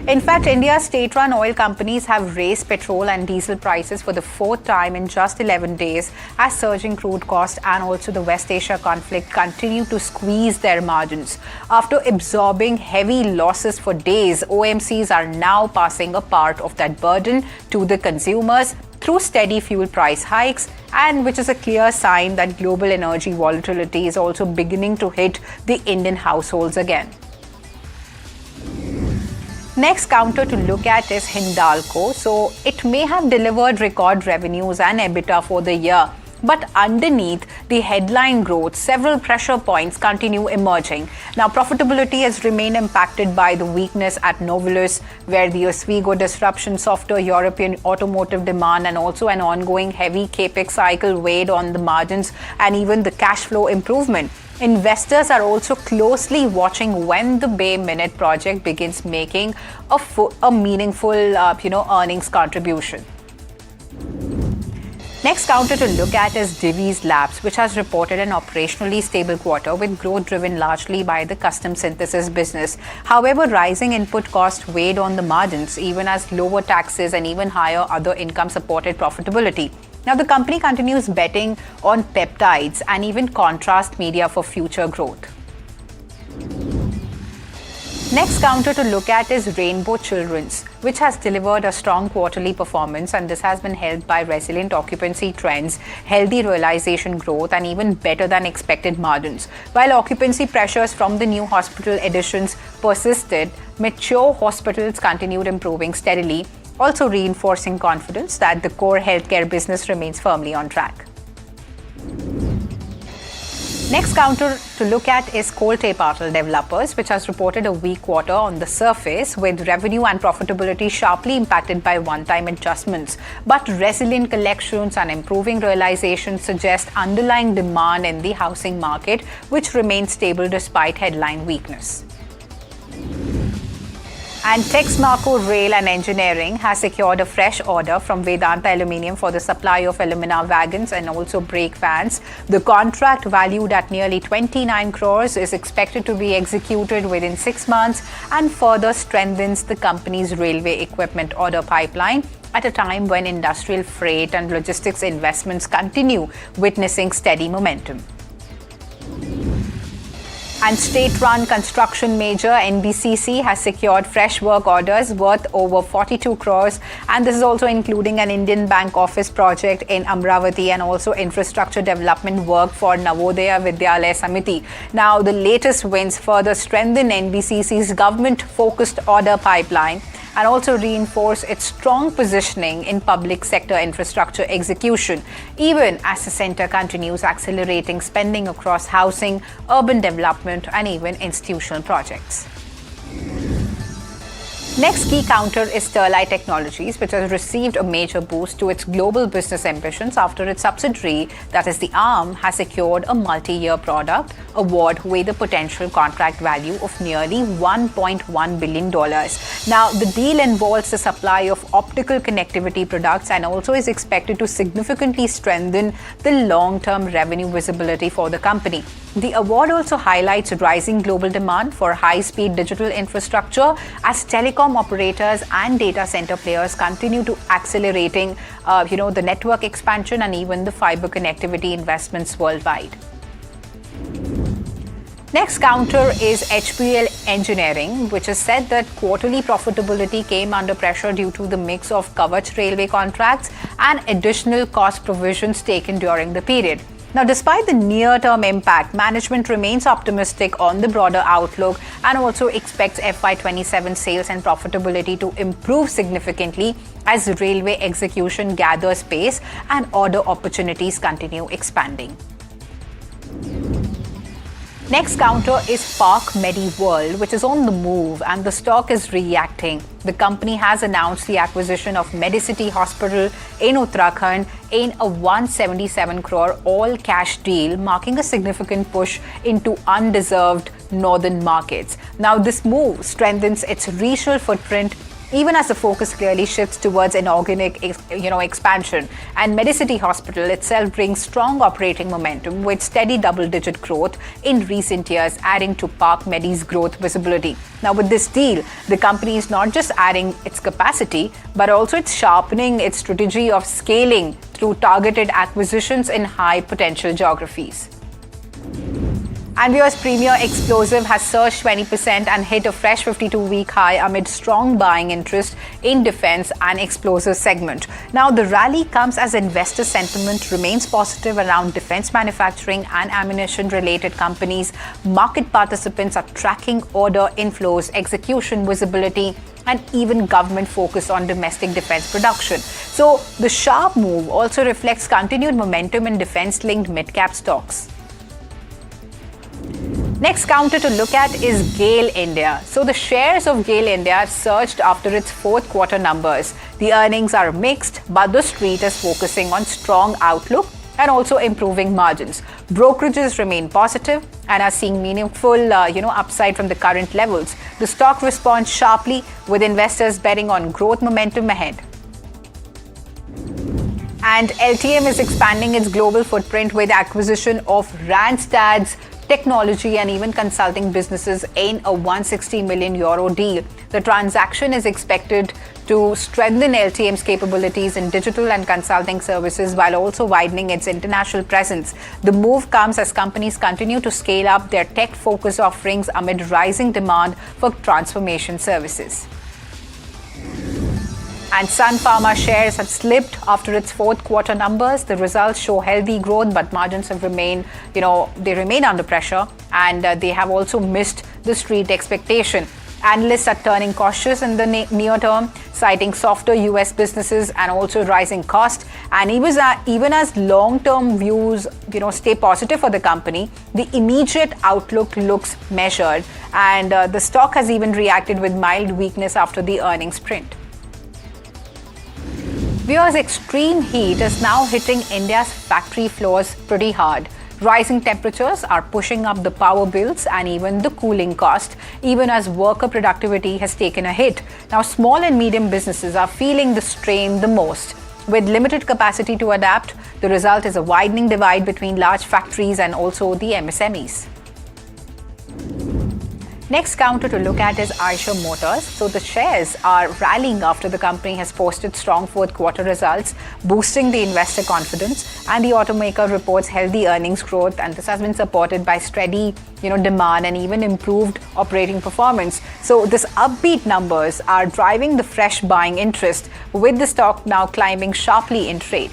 In fact, India's state-run oil companies have raised petrol and diesel prices for the 4th time in just 11 days as surging crude costs and also the West Asia conflict continue to squeeze their margins. After absorbing heavy losses for days, OMCs are now passing a part of that burden to the consumers through steady fuel price hikes, and which is a clear sign that global energy volatility is also beginning to hit the Indian households again. Next counter to look at is Hindalco. So it may have delivered record revenues and EBITDA for the year, but underneath the headline growth, several pressure points continue emerging. Now, profitability has remained impacted by the weakness at Novelis, where the Oswego disruption, softer European automotive demand, and also an ongoing heavy capex cycle weighed on the margins and even the cash flow improvement. Investors are also closely watching when the Bay Minette project begins making a meaningful, earnings contribution. Next counter to look at is Divi's Labs, which has reported an operationally stable quarter with growth driven largely by the custom synthesis business. However, rising input costs weighed on the margins, even as lower taxes and even higher other income supported profitability. Now, the company continues betting on peptides and even contrast media for future growth. Next counter to look at is Rainbow Children's, which has delivered a strong quarterly performance, and this has been helped by resilient occupancy trends, healthy realization growth, and even better than expected margins. While occupancy pressures from the new hospital additions persisted, mature hospitals continued improving steadily, also reinforcing confidence that the core healthcare business remains firmly on track. Next counter to look at is Colgate-Palmolive Developers, which has reported a weak quarter on the surface, with revenue and profitability sharply impacted by one-time adjustments. But resilient collections and improving realization suggest underlying demand in the housing market, which remains stable despite headline weakness. And Texmaco Rail and Engineering has secured a fresh order from Vedanta Aluminium for the supply of alumina wagons and also brake vans. The contract, valued at nearly 29 crores, is expected to be executed within 6 months and further strengthens the company's railway equipment order pipeline at a time when industrial freight and logistics investments continue witnessing steady momentum. And state-run construction major NBCC has secured fresh work orders worth over 42 crores, and this is also including an Indian Bank office project in Amravati and also infrastructure development work for Navodaya Vidyalaya Samiti. Now, the latest wins further strengthen NBCC's government-focused order pipeline and also reinforce its strong positioning in public sector infrastructure execution, even as the centre continues accelerating spending across housing, urban development, and even institutional projects. Next key counter is Sterlite Technologies, which has received a major boost to its global business ambitions after its subsidiary, that is the ARM, has secured a multi-year product award with a potential contract value of nearly $1.1 billion. Now, the deal involves the supply of optical connectivity products and also is expected to significantly strengthen the long-term revenue visibility for the company. The award also highlights rising global demand for high-speed digital infrastructure as telecom operators and data center players continue to accelerating, the network expansion and even the fiber connectivity investments worldwide. Next counter is HPL Engineering, which has said that quarterly profitability came under pressure due to the mix of Kavach railway contracts and additional cost provisions taken during the period. Now, despite the near-term impact, management remains optimistic on the broader outlook and also expects FY27 sales and profitability to improve significantly as railway execution gathers pace and order opportunities continue expanding. Next counter is Park Medi World, which is on the move and the stock is reacting. The company has announced the acquisition of Medicity Hospital in Uttarakhand in a 177 crore all-cash deal, marking a significant push into undeserved northern markets. Now, this move strengthens its regional footprint even as the focus clearly shifts towards inorganic expansion. And Medicity Hospital itself brings strong operating momentum with steady double-digit growth in recent years, adding to Park Medi's growth visibility. Now, with this deal, the company is not just adding its capacity, but also it's sharpening its strategy of scaling through targeted acquisitions in high-potential geographies. And viewers, Premier Explosive has surged 20% and hit a fresh 52-week high amid strong buying interest in defense and explosive segment. Now, the rally comes as investor sentiment remains positive around defense manufacturing and ammunition-related companies. Market participants are tracking order inflows, execution visibility, and even government focus on domestic defense production. So, the sharp move also reflects continued momentum in defense-linked mid-cap stocks. Next counter to look at is GAIL India. So the shares of GAIL India surged after its fourth quarter numbers. The earnings are mixed, but the street is focusing on strong outlook and also improving margins. Brokerages remain positive and are seeing meaningful upside from the current levels. The stock responds sharply with investors betting on growth momentum ahead. And LTM is expanding its global footprint with acquisition of Randstad's technology and even consulting businesses in a €160 million deal. The transaction is expected to strengthen LTM's capabilities in digital and consulting services while also widening its international presence. The move comes as companies continue to scale up their tech-focused offerings amid rising demand for transformation services. And Sun Pharma shares have slipped after its fourth quarter numbers. The results show healthy growth, but margins have remained, they remain under pressure, and they have also missed the street expectation. Analysts are turning cautious in the near term, citing softer US businesses and also rising costs. And even as long-term views, stay positive for the company, the immediate outlook looks measured, and the stock has even reacted with mild weakness after the earnings print. Viewers, extreme heat is now hitting India's factory floors pretty hard. Rising temperatures are pushing up the power bills and even the cooling cost, even as worker productivity has taken a hit. Now, small and medium businesses are feeling the strain the most. With limited capacity to adapt, the result is a widening divide between large factories and also the MSMEs. Next counter to look at is Eicher Motors. So the shares are rallying after the company has posted strong fourth quarter results, boosting the investor confidence, and the automaker reports healthy earnings growth, and this has been supported by steady demand and even improved operating performance. So this upbeat numbers are driving the fresh buying interest, with the stock now climbing sharply in trade.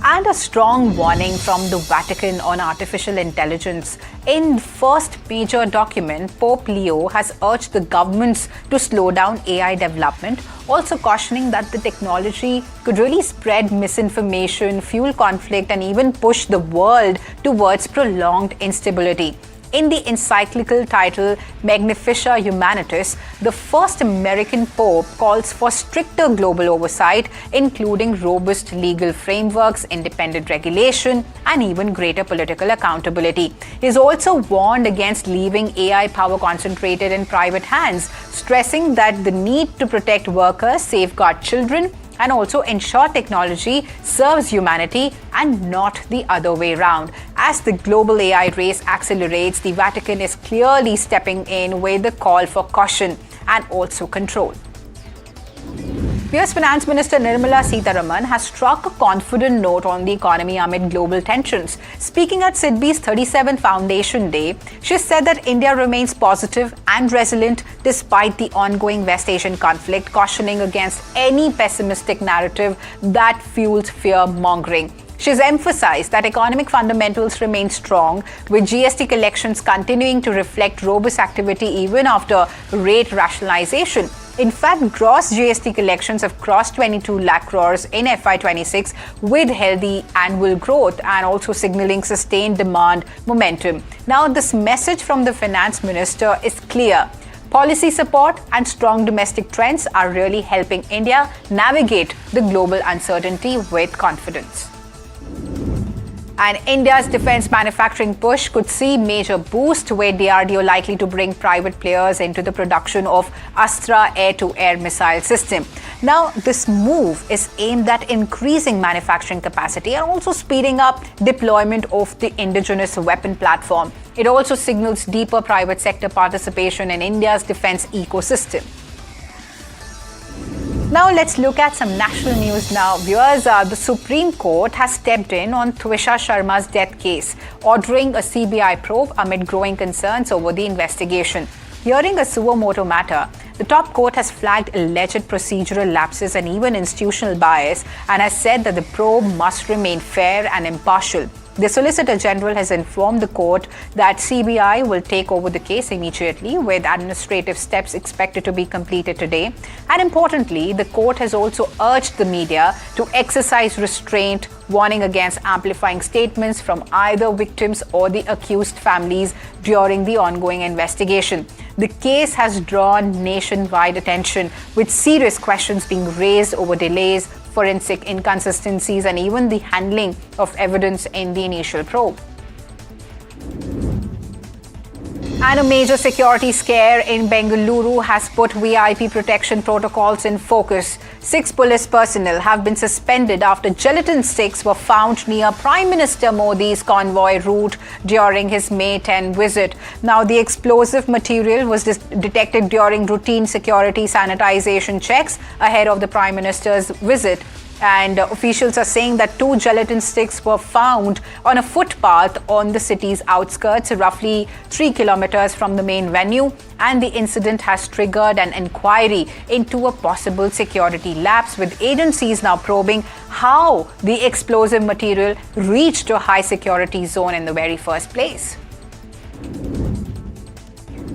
And a strong warning from the Vatican on artificial intelligence. In the first major document, Pope Leo has urged the governments to slow down AI development, also cautioning that the technology could really spread misinformation, fuel conflict, and even push the world towards prolonged instability. In the encyclical title Magnifica Humanitas, the first American Pope calls for stricter global oversight, including robust legal frameworks, independent regulation, and even greater political accountability. He's also warned against leaving AI power concentrated in private hands, stressing that the need to protect workers, safeguard children, and also ensure technology serves humanity and not the other way around. As the global AI race accelerates, the Vatican is clearly stepping in with a call for caution and also control. US Finance Minister Nirmala Sitharaman has struck a confident note on the economy amid global tensions. Speaking at SIDBI's 37th Foundation Day, she said that India remains positive and resilient despite the ongoing West Asian conflict, cautioning against any pessimistic narrative that fuels fear-mongering. She's emphasized that economic fundamentals remain strong, with GST collections continuing to reflect robust activity even after rate rationalization. In fact, gross GST collections have crossed 22 lakh crores in FY26 with healthy annual growth and also signaling sustained demand momentum. Now, this message from the finance minister is clear. Policy support and strong domestic trends are really helping India navigate the global uncertainty with confidence. And India's defense manufacturing push could see major boost, with DRDO likely to bring private players into the production of Astra air-to-air missile system. Now, this move is aimed at increasing manufacturing capacity and also speeding up deployment of the indigenous weapon platform. It also signals deeper private sector participation in India's defense ecosystem. Now let's look at some national news now. Viewers, the Supreme Court has stepped in on Twisha Sharma's death case, ordering a CBI probe amid growing concerns over the investigation. Hearing a suo motu matter, the top court has flagged alleged procedural lapses and even institutional bias and has said that the probe must remain fair and impartial. The Solicitor General has informed the court that CBI will take over the case immediately, with administrative steps expected to be completed today. And importantly, the court has also urged the media to exercise restraint, warning against amplifying statements from either victims or the accused families during the ongoing investigation. The case has drawn nationwide attention, with serious questions being raised over delays, forensic inconsistencies, and even the handling of evidence in the initial probe. And a major security scare in Bengaluru has put VIP protection protocols in focus. 6 police personnel have been suspended after gelatin sticks were found near Prime Minister Modi's convoy route during his May 10 visit. Now, the explosive material was detected during routine security sanitization checks ahead of the Prime Minister's visit. And officials are saying that 2 gelatin sticks were found on a footpath on the city's outskirts, roughly 3 kilometers from the main venue. And the incident has triggered an inquiry into a possible security lapse, with agencies now probing how the explosive material reached a high security zone in the very first place.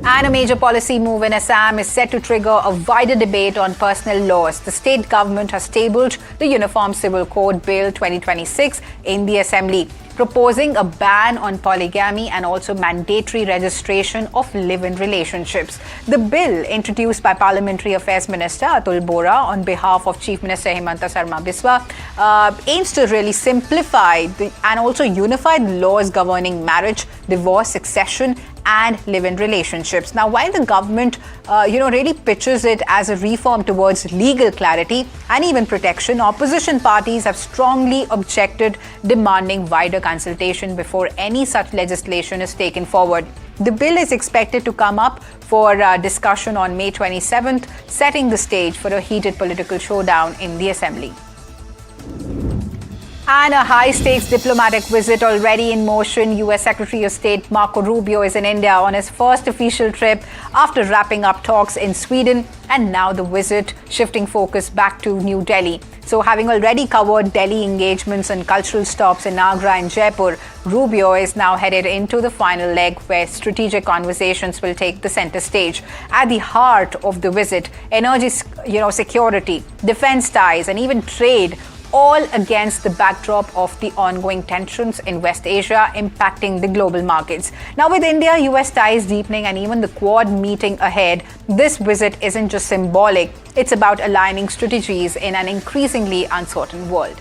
And a major policy move in Assam is set to trigger a wider debate on personal laws. The state government has tabled the Uniform Civil Code Bill 2026 in the Assembly, proposing a ban on polygamy and also mandatory registration of live-in relationships. The bill, introduced by Parliamentary Affairs Minister Atul Bora on behalf of Chief Minister Himanta Sarma Biswa, aims to really simplify and also unify the laws governing marriage, divorce, succession, and live-in relationships. Now, while the government, really pitches it as a reform towards legal clarity and even protection, opposition parties have strongly objected, demanding wider consultation before any such legislation is taken forward. The bill is expected to come up for discussion on May 27th, setting the stage for a heated political showdown in the Assembly. And a high-stakes diplomatic visit already in motion. US Secretary of State Marco Rubio is in India on his first official trip after wrapping up talks in Sweden, and now the visit shifting focus back to New Delhi. So, having already covered Delhi engagements and cultural stops in Agra and Jaipur, Rubio is now headed into the final leg, where strategic conversations will take the center stage. At the heart of the visit, energy, security, defense ties, and even trade, all against the backdrop of the ongoing tensions in West Asia impacting the global markets. Now, with India-US ties deepening and even the Quad meeting ahead, this visit isn't just symbolic, it's about aligning strategies in an increasingly uncertain world.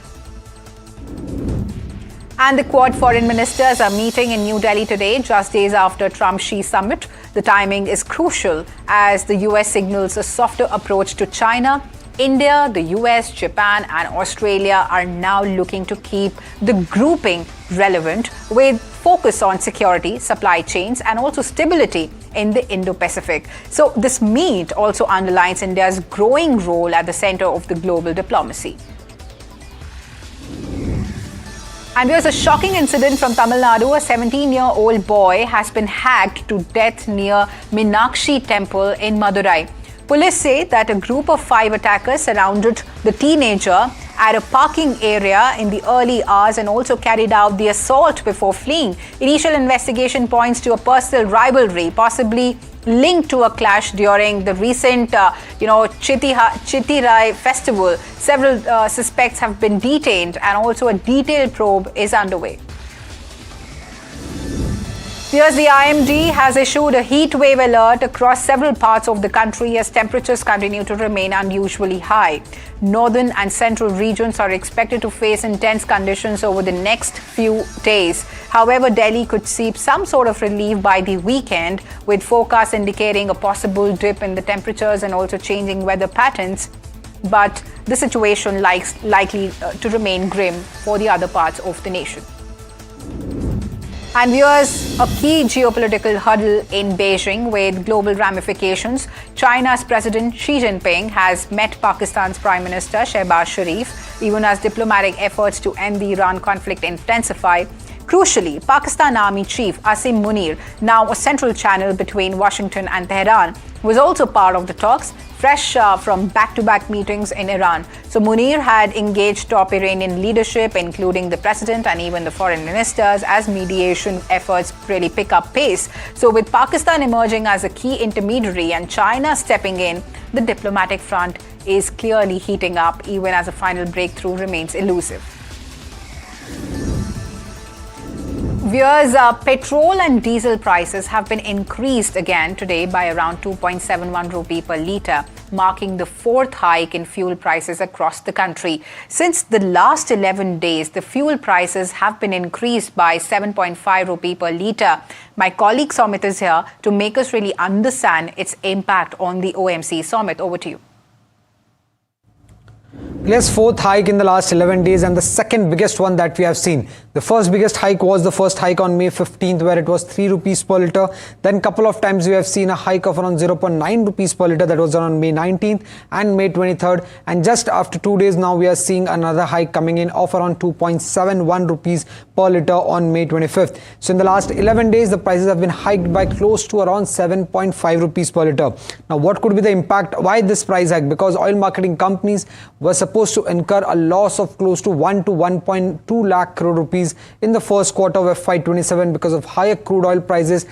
And the Quad foreign ministers are meeting in New Delhi today, just days after Trump-Xi summit. The timing is crucial as the US signals a softer approach to China. India, the US, Japan, and Australia are now looking to keep the grouping relevant, with focus on security, supply chains, and also stability in the Indo-Pacific. So this meet also underlines India's growing role at the center of the global diplomacy. And there's a shocking incident from Tamil Nadu. A 17-year-old boy has been hacked to death near Meenakshi Temple in Madurai. Police say that a group of 5 attackers surrounded the teenager at a parking area in the early hours and also carried out the assault before fleeing. Initial investigation points to a personal rivalry, possibly linked to a clash during the recent, Chittirai festival. Several suspects have been detained, and also a detailed probe is underway. Here's the IMD has issued a heat wave alert across several parts of the country as temperatures continue to remain unusually high. Northern and central regions are expected to face intense conditions over the next few days. However, Delhi could see some sort of relief by the weekend, with forecasts indicating a possible dip in the temperatures and also changing weather patterns. But the situation likely to remain grim for the other parts of the nation. And here's a key geopolitical hurdle in Beijing with global ramifications. China's President Xi Jinping has met Pakistan's Prime Minister Shehbaz Sharif, even as diplomatic efforts to end the Iran conflict intensify. Crucially, Pakistan Army Chief Asim Munir, now a central channel between Washington and Tehran, was also part of the talks, fresh from back-to-back meetings in Iran. So Munir had engaged top Iranian leadership, including the president and even the foreign ministers, as mediation efforts really pick up pace. So with Pakistan emerging as a key intermediary and China stepping in, the diplomatic front is clearly heating up, even as a final breakthrough remains elusive. Viewers, petrol and diesel prices have been increased again today by around 2.71 rupee per litre, marking the fourth hike in fuel prices across the country. Since the last 11 days, the fuel prices have been increased by 7.5 rupee per litre. My colleague Somit is here to make us really understand its impact on the OMC. Somit, over to you. Yes, fourth hike in the last 11 days and the second biggest one that we have seen. The first biggest hike was the first hike on May 15th, where it was 3 rupees per litre. Then couple of times we have seen a hike of around 0.9 rupees per litre, that was on May 19th and May 23rd. And just after 2 days now, we are seeing another hike coming in of around 2.71 rupees per litre on May 25th. So in the last 11 days, the prices have been hiked by close to around 7.5 rupees per litre. Now, what could be the impact? Why this price hike? Because oil marketing companies were supposed to incur a loss of close to 1 to 1.2 lakh crore rupees in the first quarter of FY27 because of higher crude oil prices,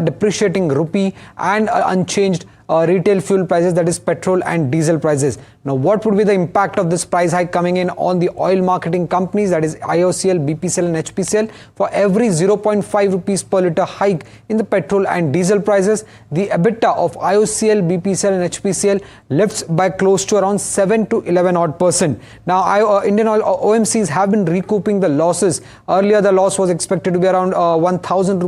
depreciating rupee and unchanged retail fuel prices, that is petrol and diesel prices. Now, what would be the impact of this price hike coming in on the oil marketing companies, that is IOCL, BPCL and HPCL? For every 0.5 rupees per litre hike in the petrol and diesel prices, the EBITDA of IOCL, BPCL and HPCL lifts by close to around 7 to 11%. Now, Indian oil OMCs have been recouping the losses. Earlier, the loss was expected to be around 1,000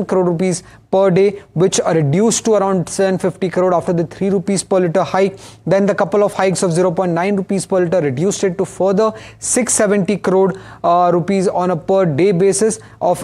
crore rupees per day, which are reduced to around 750 crore after the 3 rupees per litre hike. Then the couple of hikes of 0.9 rupees per litre reduced it to further 670 crore rupees on a per day basis of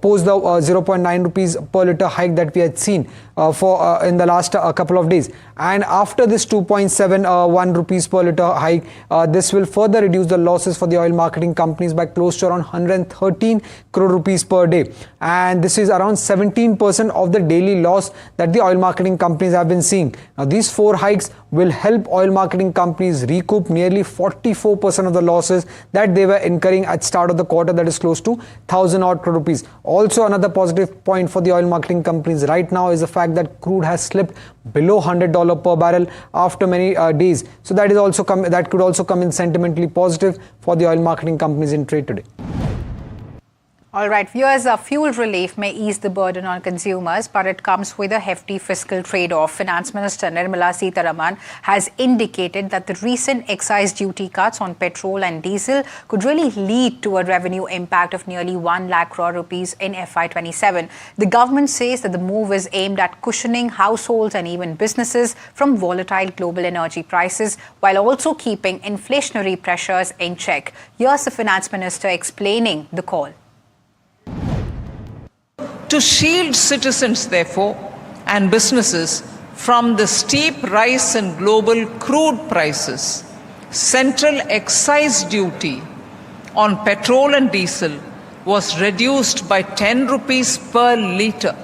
post the 0.9 rupees per litre hike that we had seen in the last couple of days. And after this 2.71 rupees per litre hike, this will further reduce the losses for the oil marketing companies by close to around 113 crore rupees per day. And this is around 17% of the daily loss that the oil marketing companies have been seeing. Now, these 4 hikes will help oil marketing companies recoup nearly 44% of the losses that they were incurring at start of the quarter, that is close to 1,000 odd crore rupees. Also, another positive point for the oil marketing companies right now is the fact that crude has slipped below $100 per barrel after many days. So that could also come in sentimentally positive for the oil marketing companies in trade today. All right, viewers, fuel relief may ease the burden on consumers, but it comes with a hefty fiscal trade-off. Finance Minister Nirmala Sitharaman has indicated that the recent excise duty cuts on petrol and diesel could really lead to a revenue impact of nearly 1 lakh crore rupees in FY27. The government says that the move is aimed at cushioning households and even businesses from volatile global energy prices, while also keeping inflationary pressures in check. Here's the Finance Minister explaining the call. To shield citizens, therefore, and businesses from the steep rise in global crude prices, central excise duty on petrol and diesel was reduced by 10 rupees per litre.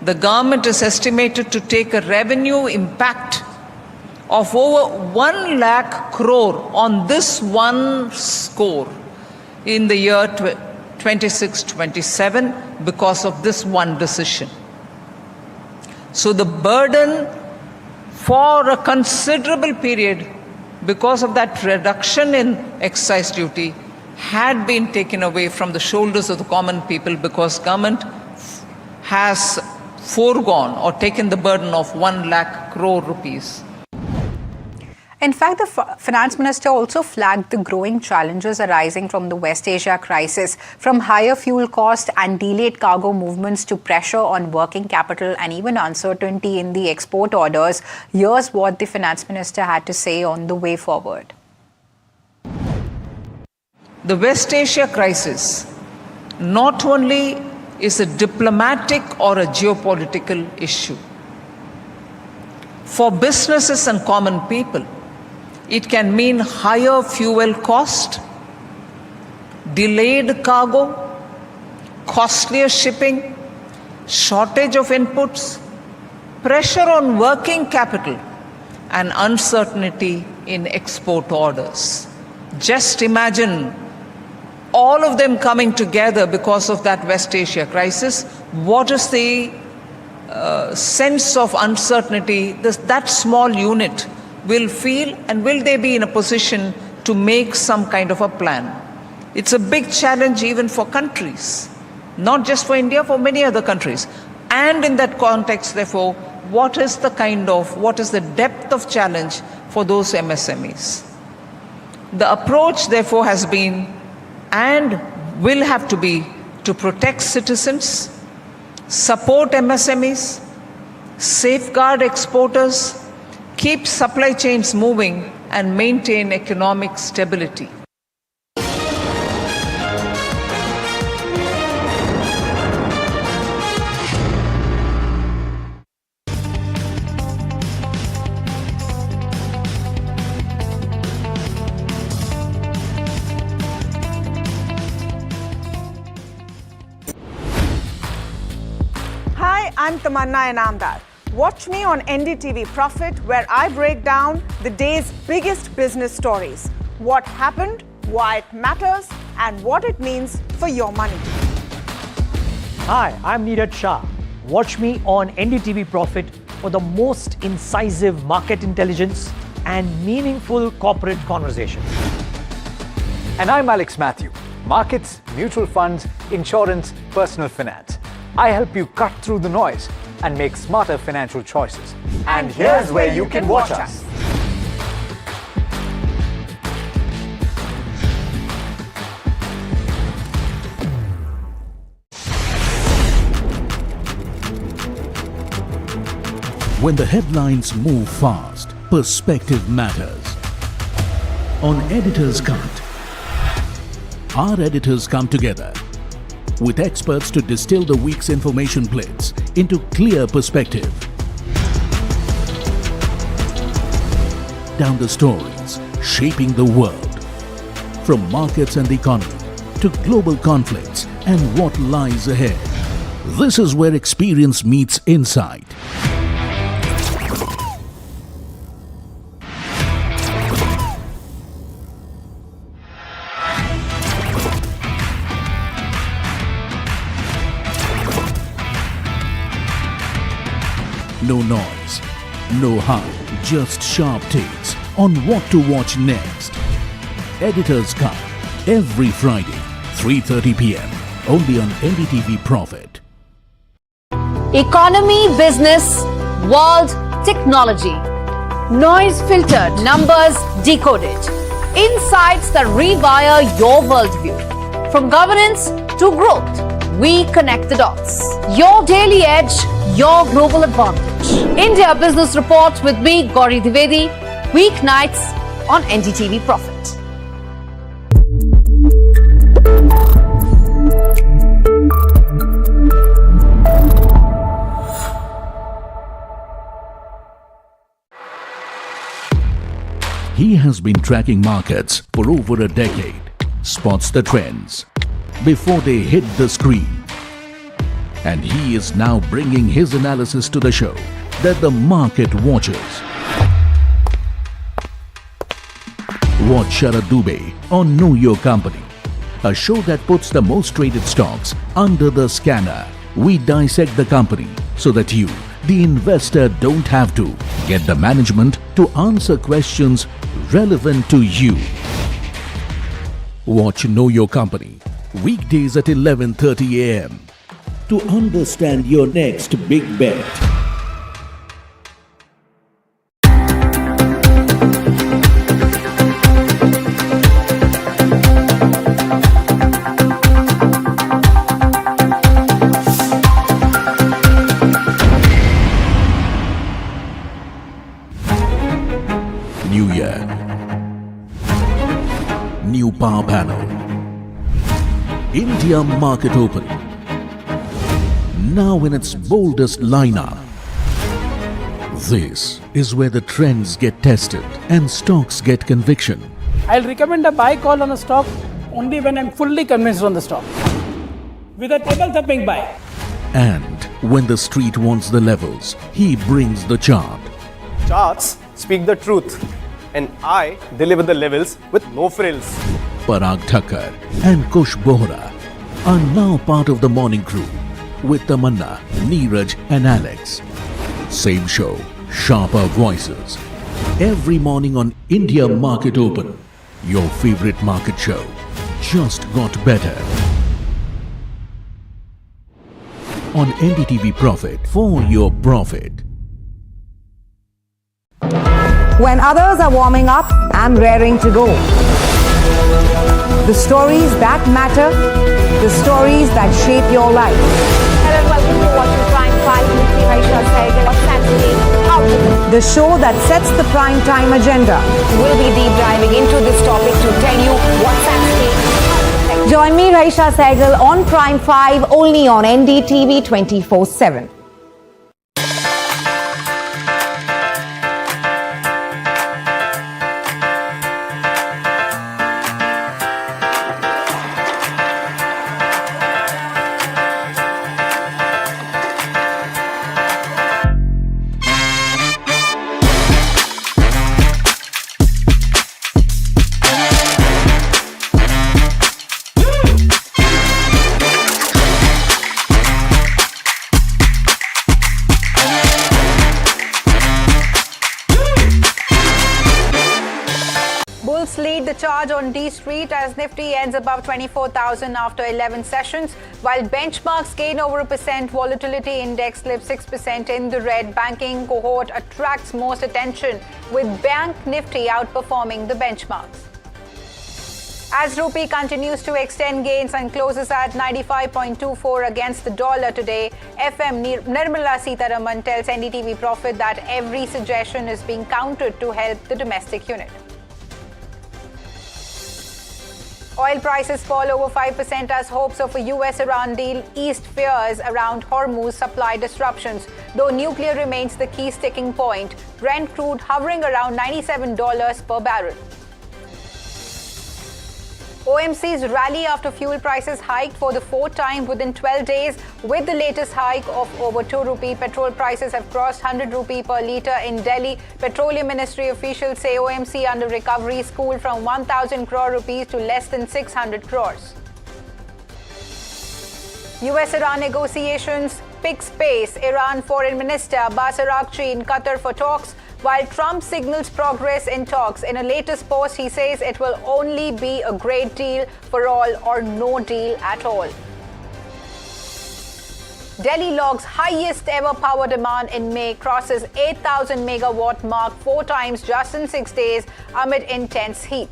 The government is estimated to take a revenue impact of over 1 lakh crore on this one score in the year 26-27 because of this one decision. So the burden for a considerable period because of that reduction in excise duty had been taken away from the shoulders of the common people because government has foregone or taken the burden of 1 lakh crore rupees. In fact, the Finance Minister also flagged the growing challenges arising from the West Asia crisis, from higher fuel costs and delayed cargo movements to pressure on working capital and even uncertainty in the export orders. Here's what the Finance Minister had to say on the way forward. The West Asia crisis not only is a diplomatic or a geopolitical issue. For businesses and common people, it can mean higher fuel cost, delayed cargo, costlier shipping, shortage of inputs, pressure on working capital, and uncertainty in export orders. Just imagine all of them coming together because of that West Asia crisis. What is the sense of uncertainty that small unit will feel, and will they be in a position to make some kind of a plan? It's a big challenge even for countries, not just for India, for many other countries. And in that context, therefore, what is the depth of challenge for those MSMEs? The approach, therefore, has been and will have to be to protect citizens, support MSMEs, safeguard exporters, keep supply chains moving, and maintain economic stability. I'm Tamanna Inamdar. Watch me on NDTV Profit, where I break down the day's biggest business stories. What happened, why it matters, and what it means for your money. Hi, I'm Neeraj Shah. Watch me on NDTV Profit for the most incisive market intelligence and meaningful corporate conversations. And I'm Alex Matthew. Markets, mutual funds, insurance, personal finance. I help you cut through the noise and make smarter financial choices. And here's where you can watch us. When the headlines move fast, perspective matters. On Editor's Cut, our editors come together with experts to distill the week's information blitz into clear perspective. Down the stories shaping the world, from markets and the economy to global conflicts and what lies ahead. This is where experience meets insight. No noise, no hype, just sharp takes on what to watch next. Editor's Cut, every Friday, 3:30 p.m. only on NDTV Profit. Economy, business, world, technology. Noise filtered, numbers decoded. Insights that rewire your worldview. From governance to growth, we connect the dots. Your daily edge, your global advantage. India Business Report with me, Gauri Dwivedi, weeknights on NDTV Profit. He has been tracking markets for over a decade, spots the trends before they hit the screen. And he is now bringing his analysis to the show that the market watches. Watch Sharad Dubey on Know Your Company, a show that puts the most traded stocks under the scanner. We dissect the company so that you, the investor, don't have to. Get the management to answer questions relevant to you. Watch Know Your Company, weekdays at 11:30 a.m. to understand your next big bet. New year, new power panel, India Market Open. Now in its boldest lineup. This is where the trends get tested and stocks get conviction. I'll recommend a buy call on a stock only when I'm fully convinced on the stock. With a table thumping buy. And when the street wants the levels, he brings the chart. Charts speak the truth, and I deliver the levels with no frills. Parag Thakkar and Kush Bohra are now part of the morning crew with Tamanna, Neeraj and Alex. Same show, sharper voices. Every morning on India Market Open, your favorite market show just got better. On NDTV Profit, for your profit. When others are warming up, I'm raring to go. The stories that matter, the stories that shape your life. Hello and welcome to watching Prime 5 with me, Eicher Motors. The show that sets the prime time agenda. We'll be deep diving into this topic to tell you what's at stake. Join me, Raisha Sehgal, on Prime 5 only on NDTV 24/7. Lead the charge on D Street as Nifty ends above 24,000 after 11 sessions, while benchmarks gain over 1%. Volatility index slips 6% in the red. Banking cohort attracts most attention, with Bank Nifty outperforming the benchmarks. As rupee continues to extend gains and closes at 95.24 against the dollar today, FM Nirmala Sitharaman tells NDTV Profit that every suggestion is being countered to help the domestic unit. Oil prices fall over 5% as hopes of a US-Iran deal eased fears around Hormuz supply disruptions. Though nuclear remains the key sticking point, Brent crude hovering around $97 per barrel. OMC's rally after fuel prices hiked for the fourth time within 12 days, with the latest hike of over 2 rupee. Petrol prices have crossed 100 rupee per litre in Delhi. Petroleum Ministry officials say OMC under recovery cooled from 1,000 crore rupees to less than 600 crores. US-Iran negotiations pick pace. Iran Foreign Minister Abbas Araghchi in Qatar for talks, while Trump signals progress in talks. In a latest post, he says it will only be a great deal for all or no deal at all. Delhi logs highest ever power demand in May, crosses 8,000 megawatt mark 4 times just in 6 days amid intense heat.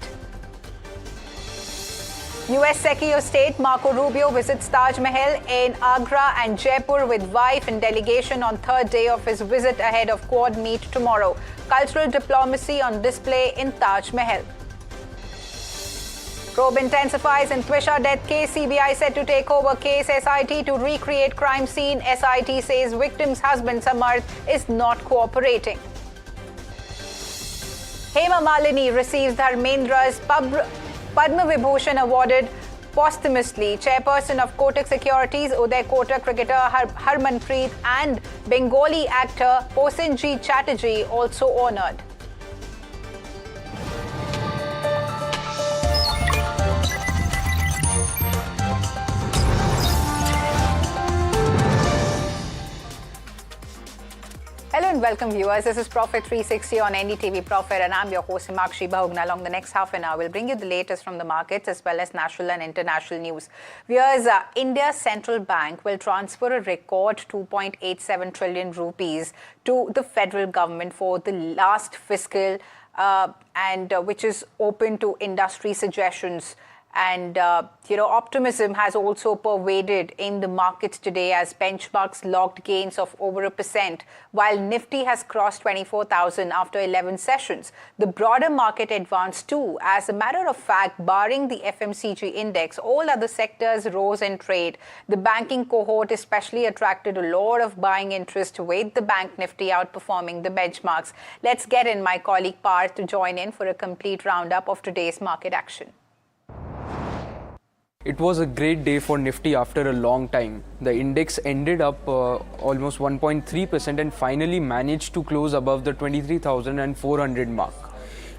US Secretary of State Marco Rubio visits Taj Mahal in Agra and Jaipur with wife and delegation on third day of his visit ahead of Quad meet tomorrow. Cultural diplomacy on display in Taj Mahal. Probe intensifies in Twisha death case. CBI set to take over case. SIT to recreate crime scene. SIT says victim's husband Samarth is not cooperating. Hema Malini receives Dharmendra's Padma Vibhushan awarded posthumously. Chairperson of Kotak Securities, Uday Kotak, cricketer Harmanpreet and Bengali actor Prosenjit Chatterjee also honoured. Hello and welcome viewers. This is Profit 360 on NDTV Profit and I'm your host Himakshi Bahugna. Along the next half an hour, we'll bring you the latest from the markets as well as national and international news. Viewers, India's central bank will transfer a record 2.87 trillion rupees to the federal government for the last fiscal and which is open to industry suggestions. And, optimism has also pervaded in the markets today as benchmarks logged gains of over 1%, while Nifty has crossed 24,000 after 11 sessions. The broader market advanced too. As a matter of fact, barring the FMCG index, all other sectors rose in trade. The banking cohort especially attracted a lot of buying interest with the Bank Nifty outperforming the benchmarks. Let's get in my colleague Parth to join in for a complete roundup of today's market action. It was a great day for Nifty after a long time. The index ended up almost 1.3% and finally managed to close above the 23,400 mark.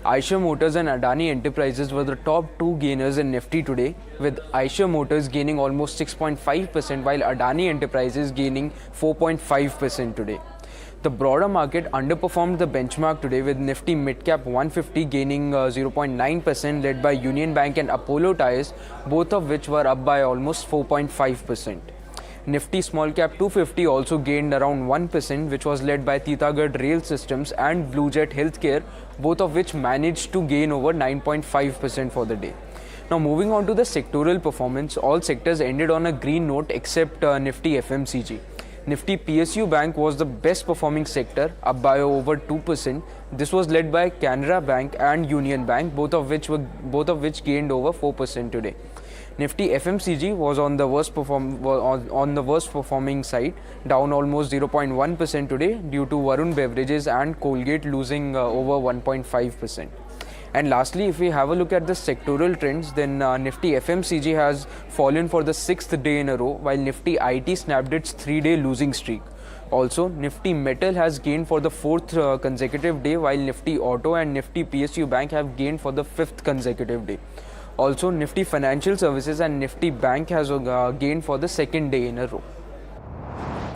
Eicher Motors and Adani Enterprises were the top two gainers in Nifty today, with Eicher Motors gaining almost 6.5% while Adani Enterprises gaining 4.5% today. The broader market underperformed the benchmark today, with Nifty Midcap 150 gaining 0.9% led by Union Bank and Apollo Tyres, both of which were up by almost 4.5%. Nifty Small Cap 250 also gained around 1%, which was led by Titagarh Rail Systems and Blue Jet Healthcare, both of which managed to gain over 9.5% for the day. Now moving on to the sectoral performance, all sectors ended on a green note except Nifty FMCG. Nifty PSU Bank was the best performing sector, up by over 2%. This was led by Canara Bank and Union Bank, both of which gained over 4% today. Nifty FMCG was on the worst performing side, down almost 0.1% today due to Varun Beverages and Colgate losing over 1.5%. And lastly, if we have a look at the sectoral trends, then Nifty FMCG has fallen for the 6th day in a row, while Nifty IT snapped its 3-day losing streak. Also, Nifty Metal has gained for the 4th consecutive day, while Nifty Auto and Nifty PSU Bank have gained for the 5th consecutive day. Also, Nifty Financial Services and Nifty Bank has gained for the 2nd day in a row.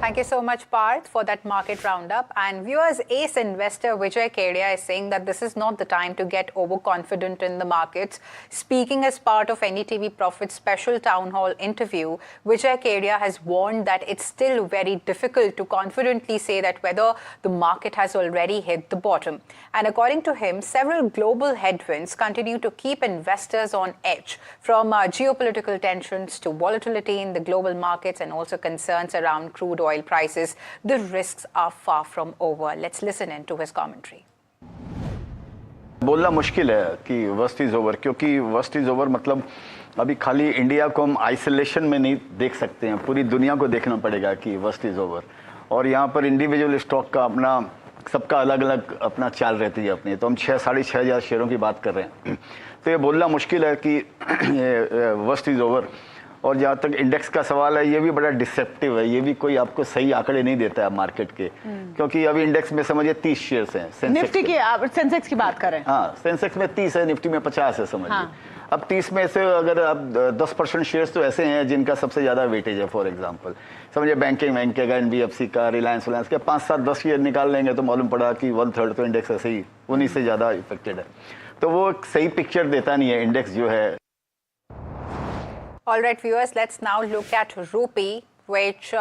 Thank you so much, Parth, for that market roundup. And viewers, ace investor Vijay Kedia is saying that this is not the time to get overconfident in the markets. Speaking as part of NDTV Profit's special town hall interview, Vijay Kedia has warned that it's still very difficult to confidently say that whether the market has already hit the bottom. And according to him, several global headwinds continue to keep investors on edge, from geopolitical tensions to volatility in the global markets and also concerns around crude oil prices. The risks are far from over. Let's listen in to his commentary. बोलना मुश्किल है कि worst is over, क्योंकि worst is over मतलब अभी खाली India को हम आइसोलेशन में नहीं देख सकते हैं, पूरी दुनिया को देखना पड़ेगा कि वर्स्ट इज ओवर। और यहाँ पर इंडिविजुअल स्टॉक का अपना सबका अलग अलग अपना चाल रहती है अपनी, तो हम 6,500 शेयरों की बात कर रहे हैं, तो ये बोलना मुश्किल है कि वर्स्ट इज ओवर। और जहाँ तक इंडेक्स का सवाल है, ये भी बड़ा डिसेप्टिव है, ये भी कोई आपको सही आंकड़े नहीं देता है मार्केट के, क्योंकि अभी इंडेक्स में समझिए 30 शेयर्स हैं। निफ्टी की सेंसेक्स की बात करें, हाँ, सेंसेक्स में 30 है, निफ्टी में 50 है समझिए। हाँ। अब 30 में से अगर आप 10% शेयर्स तो ऐसे हैं जिनका सबसे ज्यादा वेटेज है, फॉर एग्जाम्पल समझिए बैंकिंग का, NBFC का, रिलायंस का 5, 7, 10 शेयर निकाल लेंगे तो मालूम पड़ा कि 1/3 तो इंडेक्स ऐसे ही उन्हीं से ज्यादा इफेक्टेड है, तो वो एक सही पिक्चर देता नहीं है इंडेक्स जो है। All right, viewers, let's now look at rupee, which,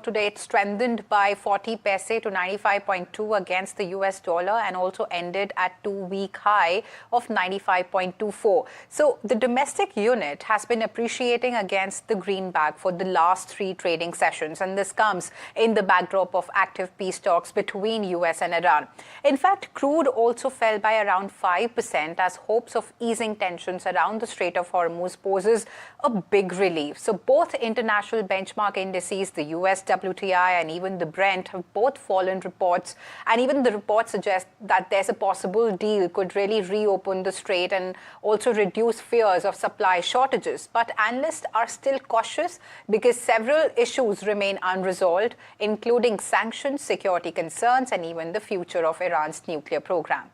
today it strengthened by 40 paise to 95.2 against the US dollar and also ended at 2-week high of 95.24. So the domestic unit has been appreciating against the greenback for the last 3 trading sessions, and this comes in the backdrop of active peace talks between US and Iran. In fact, crude also fell by around 5% as hopes of easing tensions around the Strait of Hormuz poses a big relief. So both international benchmark indices, the US WTI and even the Brent, have both fallen reports, and even the reports suggest that there's a possible deal could really reopen the strait and also reduce fears of supply shortages. But analysts are still cautious because several issues remain unresolved, including sanctions, security concerns, and even the future of Iran's nuclear program.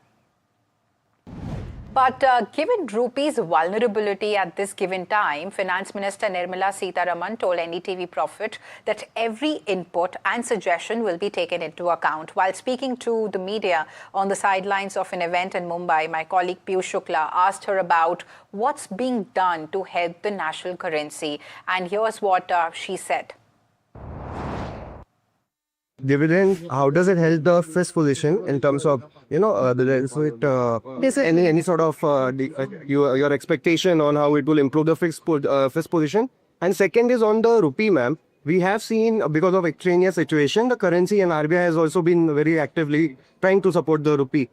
But given rupee's vulnerability at this given time, Finance Minister Nirmala Sitharaman told NDTV Profit that every input and suggestion will be taken into account. While speaking to the media on the sidelines of an event in Mumbai, my colleague Piyush Shukla asked her about what's being done to help the national currency. And here's what she said. dividend, how does it help the FIS position in terms of, any sort of your expectation on how it will improve the FIS position? And second is on the rupee, ma'am. We have seen, because of extraneous situation, the currency and RBI has also been very actively trying to support the rupee.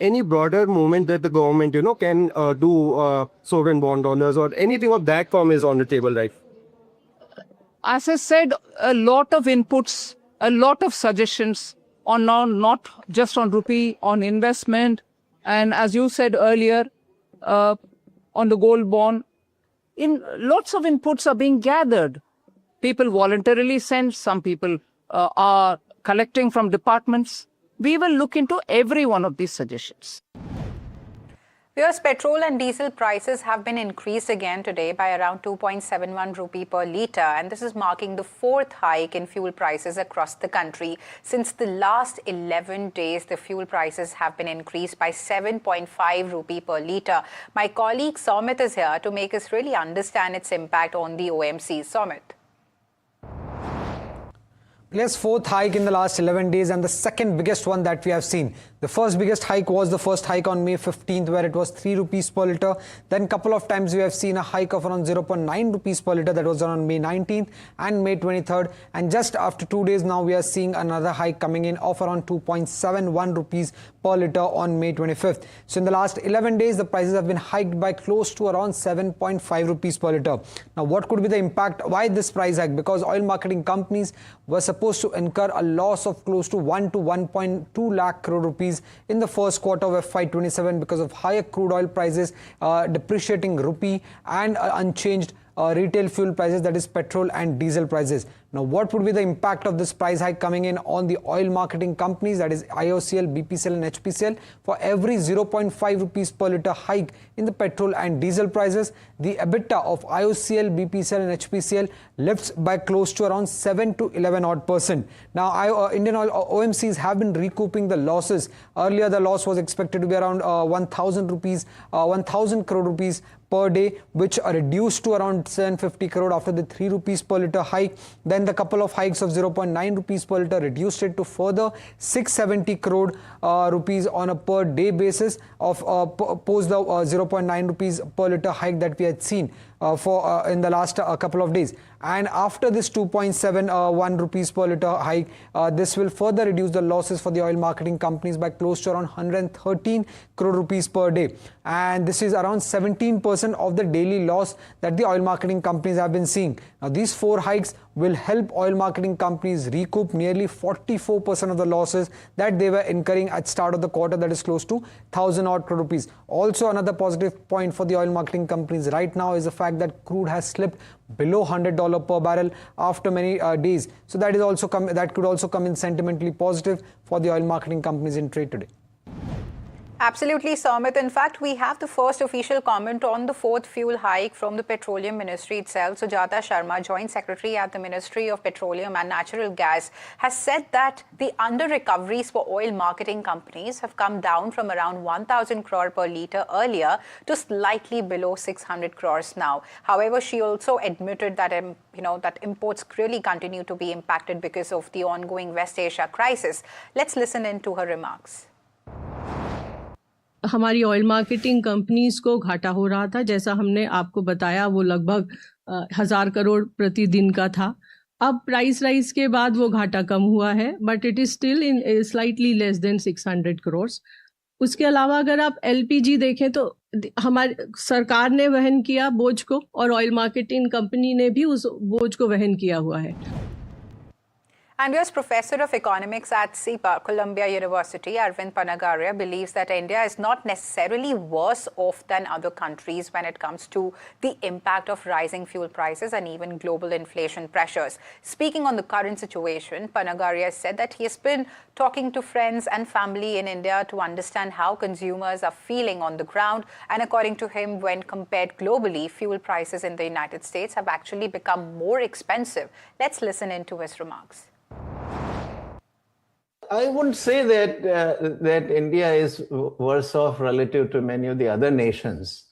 Any broader movement that the government, can do sovereign bond owners or anything of that form is on the table, right? As I said, a lot of inputs, a lot of suggestions on not just on rupee, on investment, and as you said earlier, on the gold bond. Lots of inputs are being gathered. People voluntarily send, some people are collecting from departments. We will look into every one of these suggestions. Viewers, petrol and diesel prices have been increased again today by around 2.71 rupee per litre, and this is marking the fourth hike in fuel prices across the country. Since the last 11 days, the fuel prices have been increased by 7.5 rupee per litre. My colleague Somit is here to make us really understand its impact on the OMCs. Somit. Yes, fourth hike in the last 11 days and the second biggest one that we have seen. The first biggest hike was the first hike on May 15th, where it was 3 rupees per litre. Then couple of times we have seen a hike of around 0.9 rupees per litre. That was on May 19th and May 23rd. And just after 2 days now, we are seeing another hike coming in of around 2.71 rupees per litre on May 25th. So in the last 11 days, the prices have been hiked by close to around 7.5 rupees per litre. Now, what could be the impact? Why this price hike? Because oil marketing companies were supposed to incur a loss of close to 1 to 1.2 lakh crore rupees in the first quarter of FY27 because of higher crude oil prices, depreciating rupee and unchanged retail fuel prices, that is petrol and diesel prices. Now, what would be the impact of this price hike coming in on the oil marketing companies, that is IOCL, BPCL and HPCL? For every 0.5 rupees per litre hike in the petrol and diesel prices, the EBITDA of IOCL, BPCL and HPCL lifts by close to around 7 to 11 odd %. Now, Indian oil OMCs have been recouping the losses. Earlier, the loss was expected to be around 1,000 crore rupees per day, which are reduced to around 750 crore after the 3 rupees per litre hike. Then the couple of hikes of 0.9 rupees per litre reduced it to further 670 crore rupees on a per day basis of post the 0.9 rupees per litre hike that we had seen in the last couple of days. And after this 2.71 rupees per litre hike, this will further reduce the losses for the oil marketing companies by close to around 113 crore rupees per day. And this is around 17% of the daily loss that the oil marketing companies have been seeing. Now, these 4 hikes will help oil marketing companies recoup nearly 44% of the losses that they were incurring at start of the quarter, that is close to 1,000 odd crore rupees. Also, another positive point for the oil marketing companies right now is the fact that crude has slipped below $100 per barrel after many days. So that could also come in sentimentally positive for the oil marketing companies in trade today. Absolutely, Somit. In fact, we have the first official comment on the fourth fuel hike from the Petroleum Ministry itself. Sujata Sharma, Joint Secretary at the Ministry of Petroleum and Natural Gas, has said that the under-recoveries for oil marketing companies have come down from around 1,000 crore per litre earlier to slightly below 600 crores now. However, she also admitted that that imports really continue to be impacted because of the ongoing West Asia crisis. Let's listen in to her remarks. हमारी oil marketing companies को घाटा हो रहा था, जैसा हमने आपको बताया वो लगभग 1000 करोड़ प्रतिदिन का था. अब प्राइस राइज के बाद वो घाटा कम हुआ है, but it is still in slightly less than 600 crore. उसके अलावा अगर आप एलपीजी देखें तो हमारी सरकार ने वहन किया बोझ को और ऑयल मार्केटिंग कंपनी ने भी उस बोझ को वहन किया हुआ है. And US Professor of Economics at CEPA, Columbia University, Arvind Panagariya, believes that India is not necessarily worse off than other countries when it comes to the impact of rising fuel prices and even global inflation pressures. Speaking on the current situation, Panagariya said that he has been talking to friends and family in India to understand how consumers are feeling on the ground. And according to him, when compared globally, fuel prices in the United States have actually become more expensive. Let's listen in to his remarks. I wouldn't say that India is worse off relative to many of the other nations.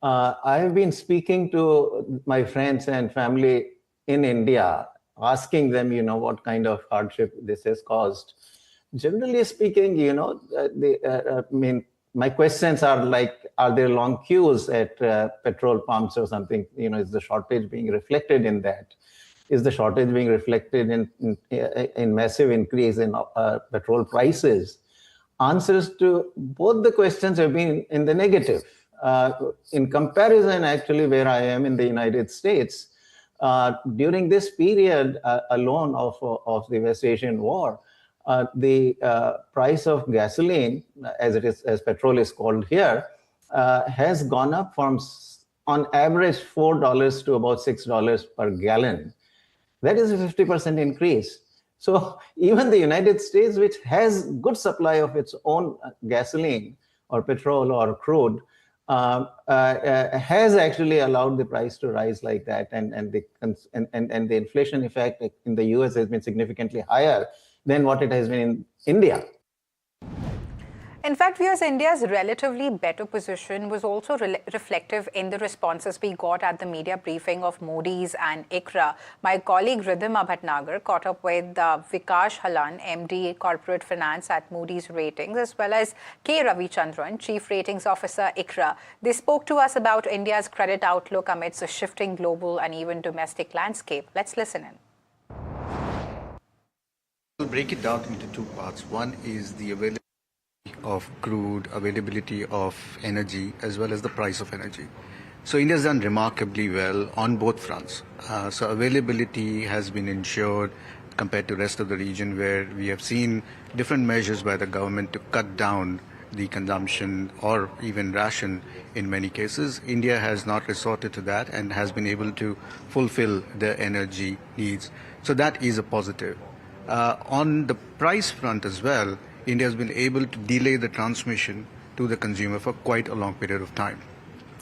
I have been speaking to my friends and family in India, asking them, what kind of hardship this has caused. Generally speaking, my questions are like, are there long queues at petrol pumps or something? Is the shortage being reflected in that? Is the shortage being reflected in massive increase in petrol prices? Answers to both the questions have been in the negative. In comparison, actually, where I am in the United States, during this period alone of the West Asian War, the price of gasoline, as petrol is called here, has gone up from on average $4 to about $6 per gallon. That is a 50% increase. So even the United States, which has good supply of its own gasoline or petrol or crude, has actually allowed the price to rise like that, and the inflation effect in the US has been significantly higher than what it has been in India. In fact, viewers, India's relatively better position was also reflective in the responses we got at the media briefing of Moody's and ICRA. My colleague Ridhima Bhatnagar caught up with Vikash Halan, MD Corporate Finance at Moody's Ratings, as well as K. Ravichandran, Chief Ratings Officer, ICRA. They spoke to us about India's credit outlook amidst a shifting global and even domestic landscape. Let's listen in. We'll break it down into two parts. One is the availability of crude, availability of energy, as well as the price of energy. So India has done remarkably well on both fronts. So availability has been ensured compared to the rest of the region, where we have seen different measures by the government to cut down the consumption or even ration in many cases. India has not resorted to that and has been able to fulfill their energy needs. So that is a positive. On the price front as well, India has been able to delay the transmission to the consumer for quite a long period of time.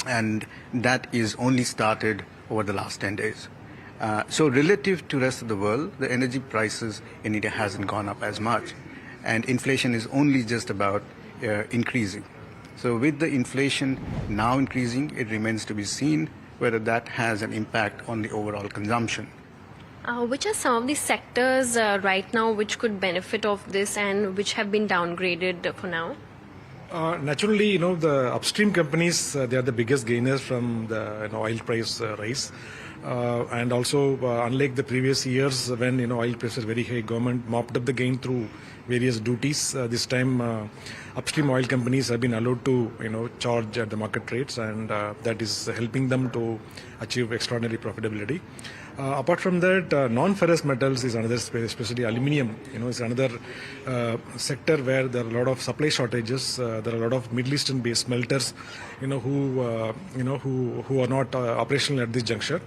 And that is only started over the last 10 days. So relative to the rest of the world, the energy prices in India hasn't gone up as much. And inflation is only just about increasing. So with the inflation now increasing, it remains to be seen whether that has an impact on the overall consumption. Which are some of the sectors right now which could benefit of this and which have been downgraded for now? Naturally, the upstream companies, they are the biggest gainers from the oil price rise. And also, unlike the previous years when oil price was very high, government mopped up the gain through various duties. This time, upstream oil companies have been allowed to charge at the market rates, and that is helping them to achieve extraordinary profitability. Apart from that, non-ferrous metals is another space, especially aluminium. Is another sector where there are a lot of supply shortages. There are a lot of Middle Eastern-based smelters, who are not operational at this juncture.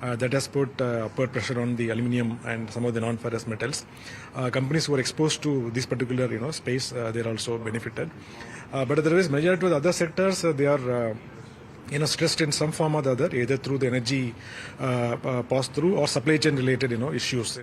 That has put upward pressure on the aluminium and some of the non-ferrous metals. Companies who are exposed to this particular space, they are also benefited. But otherwise, majority of the other sectors, they are stressed in some form or the other, either through the energy pass-through or supply chain related issues.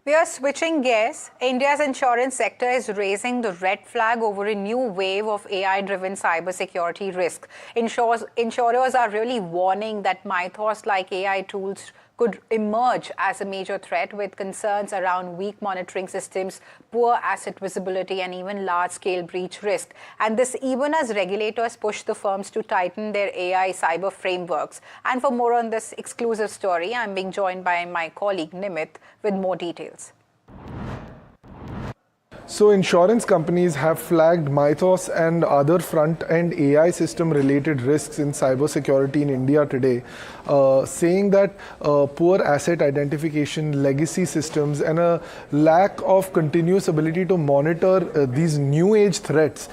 We are switching gears. India's insurance sector is raising the red flag over a new wave of AI-driven cybersecurity risk. Insurers are really warning that mythos-like AI tools could emerge as a major threat, with concerns around weak monitoring systems, poor asset visibility, and even large-scale breach risk. And this even as regulators push the firms to tighten their AI cyber frameworks. And for more on this exclusive story, I'm being joined by my colleague Nimit with more details. So insurance companies have flagged mythos and other front-end AI system-related risks in cybersecurity in India today, saying that poor asset identification, legacy systems, and a lack of continuous ability to monitor these new age threats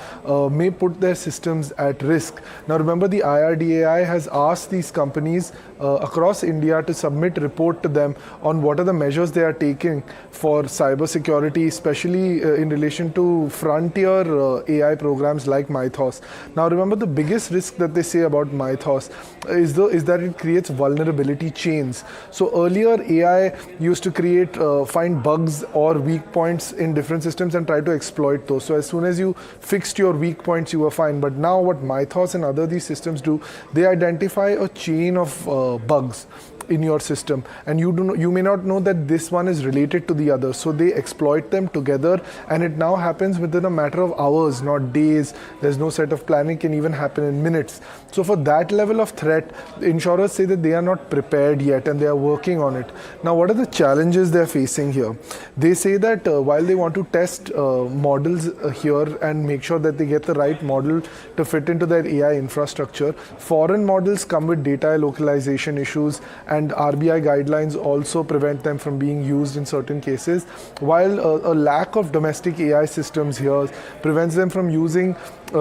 may put their systems at risk. Now remember, the IRDAI has asked these companies across India to submit a report to them on what are the measures they are taking for cybersecurity, especially in relation to frontier AI programs like Mythos. Now remember, the biggest risk that they say about Mythos is that it creates vulnerability chains. So earlier AI used to find bugs or weak points in different systems and try to exploit those. So as soon as you fixed your weak points, you were fine. But now what Mythos and other these systems do, they identify a chain of bugs. in your system, and you may not know that this one is related to the other. So they exploit them together, and it now happens within a matter of hours, not days. There's no set of planning, can even happen in minutes. So for that level of threat, insurers say that they are not prepared yet and they are working on it. Now, what are the challenges they're facing here? They say that while they want to test models here and make sure that they get the right model to fit into their AI infrastructure, foreign models come with data localization issues, and RBI guidelines also prevent them from being used in certain cases, while a lack of domestic AI systems here prevents them from using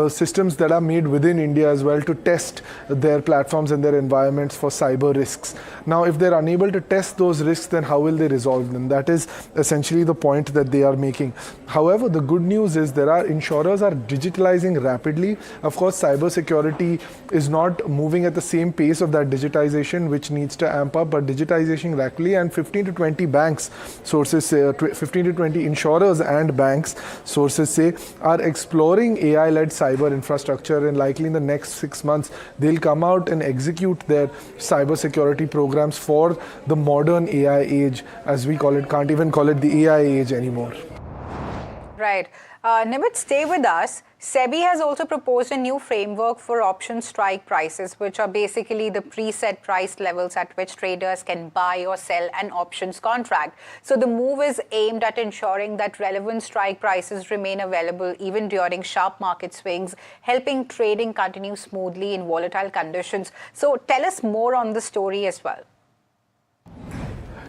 systems that are made within India as well to test their platforms and their environments for cyber risks. Now, if they're unable to test those risks, then how will they resolve them? That is essentially the point that they are making. However, the good news is insurers are digitalizing rapidly. Of course, cybersecurity is not moving at the same pace of that digitization, which needs to amp up, but digitization rapidly, and 15 to 20 banks, sources say, 15 to 20 insurers and banks, sources say, are exploring AI-led cyber infrastructure, and likely in the next 6 months, they'll come out and execute their cybersecurity programs for the modern AI age, as we call it. Can't even call it the AI age anymore. Right. Nimit, stay with us. SEBI has also proposed a new framework for option strike prices, which are basically the preset price levels at which traders can buy or sell an options contract. So the move is aimed at ensuring that relevant strike prices remain available even during sharp market swings, helping trading continue smoothly in volatile conditions. So tell us more on the story as well.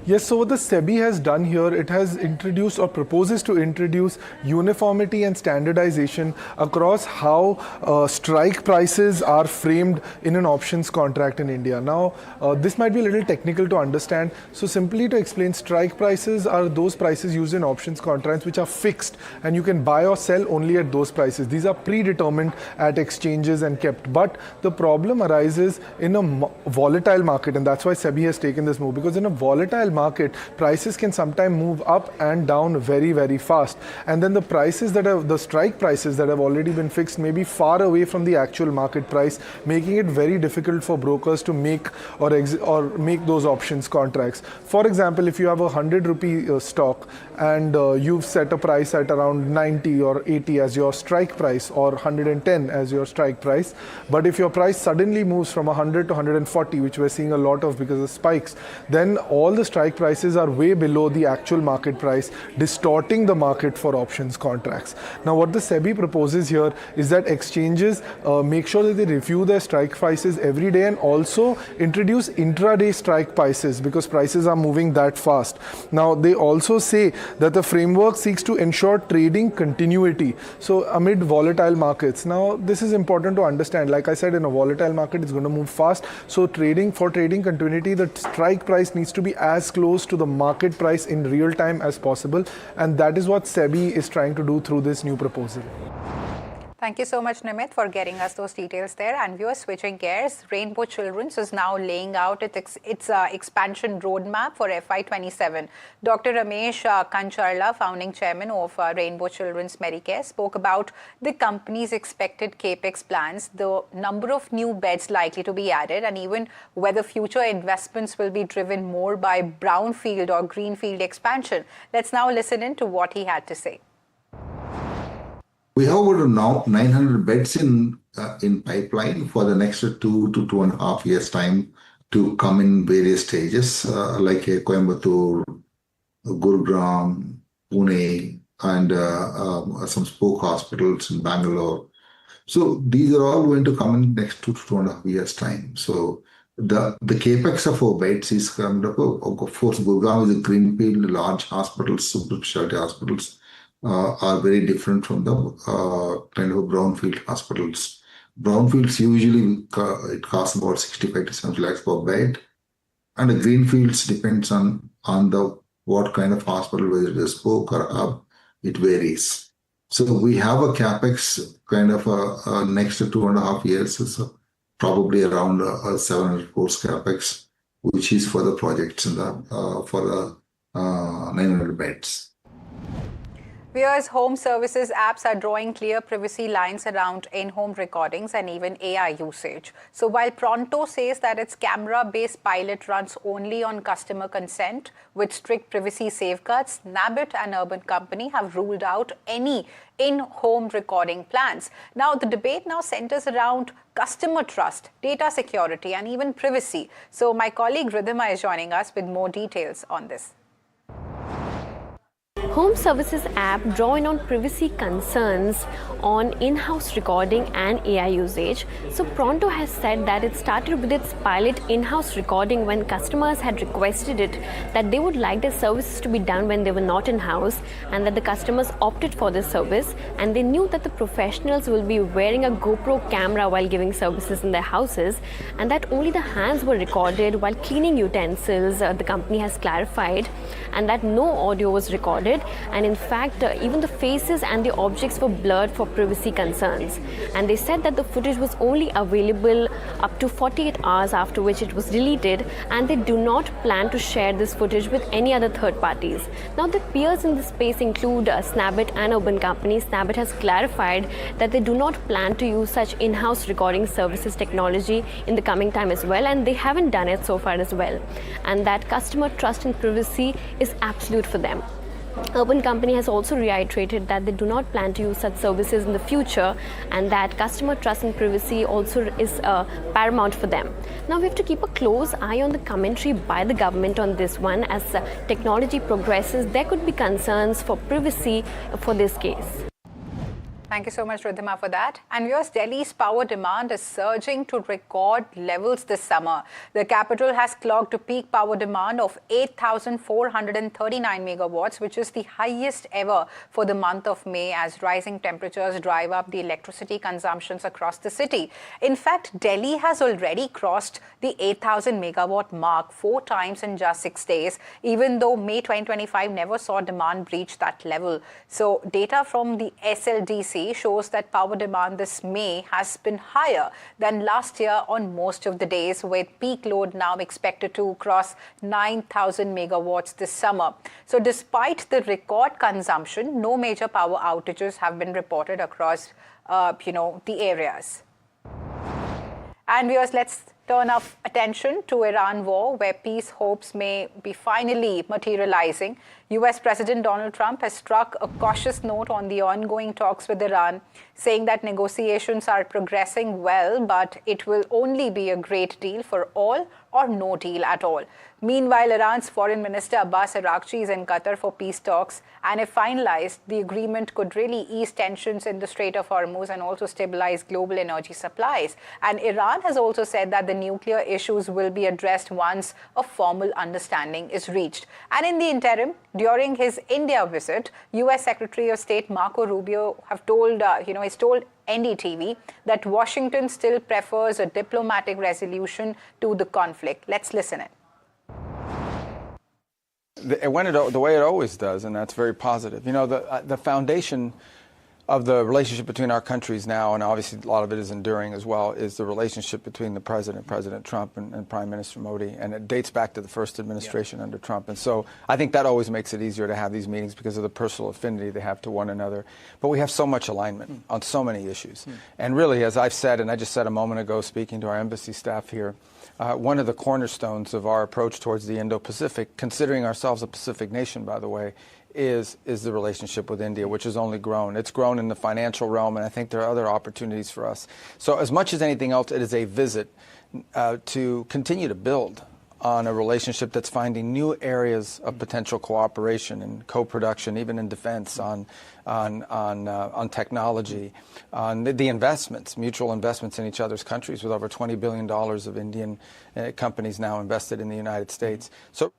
Yes, so what the SEBI has done here, it has introduced or proposes to introduce uniformity and standardization across how strike prices are framed in an options contract in India. Now, this might be a little technical to understand. So simply to explain, strike prices are those prices used in options contracts which are fixed, and you can buy or sell only at those prices. These are predetermined at exchanges and kept. But the problem arises in a volatile market, and that's why SEBI has taken this move, because in a volatile market, prices can sometimes move up and down very, very fast. And then the strike prices that have already been fixed may be far away from the actual market price, making it very difficult for brokers to make or make those options contracts. For example, if you have a 100 rupee stock and you've set a price at around 90 or 80 as your strike price, or 110 as your strike price, but if your price suddenly moves from 100 to 140, which we're seeing a lot of because of spikes, then all the strike prices are way below the actual market price, distorting the market for options contracts. Now, what the SEBI proposes here is that exchanges make sure that they review their strike prices every day, and also introduce intraday strike prices because prices are moving that fast. Now, they also say that the framework seeks to ensure trading continuity, so amid volatile markets. Now, this is important to understand. Like I said, in a volatile market, it's going to move fast. So for trading continuity, the strike price needs to be as close to the market price in real time as possible, and that is what SEBI is trying to do through this new proposal. Thank you so much, Nimit, for getting us those details there. And we are switching gears. Rainbow Children's is now laying out its expansion roadmap for FY27. Dr. Ramesh Kancharla, founding chairman of Rainbow Children's Medicare, spoke about the company's expected capex plans, the number of new beds likely to be added, and even whether future investments will be driven more by brownfield or greenfield expansion. Let's now listen in to what he had to say. We have over now 900 beds in pipeline for the next 2 to 2.5 years time to come in various stages, like Coimbatore, Gurugram, Pune, and some spoke hospitals in Bangalore. So these are all going to come in next 2 to 2.5 years time. So the capex of our beds is kind of course, Gurugram is a greenfield, large hospitals, super specialty hospitals. Are very different from the kind of brownfield hospitals. Brownfields usually it costs about 65 to 70 lakhs per bed, and the greenfields depends on the what kind of hospital, whether it is spoke or hub, it varies. So we have a capex kind of next 2.5 years, so probably around 700 crores capex, which is for the projects in the for the 900 beds. Viewers, home services apps are drawing clear privacy lines around in-home recordings and even AI usage. So while Pronto says that its camera-based pilot runs only on customer consent with strict privacy safeguards, Nabbit, an urban company, have ruled out any in-home recording plans. Now, the debate now centers around customer trust, data security, and even privacy. So my colleague Ridhima is joining us with more details on this. Home services app draw in on privacy concerns on in-house recording and AI usage. So Pronto has said that it started with its pilot in-house recording when customers had requested it, that they would like their services to be done when they were not in-house, and that the customers opted for this service, and they knew that the professionals will be wearing a GoPro camera while giving services in their houses, and that only the hands were recorded while cleaning utensils, the company has clarified, and that no audio was recorded. And in fact, even the faces and the objects were blurred for privacy concerns. And they said that the footage was only available up to 48 hours, after which it was deleted, and they do not plan to share this footage with any other third parties. Now, the peers in this space include Snabbit and urban companies. Snabbit has clarified that they do not plan to use such in-house recording services technology in the coming time as well, and they haven't done it so far as well. And that customer trust and privacy is absolute for them. Urban Company has also reiterated that they do not plan to use such services in the future, and that customer trust and privacy also is paramount for them. Now, we have to keep a close eye on the commentary by the government on this one. As technology progresses, there could be concerns for privacy for this case. Thank you so much, Ridhima, for that. And viewers, Delhi's power demand is surging to record levels this summer. The capital has clocked a peak power demand of 8,439 megawatts, which is the highest ever for the month of May, as rising temperatures drive up the electricity consumptions across the city. In fact, Delhi has already crossed the 8,000 megawatt mark 4 times in just 6 days, even though May 2025 never saw demand breach that level. So data from the SLDC shows that power demand this May has been higher than last year on most of the days, with peak load now expected to cross 9,000 megawatts this summer. So despite the record consumption, no major power outages have been reported across the areas. And viewers, let's turn our attention to Iran war, where peace hopes may be finally materializing. US President Donald Trump has struck a cautious note on the ongoing talks with Iran, saying that negotiations are progressing well, but it will only be a great deal for all or no deal at all. Meanwhile, Iran's Foreign Minister Abbas Araghchi is in Qatar for peace talks, and if finalized, the agreement could really ease tensions in the Strait of Hormuz and also stabilize global energy supplies. And Iran has also said that the nuclear issues will be addressed once a formal understanding is reached. And in the interim, during his India visit, US Secretary of State Marco Rubio have told, he's told NDTV that Washington still prefers a diplomatic resolution to the conflict. Let's listen in. It went the way it always does, and that's very positive. You know, the foundation of the relationship between our countries now, and obviously a lot of it is enduring as well, is the relationship between the President Trump and Prime Minister Modi, and it dates back to the first administration under Trump. And so I think that always makes it easier to have these meetings because of the personal affinity they have to one another. But we have so much alignment on so many issues. And really, as I've said, and I just said a moment ago speaking to our embassy staff here, one of the cornerstones of our approach towards the Indo-Pacific, considering ourselves a Pacific nation, by the way, is the relationship with India, which has only grown. It's grown in the financial realm, and I think there are other opportunities for us. So as much as anything else, it is a visit to continue to build on a relationship that's finding new areas of potential cooperation and co-production, even in defense, on technology, on the investments, mutual investments in each other's countries, with over $20 billion of Indian companies now invested in the United States. So.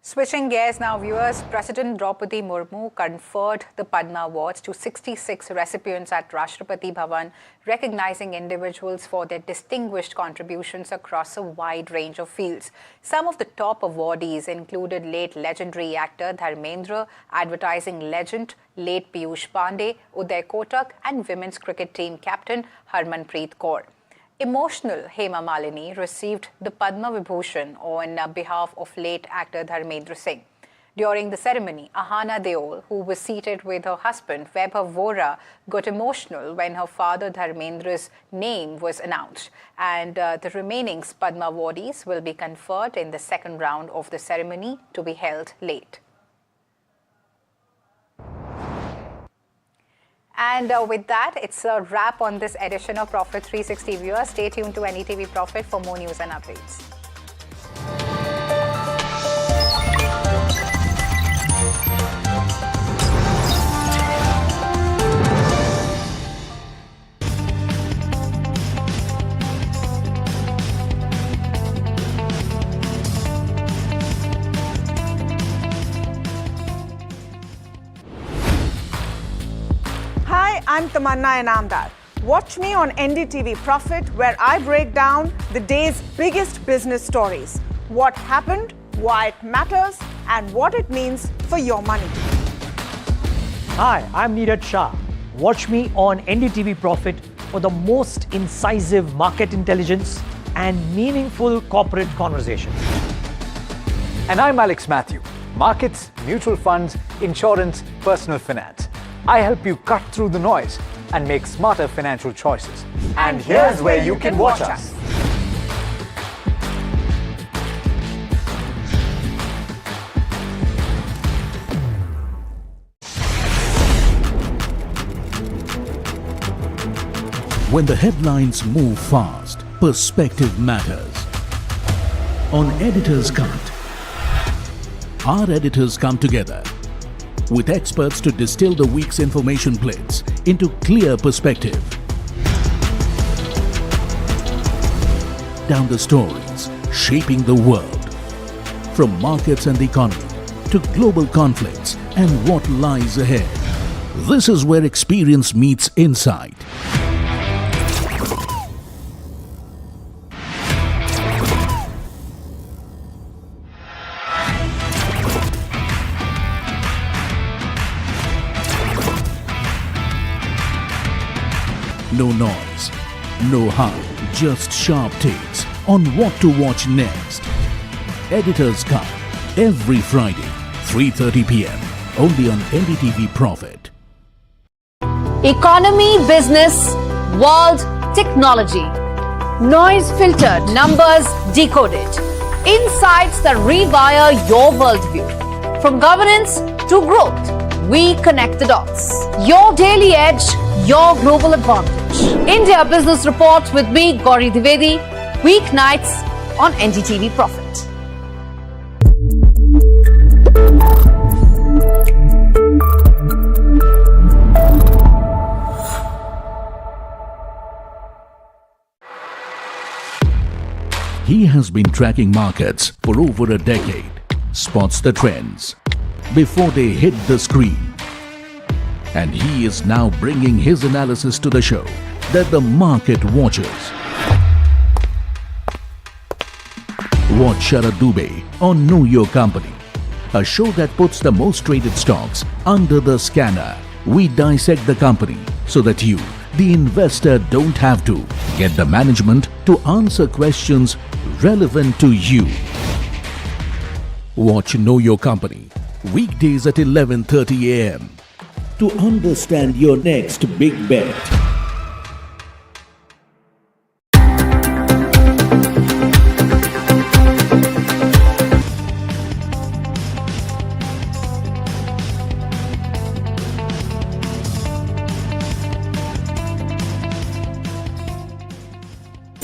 Switching gears now, viewers, President Draupadi Murmu conferred the Padma Awards to 66 recipients at Rashtrapati Bhavan, recognizing individuals for their distinguished contributions across a wide range of fields. Some of the top awardees included late legendary actor Dharmendra, advertising legend late Piyush Pandey, Uday Kotak, and women's cricket team captain Harmanpreet Kaur. Emotional Hema Malini received the Padma Vibhushan on behalf of late actor Dharmendra Singh. During the ceremony, Ahana Deol, who was seated with her husband, Vaibhav Vora, got emotional when her father Dharmendra's name was announced. And the remaining Padma awardees will be conferred in the second round of the ceremony to be held late. And with that, it's a wrap on this edition of Profit 360 viewers. Stay tuned to NDTV Profit for more news and updates. Hi, I'm Tamanna Inamdar. Watch me on NDTV Profit, where I break down the day's biggest business stories. What happened, why it matters, and what it means for your money. Hi, I'm Neeraj Shah. Watch me on NDTV Profit for the most incisive market intelligence and meaningful corporate conversations. And I'm Alex Matthew. Markets, mutual funds, insurance, personal finance. I help you cut through the noise and make smarter financial choices. And here's where you can watch us. When the headlines move fast, perspective matters. On Editor's Cut, our editors come together with experts to distill the week's information plates into clear perspective. Down the stories shaping the world, from markets and the economy to global conflicts and what lies ahead. This is where experience meets insight. No noise, no hype, just sharp takes on what to watch next. Editor's Cut, every Friday, 3:30 p.m. only on NDTV Profit. Economy, business, world, technology. Noise filtered, numbers decoded. Insights that rewire your worldview. From governance to growth, we connect the dots. Your daily edge, your global advantage. India Business Report with me, Gauri Dwivedi, weeknights on NDTV Profit. He has been tracking markets for over a decade, spots the trends before they hit the screen. And he is now bringing his analysis to the show that the market watches. Watch Sara Dubey on Know Your Company, a show that puts the most traded stocks under the scanner. We dissect the company so that you, the investor, don't have to. Get the management to answer questions relevant to you. Watch Know Your Company, weekdays at 11:30 a.m. to understand your next big bet.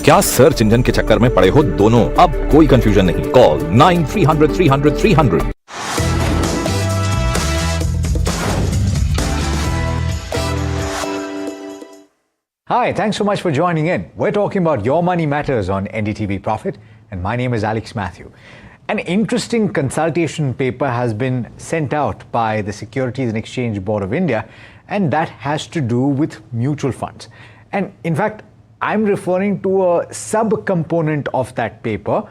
क्या search engine के चक्कर में पड़े हो दोनों? अब कोई confusion नहीं. Call 9300 300 300. Hi, thanks so much for joining in. We're talking about Your Money Matters on NDTV Profit, and my name is Alex Matthew. An interesting consultation paper has been sent out by the Securities and Exchange Board of India, and that has to do with mutual funds. And in fact, I'm referring to a sub-component of that paper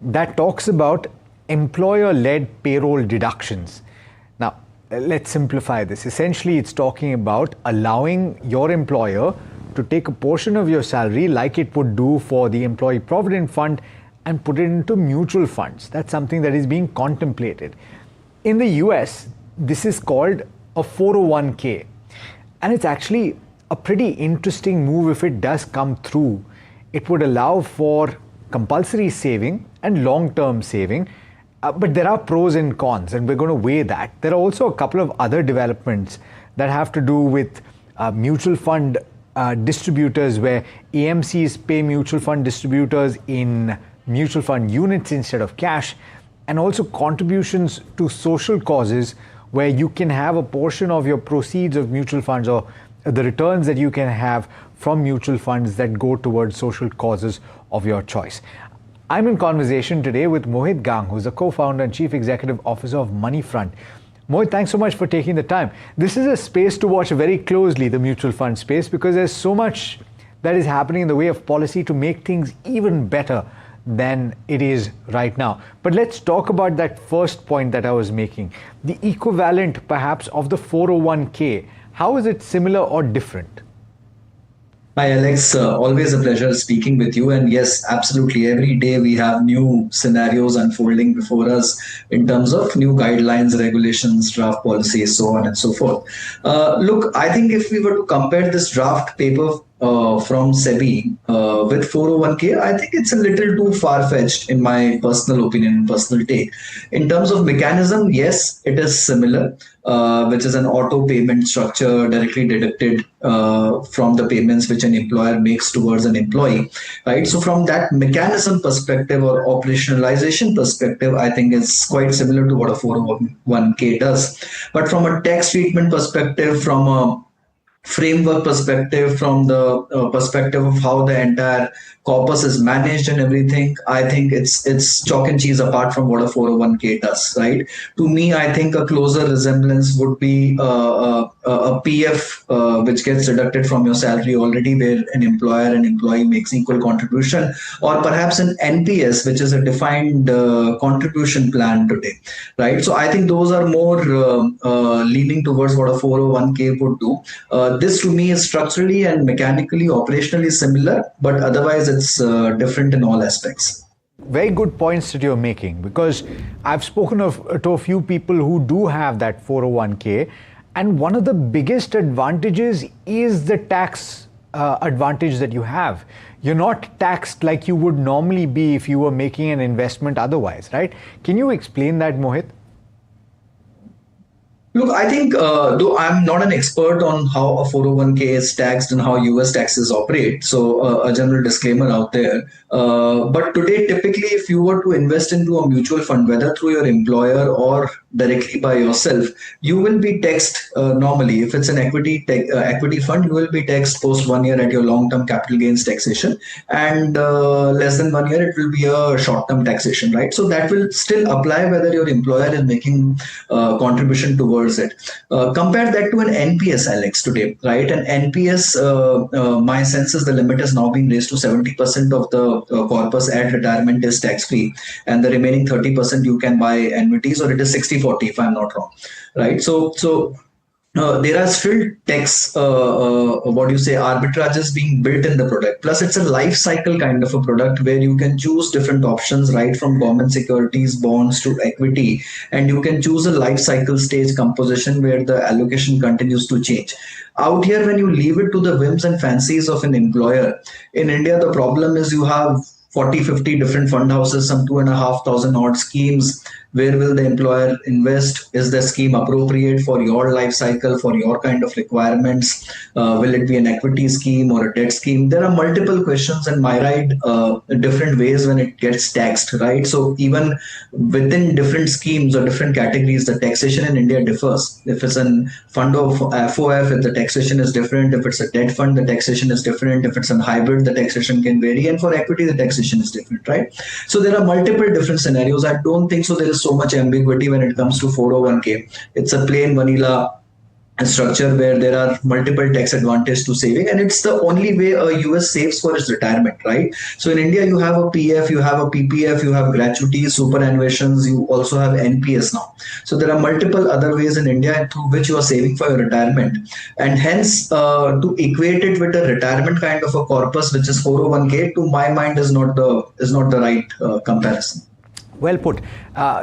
that talks about employer-led payroll deductions. Now, let's simplify this. Essentially, it's talking about allowing your employer to take a portion of your salary like it would do for the Employee Provident Fund and put it into mutual funds. That's something that is being contemplated. in the US, this is called a 401k. And it's actually a pretty interesting move if it does come through. It would allow for compulsory saving and long-term saving. But there are pros and cons, and we're going to weigh that. There are also a couple of other developments that have to do with mutual fund distributors, where AMCs pay mutual fund distributors in mutual fund units instead of cash, and also contributions to social causes, where you can have a portion of your proceeds of mutual funds or the returns that you can have from mutual funds that go towards social causes of your choice. I'm in conversation today with Mohit Gang, who's the co-founder and chief executive officer of Moneyfront. Mohit, thanks so much for taking the time. This is a space to watch very closely, the mutual fund space, because there's so much that is happening in the way of policy to make things even better than it is right now. But let's talk about that first point that I was making, the equivalent perhaps of the 401k. How is it similar or different? Hi, Alex. Always a pleasure speaking with you. And yes, absolutely. Every day we have new scenarios unfolding before us in terms of new guidelines, regulations, draft policies, so on and so forth. Look, I think if we were to compare this draft paper from SEBI with 401k, I think it's a little too far-fetched in my personal opinion, personal take. In terms of mechanism, yes, it is similar, which is an auto payment structure directly deducted from the payments which an employer makes towards an employee, right? So from that mechanism perspective or operationalization perspective, I think it's quite similar to what a 401k does. But from a tax treatment perspective, from a framework perspective, from the perspective of how the entire corpus is managed and everything, I think it's chalk and cheese apart from what a 401k does, right? To me, I think a closer resemblance would be a PF which gets deducted from your salary already, where an employer and employee makes equal contribution, or perhaps an NPS, which is a defined contribution plan today, right? So I think those are more leaning towards what a 401k would do. This to me is structurally and mechanically, operationally similar, but otherwise it's different in all aspects. Very good points that you're making, because I've spoken to a few people who do have that 401k, and one of the biggest advantages is the tax advantage that you have. You're not taxed like you would normally be if you were making an investment otherwise, right? Can you explain that, Mohit? Look, I think, though I'm not an expert on how a 401k is taxed and how US taxes operate, so a general disclaimer out there. But today, typically, if you were to invest into a mutual fund, whether through your employer or directly by yourself, you will be taxed normally. If it's an equity fund, you will be taxed post 1 year at your long-term capital gains taxation, and less than 1 year, it will be a short-term taxation, right? So that will still apply whether your employer is making contribution towards it. Compare that to an NPS, Alex, today, right? An NPS, my sense is the limit has now been raised to 70% of the corpus at retirement is tax-free, and the remaining 30% you can buy annuities, or it is 60-40 if I'm not wrong, right? So there are still tax, arbitrages being built in the product. Plus, it's a life cycle kind of a product where you can choose different options, right, from government securities, bonds to equity, and you can choose a life cycle stage composition where the allocation continues to change. Out here, when you leave it to the whims and fancies of an employer, in India, the problem is you have 40-50 different fund houses, some 2,500 odd schemes. Where will the employer invest? Is the scheme appropriate for your life cycle, for your kind of requirements? Will it be an equity scheme or a debt scheme? There are multiple questions and myriad different ways when it gets taxed, right? So even within different schemes or different categories, the taxation in India differs. If it's a fund of FOF, the taxation is different. If it's a debt fund, the taxation is different. If it's a hybrid, the taxation can vary. And for equity, the taxation is different, right? So there are multiple different scenarios. I don't think so there is so much ambiguity when it comes to 401k. It's a plain vanilla structure where there are multiple tax advantages to saving, and it's the only way a US saves for its retirement, right? So in India, you have a PF, you have a PPF, you have gratuities, superannuations, you also have NPS now. So there are multiple other ways in India through which you are saving for your retirement, and hence to equate it with a retirement kind of a corpus, which is 401k, to my mind is not the right comparison. Well put.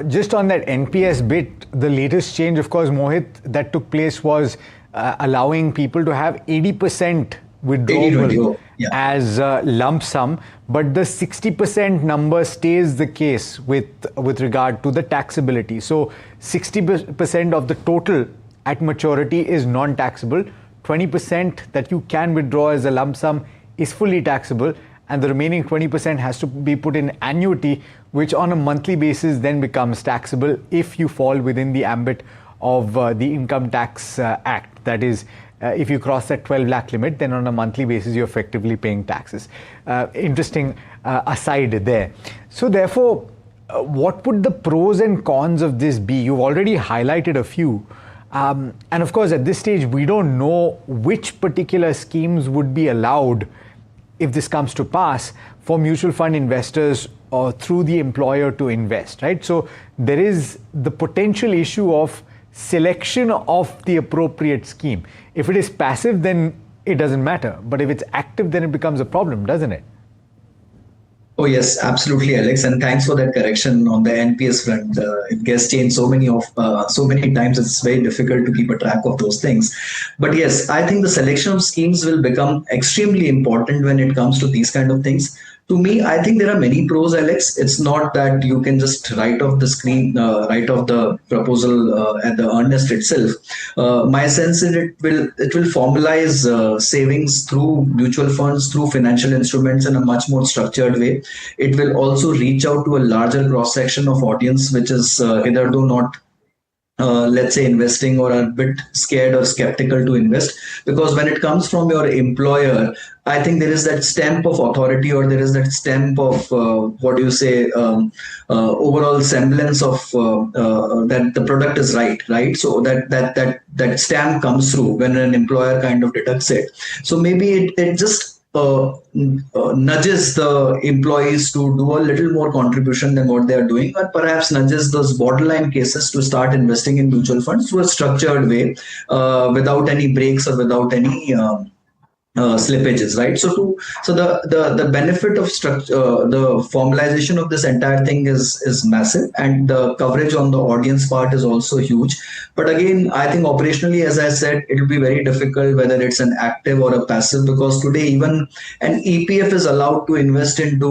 Just on that NPS bit, the latest change, of course, Mohit, that took place was allowing people to have 80% withdrawal as lump sum, but the 60% number stays the case with regard to the taxability. So 60% of the total at maturity is non-taxable, 20% that you can withdraw as a lump sum is fully taxable, and the remaining 20% has to be put in annuity, which on a monthly basis then becomes taxable if you fall within the ambit of the Income Tax Act. That is, if you cross that 12 lakh limit, then on a monthly basis you're effectively paying taxes. Interesting aside there. So therefore, what would the pros and cons of this be? You've already highlighted a few. And of course, at this stage, we don't know which particular schemes would be allowed if this comes to pass for mutual fund investors or through the employer to invest, right? So there is the potential issue of selection of the appropriate scheme. If it is passive, then it doesn't matter. But if it's active, then it becomes a problem, doesn't it? Oh yes, absolutely, Alex, and thanks for that correction on the NPS front. It gets changed so many times. It's very difficult to keep a track of those things. But yes, I think the selection of schemes will become extremely important when it comes to these kind of things. To me, I think there are many pros, Alex. It's not that you can just write off the screen, write off the proposal at the earnest itself. My sense is it will formalize savings through mutual funds, through financial instruments in a much more structured way. It will also reach out to a larger cross section of audience, which is hitherto not let's say investing or are a bit scared or skeptical to invest, because when it comes from your employer, I think there is that stamp of authority, or there is that stamp of overall semblance of that the product is right. So that stamp comes through when an employer kind of deducts it. So maybe it just nudges the employees to do a little more contribution than what they are doing, or perhaps nudges those borderline cases to start investing in mutual funds through a structured way, without any breaks or without any slippages, right? So the benefit of the formalization of this entire thing is massive, and the coverage on the audience part is also huge. But again, I think operationally, as I said, it will be very difficult whether it's an active or a passive, because today even an EPF is allowed to invest into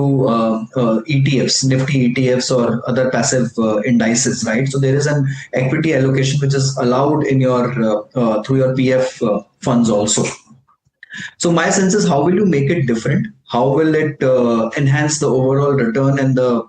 ETFs, Nifty ETFs or other passive indices, right? So there is an equity allocation which is allowed in your through your PF funds also. So my sense is, how will you make it different? How will it enhance the overall return and the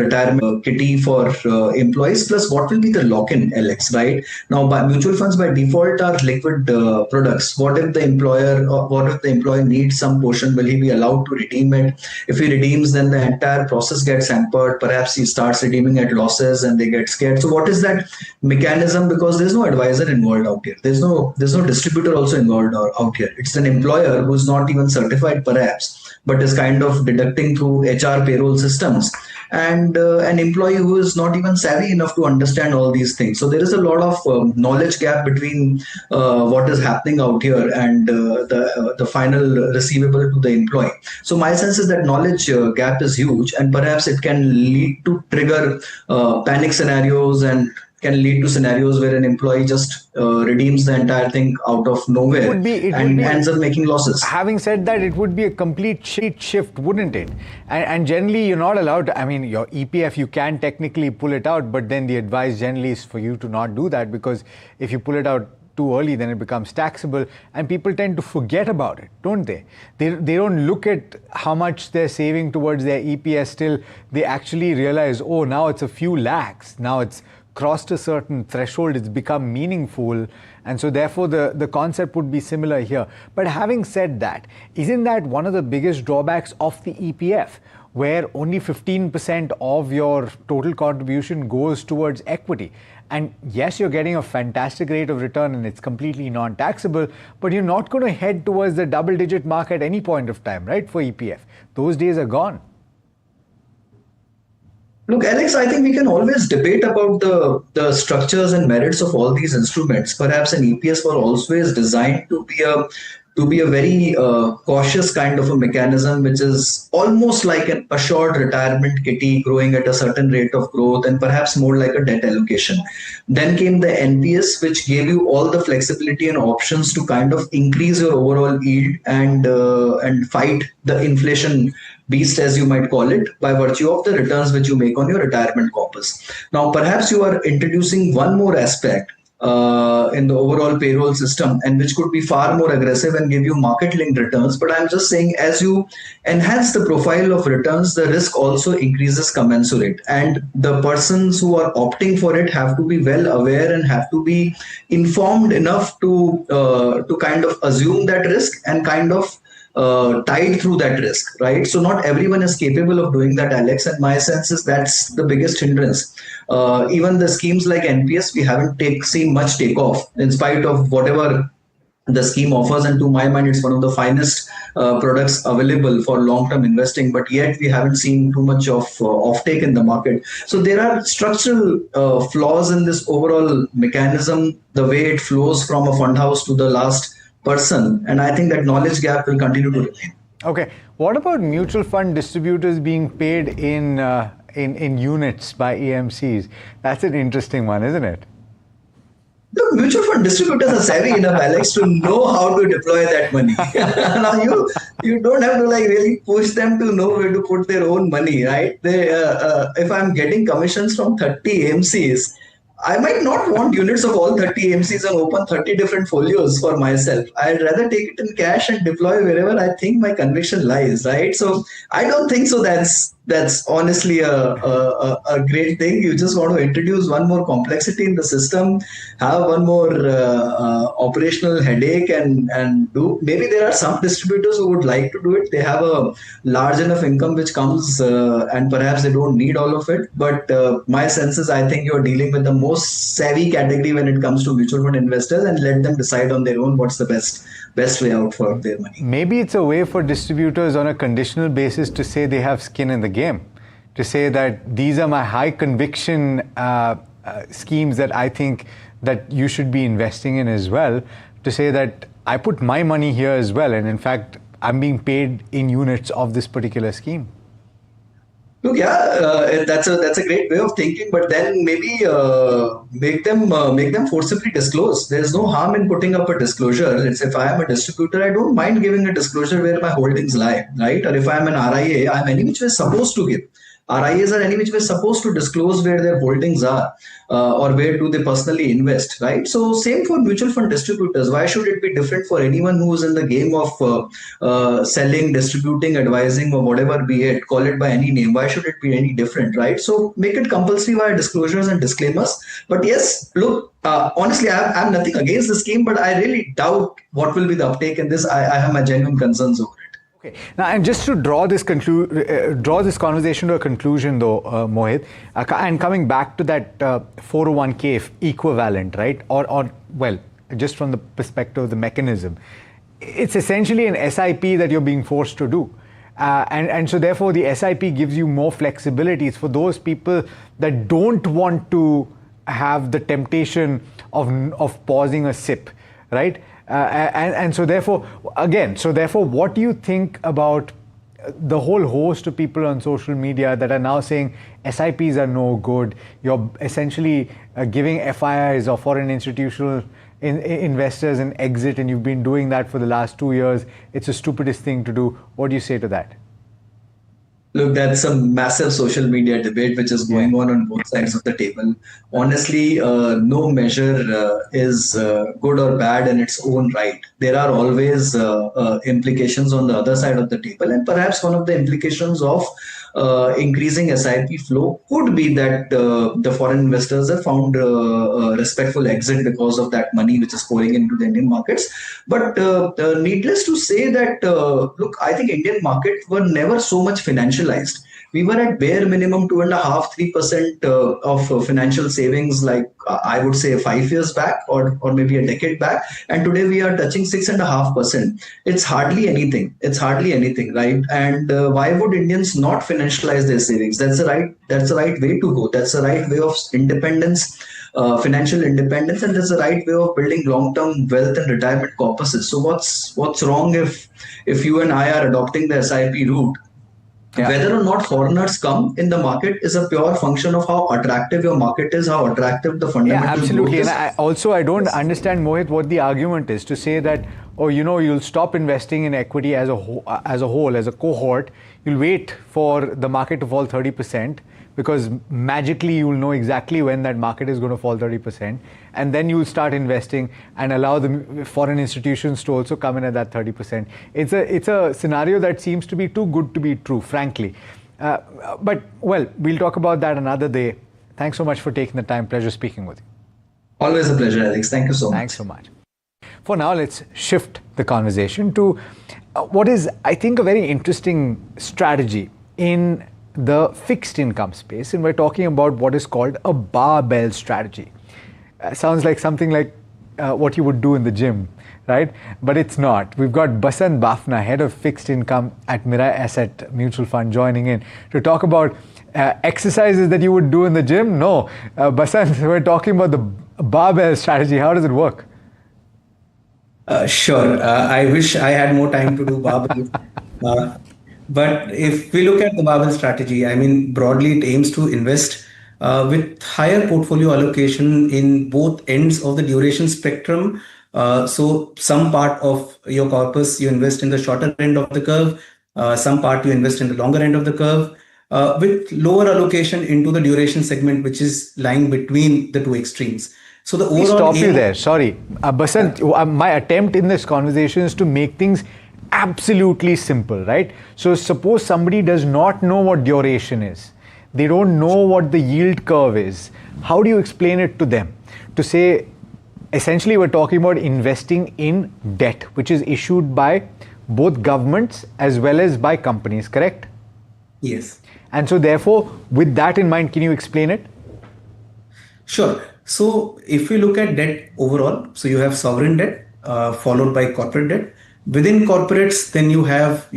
retirement kitty for employees? Plus, what will be the lock-in, Alex? Right now, mutual funds by default are liquid products. What if the employer needs some portion? Will he be allowed to redeem it? If he redeems, then the entire process gets hampered. Perhaps he starts redeeming at losses, and they get scared. So, what is that mechanism? Because there's no advisor involved out here. There's no distributor also involved out here. It's an employer who's not even certified, perhaps, but is kind of deducting through HR payroll systems, and an employee who is not even savvy enough to understand all these things. So there is a lot of knowledge gap between what is happening out here and the final receivable to the employee. So my sense is that knowledge gap is huge, and perhaps it can lead to trigger panic scenarios, and can lead to scenarios where an employee just redeems the entire thing out of nowhere and ends up making losses. Having said that, it would be a complete shift, wouldn't it? And generally, you're not allowed to, I mean, your EPF, you can technically pull it out, but then the advice generally is for you to not do that, because if you pull it out too early, then it becomes taxable, and people tend to forget about it, don't they? They don't look at how much they're saving towards their EPS till they actually realize, oh, now it's a few lakhs, now it's crossed a certain threshold, it's become meaningful, and so therefore the concept would be similar here. But having said that, isn't that one of the biggest drawbacks of the EPF, where only 15% of your total contribution goes towards equity? And yes, you're getting a fantastic rate of return and it's completely non-taxable, but you're not going to head towards the double-digit mark at any point of time, right, for EPF? Those days are gone. Look, Alex, I think we can always debate about the structures and merits of all these instruments. Perhaps an EPS was always designed to be a to be a very cautious kind of a mechanism, which is almost like an assured retirement kitty growing at a certain rate of growth and perhaps more like a debt allocation. Then came the NPS, which gave you all the flexibility and options to kind of increase your overall yield and fight the inflation beast, as you might call it, by virtue of the returns which you make on your retirement corpus. Now, perhaps you are introducing one more aspect in the overall payroll system, and which could be far more aggressive and give you market-linked returns. But I'm just saying, as you enhance the profile of returns, the risk also increases commensurate. And the persons who are opting for it have to be well aware and have to be informed enough to kind of assume that risk and kind of tide through that risk, right? So not everyone is capable of doing that, Alex, and my sense is that's the biggest hindrance. Even the schemes like NPS, we haven't seen much takeoff in spite of whatever the scheme offers, and to my mind, it's one of the finest products available for long-term investing, but yet we haven't seen too much of offtake in the market. So there are structural flaws in this overall mechanism, the way it flows from a fund house to the last person, and I think that knowledge gap will continue to remain. Okay, what about mutual fund distributors being paid in units by EMCs? That's an interesting one, isn't it? Look, mutual fund distributors are savvy enough, Alex, to know how to deploy that money. Now you don't have to like really push them to know where to put their own money, right? They, if I'm getting commissions from 30 AMCs, I might not want units of all 30 AMCs and open 30 different folios for myself. I'd rather take it in cash and deploy wherever I think my conviction lies, right? So I don't think so that's honestly a great thing. You just want to introduce one more complexity in the system, have one more operational headache, and do. Maybe there are some distributors who would like to do it. They have a large enough income which comes and perhaps they don't need all of it. But my sense is I think you're dealing with the most savvy category when it comes to mutual fund investors, and let them decide on their own what's the best way out for their money. Maybe it's a way for distributors on a conditional basis to say they have skin in the game, to say that these are my high conviction schemes that I think that you should be investing in as well, to say that I put my money here as well, and in fact I'm being paid in units of this particular scheme. Look, yeah, that's a great way of thinking, but then maybe make them forcibly disclose. There's no harm in putting up a disclosure. It's if I am a distributor, I don't mind giving a disclosure where my holdings lie, right? Or if I'm an RIA, I'm any which way supposed to give. RIAs are any which way supposed to disclose where their holdings are or where do they personally invest, right? So same for mutual fund distributors. Why should it be different for anyone who is in the game of selling, distributing, advising, or whatever be it, call it by any name? Why should it be any different, right? So make it compulsory via disclosures and disclaimers. But yes, look, honestly, I have nothing against the scheme, but I really doubt what will be the uptake in this. I have my genuine concerns over it. Okay. Now, and just to draw this conversation to a conclusion, though, Mohit, and coming back to that 401k equivalent, right? Or well, just from the perspective of the mechanism, it's essentially an SIP that you're being forced to do. And so therefore the SIP gives you more flexibility. It's for those people that don't want to have the temptation of pausing a sip, right? And so therefore, what do you think about the whole host of people on social media that are now saying SIPs are no good? You're essentially giving FIIs or foreign institutional investors an exit, and you've been doing that for the last 2 years. It's the stupidest thing to do. What do you say to that? Look, that's a massive social media debate which is going on both sides of the table. Honestly, no measure is good or bad in its own right. There are always implications on the other side of the table, and perhaps one of the implications of increasing SIP flow could be that the foreign investors have found a respectful exit because of that money which is pouring into the Indian markets. But needless to say that, look, I think Indian markets were never so much financialized. We were at bare minimum 2.5-3% of financial savings, like I would say 5 years back or maybe a decade back. And today we are touching 6.5%. It's hardly anything. Right? And why would Indians not financialize their savings? That's the right way to go. That's the right way of independence, financial independence, and that's the right way of building long-term wealth and retirement corpuses. So what's wrong if you and I are adopting the SIP route? Yeah. Whether or not foreigners come in the market is a pure function of how attractive your market is, how attractive the fundamental absolutely. growth is. And I don't understand, Mohit, what the argument is to say that, you'll stop investing in equity as a whole, as a cohort. You'll wait for the market to fall 30%, because magically you'll know exactly when that market is going to fall 30%, and then you'll start investing and allow the foreign institutions to also come in at that 30%. It's a scenario that seems to be too good to be true, frankly. But we'll talk about that another day. Thanks so much for taking the time. Pleasure speaking with you. Always a pleasure, Alex. Thank you so much. Thanks so much. For now, let's shift the conversation to what is, I think, a very interesting strategy in the fixed income space, and we're talking about what is called a barbell strategy. Sounds like something like what you would do in the gym, right? But it's not. We've got Basant Bafna, head of fixed income at Mirae Asset Mutual Fund, joining in to talk about exercises that you would do in the gym. No, Basant, we're talking about the barbell strategy. How does it work? Sure. I wish I had more time to do barbell. But if we look at the barbell strategy, I mean, broadly, it aims to invest with higher portfolio allocation in both ends of the duration spectrum. So some part of your corpus, you invest in the shorter end of the curve. Some part you invest in the longer end of the curve, with lower allocation into the duration segment, which is lying between the two extremes. So the overall stop you there. Sorry. Basant, my attempt in this conversation is to make things absolutely simple, right? So suppose somebody does not know what duration is. They don't know what the yield curve is. How do you explain it to them? To say, essentially, we're talking about investing in debt, which is issued by both governments as well as by companies, correct? Yes. And so therefore, with that in mind, can you explain it? Sure. So if you look at debt overall, so you have sovereign debt, followed by corporate debt. Within corporates, then you have,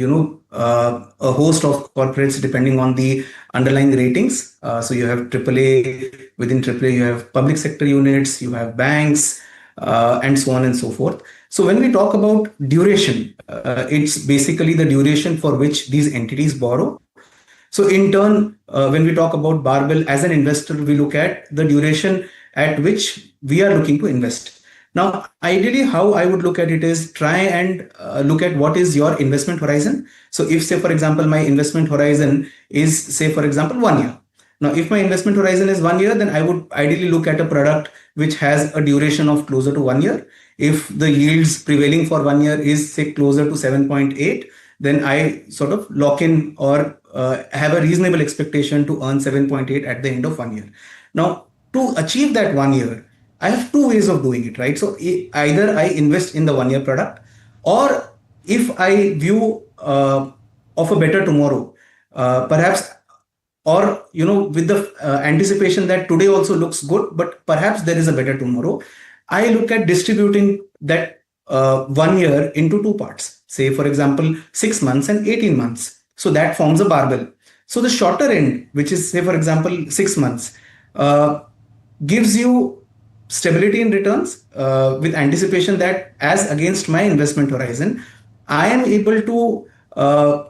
a host of corporates depending on the underlying ratings. So you have AAA, within AAA, you have public sector units, you have banks, and so on and so forth. So when we talk about duration, it's basically the duration for which these entities borrow. So in turn, when we talk about barbell, as an investor, we look at the duration at which we are looking to invest. Now, ideally, how I would look at it is try and look at what is your investment horizon. So if, say, for example, my investment horizon is, say, for example, 1 year. Now, if my investment horizon is 1 year, then I would ideally look at a product which has a duration of closer to 1 year. If the yields prevailing for 1 year is, say, closer to 7.8, then I sort of lock in or have a reasonable expectation to earn 7.8 at the end of 1 year. Now, to achieve that 1 year, I have two ways of doing it, right? So either I invest in the 1 year product, or if I view of a better tomorrow, perhaps, or, with the anticipation that today also looks good, but perhaps there is a better tomorrow, I look at distributing that 1 year into two parts, say, for example, 6 months and 18 months. So that forms a barbell. So the shorter end, which is, say, for example, 6 months, gives you stability in returns with anticipation that as against my investment horizon, I am able to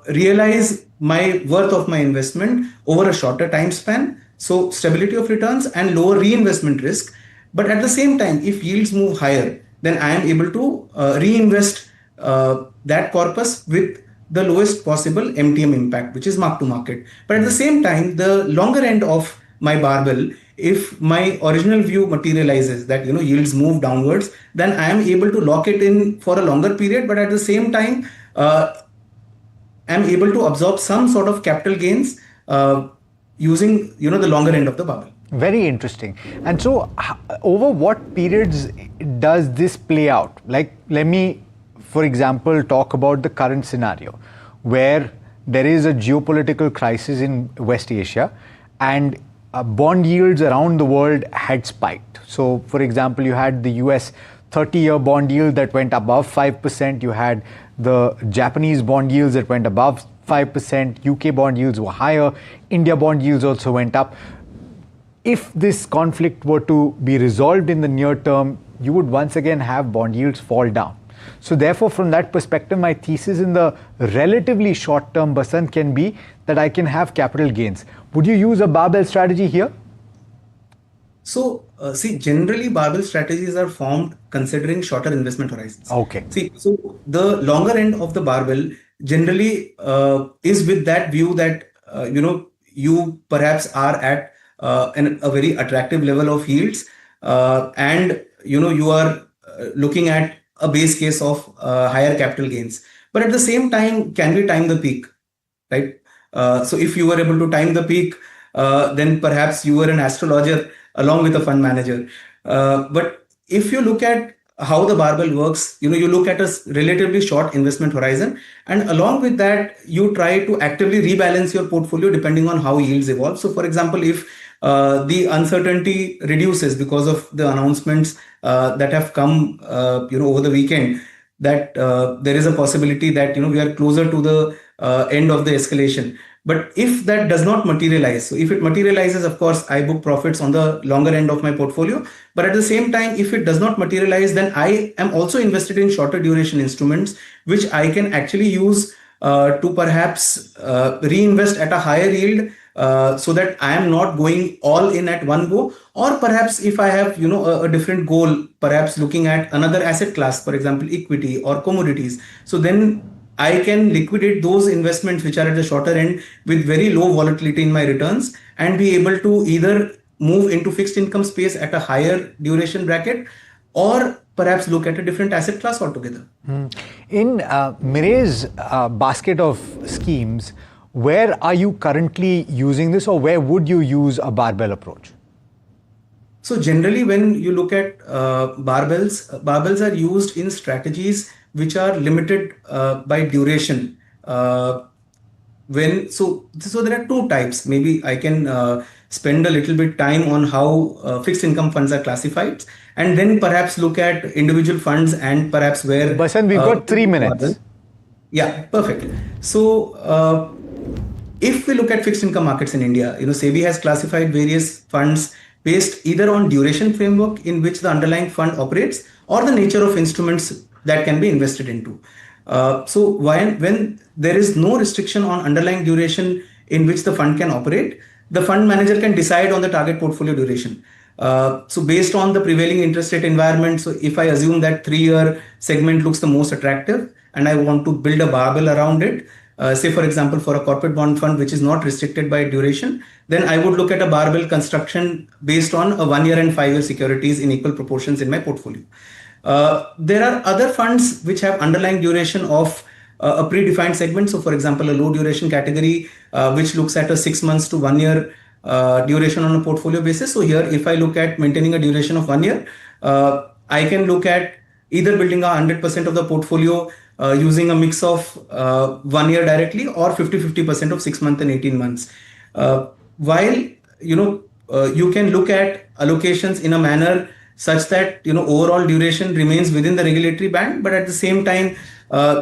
realize my worth of my investment over a shorter time span. So stability of returns and lower reinvestment risk. But at the same time, if yields move higher, then I am able to reinvest that corpus with the lowest possible MTM impact, which is mark to market. But at the same time, the longer end of my barbell, if my original view materializes that yields move downwards, then I am able to lock it in for a longer period, but at the same time I'm able to absorb some sort of capital gains using the longer end of the barbell. Very interesting. And so over what periods does this play out? Like, let me, for example, talk about the current scenario where there is a geopolitical crisis in West Asia and bond yields around the world had spiked. So, for example, you had the US 30-year bond yield that went above 5%. You had the Japanese bond yields that went above 5%. UK bond yields were higher. India bond yields also went up. If this conflict were to be resolved in the near term, you would once again have bond yields fall down. So therefore, from that perspective, my thesis in the relatively short term, Basant, can be that I can have capital gains. Would you use a barbell strategy here? So, see, generally barbell strategies are formed considering shorter investment horizons. Okay. See, so the longer end of the barbell generally is with that view that, you perhaps are at a very attractive level of yields and, you are looking at a base case of higher capital gains. But at the same time, can we time the peak, right? So if you were able to time the peak, then perhaps you were an astrologer along with a fund manager. But if you look at how the barbell works, you look at a relatively short investment horizon, and along with that, you try to actively rebalance your portfolio depending on how yields evolve. So for example, if the uncertainty reduces because of the announcements that have come, over the weekend, that there is a possibility that, we are closer to the end of the escalation. But if that does not materialize, so if it materializes, of course, I book profits on the longer end of my portfolio. But at the same time, if it does not materialize, then I am also invested in shorter duration instruments, which I can actually use to perhaps reinvest at a higher yield, so that I am not going all in at one go. Or perhaps if I have, a different goal, perhaps looking at another asset class, for example, equity or commodities. So then I can liquidate those investments which are at the shorter end with very low volatility in my returns and be able to either move into fixed income space at a higher duration bracket or perhaps look at a different asset class altogether. In Mireille's basket of schemes, where are you currently using this, or where would you use a barbell approach? So generally, when you look at barbells are used in strategies which are limited by duration. So there are two types. Maybe I can spend a little bit time on how fixed income funds are classified, and then perhaps look at individual funds and perhaps where. Basant, we've got 3 minutes. Yeah, perfect. So if we look at fixed income markets in India, SEBI has classified various funds based either on duration framework in which the underlying fund operates or the nature of instruments that can be invested into. So when there is no restriction on underlying duration in which the fund can operate, the fund manager can decide on the target portfolio duration. So based on the prevailing interest rate environment, so if I assume that 3-year segment looks the most attractive and I want to build a barbell around it, say for example for a corporate bond fund which is not restricted by duration, then I would look at a barbell construction based on a 1-year and 5-year securities in equal proportions in my portfolio. There are other funds which have underlying duration of a predefined segment. So for example, a low duration category which looks at a 6 months to 1 year duration on a portfolio basis. So here, if I look at maintaining a duration of 1 year, I can look at either building 100% of the portfolio using a mix of 1 year directly or 50-50% of 6 months and 18 months. While you can look at allocations in a manner such that overall duration remains within the regulatory band, but at the same time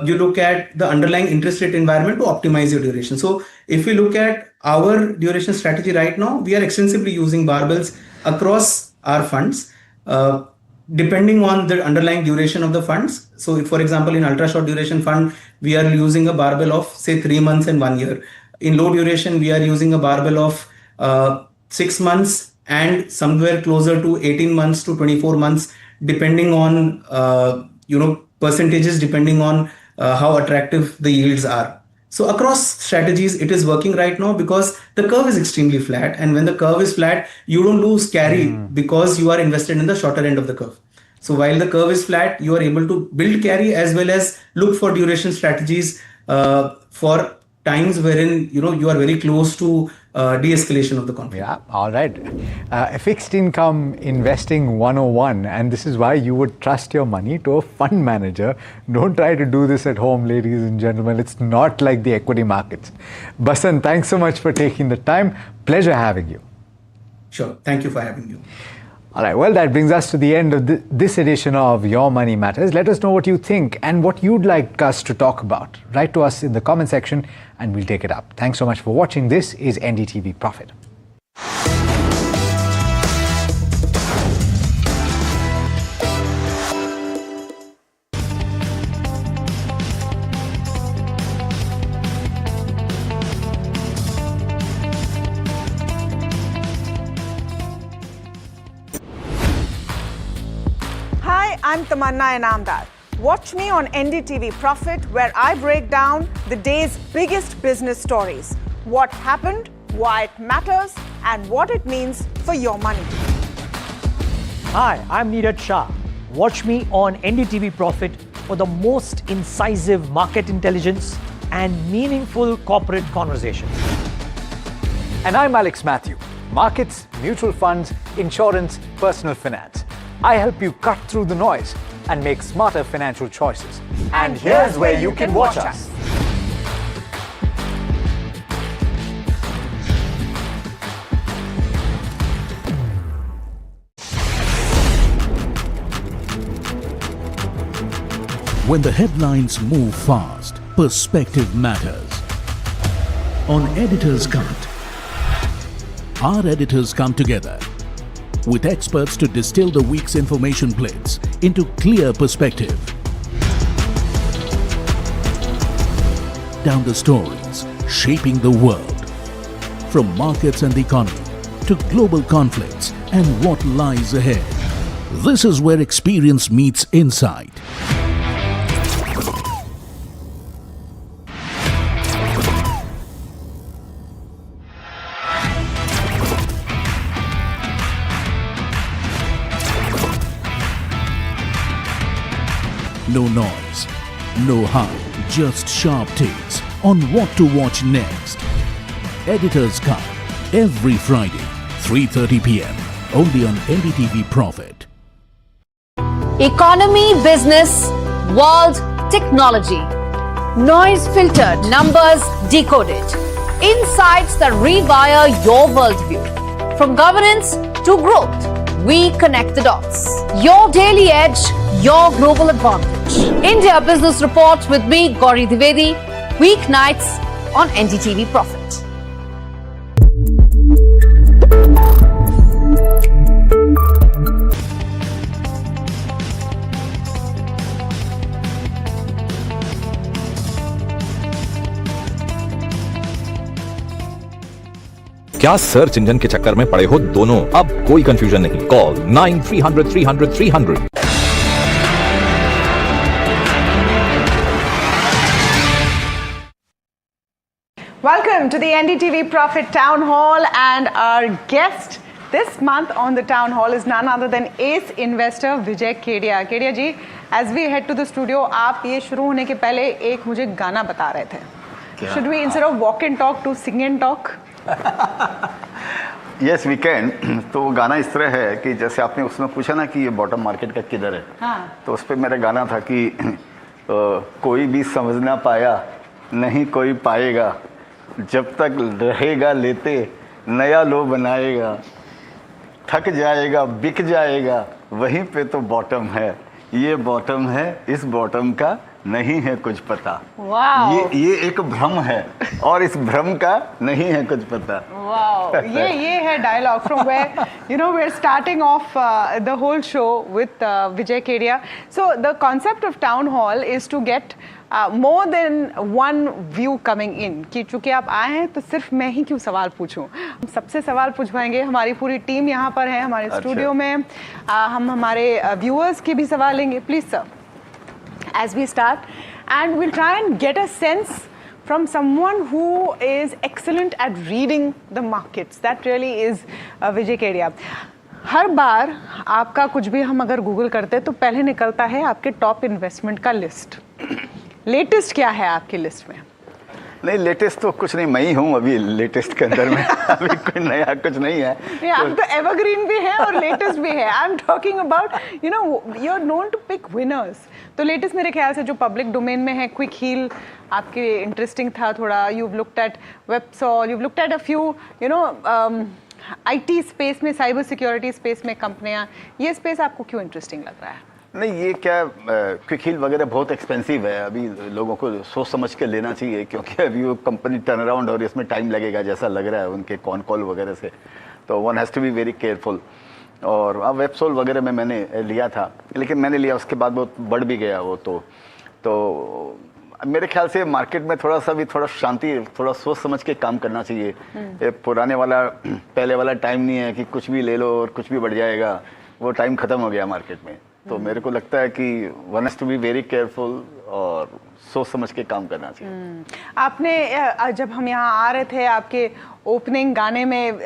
you look at the underlying interest rate environment to optimize your duration. So if we look at our duration strategy right now, we are extensively using barbells across our funds depending on the underlying duration of the funds. So if, for example, in ultra short duration fund, we are using a barbell of say 3 months and 1 year. In low duration, we are using a barbell of 6 months and somewhere closer to 18 months to 24 months, depending on, percentages, depending on how attractive the yields are. So across strategies, it is working right now because the curve is extremely flat. And when the curve is flat, you don't lose carry because you are invested in the shorter end of the curve. So while the curve is flat, you are able to build carry as well as look for duration strategies for times wherein you are very close to de-escalation of the conflict. Yeah, all right. Fixed income investing 101, and this is why you would trust your money to a fund manager. Don't try to do this at home, ladies and gentlemen. It's not like the equity markets. Basant, thanks so much for taking the time. Pleasure having you. Sure. Thank you for having me. All right, well, that brings us to the end of this edition of Your Money Matters. Let us know what you think and what you'd like us to talk about. Write to us in the comment section and we'll take it up. Thanks so much for watching. This is NDTV Profit. Hi, I'm Tamanna Inamdar. Watch me on NDTV Profit, where I break down the day's biggest business stories. What happened, why it matters, and what it means for your money. Hi, I'm Neeraj Shah. Watch me on NDTV Profit for the most incisive market intelligence and meaningful corporate conversations. And I'm Alex Matthew. Markets, mutual funds, insurance, personal finance. I help you cut through the noise and make smarter financial choices. And here's where you can watch us. When the headlines move fast, perspective matters. On Editor's Cut, our editors come together with experts to distill the week's information plates into clear perspective. Down the stories shaping the world, from markets and the economy to global conflicts and what lies ahead. This is where experience meets insight. No noise, no hype, just sharp takes on what to watch next. Editor's Cut, every Friday, 3:30 p.m. only on NDTV Profit. Economy, business, world, technology. Noise filtered, numbers decoded. Insights that rewire your worldview. From governance to growth, we connect the dots. Your daily edge, your global advantage. India Business Report with me, Gauri Dwivedi, weeknights on NDTV Profit. क्या search engine के चक्कर में पड़े हो दोनों? अब कोई confusion नहीं. Call 9300 Welcome to the NDTV Profit Town Hall, and our guest this month on the Town Hall is none other than ace investor Vijay Kedia. Kedia ji, as we head to the studio, आप ये शुरू होने के पहले एक मुझे गाना बता रहे थे. Should we instead of walk and talk to sing and talk? Yes, we can. तो वो गाना इस तरह है कि जैसे आपने उसमें पूछा ना कि ये बॉटम मार्केट का किधर है, हाँ. तो उस पर मेरा गाना था कि कोई भी समझ ना पाया नहीं कोई पाएगा, जब तक रहेगा लेते नया लो बनाएगा, थक जाएगा बिक जाएगा, वहीं पे तो बॉटम है, ये बॉटम है, इस बॉटम का नहीं है कुछ पता. Wow. ये एक भ्रम है और इस भ्रम का नहीं है कुछ पता. Wow, ये है dialogue from where we're starting off the whole show with Vijay Kedia. So the concept of town hall is to get more than one view coming in. कि चूंकि आप आए हैं तो सिर्फ मैं ही क्यों सवाल पूछूं. हम सबसे सवाल पूछवाएंगे, हमारी पूरी टीम यहाँ पर है हमारे स्टूडियो में. हम हमारे व्यूअर्स के भी सवाल लेंगे. Please sir, as we start, and we'll try and get a sense from someone who is excellent at reading the markets. That really is Vijay Kedia. हर बार आपका कुछ भी हम अगर गूगल करते हैं तो पहले निकलता है आपके टॉप इन्वेस्टमेंट का लिस्ट. लेटेस्ट क्या है आपकी लिस्ट में? नहीं, लेटेस्ट तो कुछ नहीं, मैं ही हूँ अभी लेटेस्ट के अंदर में. अभी कोई नया कुछ नहीं है. आप तो एवरग्रीन भी है और लेटेस्ट भी है. I am talking about you are known to pick winners. तो लेटेस्ट मेरे ख्याल से जो पब्लिक डोमेन में है, क्विक हील आपके इंटरेस्टिंग था थोड़ा. You looked at Websol, you looked at a few IT space में, साइबर सिक्योरिटी स्पेस में कंपनियां, ये स्पेस आपको क्यों इंटरेस्टिंग लग रहा है? नहीं, ये क्या क्विक हील वगैरह बहुत एक्सपेंसिव है, अभी लोगों को सोच समझ के लेना चाहिए, क्योंकि अभी वो कंपनी टर्न अराउंड और इसमें टाइम लगेगा जैसा लग रहा है उनके कॉल वगैरह से, तो one has to be very careful. और वेबसोल वगैरह में मैंने लिया था, लेकिन मैंने लिया उसके बाद वो बढ़ भी गया वो, तो मेरे ख्याल से मार्केट में थोड़ा शांति, थोड़ा सोच समझ के काम करना चाहिए। ये पुराने वाला, पहले वाला टाइम नहीं है कि कुछ भी ले लो और कुछ भी बढ़ जाएगा, वो टाइम खत्म हो गया मार्केट में। तो मेरे को लगता है कि one has to be very careful और सोच समझ के काम करना चाहिए। आपने जब हम यहाँ आ रहे थे, आपके ओपनिंग गाने में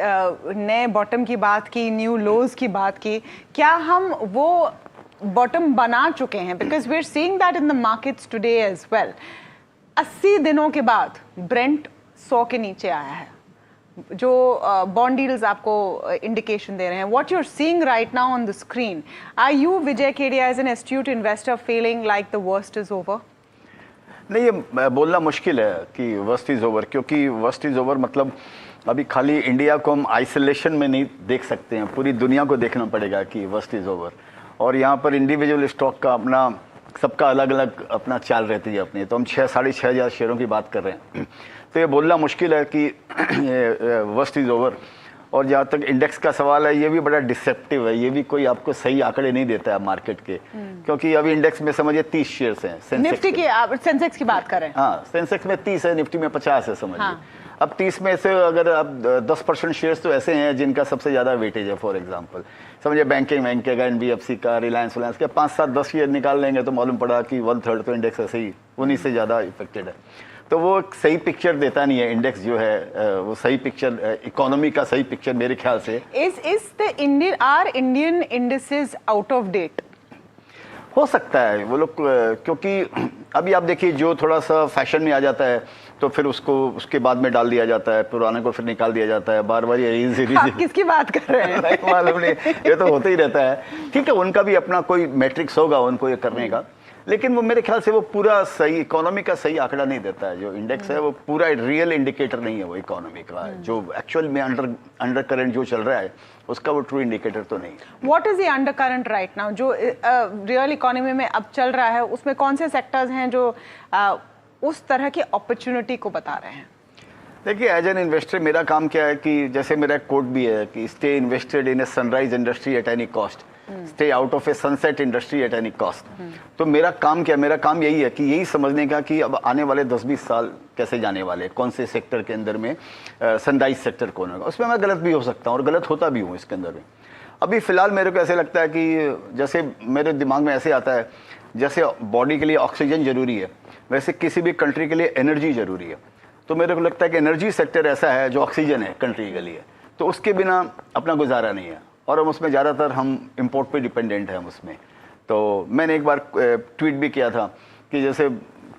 नए बॉटम की बात की, न्यू लोज की बात की, क्या हम वो बॉटम बना चुके हैं? Because we are seeing that in the markets today as well. 80 दिनों के बाद ब्रेंट 100 के नीचे आया है, जो बॉन्ड डील्स आपको इंडिकेशन दे रहे हैं। What you are seeing right now on the screen, are you Vijay Kedia as an astute investor feeling like the worst is over? नहीं, ये बोलना मुश्किल है कि वर्स्ट इज ओवर, क्योंकि वर्स्ट इज ओवर मतलब अभी खाली इंडिया को हम आइसोलेशन में नहीं देख सकते हैं, पूरी दुनिया को देखना पड़ेगा कि वर्स्ट इज ओवर। और यहाँ पर इंडिविजुअल स्टॉक का अपना, सबका अलग अलग अपना चाल रहती है अपनी, तो हम 6-6.5 हज़ार शेयरों की बात कर रहे हैं, तो ये बोलना मुश्किल है कि वर्स्ट इज ओवर। और जहाँ तक इंडेक्स का सवाल है, ये भी बड़ा डिसेप्टिव है, ये भी कोई आपको सही आंकड़े नहीं देता है मार्केट के, क्योंकि अभी इंडेक्स में समझिए 30 शेयर्स हैं। निफ्टी की, आप सेंसेक्स की बात करें? हाँ, सेंसेक्स में 30 है, निफ्टी में 50 है समझिए। हाँ। अब 30 में से अगर आप 10% शेयर्स तो ऐसे हैं जिनका सबसे ज़्यादा वेटेज है। फॉर एग्जांपल समझिए बैंकिंग का, NBFC का, रिलायंस के 5-7-10 शेयर निकाल लेंगे तो मालूम पड़ा कि 1/3 तो इंडेक्स ऐसे ही उन्हीं से ज़्यादा इफेक्टेड है। तो वो एक सही पिक्चर देता नहीं है इंडेक्स जो है, वो सही पिक्चर, इकोनॉमी का सही पिक्चर मेरे ख्याल से। Is the Indian indices out of date? हो सकता है वो लोग, क्योंकि अभी आप देखिए जो थोड़ा सा फैशन में आ जाता है तो फिर उसको उसके बाद में डाल दिया जाता है, पुराने को फिर निकाल दिया जाता है, बार बार ये आप किसकी बात कर रहे हैं? नहीं मालूम नहीं, ये तो होता ही रहता है। ठीक है, उनका भी अपना कोई मैट्रिक्स होगा उनको ये करने का, लेकिन वो मेरे ख्याल से वो पूरा सही इकोनॉमी का सही आंकड़ा नहीं देता है। जो इंडेक्स है वो पूरा रियल इंडिकेटर नहीं है वो इकोनॉमी का, जो एक्चुअल में अंडर करंट जो चल रहा है उसका वो ट्रू इंडिकेटर तो नहीं। What is the under current right now जो रियल इकोनॉमी में अब चल रहा है? उसमें कौन से सेक्टर्स हैं जो उस तरह की अपॉर्चुनिटी को बता रहे हैं? देखिए, एज एन इन्वेस्टर मेरा काम क्या है कि जैसे मेरा एक कोट भी है कि stay invested in a sunrise industry at any cost, stay out of A sunset industry at any cost. तो मेरा काम क्या है? मेरा काम यही है कि यही समझने का कि अब आने वाले 10-20 साल कैसे जाने वाले, कौन से सेक्टर के अंदर में सनराइज सेक्टर कौन होगा। उसमें मैं गलत भी हो सकता हूँ और गलत होता भी हूँ इसके अंदर में। अभी फिलहाल मेरे को ऐसे लगता है कि जैसे मेरे दिमाग में ऐसे आता है, जैसे बॉडी के लिए ऑक्सीजन जरूरी है, वैसे किसी भी कंट्री के लिए एनर्जी जरूरी है। तो मेरे को लगता है कि एनर्जी सेक्टर ऐसा है जो ऑक्सीजन है कंट्री के लिए, तो उसके बिना अपना गुजारा नहीं है, और हम उसमें ज़्यादातर हम इंपोर्ट पे डिपेंडेंट हैं हम उसमें। तो मैंने एक बार ट्वीट भी किया था कि जैसे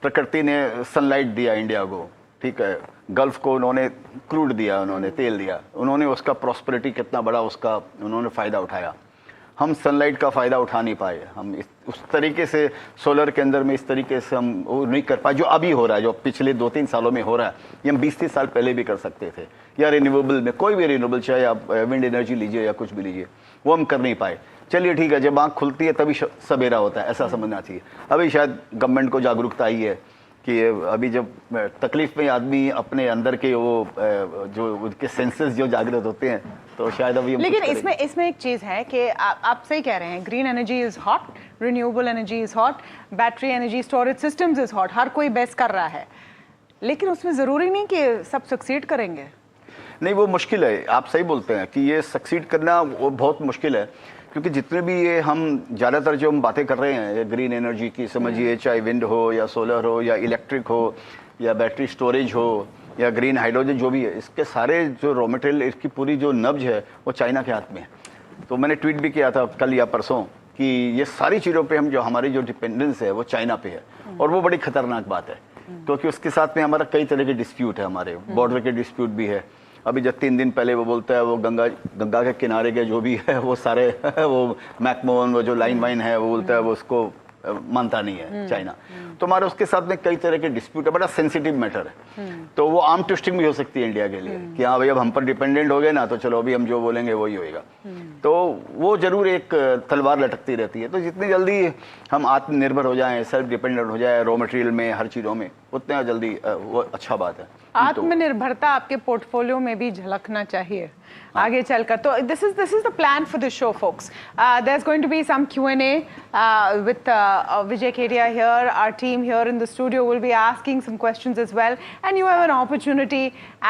प्रकृति ने सनलाइट दिया इंडिया को, ठीक है, गल्फ को उन्होंने क्रूड दिया, उन्होंने तेल दिया, उन्होंने उसका प्रॉस्पेरिटी कितना बड़ा उसका उन्होंने फ़ायदा उठाया। हम सनलाइट का फ़ायदा उठा नहीं पाए, हम उस तरीके से सोलर के अंदर में इस तरीके से हम वो नहीं कर पाए जो अभी हो रहा है, जो पिछले 2-3 सालों में हो रहा है। ये हम 20-30 साल पहले भी कर सकते थे, या रिन्यूएबल में कोई भी रिन्यूएबल, चाहे आप विंड एनर्जी लीजिए या कुछ भी लीजिए, वो हम कर नहीं पाए। चलिए ठीक है, जब आँख खुलती है तभी सवेरा होता है, ऐसा समझना चाहिए। अभी शायद गवर्नमेंट को जागरूकता आई है कि अभी जब तकलीफ में आदमी अपने अंदर के वो जो उनके सेंसेस जो जागृत होते हैं, तो शायद अभी लेकिन इसमें एक चीज़ है कि आप सही कह रहे हैं, green energy is hot, renewable energy is hot, battery energy storage systems is hot, हर कोई बेस्ट कर रहा है, लेकिन उसमें ज़रूरी नहीं कि सब सक्सीड करेंगे। नहीं, वो मुश्किल है, आप सही बोलते हैं कि ये सक्सीड करना वो बहुत मुश्किल है, क्योंकि जितने भी ये हम ज़्यादातर जो हम बातें कर रहे हैं ग्रीन एनर्जी की, समझिए चाहे विंड हो या सोलर हो या इलेक्ट्रिक हो या बैटरी स्टोरेज हो या ग्रीन हाइड्रोजन जो भी है, इसके सारे जो रॉ मटेरियल, इसकी पूरी जो नब्ज है वो चाइना के हाथ में है। तो मैंने ट्वीट भी किया था कल या परसों कि ये सारी चीज़ों पे हम जो हमारी जो डिपेंडेंस है वो चाइना पे है, और वो बड़ी खतरनाक बात है, क्योंकि उसके साथ में हमारा कई तरह के डिस्प्यूट है, हमारे बॉर्डर के डिस्प्यूट भी है। अभी जब 3 दिन पहले वो बोलता है वो गंगा के किनारे के जो भी है वो सारे वो मैकमोहन वो जो लाइन वाइन है वो बोलता है वो उसको मानता नहीं है चाइना। तो हमारा उसके साथ में कई तरह के डिस्प्यूट है, बड़ा सेंसिटिव मैटर है। तो वो आर्म ट्विस्टिंग भी हो सकती है इंडिया के लिए कि हाँ भाई अब हम पर डिपेंडेंट हो गए ना, तो चलो अभी हम जो बोलेंगे वही होएगा। तो वो जरूर एक तलवार लटकती रहती है। तो जितनी जल्दी हम आत्मनिर्भर हो जाएं, सेल्फ डिपेंडेंट हो जाए रॉ मटेरियल में, हर चीज़ों में, उतना जल्दी वो अच्छा बात है। आत्मनिर्भरता आपके पोर्टफोलियो में भी झलकना चाहिए आगे चलकर। तो this is the plan for this show folks. There's going to be some Q&A with Vijay Kedia here. Our team here in the studio will be asking some questions as well, and you have an opportunity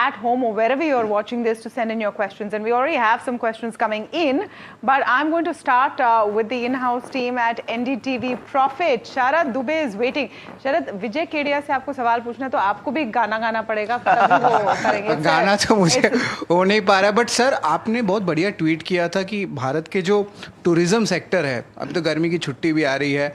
at home or wherever you're watching this to send in your questions, and we already have some questions coming in, but I'm going to start with the in-house team at NDTV Profit. Sharad Dubey is waiting. Sharad, Vijay Kedia से आपको सवाल पूछना है तो आपको भी गाना गाना पड़ेगा, तभी वो करेंगे। गाना तो मुझे हो नहीं पा रहा है, बट सर आपने बहुत बढ़िया ट्वीट किया था कि भारत के जो टूरिज्म सेक्टर है, अब तो गर्मी की छुट्टी भी आ रही है,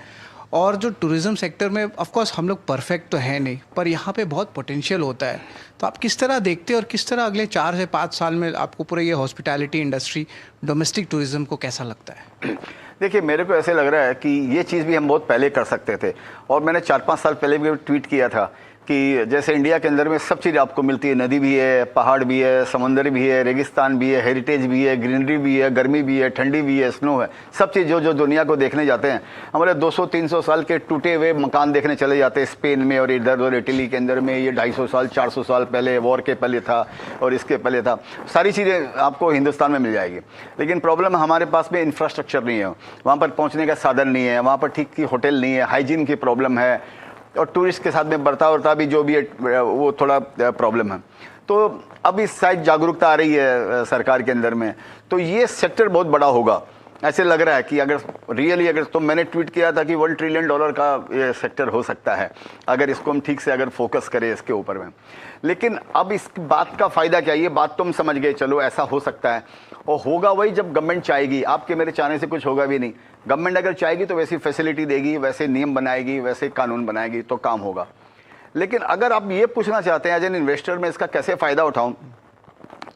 और जो टूरिज्म सेक्टर में ऑफ कोर्स हम लोग परफेक्ट तो है नहीं, पर यहाँ पे बहुत पोटेंशियल होता है। तो आप किस तरह देखते हैं और किस तरह अगले 4 से 5 साल में आपको पूरा ये हॉस्पिटैलिटी इंडस्ट्री, डोमेस्टिक टूरिज्म को कैसा लगता है? देखिए, मेरे को ऐसे लग रहा है कि ये चीज़ भी हम बहुत पहले कर सकते थे, और मैंने 4-5 साल पहले भी ट्वीट किया था कि जैसे इंडिया के अंदर में सब चीज़ आपको मिलती है, नदी भी है, पहाड़ भी है, समंदर भी है, रेगिस्तान भी है, हेरिटेज भी है, ग्रीनरी भी है, गर्मी भी है, ठंडी भी है, स्नो है, सब चीज़ जो दुनिया को देखने जाते हैं। हमारे 200-300 साल के टूटे हुए मकान देखने चले जाते हैं स्पेन में और इधर उधर इटली के अंदर में, ये 250 साल 400 साल पहले, वॉर के पहले था और इसके पहले था, सारी चीज़ें आपको हिंदुस्तान में मिल जाएगी। लेकिन प्रॉब्लम हमारे पास में इंफ्रास्ट्रक्चर नहीं है, वहाँ पर पहुँचने का साधन नहीं है, वहाँ पर ठीक की होटल नहीं है, हाइजीन की प्रॉब्लम है, और टूरिस्ट के साथ में बर्ताव भी जो भी है वो थोड़ा प्रॉब्लम है। तो अब इस साइड जागरूकता आ रही है सरकार के अंदर में, तो ये सेक्टर बहुत बड़ा होगा ऐसे लग रहा है कि अगर रियली, अगर तो मैंने ट्वीट किया था कि $1 ट्रिलियन का ये सेक्टर हो सकता है अगर इसको हम ठीक से अगर फोकस करें इसके ऊपर में। लेकिन अब इस बात का फ़ायदा क्या, ये बात तो हम समझ गए, चलो ऐसा हो सकता है, और होगा वही जब गवर्नमेंट चाहेगी। आपके मेरे चाहने से कुछ होगा भी नहीं, गवर्नमेंट अगर चाहेगी तो वैसी फैसिलिटी देगी, वैसे नियम बनाएगी, वैसे कानून बनाएगी, तो काम होगा। लेकिन अगर आप ये पूछना चाहते हैं एज एन इन्वेस्टर में इसका कैसे फ़ायदा उठाऊं,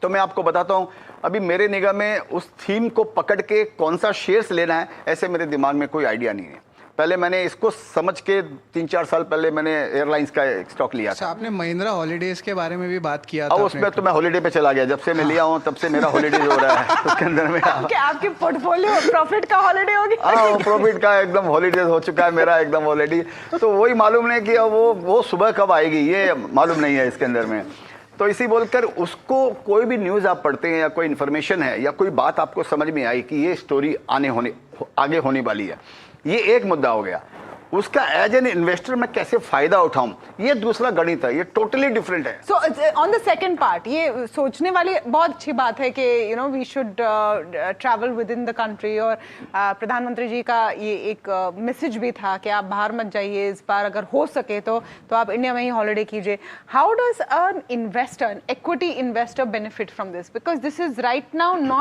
तो मैं आपको बताता हूं, अभी मेरे निगाह में उस थीम को पकड़ के कौन सा शेयर्स लेना है ऐसे मेरे दिमाग में कोई आइडिया नहीं है। पहले मैंने इसको समझ के 3-4 साल पहले मैंने एयरलाइंस का स्टॉक लिया था। आपने महिंद्रा हॉलीडेज के बारे में भी बात किया था। अब उसमें तो मैं हॉलीडे पे चला गया, जब से मैं लिया हूँ तब से मेरा हॉलीडे हो रहा है उसके अंदर में। आपके पोर्टफोलियो प्रॉफिट का हॉलीडे हो गया? हाँ, प्रॉफिट का एकदम हॉलीडे हो चुका है मेरा एकदम ऑलरेडी। तो वही मालूम नहीं कि वो सुबह कब आएगी, ये मालूम नहीं है इसके अंदर में। तो इसी बोलकर उसको कोई भी न्यूज़ आप पढ़ते हैं या कोई इन्फॉर्मेशन है या कोई बात आपको समझ में आई कि ये स्टोरी आगे होने वाली है, ये एक मुद्दा हो गया। उसका एज एन इन्वेस्टर मैं कैसे फायदा उठाऊं, ये दूसरा गणित है, ये टोटली डिफरेंट है। So on the second part, ये सोचने वाली बहुत अच्छी बात है कि we should travel within the country, और प्रधानमंत्री जी का ये एक मैसेज भी था कि आप बाहर मत जाइए इस बार, अगर हो सके तो आप इंडिया में ही हॉलीडे कीजिए। How does an investor, equity investor benefit from this, because this is right now not